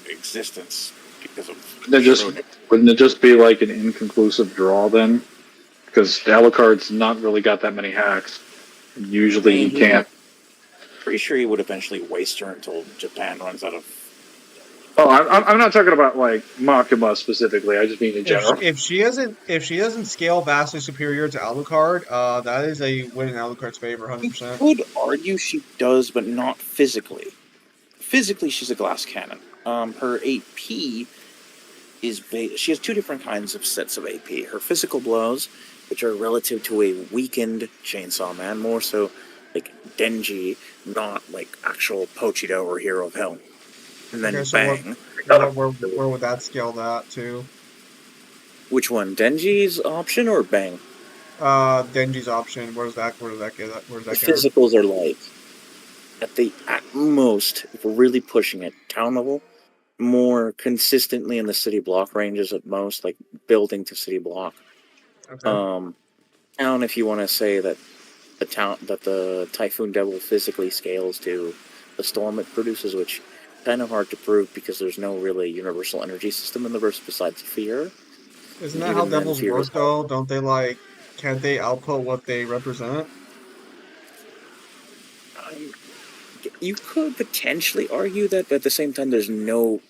existence because of Schrodinger. Wouldn't it just be like an inconclusive draw then? Because Alucard's not really got that many hacks. Usually he can't. Pretty sure he would eventually waste her until Japan runs out of. Oh, I'm not talking about like Makima specifically. I just mean in general. If she doesn't scale vastly superior to Alucard, that is a win in Alucard's favor, You 100%. could argue she does, but not physically. Physically, she's a glass cannon. Her AP is she has two different kinds of sets of AP. Her physical blows, which are relative to a weakened Chainsaw Man, more so like Denji, not like actual Pochido or Hero of Hell. And then Okay, so bang. where would that scale that to? Which one? Denji's option or bang? Denji's option. Where does that get The physicals are like at most, if we're really pushing it, town level, more consistently in the city block ranges at most, like building to city block. Okay. Town, if you want to say that the Typhoon Devil physically scales to the storm it produces, which kind of hard to prove because there's no really universal energy system in the verse besides fear. Isn't that how devils work though? Don't they can't they output what they represent? You could potentially argue that, but at the same time, there's no.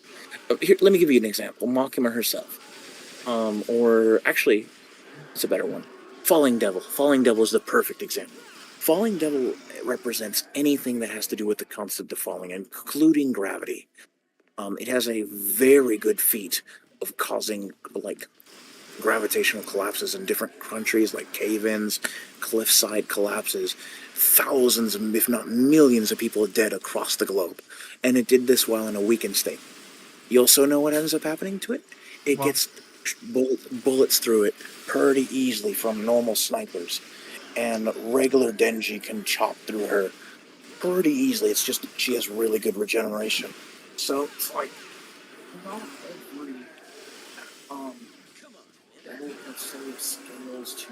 Here, let me give you an example. Makima herself, or actually, it's a better one. Falling Devil. Falling Devil is the perfect example. Falling Devil represents anything that has to do with the constant of falling, including gravity. It has a very good feat of causing like gravitational collapses in different countries, like cave-ins, cliffside collapses. Thousands, if not millions, of people are dead across the globe, and it did this while in a weakened state. You also know what ends up happening to it? It gets bullets through it pretty easily from normal snipers, and regular Denji can chop through her pretty easily. It's just she has really good regeneration. So it's like not every scales to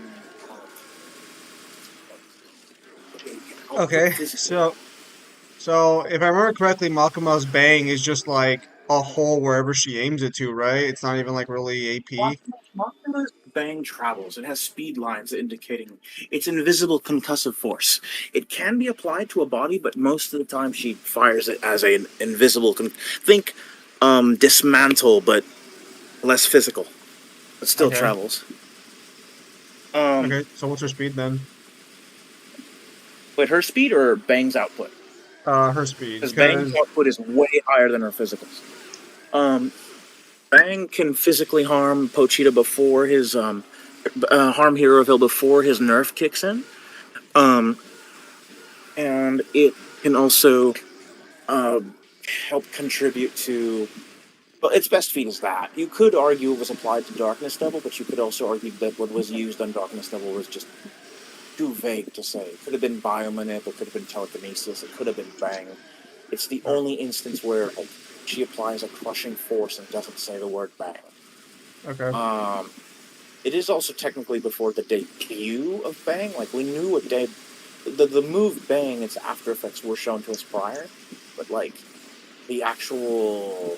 Okay, so if I remember correctly, Makima's bang is just like a hole wherever she aims it to, right? It's not even like really AP. Bang travels. It has speed lines indicating its invisible concussive force. It can be applied to a body, but most of the time she fires it as an invisible. Think dismantle, but less physical. But still Okay. travels. Okay. So what's her speed then? Wait, her speed or Bang's output? Her speed, Because Bang's because output is way higher than her physicals. Bang can physically harm Pochita before his harm Heroville before his nerf kicks in. And it can also help contribute to. Well, its best feat is that. You could argue it was applied to Darkness Devil, but you could also argue that what was used on Darkness Devil was just too vague to say. It could have been biomanip, it could have been telekinesis, it could have been Bang. It's the only instance where like she applies a crushing force and doesn't say the word Bang. okay. It is also technically before the debut of Bang. Like we knew what the move Bang, its after effects were shown to us prior, but like the actual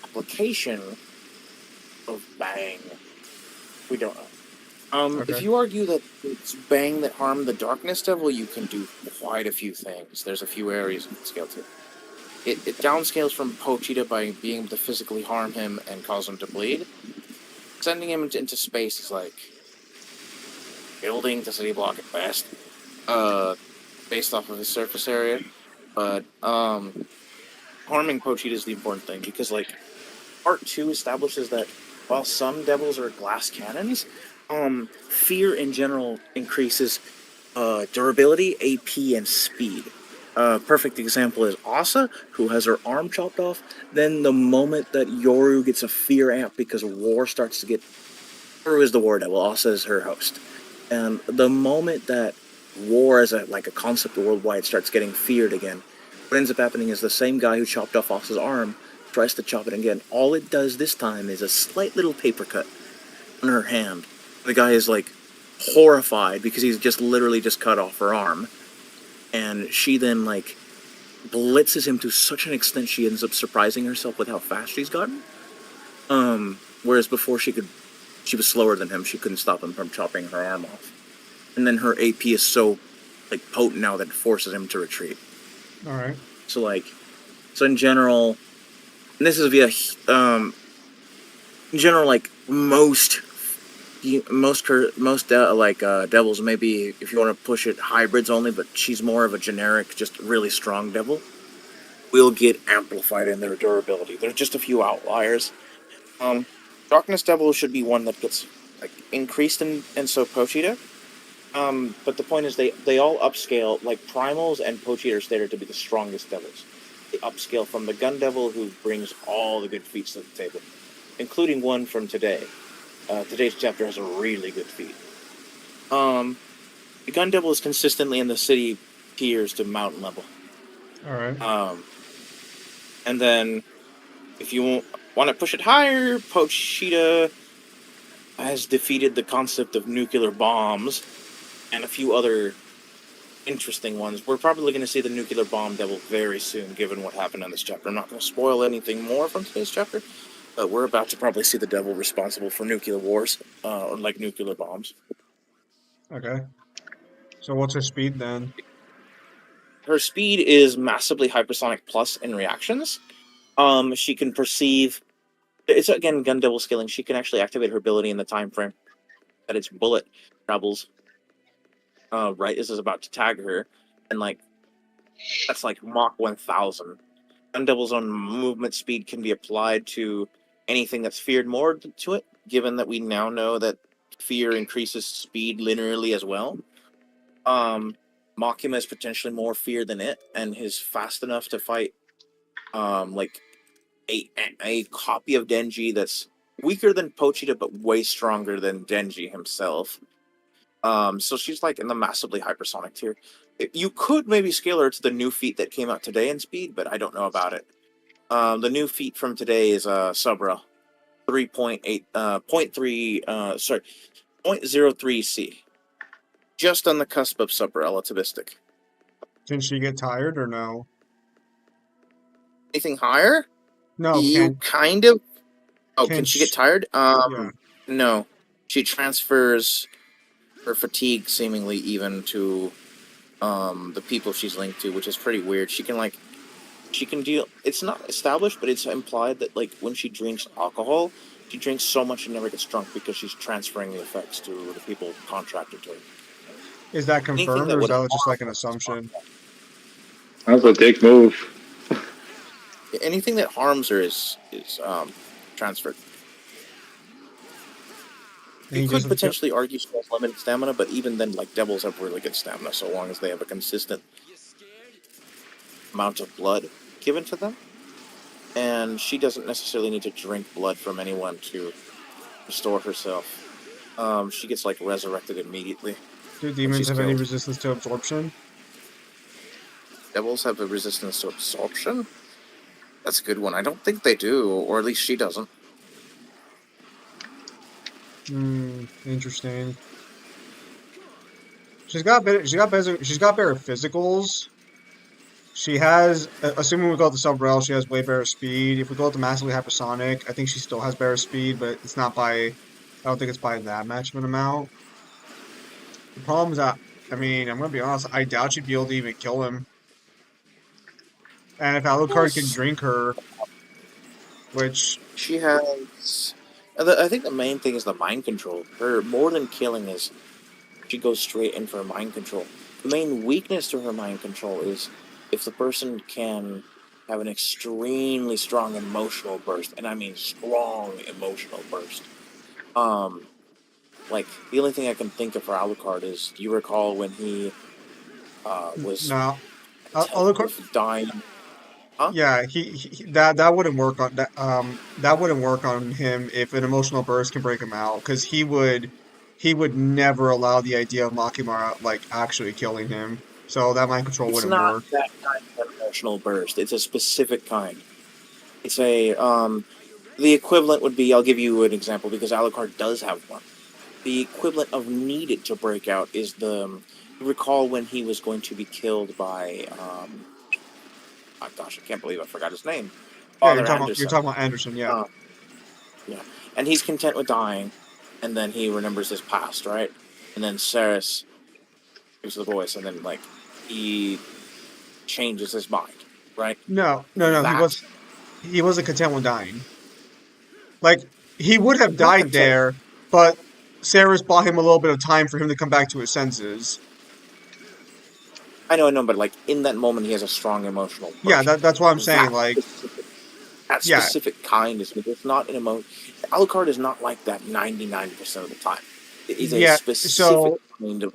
application of Bang, we don't know. Okay. If you argue that it's Bang that harmed the Darkness Devil, you can do quite a few things. There's a few areas you can scale to. It downscales from Pochita by being able to physically harm him and cause him to bleed. Sending him into space is like building the city block at best, based off of his surface area. But harming Pochita is the important thing because like Part 2 establishes that while some devils are glass cannons, fear in general increases durability, AP, and speed. Perfect example is Asa, who has her arm chopped off. Then the moment that Yoru gets a fear amp because war starts to get... Yoru is the war devil, Asa is her host. And the moment that war as a concept worldwide starts getting feared again, what ends up happening is the same guy who chopped off Asa's arm tries to chop it again. All it does this time is a slight little paper cut on her hand. The guy is like horrified because he's just literally just cut off her arm. And she then like blitzes him to such an extent she ends up surprising herself with how fast she's gotten. Whereas before she was slower than him, she couldn't stop him from chopping her arm off. And then her AP is so like potent now that it forces him to retreat. All right. So in general, and this is via in general, like most devils, maybe if you want to push it hybrids only, but she's more of a generic, just really strong devil, will get amplified in their durability. There's just a few outliers. Darkness Devil should be one that gets like increased in so Pochita. But the point is they all upscale, like Primals and Pochita are stated to be the strongest devils. They upscale from the Gun Devil, who brings all the good feats to the table, including one from today. Today's chapter has a really good feat. The Gun Devil is consistently in the city tiers to mountain level. All right. And then, if you want to push it higher, Pochita has defeated the concept of nuclear bombs and a few other interesting ones. We're probably going to see the nuclear bomb devil very soon, given what happened in this chapter. I'm not going to spoil anything more from today's chapter, but we're about to probably see the devil responsible for nuclear wars, or like nuclear bombs. Okay. So what's her speed then? Her speed is massively hypersonic plus in reactions. She can perceive. It's again gun devil scaling. She can actually activate her ability in the time frame that its bullet travels. Right as is about to tag her, and like that's like Mach 1000. Gun Devil's own movement speed can be applied to anything that's feared more to it, given that we now know that fear increases speed linearly as well. Makima is potentially more feared than it, and is fast enough to fight like a copy of Denji that's weaker than Pochita but way stronger than Denji himself. So she's like in the massively hypersonic tier. You could maybe scale her to the new feat that came out today in speed, but I don't know about it. The new feat from today is Subra 3.8 0.03C. Just on the cusp of sub-relativistic. Can she get tired or no? Anything higher? No, You kind of... Oh, can she get tired? Yeah. No. she transfers her fatigue seemingly even to the people she's linked to, which is pretty weird. She can deal. It's not established, but it's implied that like when she drinks alcohol, she drinks so much she never gets drunk because she's transferring the effects to the people contracted to her. Is that Anything confirmed, that or is would that just like an harm assumption? That's a dick move. anything that harms her is transferred. And You he could just potentially argue she has limited stamina, but even then, like devils have really good stamina so long as they have a consistent amount of blood given to them. And she doesn't necessarily need to drink blood from anyone to restore herself. She gets like resurrected immediately. do demons she's have any killed. resistance to absorption? Devils have a resistance to absorption? That's a good one. I don't think they do, or at least she doesn't. Interesting. She's got better. She's got better physicals. She has, assuming we go with the Sub-Rel, she has way better speed. If we go with the massively hypersonic, I think she still has better speed, but it's not by. I don't think it's by that much of an amount. The problem is that, I mean, I'm gonna be honest. I doubt she'd be able to even kill him. And if Alucard can Yes. drink her, which She has. I think the main thing is the mind control. Her more than killing is she goes straight in for mind control. The main weakness to her mind control is if the person can have an extremely strong emotional burst, and I mean strong emotional burst. Like the only thing I can think of for Alucard is, do you recall when he was no, attacked Alucard. with dying? Huh? Yeah, that wouldn't work on that. That wouldn't work on him if an emotional burst can break him out, because he would never allow the idea of Makimara like actually killing him. So that mind control It's wouldn't not work. that kind of emotional burst. It's a specific kind. It's a the equivalent would be, I'll give you an example because Alucard does have one. The equivalent of needed to break out is you recall when he was going to be killed by oh gosh, I can't believe I forgot his name. Yeah, Father you're Anderson. talking about Anderson. Yeah. Uh, yeah. And he's content with dying, and then he remembers his past, right? And then Ceres gives the voice, and then like he changes his mind, right? No, no, no. That He wasn't content with dying. Like he would have not died content. there, but Sarah's bought him a little bit of time for him to come back to his senses. I know, but like in that moment, he has a strong emotional burst. Yeah, that's what I'm saying. Like, That yeah, specific kind is, it's not an emotion. Alucard is not like that 99% of the time. It is a yeah. specific So kind of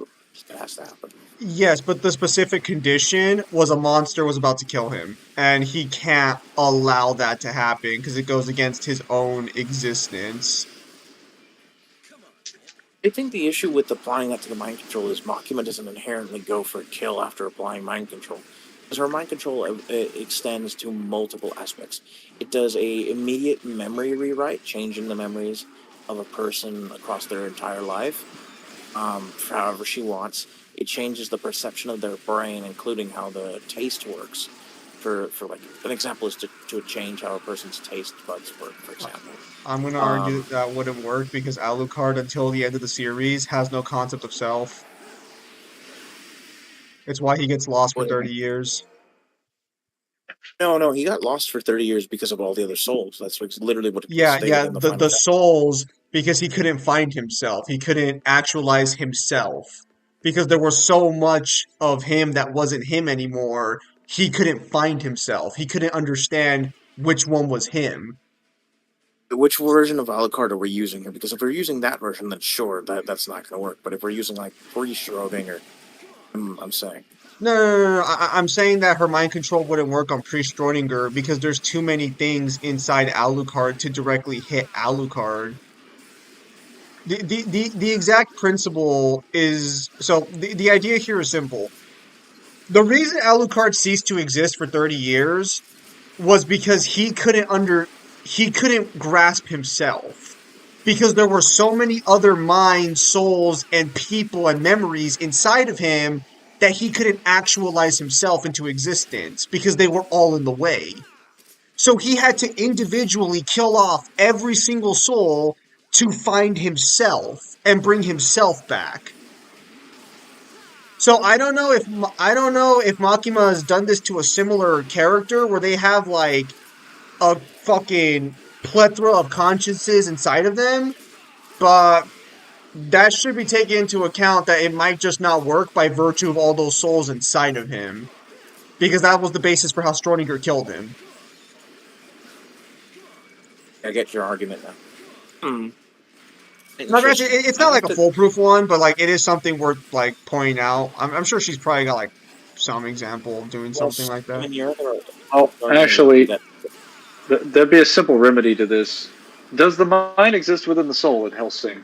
that has to happen. yes, but the specific condition was a monster was about to kill him, and he can't allow that to happen because it goes against his own existence. I think the issue with applying that to the mind control is Makima doesn't inherently go for a kill after applying mind control. Because her mind control extends to multiple aspects. It does a immediate memory rewrite, changing the memories of a person across their entire life, however she wants. It changes the perception of their brain, including how the taste works. For like an example is to change how a person's taste buds work, for example. I'm gonna argue that that wouldn't work because Alucard, until the end of the series, has no concept of self. It's why he gets lost for What do you 30 mean? years. No, he got lost for 30 years because of all the other souls. That's literally what is Yeah, stated yeah, in the the final chapter. souls, because he couldn't find himself. He couldn't actualize himself because there was so much of him that wasn't him anymore. He couldn't find himself. He couldn't understand which one was him. Which version of Alucard are we using here? Because if we're using that version, then sure, that's not going to work. But if we're using like pre-Schrodinger, I'm saying. No. I'm saying that her mind control wouldn't work on Pre-Strodinger because there's too many things inside Alucard to directly hit Alucard. The exact principle is so the idea here is simple. The reason Alucard ceased to exist for 30 years was because he couldn't grasp himself. Because there were so many other minds, souls, and people and memories inside of him that he couldn't actualize himself into existence because they were all in the way. So he had to individually kill off every single soul to find himself and bring himself back. So I don't know if Makima has done this to a similar character where they have like a fucking plethora of consciences inside of them, but that should be taken into account that it might just not work by virtue of all those souls inside of him, because that was the basis for how Schrodinger killed him. I get your argument now. Hmm. Now, granted, Interesting. it's I not like have a to. foolproof one, but like it is something worth like pointing out. I'm sure she's probably got like some example of doing something Plus, like I that. mean, your other Oh, argument would be actually, that there'd be a simple remedy to this. Does the mind exist within the soul in Hellsing?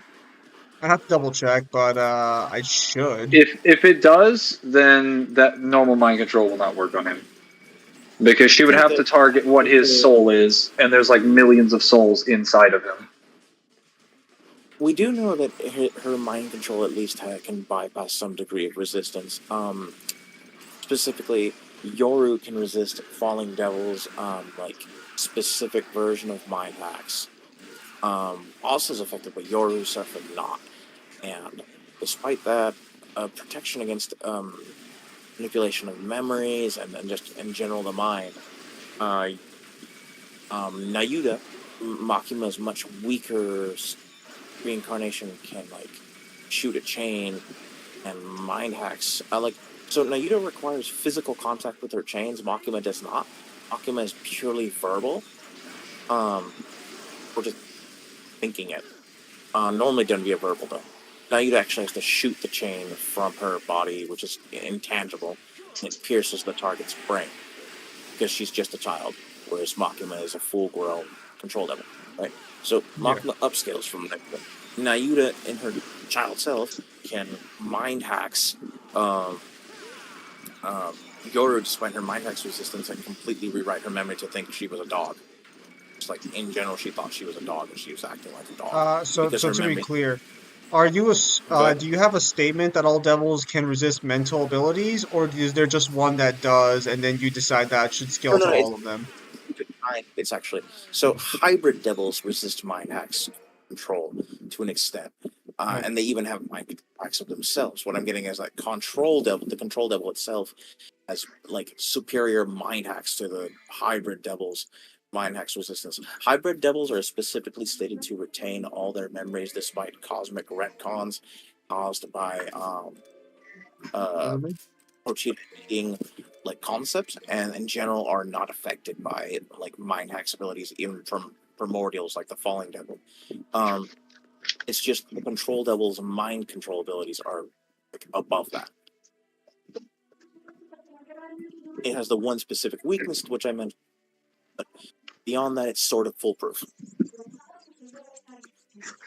I have to double check, but I should. If it does, then that normal mind control will not work on him. Because she I would think have to that target what his soul is, and there's like millions of souls inside of him. we do know that her mind control at least can bypass some degree of resistance. Specifically, Yoru can resist Falling Devil's like specific version of mind hacks. Also is effective, but Yoru suffered not. And despite that, protection against manipulation of memories and just in general the mind. Uh, Nayuda, Makima's much weaker reincarnation, can like shoot a chain and mind hacks. So Nayuda requires physical contact with her chains. Makima does not. Makima is purely verbal. Or just thinking it. Normally done via verbal though. Nayuda actually has to shoot the chain from her body, which is intangible, and it pierces the target's brain because she's just a child, whereas Makima is a full-grown control devil, right? So Yeah. Makima upscales from Nayuda. Nayuda, in her child self, can mind hacks Yoru, despite her mind hacks resistance, and completely rewrite her memory to think she was a dog. Just like in general, she thought she was a dog and she was acting like a dog because So her to be memory. clear, are you Good. do you have a statement that all devils can resist mental abilities, or is there just one that does, and then you decide that should scale No, to no, all of them? it's actually so hybrid devils resist mind hacks control to an extent, Right. and they even have mind hacks of themselves. What I'm getting is like control devil. The control devil itself has like superior mind hacks to the hybrid devils. Mind hacks resistance. Hybrid devils are specifically stated to retain all their memories despite cosmic retcons caused by uh Really? proceeding like concepts, and in general are not affected by like mind hacks abilities even from primordials like the falling devil. um it's just the control devil's mind control abilities are like above that. It has the one specific weakness which I mentioned, but beyond that it's sort of foolproof.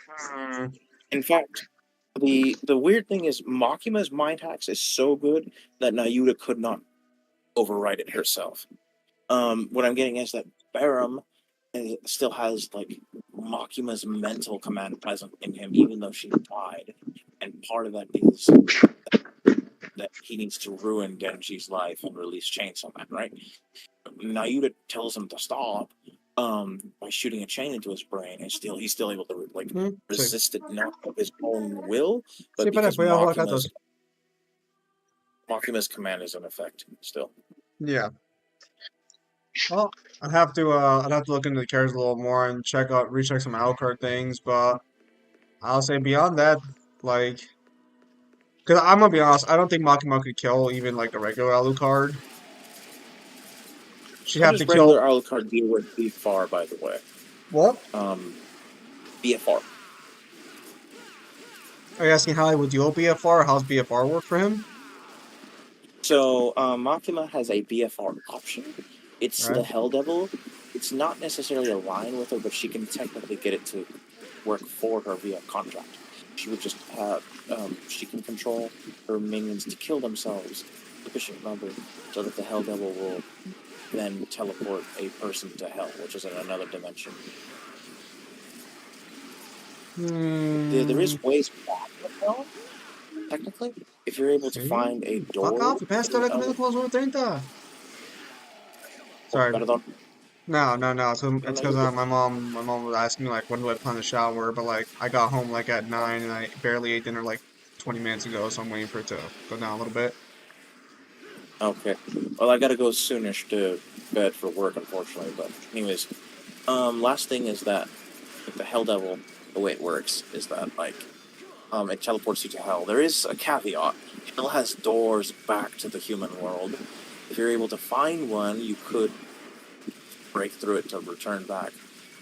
Hmm. In fact, the weird thing is Makima's mind hacks is so good that Nayuda could not override it herself. What I'm getting is that Barum still has like Makima's mental command present in him, even though she died. And part of that is that he needs to ruin Genji's life and release Chainsaw Man, right? Nayuda tells him to stop by shooting a chain into his brain, and still he's still able to like Sí. resist it not of his own will, Sí, but espera, because voy a jugar gatos. Makima's command is in effect still. Yeah. Well, I'd have to look into the characters a little more and recheck some Alucard things, but I'll say beyond that, like, because I'm gonna be honest, I don't think Makima could kill even like a regular Alucard. She'd How have to does regular kill Alucard deal with BFR, by the way? what? Um, BFR. Are you asking how I would deal with BFR? How's BFR work for him? So Makima has a BFR option. It's Right? the Hell Devil. It's not necessarily aligned with her, but she can technically get it to work for her via contract. She would just have she can control her minions to kill themselves sufficient number so that the Hell Devil will then teleport a person to hell, which is in another dimension. There Hmm. is ways back to hell, technically, if you're able to Sí. find a Fuck door off, apenas estoy in recomendando como 30. Sorry. Perdón. No. So No, it's no, because you're good. my mom was asking me like when do I plan to shower, but like I got home like at 9 and I barely ate dinner like 20 minutes ago, so I'm waiting for it to go down a little bit. Okay. Well, I gotta go soonish to bed for work, unfortunately. But anyways, last thing is that with the Hell Devil, the way it works is that like it teleports you to Hell. There is a caveat. Hell has doors back to the human world. If you're able to find one, you could break through it to return back.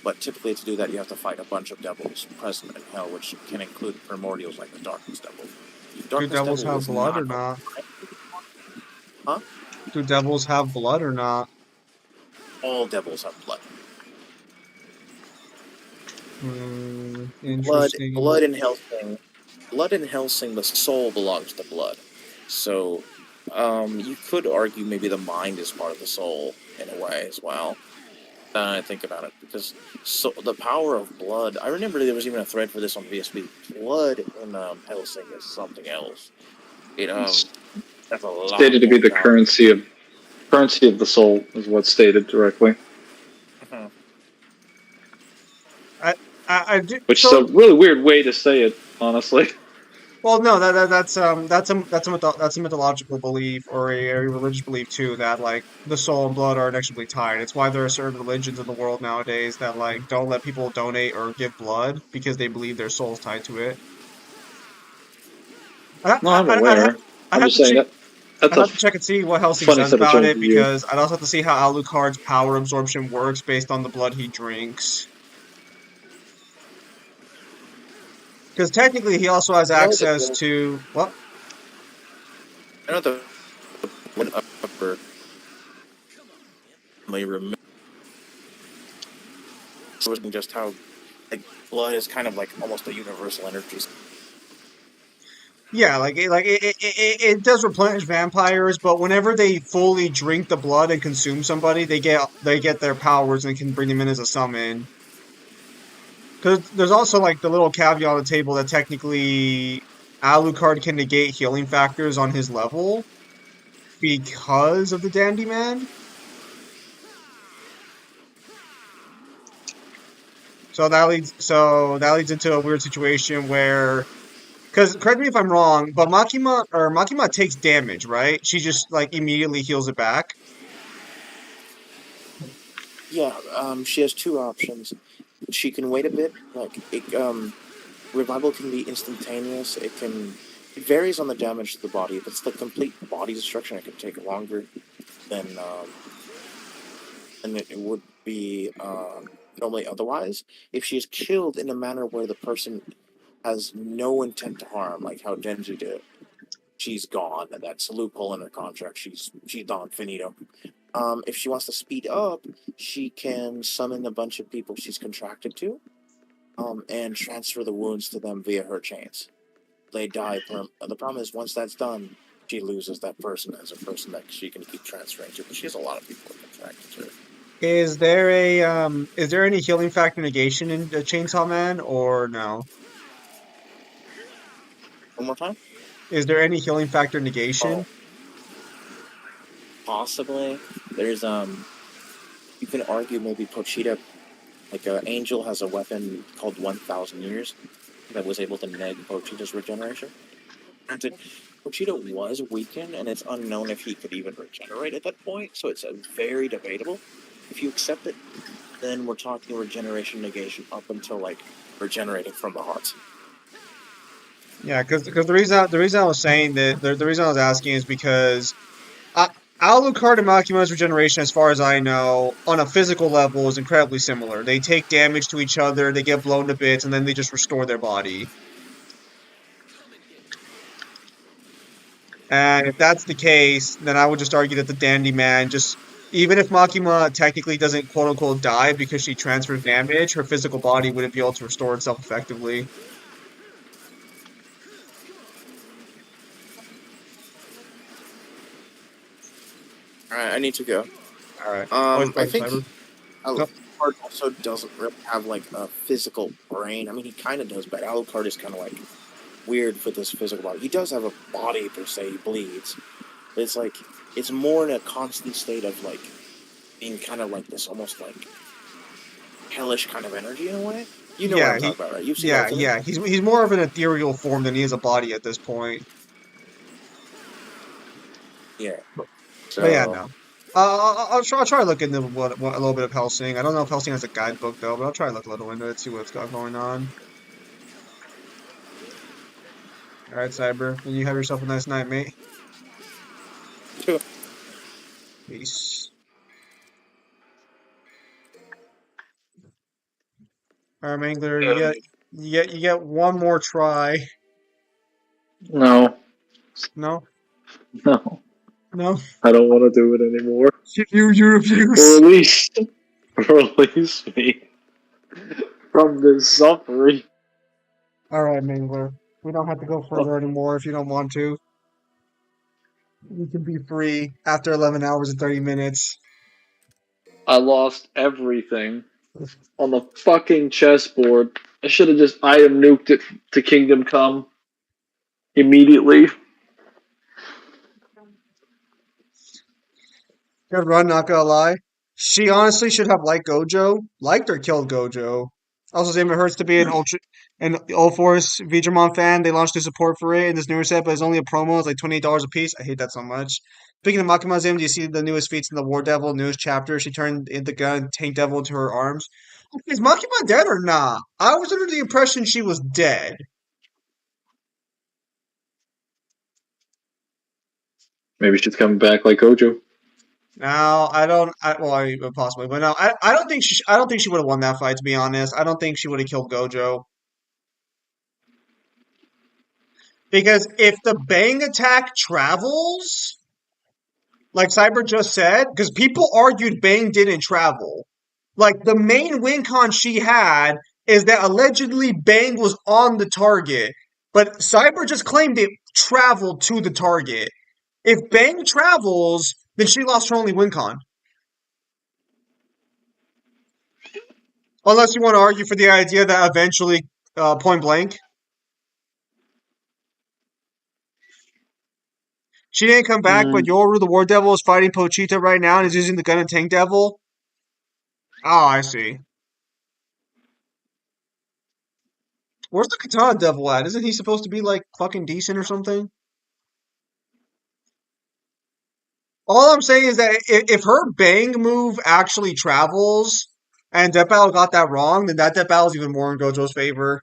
But typically, to do that, you have to fight a bunch of devils present in Hell, which can include primordials like the Darkness Devil. Do Darkness devils Devil have was blood or not. not? Huh? Do devils have blood or not? All devils have blood. Blood, Interesting. blood in Hellsing. Blood in Hellsing, the soul belongs to blood. So, you could argue maybe the mind is part of the soul in a way as well. I think about it because so the power of blood. I remember there was even a thread for this on VSB. Blood in Hellsing is something else. It It's has a lot stated to be more the power. currency of the soul is what's stated directly, Mhm. I I do which is a so. really weird way to say it, honestly. Well, no, that's a mythological belief or a religious belief too that like the soul and blood are inextricably tied. It's why there are certain religions in the world nowadays that like don't let people donate or give blood because they believe their soul's tied to it. I No, I I'm I'd have aware. I'd I'm have just to saying check that that's I'd a have to check and see what Helsing funny says set of about terms it to use. because I'd also have to see how Alucard's power absorption works based on the blood he drinks. Because technically he also has I know access the to well, I know the blood upper remember just how like blood is kind of like almost a universal energy. yeah, it does replenish vampires, but whenever they fully drink the blood and consume somebody, they get their powers and can bring them in as a summon. Because there's also like the little caveat on the table that technically Alucard can negate healing factors on his level because of the Dandy Man. So that leads into a weird situation where, because correct me if I'm wrong, but Makima takes damage, right? She just like immediately heals it back. Yeah, she has two options. She can wait a bit, like revival can be instantaneous. It varies on the damage to the body. If it's the complete body destruction, it can take longer than it would be normally otherwise. If she's killed in a manner where the person has no intent to harm, like how Genji did, she's gone. That's a loophole in her contract. She's gone, finito. If she wants to speed up, she can summon a bunch of people she's contracted to, and transfer the wounds to them via her chains. They die. The problem is once that's done, she loses that person as a person that she can keep transferring to. But she has a lot of people contracted to her. Is there any healing factor negation in the Chainsaw Man or no? One more time. Is there any healing factor Oh, negation? possibly. There's You can argue maybe Pochita, like Angel has a weapon called 1,000 Years that was able to neg Pochita's regeneration. Granted, Pochita was weakened, and it's unknown if he could even regenerate at that point, so it's very debatable. If you accept it, then we're talking regeneration negation up until like regenerating from the heart. Yeah, because the reason I was saying that the reason I was asking is because uh, Alucard and Makima's regeneration, as far as I know, on a physical level, is incredibly similar. They take damage to each other, they get blown to bits, and then they just restore their body. And if that's the case, then I would just argue that the Dandy Man just, even if Makima technically doesn't quote unquote die because she transfers damage, her physical body wouldn't be able to restore itself effectively. All right, I need to go. All right. Always I pleasure, think Cyber. Go. Alucard also doesn't really have like a physical brain. I mean, he kind of does, but Alucard is kind of like weird for this physical body. He does have a body per se. He bleeds, but it's like it's more in a constant state of like being kind of like this, almost like hellish kind of energy in a way. You know what Yeah, I'm talking about, right? You've seen yeah, Ultimate. yeah. He's more of an ethereal form than he is a body at this point. Yeah. But yeah, So no. I'll try to look into what a little bit of Hellsing. I don't know if Hellsing has a guidebook though, but I'll try to look a little into it, see what's got going on. All right, Cyber, and you have yourself a nice night, mate. Peace. All right, Mangler, you get one more try. No, No, no, no. I don't want to do it anymore. You refuse. Release, release me from this suffering. All right, Mangler. We don't have to go further anymore if you don't want to. We can be free after 11 hours and 30 minutes. I lost everything on the fucking chessboard. I should have just item nuked it to Kingdom Come immediately. Good run, not gonna lie. She honestly should have liked Gojo. Liked or killed Gojo. Also, Zayma hurts to be an Old Force Veedramon fan. They launched new support for it in this newer set, but it's only a promo. It's like $28 a piece. I hate that so much. Speaking of Makima Zayma, do you see the newest feats in the War Devil newest chapter? She turned the gun Tank Devil into her arms. Is Makima dead or not? I was under the impression she was dead. Maybe she's coming back like Gojo. Now I don't. Well, possibly, but no, I don't think I don't think she would have won that fight. To be honest, I don't think she would have killed Gojo. Because if the bang attack travels, like Cyber just said, because people argued bang didn't travel. Like the main win con she had is that allegedly bang was on the target, but Cyber just claimed it traveled to the target. If bang travels, then she lost her only win con. Unless you want to argue for the idea that eventually, point blank, she didn't come back, but Yoru, the War Devil, is fighting Pochita right now and is using the gun and Tank Devil. Oh, I see. Where's the Katana Devil at? Isn't he supposed to be like fucking decent or something? All I'm saying is that if her bang move actually travels and Death Battle got that wrong, then that Death Battle is even more in Gojo's favor.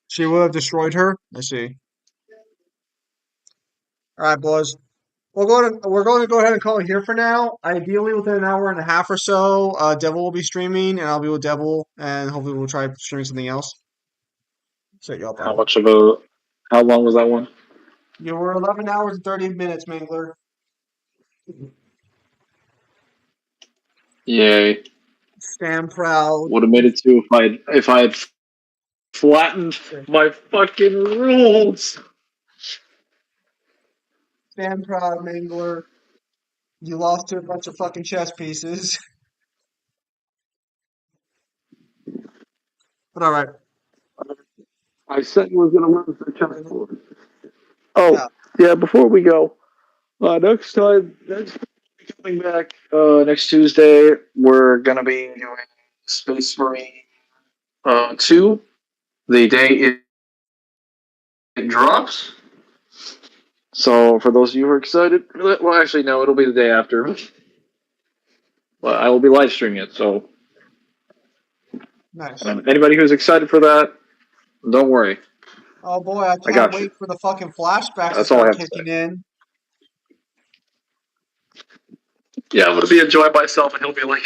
She would have destroyed her. I see. All right, boys. We're going to go ahead and call it here for now. Ideally, within an hour and a half or so, Devil will be streaming, and I'll be with Devil, and hopefully we'll try streaming something else. Set you up on. How long was that one? You were 11 hours and 30 minutes, Mangler. Yay. Stand proud. Would have made it too if I had flattened my fucking rules. Stand proud, Mangler. You lost to a bunch of fucking chess pieces. But all right. I said you was gonna lose the chessboard. Oh, Yeah. yeah, before we go, next coming back next Tuesday, we're gonna be doing Space Marine 2. The day it drops. So for those of you who are excited, well, actually no, it'll be the day after. Well, I will be live streaming it. So Nice. anybody who's excited for that, don't worry. Oh boy, I I can't got you. wait for the fucking flashbacks to That's all I start have to kicking say. in. Yeah, I'm gonna be enjoying myself, and he'll be like,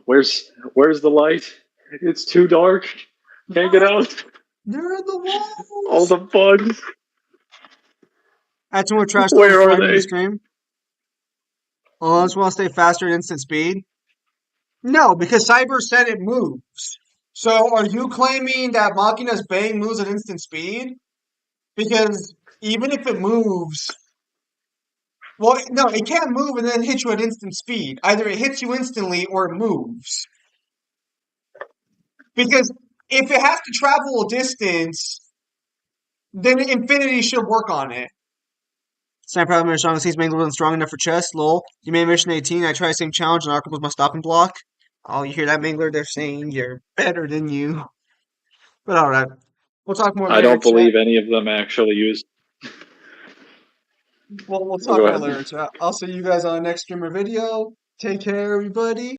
"Where's the light? It's too dark. Can't get out. They're in the All walls. the bugs. That's when we're trash talking Where before are ending the they?" stream. Unless we want to stay faster at instant speed. No, because Cyber said it moves. So are you claiming that Machina's Bang moves at instant speed? Because even if it moves, Well, no, it can't move and then hit you at instant speed. Either it hits you instantly or it moves. Because if it has to travel a distance, then Infinity should work on it. Sniper Element strong seems Mangler wasn't strong enough for chess. Lol. You made mission 18. I tried the same challenge and Arkham was my stopping block. Oh, you hear that, Mangler? They're saying you're better than you. But alright. We'll talk more I later, don't chat. believe any of them actually used. We'll Oh, go talk more ahead. later, chat. I'll see you guys on the next streamer video. Take care, everybody.